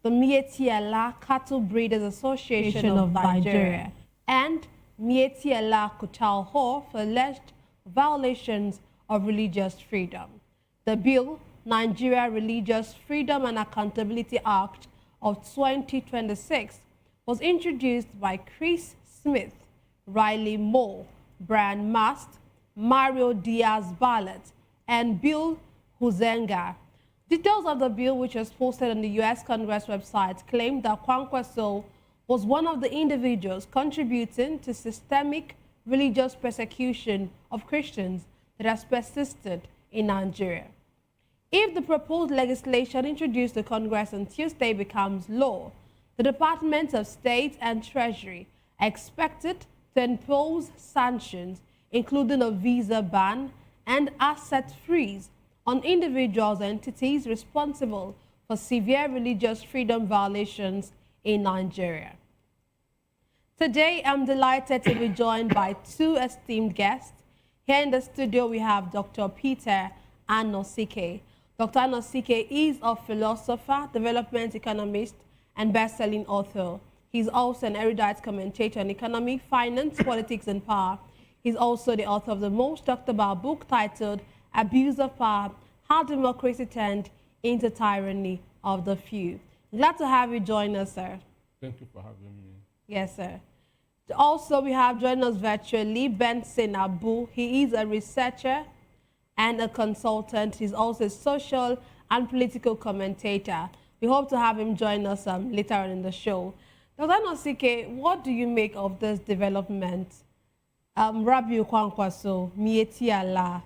Speaker 6: the Mietiala Cattle Breeders Association of Nigeria, and Mietiala Kutal Ho for alleged violations of religious freedom. The bill, Nigeria Religious Freedom and Accountability Act of 2026, was introduced by Chris Smith, Riley Moore, Brian Mast, Mario Diaz-Balart, and Bill Huzenga. Details of the bill, which was posted on the U.S. Congress website, claimed that Kwankwaso was one of the individuals contributing to systemic religious persecution of Christians that has persisted in Nigeria. If the proposed legislation introduced to Congress on Tuesday becomes law, the Department of State and Treasury are expected to impose sanctions, including a visa ban and asset freeze on individuals and entities responsible for severe religious freedom violations in Nigeria. Today, I'm delighted to be joined by two esteemed guests. Here in the studio, we have Dr. Peter Anosike. Dr. Anosike is a philosopher, development economist, and best-selling author. He's also an erudite commentator on economy, finance, politics, and power. He's also the author of the most talked about book titled Abuse of Power, How Democracy Turned into Tyranny of the Few. Glad to have you join us, sir.
Speaker 7: Thank you for having me.
Speaker 6: Yes, sir. Also, we have joining us virtually Benson Abu. He is a researcher and a consultant. He's also a social and political commentator. We hope to have him join us later on in the show. Dr. Anosike, what do you make of this development? Rabiu Kwankwaso, Mietiala,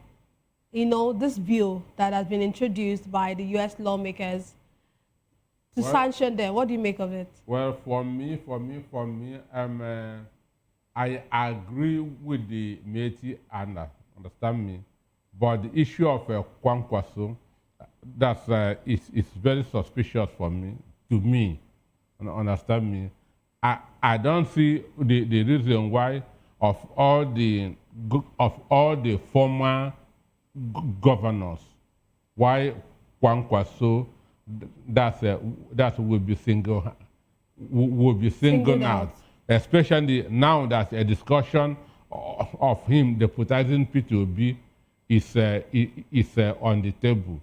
Speaker 6: this bill that has been introduced by the U.S. lawmakers to sanction them. What do you make of it?
Speaker 7: Well, for me, I agree with the Mietiala Understand me? But the issue of Kwankwaso, that's is very suspicious for me, to me. Understand me? I don't see the reason why of all the former governors, why Kwankwaso that will be singled out, especially now that a discussion of him deputizing P2B is on the table.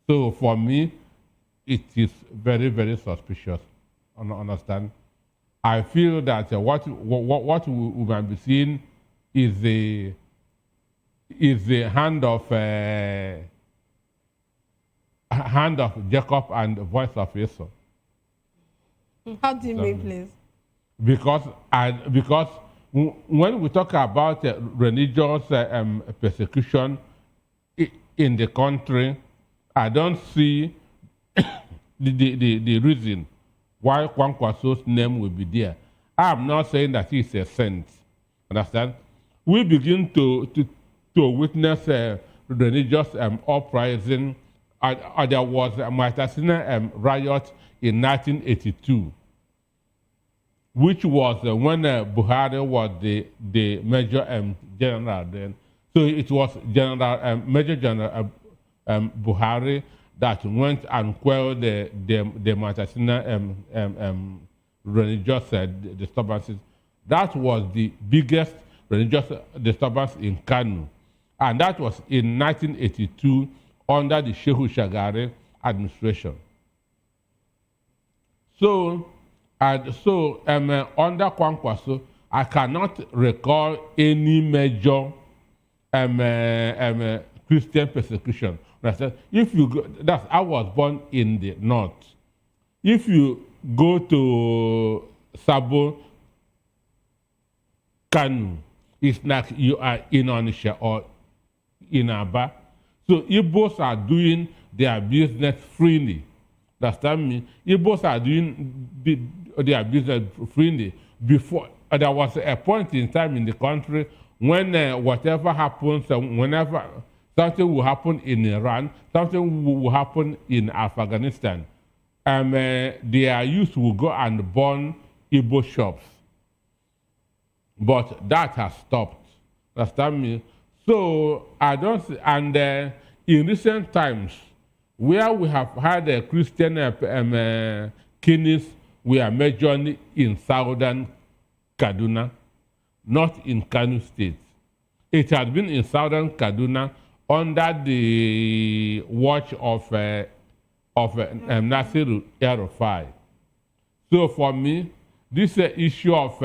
Speaker 7: So for me, it is very, very suspicious. Understand? I feel that what we might be seeing is the hand of Jacob and the voice of Esau.
Speaker 6: How do you mean, please?
Speaker 7: Because when we talk about religious persecution in the country, I don't see the reason why Kwankwaso's name will be there. I'm not saying that he's a saint. Understand? We begin to witness religious uprising. There was a Matasina riot in 1982, which was when Buhari was the Major General then. So it was Major General Buhari that went and quelled the Matasina religious disturbances. That was the biggest religious disturbance in Kano. And that was in 1982 under the Shehu Shagari administration. So under Kwankwaso, I cannot recall any major Christian persecution. If you go, I was born in the north. If you go to Sabo, Kanu, it's like you are in Onisha or in Aba. So Igbos are doing their business freely. Understand me? Igbos are doing their business freely. Before there was a point in time in the country when whatever happens, whenever something will happen in Iran, something will happen in Afghanistan, their youth will go and burn Igbo shops. But that has stopped. Understand me? So I don't see, and in recent times, where we have had a Christian killings, we are majorly in southern Kaduna, not in Kano State. It has been in southern Kaduna under the watch of Nasiru El-Rufai. So for me, this issue of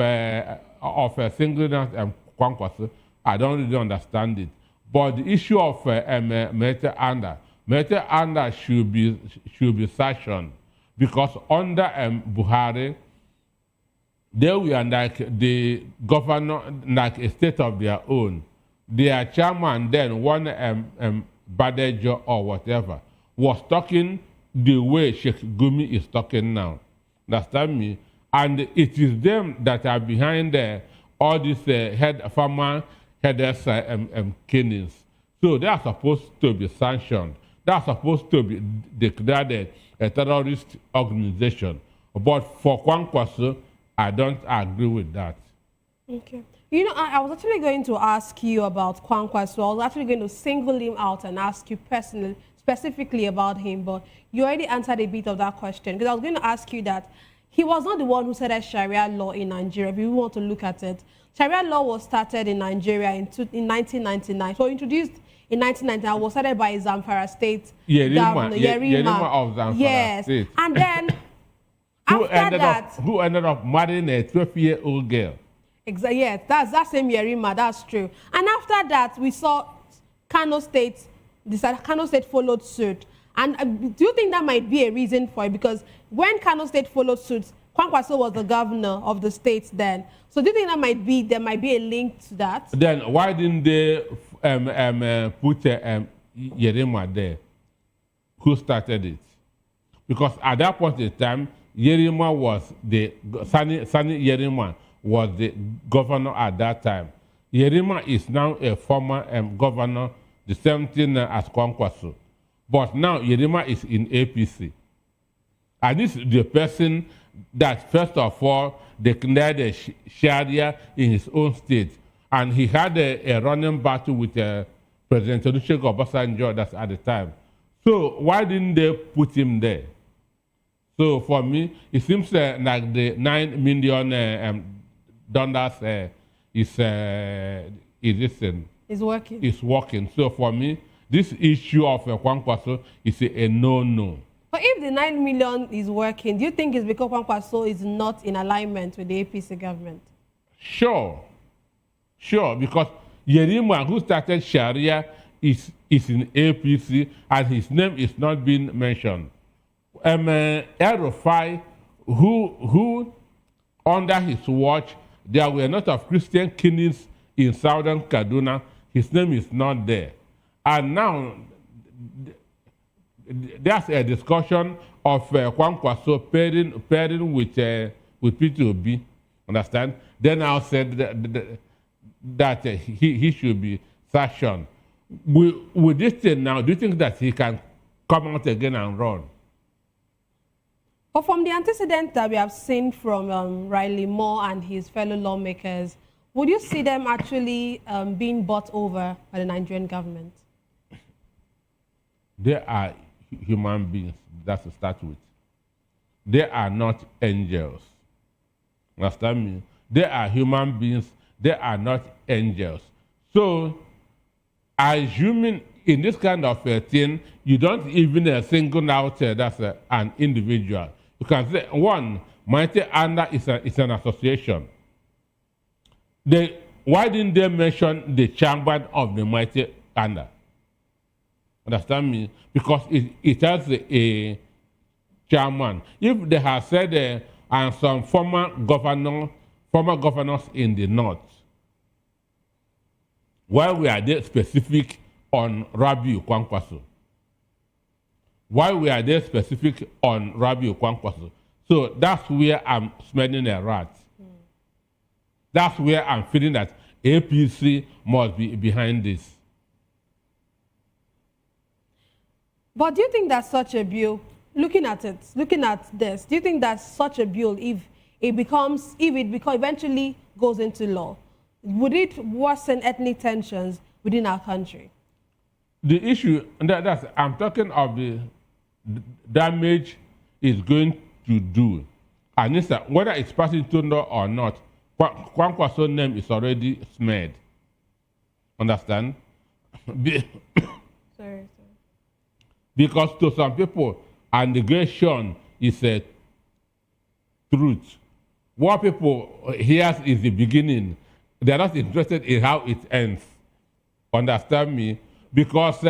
Speaker 7: singling out Kwankwaso, I don't really understand it. But the issue of Mete Anda should be sanctioned, because under Buhari, they were like the governor, like a state of their own. Their chairman then, one Badejo or whatever, was talking the way Sheikh Gumi is talking now. Understand me? And it is them that are behind all these farmer headers killings. So they are supposed to be sanctioned. They are supposed to be declared a terrorist organization. But for Kwankwaso, I don't agree with that.
Speaker 6: Okay. You know, I was actually going to ask you about Kwankwaso. I was actually going to single him out and ask you personally, specifically about him, but you already answered a bit of that question. Because I was going to ask you that he was not the one who started Sharia law in Nigeria, if you want to look at it. Sharia law was started in Nigeria in 1999. So introduced in 1999, was started by Zamfara State Governor Yerima
Speaker 7: of Zamfara
Speaker 6: yes. State. And then
Speaker 7: who ended up marrying a 12-year-old girl.
Speaker 6: Exactly. Yes, that's same Yerima. That's true. And after that, we saw Kano State followed suit. And do you think that might be a reason for it? Because when Kano State followed suit, Kwankwaso was the governor of the state then. So do you think that there might be a link to that?
Speaker 7: Then why didn't they put Yerima there? Who started it? Because at that point in time, Yerima was Sani Yerima was the governor at that time. Yerima is now a former governor, the same thing as Kwankwaso. But now Yerima is in APC. And this is the person that, first of all, declared a Sharia in his own state. And he had a running battle with President Olusegun Obasanjo that's at the time. So why didn't they put him there? So for me, it seems like the $9 million
Speaker 6: is working.
Speaker 7: Is working. So for me, this issue of Kwankwaso is a no-no.
Speaker 6: But if the 9 million is working, do you think it's because Kwankwaso is not in alignment with the APC government?
Speaker 7: Sure, because Yerima, who started Sharia, is in APC, and his name is not being mentioned. El-Rufai, who under his watch, there were a lot of Christian killings in southern Kaduna. His name is not there. And now, there's a discussion of Kwankwaso pairing with P2B, understand? Then I said that he should be sanctioned. With this thing now, do you think that he can come out again and run?
Speaker 6: But from the antecedents that we have seen from Riley Moore and his fellow lawmakers, would you see them actually being bought over by the Nigerian government?
Speaker 7: They are human beings, that's to start with. They are not angels. Understand me? They are human beings, they are not angels. So, assuming in this kind of a thing, you don't even single out that's an individual. You can say, one, Mighty Anda is an association. Why didn't they mention the chamber of the Mighty Anda? Understand me? Because it has a chairman. If they have said and some former governors in the north, why were they specific on Rabiu Kwankwaso? Why were they specific on Rabiu Kwankwaso? So that's where I'm smelling a rat. That's where I'm feeling that APC must be behind this.
Speaker 6: But do you think that such a bill, looking at this, do you think that such a bill, if it eventually goes into law, would it worsen ethnic tensions within our country?
Speaker 7: The issue, I'm talking of the damage it's going to do. And it's whether it's passing to law or not, Kwankwaso's name is already smeared. Understand?
Speaker 6: Sorry.
Speaker 7: Because to some people, annegation is a truth. What people hear is the beginning. They're not interested in how it ends. Understand me? Because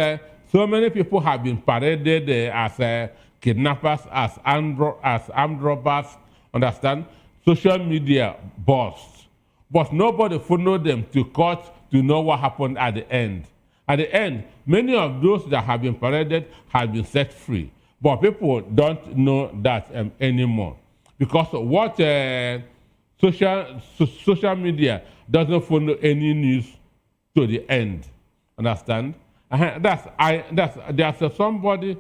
Speaker 7: so many people have been paraded as kidnappers, as armed robbers. Understand? Social media bursts. But nobody followed them to court to know what happened at the end. At the end, many of those that have been paraded have been set free. But people don't know that anymore. Because what social media doesn't follow any news to the end. Understand? There's somebody,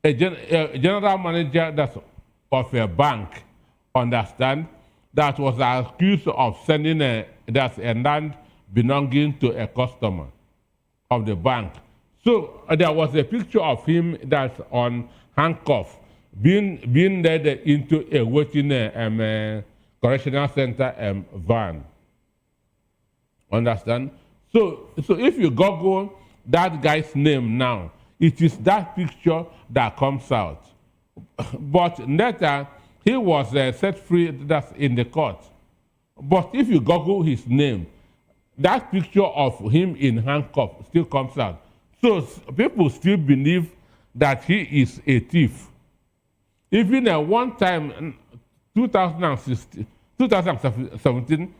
Speaker 7: a general manager of a bank, understand, that was accused of sending a land belonging to a customer of the bank. So there was a picture of him that's on handcuff, being led into a waiting correctional center van. Understand? So if you Google that guy's name now, it is that picture that comes out. But later, he was set free, that's in the court. But if you Google his name, that picture of him in handcuffs still comes out. So people still believe that he is a thief. Even one time, 2017,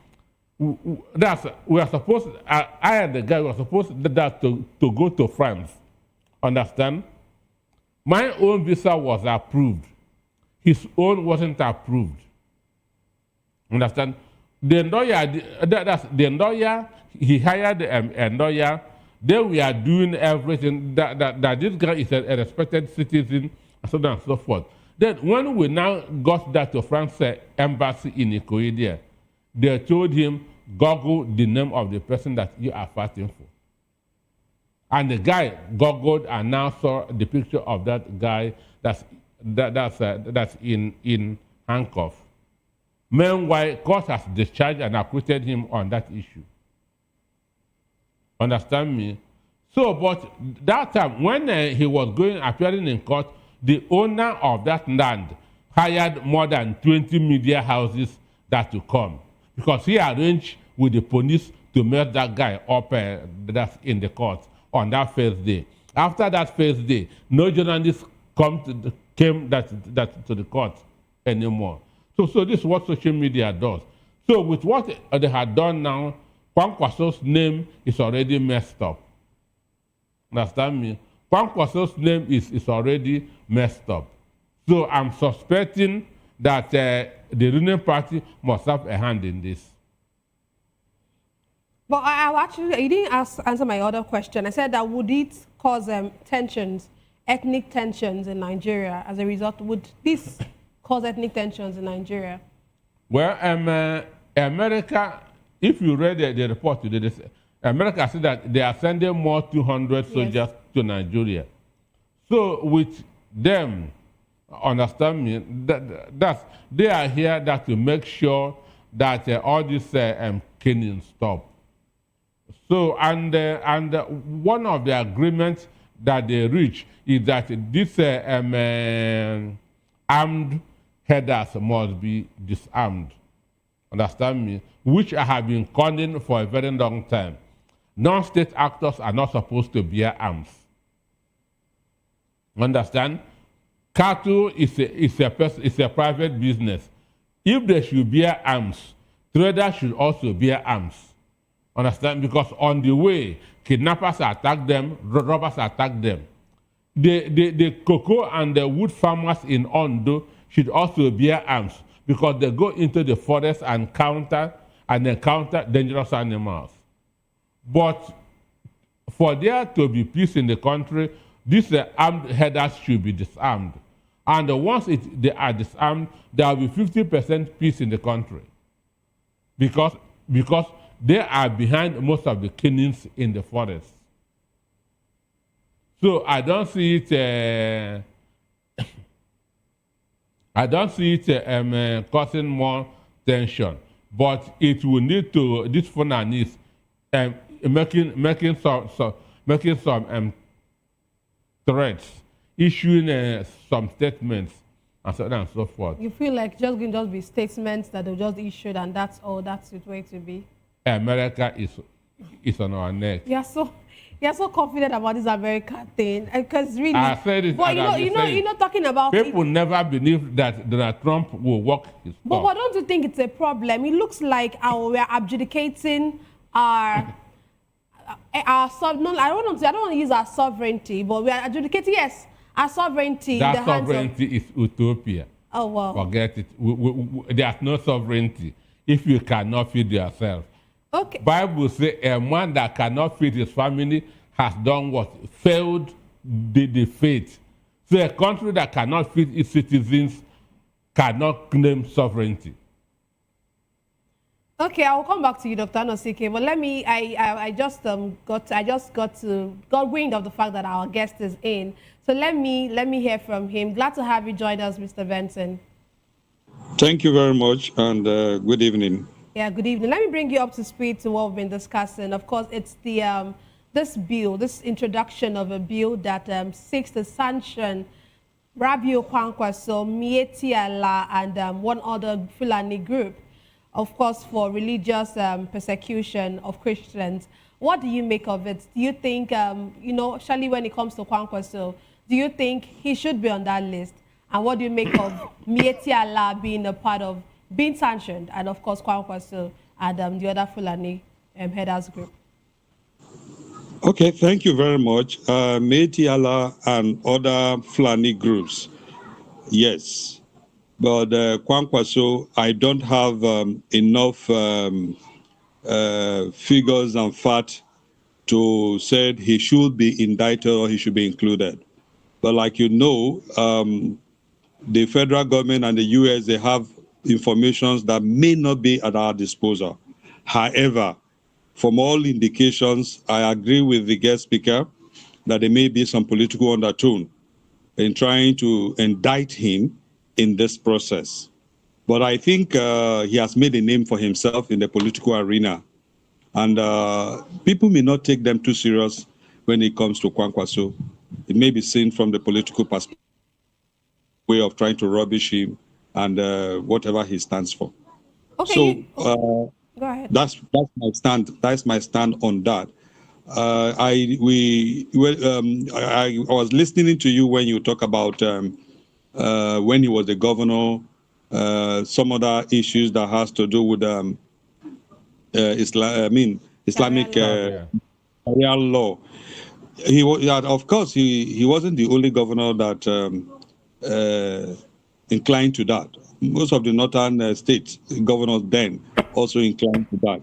Speaker 7: we are supposed, I and the guy were supposed to go to France. Understand? My own visa was approved. His own wasn't approved. Understand? The lawyer, that's the lawyer, he hired a lawyer. They were doing everything that this guy is a respected citizen, and so on and so forth. Then when we now got that to France embassy in Ikoyi, they told him, Google the name of the person that you are fighting for. And the guy Googled and now saw the picture of that guy that's in handcuff. Meanwhile, court has discharged and acquitted him on that issue. Understand me? So, but that time when he was appearing in court, the owner of that land hired more than 20 media houses that to come because he arranged with the police to meet that guy up that's in the court on that first day. After that first day, no journalists came to the court anymore. So this is what social media does. So with what they had done now, Kwankwaso'S name is already messed up. Understand me? Kwankwaso'S name is already messed up. So I'm suspecting that the ruling party must have a hand in this.
Speaker 6: But you didn't answer my other question. I said that would it cause tensions, ethnic tensions in Nigeria as a result? Would this cause ethnic tensions in Nigeria? Well,
Speaker 7: America, if you read the report today, America said that they are sending more 200 soldiers to Nigeria. So with them, understand me, they are here to make sure that all this killing stop. So, and one of the agreements that they reach is that this armed headers must be disarmed. Understand me? Which I have been calling for a very long time. Non-state actors are not supposed to bear arms. Understand? Cattle is a private business. If they should bear arms, traders should also bear arms. Understand? Because on the way, kidnappers attack them, robbers attack them. The cocoa and the wood farmers in Ondo should also bear arms because they go into the forest and encounter dangerous animals. But for there to be peace in the country, these armed headers should be disarmed. And once they are disarmed, there will be 50% peace in the country. Because they are behind most of the killings in the forest. So I don't see it causing more tension, but it will need to this Funanis making some threats, issuing some statements, and so on and so forth.
Speaker 6: You feel like just going to be statements that they'll just issued, and that's all. That's the way to be.
Speaker 7: America is on our neck.
Speaker 6: You're so confident about this America thing, because really.
Speaker 7: I said it.
Speaker 6: But you're not talking about.
Speaker 7: People never believe that Donald Trump will work his stuff.
Speaker 6: But don't you think it's a problem? It looks like we're abdicating our I don't want to use our sovereignty, but we are adjudicating our sovereignty.
Speaker 7: That sovereignty is utopia.
Speaker 6: Oh wow.
Speaker 7: Forget it. There's no sovereignty if you cannot feed yourself.
Speaker 6: Okay.
Speaker 7: Bible says a man that cannot feed his family has done what? Failed the faith. So a country that cannot feed its citizens cannot claim sovereignty.
Speaker 6: Okay, I will come back to you, Dr. Nnpp. But let me. I just got wind of the fact that our guest is in. So let me hear from him. Glad to have you join us, Mr. Benson.
Speaker 10: Thank you very much, and good evening.
Speaker 6: Yeah, good evening. Let me bring you up to speed to what we've been discussing. Of course, it's the this introduction of a bill that seeks to sanction Rabiu Kwankwaso, Mieti Allah, and one other Fulani group, of course, for religious persecution of Christians. What do you make of it? Do you think, especially when it comes to Kwankwaso, do you think he should be on that list? And what do you make of Mieti Allah being a part of, being sanctioned, and of course Kwankwaso and the other Fulani headers group?
Speaker 10: Okay, thank you very much. Mieti Allah and other Fulani groups, yes, But Kwankwaso, I don't have enough figures and facts to say he should be indicted or he should be included. But like you know, the federal government and the US, they have information that may not be at our disposal. However, from all indications, I agree with the guest speaker that there may be some political undertone in trying to indict him in this process. But I think he has made a name for himself in the political arena. And people may not take them too serious when it comes to Kwankwaso. It may be seen from the political perspective, way of trying to rubbish him and whatever he stands for.
Speaker 6: Okay.
Speaker 10: So
Speaker 6: go ahead.
Speaker 10: That's my stand. That's my stand on that. I was listening to you when you talk about when he was the governor, some other issues that has to do with Islamic Sharia law. He was, yeah, of course, he wasn't the only governor that inclined to that. Most of the northern states governors then also inclined to that.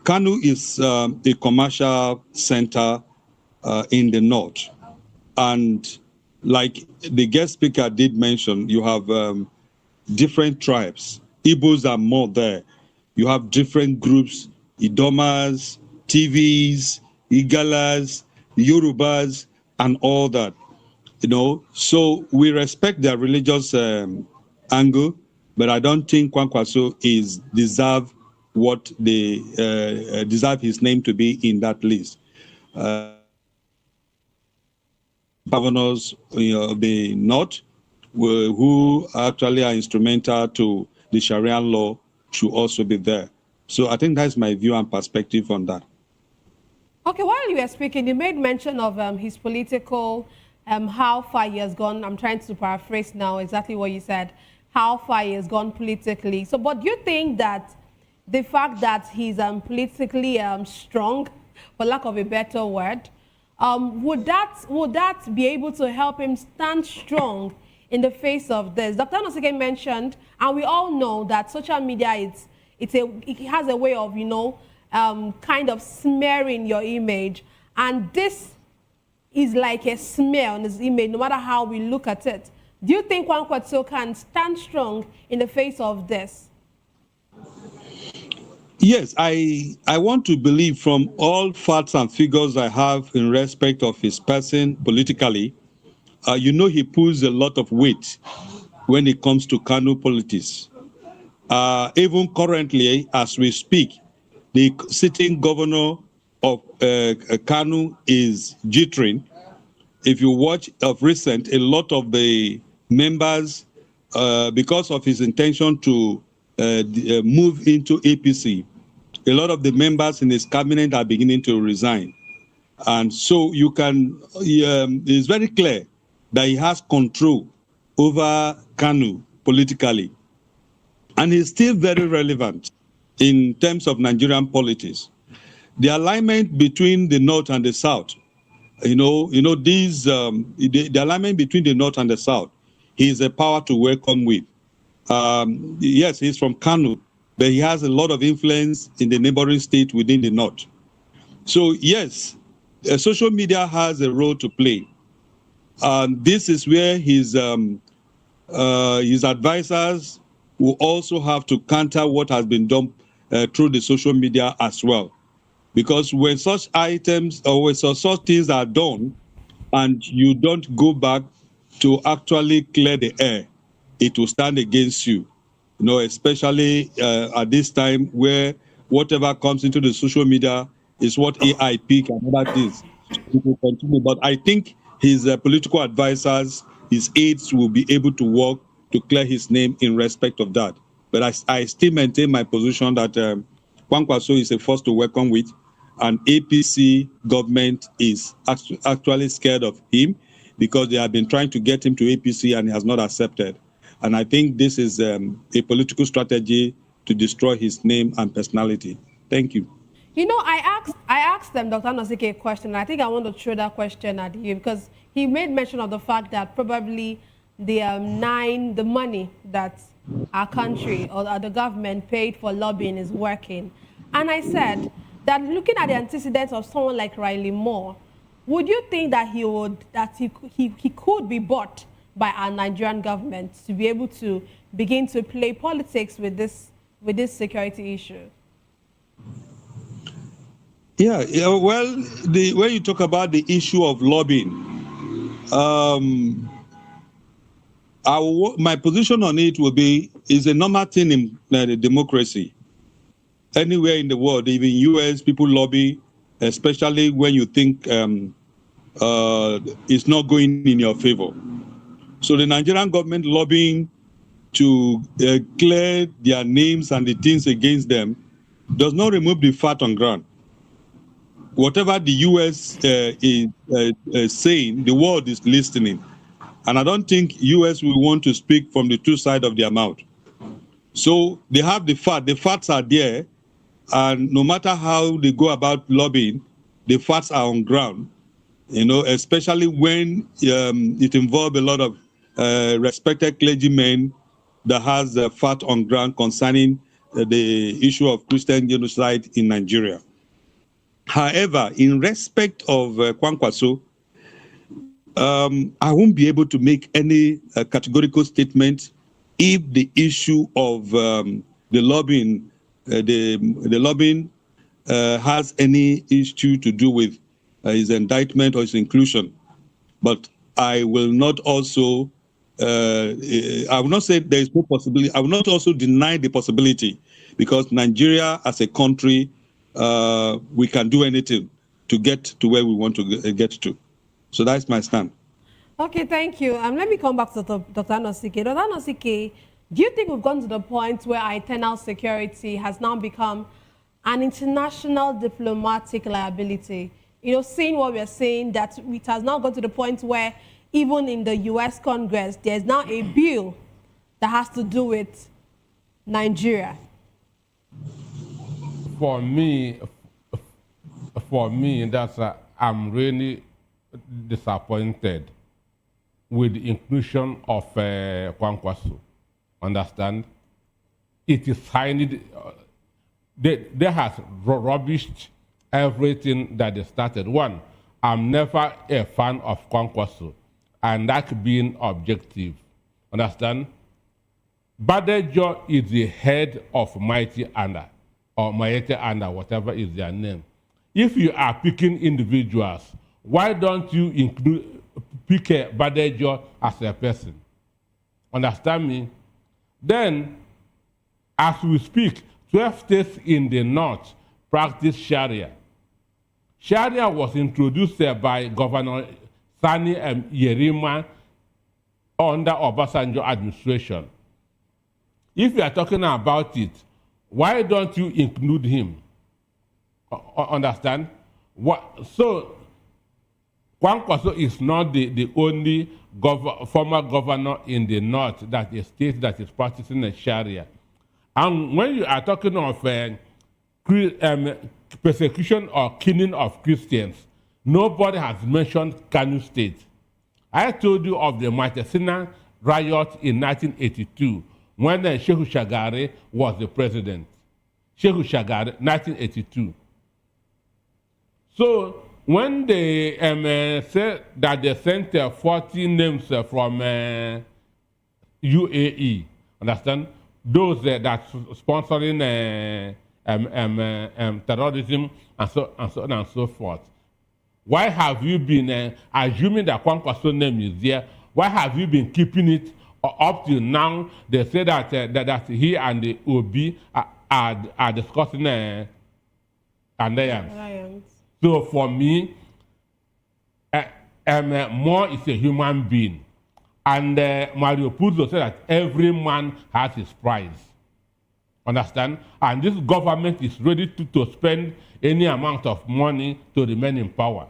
Speaker 10: Kanu is a commercial center in the north, and like the guest speaker did mention, you have different tribes. Igbos are more there. You have different groups: Idomas, TVs, Igalas, Yorubas, and all that. You know, so we respect their religious angle, but I don't think Kwankwaso is deserve what they deserve his name to be in that list. Governors of the north, who actually are instrumental to the Sharia law, should also be there. So I think that's my view and perspective on that.
Speaker 6: Okay, while you were speaking, you made mention of his political, how far he has gone. I'm trying to paraphrase now exactly what you said, how far he has gone politically. So, but do you think that the fact that he's politically strong, for lack of a better word, would that be able to help him stand strong in the face of this? Dr. Nosike mentioned, and we all know that social media it has a way of, you know, kind of smearing your image, and this is like a smear on his image, no matter how we look at it. Do you think Kwankwaso can stand strong in the face of this?
Speaker 10: Yes, I want to believe from all facts and figures I have in respect of his person politically, you know, he pulls a lot of weight when it comes to Kanu politics. Even currently, as we speak, the sitting governor of Kanu is jittering. If you watch of recent, a lot of the members, because of his intention to move into APC, a lot of the members in his cabinet are beginning to resign. And so you can, it's very clear that he has control over Kanu politically. And he's still very relevant in terms of Nigerian politics. The alignment between the North and the South, the alignment between the North and the South, he is a power to welcome with. Yes, he's from Kanu, but he has a lot of influence in the neighboring state within the North. So yes, social media has a role to play. This is where his advisors will also have to counter what has been done through the social media as well. Because when such items or when such things are done and you don't go back to actually clear the air, it will stand against you. You know, especially at this time where whatever comes into the social media is what AI pick and other things. It will continue. But I think his political advisors, his aides will be able to work to clear his name in respect of that. But I still maintain my position that Kwankwaso is a force to welcome with, and APC government is actually scared of him because they have been trying to get him to APC and he has not accepted. And I think this is a political strategy to destroy his name and personality. Thank you.
Speaker 6: You know, I asked them, Dr. Nosike, a question. I think I want to throw that question at you because he made mention of the fact that probably the money that our country or the government paid for lobbying is working. And I said that looking at the antecedents of someone like Riley Moore, would you think that he could be bought by our Nigerian government to be able to begin to play politics with this security issue?
Speaker 10: Yeah, well, when you talk about the issue of lobbying, my position on it will be is a normal thing in the democracy. Anywhere in the world, even US, people lobby, especially when you think it's not going in your favor. So the Nigerian government lobbying to clear their names and the things against them does not remove the fact on ground. Whatever the US is saying, the world is listening. And I don't think US will want to speak from the two sides of their mouth. So they have the fact. The facts are there. And no matter how they go about lobbying, the facts are on ground, especially when it involves a lot of respected clergymen that has the fact on ground concerning the issue of Christian genocide in Nigeria. However, in respect of Kwankwaso, I won't be able to make any categorical statement if the issue of the lobbying, has any issue to do with his indictment or his inclusion. But I will not also, I will not say there is no possibility. I will not also deny the possibility, because Nigeria as a country, we can do anything to get to where we want to get to. So that's my stand.
Speaker 6: Okay, thank you. Let me come back to Dr. Nosike. Dr. Nosike, do you think we've gone to the point where our internal security has now become an international diplomatic liability? Seeing what we're saying, that it has now gone to the point where even in the US Congress, there's now a bill that has to do with Nigeria.
Speaker 7: For me, that's I'm really disappointed with the inclusion of Kwankwaso. Understand? It is highly, they have rubbished everything that they started. One, I'm never a fan of Kwankwaso, and that being objective. Understand? Badejo is the head of Mighty Anda, or Mighty Anda, whatever is their name. If you are picking individuals, why don't you pick Badejo as a person? Understand me? Then, as we speak, 12 states in the north practice Sharia. Sharia was introduced by Governor Sani Yerima under Obasanjo administration. If you are talking about it, why don't you include him? Understand? So, Kwankwaso is not the only former governor in the north that is state that is practicing the Sharia. And when you are talking of persecution or killing of Christians, nobody has mentioned Kano State. I told you of the Matasina riot in 1982 when Shehu Shagari was the president. Shehu Shagari, 1982. So when they said that they sent 40 names from UAE, understand? Those that sponsoring terrorism and so on and so forth. Why have you been assuming that Kwankwaso name is there? Why have you been keeping it up till now? They say that he and the OB are discussing alliance. So for me, Moore is a human being. And Mario Puzo said that every man has his price. Understand? And this government is ready to spend any amount of money to remain in power.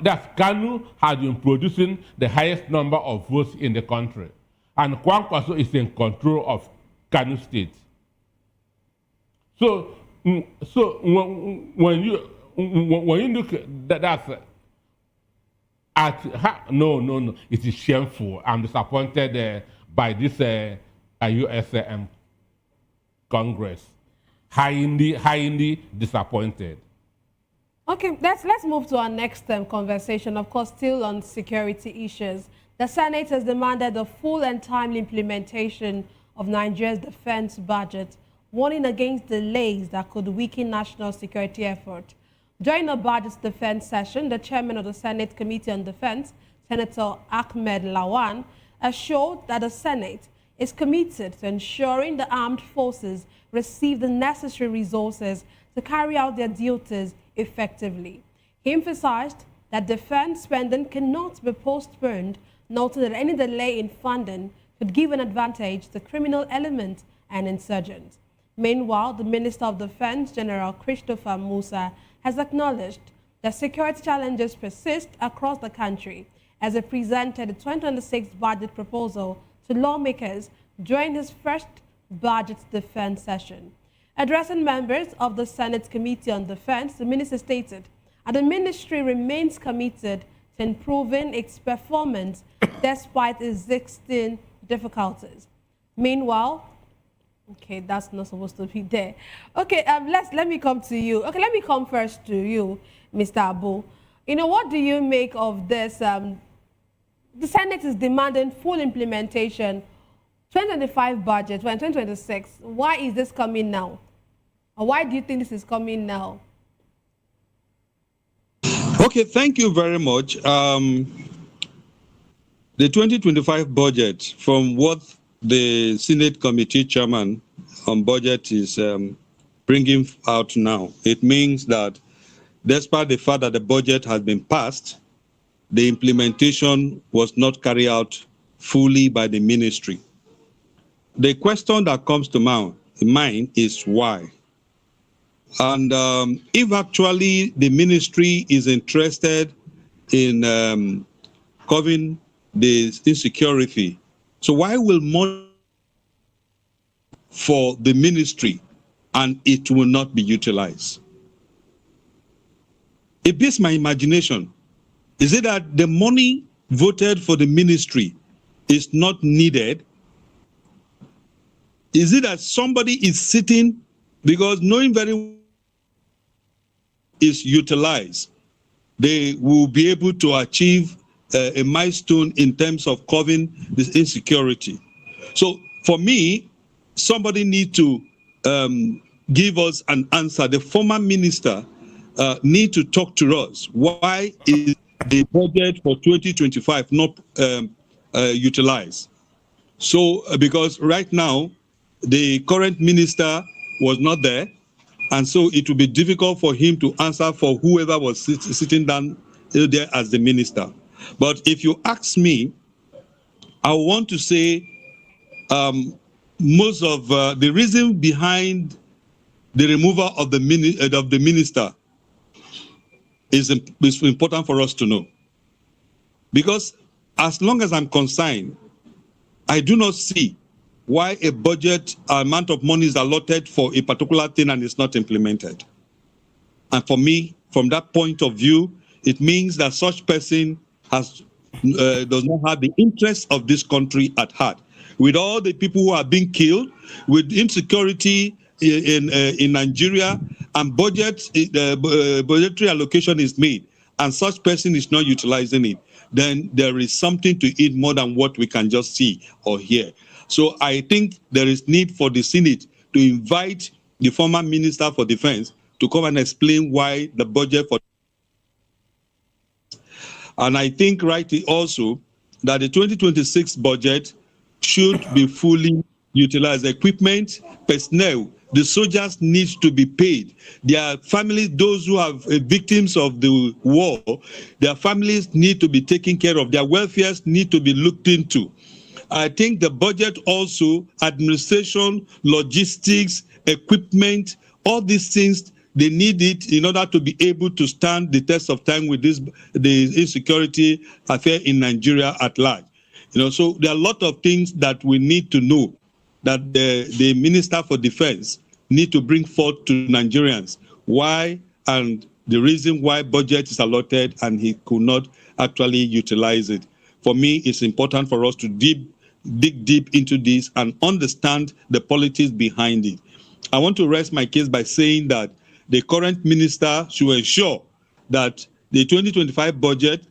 Speaker 7: That Kanu has been producing the highest number of votes in the country. And Kwankwaso is in control of Kanu State. So when you look at that, No. It is shameful. I'm disappointed by this USM Congress. Highly disappointed.
Speaker 6: Okay, let's move to our next conversation. Of course, still on security issues. The Senate has demanded the full and timely implementation of Nigeria's defense budget, warning against delays that could weaken national security effort. During a budget defense session, the chairman of the Senate Committee on Defense, Senator Ahmed Lawan, assured that the Senate is committed to ensuring the armed forces receive the necessary resources to carry out their duties effectively. He emphasized that defense spending cannot be postponed, noting that any delay in funding could give an advantage to criminal elements and insurgents. Meanwhile, the Minister of Defense, General Christopher Musa, has acknowledged that security challenges persist across the country as he presented the 2026 budget proposal to lawmakers during his first budget defense session. Addressing members of the Senate Committee on Defense, the minister stated that the ministry remains committed to improving its performance despite existing difficulties. Meanwhile, okay, that's not supposed to be there. Okay, let me come to you. Okay, let me come first to you, Mr. Abu. You know, what do you make of this? The Senate is demanding full implementation, 2025 budget, 2026. Why is this coming now? Or why do you think this is coming now?
Speaker 10: Okay, thank you very much. The 2025 budget, from what the Senate Committee Chairman on Budget is bringing out now, it means that despite the fact that the budget has been passed, the implementation was not carried out fully by the ministry. The question that comes to mind is why? And if actually the ministry is interested in covering the insecurity, so why will money for the ministry and it will not be utilized? It beats my imagination. Is it that the money voted for the ministry is not needed? Is it that somebody is sitting because knowing very well is utilized, they will be able to achieve a milestone in terms of covering this insecurity? So for me, somebody need to give us an answer. The former minister need to talk to us. Why is the budget for 2025 not utilized? So because right now, the current minister was not there, and so it will be difficult for him to answer for whoever was sitting down there as the minister. But if you ask me, I want to say most of the reason behind the removal of the minister is important for us to know. Because as long as I'm concerned, I do not see why a budget amount of money is allotted for a particular thing and it's not implemented. And for me, from that point of view, it means that such person does not have the interests of this country at heart. With all the people who are being killed, with insecurity in Nigeria, and budgetary allocation is made, and such person is not utilizing it, then there is something to it more than what we can just see or hear. So I think there is need for the Senate to invite the former Minister for Defense to come and explain why the budget for. And I think rightly also that the 2026 budget should be fully utilized. Equipment, personnel, the soldiers need to be paid. Their families, those who are victims of the war, their families need to be taken care of. Their welfare need to be looked into. I think the budget also, administration, logistics, equipment, all these things, they need it in order to be able to stand the test of time with the insecurity affair in Nigeria at large. So there are a lot of things that we need to know that the Minister for Defense need to bring forth to Nigerians. Why and the reason why budget is allotted and he could not actually utilize it. For me, it's important for us to dig deep into this and understand the politics behind it. I want to rest my case by saying that the current minister should ensure that the 2025 budget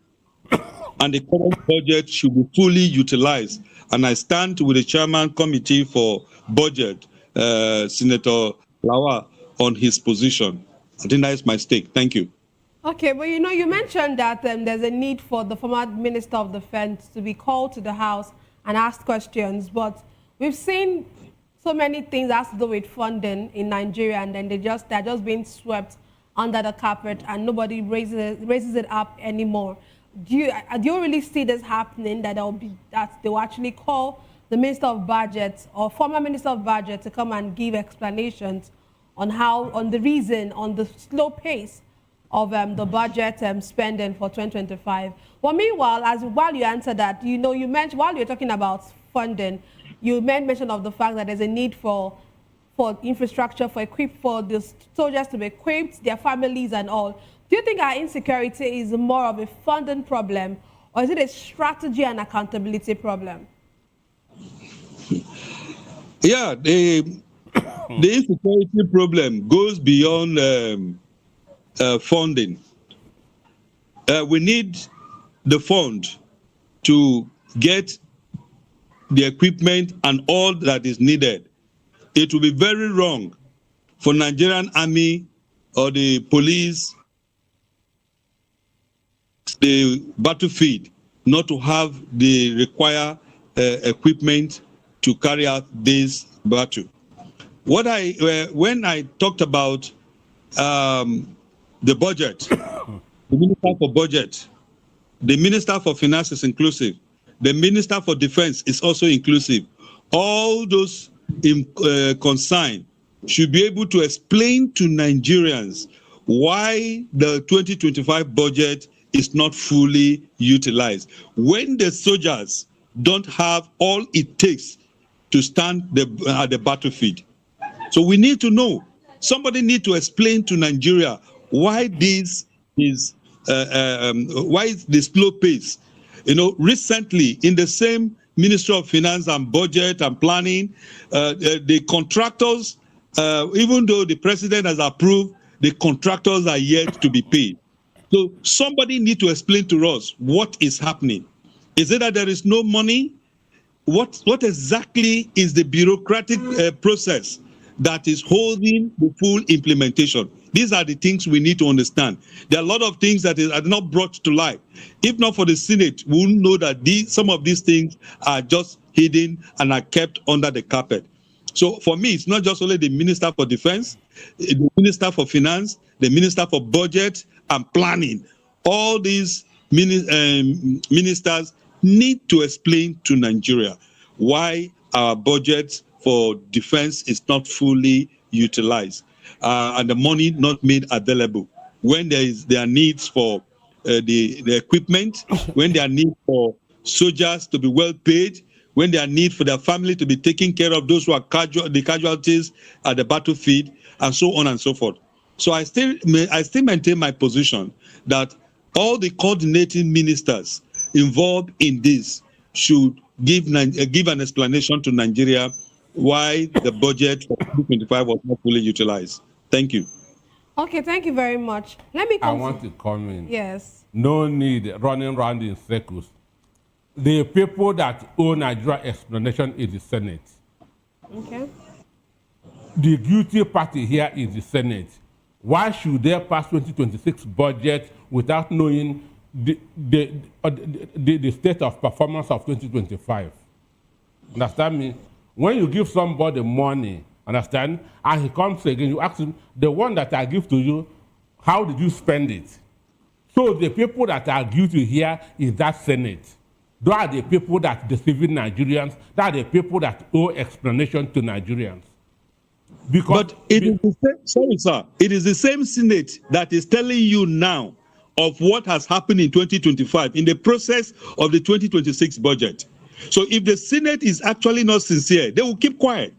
Speaker 10: and the current budget should be fully utilized. And I stand with the chairman committee for budget, Senator Lawa, on his position. I think that is my stake. Thank you.
Speaker 6: Okay, but you know, you mentioned that there's a need for the former Minister of Defense to be called to the House and asked questions, but we've seen so many things that has to do with funding in Nigeria, and then they're just being swept under the carpet, and nobody raises it up anymore. Do you really see this happening, that they'll actually call the Minister of Budget or former Minister of Budget to come and give explanations on the reason, on the slow pace of the budget spending for 2025? Well, meanwhile, while you answer that, you know, you mentioned, while you're talking about funding, you made mention of the fact that there's a need for infrastructure, for the soldiers to be equipped, their families and all. Do you think our insecurity is more of a funding problem, or is it a strategy and accountability problem?
Speaker 10: Yeah, the insecurity problem goes beyond funding. We need the fund to get the equipment and all that is needed. It will be very wrong for Nigerian army or the police, the battlefield, not to have the required equipment to carry out this battle. When I talked about the budget, the Minister for Budget, the Minister for Finance is inclusive, the Minister for Defense is also inclusive. All those concerned should be able to explain to Nigerians why the 2025 budget is not fully utilized. When the soldiers don't have all it takes to stand at the battlefield. So we need to know. Somebody need to explain to Nigeria why this is the slow pace. You know, recently in the same Ministry of Finance and Budget and Planning, the contractors, even though the president has approved, the contractors are yet to be paid. So somebody need to explain to us what is happening. Is it that there is no money? What exactly is the bureaucratic process that is holding the full implementation? These are the things we need to understand. There are a lot of things that are not brought to light. If not for the Senate, we will know that some of these things are just hidden and are kept under the carpet. So for me, it's not just only the Minister for Defense, the Minister for Finance, the Minister for Budget and Planning. All these ministers need to explain to Nigeria why our budget for defense is not fully utilized. And the money not made available when there are needs for the equipment, when there are needs for soldiers to be well paid, when there are need for their family to be taking care of, those who are the casualties at the battlefield, and so on and so forth. So I still maintain my position that all the coordinating ministers involved in this should give an explanation to Nigeria why the budget for 2025 was not fully utilized. Thank you.
Speaker 6: Okay, thank you very much. Let me
Speaker 7: I want to comment.
Speaker 6: Yes.
Speaker 7: No need running around in circles. The people that owe Nigeria explanation is the Senate.
Speaker 6: Okay.
Speaker 7: The guilty party here is the Senate. Why should they pass 2026 budget without knowing the state of performance of 2025? Understand me? When you give somebody money, understand, and he comes again, you ask him, the one that I give to you, how did you spend it? So the people that are guilty here is that Senate. Those are the people that deceiving Nigerians. They are the people that owe explanation to Nigerians. But
Speaker 10: it is the same Senate that is telling you now of what has happened in 2025 in the process of the 2026 budget. So if the Senate is actually not sincere, they will keep quiet.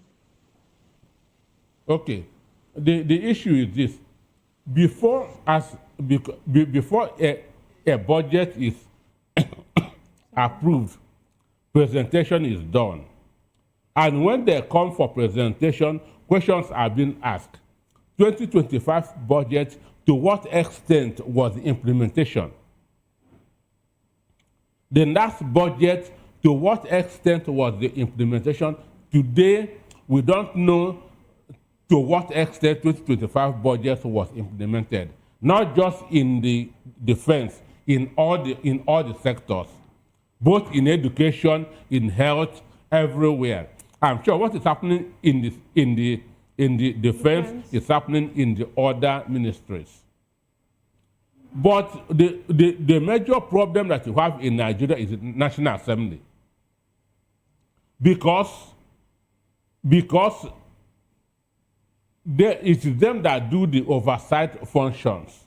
Speaker 7: Okay. The issue is this. Before, as before a budget is approved, presentation is done. And when they come for presentation, questions are being asked. 2025 budget, to what extent was the implementation? The last budget, to what extent was the implementation? Today, we don't know to what extent 2025 budget was implemented. Not just in the defense, in all the sectors, both in education, in health, everywhere. I'm sure what is happening in the defense is happening in the other ministries. But the major problem that you have in Nigeria is the National Assembly. Because it is them that do the oversight functions.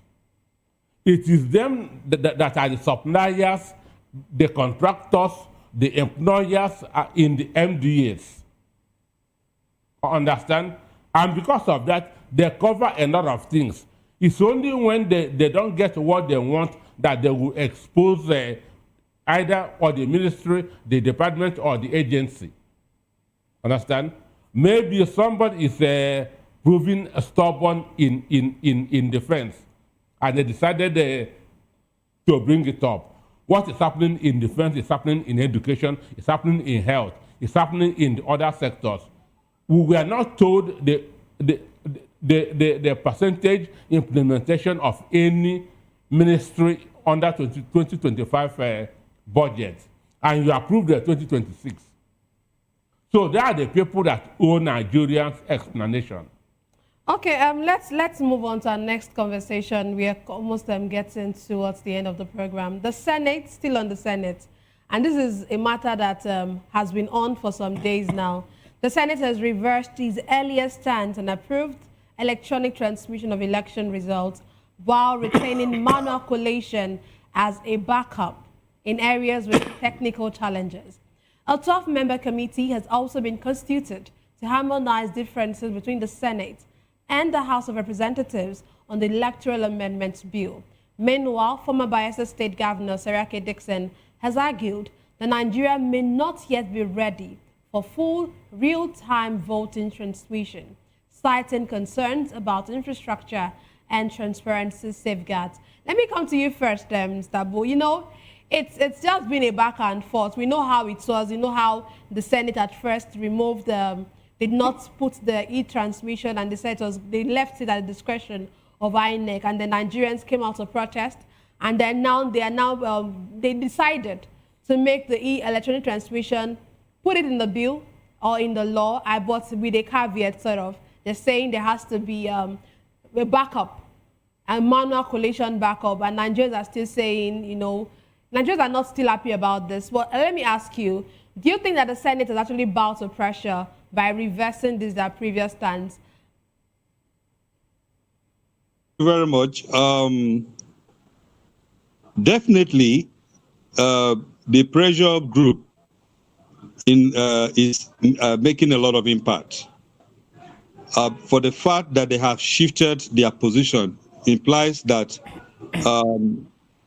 Speaker 7: It is them that are the suppliers, the contractors, the employers in the MDAs. Understand? And because of that, they cover a lot of things. It's only when they don't get what they want that they will expose either or the ministry, the department, or the agency. Understand? Maybe somebody is proving stubborn in defense, and they decided to bring it up. What is happening in defense is happening in education, it's happening in health, it's happening in the other sectors. We were not told the percentage implementation of any ministry under 2025 budget, and you approved the 2026. So they are the people that owe Nigerians explanation.
Speaker 6: Okay, let's move on to our next conversation. We are almost getting towards the end of the program. The Senate, still on the Senate, and this is a matter that has been on for some days now. The Senate has reversed its earlier stance and approved electronic transmission of election results while retaining manual collation as a backup in areas with technical challenges. A 12-member committee has also been constituted to harmonize differences between the Senate and the House of Representatives on the Electoral Amendments Bill. Meanwhile, former Bayelsa State Governor Seriake Dixon has argued that Nigeria may not yet be ready for full real-time voting transmission, citing concerns about infrastructure and transparency safeguards. Let me come to you first, Mr. Bo. You know, it's just been a back and forth. We know how it was. You know how the Senate at first removed did not put the e-transmission, and they said they left it at the discretion of INEC, and the Nigerians came out to protest, and then they decided to make the electronic transmission, put it in the bill or in the law, but with a caveat sort of. They're saying there has to be a backup, a manual collation backup, and Nigerians are still saying, you know, Nigerians are not still happy about this. But let me ask you, do you think that the Senate has actually bowed to pressure by reversing their previous stance?
Speaker 10: Thank you very much. Definitely, the pressure group is making a lot of impact. For the fact that they have shifted their position implies that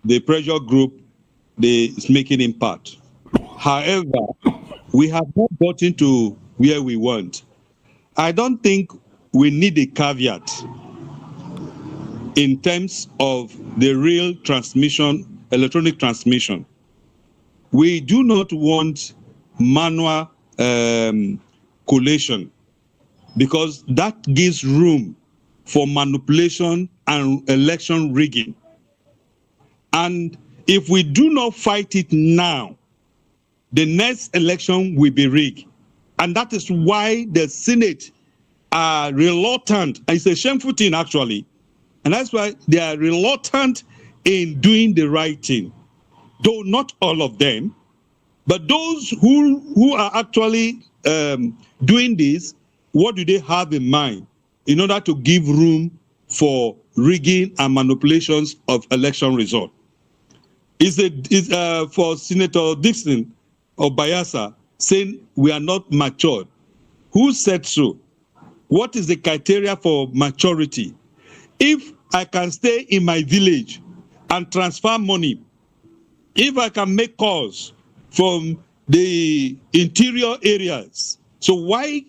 Speaker 10: the pressure group is making impact. However, we have not gotten to where we want. I don't think we need a caveat in terms of the real transmission, electronic transmission. We do not want manual collation, because that gives room for manipulation and election rigging. And if we do not fight it now, the next election will be rigged. And that is why the Senate are reluctant. It's a shameful thing, actually. And that's why they are reluctant in doing the right thing. Though not all of them, but those who are actually doing this, what do they have in mind in order to give room for rigging and manipulations of election results? Is for Senator Dixon of Bayelsa saying we are not matured? Who said so? What is the criteria for maturity? If I can stay in my village and transfer money, if I can make calls from the interior areas, so why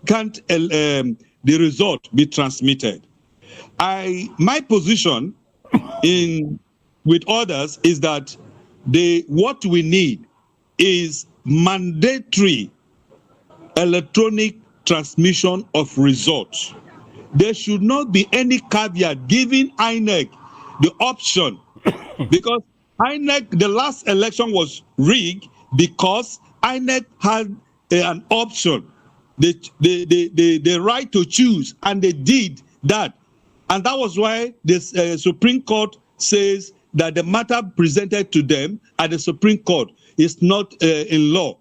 Speaker 10: can't the result be transmitted? My position with others is that what we need is mandatory electronic transmission of results. There should not be any caveat giving INEC the option, because INEC, the last election was rigged because INEC had an option, the right to choose, and they did that. And that was why the Supreme Court says that the matter presented to them at the Supreme Court is not in law.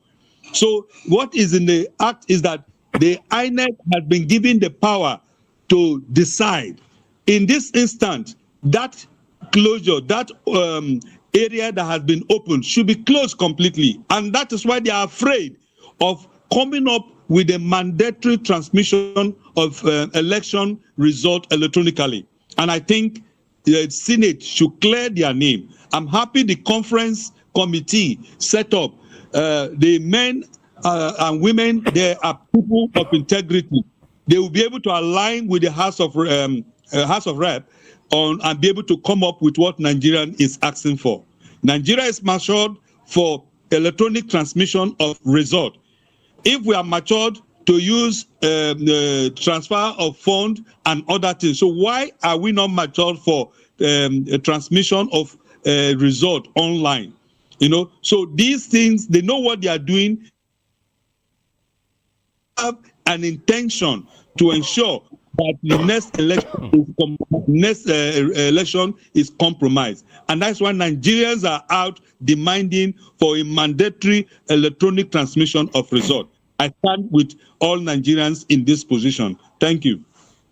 Speaker 10: So what is in the act is that the INEC has been given the power to decide. In this instant, that closure, that area that has been opened should be closed completely. And that is why they are afraid of coming up with a mandatory transmission of election result electronically. And I think the Senate should clear their name. I'm happy the conference committee set up. The men and women, they are people of integrity. They will be able to align with the House of Rep and be able to come up with what Nigerian is asking for. Nigeria is matured for electronic transmission of result. If we are matured to use transfer of fund and other things, so why are we not matured for transmission of result online? So these things, they know what they are doing, have an intention to ensure that the next election is compromised. And that's why Nigerians are out demanding for a mandatory electronic transmission of result. I stand with all Nigerians in this position. Thank you.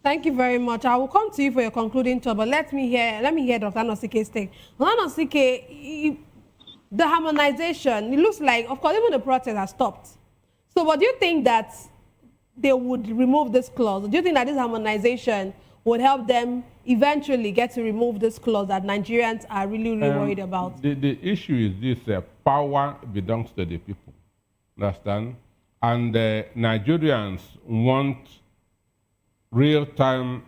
Speaker 6: Thank you very much. I will come to you for your concluding talk, but let me hear Dr. Nnpp's take. Dr. Nnpp, the harmonization, it looks like, of course, even the protest has stopped. So what do you think that they would remove this clause? Do you think that this harmonization would help them eventually get to remove this clause that Nigerians are really worried about?
Speaker 7: The issue is this, power belongs to the people, understand? And Nigerians want real-time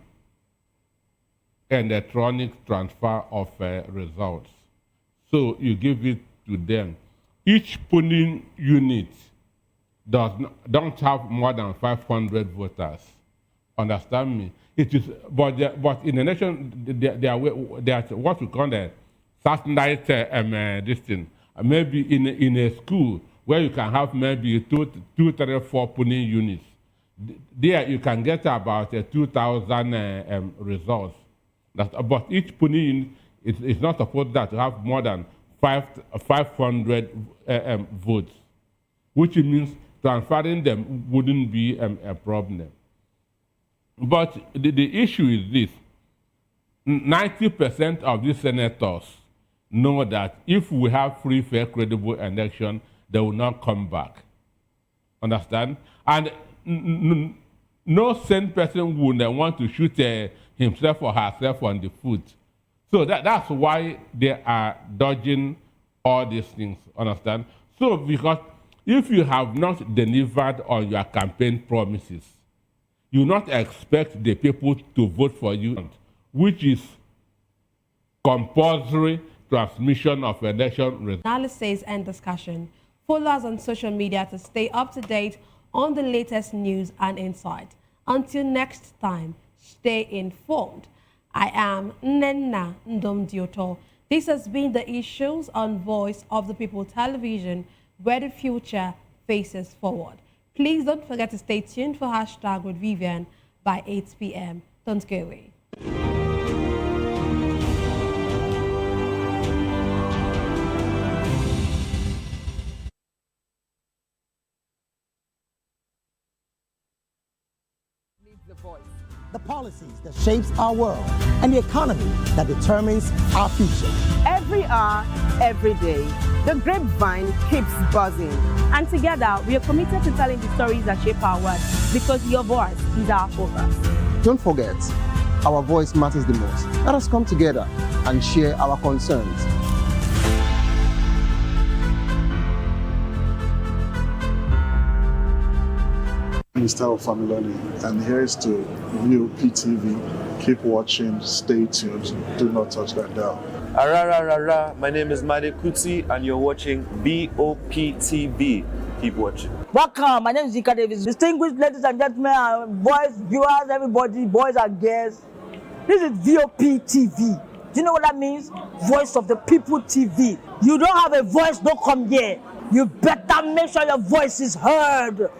Speaker 7: electronic transfer of results. So you give it to them. Each polling unit don't have more than 500 voters. Understand me? It is, but in the nation, there's what we call the satellite this thing. Maybe in a school where you can have maybe 2, 3, 4 polling units. There you can get about 2,000 results. But each polling unit is not supposed to have more than 500 votes, which means transferring them wouldn't be a problem. But the issue is this. 90% of the senators know that if we have free, fair, credible election, they will not come back. Understand? And no sane person would want to shoot himself or herself on the foot. So that's why they are dodging all these things. Understand? So because if you have not delivered on your campaign promises, you not expect the people to vote for you, which is compulsory transmission of election results.
Speaker 6: Analysis and discussion. Follow us on social media to stay up to date on the latest news and insight. Until next time, stay informed. I am Nnenna Ndomdioto. This has been the Issues on Voice of the People television, where the future faces forward. Please don't forget to stay tuned for Hashtag with Vivian by 8 p.m. Don't go away.
Speaker 14: The policies that shapes our world and the economy that determines our future.
Speaker 3: Every hour, every day, the grapevine keeps buzzing.
Speaker 11: And together, we are committed to telling the stories that shape our world because your voice is our focus.
Speaker 4: Don't forget, our voice matters the most. Let us come together and share our concerns.
Speaker 5: Mr. Familoni, and here is to view PTV. Keep watching, stay tuned, do not touch that dial.
Speaker 8: My name is Made Kuti and you're watching BOP TV. Keep watching.
Speaker 9: Welcome, my name is Zika Davis. Distinguished ladies and gentlemen, boys, viewers, everybody, boys and girls. This is VOP TV. Do you know what that means? Voice of the People TV. You don't have a voice, don't come here. You better make sure your voice is heard.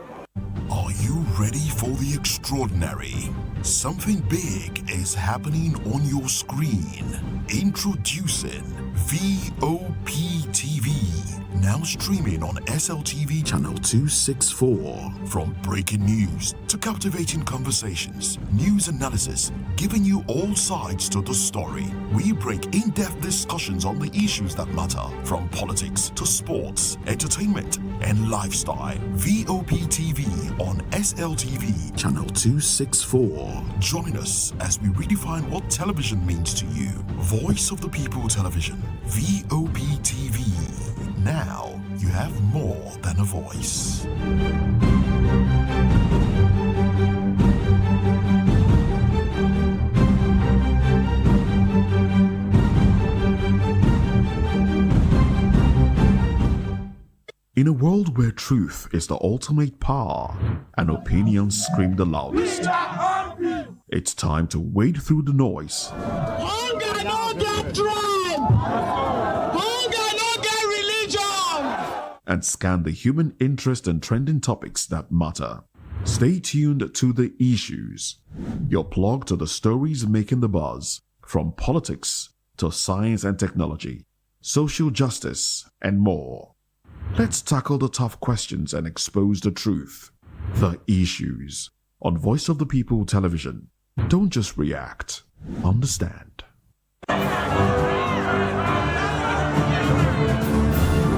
Speaker 1: Are you ready for the extraordinary? Something big is happening on your screen. Introducing VOP TV. Now streaming on SLTV channel 264. From breaking news to captivating conversations, news analysis, giving you all sides to the story. We break in-depth discussions on the issues that matter, from politics to sports, entertainment, and lifestyle. VOP TV on SLTV channel 264. Join us as we redefine what television means to you. Voice of the People Television, VOP TV. Now you have more than a voice. In a world where truth is the ultimate power and opinions scream the loudest, it's time to wade through the noise.
Speaker 12: Hunger no get tribe! Hunger no get religion!
Speaker 1: And scan the human interest and trending topics that matter. Stay tuned to The Issues, your plug to the stories making the buzz, from politics to science and technology, social justice, and more. Let's tackle the tough questions and expose the truth. The Issues on Voice of the People Television. Don't just react, understand.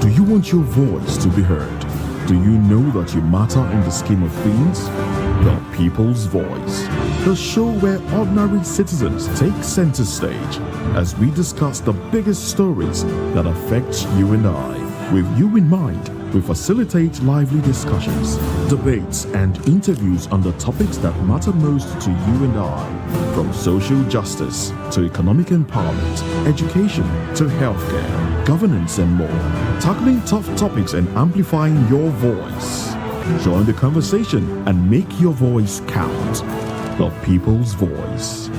Speaker 1: Do you want your voice to be heard? Do you know that you matter in the scheme of things? The People's Voice, the show where ordinary citizens take center stage as we discuss the biggest stories that affect you and I. With you in mind, we facilitate lively discussions, debates, and interviews on the topics that matter most to you and I. From social justice to economic empowerment, education to healthcare, governance, and more. Tackling tough topics and amplifying your voice. Join the conversation and make your voice count. The People's Voice.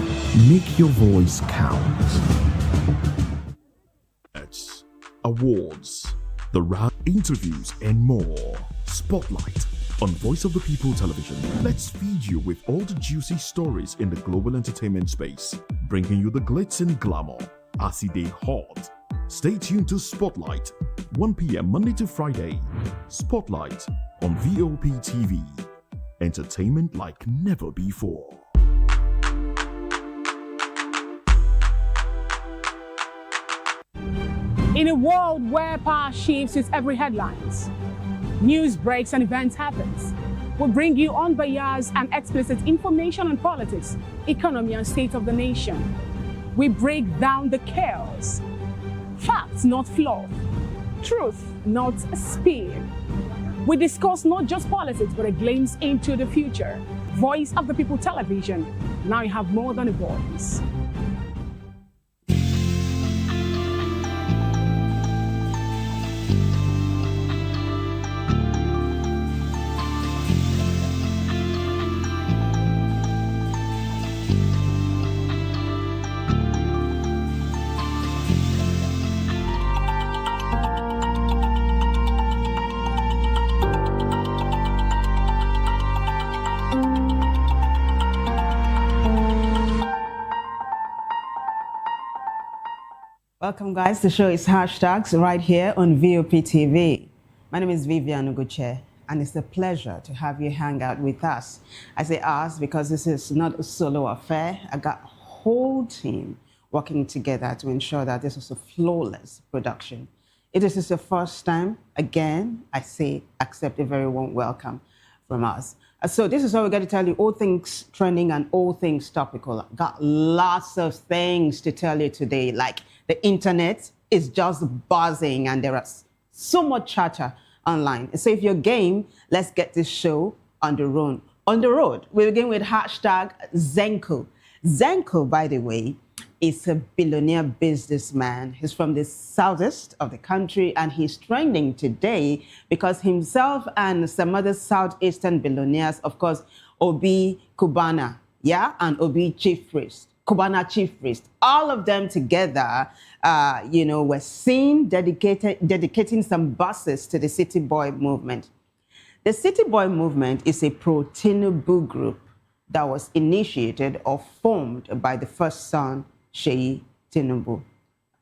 Speaker 1: Make your voice count. It's awards, the round interviews, and more. Spotlight on Voice of the People Television. Let's feed you with all the juicy stories in the global entertainment space, bringing you the glitz and glamour as they hot. Stay tuned to Spotlight, 1 p.m. Monday to Friday. Spotlight on VOP TV. Entertainment like never before.
Speaker 11: In a world where power shifts its every headlines, news breaks and events happens, we bring you unbiased and explicit information on politics, economy, and state of the nation. We break down the chaos. Facts, not fluff. Truth, not spin. We discuss not just politics, but a glimpse into the future. Voice of the People Television. Now you have more than a voice.
Speaker 3: Welcome, guys. The show is Hashtags right here on VOP TV. My name is Vivian Ugoche, and it's a pleasure to have you hang out with us. I say us because this is not a solo affair. I got a whole team working together to ensure that this is a flawless production. If this is the first time, again, I say accept a very warm welcome from us. So this is what we're going to tell you, all things trending and all things topical. Got lots of things to tell you today, like the internet is just buzzing and there is so much chatter online. So if you're game, let's get this show on the road. On the road, we begin with hashtag Zenko. Zenko, by the way, is a billionaire businessman. He's from the southeast of the country, and he's trending today because himself and some other southeastern billionaires, of course, Obi Kubana, and Obi Chief Priest, Kubana Chief Priest, all of them together, were seen dedicating some buses to the City Boy movement. The City Boy movement is a pro-Tinubu group that was initiated or formed by the first son, Sheyi Tinubu.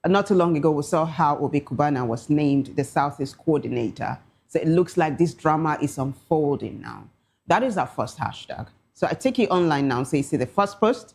Speaker 3: Not too long ago, we saw how Obi Kubana was named the Southeast coordinator. So it looks like this drama is unfolding now. That is our first hashtag. So I take you online now, so you see the first post,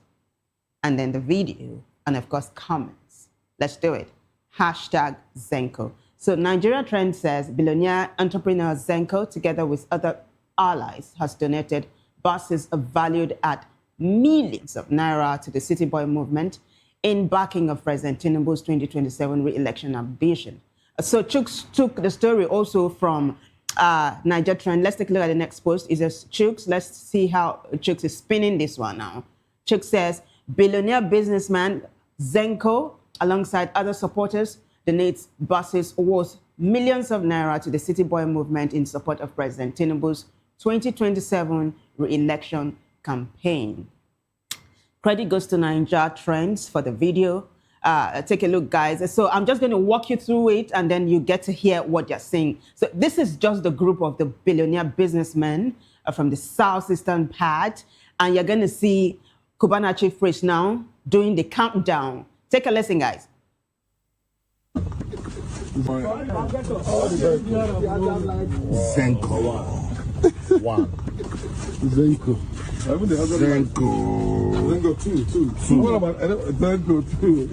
Speaker 3: and then the video, and of course, comments. Let's do it. Hashtag Zenko. So Nigeria Trend says billionaire entrepreneur Zenko, together with other allies, has donated buses valued at millions of naira to the City Boy movement in backing of President Tinubu's 2027 re-election ambition. So Chooks took the story also from Niger Trend. Let's take a look at the next post. It says Chooks. Let's see how Chooks is spinning this one now. Chooks says billionaire businessman Zenko, alongside other supporters, donates buses worth millions of naira to the City Boy movement in support of President Tinubu's 2027 re-election campaign. Credit goes to Niger Trends for the video. Take a look, guys. So I'm just going to walk you through it, and then you get to hear what they're saying. So this is just the group of the billionaire businessmen from the southeastern part, and you're going to see Kubana Chief Priest now doing the countdown. Take a listen, guys.
Speaker 12: Zenko. One. Zenko. Zenko. Zenko two. What about Zenko two?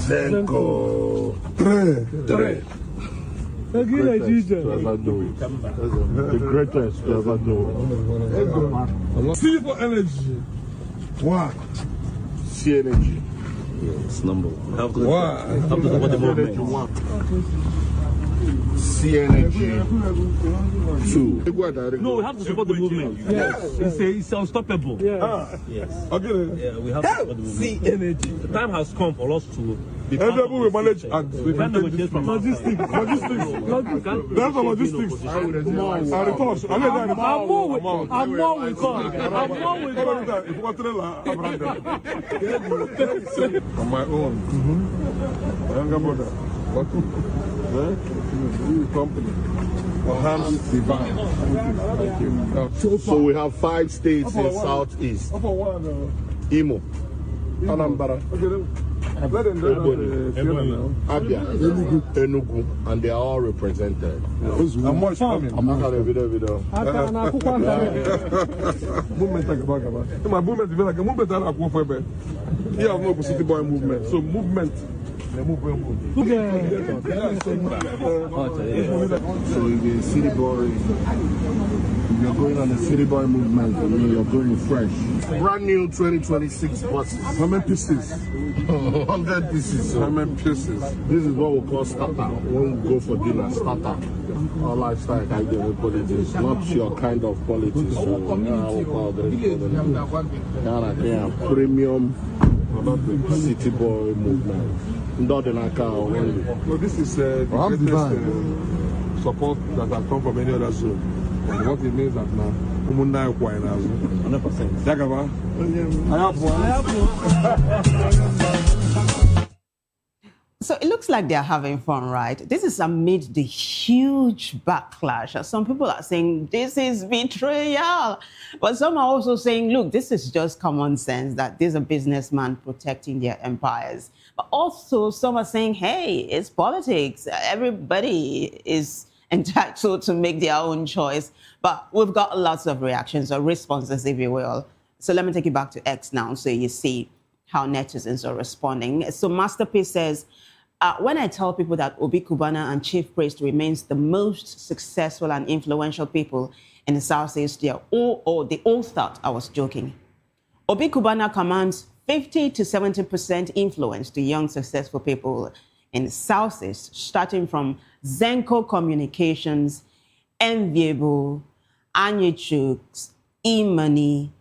Speaker 12: Zenko. Three. The greatest to ever do. Silver energy. One. C energy. It's number one. Have to support the movement. C energy. Two.
Speaker 13: No, we have to support the movement. Yes. It's unstoppable. Yes. Yes.
Speaker 12: Okay.
Speaker 13: Yeah, we have to support the movement. C energy. The time has come for us to be part of
Speaker 12: we manage and
Speaker 13: we can negotiate from
Speaker 12: logistics. That's the logistics. And the cost. I'm more with God. I'm more with God. On my own. My younger brother. What? Company. Divine. So we have 5 states in Southeast. Imo. Anambra. Abia, Enugu, and they are all represented. I'm much coming. I'm not going to video. Movement my movement is like a movement that I go for. Here I know City Boy movement. So movement. So if you're a City Boy, if you're going on the City Boy movement, you're going fresh. Brand new 2026 buses. How many pieces? 100 pieces. How many pieces? This is what we call starter. When we go for dinner, starter. Our lifestyle kind of politics, not your kind of politics. Premium City Boy movement. Not in our car only. Well, this is the greatest support that has come from any other zone. And what it means that now, 100%. Jagaba, I have one.
Speaker 3: So it looks like they're having fun, right? This is amid the huge backlash. Some people are saying this is betrayal. But some are also saying, look, this is just common sense that these are businessmen protecting their empires. But also some are saying, hey, it's politics. Everybody is entitled to make their own choice. But we've got lots of reactions or responses, if you will. So let me take you back to X now so you see how netizens are responding. So Masterpiece says, when I tell people that Obi Kubana and Chief Priest remains the most successful and influential people in the Southeast, they all thought I was joking. Obi Kubana commands 50 to 70% influence to young successful people in the Southeast, starting from Zenko Communications, Enviable, Anyechuk's, E-Money,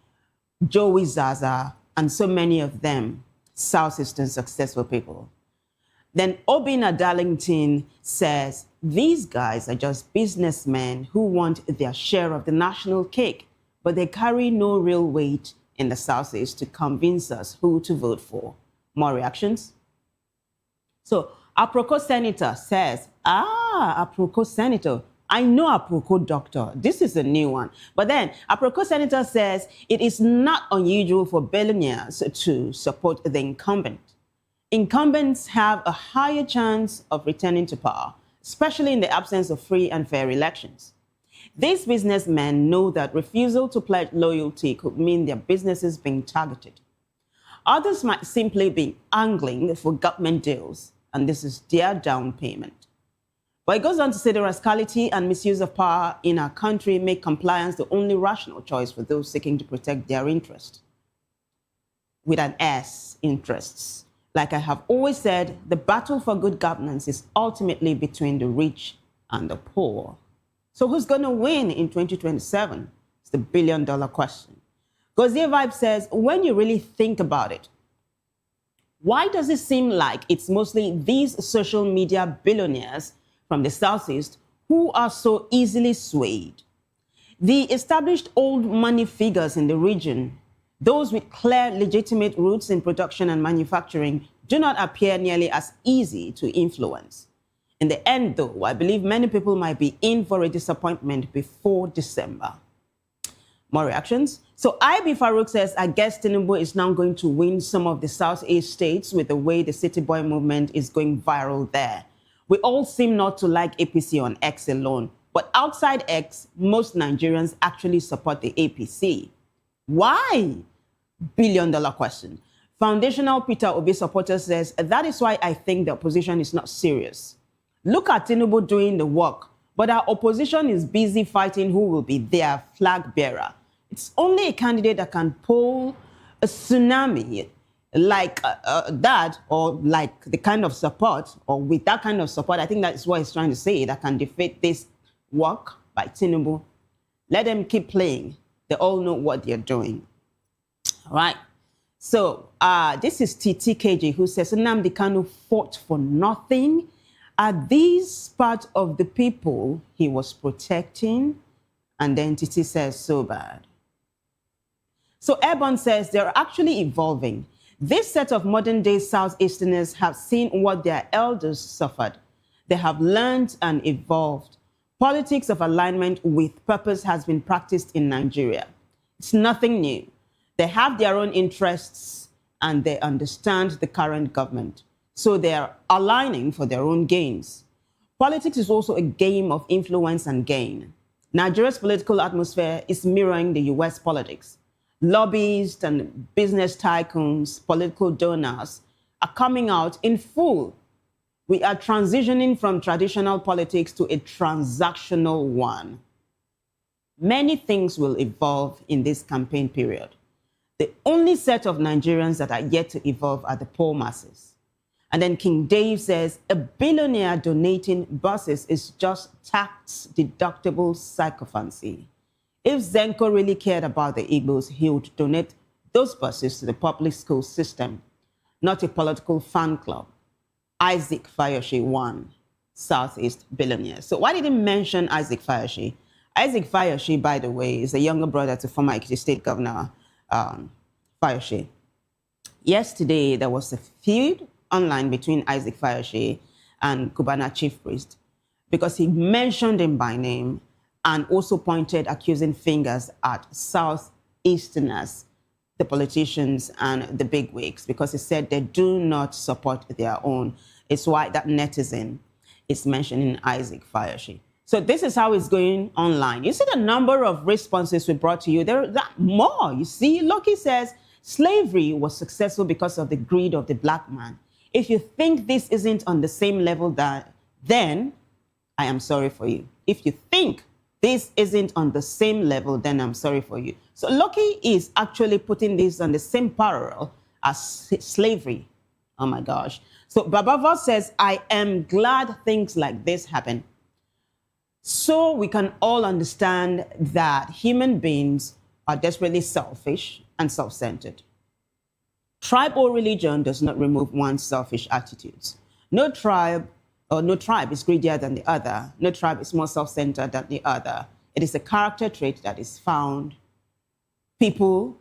Speaker 3: Joey Zaza, and so many of them, Southeastern successful people. Then Obina Darlington says, these guys are just businessmen who want their share of the national cake, but they carry no real weight in the Southeast to convince us who to vote for. More reactions? So, Aproko Senator says, Aproko Senator, I know Aproko Doctor. This is a new one. But then, Aproko Senator says it is not unusual for billionaires to support the incumbent. Incumbents have a higher chance of returning to power, especially in the absence of free and fair elections. These businessmen know that refusal to pledge loyalty could mean their businesses being targeted. Others might simply be angling for government deals, and this is their down payment. But it goes on to say the rascality and misuse of power in our country make compliance the only rational choice for those seeking to protect their interests. With an S, interests. Like I have always said, the battle for good governance is ultimately between the rich and the poor. So who's going to win in 2027? It's the billion-dollar question. Gozier Vibe says, when you really think about it, why does it seem like it's mostly these social media billionaires from the Southeast who are so easily swayed? The established old money figures in the region, those with clear, legitimate roots in production and manufacturing, do not appear nearly as easy to influence. In the end, though, I believe many people might be in for a disappointment before December. More reactions? So IB Farouk says, I guess Tinubu is now going to win some of the Southeast states with the way the City Boy movement is going viral there. We all seem not to like APC on X alone, but outside X, most Nigerians actually support the APC. Why? Billion-dollar question. Foundational Peter Obi supporter says, that is why I think the opposition is not serious. Look at Tinubu doing the work, but our opposition is busy fighting who will be their flag bearer. It's only a candidate that can pull a tsunami like that, or like the kind of support, or with that kind of support, I think that's what he's trying to say, that can defeat this work by Tinubu. Let them keep playing. They all know what they're doing. All right. So this is TTKG who says, Nnamdi Kanu fought for nothing. Are these part of the people he was protecting? And then Titi says, so bad. So Airborne says they're actually evolving. This set of modern-day Southeasterners have seen what their elders suffered. They have learned and evolved. Politics of alignment with purpose has been practiced in Nigeria. It's nothing new. They have their own interests and they understand the current government. So they are aligning for their own gains. Politics is also a game of influence and gain. Nigeria's political atmosphere is mirroring the US politics. Lobbyists and business tycoons, political donors are coming out in full. We are transitioning from traditional politics to a transactional one. Many things will evolve in this campaign period. The only set of Nigerians that are yet to evolve are the poor masses. And then King Dave says, a billionaire donating buses is just tax-deductible sycophancy. If Zenko really cared about the Igbos, he would donate those buses to the public school system, not a political fan club. Isaac Fayoshi won, Southeast billionaire. So why did he mention Isaac Fayoshi? Isaac Fayoshi, by the way, is a younger brother to former Ekiti State Governor Fayoshi. Yesterday, there was a feud online between Isaac Fayoshi and Kubana Chief Priest because he mentioned him by name and also pointed accusing fingers at Southeasterners, the politicians and the bigwigs, because he said they do not support their own. It's why that netizen is mentioning Isaac Fayoshi. So this is how it's going online. You see the number of responses we brought to you. There are more. You see, Loki says slavery was successful because of the greed of the black man. If you think this isn't on the same level, then I am sorry for you. If you think this isn't on the same level, then I'm sorry for you. So Lucky is actually putting this on the same parallel as slavery. Oh my gosh. So Babava says, I am glad things like this happen. So we can all understand that human beings are desperately selfish and self-centered. Tribe or religion does not remove one's selfish attitudes. No tribe is greedier than the other. No tribe is more self-centered than the other. It is a character trait that is found. People,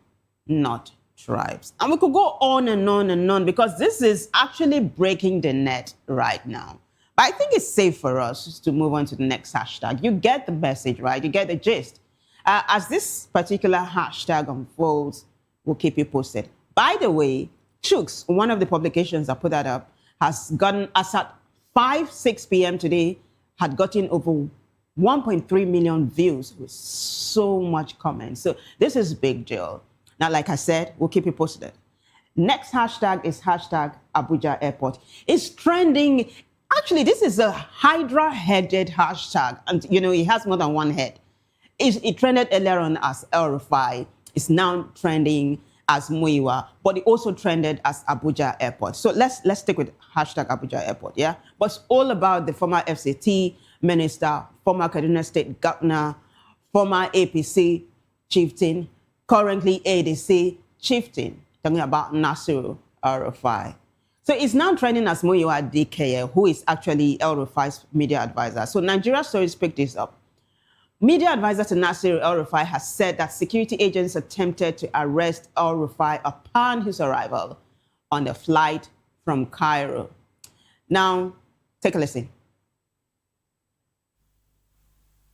Speaker 3: not tribes. And we could go on and on and on because this is actually breaking the net right now. But I think it's safe for us to move on to the next hashtag. You get the message, right? You get the gist. As this particular hashtag unfolds, we'll keep you posted. By the way, Chooks, one of the publications that put that up, has gotten, as at 6 p.m. today, had gotten over 1.3 million views with so much comments. So this is a big deal. Now, like I said, we'll keep you posted. Next hashtag is hashtag Abuja Airport. It's trending. Actually, this is a Hydra-headed hashtag. And, you know, it has more than one head. It trended earlier on as El Rufai. It's now trending as Muiwa, but it also trended as Abuja Airport. So let's stick with hashtag Abuja Airport, yeah? But it's all about the former FCT minister, former Kaduna State governor, former APC chieftain, currently ADC chieftain, talking about Nasiru El-Rufai. So it's now trending as Muiwa DKE, who is actually El-Rufai's media advisor. So Nigeria Stories picked this up. Media advisor to Nasiru El-Rufai has said that security agents attempted to arrest El-Rufai upon his arrival on the flight from Cairo. Now, take a listen.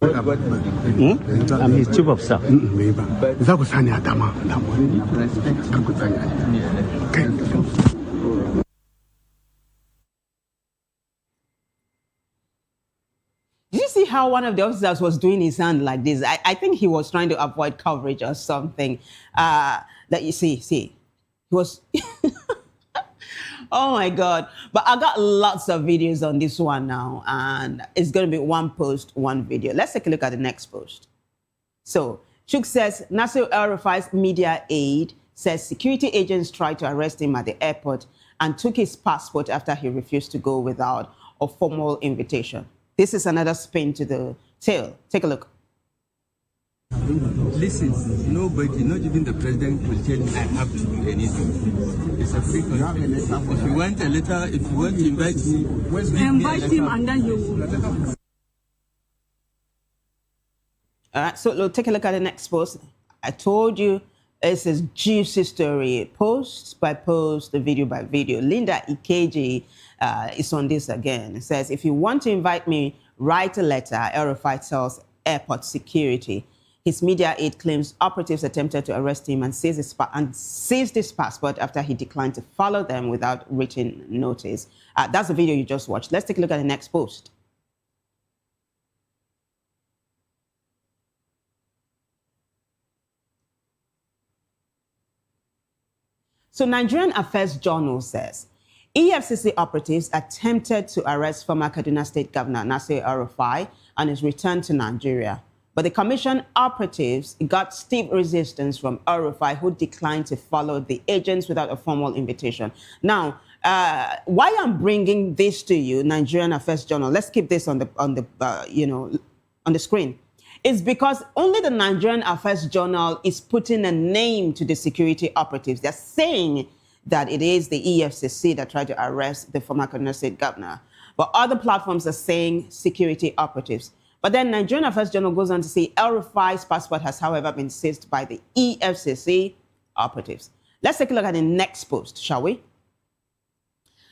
Speaker 13: I'm his chief of staff.
Speaker 3: Did you see how one of the officers was doing his hand like this? I think he was trying to avoid coverage or something. That you see, he was... Oh my God. But I got lots of videos on this one now, and it's going to be one post, one video. Let's take a look at the next post. So, Chuk says, Nasiru El-Rufai's media aide says security agents tried to arrest him at the airport and took his passport after he refused to go without a formal invitation. This is another spin to the tale. Take a look.
Speaker 15: Listen, nobody, not even the president, will tell me I have to do anything. It's a free country. If you want a letter, if you want to invite me,
Speaker 11: invite him and then he will.
Speaker 3: All right, so take a look at the next post. I told you this is juicy story, post by post, video by video. Linda Ikeji is on this again. It says, if you want to invite me, write a letter. El-Rufai tells airport security. His media aide claims operatives attempted to arrest him and seized his passport after he declined to follow them without written notice. That's the video you just watched. Let's take a look at the next post. So Nigerian Affairs Journal says, EFCC operatives attempted to arrest former Kaduna State Governor Nasiru El-Rufai on his return to Nigeria. But the commission operatives got stiff resistance from El-Rufai, who declined to follow the agents without a formal invitation. Now, why I'm bringing this to you, Nigerian Affairs Journal, let's keep this on the screen, is because only the Nigerian Affairs Journal is putting a name to the security operatives. They're saying that it is the EFCC that tried to arrest the former Kaduna State Governor. But other platforms are saying security operatives. But then Nigerian Affairs Journal goes on to say El-Rufai's passport has, however, been seized by the EFCC operatives. Let's take a look at the next post, shall we?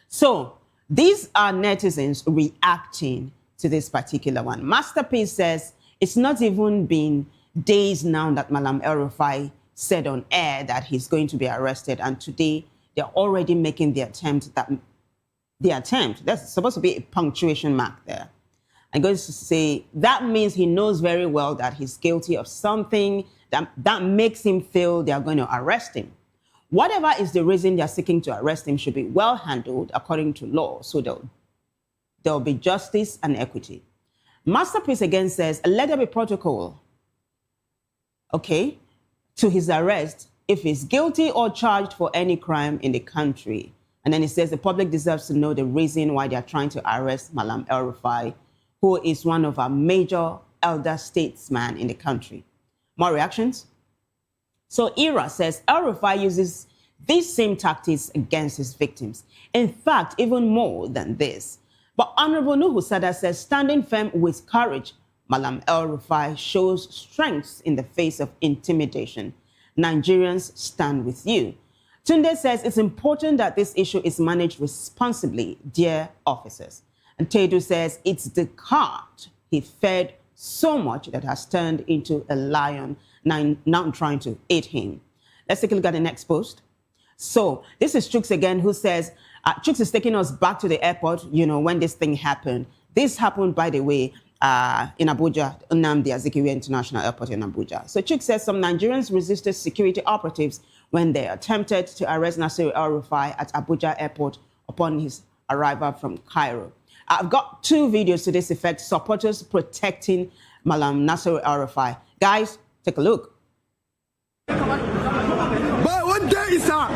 Speaker 3: So these are netizens reacting to this particular one. Masterpiece says it's not even been days now that Malam El-Rufai said on air that he's going to be arrested, and today they're already making the attempt. That's supposed to be a punctuation mark there. I'm going to say that means he knows very well that he's guilty of something that makes him feel they are going to arrest him. Whatever is the reason they're seeking to arrest him should be well handled according to law, so there'll be justice and equity. Masterpiece again says, let there be protocol, okay, to his arrest if he's guilty or charged for any crime in the country. And then he says the public deserves to know the reason why they're trying to arrest Malam El-Rufai, who is one of our major elder statesmen in the country. More reactions? So ERA says El-Rufai uses these same tactics against his victims. In fact, even more than this. But Honorable Nuhu Sada says, standing firm with courage, Malam El-Rufai shows strength in the face of intimidation. Nigerians stand with you. Tunde says it's important that this issue is managed responsibly, dear officers. And Tedu says it's the cart he fed so much that has turned into a lion, now trying to eat him. Let's take a look at the next post. So this is Chooks again, who says, Chooks is taking us back to the airport, when this thing happened. This happened, by the way, in Abuja, Nnamdi Azikiwe International Airport in Abuja. So Chooks says some Nigerians resisted security operatives when they attempted to arrest Nasir El-Rufai at Abuja Airport upon his arrival from Cairo. I've got two videos to this effect, supporters protecting Malam Nasir El-Rufai. Guys, take a look.
Speaker 16: But one day, he's our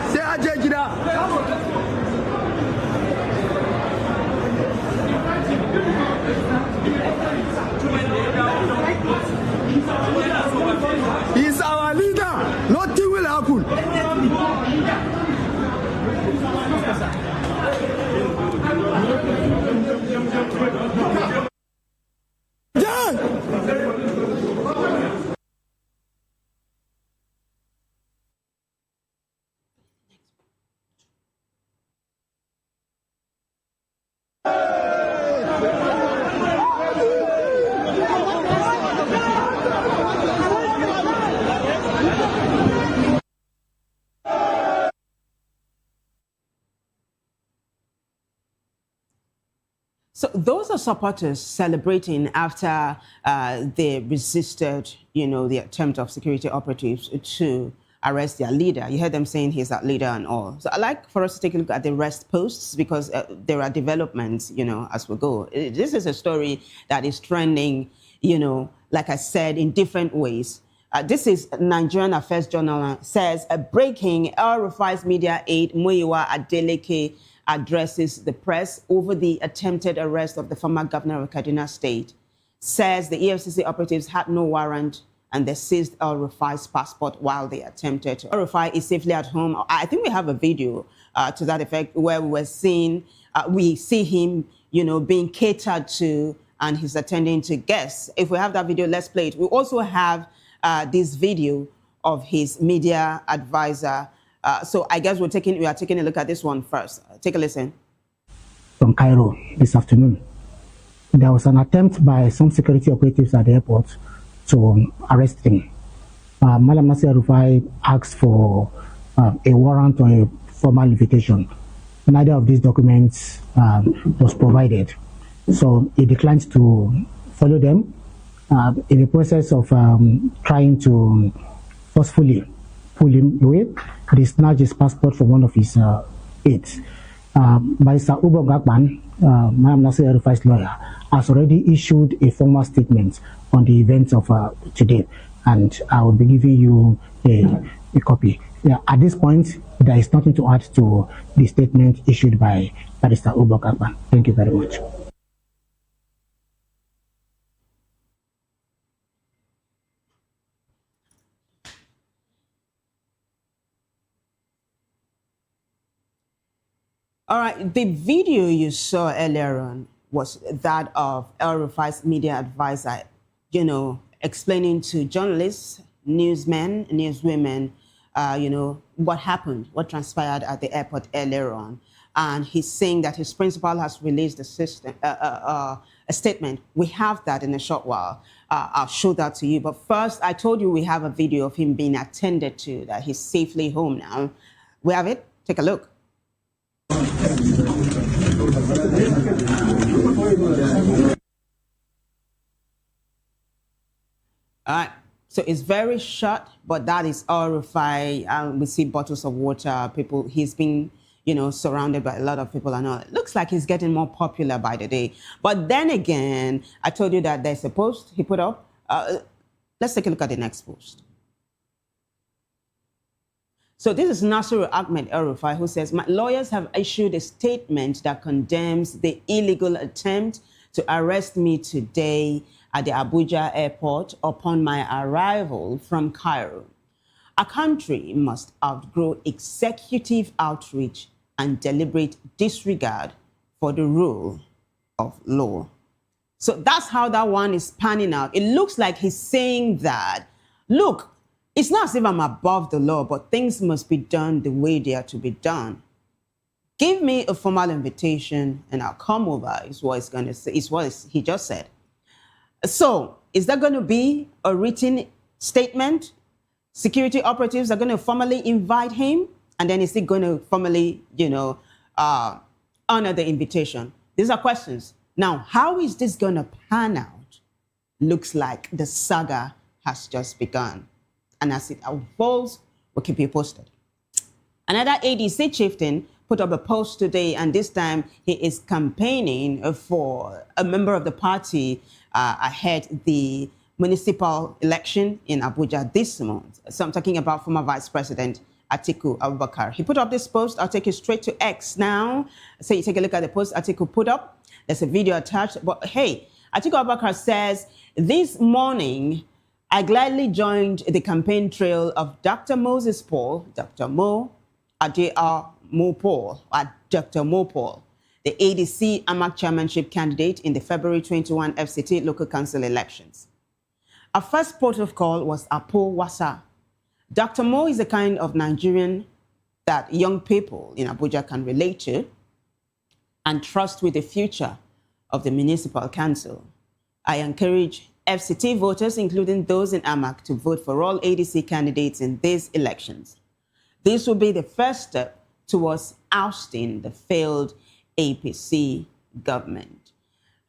Speaker 16: leader. Nothing will happen.
Speaker 3: So those are supporters celebrating after they resisted, the attempt of security operatives to arrest their leader. You heard them saying he's that leader and all. So I'd like for us to take a look at the rest posts because there are developments, as we go. This is a story that is trending, like I said, in different ways. This is Nigerian Affairs Journal says, breaking El-Rufai's media aide, Muyiwa Adeleke, addresses the press over the attempted arrest of the former governor of Kaduna State, says the EFCC operatives had no warrant and they seized El-Rufai's passport while they attempted to. El-Rufai is safely at home. I think we have a video to that effect where we see him, being catered to and he's attending to guests. If we have that video, let's play it. We also have this video of his media advisor. So I guess we are taking a look at this one first. Take a listen.
Speaker 17: From Cairo this afternoon, there was an attempt by some security operatives at the airport to arrest him. Malam Nasir El-Rufai asked for a warrant or a formal invitation. Neither of these documents was provided. So he declined to follow them in the process of trying to forcefully pull him away. They snatched his passport from one of his aides. Barrister Ubo Gakman, Malam Nasir El-Rufai's lawyer, has already issued a formal statement on the events of today, and I will be giving you a copy. Yeah, at this point, there is nothing to add to the statement issued by Barrister Ubo Gakman. Thank you very much.
Speaker 3: All right, the video you saw earlier on was that of El-Rufai's media advisor, explaining to journalists, newsmen, newswomen, what happened, what transpired at the airport earlier on. And he's saying that his principal has released a statement. We have that in a short while. I'll show that to you. But first, I told you we have a video of him being attended to, that he's safely home now. We have it. Take a look. All right, So it's very short, but that is horrifying. We see bottles of water, people, he's been, surrounded by a lot of people and all. It looks like he's getting more popular by the day. But then again, I told you that there's a post he put up. Let's take a look at the next post. So this is Nasiru Ahmed El-Rufai, who says, my lawyers have issued a statement that condemns the illegal attempt to arrest me today at the Abuja airport upon my arrival from Cairo. A country must outgrow executive outreach and deliberate disregard for the rule of law. So that's how that one is panning out. It looks like he's saying that, look, it's not as if I'm above the law, but things must be done the way they are to be done. Give me a formal invitation and I'll come over, is what he's going to say, is what he just said. So is there going to be a written statement? Security operatives are going to formally invite him, and then is he going to formally, honor the invitation? These are questions. Now, how is this going to pan out? Looks like the saga has just begun. And as it unfolds, we'll keep you posted. Another ADC chieftain put up a post today, and this time he is campaigning for a member of the party ahead the municipal election in Abuja this month. So I'm talking about former Vice President Atiku Abubakar. He put up this post. I'll take you straight to X now. So you take a look at the post Atiku put up. There's a video attached. But hey, Atiku Abubakar says, this morning, I gladly joined the campaign trail of Dr. Moses Paul, Dr. Mo, J.R. Mo Paul, Dr. Mo Paul, the ADC AMAC chairmanship candidate in the February 21 FCT local council elections. Our first port of call was Apo Wasa. Dr. Mo is the kind of Nigerian that young people in Abuja can relate to and trust with the future of the municipal council. I encourage FCT voters, including those in AMAC, to vote for all ADC candidates in these elections. This will be the first step towards ousting the failed APC government.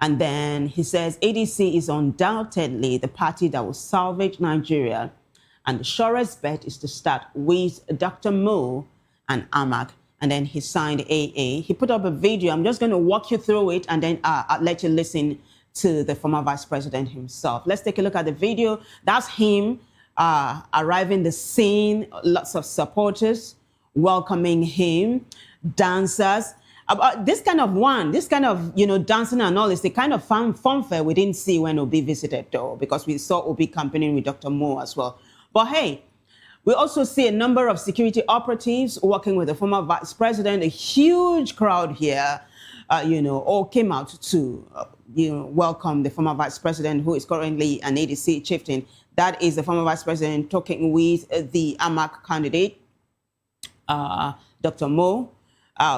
Speaker 3: And then he says ADC is undoubtedly the party that will salvage Nigeria, and the surest bet is to start with Dr. Mo and AMAC. And then he signed AA. He put up a video. I'm just going to walk you through it, and then I'll let you listen to the former vice president himself. Let's take a look at the video. That's him arriving the scene, lots of supporters welcoming him, dancers. This kind of dancing and all is the kind of fanfare we didn't see when Obi visited, though, because we saw Obi campaigning with Dr. Mo as well. But hey, we also see a number of security operatives working with the former vice president. A huge crowd here, all came out to, welcome the former vice president, who is currently an ADC chieftain. That is the former vice president talking with the AMAC candidate, Dr. Mo.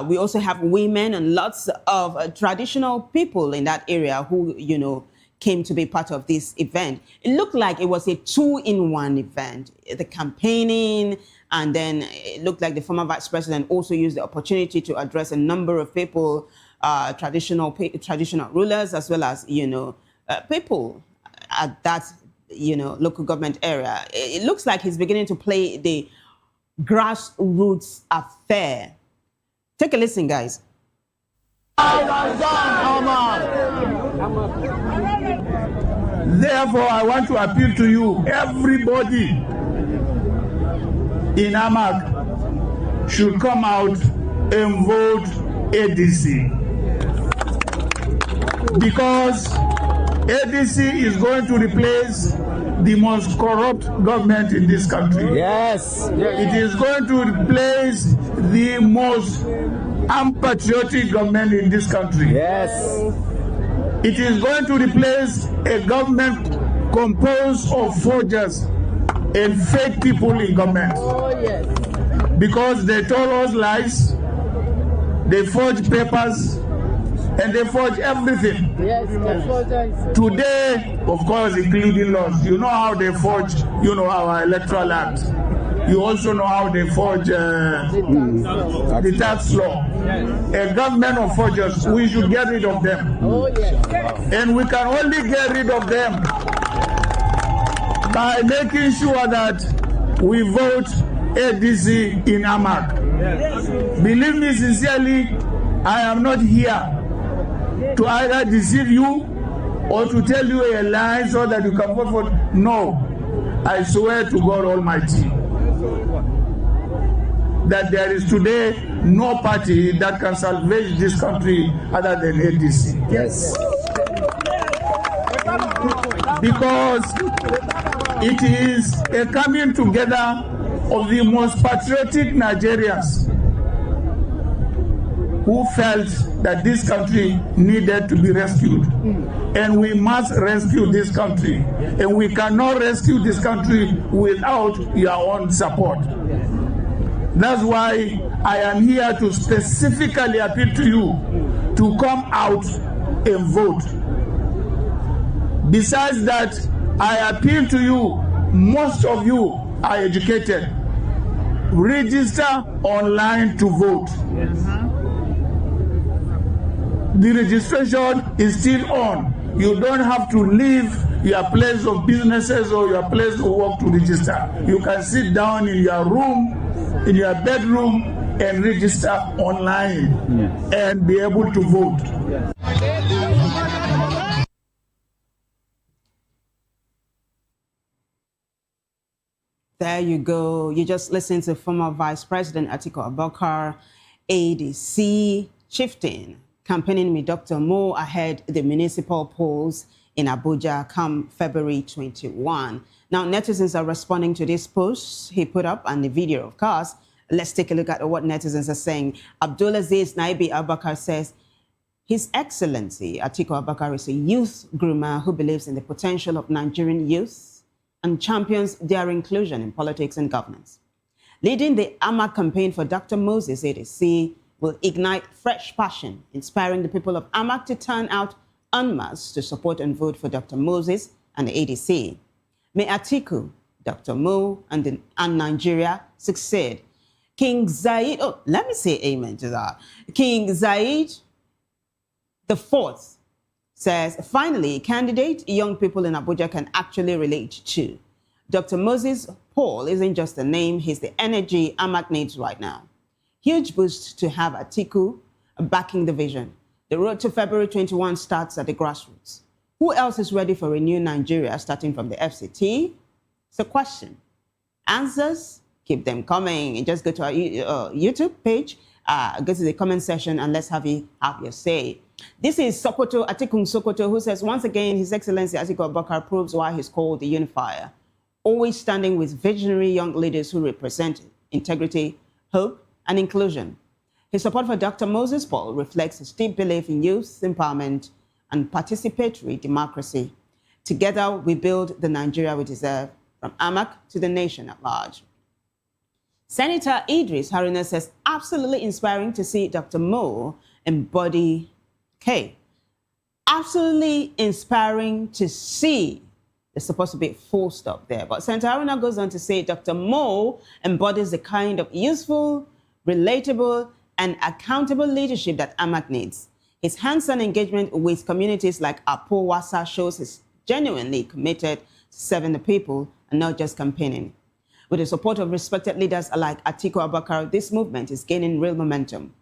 Speaker 3: We also have women and lots of traditional people in that area who, came to be part of this event. It looked like it was a 2-in-1 event, the campaigning, and then it looked like the former vice president also used the opportunity to address a number of people, traditional rulers, as well as, people at that, local government area. It looks like he's beginning to play the grassroots affair. Take a listen, guys.
Speaker 18: Therefore, I want to appeal to you, everybody in AMAC should come out and vote ADC. Because ADC is going to replace the most corrupt government in this country.
Speaker 19: Yes.
Speaker 18: It is going to replace the most unpatriotic government in this country.
Speaker 19: Yes.
Speaker 18: It is going to replace a government composed of forgers and fake people in government.
Speaker 19: Oh, yes.
Speaker 18: Because they told us lies, they forge papers, and they forge everything.
Speaker 19: Yes,
Speaker 18: today, of course, including laws. You know how they forge, our electoral act. You also know how they forge the tax law. A government of forgers, we should get rid of them.
Speaker 19: Oh, yes.
Speaker 18: And we can only get rid of them by making sure that we vote ADC in Amak. Yes. Believe me sincerely, I am not here to either deceive you or to tell you a lie so that you can vote for. No, I swear to God Almighty that there is today no party that can salvage this country other than ADC.
Speaker 19: Yes.
Speaker 18: Because it is a coming together of the most patriotic Nigerians who felt that this country needed to be rescued. And we must rescue this country. And we cannot rescue this country without your own support. That's why I am here to specifically appeal to you to come out and vote. Besides that, I appeal to you, most of you are educated. Register online to vote. The registration is still on. You don't have to leave your place of businesses or your place of work to register. You can sit down in your room, in your bedroom, and register online and be able to vote.
Speaker 3: There you go. You just listened to former Vice President Atiku Abubakar, ADC, shifting, campaigning with Dr. Mo ahead the municipal polls in Abuja come February 21. Now, netizens are responding to this post he put up and the video, of course. Let's take a look at what netizens are saying. Abdulaziz Naibi Abubakar says, His Excellency Atiku Abubakar is a youth groomer who believes in the potential of Nigerian youth and champions their inclusion in politics and governance. Leading the AMAC campaign for Dr. Moses ADC will ignite fresh passion, inspiring the people of AMAC to turn out en masse to support and vote for Dr. Moses and the ADC. May Atiku, Dr. Mo, and Nigeria succeed. King Zayed, oh, let me say amen to that. King Zayed the Fourth says, finally, candidate young people in Abuja can actually relate to. Dr. Moses Paul isn't just a name, he's the energy AMAC needs right now. Huge boost to have Atiku backing the vision. The road to February 21 starts at the grassroots. Who else is ready for a new Nigeria starting from the FCT? It's a question. Answers, keep them coming. Just go to our YouTube page, go to the comment section, and let's have your say. This is Sokoto, Atikun Sokoto, who says, once again, His Excellency Atiku Abubakar proves why he's called the unifier, always standing with visionary young leaders who represent integrity, hope, and inclusion. His support for Dr. Moses Paul reflects his deep belief in youth empowerment and participatory democracy. Together, we build the Nigeria we deserve, from AMAC to the nation at large. Senator Idris Haruna says, absolutely inspiring to see Dr. Mo embody absolutely inspiring to see. There's supposed to be a full stop there. But Senator Haruna goes on to say Dr. Mo embodies the kind of useful, relatable, and accountable leadership that AMAC needs. His hands-on engagement with communities like Wasa shows he's genuinely committed to serving the people and not just campaigning. With the support of respected leaders like Atiku Abubakar, this movement is gaining real momentum.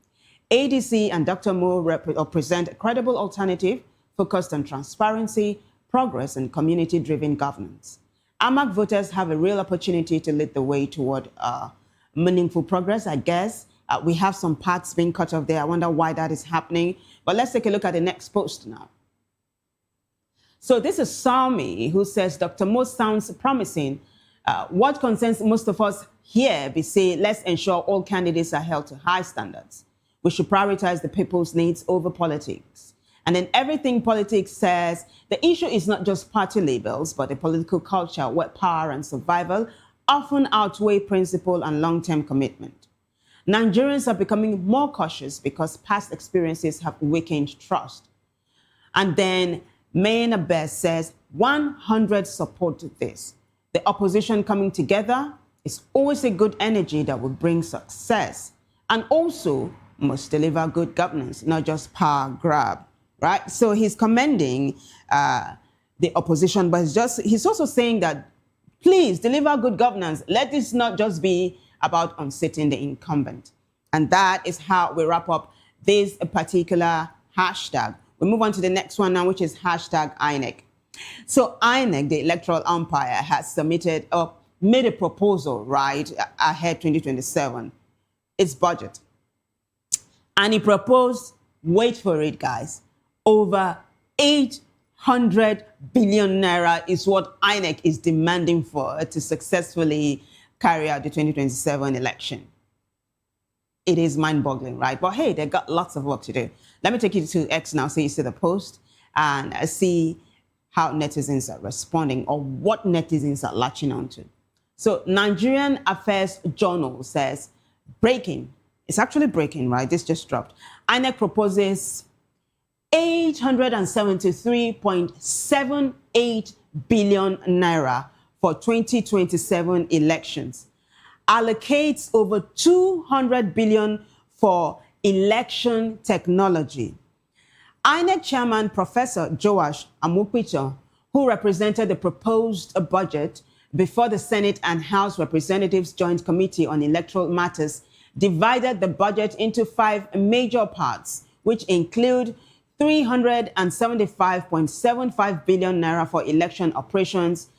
Speaker 3: ADC and Dr. Mo represent a credible alternative focused on transparency, progress, and community-driven governance. AMAC voters have a real opportunity to lead the way toward meaningful progress, I guess. We have some parts being cut off there. I wonder why that is happening. But let's take a look at the next post now. So this is Sami, who says, Dr. Mo sounds promising. What concerns most of us here be say, let's ensure all candidates are held to high standards. We should prioritize the people's needs over politics. And then everything politics says, the issue is not just party labels, but a political culture where power and survival often outweigh principle and long-term commitment. Nigerians are becoming more cautious because past experiences have weakened trust. And then Mayna Best says, 100 support this. The opposition coming together is always a good energy that will bring success. And also must deliver good governance, not just power grab, right? So he's commending the opposition, but he's also saying that Please deliver good governance. Let this not just be about unseating the incumbent. And that is how we wrap up this particular hashtag. We move on to the next one now, which is hashtag INEC. So INEC, the electoral umpire, has submitted or made a proposal, right, ahead 2027, its budget. And he proposed, wait for it, guys, over 800 billion naira is what INEC is demanding for to successfully carry out the 2027 election. It is mind-boggling, right? But hey, they got lots of work to do. Let me take you to X now so you see the post and see how netizens are responding or what netizens are latching onto. So Nigerian Affairs Journal says, breaking. It's actually breaking, right? This just dropped. INEC proposes 873.78 billion naira for 2027 elections. Allocates over 200 billion for election technology. INEC Chairman Professor Joash Amupicho, who represented the proposed budget before the Senate and House Representatives Joint Committee on Electoral Matters, divided the budget into 5 major parts, which include 375.75 billion naira for election operations,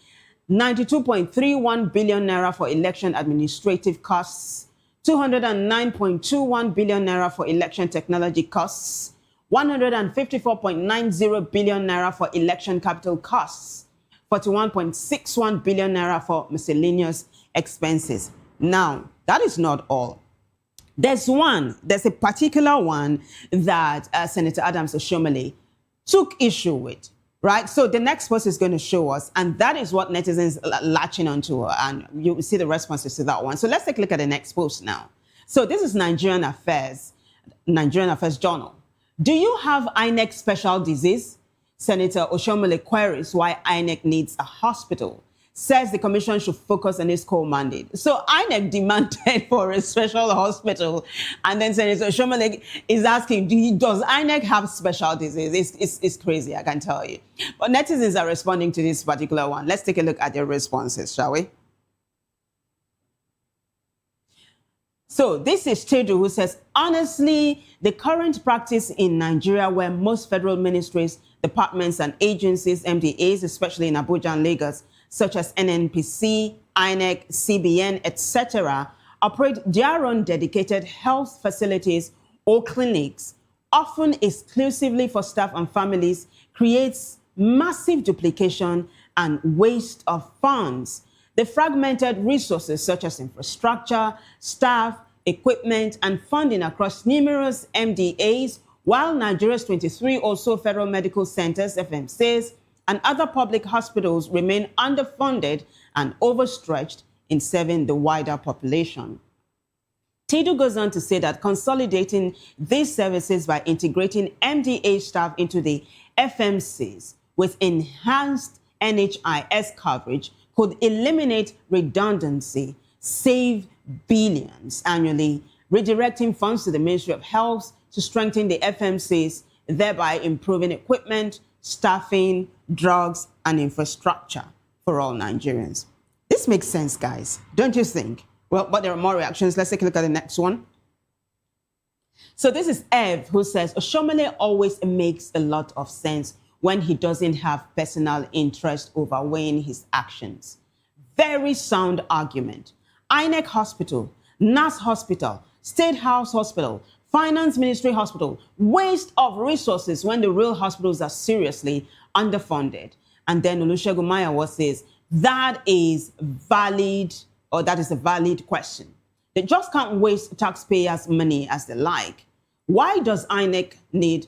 Speaker 3: 92.31 billion naira for election administrative costs, 209.21 billion naira for election technology costs, 154.90 billion naira for election capital costs, 41.61 billion naira for miscellaneous expenses. Now, that is not all. There's a particular one that Senator Adams Oshomole took issue with, right? So the next post is going to show us, and that is what netizens are latching onto, and you will see the responses to that one. So let's take a look at the next post now. So this is Nigerian Affairs Journal. Do you have INEC special disease? Senator Oshomole queries why INEC needs a hospital. Says the commission should focus on its core mandate. So INEC demanded for a special hospital, and then Senator Oshomole is asking, does INEC have special disease? It's crazy, I can tell you. But netizens are responding to this particular one. Let's take a look at their responses, shall we? So this is Tedu, who says, honestly, the current practice in Nigeria, where most federal ministries, departments and agencies, MDAs, especially in Abuja and Lagos, such as NNPC, INEC, CBN, etc., operate their own dedicated health facilities or clinics, often exclusively for staff and families, creates massive duplication and waste of funds. The fragmented resources such as infrastructure, staff, equipment, and funding across numerous MDAs, while Nigeria's 23 or so federal medical centers, FMCs, and other public hospitals remain underfunded and overstretched in serving the wider population. Tidu goes on to say that consolidating these services by integrating MDA staff into the FMCs with enhanced NHIS coverage could eliminate redundancy, save billions annually, redirecting funds to the Ministry of Health to strengthen the FMCs, thereby improving equipment, staffing, drugs, and infrastructure for all Nigerians. This makes sense, guys, don't you think? Well, but there are more reactions. Let's take a look at the next one. So this is Ev, who says, Oshomole always makes a lot of sense when he doesn't have personal interest overweighing his actions. Very sound argument. INEC Hospital, NAS Hospital, State House Hospital, Finance Ministry Hospital, waste of resources when the real hospitals are seriously underfunded. And then Olusegun Mayowa says, that is valid, or that is a valid question. They just can't waste taxpayers' money as they like. Why does INEC need,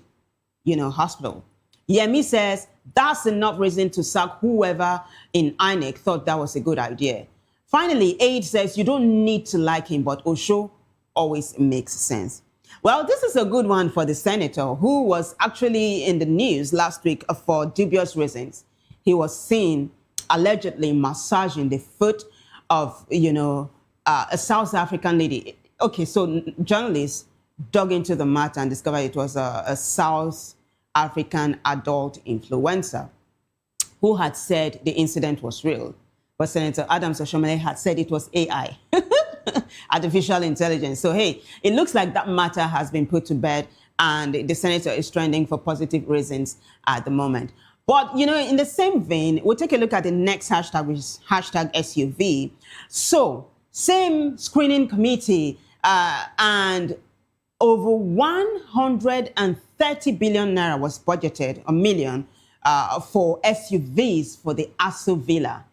Speaker 3: hospital? Yemi says, that's enough reason to sack whoever in INEC thought that was a good idea. Finally, Aid says, you don't need to like him, but Osho always makes sense. Well, this is a good one for the senator who was actually in the news last week for dubious reasons. He was seen allegedly massaging the foot of, a South African lady. Okay, so journalists dug into the matter and discovered it was a South African adult influencer who had said the incident was real. But Senator Adams Oshomole had said it was AI, artificial intelligence. So, hey, it looks like that matter has been put to bed, and the senator is trending for positive reasons at the moment. But, you know, in the same vein, we'll take a look at the next hashtag, which is hashtag SUV. So, same screening committee and over 130 billion naira was budgeted, a million, for SUVs for the ASO Villa.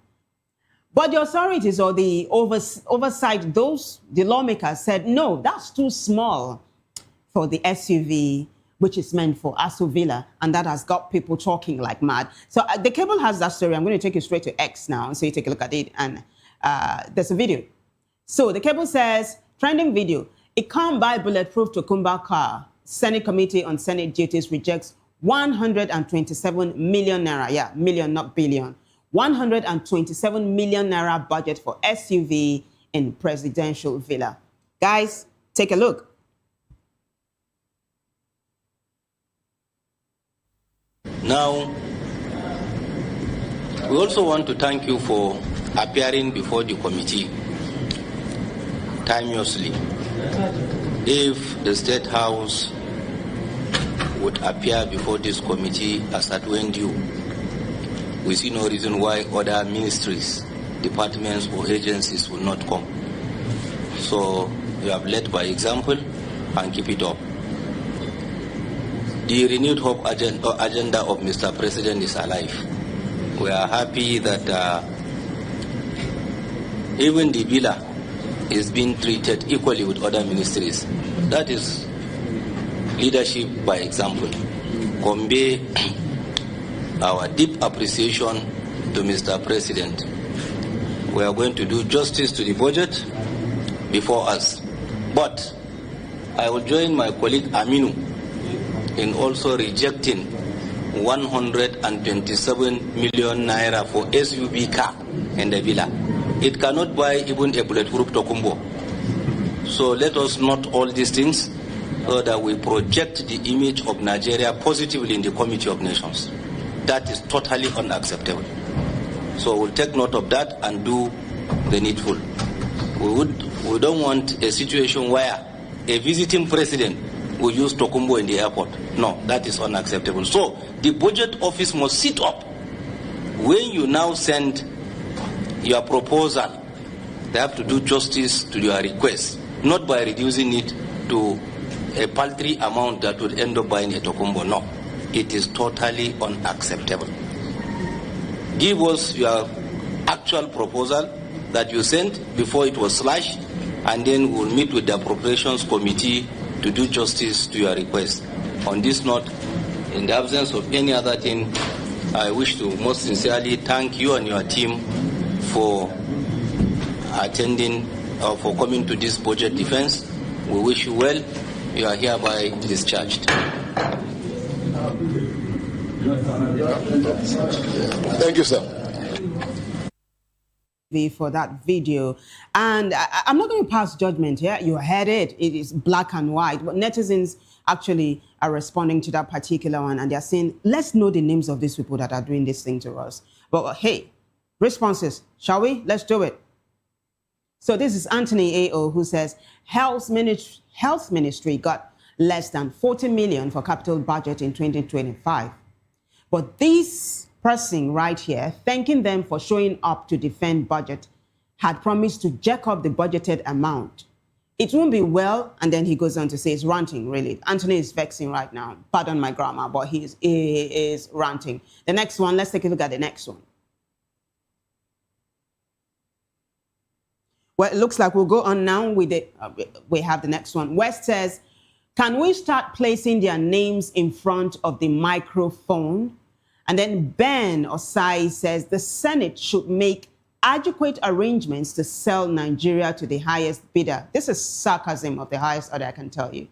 Speaker 3: But the authorities or the oversight, the lawmakers said, no, that's too small for the SUV, which is meant for ASO Villa, and that has got people talking like mad. So the cable has that story. I'm going to take you straight to X now, so you take a look at it, and there's a video. So the cable says, trending video, a can't buy bulletproof Tokumba car. Senate Committee on Senate Duties rejects 127 million naira, yeah, million, not billion, 127 million naira budget for SUV in presidential villa. Guys, take a look.
Speaker 19: Now, we also want to thank you for appearing before the committee timeously. If the State House would appear before this committee as at when due, we see no reason why other ministries, departments or agencies will not come. So you have led by example and keep it up. The renewed hope agenda of Mr. President is alive. We are happy that even the villa is being treated equally with other ministries. That is leadership by example. Convey our deep appreciation to Mr. President. We are going to do justice to the budget before us. But I will join my colleague Aminu in also rejecting 127 million naira for SUV car and the villa. It cannot buy even a bulletproof Tokumbo. So let us note all these things so that we project the image of Nigeria positively in the Committee of Nations. That is totally unacceptable. So we'll take note of that and do the needful. We don't want a situation where a visiting president will use Tokumbo in the airport. No, that is unacceptable. So the budget office must sit up. When you now send your proposal, they have to do justice to your request, not by reducing it to a paltry amount that would end up buying a Tokumbo. No, it is totally unacceptable. Give us your actual proposal that you sent before it was slashed, and then we'll meet with the Appropriations Committee to do justice to your request. On this note, in the absence of any other thing, I wish to most sincerely thank you and your team for attending or for coming to this budget defense. We wish you well. You are hereby discharged.
Speaker 12: Thank you, sir.
Speaker 3: For that video, and I'm not going to pass judgment here. You heard it. It is black and white, but netizens actually are responding to that particular one, and they're saying, let's know the names of these people that are doing this thing to us. But hey, responses, shall we? Let's do it. So this is Anthony A.O. who says, Health Ministry got less than 40 million for capital budget in 2025. But this person right here, thanking them for showing up to defend budget, had promised to jack up the budgeted amount. It won't be well, and then he goes on to say it's ranting, really. Anthony is vexing right now. Pardon my grammar, but he is ranting. The next one, let's take a look at the next one. Well, it looks like we'll go on now with it. We have the next one. West says, can we start placing their names in front of the microphone? And then Ben Osai says the Senate should make adequate arrangements to sell Nigeria to the highest bidder. This is sarcasm of the highest order, I can tell you.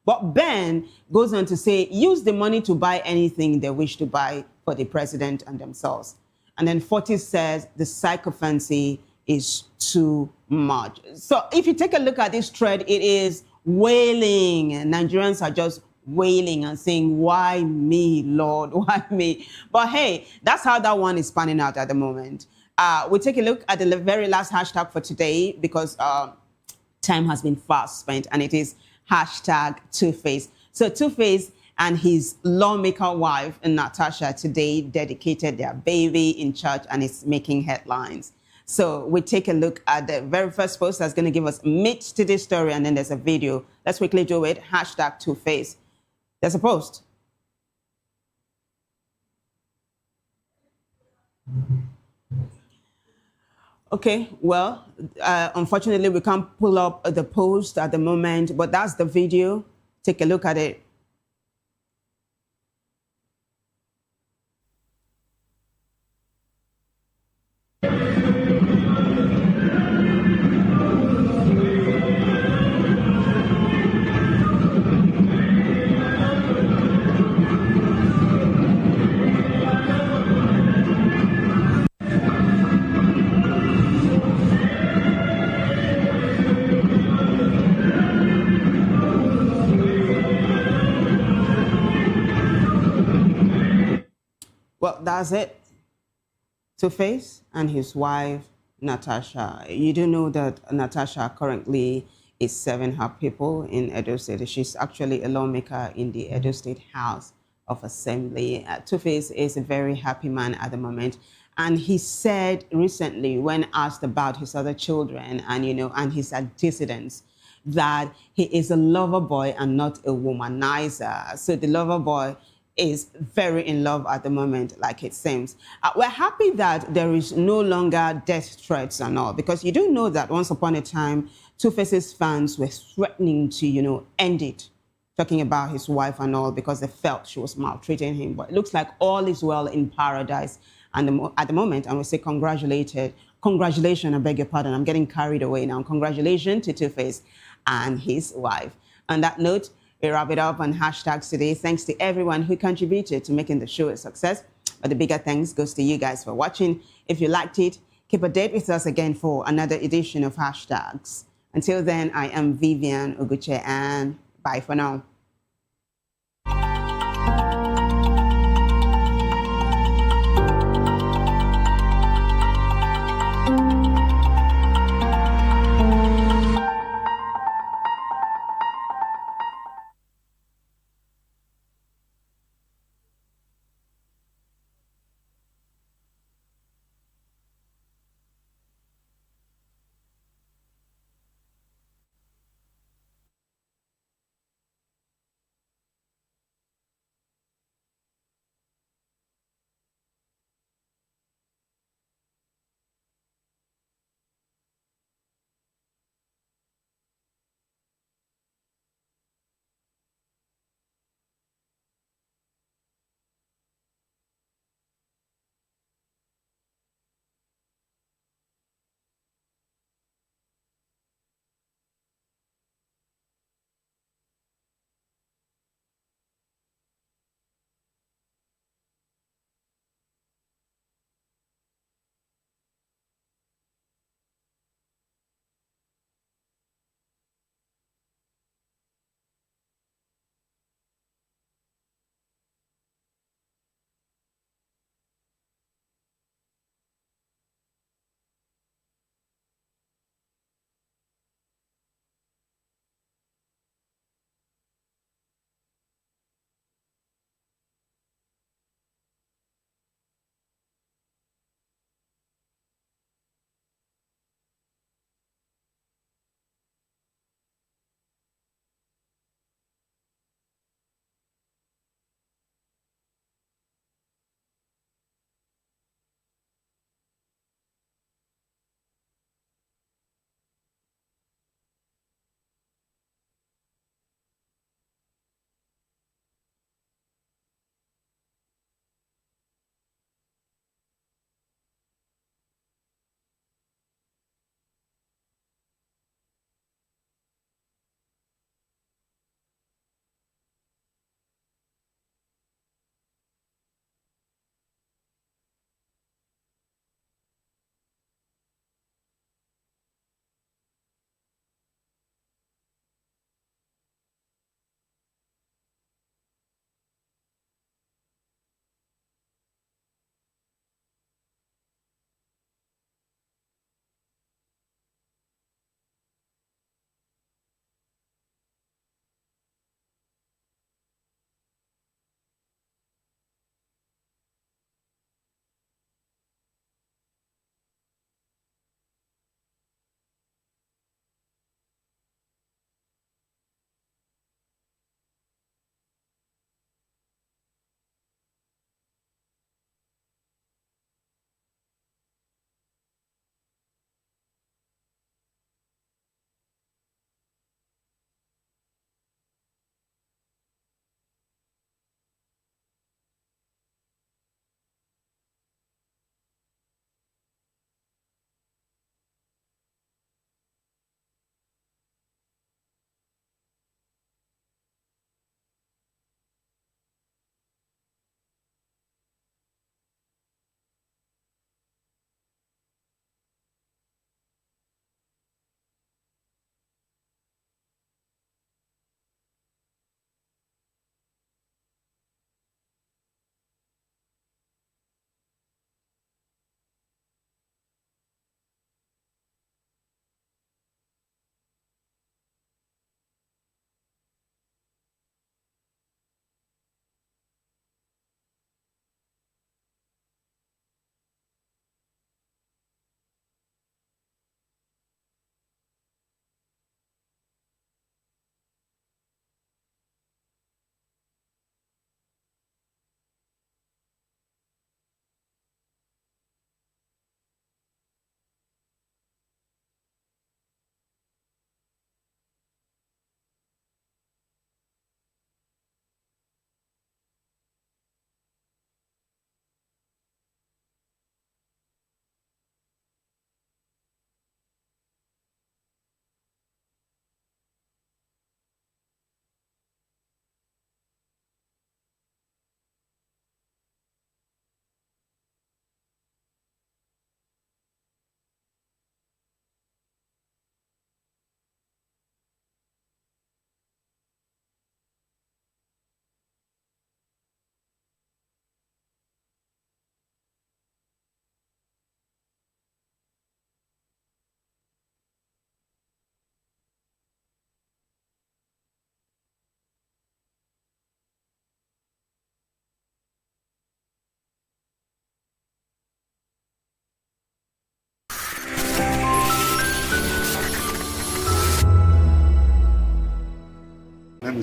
Speaker 3: But Ben goes on to say, use the money to buy anything they wish to buy for the president and themselves. And then Fortis says the sycophancy is too much. So if you take a look at this thread, it is wailing. Nigerians are just wailing and saying, why me, Lord? Why me? But hey, that's how that one is panning out at the moment. We'll take a look at the very last hashtag for today because time has been fast spent, and it is hashtag Two-Face. So Two-Face and his lawmaker wife, Natasha, today dedicated their baby in church, and it's making headlines. So we take a look at the very first post that's going to give us meat to this story, and then there's a video. Let's quickly do it. Hashtag Two-Face. There's a post. Okay, well, unfortunately, we can't pull up the post at the moment, but that's the video. Take a look at it. Well, that's it. Two-Face and his wife, Natasha. You do know that Natasha currently is serving her people in Edo State. She's actually a lawmaker in the Edo State House of Assembly. Two-Face is a very happy man at the moment. And he said recently, when asked about his other children and, and his antecedents, that he is a lover boy and not a womanizer. So the lover boy is very in love at the moment, like it seems. We're happy that there is no longer death threats and all, because you do know that once upon a time, Two-Face's fans were threatening to, end it, talking about his wife and all, because they felt she was maltreating him. But it looks like all is well in paradise and at the moment, and we say congratulations, I beg your pardon, I'm getting carried away now. Congratulations to Two-Face and his wife. On that note, we wrap it up on hashtags today. Thanks to everyone who contributed to making the show a success. But the bigger thanks goes to you guys for watching. If you liked it, keep a date with us again for another edition of Hashtags. Until then, I am Vivian Oguche, and bye for now.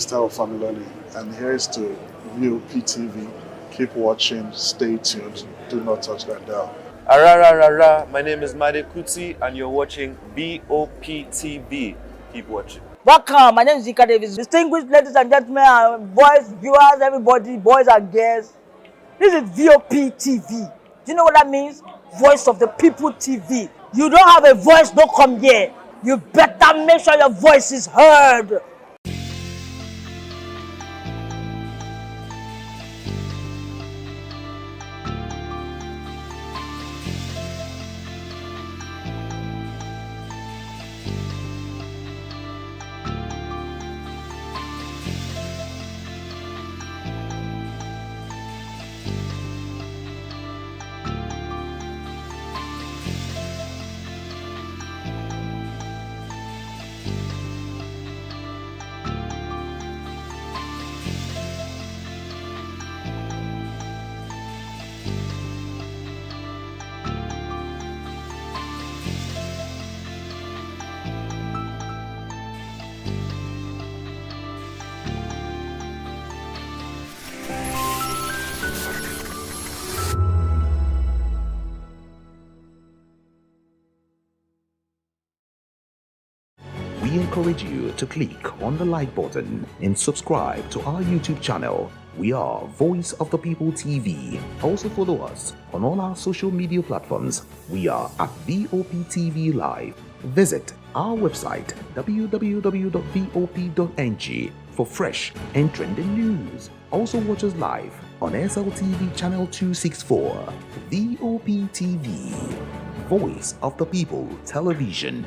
Speaker 5: Mr. Ofamiloni, and here is to VOP TV. Keep watching, stay tuned, do not touch that dial.
Speaker 8: My name is Made Kuti and you're watching BOP TV. Keep watching.
Speaker 9: Welcome, my name is Zika Davis. Distinguished ladies and gentlemen, boys, viewers, everybody, boys and girls. This is VOP TV. Do you know what that means? Voice of the People TV. You don't have a voice, don't come here. You better make sure your voice is heard.
Speaker 20: We encourage you to click on the like button and subscribe to our YouTube channel. We are Voice of the People TV. Also follow us on all our social media platforms. We are at VOP TV Live. Visit our website www.vop.ng for fresh and trending news. Also watch us live on SLTV channel 264. VOP TV, Voice of the People Television.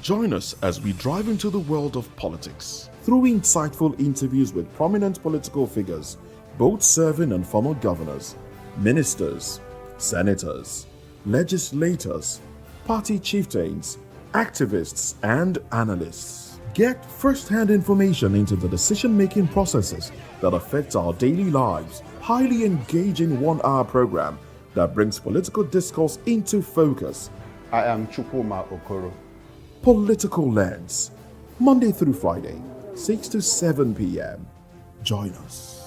Speaker 1: Join us as we drive into the world of politics through insightful interviews with prominent political figures, both serving and former governors, ministers, senators, legislators, party chieftains, activists, and analysts. Get first-hand information into the decision-making processes that affect our daily lives. Highly engaging one-hour program that brings political discourse into focus.
Speaker 4: I am Chukwuma Okoro.
Speaker 1: Political Lens, Monday through Friday, 6 to 7 p.m. Join us.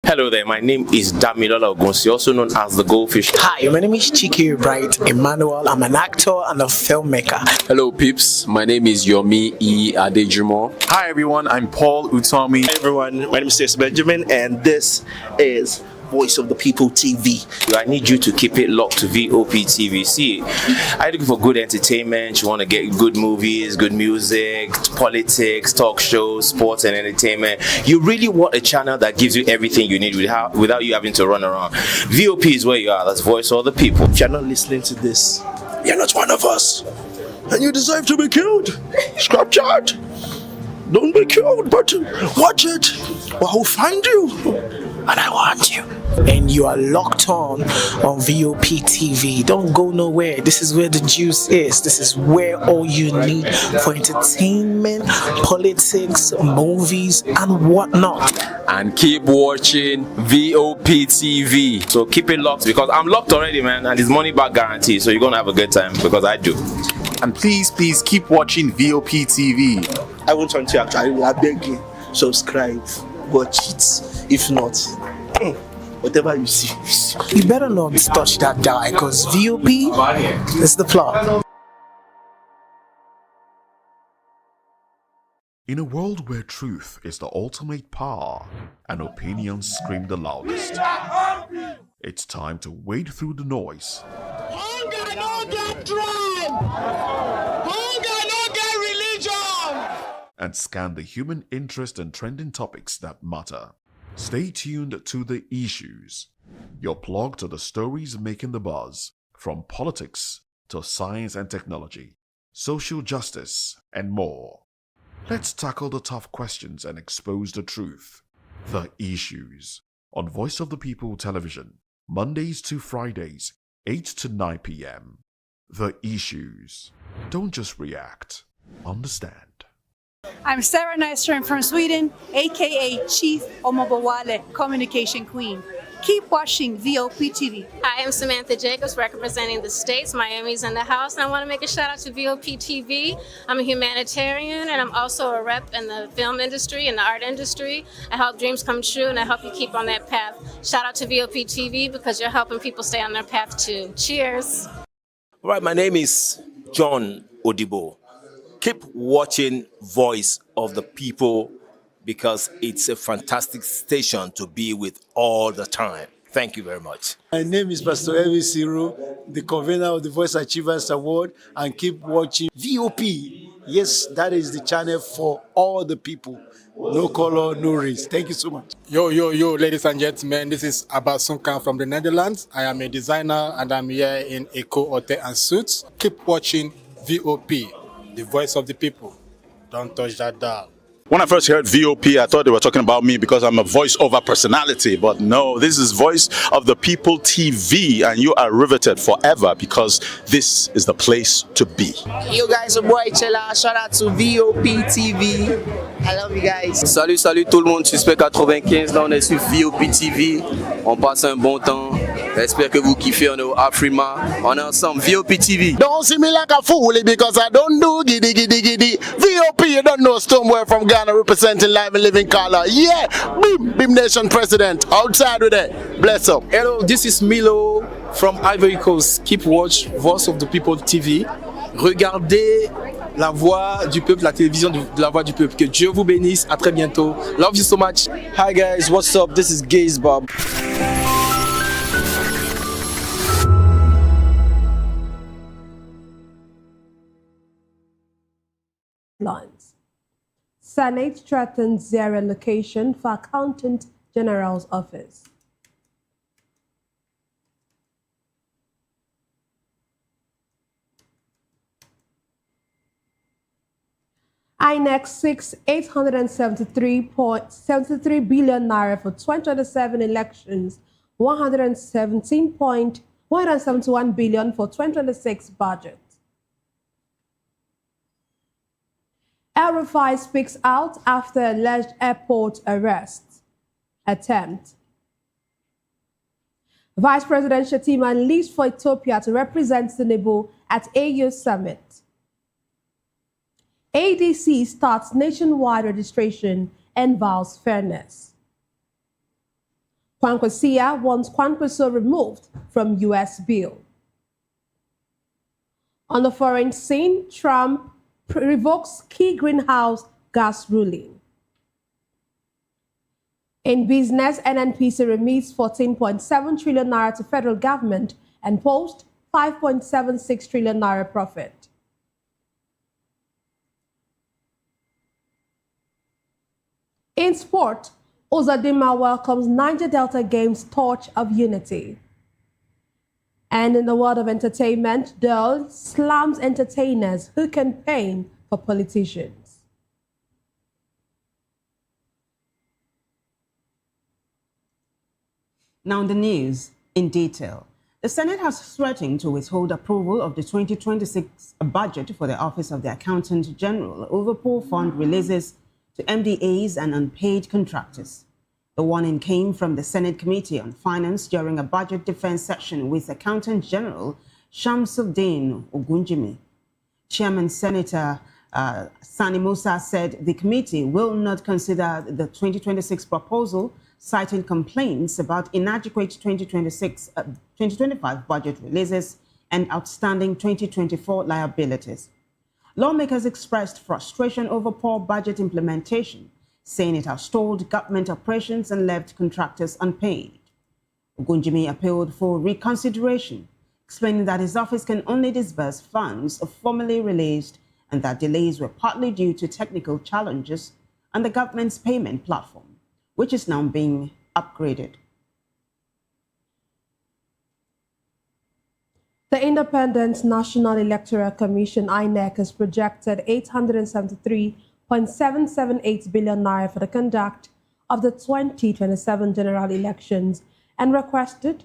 Speaker 21: Hello there, my name is Damilola Ogunsi, also known as the Goldfish.
Speaker 22: Hi, my name is Chiki Bright Emmanuel. I'm an actor and a filmmaker.
Speaker 23: Hello peeps, my name is Yomi E. Adejimo.
Speaker 24: Hi everyone, I'm Paul Utomi.
Speaker 25: Hi everyone, my name is Stacey Benjamin and this is Voice of the People TV.
Speaker 21: I need you to keep it locked to VOP TV. See, I'm looking for good entertainment. You want to get good movies, good music, politics, talk shows, sports and entertainment. You really want a channel that gives you everything you need without you having to run around. VOP is where you are. That's Voice of the People.
Speaker 25: If you're not listening to this, you're not one of us. And you deserve to be killed. Scrap chat. Don't be killed, but watch it. Or I'll find you. And I want you.
Speaker 22: And you are locked on VOP TV. Don't go nowhere. This is where the juice is. This is where all you need for entertainment, politics, movies, and whatnot.
Speaker 23: And keep watching VOP TV.
Speaker 21: So keep it locked because I'm locked already, man. And it's money back guarantee. So you're going to have a good time because I do.
Speaker 24: And please keep watching VOP TV.
Speaker 25: I won't want to actually, I beg you, subscribe, watch it. If not, whatever you see.
Speaker 22: You better not touch that die because VOP is the plot.
Speaker 1: In a world where truth is the ultimate power and opinions scream the loudest, it's time to wade through the noise.
Speaker 18: Hunger no get tribe. Hunger no get religion.
Speaker 1: And scan the human interest and trending topics that matter. Stay tuned to The Issues, your plug to the stories making the buzz, from politics to science and technology, social justice, and more. Let's tackle the tough questions and expose the truth. The Issues, on Voice of the People Television, Mondays to Fridays, 8 to 9 p.m. The Issues. Don't just react, understand.
Speaker 26: I'm Sarah Nyström from Sweden, aka Chief Omobawale, Communication Queen.
Speaker 2: Keep watching VOP TV.
Speaker 6: Hi, I'm Samantha Jacobs, representing the states. Miami's in the house, and I want to make a shout out to VOP TV. I'm a humanitarian, and I'm also a rep in the film industry and the art industry. I help dreams come true, and I help you keep on that path. Shout out to VOP TV because you're helping people stay on their path too. Cheers.
Speaker 7: All right, my name is John Odibo. Keep watching Voice of the People because it's a fantastic station to be with all the time. Thank you very much.
Speaker 10: My name is Pastor Elvis Ciro, the convener of the Voice Achievers Award, and keep watching VOP. Yes, that is the channel for all the people. No color, no race. Thank you so much.
Speaker 14: Yo, ladies and gentlemen, this is Abbas Sunkan from the Netherlands. I am a designer and I'm here in Eco Hotel and Suits. Keep watching VOP, the voice of the people. Don't touch that dial.
Speaker 26: When I first heard VOP, I thought they were talking about me because I'm a voiceover personality. But no, this is Voice of the People TV, and you are riveted forever because this is the place to be.
Speaker 27: Yo guys, your boy Chella. Shout out to VOP TV. I love you guys.
Speaker 23: Salut tout le monde, Suspect 95, là on est sur VOP TV. On passe un bon temps. J'espère que vous kiffez, on est au Afrima. On est ensemble, VOP TV.
Speaker 25: Don't see me like a fool because I don't do giddy giddy giddy. VOP, you don't know Stoneware from Ghana representing live and living color. Yeah, Beam Nation President. Outside with it. Bless up.
Speaker 28: Hello, this is Milo from Ivory Coast. Keep watch Voice of the People TV. Regardez la voix du peuple, la télévision de la voix du peuple. Que Dieu vous bénisse. À très bientôt. Love you so much.
Speaker 29: Hi guys, what's up? This is Gaze Bob.
Speaker 30: Senate threatens zero location for Accountant General's office. INEC seeks 873 billion naira for 2027 elections, 171 billion for 2026 budget. El-Rufai speaks out after alleged airport arrest attempt. Vice President Shettima leaves for Ethiopia to represent Tinubu at AU Summit. ADC starts nationwide registration and vows fairness. Kwankwaso'S wants Kwankwaso removed from U.S. bill. On the foreign scene, Trump revokes key greenhouse gas ruling. In business, Nnpp remits 14.7 trillion naira to federal government and posts 5.76 trillion naira profit. In sport, Uzodinma welcomes Niger Delta Games Torch of Unity. And in the world of entertainment, Dole slams entertainers who campaign for politicians.
Speaker 3: Now the news in detail. The Senate has threatened to withhold approval of the 2026 budget for the Office of the Accountant General over poor fund releases to MDAs and unpaid contractors. The warning came from the Senate Committee on Finance during a budget defense session with Accountant General Shamsuddin Ogunjimi. Chairman Senator Sani Musa said the committee will not consider the 2026 proposal, citing complaints about inadequate 2025 budget releases and outstanding 2024 liabilities. Lawmakers expressed frustration over poor budget implementation, saying it has stalled government operations and left contractors unpaid. Ogunjimi appealed for reconsideration, explaining that his office can only disburse funds formally released and that delays were partly due to technical challenges on the government's payment platform, which is now being upgraded.
Speaker 30: The Independent National Electoral Commission, INEC, has projected 873.778 billion naira for the conduct of the 2027 general elections and requested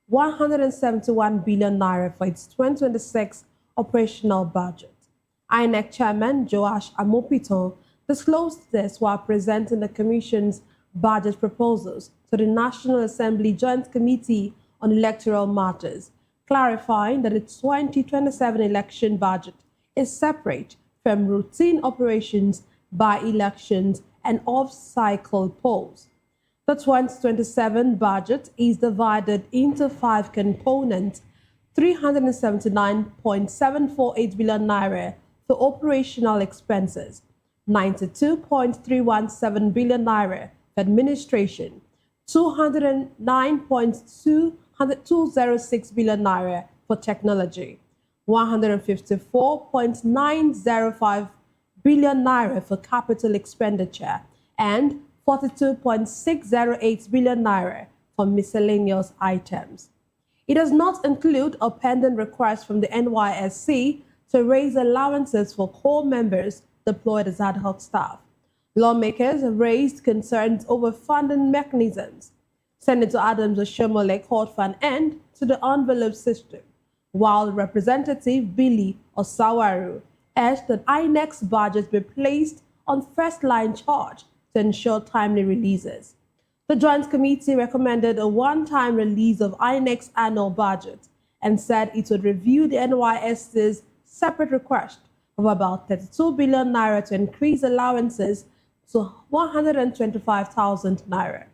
Speaker 30: 171 billion naira for its 2026 operational budget. INEC Chairman Joash Amopito disclosed this while presenting the Commission's budget proposals to the National Assembly Joint Committee on Electoral Matters, clarifying that the 2027 election budget is separate from routine operations, by-elections, and off-cycle polls. The 2027 budget is divided into 5 components: 379.748 billion naira for operational expenses, 92.317 billion naira for administration, 209.206 billion naira for technology, 154.905 billion naira for capital expenditure, and 42.608 billion naira for miscellaneous items. It does not include a pending request from the NYSC to raise allowances for core members deployed as ad hoc staff. Lawmakers have raised concerns over funding mechanisms. Senator Adams Oshomole called for an end to the envelope system, while Representative Billy Osawaru urged that INEC's budget be placed on first-line charge to ensure timely releases. The Joint Committee recommended a one-time release of INEC's annual budget and said it would review the NYSC's separate request of about 32 billion naira to increase allowances to 125,000 naira.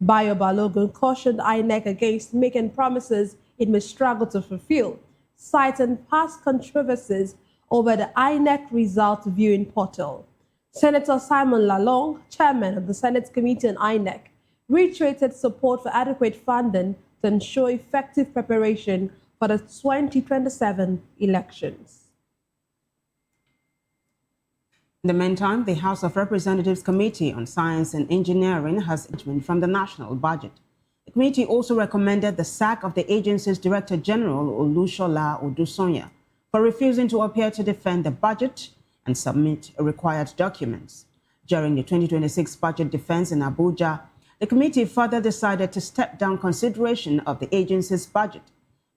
Speaker 30: Bayo Balogun cautioned INEC against making promises it may struggle to fulfill, citing past controversies over the INEC result viewing portal. Senator Simon Lalong, chairman of the Senate Committee on INEC, reiterated support for adequate funding to ensure effective preparation for the 2027 elections.
Speaker 3: In the meantime, the House of Representatives Committee on Science and Engineering has judgment from the national budget. The committee also recommended the sack of the agency's Director General Olushola Odusonya for refusing to appear to defend the budget and submit required documents. During the 2026 budget defense in Abuja, the committee further decided to step down consideration of the agency's budget.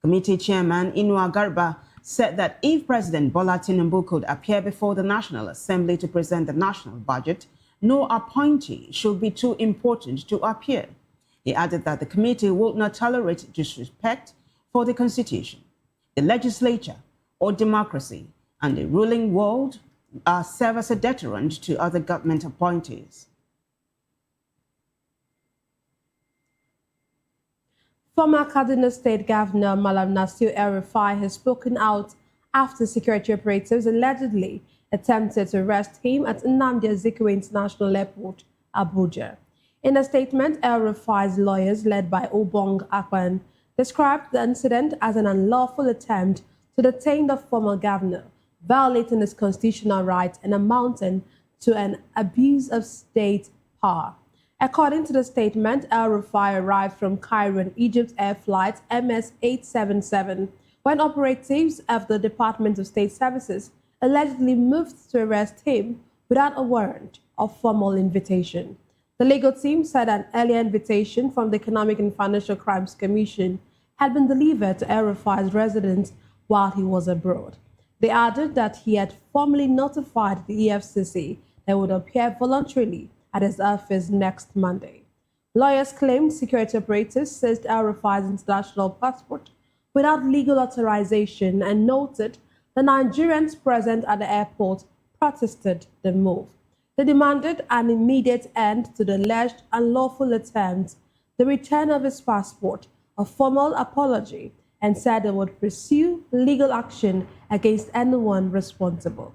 Speaker 3: Committee Chairman Inua Garba said that if President Bola Tinubu could appear before the National Assembly to present the national budget, no appointee should be too important to appear. He added that the committee would not tolerate disrespect for the Constitution, the legislature, or democracy, and the ruling world serve as a deterrent to other government appointees.
Speaker 30: Former Kaduna State Governor Malam Nasir El-Rufai has spoken out after security operatives allegedly attempted to arrest him at Nnamdi Azikiwe International Airport, Abuja. In a statement, El-Rufai's lawyers, led by Obong Akpan, described the incident as an unlawful attempt to detain the former governor, violating his constitutional rights and amounting to an abuse of state power. According to the statement, El-Rufai arrived from Cairo on Egypt's air flight MS-877 when operatives of the Department of State Services allegedly moved to arrest him without a warrant or formal invitation. The legal team said an earlier invitation from the Economic and Financial Crimes Commission had been delivered to El-Rufai's residence while he was abroad. They added that he had formally notified the EFCC that would appear voluntarily at his office next Monday. Lawyers claimed security operatives seized El-Rufai's international passport without legal authorization and noted the Nigerians present at the airport protested the move. They demanded an immediate end to the alleged unlawful attempt, the return of his passport, a formal apology, and said they would pursue legal action against anyone responsible.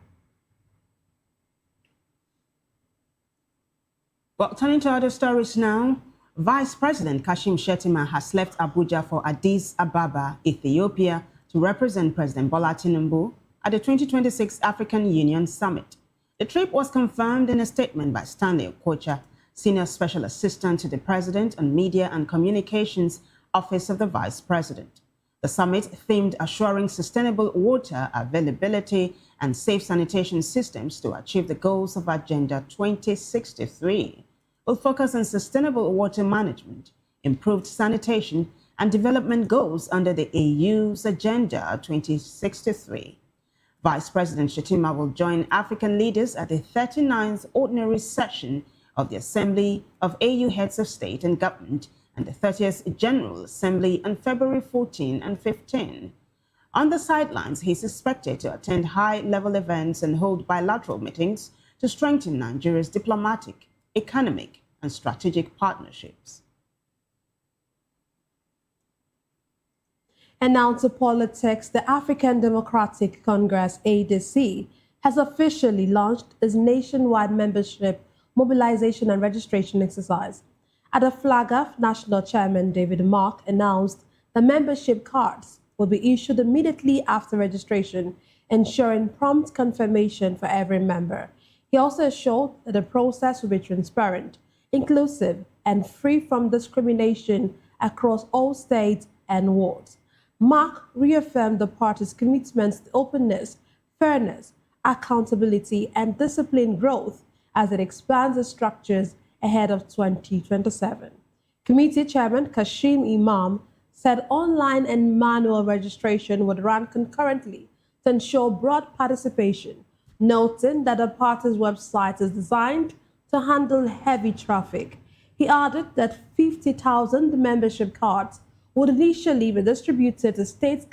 Speaker 3: Well, turning to other stories now, Vice President Kashim Shettima has left Abuja for Addis Ababa, Ethiopia, to represent President Bola Tinubu at the 2026 African Union Summit. The trip was confirmed in a statement by Stanley Okocha, Senior Special Assistant to the President on Media and Communications, Office of the Vice President. The summit themed assuring sustainable water availability and safe sanitation systems to achieve the goals of Agenda 2063. Will focus on sustainable water management, improved sanitation, and development goals under the AU's Agenda 2063. Vice President Shettima will join African leaders at the 39th Ordinary Session of the Assembly of AU Heads of State and Government and the 30th General Assembly on February 14 and 15. On the sidelines, he is expected to attend high-level events and hold bilateral meetings to strengthen Nigeria's diplomatic, economic, and strategic partnerships.
Speaker 30: And now to politics. The African Democratic Congress, ADC, has officially launched its nationwide membership mobilization and registration exercise. At the flag-off, National Chairman David Mark announced the membership cards will be issued immediately after registration, ensuring prompt confirmation for every member. He also assured that the process will be transparent, inclusive, and free from discrimination across all states and wards. Mark reaffirmed the party's commitment to openness, fairness, accountability, and disciplined growth as it expands its structures ahead of 2027. Committee Chairman Kashim Imam said online and manual registration would run concurrently to ensure broad participation, noting that the party's website is designed to handle heavy traffic. He added that 50,000 membership cards would initially be distributed to states